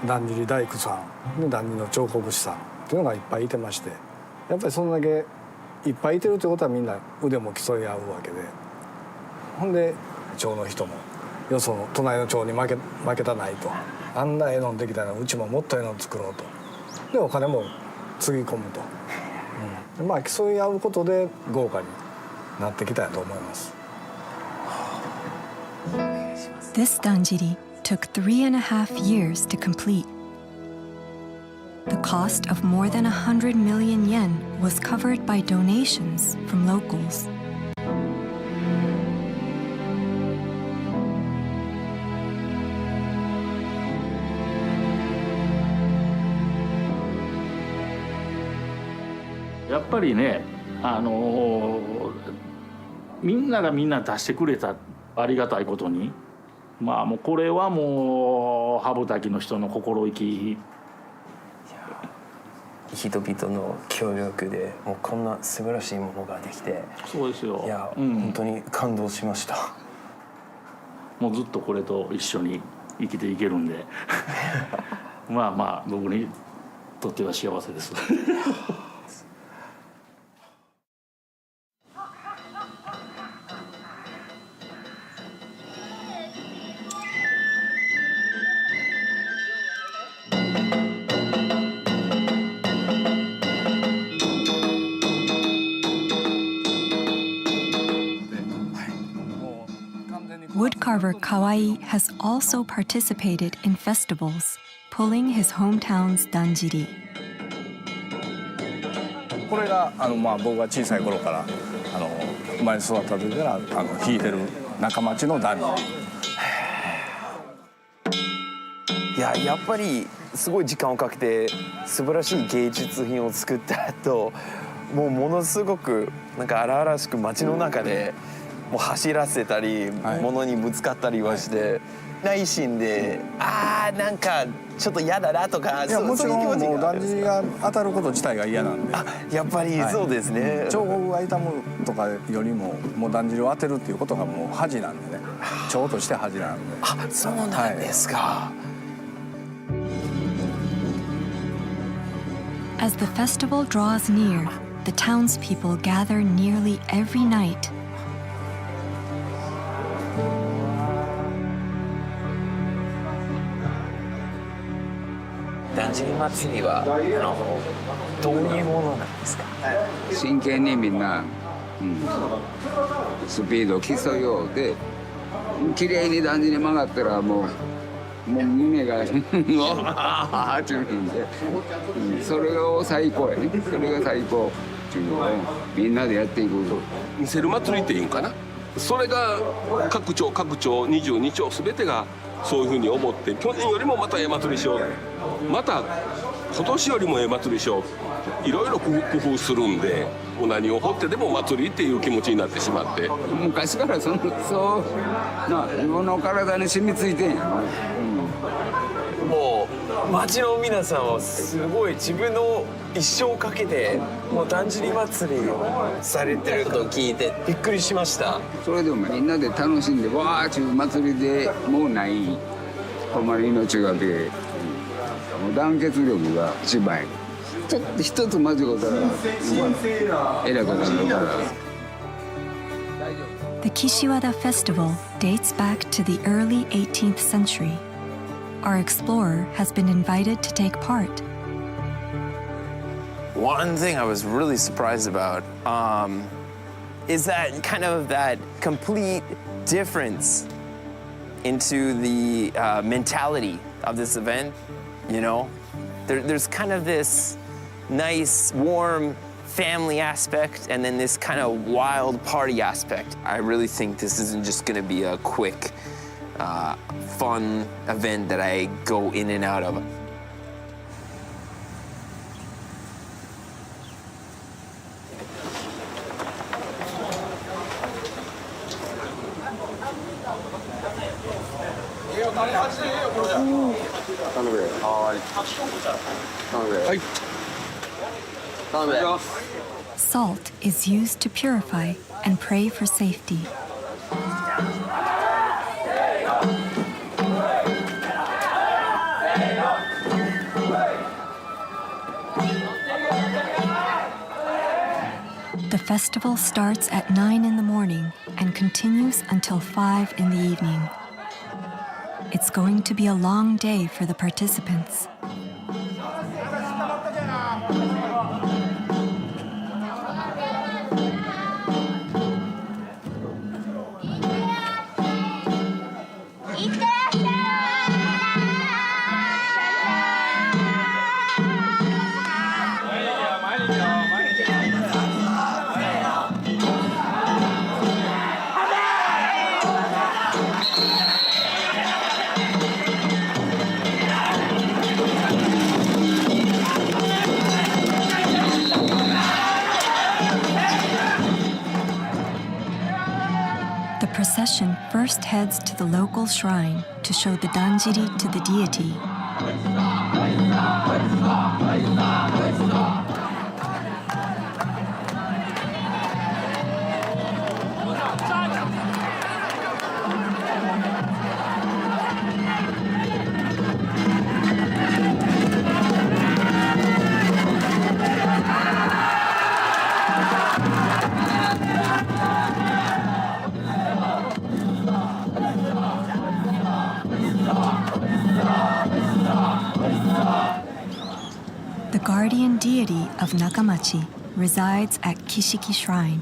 だんじり大工さんで、だんじりの彫刻師さんっていうのがいっぱいいてまして、やっぱりそんだけいっぱいいてるということはみんな腕も競い合うわけで、ほんで町の人もよその隣の町に負けたないと、あんな絵のできたらうちももっと絵の作ろうと、でお金もつぎ込むと、競い合うことで豪華になってきたと思います。This danjiri took 3.5 years to complete. The cost of more than 100 million yen was covered by donations from locals.やっぱりね、みんながみんな出してくれた、ありがたいことに、もうこれはもう羽生滝の人の心意気。人々の協力でもうこんな素晴らしいものができて、そうですよ。本当に感動しました。もうずっとこれと一緒に生きていけるんで僕にとっては幸せです。Woodcarver Kawai has also participated in festivals, pulling his hometown's danjiri. これが僕が小さい頃から生まれ育った時から弾いてる中町のだんじり。やっぱりすごい時間をかけて素晴らしい芸術品を作った後、もうものすごく荒々しく街の中でもう走らせたり、物にぶつかったりはして、内心でなんかちょっと嫌だなとか、もちろんもうだんじりが当たること自体が嫌なんで。やっぱりそうですね。彫刻が傷むとかよりももうだんじりを当てるっていうことがもう恥なんでね、蝶として恥なんで。そうなんですか。As the festival draws near, the townspeople gather nearly every night. だんじり祭りはどういうものなんですか？真剣にみんな、スピードを競いようで、綺麗にだんじり曲がったらもう胸があっていうんで、それが最高やね。それが最高っていうのをみんなでやっていく。見せる祭りっていうんかな。それが各町22町全てがそういうふうに思って、去年よりもまた絵祭りしよう、また今年よりも絵祭りしよう、いろいろ工夫するんで、もう何を掘ってでも祭りっていう気持ちになってしまって、昔からそう自分の体に染みついてんやろ。もう町の皆さんはすごい自分の一生かけてもうだんじり祭りをされてると聞いてびっくりしました。それでもみんなで楽しんでわーっていう祭りでもうない、ほんまに命がけ、もう団結力が一番。ちょっと一つ間違ったら偉くなるから。The Kishiwada Festival dates back to the early 18th century. Our explorer has been invited to take part. One thing I was really surprised about is that kind of that complete difference into the mentality of this event. You know, there's kind of this nice, warm family aspect, and then this kind of wild party aspect. I really think this isn't just gonna be a quick, fun event that I go in and out of. Salt is used to purify and pray for safety. The festival starts at 9 in the morning and continues until 5 in the evening. It's going to be a long day for the participants. The procession first heads to the local shrine to show the danjiri to the deity. The guardian deity of Nakamachi resides at Kishiki Shrine.